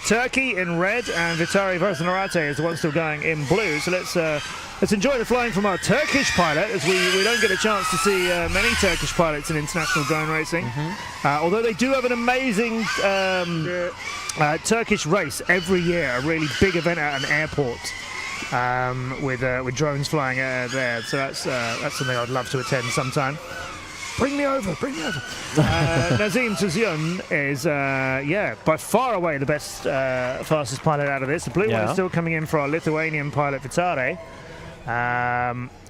Turkey in red, and Vitali Votanarate is the one still going in blue. So let's enjoy the flying from our Turkish pilot, as we don't get a chance to see many Turkish pilots in international drone racing. Although they do have an amazing Turkish race every year, a really big event at an airport with drones flying there. So that's something I'd love to attend sometime. Bring me over. Nazim Tuzun is, by far away the best, fastest pilot out of this. The blue one is still coming in for our Lithuanian pilot Vitale.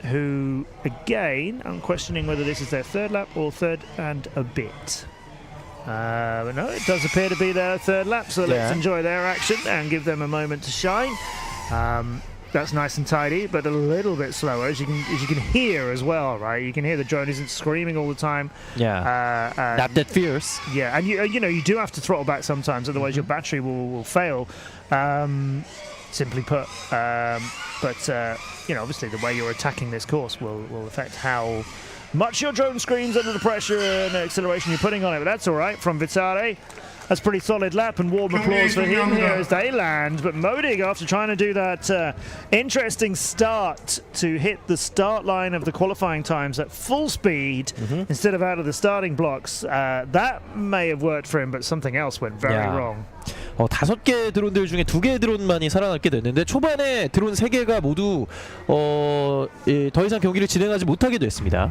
Who, again, I'm questioning whether this is their 3rd lap or 3rd and a bit. But no, it does appear to be their 3rd lap, so let's enjoy their action and give them a moment to shine. That's nice and tidy, but a little bit slower, as you can hear as well, right? You can hear the drone isn't screaming all the time. Yeah, not that fierce. Yeah, and you do have to throttle back sometimes, otherwise your battery will fail. Simply put, but obviously the way you're attacking this course will affect how much your drone screams under the pressure and acceleration you're putting on it. But that's all right from Vitale. That's a pretty solid lap, and warm applause for him here as they land. But Modig, after trying to do that interesting start to hit the start line of the qualifying times at full speed instead of out of the starting blocks, that may have worked for him, but something else went very wrong. 5개 드론들 중에 2개의 드론만이 살아남게 됐는데 초반에 드론 3개가 모두 더 이상 경기를 진행하지 못하게 됐습니다.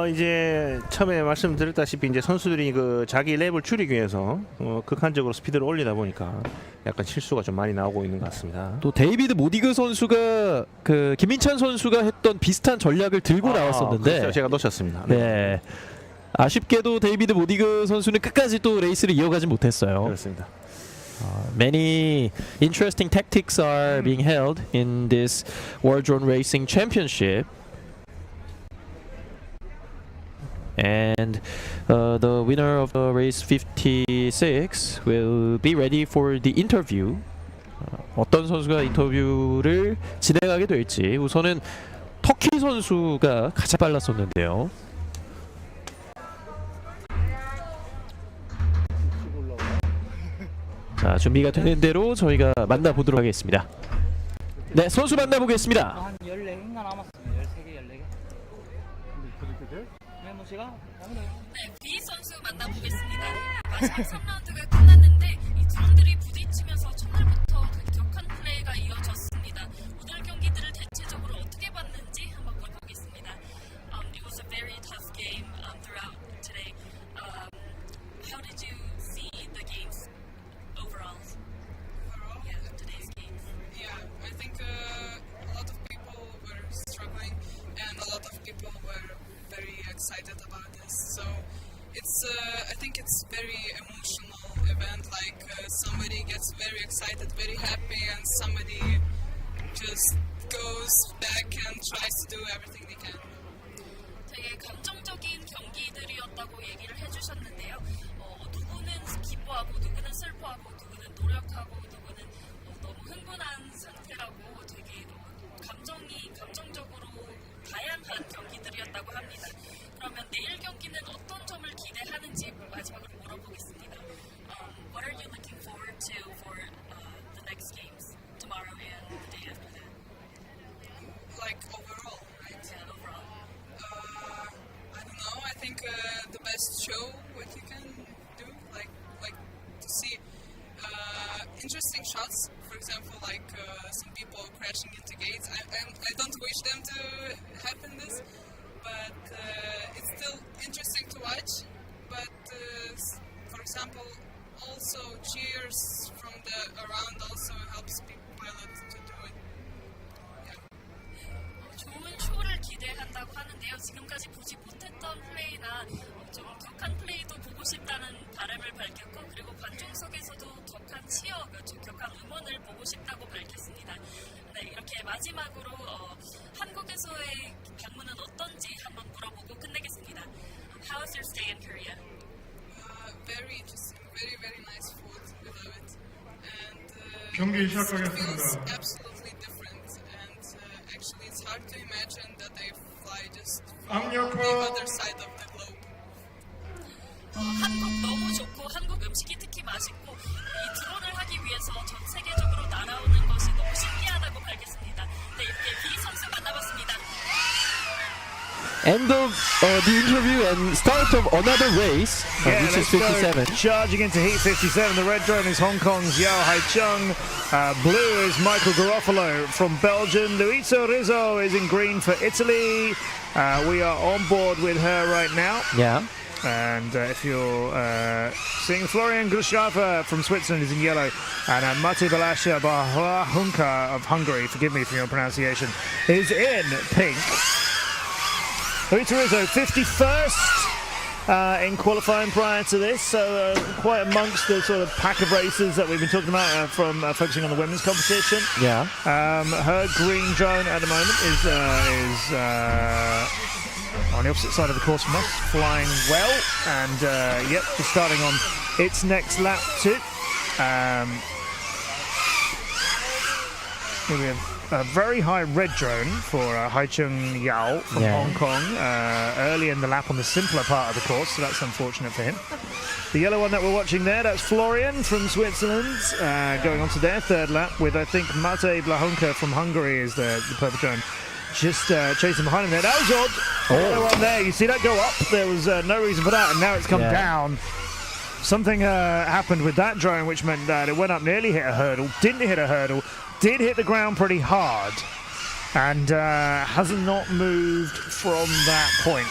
이제 처음에 말씀드렸다시피 이제 선수들이 그 자기 랩을 줄이기 위해서 극한적으로 스피드를 올리다 보니까 약간 실수가 좀 많이 나오고 있는 것 같습니다. 또 데이비드 모디그 선수가 그 김민찬 선수가 했던 비슷한 전략을 들고 나왔었는데 그렇죠. 제가 놓쳤습니다. 네. 아쉽게도 데이비드 모디그 선수는 끝까지 또 레이스를 이어가지 못했어요. 그렇습니다. Many interesting tactics are being held in this World Drone Racing Championship. And the winner of the race 56 will be ready for the interview. 어떤 선수가 인터뷰를 진행하게 될지. 우선은 터키 선수가 가장 빨랐었는데요. 자, 준비가 되는 대로 저희가 만나보도록 하겠습니다. 네, 선수 만나보겠습니다. 한 14개인가 남았습니다. 13개, 14개. 메모시가? 네, B 선수 만나보겠습니다. 마지막 3라운드가 끝났는데 이 드론들이 부딪히면서 첫날부터 격한 플레이가 이어졌습니다. 오늘 경기들을 대체적으로 어떻게 봤는지 한번 볼보겠습니다. It was a very tough game throughout today. How did you see the games overall? Yeah, today's games. Yeah, I think a lot of people were struggling and a lot of people were very excited about this. So it's I think it's very emotional event. Like somebody gets very excited, very happy, and somebody just goes back and tries to do everything they can. 되게 감정적인 경기들이었다고 얘기를 해주셨는데요. 누구는 기뻐하고 누구는 슬퍼하고 누구는 노력하고 누구는 너무 흥분한 상태라고 되게 감정적으로 다양한 경기들이었다고 합니다. 그러면 내일 경기는 어떤 점을 기대하는지 마지막으로 물어보겠습니다. What are you looking forward to for the next games tomorrow and the day after that? Like overall, right? Yeah, overall. I don't know. I think the best show what you can do, like to see interesting shots. For example, like some people crashing into gates. I don't wish them to happen this, but it's still interesting to watch. But for example, also cheers from the around also helps pilot to do it. 좋은 쇼를 기대한다고 하는데요. 지금까지 보지 못했던 플레이나 좀 격한 플레이도 보고 싶다는 바람을 밝혔고 그리고 관중석에서도 격한 치어, 격한 응원을 보고 싶다고 밝혔습니다. 네, 이렇게 마지막으로 한국에서의 방문은 어떤지 한번 물어보고 끝내겠습니다. How is your stay in Korea? Very interesting, very nice food. We love it. And 경기 it feels 시작하겠습니다. absolutely different. And actually, it's hard to imagine that they fly just 악력화. from the other side of the globe. 한국 너무 좋고 한국 음식이 특히 맛있고 이 드론을 하기 위해서 전 세계적으로 날아오는 것이 너무 신기하다고 밝혔습니다. 네, 이렇게 B 선수 만나봤습니다. End of the interview and start of another race, which is 57. Charging into Heat 57. The red drone is Hong Kong's Yao Haichung. Blue is Michael Garofalo from Belgium. Luisa Rizzo is in green for Italy. We are on board with her right now. Yeah. And if you're seeing Florian Grushafa from Switzerland is in yellow, and Mate Balasha Bahunka of Hungary, forgive me for your pronunciation, is in pink. Luisa Rizzo, 51st in qualifying prior to this, so quite amongst the sort of pack of racers that we've been talking about from focusing on the women's competition. Yeah. Her green drone at the moment is on the opposite side of the course from us, flying well, and yep, just starting on its next lap too. Here we have a very high red drone for Haichung Yao from Hong Kong, early in the lap on the simpler part of the course, so that's unfortunate for him. The yellow one that we're watching there, that's Florian from Switzerland, going on to their third lap with, I think, Mate Blahunka from Hungary is the purple drone. Just chasing behind him there. That was odd. The other one there, you see that go up? There was no reason for that, and now it's come down. Something happened with that drone, which meant that it went up, nearly hit a hurdle, didn't hit a hurdle, did hit the ground pretty hard, and has not moved from that point.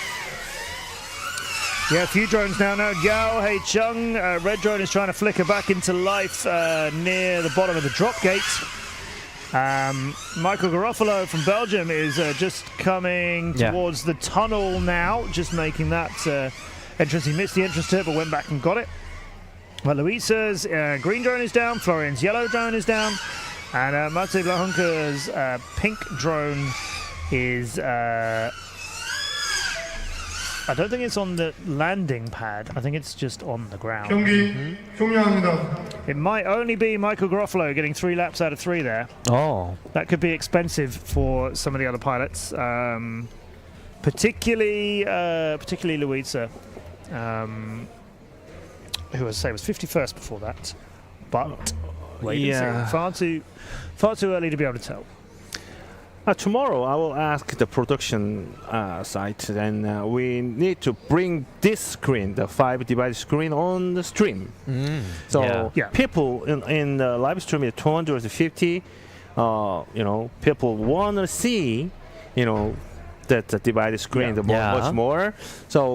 Yeah, a few drones now. Yao Haichung, red drone is trying to flicker back into life near the bottom of the drop gate. Michael Garofalo from Belgium is just coming towards the tunnel now, just making that entrance. He missed the entrance to it, but went back and got it. Well, Luisa's green drone is down, Florian's yellow drone is down, and Mate Blahunka's pink drone is... I don't think it's on the landing pad. I think it's just on the ground. 경기 종료합니다. It might only be Michael Garofalo getting 3 laps out of 3 there. Oh. That could be expensive for some of the other pilots, particularly Luisa, who, as I say, was 51st before that. But wait and see. Far too early to be able to tell. Tomorrow I will ask the production site, and we need to bring this screen, the 5-device screen, on the stream. So people in the live stream is 250. People want to see, that the divided screen much more. So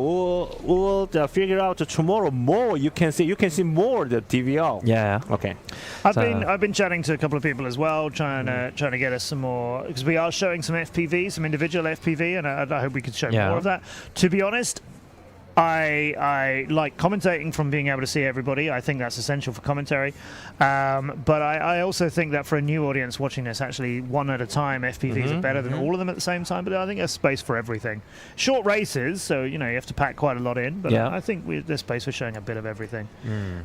we'll figure out tomorrow more. You can see more the DVR. Yeah. Okay. I've been chatting to a couple of people as well, trying to get us some more, because we are showing some FPV, some individual FPV, and I hope we could show more of that. To be honest, I like commentating from being able to see everybody. I think that's essential for commentary. But I also think that for a new audience watching this, actually one at a time FPVs are better than all of them at the same time. But I think there's space for everything. Short races, so you have to pack quite a lot in. But I think there's space for showing a bit of everything.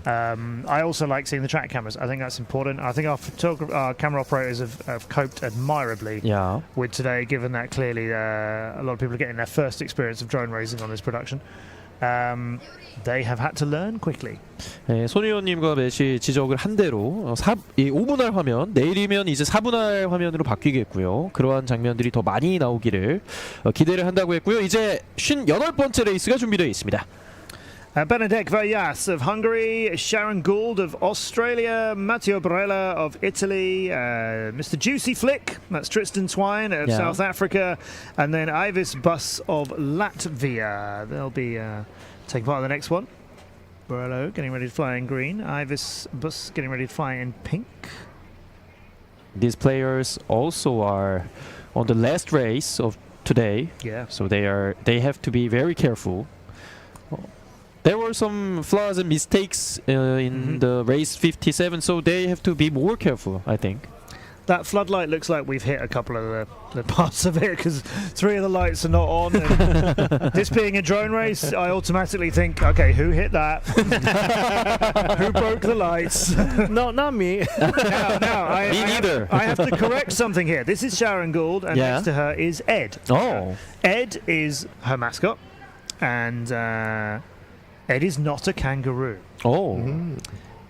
I also like seeing the track cameras. I think that's important. I think our camera operators have coped admirably with today, given that clearly a lot of people are getting their first experience of drone racing on this production. They have had to learn quickly. 네, 손의원님과 매시 지적을 한 대로 5분할 화면, 내일이면 이제 4분할 화면으로 바뀌겠고요. 그러한 장면들이 더 많이 나오기를 기대를 한다고 했고요. 이제 58번째 레이스가 준비되어 있습니다. Benedek Vayas of Hungary, Sharon Gould of Australia, Matteo Barella of Italy, Mr. Juicy Flick, that's Tristan Twine of South Africa, and then Ivis Bus of Latvia. They'll be taking part in the next one. Barello getting ready to fly in green, Ivis Bus getting ready to fly in pink. These players also are on the last race of today, so they have to be very careful. There were some flaws and mistakes in the race 57, so they have to be more careful, I think. That floodlight looks like we've hit a couple of the parts of it, because 3 of the lights are not on. And this being a drone race, I automatically think, okay, who hit that? Who broke the lights? No, not me. Me neither. I have to correct something here. This is Sharon Gould, and next to her is Ed. Oh. Ed is her mascot, and Ed is not a kangaroo. Oh.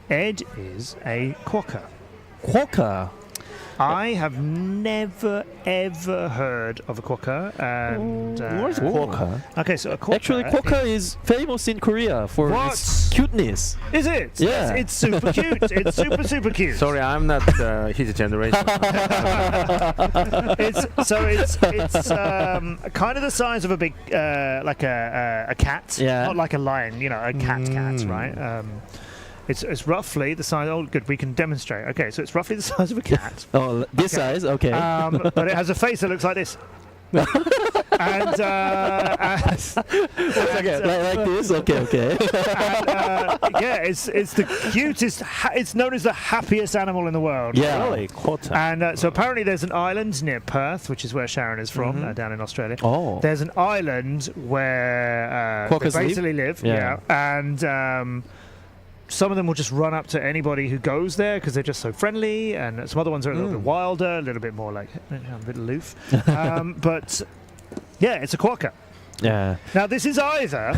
Ed is a quokka. Quokka? I have never ever heard of a quokka. And what's a quokka? Okay, so a quokka. Actually, quokka is famous in Korea for its cuteness. Is it? Yeah. It's super cute. It's super cute. Sorry, I'm not his generation. It's kind of the size of a big like a cat. Not like a lion. A cat, right? It's roughly the size. Oh, good. We can demonstrate. Okay, so it's roughly the size of a cat. Oh, this size. Okay. But it has a face that looks like this. And like this. Okay. And, it's the cutest. It's known as the happiest animal in the world. Yeah, really. Quota. And so apparently there's an island near Perth, which is where Sharon is from, down in Australia. Oh. There's an island where they basically live. And some of them will just run up to anybody who goes there because they're just so friendly, and some other ones are a little bit wilder, a little bit more like a bit aloof. But yeah, it's a quokka. Yeah. Now this is either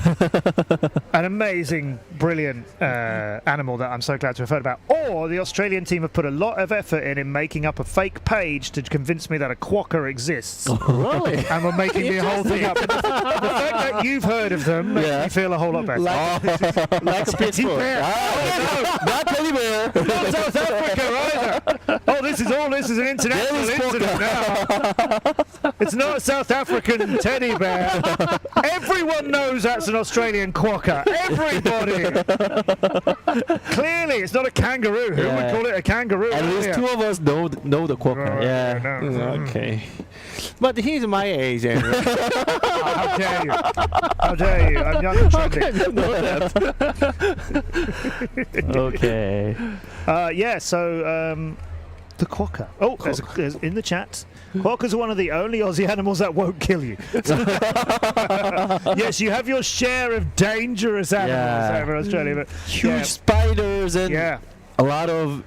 an amazing, brilliant animal that I'm so glad to have heard about, or the Australian team have put a lot of effort in making up a fake page to convince me that a quokka exists. Really? And we're making the whole thing up. The fact that you've heard of them makes me feel a whole lot better. Like a pitchfork. No, not teddy bear. not South Africa either. Oh, this is an international incident now. It's not a South African teddy bear. Everyone knows that's an Australian quokka. Everybody. Clearly, it's not a kangaroo. Who would call it a kangaroo? At least two of us know the quokka. Okay. But he's my age. Anyway. How dare you? How dare you? I'm young and trendy. Okay. So the quokka. Oh, there's in the chat. Quokkas are one of the only Aussie animals that won't kill you. Yes, you have your share of dangerous animals over Australia, but huge spiders and a lot of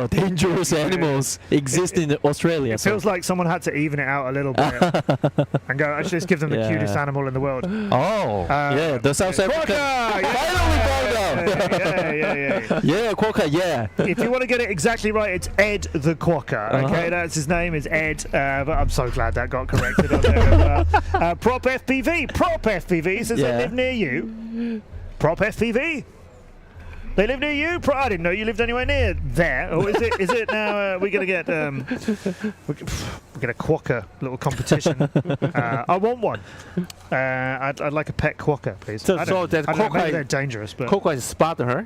dangerous animals exist in Australia. It feels like someone had to even it out a little bit and go, actually, let's give them the cutest animal in the world. The South African. Yeah, quokka, If you want to get it exactly right, it's Ed the Quokka. Okay, that's his name, is Ed. But I'm so glad that got corrected on there. Prop FPV says they live near you. Prop FPV. They live near you? I didn't know you lived anywhere near there. Or is it now we're going to get we're get a quokka little competition. I want one. I'd like a pet quokka, please. So that quokka, they're dangerous, but quokka is spotter, huh?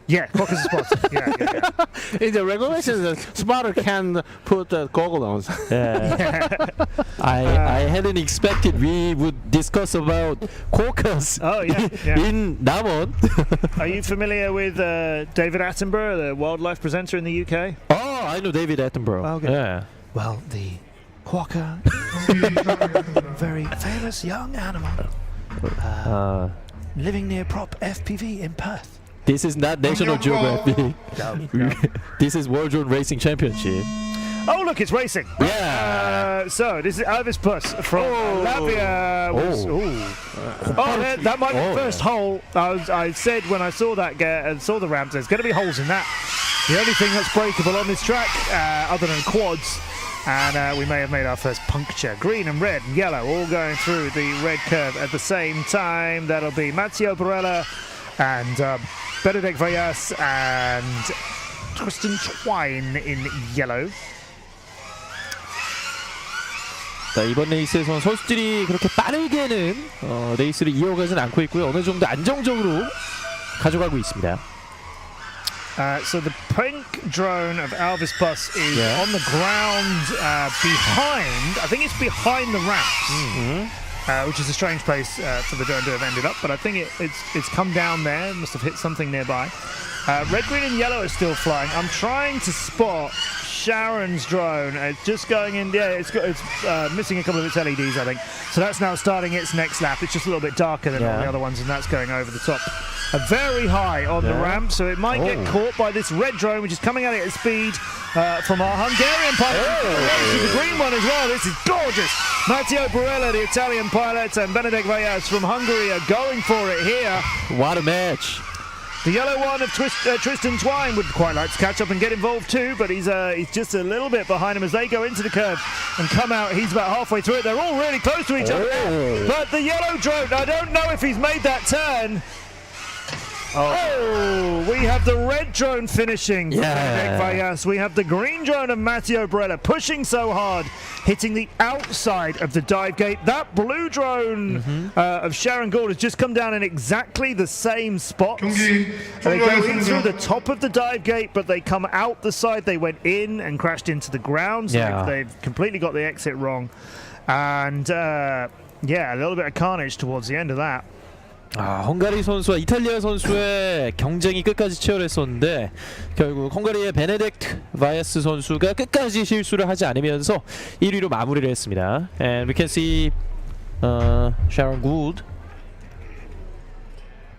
Yeah, quokka's a spotter. Yeah. In the regulations, the spotter can put goggles on. I hadn't expected we would discuss about quokkas in Namon. Are you familiar with David Attenborough, the wildlife presenter in the UK? Oh, I know David Attenborough. Okay. Yeah. Well, the quokka is a very famous young animal living near Prop FPV in Perth. This is not National Geographic. This is World Drone Racing Championship. Oh, look, it's racing. Yeah. So this is Elvis Puss from Latvia. That might be the first hole. I said when I saw that saw the ramp, there's going to be holes in that. The only thing that's breakable on this track, other than quads, and we may have made our first puncture. Green and red and yellow all going through the red curve at the same time. That'll be Matteo Barella and Benedict Vallas and Tristan Twine in yellow. 자, 이번 레이스에서는 선수들이 그렇게 빠르게는 레이스를 이어가진 않고 있고요. 어느 정도 안정적으로 가져가고 있습니다. So the pink drone of Elvis Bus is on the ground behind. I think it's behind the ramps. Which is a strange place for the drone to have ended up, but I think it's come down there. It must have hit something nearby. Red, green, and yellow is still flying. I'm trying to spot Sharon's drone. It's just going in. Yeah, it's missing a couple of its LEDs, I think. So that's now starting its next lap. It's just a little bit darker than all the other ones, and that's going over the top. Very high on the ramp, so it might get caught by this red drone, which is coming at it at speed from our Hungarian pilot. The green one as well. This is gorgeous. Matteo Barella, the Italian pilot, and Benedict Vallas from Hungary are going for it here. What a match. The yellow one of Tristan Twine would quite like to catch up and get involved too, but he's just a little bit behind him as they go into the curve and come out. He's about halfway through it. They're all really close to each other. But the yellow drone, I don't know if he's made that turn. We have the red drone finishing. We have the green drone of Matteo Barella pushing so hard, hitting the outside of the dive gate. That blue drone of Sharon Gould has just come down in exactly the same spot. They go in through the top of the dive gate, but they come out the side. They went in and crashed into the ground. So they've completely got the exit wrong. And a little bit of carnage towards the end of that. 헝가리 선수와 이탈리아 선수의 경쟁이 끝까지 치열했었는데 결국 헝가리의 베네딕트 바이아스 선수가 끝까지 실수를 하지 않으면서 1위로 마무리를 했습니다. And we can see Sharon Gould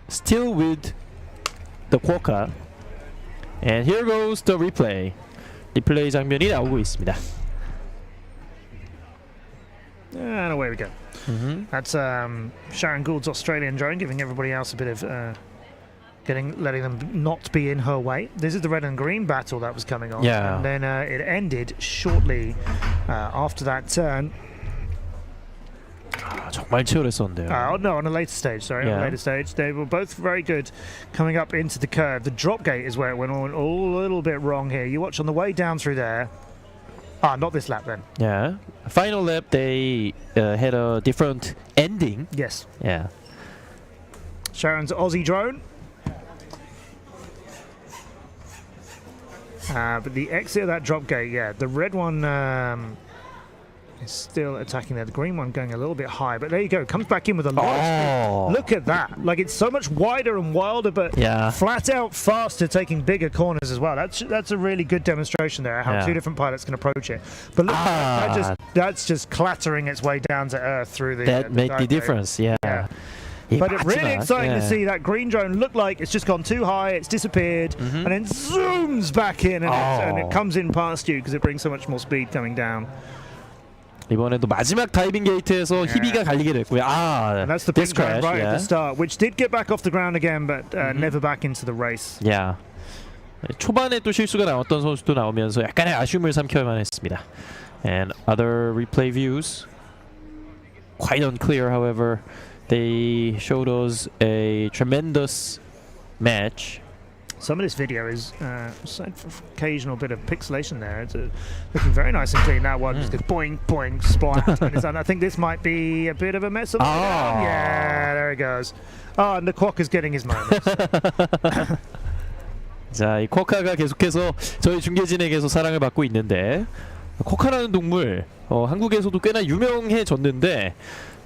still with the quokka. And here goes the replay. 리플레이 장면이 나오고 있습니다. And away we go. That's Sharon Gould's Australian drone, giving everybody else a bit of letting them not be in her way. This is the red and green battle that was coming on, and then it ended shortly after that turn. 정말 치열했었는데요. No, on a later stage, sorry. On a later stage. They were both very good coming up into the curve. The drop gate is where it went all a little bit wrong here. You watch on the way down through there. Not this lap then. Yeah. Final lap, they had a different ending. Yes. Yeah. Sharon's Aussie drone. But the exit of that drop gate, the red one is still attacking there. The green one going a little bit high, but there you go. Comes back in with a lot of speed. Look at that. Like, it's so much wider and wilder, but flat out faster, taking bigger corners as well. That's a really good demonstration there, how two different pilots can approach it. But look, that's just clattering its way down to earth through the That made the difference, yeah. But it's really exciting to see that green drone look like it's just gone too high, it's disappeared, and then zooms back in, and it comes in past you because it brings so much more speed coming down. 이번에도 마지막 다이빙 게이트에서 희비가 갈리게 됐고요. And that's the big drone right at the start, which did get back off the ground again, but never back into the race. Yeah. 초반에 또 실수가 나왔던 선수도 나오면서 약간의 아쉬움을 삼켜야만 했습니다. And other replay views, quite unclear, however. They showed us a tremendous match. Some of this video is occasional bit of pixelation there. It's looking very nice and clean. That one just goes boing, boing, splat. And I think this might be a bit of a mess. Yeah, there he goes. And the Quokka's getting his moments. 자, 이 쿼카가 계속해서 저희 중계진에게서 사랑을 받고 있는데, 쿼카라는 동물 한국에서도 꽤나 유명해졌는데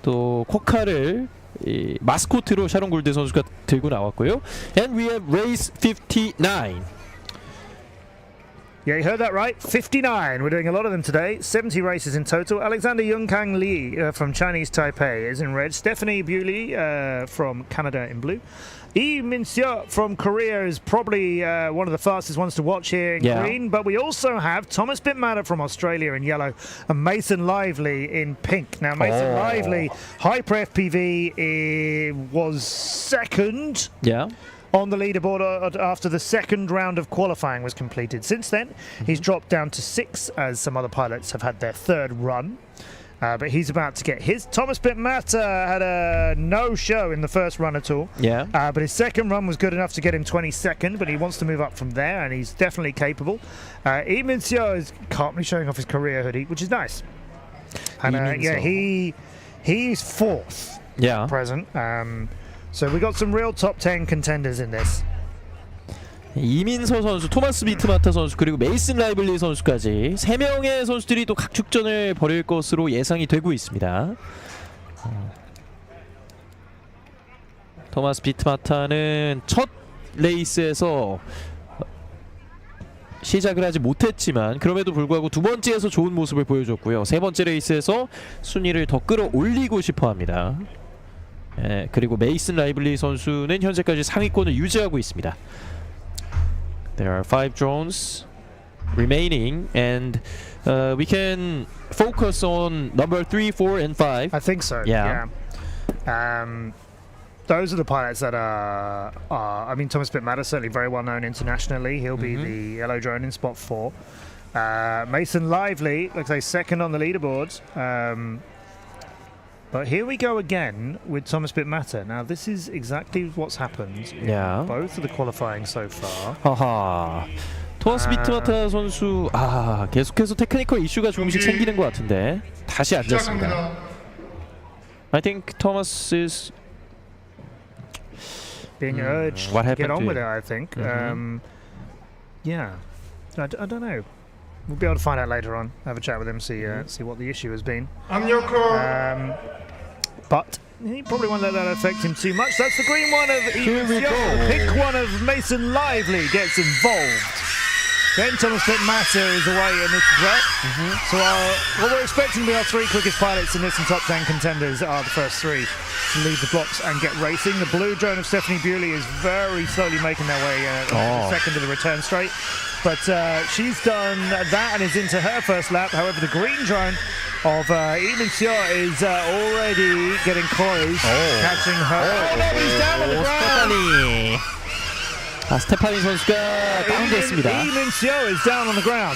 또 쿼카를 이 마스코트로 샤론 골드 선수가 들고 나왔고요. And we have race 59. Yeah, you heard that right. 59. We're doing a lot of them today. 70 races in total. Alexander Yungkang Lee from Chinese Taipei is in red. Stephanie Bewley from Canada in blue. Lee Min-seo from Korea is probably one of the fastest ones to watch here in green. But we also have Thomas Bitmatter from Australia in yellow and Mason Lively in pink. Now, Mason Lively, Hyper FPV, was second. On the leaderboard after the second round of qualifying was completed. Since then, he's dropped down to 6 as some other pilots have had their third run. But he's about to get his. Thomas Bitmatter had a no-show in the first run at all. But his second run was good enough to get him 22nd, but he wants to move up from there, and he's definitely capable. Lee Min-seo is calmly showing off his Korea hoodie, which is nice. And he's fourth at present. So we got some real top 10 contenders in this. 이민서 선수, 토마스 비트마타 선수, 그리고 메이슨 라이블리 선수까지 3명의 선수들이 또 각축전을 벌일 것으로 예상이 되고 있습니다. 토마스 비트마타는 첫 레이스에서 시작을 하지 못했지만 그럼에도 불구하고 두 번째에서 좋은 모습을 보여줬고요. 세 번째 레이스에서 순위를 더 끌어올리고 싶어합니다. 그리고 메이슨 라이블리 선수는 현재까지 상위권을 유지하고 있습니다. There are 5 drones remaining, and we can focus on number 3, 4, and 5. I think so. Yeah. Those are the pilots that are I mean, Thomas Bitmatter certainly very well known internationally. He'll be the yellow drone in spot 4. Mason Lively looks like second on the leaderboards. But here we go again with Thomas Bitmatter. Now this is exactly what's happened in both of the qualifying so far. 토마스 비트마타 선수 계속해서 테크니컬 이슈가 조금씩 생기는 것 같은데 다시 앉았습니다. I think Thomas is being urged to get on with it, I think. Yeah, I don't know. We'll be able to find out later on. Have a chat with him, see what the issue has been. I'm your call. But he probably won't let that affect him too much. That's the green one of Ian. The pink one of Mason Lively gets involved. Then Thomas Bitmatter is away in this as well. So what we're expecting to be our 3 quickest pilots in this and top 10 contenders are the first 3 to leave the blocks and get racing. The blue drone of Stephanie Bewley is very slowly making their way second to the return straight. But she's done that and is into her first lap. However, the green drone of Lee Min-seo is already getting close, catching her. Oh, no, he's down on the ground. 스테파니 선수가 다운됐습니다. Lee Min-seo is down on the ground.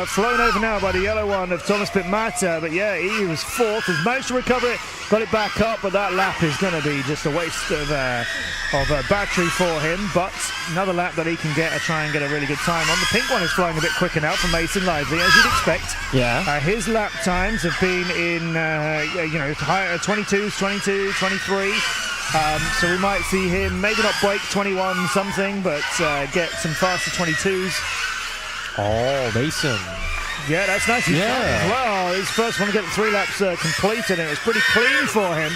Flown over now by the yellow one of Thomas Pittmatter. But yeah, he was fourth, has managed to recover it, got it back up, but that lap is going to be just a waste of battery for him. But another lap that he can try and get a really good time on. The pink one is flying a bit quicker now from Mason Lively, as you'd expect. Yeah. His lap times have been in, higher 22s, 22, 23. So we might see him maybe not break 21 something, but get some faster 22s. Oh, Mason. Yeah, that's nice. He's as well. His first one to get the 3 laps completed, and it was pretty clean for him.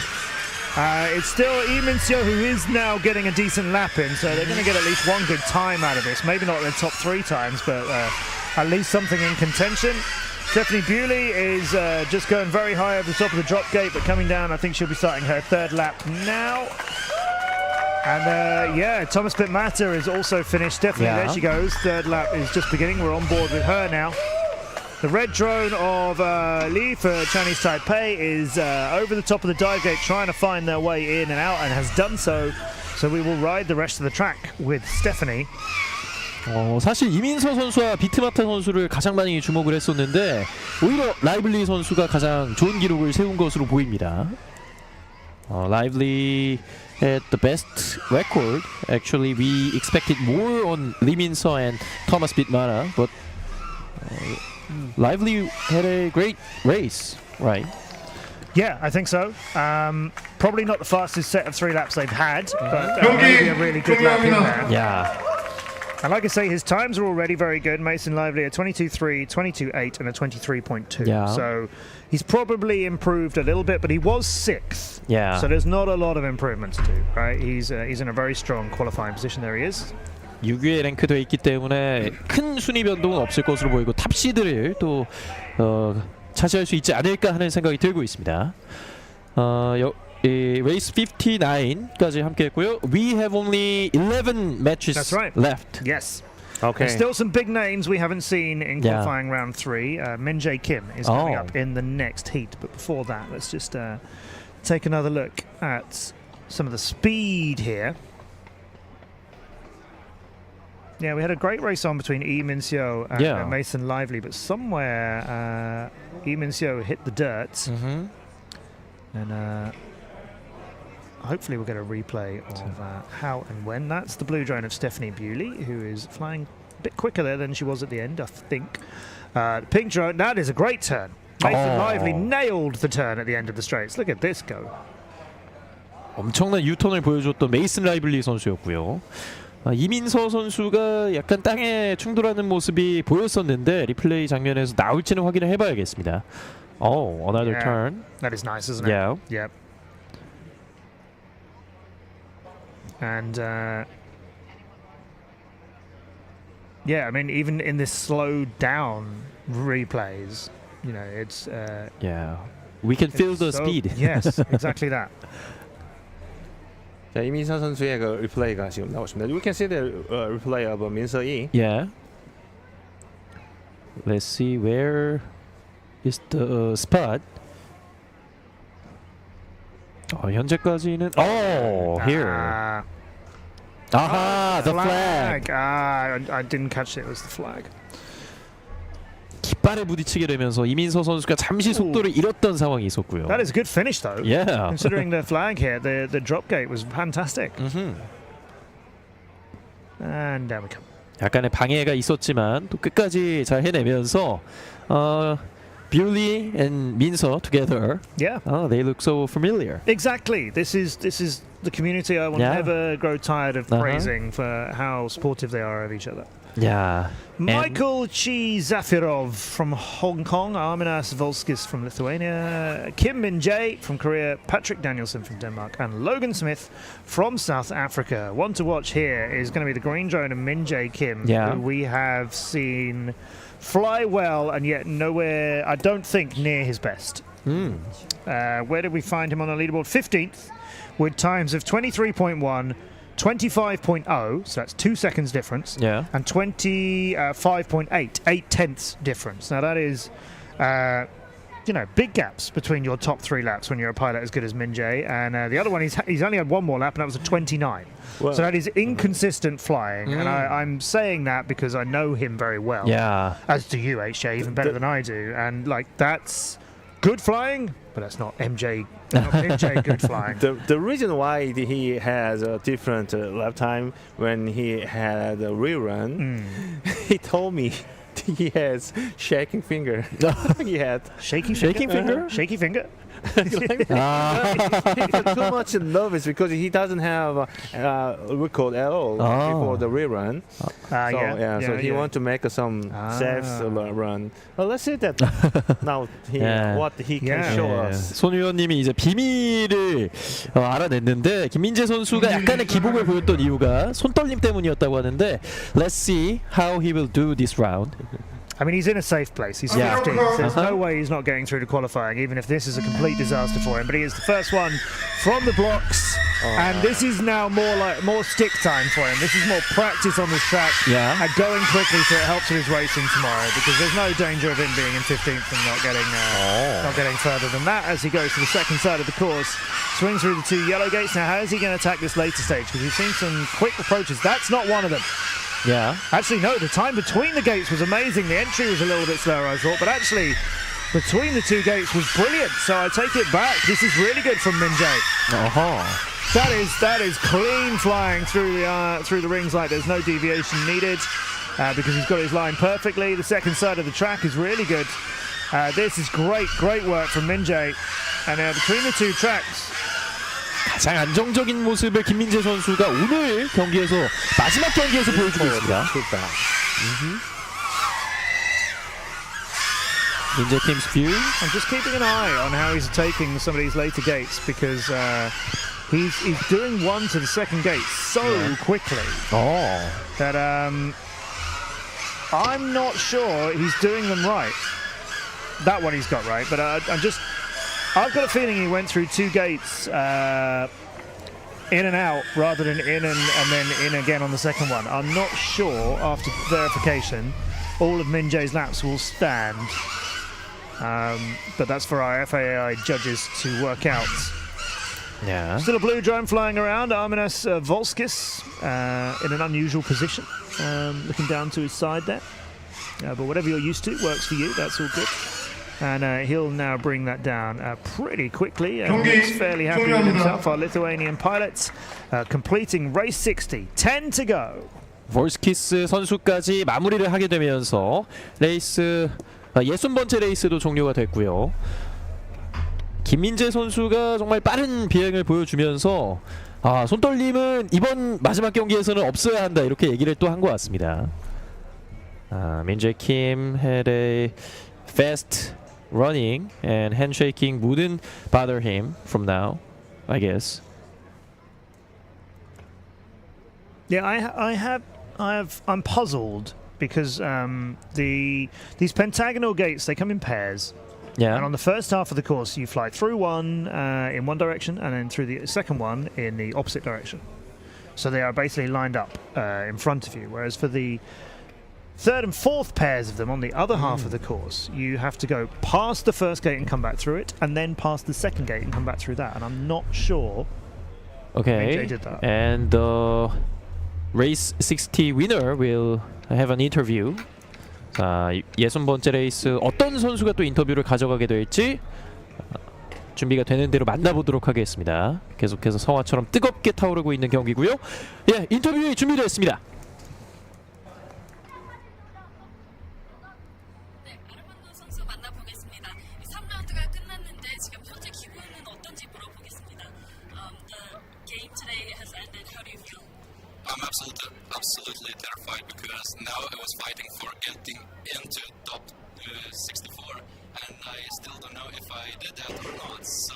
It's still Lee Min-seo who is now getting a decent lap in, so they're going to get at least one good time out of this. Maybe not their top 3 times, but at least something in contention. Stephanie Bewley is just going very high over the top of the drop gate, but coming down, I think she'll be starting her 3rd lap now. And Thomas Pittmatter is also finished. Stephanie, there she goes. 3rd lap is just beginning. We're on board with her now. The red drone of Lee for Chinese Taipei is over the top of the dive gate, trying to find their way in and out, and has done so. So we will ride the rest of the track with Stephanie. 사실 이민서 선수와 비트마타 선수를 가장 많이 주목을 했었는데 오히려 라이블리 선수가 가장 좋은 기록을 세운 것으로 보입니다. Lively had the best record. Actually, we expected more on Lee Min-seo and Thomas Pittmatter, but Lively had a great race, right? Yeah, I think so. Probably not the fastest set of 3 laps they've had, but maybe a really good lap in there. Yeah. And like I say, his times are already very good. Mason Lively a 22.3, 22.8 and a 23.2. Yeah. So he's probably improved a little bit, but he was 6th. Yeah. So there's not a lot of improvement to do, right? He's in a very strong qualifying position. There he is. 6위에 랭크되어 있기 때문에 큰 순위 변동은 없을 것으로 보이고 탑시드를 또 차지할 수 있지 않을까 하는 생각이 들고 있습니다. Race 59까지 함께했고요. We have only 11 matches left. Yes. Okay. There's still some big names we haven't seen in qualifying round 3. Min Jae Kim is coming up in the next heat. But before that, let's just take another look at some of the speed here. Yeah, we had a great race on between Lee Min-seo and Mason Lively, but somewhere Lee Min-seo hit the dirt. And hopefully we'll get a replay of how and when. That's the blue drone of Stephanie Bewley, who is flying a bit quicker there than she was at the end, I think. Pink drone, that is a great turn. Mason Lively nailed the turn at the end of the straights. Look at this go. 엄청난 유턴을 보여줬던 메이슨 라이블리 선수였고요. 이민서 선수가 약간 땅에 충돌하는 모습이 보였었는데 리플레이 장면에서 나올지는 확인을 해봐야겠습니다. Oh, another turn. That is nice, isn't it? Yeah. Yep. And I mean, even in this slowed down replays, you know, it's we can feel the speed. Yes, exactly that. 자, 이민서 선수의 그 리플레이가 지금 나오십니다. We can see the replay of Min-seo Lee. Yeah. Let's see where is the spot. 현재까지는 here. The flag. I didn't catch it. It was the flag. 깃발에 부딪히게 되면서 이민서 선수가 잠시 속도를 잃었던 상황이 있었고요. That is a good finish, though. Yeah. Considering the flag here, the drop gate was fantastic. And down we come. 약간의 방해가 있었지만 또 끝까지 잘 해내면서 Bewley and Min-seo together. Yeah. They look so familiar. Exactly. This is the community I will never grow tired of praising for how supportive they are of each other. Yeah. Michael Chi Zafirov from Hong Kong, Arminas Volskis from Lithuania, Kim Min Jae from Korea, Patrick Danielson from Denmark, and Logan Smith from South Africa. One to watch here is going to be the green drone of Min Jae Kim, who we have seen fly well and yet nowhere, I don't think, near his best. Where did we find him on the leaderboard? 15th, with times of 23.1, 25.0, so that's 2 seconds difference, and 25.8, 8 tenths difference. Now that is big gaps between your top 3 laps when you're a pilot as good as Min Jae, and the other one he's only had one more lap, and that was a 29. Well, so that is inconsistent flying, and I'm saying that because I know him very well. Yeah. As do you, HJ, even better than I do, and that's good flying, but that's not MJ. Not MJ good flying. The reason why he has a different lap time when he had a rerun, he told me. He has shaking finger. He had shaking finger. Shaky finger. He's too much nervous because he doesn't have record at all before the rerun. So he want to make some safe run. Well, let's see that now. What he can show us. 손 의원님이 이제 비밀을 알아냈는데 김민재 선수가 약간의 기복을 보였던 이유가 손떨림 때문이었다고 하는데 Let's see how he will do this round. I mean, he's in a safe place. He's 15th. There's no way he's not getting through to qualifying, even if this is a complete disaster for him. But he is the first one from the blocks, and this is now more stick time for him. This is more practice on this track and going quickly, so it helps with his racing tomorrow. Because there's no danger of him being in 15th and not getting further than that as he goes to the second side of the course, swings through the 2 yellow gates. Now, how is he going to attack this later stage? Because we've seen some quick approaches. That's not one of them. Yeah. Actually, no, the time between the gates was amazing. The entry was a little bit slower, I thought, but actually, between the 2 gates was brilliant. So I take it back. This is really good from Min Jae. That is clean flying through the rings like there's no deviation needed because he's got his line perfectly. The second side of the track is really good. This is great work from Min Jae. And between the 2 tracks. 가장 안정적인 모습을 김민재 선수가 오늘 경기에서 마지막 경기에서 보여주고 있습니다. 민재 팀's view. I'm just keeping an eye on how he's taking some of these later gates because he's doing one to the second gate so quickly that I'm not sure he's doing them right. That one he's got right, but I've got a feeling he went through 2 gates in and out rather than in and then in again on the second one. I'm not sure after verification all of Min Jae's laps will stand, but that's for our FAI judges to work out. Yeah. Still a blue drone flying around, Arminas Volskis in an unusual position, looking down to his side there. But whatever you're used to works for you, that's all good. And he'll now bring that down pretty quickly. Looks fairly happy with himself. Our Lithuanian pilots completing race 60. 10 to go. 볼스키스 선수까지 마무리를 하게 되면서 레이스 60번째 레이스도 종료가 됐고요. 김민재 선수가 정말 빠른 비행을 보여주면서 손떨림은 이번 마지막 경기에서는 없어야 한다 이렇게 얘기를 또 한 것 같습니다. 민재 Kim had a fast running and handshaking wouldn't bother him from now, I guess. Yeah, I'm puzzled because these pentagonal gates, they come in pairs. Yeah. And on the first half of the course, you fly through one in one direction and then through the second one in the opposite direction. So they are basically lined up in front of you. Whereas for the third and fourth pairs of them on the other half of the course, you have to go past the first gate and come back through it, and then past the second gate and come back through that. And I'm not sure. Okay. did that. And the race 60 winner will have an interview. 자, 60번째 레이스 어떤 선수가 또 인터뷰를 가져가게 될지 준비가 되는 대로 만나보도록 하겠습니다. 계속해서 성화처럼 뜨겁게 타오르고 있는 경기고요. 예, 인터뷰 준비되었습니다. I'm absolutely terrified because now I was fighting for getting into top 64 and I still don't know if I did that or not, so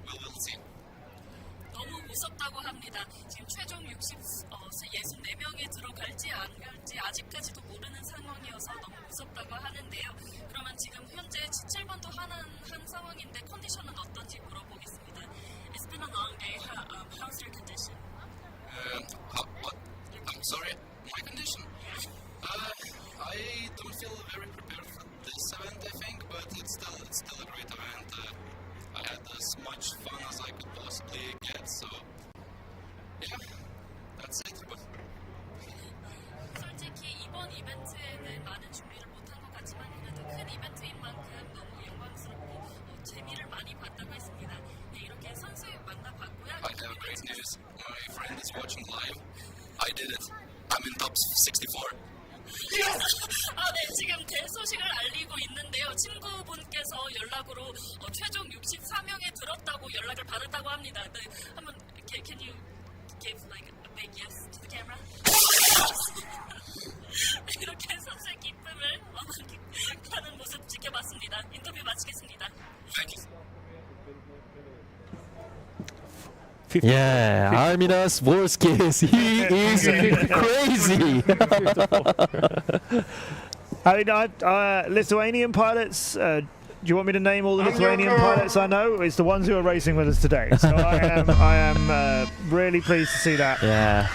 we'll see. 너무 무섭다고 합니다. 지금 최종 64명에 들어갈지 안 갈지 아직까지도 모르는 상황이어서 너무 무섭다고 하는데요. 그러면 지금 현재 G7번도 한 상황인데 컨디션은 어떤지 물어보겠습니다. It's been a long day. How's your condition? What? I'm sorry, my condition? I don't feel very prepared for this event, I think, but it's still a great event. 있는데요. 친구분께서 연락으로 최종 64명에 들었다고 연락을 받았다고 합니다. 네, 한번 can you give like a big yes to the camera? 이렇게 선수의 기쁨을 하는 모습 지켜봤습니다. 인터뷰 마치겠습니다. Yeah, Arminas Vorskis. He is crazy. I mean, Lithuanian pilots. Do you want me to name all the Lithuanian pilots I know? It's the ones who are racing with us today. So I am really pleased to see that. Yeah.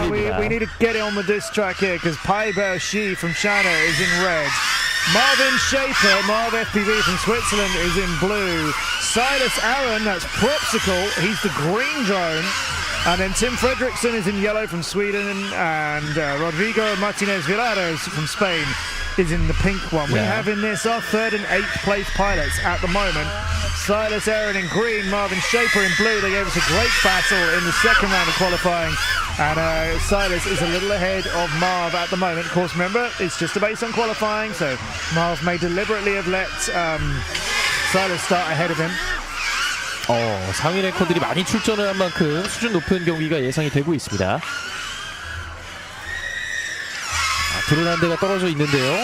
We need to get on with this track here because Pai Shi from China is in red. Marvin Schaefer, Marv FPV from Switzerland, is in blue. Silas Aaron, that's Propsicle, he's the green drone. And then Tim Fredrickson is in yellow from Sweden, and Rodrigo Martinez Villares from Spain is in the pink one. We have in this our 3rd and 8th place pilots at the moment. Silas Aaron in green, Marvin Schaefer in blue. They gave us a great battle in the second round of qualifying. And Silas is a little ahead of Marv at the moment. Of course, remember, it's just based on qualifying, so Marv may deliberately have let Silas start ahead of him. 상위 랭커들이 많이 출전을 한 만큼 수준 높은 경기가 예상이 되고 있습니다. 드론 한 대가 떨어져 있는데요.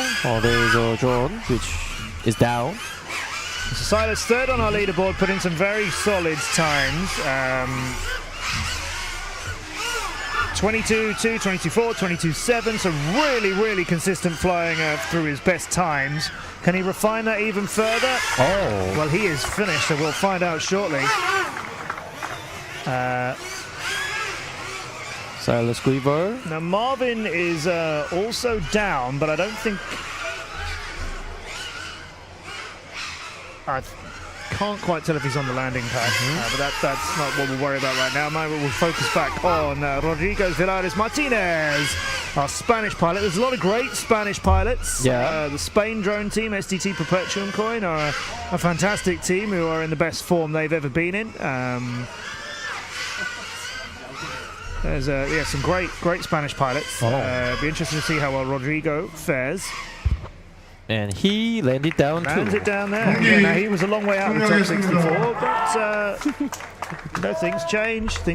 There is a drone which is down. So Silas third on our leaderboard, put in some very solid times. 22.2, 22.4, 22.7, so really consistent flying through his best times. Can he refine that even further? Well, he is finished, so we'll find out shortly. Silas Cleaver. Now Marvin is also down, but I don't think... I can't quite tell if he's on the landing pad, but that's not what we'll worry about right now. We'll focus back on Rodrigo Villares Martinez, our Spanish pilot. There's a lot of great Spanish pilots. Yeah. The Spain drone team, SDT Perpetuum Coin, are a fantastic team who are in the best form they've ever been in. There's some great Spanish pilots. Be interested to see how well Rodrigo fares. And he landed down Lands it down there. Yeah, now he was a long way out of the top 64, but things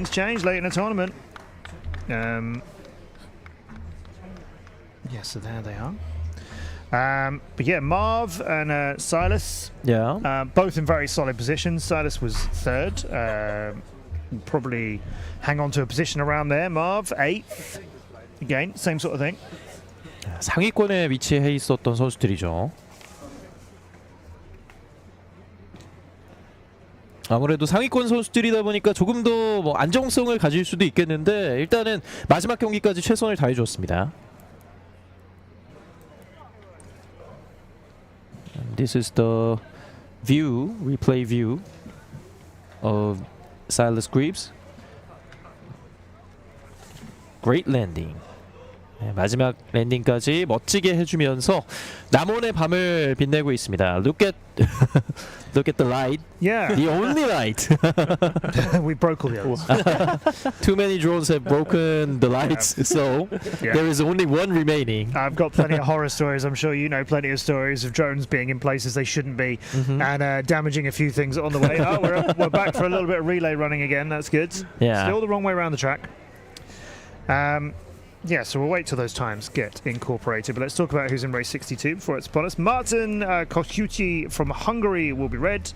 change late in the tournament. So there they are. But yeah, Marv and Silas, both in very solid positions. Silas was third. Probably hang on to a position around there. Marv 8th. Again, same sort of thing. 상위권에 위치해 있었던 선수들이죠. 아무래도 상위권 선수들이다 보니까 조금 더 뭐 안정성을 가질 수도 있겠는데 일단은 마지막 경기까지 최선을 다해줬습니다. This is the view, replay view of Silas Greaves. Great landing. 네, 마지막 랜딩까지 멋지게 해주면서 남원의 밤을 빛내고 있습니다. Look at the light. Yeah. The only light. We broke all the others. Too many drones have broken the lights, so there is only one remaining. I've got plenty of horror stories. I'm sure you know plenty of stories of drones being in places they shouldn't be and damaging a few things on the way. We're back for a little bit of relay running again. That's good. Yeah. Still the wrong way around the track. So we'll wait till those times get incorporated. But let's talk about who's in race 62 before it's upon us. Martin Kosciuci from Hungary will be red.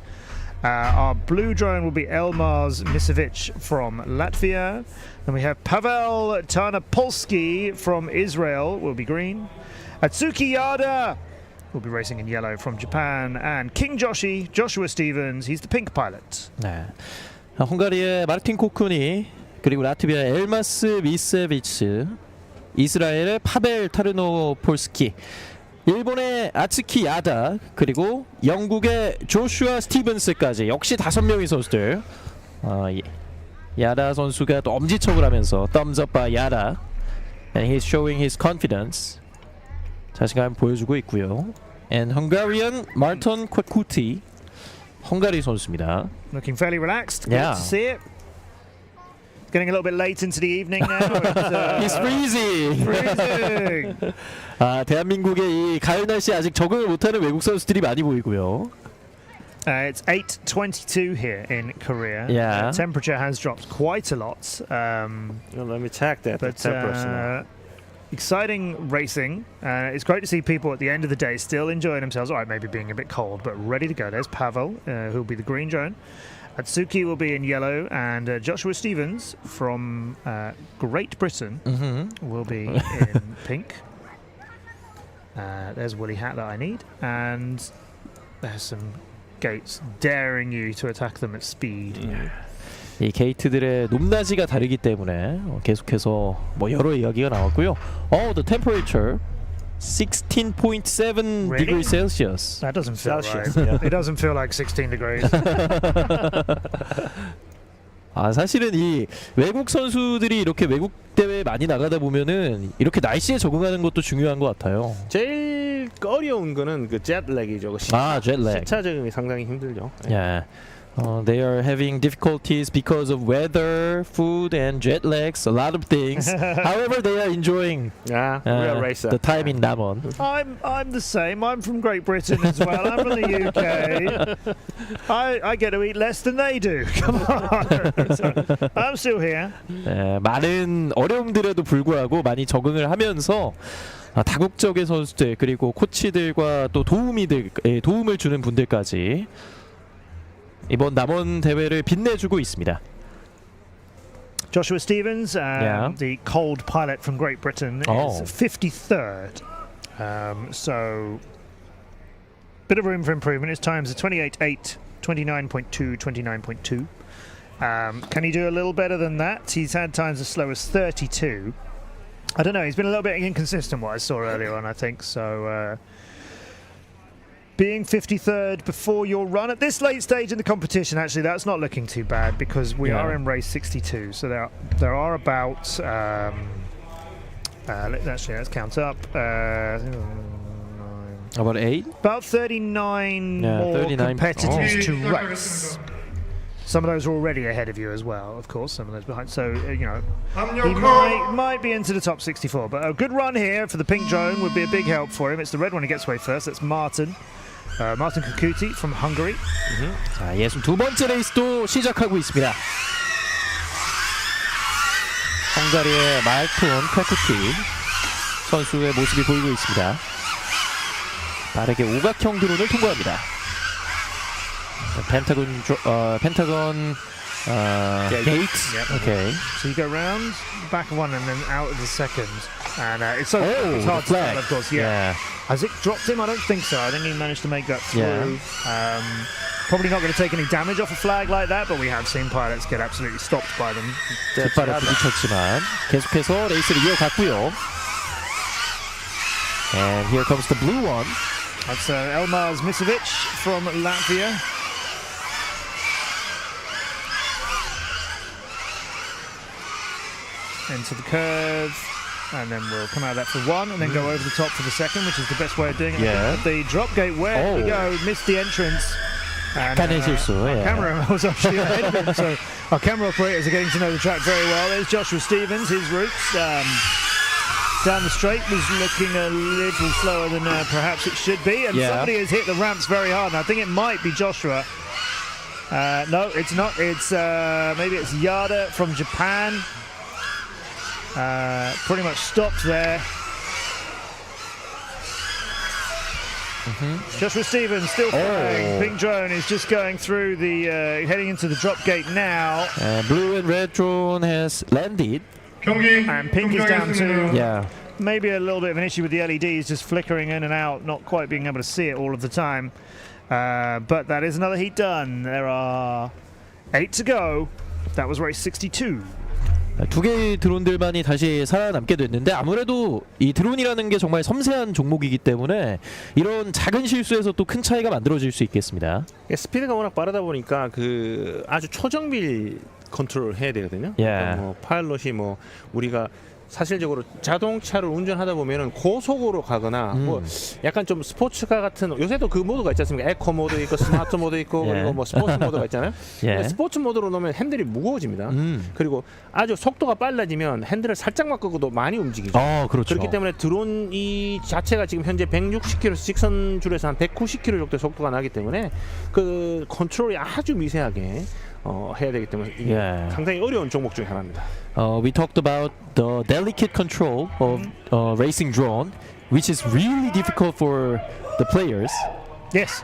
Our blue drone will be Elmars Misevic from Latvia. Then we have Pavel Tarnopolsky from Israel will be green. Atsuki Yada will be racing in yellow from Japan. And King Joshua Stevens, he's the pink pilot. 네. 헝가리의 마르틴 코쿠니 그리고 라트비아의 엘마스 미세비츠, 이스라엘의 파벨 타르노폴스키, 일본의 아츠키 야다, 그리고 영국의 조슈아 스티븐스까지 역시 5명의 선수들. 야다 선수가 또 엄지척을 하면서 thumbs up by 야다, and he's showing his confidence. 자신감 보여주고 있고요. And Hungarian Marton Kwekuti, 헝가리 선수입니다. Looking fairly relaxed. Good to see it. getting a little bit late into the evening now. It's freezing. freezing. 아, 대한민국의 이 가을 날씨에 아직 적응을 못하는 외국 선수들이 많이 보이고요. It's 8:22 here in Korea. Yeah. The temperature has dropped quite a lot. Let me check that. But exciting racing. It's great to see people at the end of the day still enjoying themselves. All right, maybe being a bit cold, but ready to go. There's Pavel, who'll be the green drone. Atsuki will be in yellow, and Joshua Stevens from Great Britain will be in pink. There's woolly hat that I need, and there's some gates daring you to attack them at speed. 이 게이트들의 높낮이가 다르기 때문에 계속해서 뭐 여러 이야기가 나왔고요. The temperature 16.7 Really? degrees Celsius. That doesn't feel Celsius, right. yeah. It doesn't feel like 16 degrees. 아, 사실은 이 외국 선수들이 이렇게 외국 대회에 많이 나가다 보면은 이렇게 날씨에 적응하는 것도 중요한 것 같아요. 제일 어려운 거는 그 jetlag이죠. jetlag. 시차 적응이 상당히 힘들죠. Yeah. They are having difficulties because of weather, food, and jet lags, a lot of things. However, they are enjoying real racer. the time in Namon. I'm the same. I'm from Great Britain as well. I'm from the UK. I get to eat less than they do. Come on. So, I'm still here. 많은 어려움들에도 불구하고 많이 적응을 하면서 다국적의 선수들 그리고 코치들과 또 도움을 주는 분들까지 이번 남원 대회를 빛내주고 있습니다. Joshua Stevens, the cold pilot from Great Britain, is 53rd. So, bit of room for improvement. His times are 28.8, 29.2, 29.2. Can he do a little better than that? He's had times as slow as 32. I don't know. He's been a little bit inconsistent, what I saw earlier on, I think. So, being 53rd before your run at this late stage in the competition, actually, that's not looking too bad because we are in race 62. So there are about let's count up. About 8? About 39 more 39. competitors to race. Some of those are already ahead of you as well, of course. Some of those behind. So he might be into the top 64. But a good run here for the pink drone would be a big help for him. It's the red one who gets away first. That's Martin. Martin Kukuti from Hungary. 자, 62번째 레이스도 시작하고 있습니다. 헝가리의 말톤 크래프티 선수의 모습이 보이고 있습니다. 빠르게 오각형 드론을 통과합니다. 펜타곤 gates. Okay. So you go round, back of one, and then out of the second. And it's hard to tell, of course. Yeah. Has it dropped him? I don't think so. I think he managed to make that through. Probably not going to take any damage off a flag like that, but we have seen pilots get absolutely stopped by them. 뒷발에 부딪혔지만 계속해서 레이스를 이어갔고요. And here comes the blue one. That's Elmars Misevic from Latvia. Into the curve, and then we'll come out of that for one, and then go over the top for the second, which is the best way of doing it. Yeah. The drop gate, where we go, missed the entrance. And, camera was actually ahead of him, so our camera operators are getting to know the track very well. There's Joshua Stevens, his routes down the straight was looking a little slower than perhaps it should be, and somebody has hit the ramps very hard, and I think it might be Joshua. No, it's not. It's maybe it's Yada from Japan. Pretty much stopped there. Joshua Stevens still flying. Pink drone is just going through the heading into the drop gate now. Blue and red drone has landed. And pink is down too. Yeah. Maybe a little bit of an issue with the LEDs just flickering in and out, not quite being able to see it all of the time. But that is another heat done. There are 8 to go. That was race 62. 두 개의 드론들만이 다시 살아남게 됐는데 아무래도 이 드론이라는 게 정말 섬세한 종목이기 때문에 이런 작은 실수에서 또 큰 차이가 만들어질 수 있겠습니다. 스피드가 워낙 빠르다 보니까 그 아주 초정밀 컨트롤을 해야 되거든요. 그러니까 뭐 파일럿이 뭐 우리가 사실적으로 자동차를 운전하다 보면은 고속으로 가거나 뭐 약간 좀 스포츠카 같은 요새도 그 모드가 있지 않습니까? 에코 모드 있고 스마트 모드 있고 예. 그리고 뭐 스포츠 모드가 있잖아요. 예. 근데 스포츠 모드로 놓으면 핸들이 무거워집니다. 그리고 아주 속도가 빨라지면 핸들을 살짝만 끄고도 많이 움직이죠. 그렇죠. 그렇기 때문에 드론 이 자체가 지금 현재 160km 직선줄에서 한 190km 정도의 속도가 나기 때문에 그 컨트롤이 아주 미세하게 해야 되기 때문에 이게 예. 상당히 어려운 종목 중에 하나입니다. We talked about the delicate control of racing drone, which is really difficult for the players. Yes.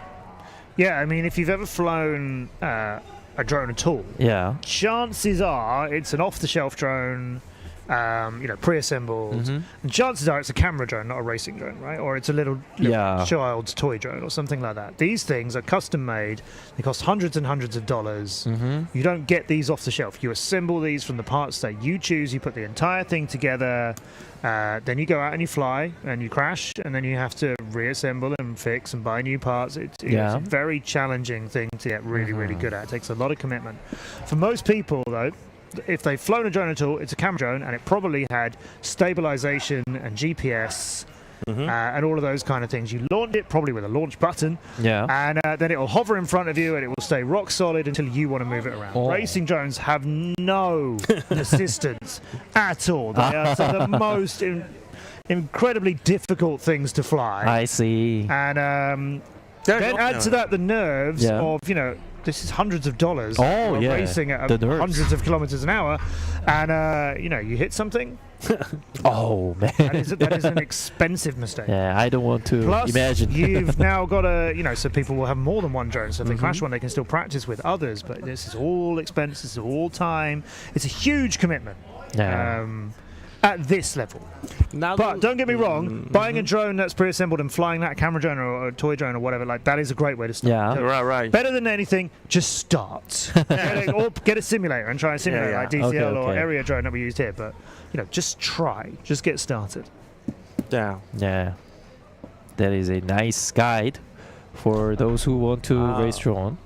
Yeah, I mean, if you've ever flown a drone at all, Yeah. chances are it's an off-the-shelf drone, pre-assembled. And chances are it's a camera drone, not a racing drone, right? Or it's a little Yeah. child's toy drone or something like that. These things are custom-made. They cost hundreds and hundreds of dollars. You don't get these off the shelf. You assemble these from the parts that you choose. You put the entire thing together. Then you go out and you fly and you crash, and then you have to reassemble and fix and buy new parts. It's a very challenging thing to get really, really good at. It takes a lot of commitment. For most people, though, if they've flown a drone at all, it's a camera drone, and it probably had stabilization and GPS and all of those kind of things. You launch it probably with a launch button, and then it will hover in front of you, and it will stay rock solid until you want to move it around. Racing drones have no assistance at all. They are some of the most incredibly difficult things to fly. I see. And then add to that the nerves of, this is hundreds of dollars racing at hundreds of kilometers an hour, and you hit something. Oh man, that is an expensive mistake. Yeah, I don't want to imagine. You've now got so people will have more than one drone, so if they crash one, they can still practice with others, but this is all expense, this is all time. It's a huge commitment. At this level. But don't get me wrong, buying a drone that's pre-assembled and flying that camera drone or a toy drone or whatever, that is a great way to start. Yeah. So right. Better than anything, just start. Get a simulator and try a simulator like DCL or Area drone that we used here. But just try, just get started. Yeah. That is a nice guide for those who want to race drone.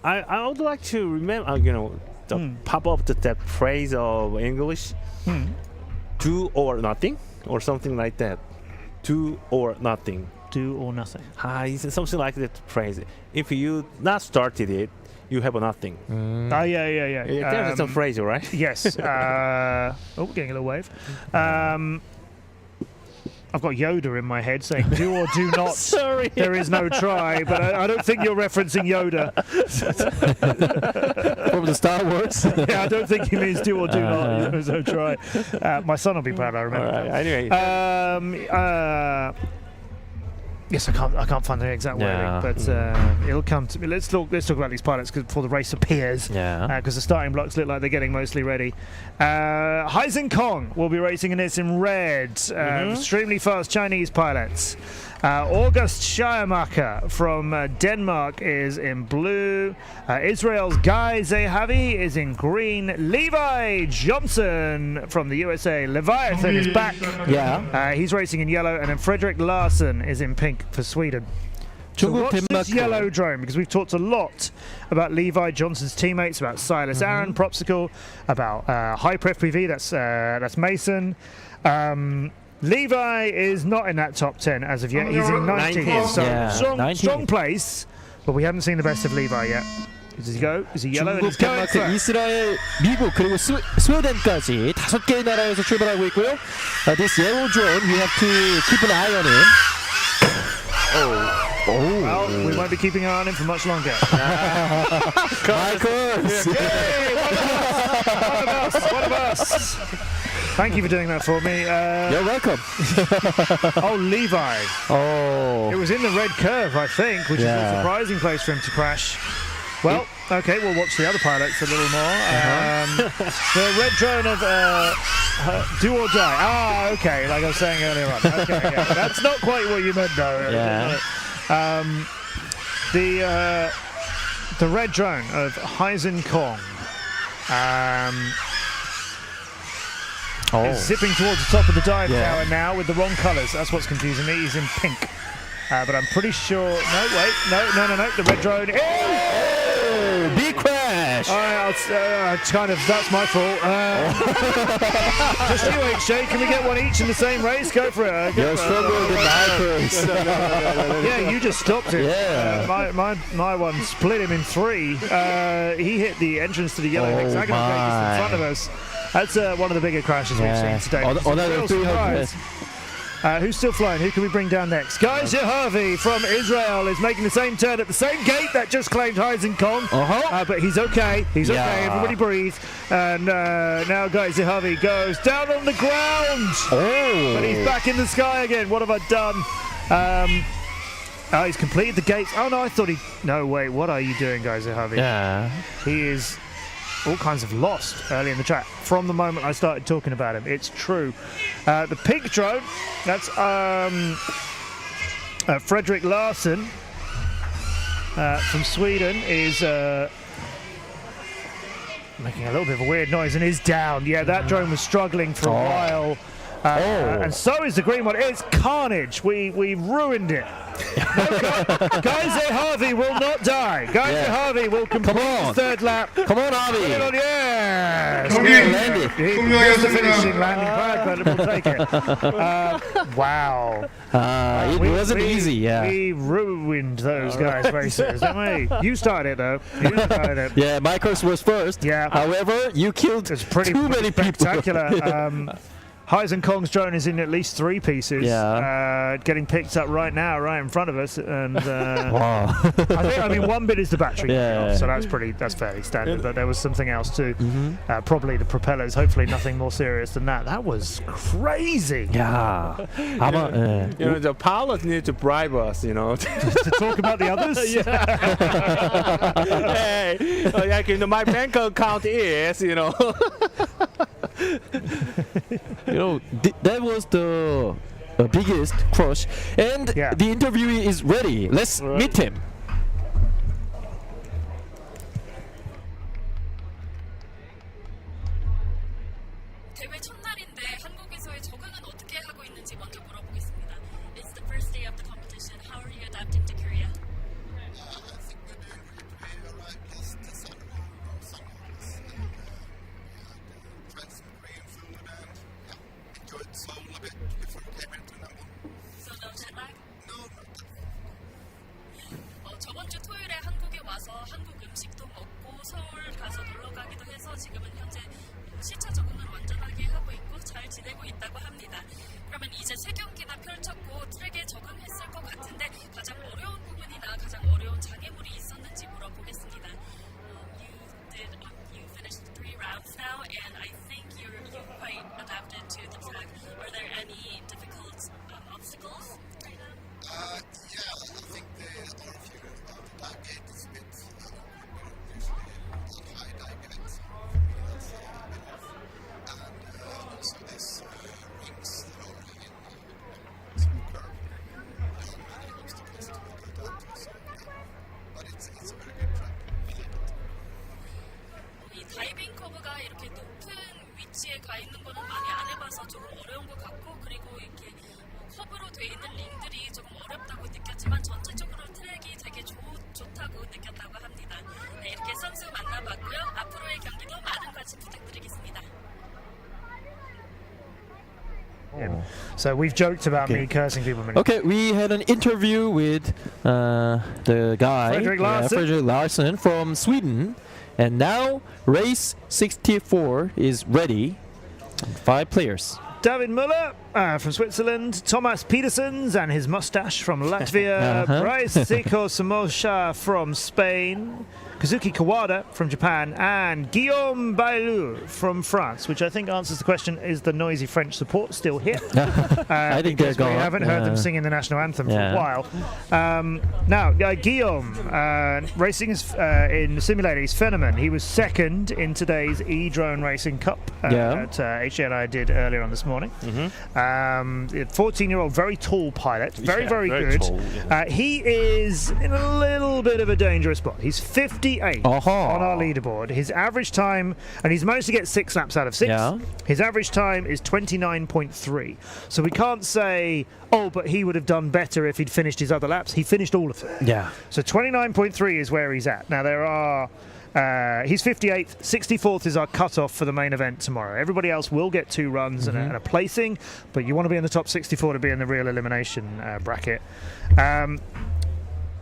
I would like to remember, pop up that phrase of English. Do or nothing, or something like that. Do or nothing. Do or nothing. It's something like that phrase. If you not started it, you have nothing. Yeah. There's some phrase, right? Yes. Getting a little wave. I've got Yoda in my head saying do or do not. Sorry. There is no try, but I don't think you're referencing Yoda. From the Star Wars? Yeah, I don't think he means do or do not. There is no try. My son will be proud I remember. All right. Anyway. Yes, I can't find the exact wording, but it'll come to me. Let's talk about these pilots before the race appears. Because the starting blocks look like they're getting mostly ready. Haizhen Kong will be racing in this in red. Extremely fast Chinese pilots. August Schiermacher from Denmark is in blue. Israel's Guy Zehavi is in green. Levi Johnson from the USA, Leviathan, is back. He's racing in yellow. And then Frederick Larsen is in pink for Sweden. So watch this yellow drone, because we've talked a lot about Levi Johnson's teammates, about Silas Aaron, Propsicle, about Hyper FPV, that's Mason. Levi is not in that top 10 as of yet. He's in 19th. So strong place, but we haven't seen the best of Levi yet. Does he go? Is he yellow? 중국, 덴마크, 이스라엘, 미국 그리고 스웨덴까지 5개의 나라에서 출발하고 있고요. This yellow drone, we have to keep an eye on him. Well, we won't be keeping an eye on him for much longer. Michaels! Yay! One of us! Thank you for doing that for me. You're welcome. Levi. It was in the red curve, I think, which is a surprising place for him to crash. Well, okay, we'll watch the other pilots a little more. The red drone of Do or Die. Okay, like I was saying earlier on. Okay, that's not quite what you meant, though. The red drone of Haizhen Kong. Is zipping towards the top of the dive tower now with the wrong colours. That's what's confusing me. He's in pink. But I'm pretty sure... No, wait. No. The red drone... Big crash! crash. That's my fault. Just you, HJ. Can we get one each in the same race? Go for it. You're stronger than Michael's. Yeah, you just stopped it. Yeah. My one split him in three. He hit the entrance to the yellow hexagonal gate just in front of us. That's one of the bigger crashes we've seen today. Another 300. Who's still flying? Who can we bring down next? Guy Zahavi from Israel is making the same turn at the same gate that just claimed Heisen Kong. But he's okay. He's okay. Everybody breathe. And now Guy Zahavi goes down on the ground. But he's back in the sky again. What have I done? He's completed the gates. Oh, no, I thought he... No, wait. What are you doing, Guy Zahavi? Yeah. He is all kinds of lost early in the track from the moment I started talking about him. It's true. The pink drone, that's Fredrik Larsson from Sweden, is making a little bit of a weird noise and is down. Yeah, that drone was struggling for a while. And so is the green one. It's carnage. We ruined it. Guy Zahavi will not die. Guy Zahavi will complete his third lap. Come on, Avi. Yes. He missed the finishing landing pad, but we'll take it. Wow. It wasn't easy, yeah. We ruined those guys' races, didn't we? You started it, though. You started it. Yeah, Michael's was first. Yeah. However, you killed too many people. Spectacular. Heisen Kong's drone is in at least 3 pieces. Yeah. Getting picked up right now, right in front of us. And wow. I mean, one bit is the battery. Yeah. So that's fairly standard. But there was something else too. Probably the propellers. Hopefully nothing more serious than that. That was crazy. Yeah. The pilots need to bribe us, to talk about the others. Hey, my bank account is, that was the biggest crush, and the interviewee is ready. Let's meet him. 대회 첫날인데 한국에서의 적응은 어떻게 하고 있는지 먼저 물어보겠습니다. It's the first day of the competition. How are you adapting to Korea? 저번 주 토요일에 한국에 와서 한국 음식도 먹고 서울 가서 놀러 가기도 해서 지금은 현재 시차 적응을 완전하게 하고 있고 잘 지내고 있다고 합니다. 그러면 이제 3경기나 펼쳤고 트랙에 적응했을 것 같은데 가장 어려운 부분이나 가장 어려운 장애물이 있었는지 물어보겠습니다. You finished 3 rounds now, and I think you're quite adapted to the track. Are there any difficult obstacles right now? Yeah, I think there are a few. That gate is a bit high dive gate. That's a bit off. And also this rings that are in some curve. Many obstacles to go down to. So, but it's a very good track. 이 다이빙 커브가 이렇게 높은 위치에 가 있는 거는 많이 안 해봐서 조금 어려운 것 같고, 그리고 이렇게 커브로 돼 있는 링들이 조금 어렵다고 느꼈지만 전체적으로 트랙이 되게 좋다고 느꼈다고 합니다. 네, 이렇게 선수 만나봤고요. 앞으로의 경기도 많은 관심 부탁드리겠습니다. So we've joked about me cursing people. Okay, we had an interview with the guy, Fredrik Larsson from Sweden. And now race 64 is ready. 5 players. David Müller from Switzerland, Thomas Petersens and his mustache from Latvia, Bryce Siko Samosha from Spain, Kazuki Kawada from Japan, and Guillaume Bailou from France, which I think answers the question, is the noisy French support still here? I think they're gone. We haven't heard them singing the national anthem for a while. Now, Guillaume, racing in the simulator, he's Fenneman. He was second in today's E-Drone Racing Cup that HJ and I did earlier on this morning. 14-year-old, very tall pilot, very good. Tall, he is in a little bit of a dangerous spot. He's 58 on our leaderboard. His average time, and he's managed to get 6 laps out of 6. His average time is 29.3. So we can't say, oh, but he would have done better if he'd finished his other laps. He finished all of them. Yeah. So 29.3 is where he's at. Now there are He's 58th. 64th is our cutoff for the main event tomorrow. Everybody else will get 2 runs and a placing, but you want to be in the top 64 to be in the real elimination bracket.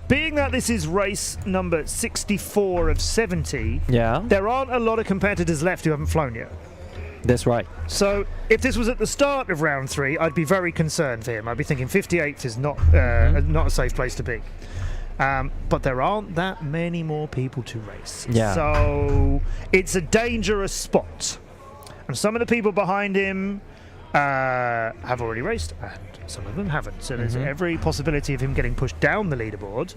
Being that this is race number 64 of 70, there aren't a lot of competitors left who haven't flown yet. That's right. So if this was at the start of round 3, I'd be very concerned for him. I'd be thinking 58th is not a safe place to be. But there aren't that many more people to race. So it's a dangerous spot. And some of the people behind him have already raced, and some of them haven't. So there's every possibility of him getting pushed down the leaderboard.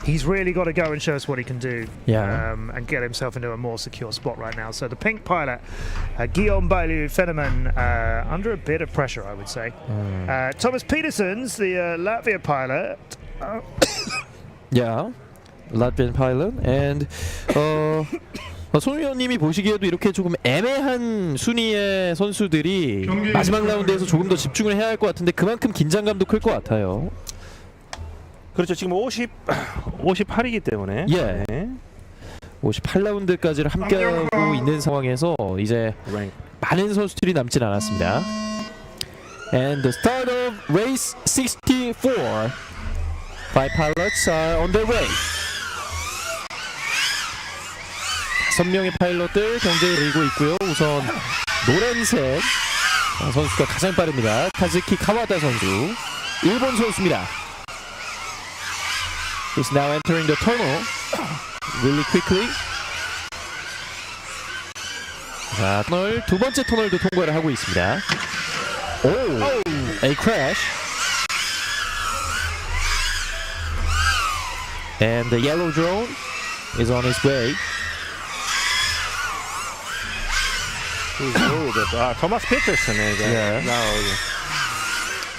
He's really got to go and show us what he can do and get himself into a more secure spot right now. So the pink pilot, Guillaume Bailly Fenneman, under a bit of pressure, I would say. Thomas Petersons, the Latvia pilot. Latvian pilot. And 손 의원님이 보시기에도 이렇게 조금 애매한 순위의 선수들이 마지막 라운드에서 조금 더 집중을 해야 할 것 같은데 그만큼 긴장감도 클 것 같아요. 그렇죠. 지금 58이기 때문에 58라운드까지를 함께하고 있는 상황에서 이제 많은 선수들이 남진 않았습니다. And the start of race 64. 5 pilots are on their way. 5명의 파일럿들 경쟁을 벌이고 있고요. 우선 노란색 선수가 가장 빠릅니다. 카즈키 카와다 선수, 일본 선수입니다. He's now entering the tunnel really quickly. 자, 터널 두 번째 터널도 통과를 하고 있습니다. A crash. And the yellow drone is on its way. Thomas Peterson.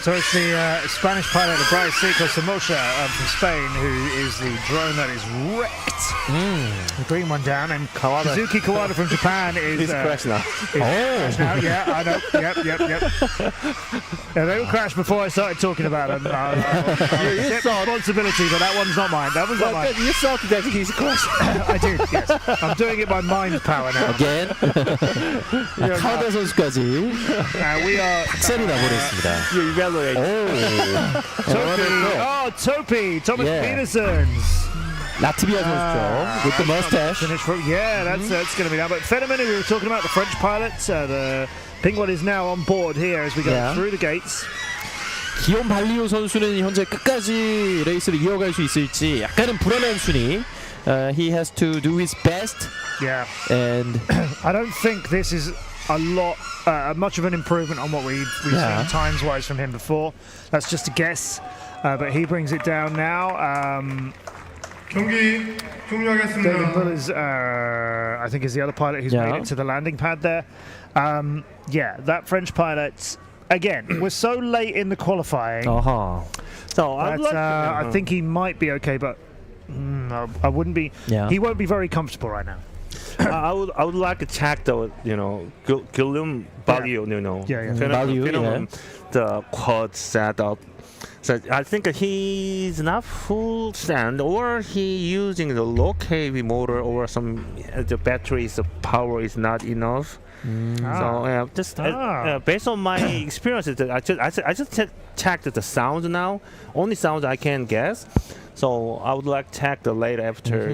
So it's the Spanish pilot, the Bryce Seco Somoza from Spain, who is the drone that is wrecked. The green one down, and Kazuki Kawada from Japan is... He's crashed now. Crashed now, yeah, I know. Yep. Yeah, they all crashed before I started talking about them. You saw responsibility, but that one's not mine. That one's not mine. You saw that he's crashed. I did, yes. I'm doing it by mind power now. Again. 카와다 선수까지 we are... 박살이 나버렸습니다. Topi, Thomas Petersons. 라트비아 선수죠. With the mustache. That's going to be now. But Fenneman, who we were talking about, the French pilot, the pink one is now on board here as we go through the gates. 기욤 발리오 선수는 현재 끝까지 레이스를 이어갈 수 있을지 약간은 불안한 순위. He has to do his best. And I don't think this is a lot, much of an improvement on what we've seen times-wise from him before. That's just a guess, but he brings it down now. 경기 종료하겠습니다. David Miller's, I think, is the other pilot who's made it to the landing pad there. That French pilot, again, was so late in the qualifying. So I think he might be okay, but I wouldn't be. He won't be very comfortable right now. I would like to check the Guillaume Bailly, the quad setup. So I think he's not full stand, or he using the low kV motor, or some the battery's power is not enough. So just based on my experiences, I just checked the sound now. Only sound I can guess. So I would like to check the later after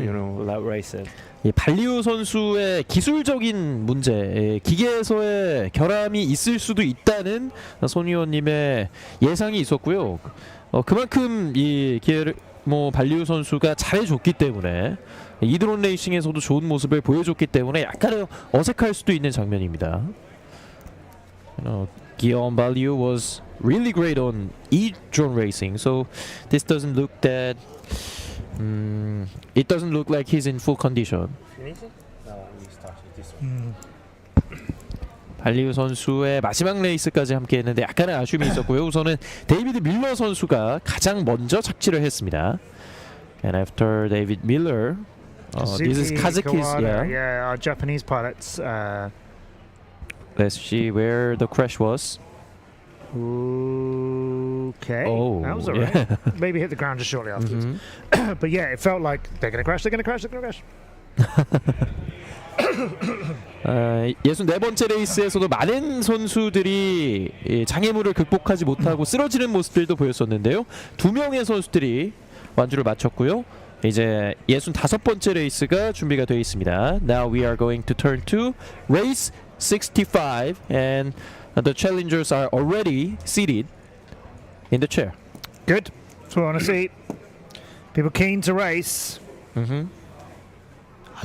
race it. 발리오 선수의 기술적인 문제, 기계에서의 결함이 있을 수도 있다는 손 의원님의 예상이 있었고요. 그만큼 이 기회를 발리오 선수가 잘해줬기 때문에 이드론 레이싱에서도 좋은 모습을 보여줬기 때문에 약간 어색할 수도 있는 장면입니다. Guillaume Bailly was really great on e-drone racing, so this doesn't look that. It doesn't look like he's in full condition. 발리오 선수의 마지막 레이스까지 함께했는데 약간의 아쉬움이 있었고요. 우선은 데이비드 밀러 선수가 가장 먼저 착지를 했습니다. And after David Miller, this is Kazaki's. Our Japanese pilots. Let's see where the crash was. Okay, that was alright. Maybe hit the ground just shortly afterwards. But it felt like they're going to crash. (64번째) 레이스에서도 많은 선수들이 이 장애물을 극복하지 못하고 쓰러지는 모습들도 보였었는데요. 2명의 선수들이 완주를 마쳤고요. 이제 65번째 레이스가 준비가 되어 있습니다. Now we are going to turn to race 65 and the challengers are already seated in the chair. Good. That's what I want to see. People keen to race. I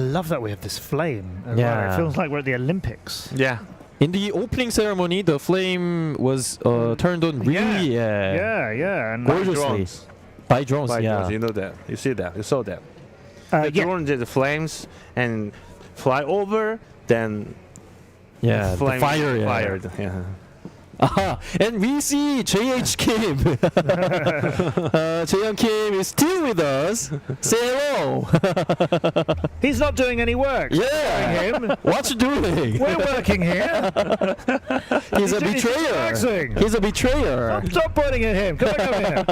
love that we have this flame. As well. It feels like we're at the Olympics. Yeah. In the opening ceremony, the flame was turned on really and gorgeously. By drones, By yeah. drones, you know that. You see that. You saw that. The drone did the flames and fly over, then the flame fire, fired. Yeah. And we see JH Kim. JH Kim is still with us. Say hello. He's not doing any work. Yeah. Him. What you doing? We're working here. He's a betrayer. He's a betrayer. Stop pointing at him. Come back over here.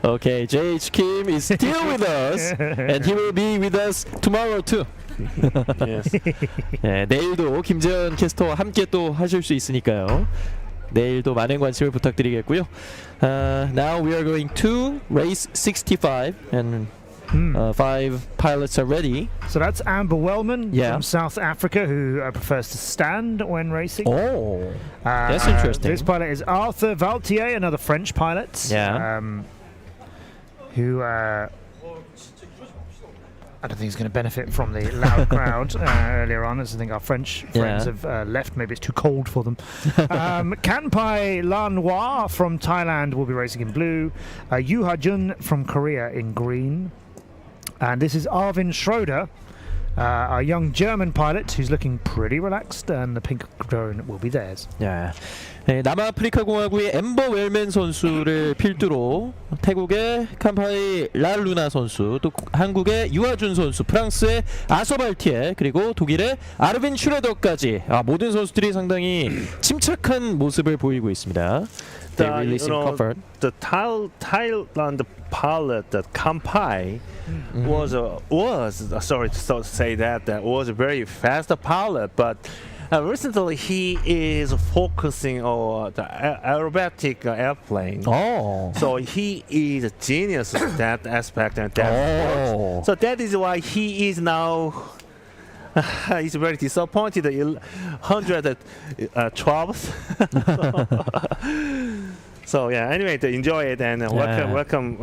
Okay, JH Kim is still with us, and he will be with us tomorrow too. 네, 내일도 김재현 캐스터와 함께 또 하실 수 있으니까요. 내일도 많은 관심을 부탁드리겠고요. Now we are going to race 65 and 5 pilots are ready. So that's Amber Wellman from South Africa, who prefers to stand when racing. Oh, that's interesting. This pilot is Arthur Valtier, another French pilot. Who I don't think he's going to benefit from the loud crowd earlier on, as I think our French friends have left. Maybe it's too cold for them. Kanpai Lanois from Thailand will be racing in blue. Yu Ha-jun from Korea in green. And this is Arvin Schroeder, a young German pilot who's looking pretty relaxed, and the pink drone will be theirs. 네, 남아프리카 공화국의 엠버 웰맨 선수를 필두로 태국의 캄파이 랄루나 선수, 또 한국의 유아준 선수, 프랑스의 아서발티에, 그리고 독일의 아르빈 슈레더까지 모든 선수들이 상당히 침착한 모습을 보이고 있습니다. They really seem comfort. The Thailand pilot, the Kampai, was sorry to say that was a very fast pilot, but recently he is focusing on the aerobatic airplane. So he is a genius in that aspect and that sport. So that is why he is now. He's very disappointed. 112th. So yeah. Anyway, to enjoy it and welcome.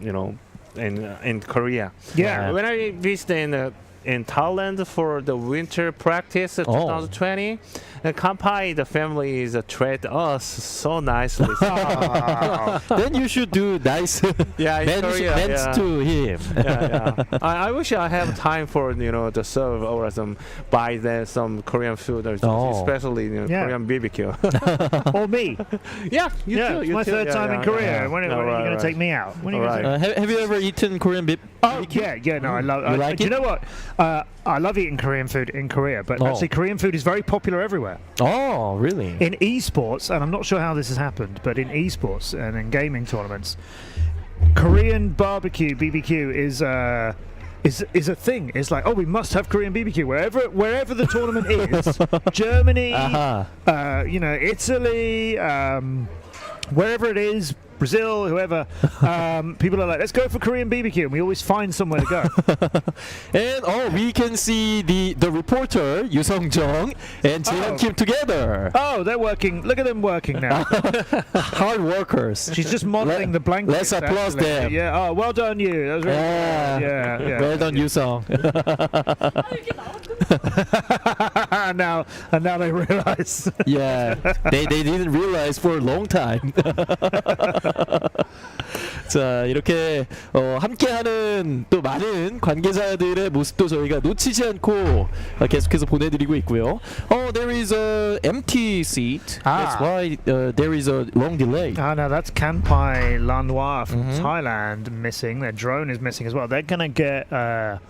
You know, in Korea. Yeah. When I visited in Thailand for the winter practice 2020, Kampai, the family is treat us so nicely. Then you should do nice men's to him. I wish I have time for to serve or buy some Korean food, or especially Korean BBQ. Or me. Yeah, you too. It's my third time in Korea. When are you going to take me out? When are you have you ever eaten Korean BBQ? Oh yeah. No, I love. You like do it? you know what? I love eating Korean food in Korea, but actually Korean food is very popular everywhere. Oh, really? In esports, and I'm not sure how this has happened, but in esports and in gaming tournaments, Korean barbecue (BBQ) is a thing. It's like, we must have Korean BBQ wherever the tournament is. Germany, Italy, wherever it is. Brazil, whoever, people are like, let's go for Korean BBQ, and we always find somewhere to go. And we can see the reporter Yu Sung-jung and Jae Kim together. Oh, they're working. Look at them working now. Hard workers. She's just modeling the blanket. Let's applaud them. Yeah. Oh, well done, you. That was really good. Yeah. Well done, Yu Sung. And now they realize. Yeah, they didn't realize for a long time. 자, 이렇게 함께하는 또 많은 관계자들의 모습도 저희가 놓치지 않고 계속해서 보내드리고 있고요. There is a empty seat. That's why there is a long delay. No, that's Kanpai Lanois from Thailand missing. Their drone is missing as well. They're going to get a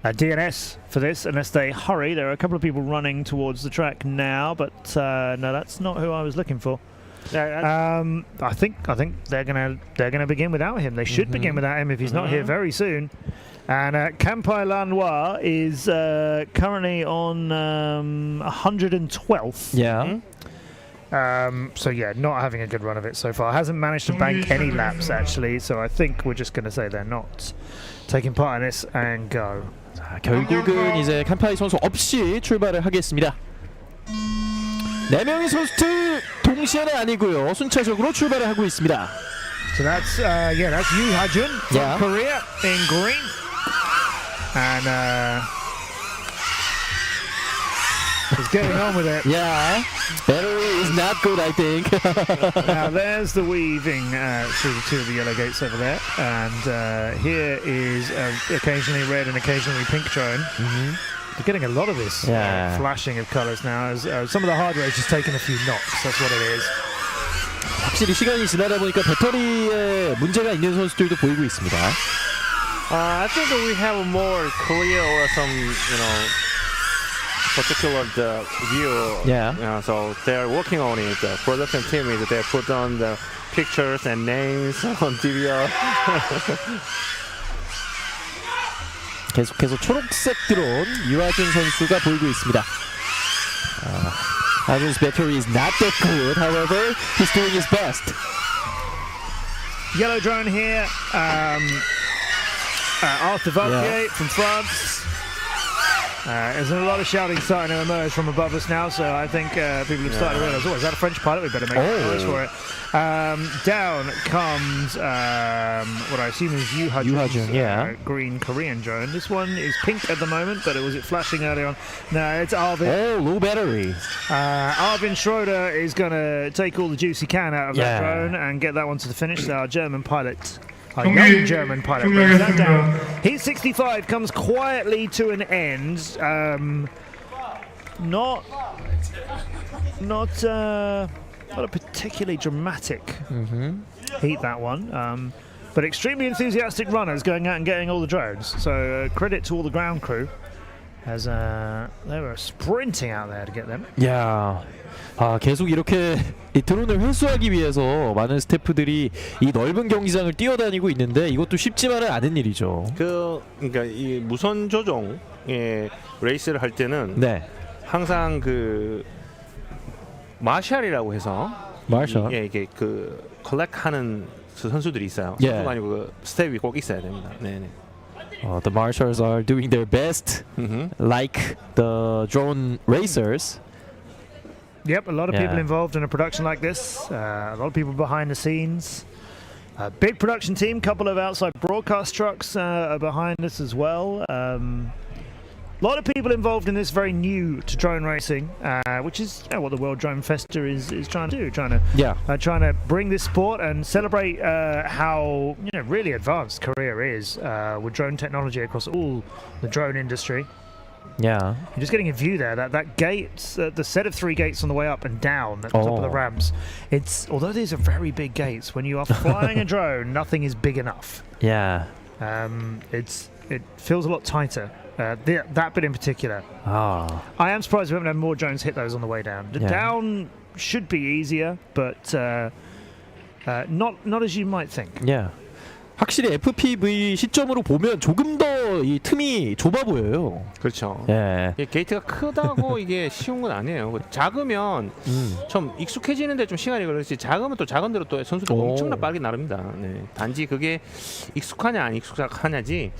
DNS for this unless they hurry. There are a couple of people running towards the track now, but no, that's not who I was looking for. I think they're gonna begin without him. They should begin without him if he's not here very soon. And Kampai Lanois is currently on 112th. Yeah. So yeah, not having a good run of it so far. Hasn't managed to bank any laps actually. So I think we're just going to say they're not taking part in this and go. 자, 결국은 이제 칸파이 선수 없이 출발을 하겠습니다. 4명의 선수들 동시에는 아니고요. 순차적으로 출발을 하고 있습니다. So that's that's Yu Ha-jun from Korea in green, and he's getting on with it. Yeah, battery is not good, I think. Now there's the weaving through the two of the yellow gates over there, and here is occasionally red and occasionally pink drone. You're getting a lot of this flashing of colours now. As some of the hard race has taken a few knocks. That's what it is. 확실히 시간이 지나다 보니까 배터리에 문제가 있는 선수들도 보이고 있습니다. I think we have a more clear or some, particular view. Yeah. So they're working on it. The production team is they put on the pictures and names on DVR. 계속해서 초록색 드론 유하준 선수가 보이고 있습니다. Hajun's battery is not that good, however, he's doing his best. Yellow drone here. Arthur Valpier from France. There's a lot of shouting starting to emerge from above us now, so I think people have started to realise, is that a French pilot? We better make noise for it. Down comes what I assume is Yu Ha-jun's green Korean drone. This one is pink at the moment, but was it flashing earlier on? No, it's Arvin. Oh, low battery. Arvin Schroeder is going to take all the juice he can out of that drone and get that one to the finish. Our German pilot. A young German pilot brings that down. He's 65, comes quietly to an end. Not a particularly dramatic heat, that one. But extremely enthusiastic runners going out and getting all the drones. So credit to all the ground crew as they were sprinting out there to get them. Yeah. 계속 이렇게 이 드론을 회수하기 위해서 많은 스태프들이 이 넓은 경기장을 뛰어다니고 있는데 이것도 쉽지만은 않은 일이죠. 그러니까 이 무선 조종의 레이스를 할 때는 항상 그 마샬이라고 해서 이게 그 컬렉하는 선수들이 있어요. 선수가 아니고 그 스텝이 꼭 있어야 됩니다. 네네. The marshals are doing their best, like the drone racers. Yep, a lot of people involved in a production like this. A lot of people behind the scenes. A big production team, couple of outside broadcast trucks are behind us as well. A lot of people involved in this, very new to drone racing, which is what the World Drone Festa is trying to do, trying to bring this sport and celebrate how really advanced Korea is with drone technology across all the drone industry. Yeah. You're just getting a view there. That gate, the set of 3 gates on the way up and down at the top of the ramps. Although these are very big gates, when you are flying a drone, nothing is big enough. Yeah. It feels a lot tighter. That bit in particular. I am surprised we haven't had more drones hit those on the way down. The down should be easier, but not as you might think. Yeah. 확실히 FPV 시점으로 보면 조금 더 이 틈이 좁아 보여요. 그렇죠. 예. 게이트가 크다고 이게 쉬운 건 아니에요. 작으면 좀 익숙해지는데 좀 시간이 걸리지. 작으면 또 작은 대로 또 선수들 엄청나 빠르게 나릅니다. 네. 단지 그게 익숙하냐 안 익숙하냐지.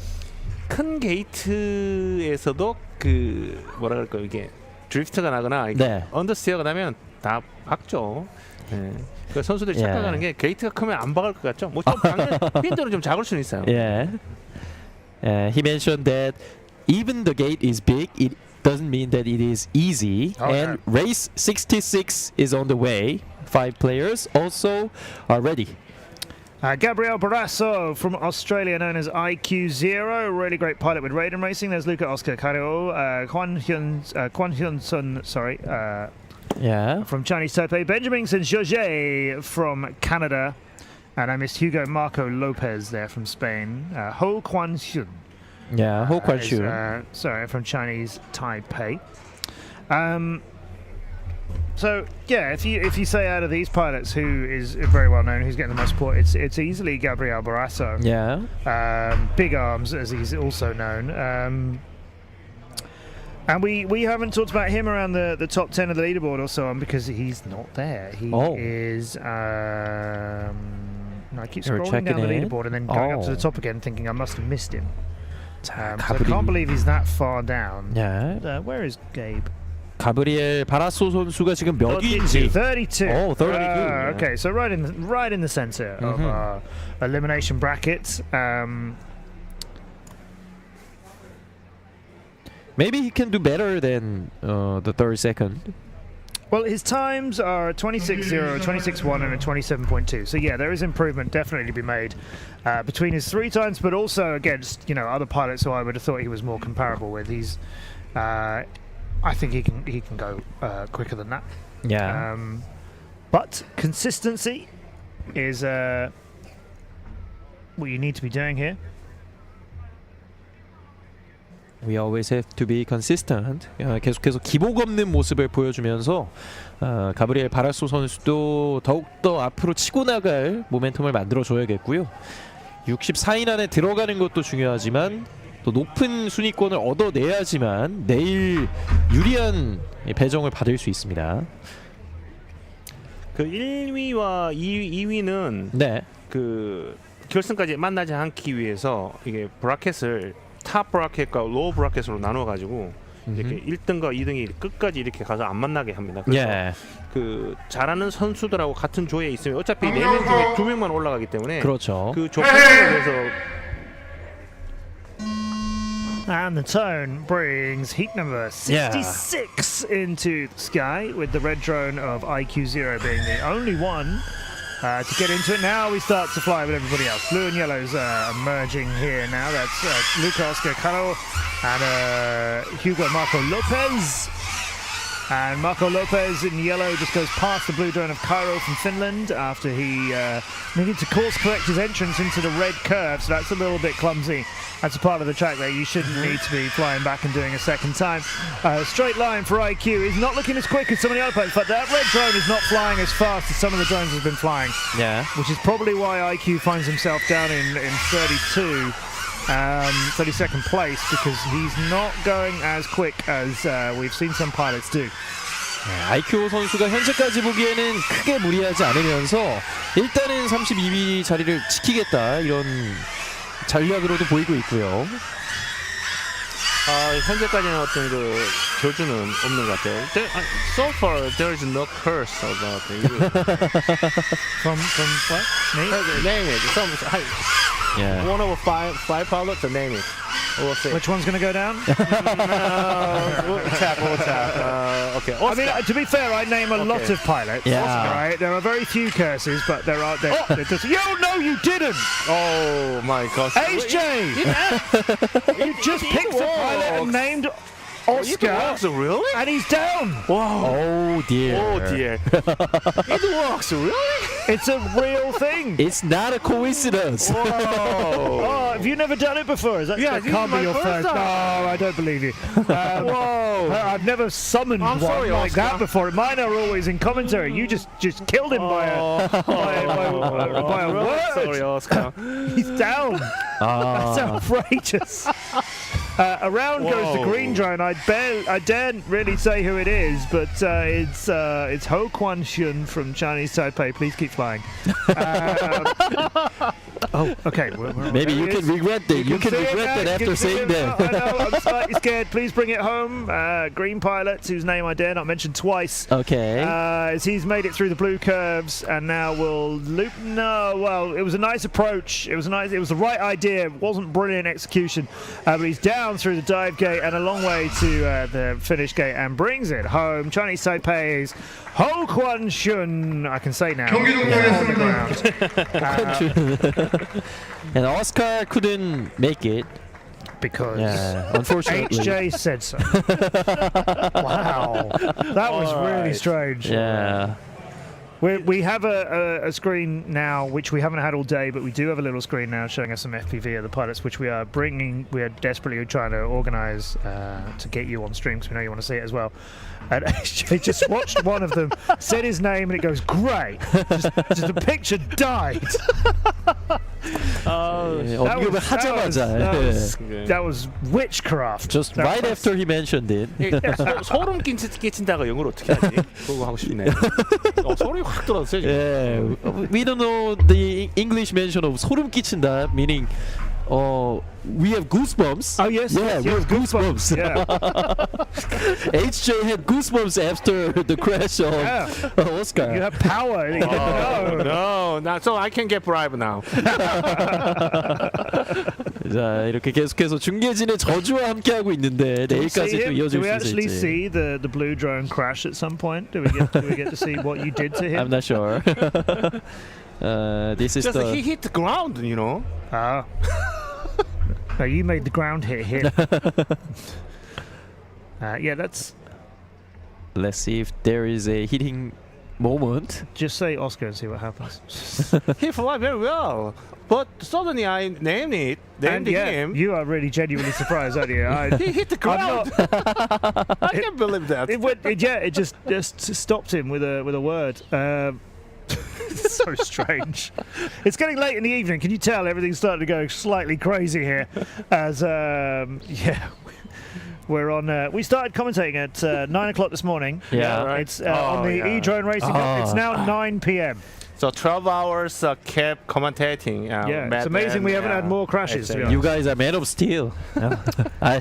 큰 게이트에서도 그 뭐라 그럴까요? 이게 드리프트가 나거나 언더스티어가 나면 다 박죠. 네. 그 선수들이 착각하는 게 게이트가 크면 안 박을 것 같죠? 뭐 좀 빈도는 좀 작을 수는 있어요. He mentioned that even the gate is big, it doesn't mean that it is easy. And race 66 is on the way. 5 players also are ready. Gabriel Barrasso from Australia, known as IQ0, really great pilot with Raiden Racing. There's Luca Oscar Caro, Kwan Hyun Sun, from Chinese Taipei. Benjamin Saint-Georges from Canada. And I missed Hugo Marco Lopez there from Spain. Ho Kwan Hyun. Ho Kwan Hyun. From Chinese Taipei. So yeah, if you say out of these pilots who is very well known, who's getting the most support, it's easily Gabriel Barrasso. Yeah. Big Arms, as he's also known. And we haven't talked about him around the top 10 of the leaderboard or so on because he's not there. He is. I keep scrolling down the leaderboard and then going up to the top again, thinking I must have missed him. So I can't believe he's that far down. Yeah. Where is Gabe? 가브리엘 바라소 선수가 지금 몇 위인지. 32. Oh, 32. Okay, so right in the center of our elimination bracket. Maybe he can do better than the 32nd. Well, his times are a 26.0, a 26.1, and a 27.2. So yeah, there is improvement definitely to be made between his 3 times, but also against other pilots who I would have thought he was more comparable with. He's, I think he can go quicker than that. Yeah. But consistency is what you need to be doing here. We always have to be consistent. 계속해서 기복 없는 모습을 보여주면서 가브리엘 바라소 선수도 더욱더 앞으로 치고 나갈 모멘텀을 만들어줘야겠고요. 64인 안에 들어가는 것도 중요하지만 또 높은 순위권을 얻어내야지만 내일 유리한 배정을 받을 수 있습니다. 그 1위와 2위는 네. 그 결승까지 만나지 않기 위해서 이게 브라켓을 탑 브라켓과 로우 브라켓으로 나눠 가지고 이렇게 1등과 2등이 끝까지 이렇게 가서 안 만나게 합니다. 그래서 그 잘하는 선수들하고 같은 조에 있으면 어차피 4명 중에 2명만 올라가기 때문에 그렇죠. 그 조건을 위해서. And the tone brings heat number 66 into the sky, with the red drone of IQ0 being the only one to get into it. Now we start to fly with everybody else. Blue and yellow's emerging here now. That's Luca Oscar Caro and Hugo Marco Lopez. And Marco Lopez in yellow just goes past the blue drone of Cairo from Finland after he needed to course correct his entrance into the red curve, so that's a little bit clumsy. That's a part of the track that you shouldn't need to be flying back and doing a second time. Straight line for IQ. He's not looking as quick as some of the other pilots, but that red drone is not flying as fast as some of the drones have been flying. Yeah. Which is probably why IQ finds himself down in 32. 32nd place, because he's not going as quick as we've seen some pilots do. IQ 선수가 현재까지 보기에는 크게 무리하지 않으면서 일단은 32위 자리를 지키겠다 이런 전략으로도 보이고 있고요. 현재까지는 어떤 그 저주는 없는 것 같아요. So far, there is no curse about you. From what? Name it. One over five pilots. Name it. We'll see. Which one's going to go down? We'll tap. Okay. I mean, to be fair, I name a lot of pilots. Yeah. Right? There are very few curses, but there are. No, you didn't. Oh my gosh. HJ, you just picked a pilot and named Oscar. Really? And he's down. Wow. Oh dear. It works, really? It's a real thing. It's not a coincidence. Whoa. Oh, have you never done it before? Is that Yeah, can't be your first time. No, I don't believe you. Whoa. I've never summoned one like that before. Mine are always in commentary. You just killed him by a word. Sorry, Oscar. He's down. That's outrageous. Around goes the green drone. I daren't really say who it is, but it's Ho Kwan Shun from Chinese Taipei. Please keep flying. Oh, okay. Maybe you can regret that. You can regret that after saying that. I know. I'm slightly scared. Please bring it home. Green pilot, whose name I dare not mention twice. Okay. As he's made it through the blue curves, and now will loop. No, well, it was a nice approach. It was the right idea. It wasn't brilliant execution, but he's down through the dive gate and a long way to the finish gate and brings it home. Chinese Taipei's Ho Kwan Shun. I can say now. On the ground. And Oscar couldn't make it because unfortunately HJ said so. Wow, that was really strange. Yeah. We have a screen now, which we haven't had all day, but we do have a little screen now showing us some FPV of the pilots, which we are desperately trying to organise to get you on stream, because we know you want to see it as well. And I just watched one of them, said his name, and it goes, great! Just the picture died. 언급을 하자마자 That was witchcraft. Just right after he mentioned it. 소름 끼친다가 영어로 어떻게 하지? 그거 하고 싶네. 소름이 확 돋았어요. Yeah, we don't know the English mention of 소름 끼친다, meaning we have goosebumps. Oh yes, yeah, yes, we yes, have goosebumps. Yeah. HJ had goosebumps after the crash of Oscar. You have power. No, so I can get bribe now. 자, 이렇게 계속해서 중계진의 저주와 함께하고 있는데 내일까지 또 이어질 Do we 수 actually 있을지. see the blue drone crash at some point? Do we get to see what you did to him? I'm not sure. This is Just the he hit the ground, you know. Ah. No, you made the ground hit him. Yeah, that's. Let's see if there is a hitting moment. Just say Oscar and see what happens. He flew very well, but suddenly I named him. You are really genuinely surprised, aren't you? He hit the ground. I can't believe that. It just stopped him with a word. So strange. It's getting late in the evening. Can you tell everything's starting to go slightly crazy here? As we're on. We started commentating at 9 o'clock this morning. Yeah, right. It's on the E-Drone Racing. It's now 9 p.m. So 12 hours kept commentating. Yeah, it's amazing we haven't had more crashes. To be honest. You guys are man of steel. I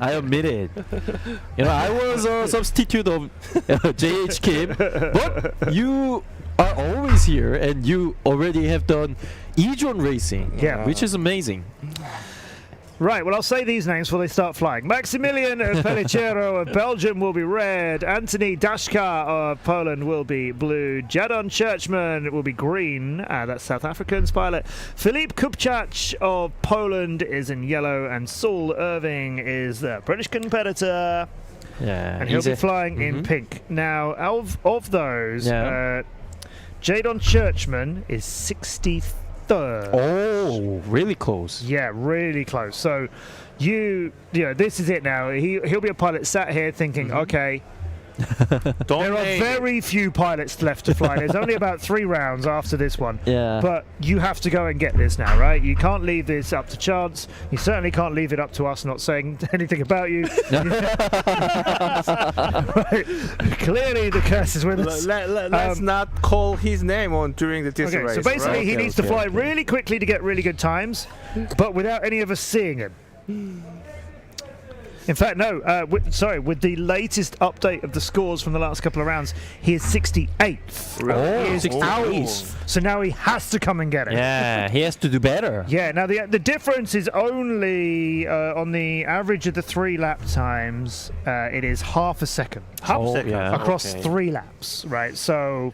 admit it. You know, I was a substitute of JH Kim, but you are always here, and you already have done E-Drone racing, which is amazing. Right, well, I'll say these names before they start flying. Maximilian Pellicero of Belgium will be red. Anthony Dashka of Poland will be blue. Jadon Churchman will be green. That's South African's pilot. Filip Kupchak of Poland is in yellow. And Saul Irving is the British competitor. Yeah, and he'll be flying in pink. Now, of those, Jadon Churchman is 63rd. Oh, really close. Yeah, really close. So, this is it now. He'll be a pilot sat here thinking, okay, there are very few pilots left to fly. There's only about 3 rounds after this one. Yeah. But you have to go and get this now, right? You can't leave this up to chance. You certainly can't leave it up to us not saying anything about you. Right. Clearly the curse is with us. Let's not call his name on during the race. So basically he needs to fly really quickly to get really good times, but without any of us seeing him. In fact, no. With the latest update of the scores from the last couple of rounds, he is 68th. He is 68th. So now he has to come and get it. Yeah, he has to do better. Yeah. Now the difference is only on the average of the 3 lap times. It is half a second. Across 3 laps, right? So.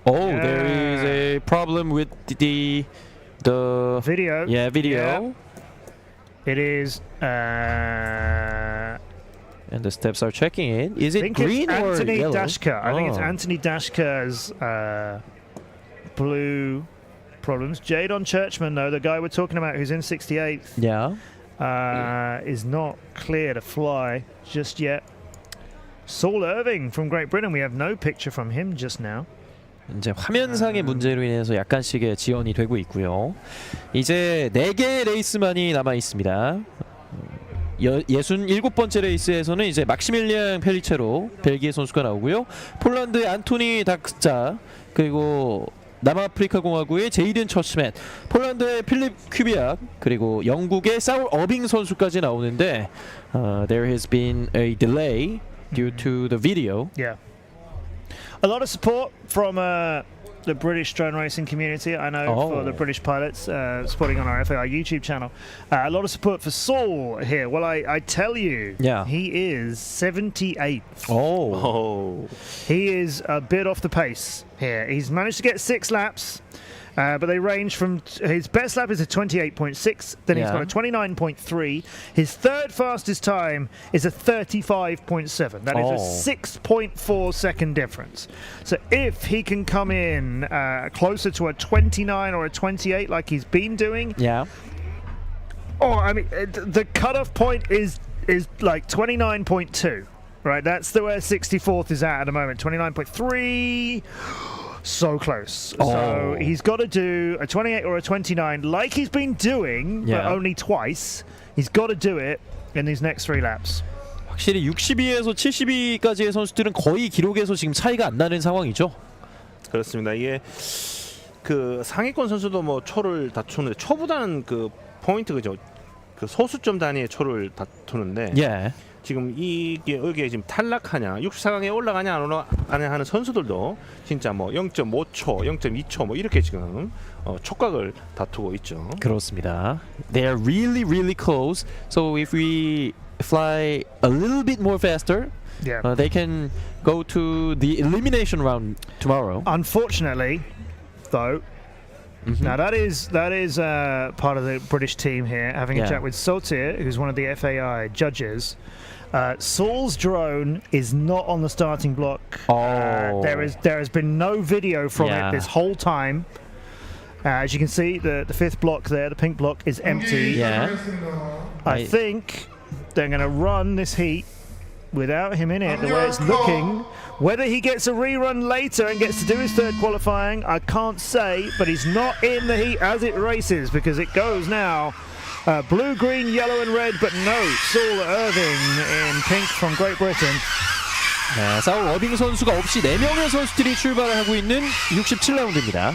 There is a problem with the video. Yeah, video. Yeah. It is. And the steps are checking it. Is it green or Anthony yellow? Dashka. I think it's Anthony Dashka's blue problems. Jadon Churchman, though, the guy we're talking about who's in 68th, is not clear to fly just yet. Saul Irving from Great Britain. We have no picture from him just now. 이제 화면상의 문제로 인해서 약간씩의 지연이 되고 있고요. 이제 4개의 레이스만이 남아 있습니다. 67번째 레이스에서는 이제 막시밀리앙 펠리체로 벨기에 선수가 나오고요. 폴란드의 안토니 닥스자, 그리고 남아프리카 공화국의 제이든 처치맨, 폴란드의 필립 큐비악, 그리고 영국의 사울 어빙 선수까지 나오는데 there has been a delay due to the video. Yeah. A lot of support from the British drone racing community, I know, for the British pilots, supporting on our FAI YouTube channel. A lot of support for Saul here. Well, I tell you, he is 78th. He is a bit off the pace here. He's managed to get 6 laps. but they range from his best lap is a 28.6, then he's got a 29.3. His third fastest time is a 35.7. That is a 6.4 second difference. So if he can come in closer to a 29 or a 28 like he's been doing, I mean, the cutoff point is like 29.2, right? That's where 64th is at the moment. 29.3. So close. So he's got to do a 28 or a 29 like he's been doing, but only twice. He's got to do it in these next 3 laps. 확실히 62에서 72까지의 선수들은 거의 기록에서 지금 차이가 안 나는 상황이죠. 그렇습니다. 이게 그 상위권 선수도 뭐 초를 다투는데 초보다는 그 포인트 그죠? 그 소수점 단위의 초를 다투는데 지금 이게 여기에 지금 탈락하냐 64강에 올라가냐 안 올라가냐 하는 선수들도 진짜 뭐 0.5초, 0.2초 뭐 이렇게 지금 촉각을 다투고 있죠. 그렇습니다. They are really really close. So if we fly a little bit more faster, they can go to the elimination round tomorrow. Unfortunately, though, now that is part of the British team here, having a chat with Sotir, who's one of the FAI judges. Saul's drone is not on the starting block. There has been no video from it this whole time. As you can see, the 5th block there, the pink block, is empty. I think they're going to run this heat without him in it, the way it's looking. Whether he gets a rerun later and gets to do his 3rd qualifying, I can't say, but he's not in the heat as it races because it goes now blue, green, yellow and red, but no Saul Irving in pink from Great Britain. 네, 사울 어빙 선수가 없이 4명의 선수들이 출발을 하고 있는 67라운드입니다.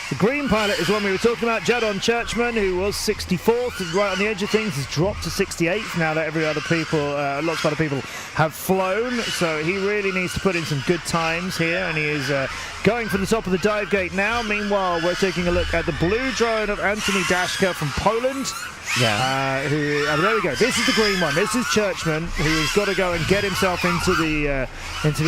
The green pilot is one we were talking about, Jadon Churchman, who was 64th, right on the edge of things, has dropped to 68th now that lots of other people have flown. So he really needs to put in some good times here, and he is going for the top of the dive gate now. Meanwhile, we're taking a look at the blue drone of Anthony Dashka from Poland. There we go. This is the green one. This is Churchman, who has got to go and get himself into the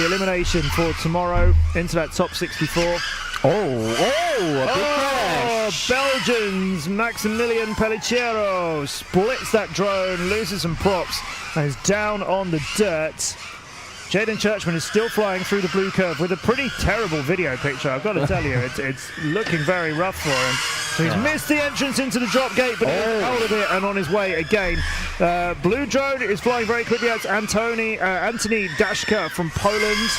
elimination for tomorrow, into that top 64. A big crash. Belgians Maximilian Pellicero splits that drone, loses some props, and is down on the dirt. Jaden Churchman is still flying through the blue curve with a pretty terrible video picture. I've got to tell you, it's looking very rough for him. So he's missed the entrance into the drop gate, but he's out of it and on his way again. Blue drone is flying very quickly. That's Anthony Dashka from Poland.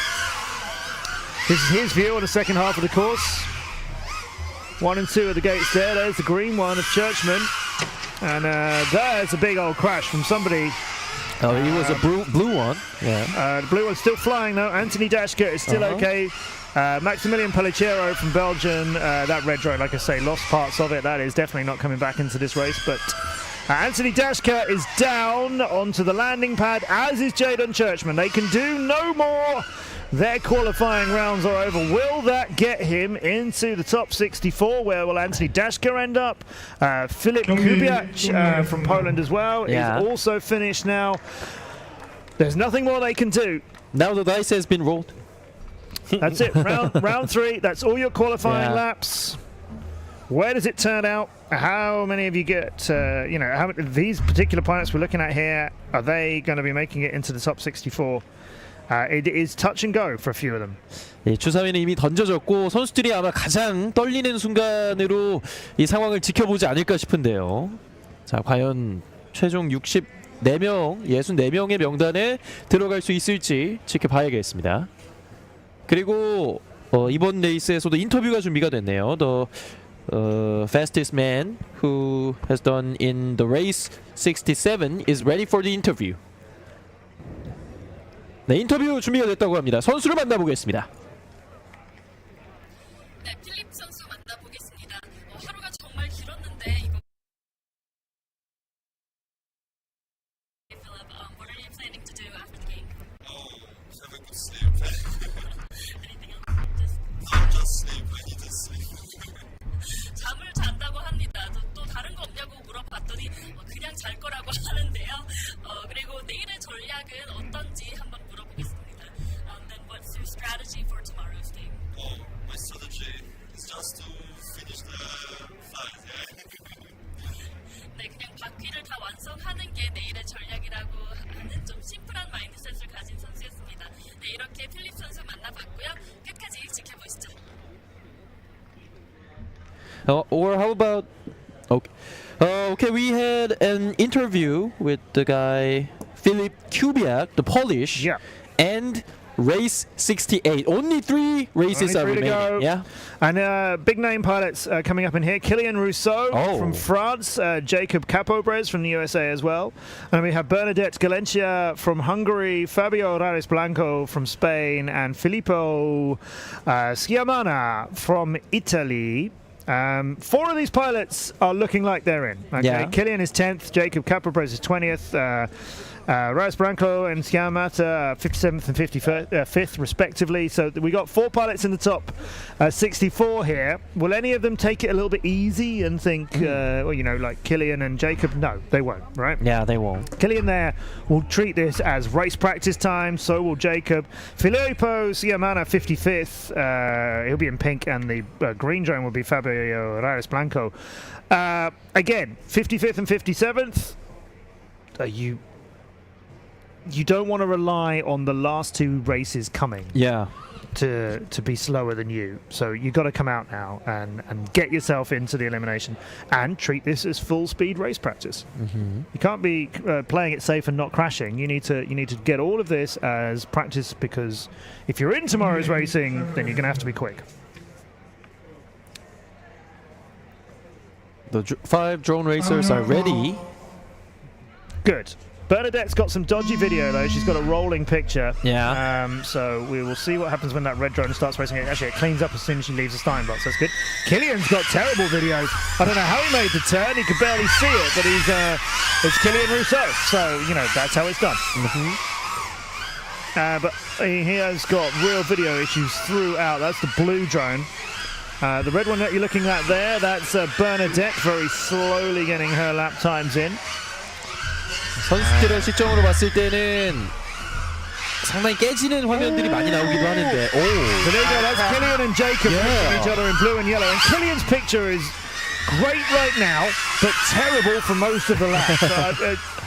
This is his view on the second half of the course. 1 and 2 of the gates there. There's the green one of Churchman. And there's a big old crash from somebody. It was a blue one. The blue one's still flying though. Anthony Dashka is still okay. Maximilian Pellicero from Belgium. That red drone, like I say, lost parts of it. That is definitely not coming back into this race. But Anthony Dashka is down onto the landing pad, as is Jaden Churchman. They can do no more. Their qualifying rounds are over. Will that get him into the top 64? Where will Anthony Dashka end up? Filip Kubiak from Poland as well is also finished now. There's nothing more they can do. Now the dice has been rolled. That's it. Round 3. That's all your qualifying laps. Where does it turn out? How many of you get, how these particular pilots we're looking at here, are they going to be making it into the top 64? It is touch and go for a few of them. 예, 주사위는 이미 던져졌고 선수들이 아마 가장 떨리는 순간으로 이 상황을 지켜보지 않을까 싶은데요. 자, 과연 최종 64명의 명단에 들어갈 수 있을지 지켜봐야겠습니다. 그리고 이번 레이스에서도 인터뷰가 준비가 됐네요. The fastest man who has done in the race 67 is ready for the interview. 네, 인터뷰 준비가 됐다고 합니다. 선수를 만나보겠습니다. 네, 필립 선수 만나보겠습니다. 하루가 정말 길었는데 이거. Philip, what are you planning to do after the game? Have a good sleep. Anything else? Just sleep. I need to sleep. 잠을 잔다고 합니다. 또 다른 거 없냐고 물어봤더니 그냥 잘 거라고 하는데요. 그리고 내일의 전략은 어떤지 한번 물어보겠습니다. Then what's your strategy for tomorrow's game? My strategy is 완성하는 게 내일의 전략이라고 하는 좀 심플한 마인드셋을 가진 선수였습니다. 네, 이렇게 필립 선수 만나봤고요. 끝까지 지켜보시죠. Or how about okay, we had an interview with the guy Filip Kubiak, the Polish, and race 68. Only 3 races are remaining. Go. Yeah, and big name pilots coming up in here. Kylian Rousseau from France, Jacob Capobrez from the USA as well, and we have Bernadette Galencia from Hungary, Fabio Rares Blanco from Spain, and Filippo Schiamana from Italy. 4 of these pilots are looking like they're in. Okay, Yeah. Kylian is 10th, Jacob Capobrez is 20th. Rares Branco and Schiamata 57th and 55th respectively. So we got 4 pilots in the top 64 here. Will any of them take it a little bit easy and think, well, you know, like Kylian and Jacob? No, they won't, right? Yeah, they won't. Kylian there will treat this as race practice time, so will Jacob. Filippo Schiamana 55th, he'll be in pink, and the green drone will be Fabio Rares Blanco. Again, 55th and 57th. You don't want to rely on the last 2 races coming. Yeah. To be slower than you. So you've got to come out now and get yourself into the elimination and treat this as full speed race practice. You can't be playing it safe and not crashing. You need to get all of this as practice, because if you're in tomorrow's racing, then you're going to have to be quick. The 5 drone racers are ready. Good. Bernadette's got some dodgy video though. She's got a rolling picture. Yeah. So we will see what happens when that red drone starts racing. Actually, it cleans up as soon as she leaves the starting box. That's good. Killian's got terrible videos. I don't know how he made the turn. He could barely see it, but it's Kylian Rousseau. So you know that's how it's done. But he has got real video issues throughout. That's the blue drone. The red one that you're looking at there, that's Bernadette very slowly getting her lap times in. 선수들의 시점으로 봤을 때는 상당히 깨지는 화면들이 많이 나오기도 하는데. So there you go, that's Kylian and Jacob facing each other in blue and yellow. And Kylian's picture is great right now, but terrible for most of the laps.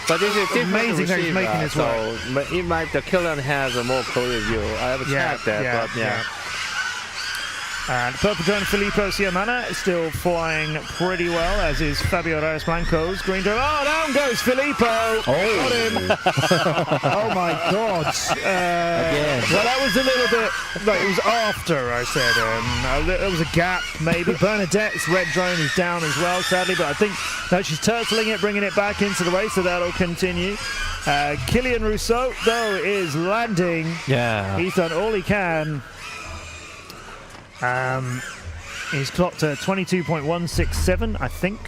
But this is amazing that he's making this way. But it might the Kylian has a more clear view. I haven't checked that, but yeah. And purple drone Filippo Schiamana is still flying pretty well, as is Fabio Rares Blanco's green drone. Oh, down goes Filippo! Got him! Oh my God! Again. Well, that was a little bit. Like, it was after I said there was a gap. Maybe Bernadette's red drone is down as well, sadly. But I think no, she's turtling it, bringing it back into the race, so that'll continue. Kylian Rousseau though is landing. Yeah. He's done all he can. He's clocked 22.167, I think.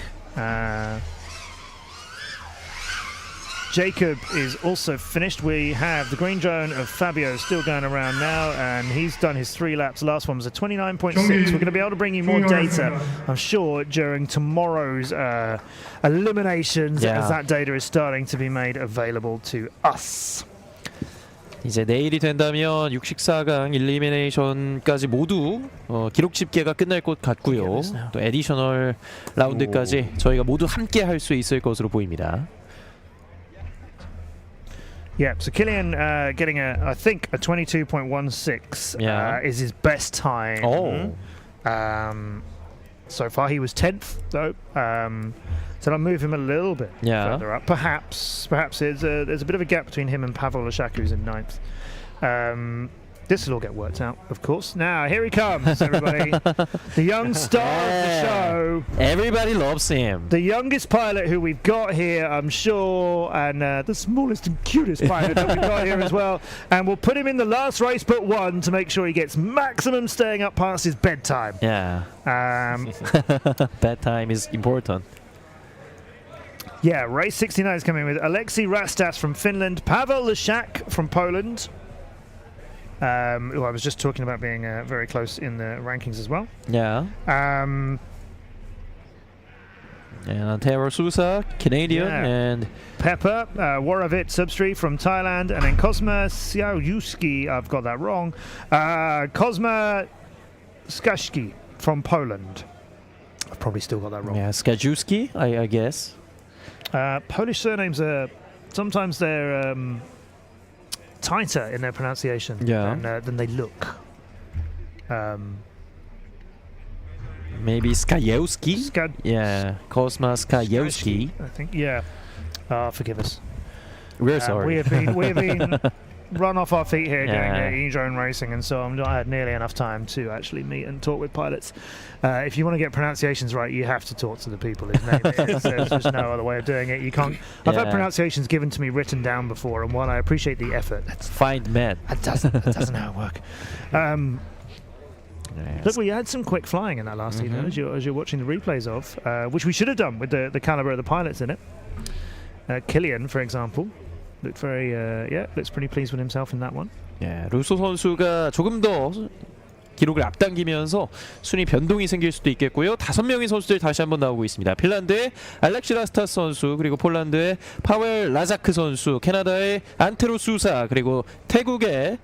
Jacob is also finished. We have the green drone of Fabio still going around now, and he's done his 3 laps. The last one was a 29.6. We're going to be able to bring you more data, I'm sure, during tomorrow's eliminations, as that data is starting to be made available to us. 이제 내일이 된다면 64강 일리미네이션까지 모두 기록 집계가 끝날 것 같고요. 또 에디셔널 라운드까지 저희가 모두 함께 할 수 있을 것으로 보입니다. Yeah, so Kylian getting I think a 22.16 is his best time. So far he was 10th though. So I'll move him a little bit further up. Perhaps there's a bit of a gap between him and Pavel Leshak, who's in 9th. This will all get worked out, of course. Now, here he comes, everybody. The young star of the show. Everybody loves him. The youngest pilot who we've got here, I'm sure, and the smallest and cutest pilot that we've got here as well. And we'll put him in the last race but one to make sure he gets maximum staying up past his bedtime. Yeah. Bedtime is important. Yeah, race 69 is coming with Alexei Rastas from Finland, Pavel Leshak from Poland, who I was just talking about being very close in the rankings as well. Yeah. And Taylor Sousa, Canadian, and Pepper, Waravit Substri from Thailand, and then Cosma Siajuski, I've got that wrong, Cosma Skaszki from Poland. I've probably still got that wrong. Yeah, Skajuski, I guess. Polish surnames are sometimes they're tighter in their pronunciation than they look. Maybe Skajewski? Yeah, Kosma Skajewski. I think, forgive us. We're sorry. We have been run off our feet here doing e-drone racing, and so I had nearly enough time to actually meet and talk with pilots. If you want to get pronunciations right, you have to talk to the people whose name it is. There's no other way of doing it. You can't. I've had pronunciations given to me written down before, and while I appreciate the effort, find men. That doesn't how it work. Look, we had some quick flying in that last heat, as you're watching the replays of, which we should have done with the caliber of the pilots in it. Killian, for example, looked very, looks pretty pleased with himself in that one. 예, 루소 선수가 조금 더 기록을 앞당기면서 순위 변동이 생길 수도 있겠고요. 5명의 선수들이 다시 한번 나오고 있습니다. 핀란드의 알렉시 라스타스 선수, 그리고 폴란드의 파웰 라자크 선수, 캐나다의 안테로 수사, 그리고 태국의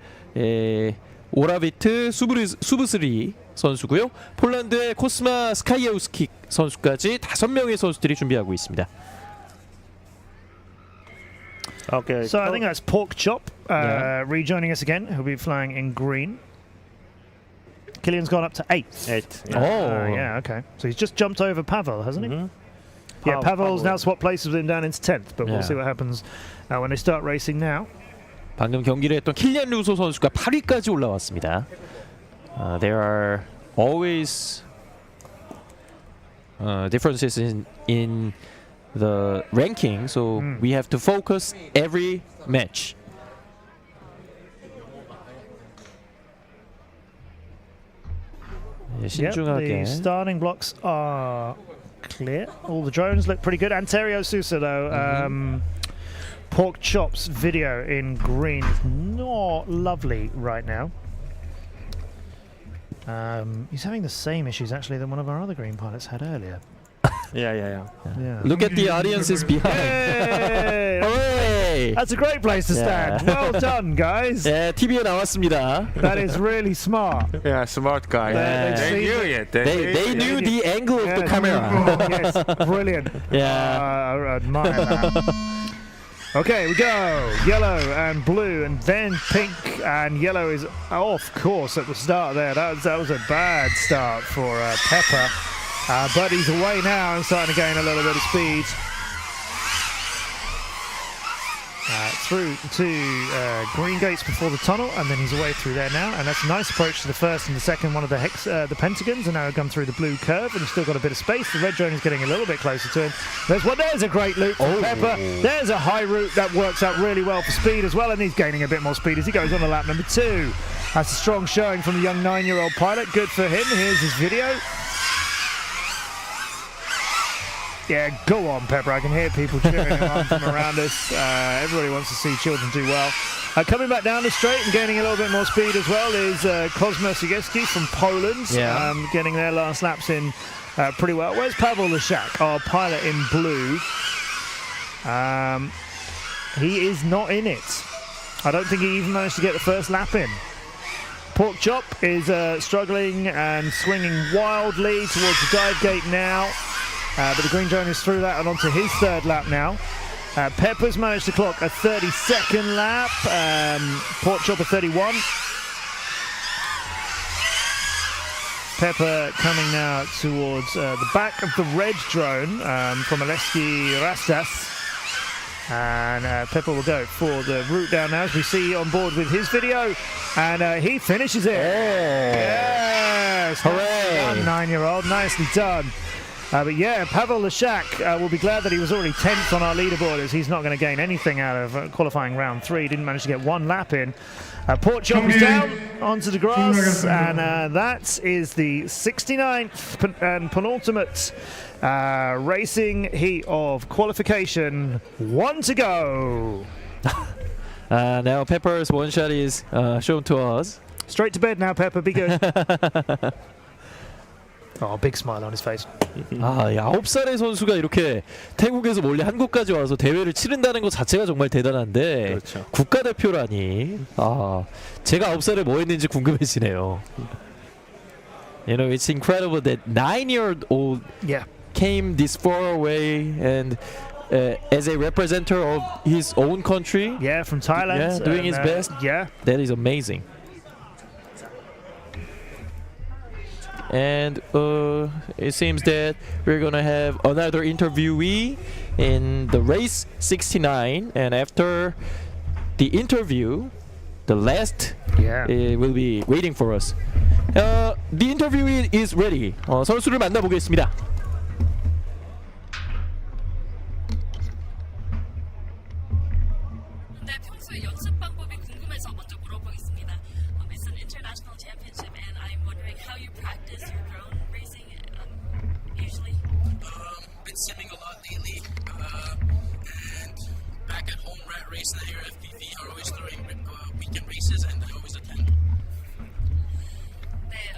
오라비트 수브스리 선수고요. 폴란드의 코스마 스카이에우스키 선수까지 5명의 선수들이 준비하고 있습니다. Okay. So I think that's Pork Chop rejoining us again. He'll be flying in green. Killian's gone up to 8th. 8th. Yeah. Okay. So he's just jumped over Pavel, hasn't he? Yeah, Pavel's now swapped places with him down into 10th, but we'll see what happens when they start racing now. 방금 경기를 했던 킬리안 루소 선수가 8위까지 올라왔습니다. There are always differences in the ranking, so we have to focus every match. 신중하게. The starting blocks are clear. All the drones look pretty good. Anterio Sousa, though, Pork Chop's video in green is not lovely right now. He's having the same issues actually than one of our other green pilots had earlier. Yeah. Look at the audiences behind. Hey! That's a great place to stand. Well done, guys. 예, TV에 나왔습니다. That is really smart. Yeah, smart guy. They knew it. They knew the angle of the camera. Yes, brilliant. I admire that. Okay, we go. Yellow and blue, and then pink and yellow is off course at the start there. That was a bad start for Pepper. But he's away now and starting to gain a little bit of speed. Through to green gates before the tunnel, and then he's away through there now. And that's a nice approach to the first and the second one of the the pentagons, and now we've gone through the blue curve, and he's still got a bit of space. The red drone is getting a little bit closer to him. There's a great loop for Pepper. There's a high route that works out really well for speed as well, and he's gaining a bit more speed as he goes on to lap number 2. That's a strong showing from the young 9-year-old pilot. Good for him. Here's his video. Yeah, go on, Pepper. I can hear people cheering him on from around us. Everybody wants to see children do well. Coming back down the straight and gaining a little bit more speed as well is Kosma Sigecki from Poland. Getting their last laps in pretty well. Where's Pavel Leszak, our pilot in blue? He is not in it. I don't think he even managed to get the first lap in. Pork Chop is struggling and swinging wildly towards the dive gate now. But the green drone is through that and onto his 3rd lap now. Pepper's managed to clock a 32nd lap. Pork Chop a 31. Pepper coming now towards the back of the red drone from Alexi Rastas. And Pepper will go for the route down now, as we see on board with his video. And he finishes it. Yes! Hooray! 9-year-old, nicely done. But yeah, Pavel Leszak will be glad that he was already 10th on our leaderboard, as he's not going to gain anything out of qualifying round 3. Didn't manage to get 1 lap in. Pork Chop is down onto the grass, and that is the 69th and penultimate racing heat of qualification. 1 to go. Now Pepper's one shot is shown to us. Straight to bed now, Pepper. Be good. Oh, big smile on his face. 9살의 선수가 이렇게 태국에서 몰래 한국까지 와서 대회를 치른다는 것 자체가 정말 대단한데 그렇죠. 국가대표라니. 제가 9살에 뭐 했는지 궁금해지네요. You know, it's incredible that 9-year-old came this far away and as a representative of his own country. Yeah, from Thailand. Yeah, doing his best. Yeah. That is amazing. And it seems that we're gonna have another interviewee in the race 69, and after the interview, the last will be waiting for us. The interviewee is ready. 선수를 만나보겠습니다. 네, 평소에 연습 방법이 궁금해서 먼저 물어보겠습니다. It's an international championship, and I'm wondering how you practice your drone racing usually. Been simming a lot lately, and back at home, rat racing here at FPV are always throwing weekend races, and I always attend. 네,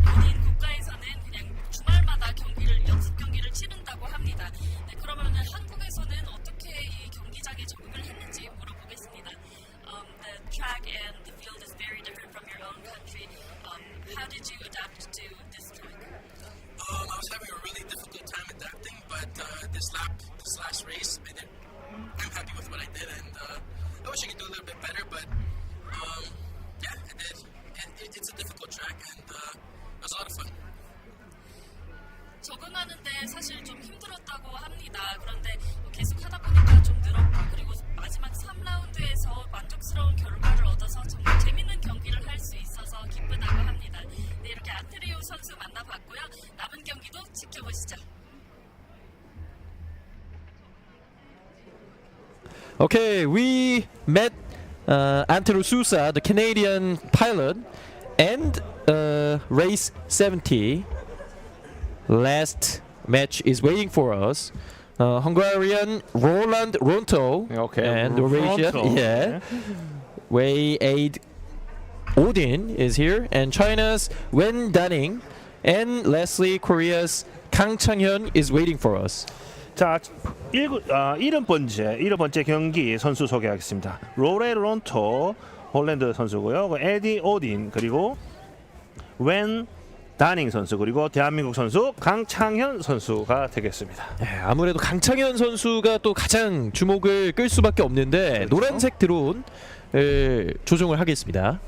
본인 국가에서는 그냥 주말마다 연습 경기를 치른다고 합니다. 네, 그러면은 한국에서는 어떻게 이 경기장에 적응을 했는지 물어보겠습니다. The track and the field is very different from your own country. How did you adapt to this track? I was having a really difficult time adapting, but this last race, I'm happy with what I did, and I wish I could do a little bit better, but yeah, I did. And it's a difficult track, and it was a lot of fun. 적응하는데 사실 좀 힘들었다고 합니다. 그런데 계속 하다 보니까 좀 늘었고, 그리고 마지막 3라운드에서 만족스러운 결과를 얻어서 정말 재밌는 경기를 할 수 있어서 기쁘다고 합니다. 네, 이렇게 안트리오 선수 만나봤고요. 남은 경기도 지켜보시죠. Okay, we met Antero Sousa, the Canadian pilot, and race 70. Last match is waiting for us. Hungarian Roland Ronto and Norwegian Wei Aid Odin is here, and China's Wen Danning, and lastly Korea's Kang Chang-hyun is waiting for us. 자, 7번째 경기 선수 소개하겠습니다. 로레 론토 홀랜드 선수고요. 에디 오딘, 그리고 웬 다닝 선수, 그리고 대한민국 선수 강창현 선수가 되겠습니다. 아무래도 강창현 선수가 또 가장 주목을 끌 수밖에 없는데 노란색 드론을 조종을 하겠습니다.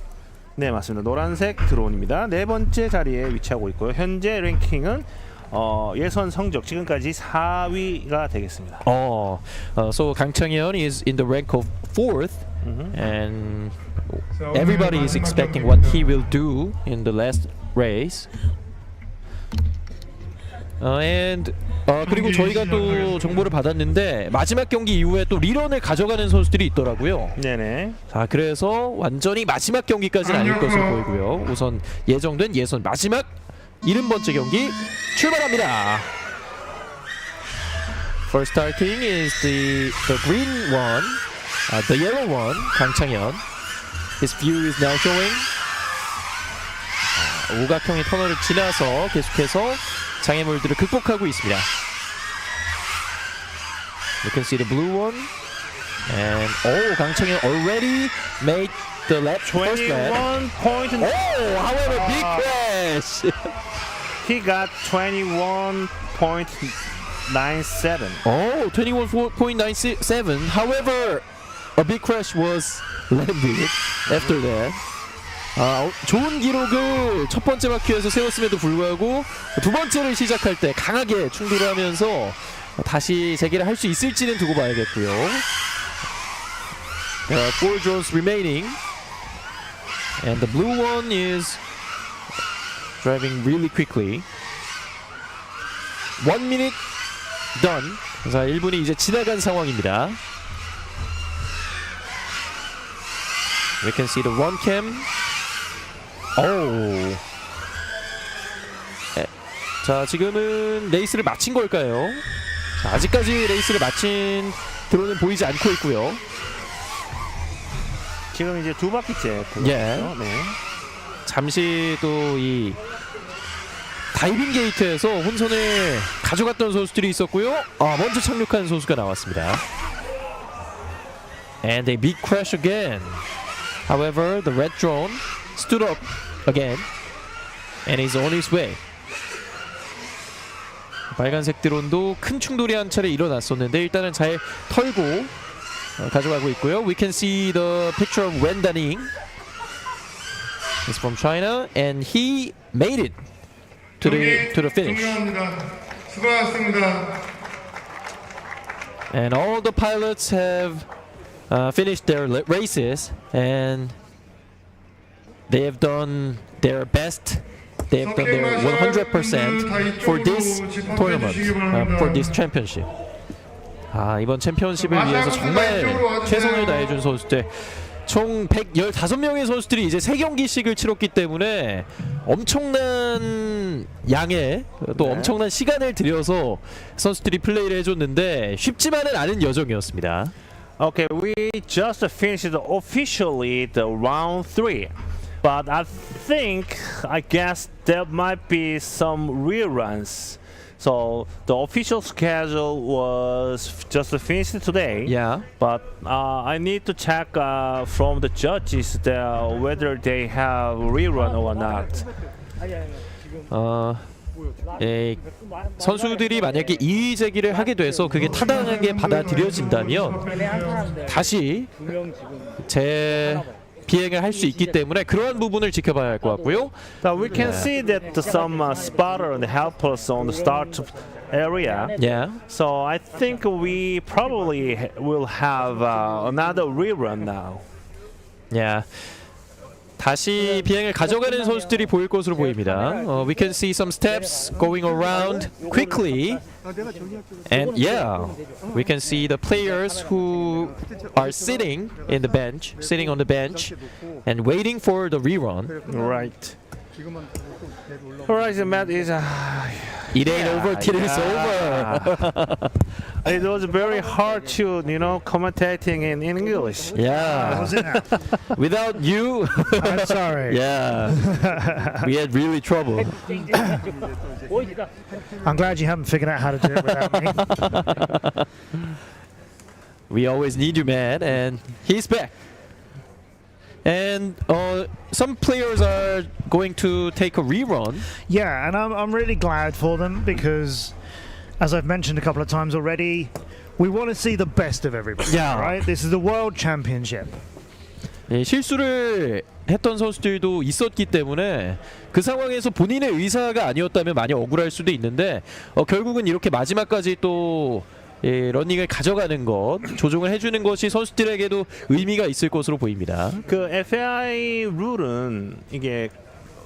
네, 맞습니다. 노란색 드론입니다. 네 번째 자리에 위치하고 있고요. 현재 랭킹은 예선 성적 지금까지 4위가 되겠습니다. So 강창현 is in the rank of 4th, and everybody is expecting what he will do in the last race. 그리고 저희가 또 정보를 받았는데 마지막 경기 이후에 또 리런을 가져가는 선수들이 있더라고요. 네네. 자, 그래서 완전히 마지막 경기까지는 아닐 것으로 보이고요. 우선 예정된 예선 마지막 70번째 경기 출발합니다. First starting is the green one, the yellow one, 강창현. His view is now showing. 오각형의 터널을 지나서 계속해서 장애물들을 극복하고 있습니다. You can see the blue one, and 강창현 already made the lap. 21 point. However, big crash. He got 21.97. 21.97. However, a big crash was landed after that. 좋은 기록을 첫 번째 바퀴에서 세웠음에도 불구하고 두 번째를 시작할 때 강하게 충돌하면서 다시 재개를 할 수 있을지는 두고 봐야겠고요. There are 4 drones remaining, and the blue one is driving really quickly. 1 minute done. 자, 1분이 이제 지나간 상황입니다. We can see the one cam. 자, 지금은 레이스를 마친 걸까요? 자, 아직까지 레이스를 마친 드론은 보이지 않고 있고요. 지금 이제 두 바퀴째. 네. 잠시 또 이 다이빙 게이트에서 혼선을 가져갔던 선수들이 있었고요. 먼저 착륙한 선수가 나왔습니다. And a big crash again. However, the red drone stood up again and is on his way. 빨간색 드론도 큰 충돌이 한 차례 일어났었는데 일단은 잘 털고 가져가고 있고요. We can see the picture of Wen Daning. He's from China and he made it to the finish. 수고하셨습니다. And all the pilots have finished their races and they have done their best. They have done their 100% for this tournament, for this championship. 이번 챔피언십을 위해서 정말 최선을 다해준 선수들. 총 115명의 선수들이 이제 3경기씩을 치렀기 때문에 엄청난 양의 또 엄청난 시간을 들여서 선수들이 플레이를 해줬는데 쉽지만은 않은 여정이었습니다. Okay, we just finished officially the round 3. But I guess there might be some reruns. So the official schedule was just finished today. Yeah. But I need to check from the judges whether they have rerun or not. 선수들이 만약에 이의 제기를 하게 돼서 그게 타당하게 받아들여진다면 다시 비행을 할 수 있기 때문에 그러한 부분을 지켜봐야 할 것 같고요. Now we can see that some spotter and helpers on the start area. Yeah. So I think we probably will have another rerun now. Yeah. 다시 비행을 가져가는 선수들이 보일 것으로 보입니다. We can see some steps going around quickly. And yeah, we can see the players who are sitting on the bench and waiting for the rerun. Right. Horizon Matt is it ain't over till it's over. It was very hard to, commentating in English. Yeah. Without you, I'm sorry. Yeah. We had really trouble. I'm glad you haven't figured out how to do it without me. We always need you, man, and he's back. And some players are going to take a rerun. Yeah, and I'm really glad for them because, as I've mentioned a couple of times already, we want to see the best of everybody. Yeah. Right? This is the World Championship. 실수를 했던 선수들도 있었기 때문에 그 상황에서 본인의 의사가 아니었다면 많이 억울할 수도 있는데 결국은 이렇게 마지막까지 또 러닝을 가져가는 것, 조종을 해주는 것이 선수들에게도 의미가 있을 것으로 보입니다. 그 FAI 룰은 이게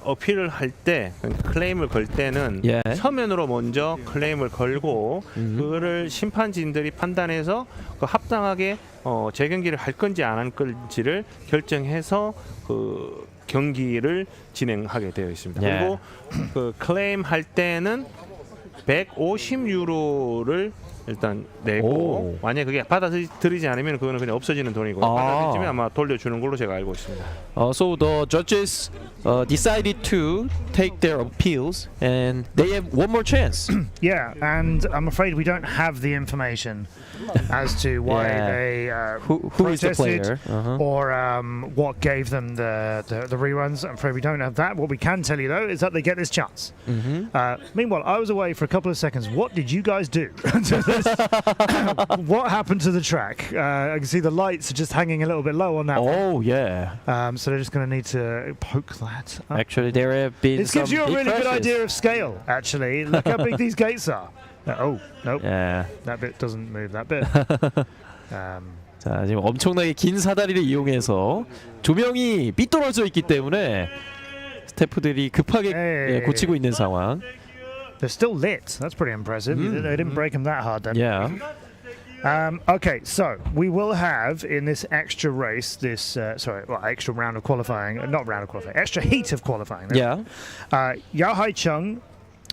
어필을 할 때, 클레임을 걸 때는 서면으로 먼저 클레임을 걸고 그거를 심판진들이 판단해서 그 합당하게 재경기를 할 건지 안 할 건지를 결정해서 그 경기를 진행하게 되어 있습니다. 그리고 그 클레임 할 때는 150유로를 일단 내고 만약 그게 받아들이지 않으면 그거는 그냥 없어지는 돈이고 받아들이면 아마 돌려주는 걸로 제가 알고 있습니다. So the judges decided to take their appeals and they have one more chance. Yeah, and I'm afraid we don't have the information as to why they who is the player or what gave them the reruns. I'm afraid we don't have that. What we can tell you though is that they get this chance. Meanwhile, I was away for a couple of seconds. What did you guys do? What happened to the track? I can see the lights are just hanging a little bit low on that one. Oh yeah. So they're just going to need to poke that up. Actually, there have been This gives you a really good idea of scale, actually. Look how big these gates are. Oh, nope. Yeah. That bit doesn't move that bit. 자, 지금 엄청나게 긴 사다리를 이용해서 조명이 삐뚤어져 있기 때문에 스태프들이 급하게 고치고 있는 상황. They're still lit. That's pretty impressive. They didn't break them that hard then. Yeah. Okay, so we will have in this extra race, extra round of qualifying, not round of qualifying, extra heat of qualifying. Yeah. Yao Hai Chung,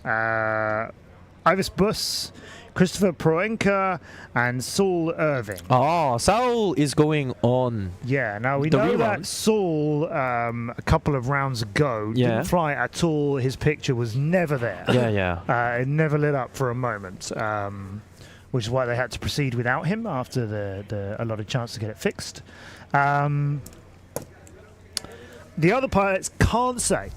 Ivis Bus, Christopher Proenka, and Saul Irving. Saul is going on. Yeah, now we know that Saul, a couple of rounds ago, didn't fly at all. His picture was never there. It never lit up for a moment, which is why they had to proceed without him after the allotted chance to get it fixed. The other pilots can't say.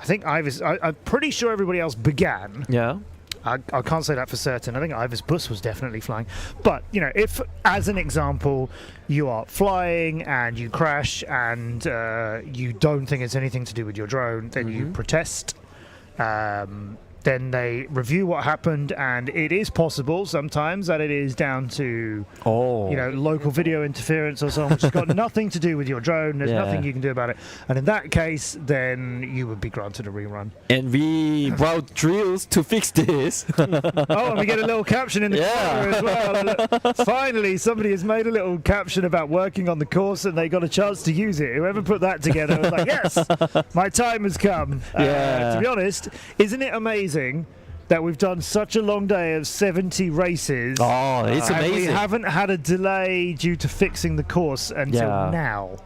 I think Ivis. I'm pretty sure everybody else began. Yeah. I can't say that for certain. I think Ivis Bus was definitely flying. But, you know, if, as an example, you are flying and you crash and you don't think it's anything to do with your drone, then you protest. Then they review what happened, and it is possible sometimes that it is down to you know, local video interference or something, which has got nothing to do with your drone. There's nothing you can do about it. And in that case, then you would be granted a rerun. And we brought drills to fix this. And we get a little caption in the corner as well. Finally, somebody has made a little caption about working on the course, and they got a chance to use it. Whoever put that together was like, yes, my time has come. To be honest, isn't it amazing that we've done such a long day of 70 races? Oh, it's and amazing. we haven't had a delay due to fixing the course until now.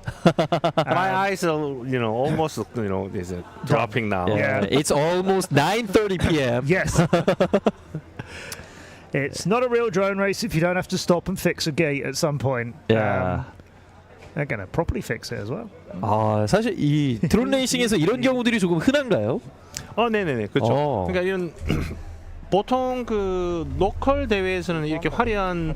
My eyes are, you know, almost, you know, is dropping now. Yeah. It's almost 9:30 p.m. Yes. It's not a real drone race if you don't have to stop and fix a gate at some point. Yeah. They're going to properly fix it as well. 사실 이 드론 레이싱에서 이런 경우들이 조금 흔한가요? 네네네, 그렇죠. 그러니까 이런 보통 그 로컬 대회에서는 이렇게 화려한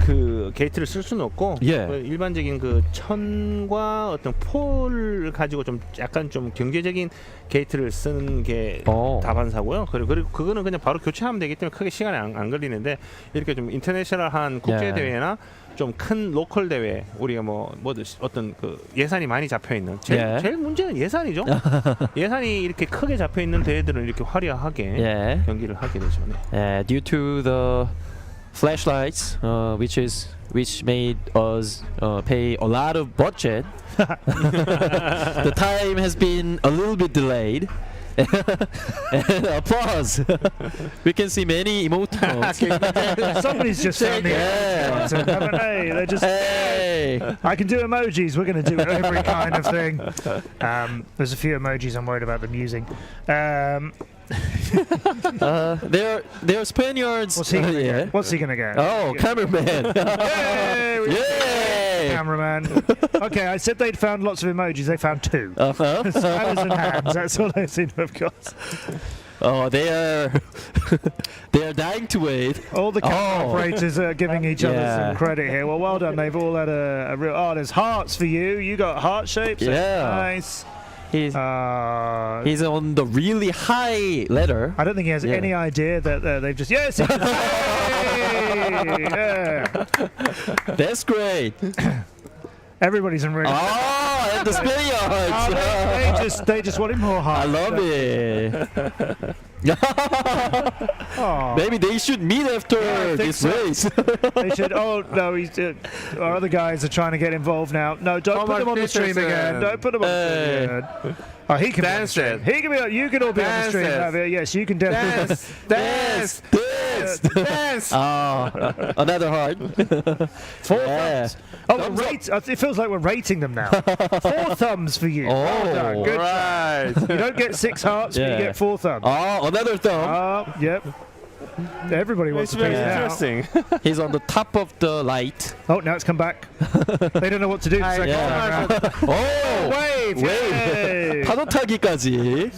그 게이트를 쓸 수는 없고 그 일반적인 그 천과 어떤 폴을 가지고 좀 약간 좀 경제적인 게이트를 쓰는 게 다반사고요. 그리고 그거는 그냥 바로 교체하면 되기 때문에 크게 시간이 안 걸리는데 이렇게 좀 인터내셔널한 국제 대회나 좀 큰 로컬 대회, 우리가 뭐 어떤 그 예산이 많이 잡혀 있는 제일 문제는 예산이죠. 예산이 이렇게 크게 잡혀 있는 대회들은 이렇게 화려하게 경기를 하게 되죠. Due to the flashlights, which made us pay a lot of budget, the time has been a little bit delayed. And applause. We can see many emoticons. Somebody's just found the haven't they? They're just I can do emojis. We're going to do every kind of thing. There's a few emojis I'm worried about them using. They're Spaniards. What's he gonna get? Oh, cameraman. Yay! Cameraman. Okay, I said they'd found lots of emojis. They found 2. Spanners and hands. That's all they seem to have got. They are dying to wait. All the camera operators are giving each other some credit here. Well done. They've all had a real. There's hearts for you. You got heart shapes. Yeah. Nice. He's on the really high ladder. I don't think he has any idea that they've just That's great. Everybody's in really. And the Spaniards. They just wanted more heart. I love it. Maybe they should meet after this race. They should. Oh no, our other guys are trying to get involved now. No, don't put them on the stream again. Don't put them on the stream again. Oh, he can dance be on the stream. He can be. You can all be on the stream. Yes, you can definitely. Dance. Another heart. 4 thumbs. It feels like we're rating them now. 4 thumbs for you. Well done. Good job. You don't get 6 hearts, but you get 4 thumbs. Another thumb. Yep. Everybody wants to play interesting. He's on the top of the light. Oh, now it's come back. They don't know what to do the second time around. Wave! 파도 타기까지.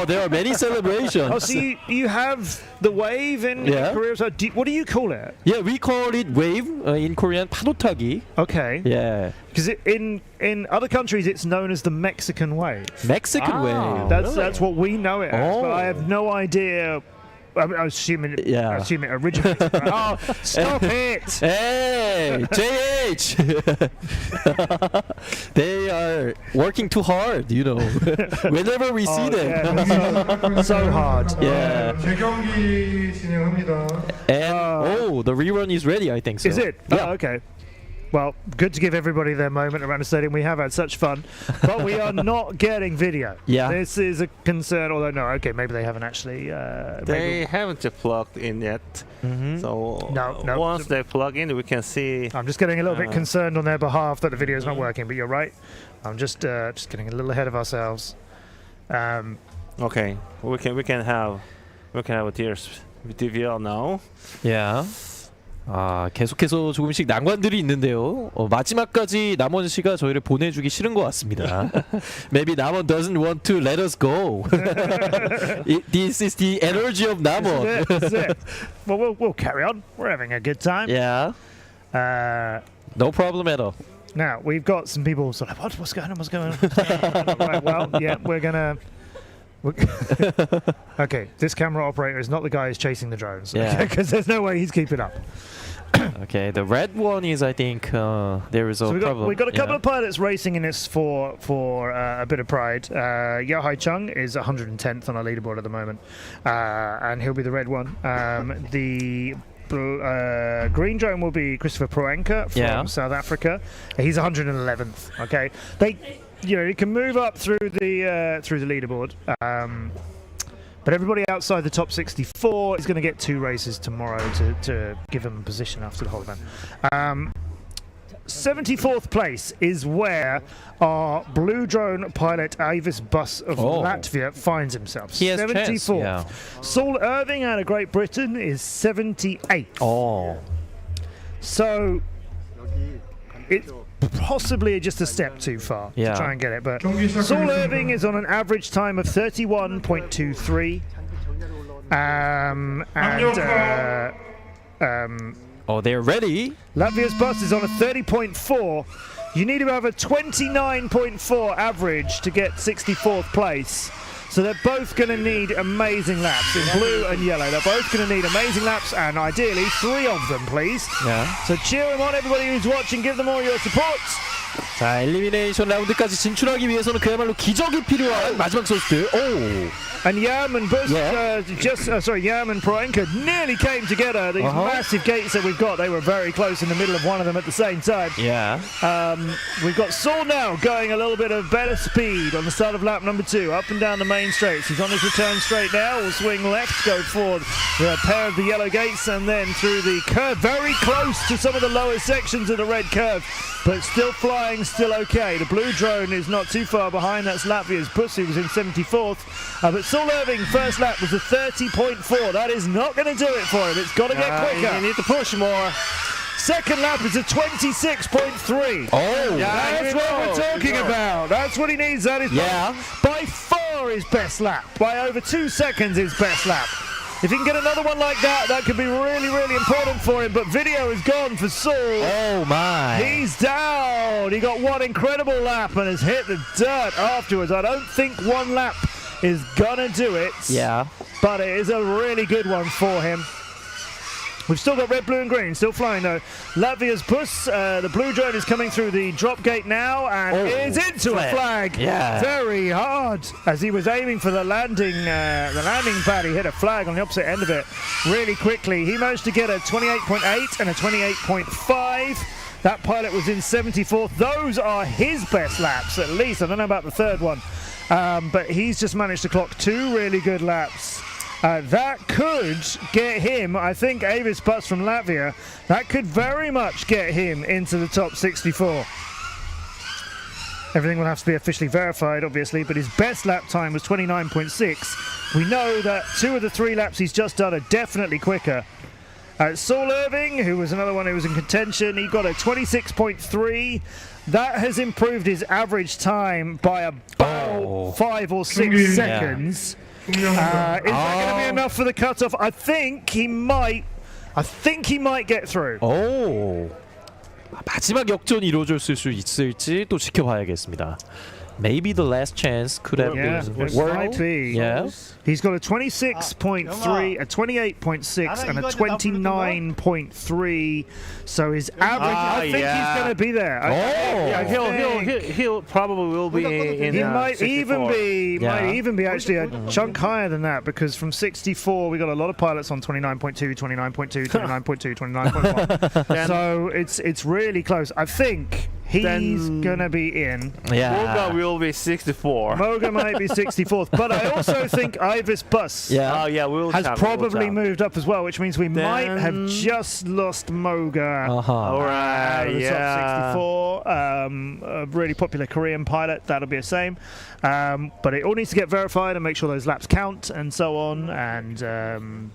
There are many celebrations. So you have the wave in Korea. So what do you call it? Yeah, we call it wave in Korean. 파도 타기. Okay. Yeah. Because in other countries it's known as the Mexican wave. Mexican wave. That's what we know it as. But I have no idea. I'm assuming it originated. Stop it! Hey, JH! They are working too hard, you know. Whenever we see them. So hard. Yeah. 재경기 진행합니다. And the rerun is ready, I think so. Is it? Yeah. Oh, okay. Well, good to give everybody their moment around the stadium. We have had such fun, but we are not getting video. Yeah. This is a concern, although maybe they haven't actually... they haven't plugged in yet. So once they plug in, we can see... I'm just getting a little bit concerned on their behalf that the video is not working, but you're right. I'm just getting a little ahead of ourselves. Okay, we can have a TVL now. Yeah. 계속해서 조금씩 난관들이 있는데요. 마지막까지 남원 씨가 저희를 보내주기 싫은 것 같습니다. Maybe Namon doesn't want to let us go. This is the energy of Namon. This is it. Well, we'll carry on. We're having a good time. Yeah. No problem at all. Now we've got some people sort of what's going on? What's going on? Right, well, yeah, we're gonna. Okay, this camera operator is not the guy who's chasing the drones. Yeah. Because there's no way he's keeping up. Okay, the red one is, I think, there is a problem. We've got a couple of pilots racing in this for a bit of pride. Yahai Chung is 110th on our leaderboard at the moment, and he'll be the red one. The green drone will be Christopher Proenka from South Africa. He's 111th. Okay, you can move up through the leaderboard. But everybody outside the top 64 is going to get 2 races tomorrow to give them position after the whole event. 74th place is where our blue drone pilot Avis Bus of Latvia finds himself. He has 74th. Yeah. Saul Irving out of Great Britain is 78th. Oh. So it's possibly just a step too far to try and get it. But Saul Irving is on an average time of 31.23. They're ready. Latvia's bus is on a 30.4. You need to have a 29.4 average to get 64th place. So they're both going to need amazing laps in blue and yellow. They're both going to need amazing laps, and ideally 3 of them, please. Yeah. So cheer them on, everybody who's watching. Give them all your support. 자, 엘리미네이션 라운드까지 진출하기 위해서는 그야말로 기적이 필요한 마지막 선수들. 오. And Yam and Bush, Yam and Proenka nearly came together. These massive gates that we've got, they were very close in the middle of one of them at the same time. Yeah. We've got Saul now going a little bit of better speed on the start of lap number 2, up and down the main straights. He's on his return straight now. Will swing left, go forward a pair of the yellow gates, and then through the curve, very close to some of the lower sections of the red curve, but still flying, still okay. The blue drone is not too far behind. That's Latvia's Bus, who was in 74th. But Saul Irving, first lap was a 30.4. That is not going to do it for him. It's got to get quicker. You need to push more. Second lap is a 26.3. Oh, that's what we're talking about. That's what he needs. That is by far his best lap. By over 2 seconds, his best lap. If he can get another one like that, that could be really, really important for him. But video is gone for Saul. Oh, my. He's down. He got one incredible lap and has hit the dirt afterwards. I don't think one lap is gonna do it. Yeah. But it is a really good one for him. We've still got red, blue and green, still flying though. Latvia's Bus, the blue drone is coming through the drop gate now and is into a flag. Yeah. Very hard. As he was aiming for the landing pad, he hit a flag on the opposite end of it really quickly. He managed to get a 28.8 and a 28.5. That pilot was in 74th. Those are his best laps, at least. I don't know about the third one. But he's just managed to clock 2 really good laps. That could get him, I think, Avis Bus from Latvia, that could very much get him into the top 64. Everything will have to be officially verified, obviously, but his best lap time was 29.6. We know that 2 of the 3 laps he's just done are definitely quicker. Saul Irving, who was another one who was in contention, he got a 26.3. That has improved his average time by about 5 or 6 seconds. Is that going to be enough for the cutoff? I think he might get through. 오. 마지막 역전이 이루어질 수 있을지 또 지켜봐야겠습니다. Maybe the last chance could have been might be. Yeah. He's got a 26.3, a 28.6, and a 29.3. So his average, I think he's going to be there. He'll probably will be in. He might 64. even be actually a chunk higher than that, because from 64 we got a lot of pilots on 29.2, 29.2, 29.2, 29.1. So it's really close. I think he's gonna be in. Moga will be 64. Moga might be 64th, but I also think Avis Bus has probably moved up as well, which means we might have just lost Moga. All right, top 64. A really popular Korean pilot. That'll be the same. But it all needs to get verified and make sure those laps count and so on. And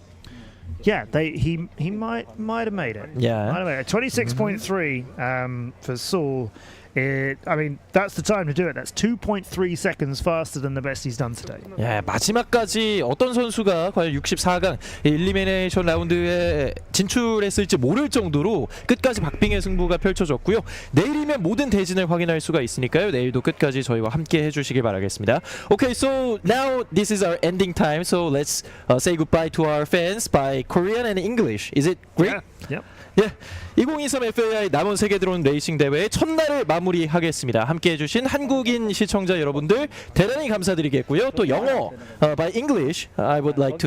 Yeah, he might have made it. Yeah. Might have made it. 26.3 for Saul. I mean, that's the time to do it. That's 2.3 seconds faster than the best he's done today. 예, 마지막까지 어떤 선수가 과연 64강 일리미네이션 라운드에 진출했을지 모를 정도로 끝까지 박빙의 승부가 펼쳐졌고요. 내일이면 모든 대진을 확인할 수가 있으니까요. 내일도 끝까지 저희와 함께 해주시길 바라겠습니다. Okay, so now this is our ending time. So let's say goodbye to our fans by Korean and English. Is it great? Yeah. 예, 2023 FAI 남원 세계 드론 레이싱 대회의 첫날을 마무리하겠습니다. 함께 해주신 한국인 시청자 여러분들 대단히 감사드리겠고요. 또 영어, by English, I would like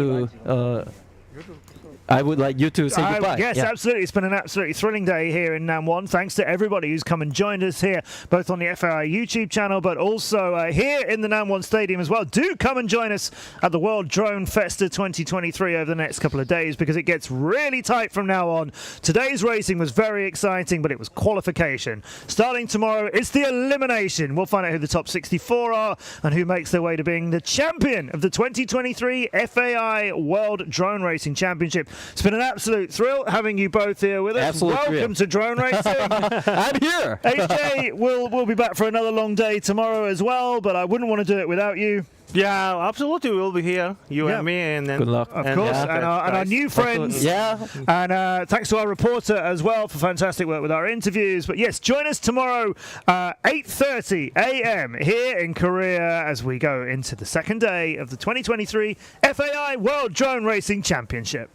you to say goodbye. Yes, absolutely. It's been an absolutely thrilling day here in Namwon. Thanks to everybody who's come and joined us here, both on the FAI YouTube channel, but also here in the Namwon Stadium as well. Do come and join us at the World Drone Festa 2023 over the next couple of days, because it gets really tight from now on. Today's racing was very exciting, but it was qualification. Starting tomorrow, it's the elimination. We'll find out who the top 64 are and who makes their way to being the champion of the 2023 FAI World Drone Racing Championship. It's been an absolute thrill having you both here with us. Absolute Welcome to drone racing. I'm here. AJ, we'll be back for another long day tomorrow as well, but I wouldn't want to do it without you. Yeah, absolutely. We'll be here, you and me, and then good luck. Of course, and our new friends. Yeah. And thanks to our reporter as well for fantastic work with our interviews. But yes, join us tomorrow, 8:30 a.m. here in Korea as we go into the second day of the 2023 FAI World Drone Racing Championship.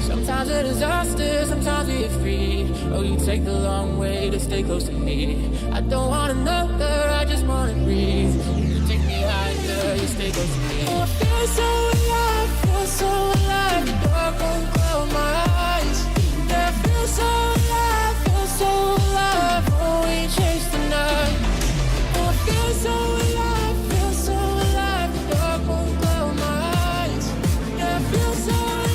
Sometimes a disaster, sometimes we are free. Oh, you take the long way to stay close to me. I don't want another, I just wanna breathe. You take me higher, you stay close to me. Oh, I feel so alive, feel so alive. The dark won't close my eyes. Yeah, I feel so alive, feel so alive. Oh, we chase the night. Oh, I feel so alive, feel so alive. The dark won't close my eyes. Yeah, I feel so alive.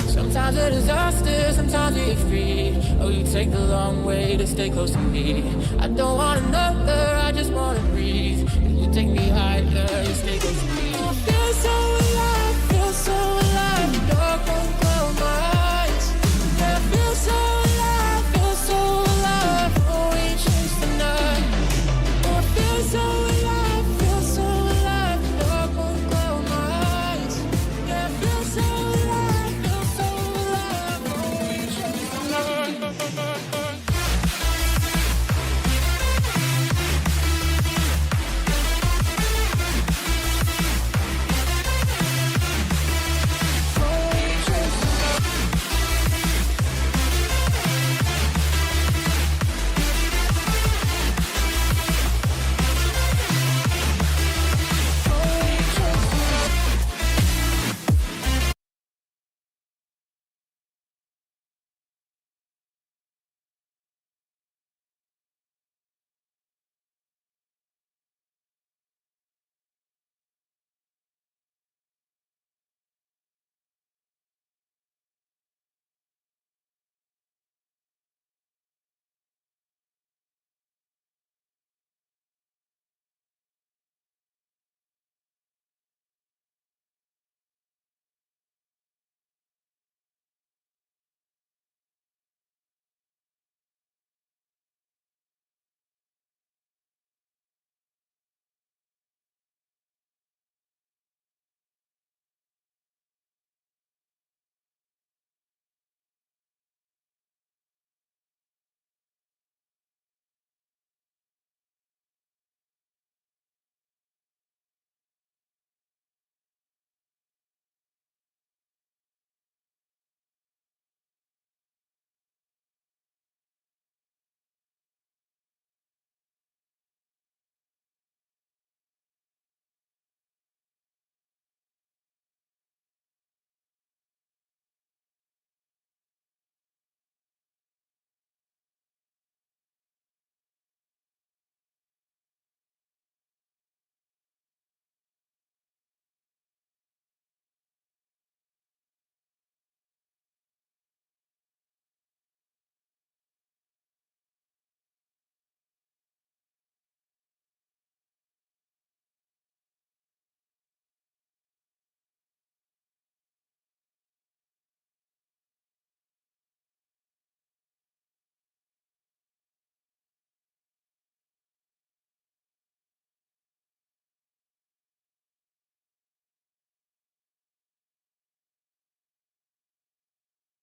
Sometimes a disaster, sometimes we are free. Oh, you take the long way to stay close to me. I don't want another, I just wanna breathe.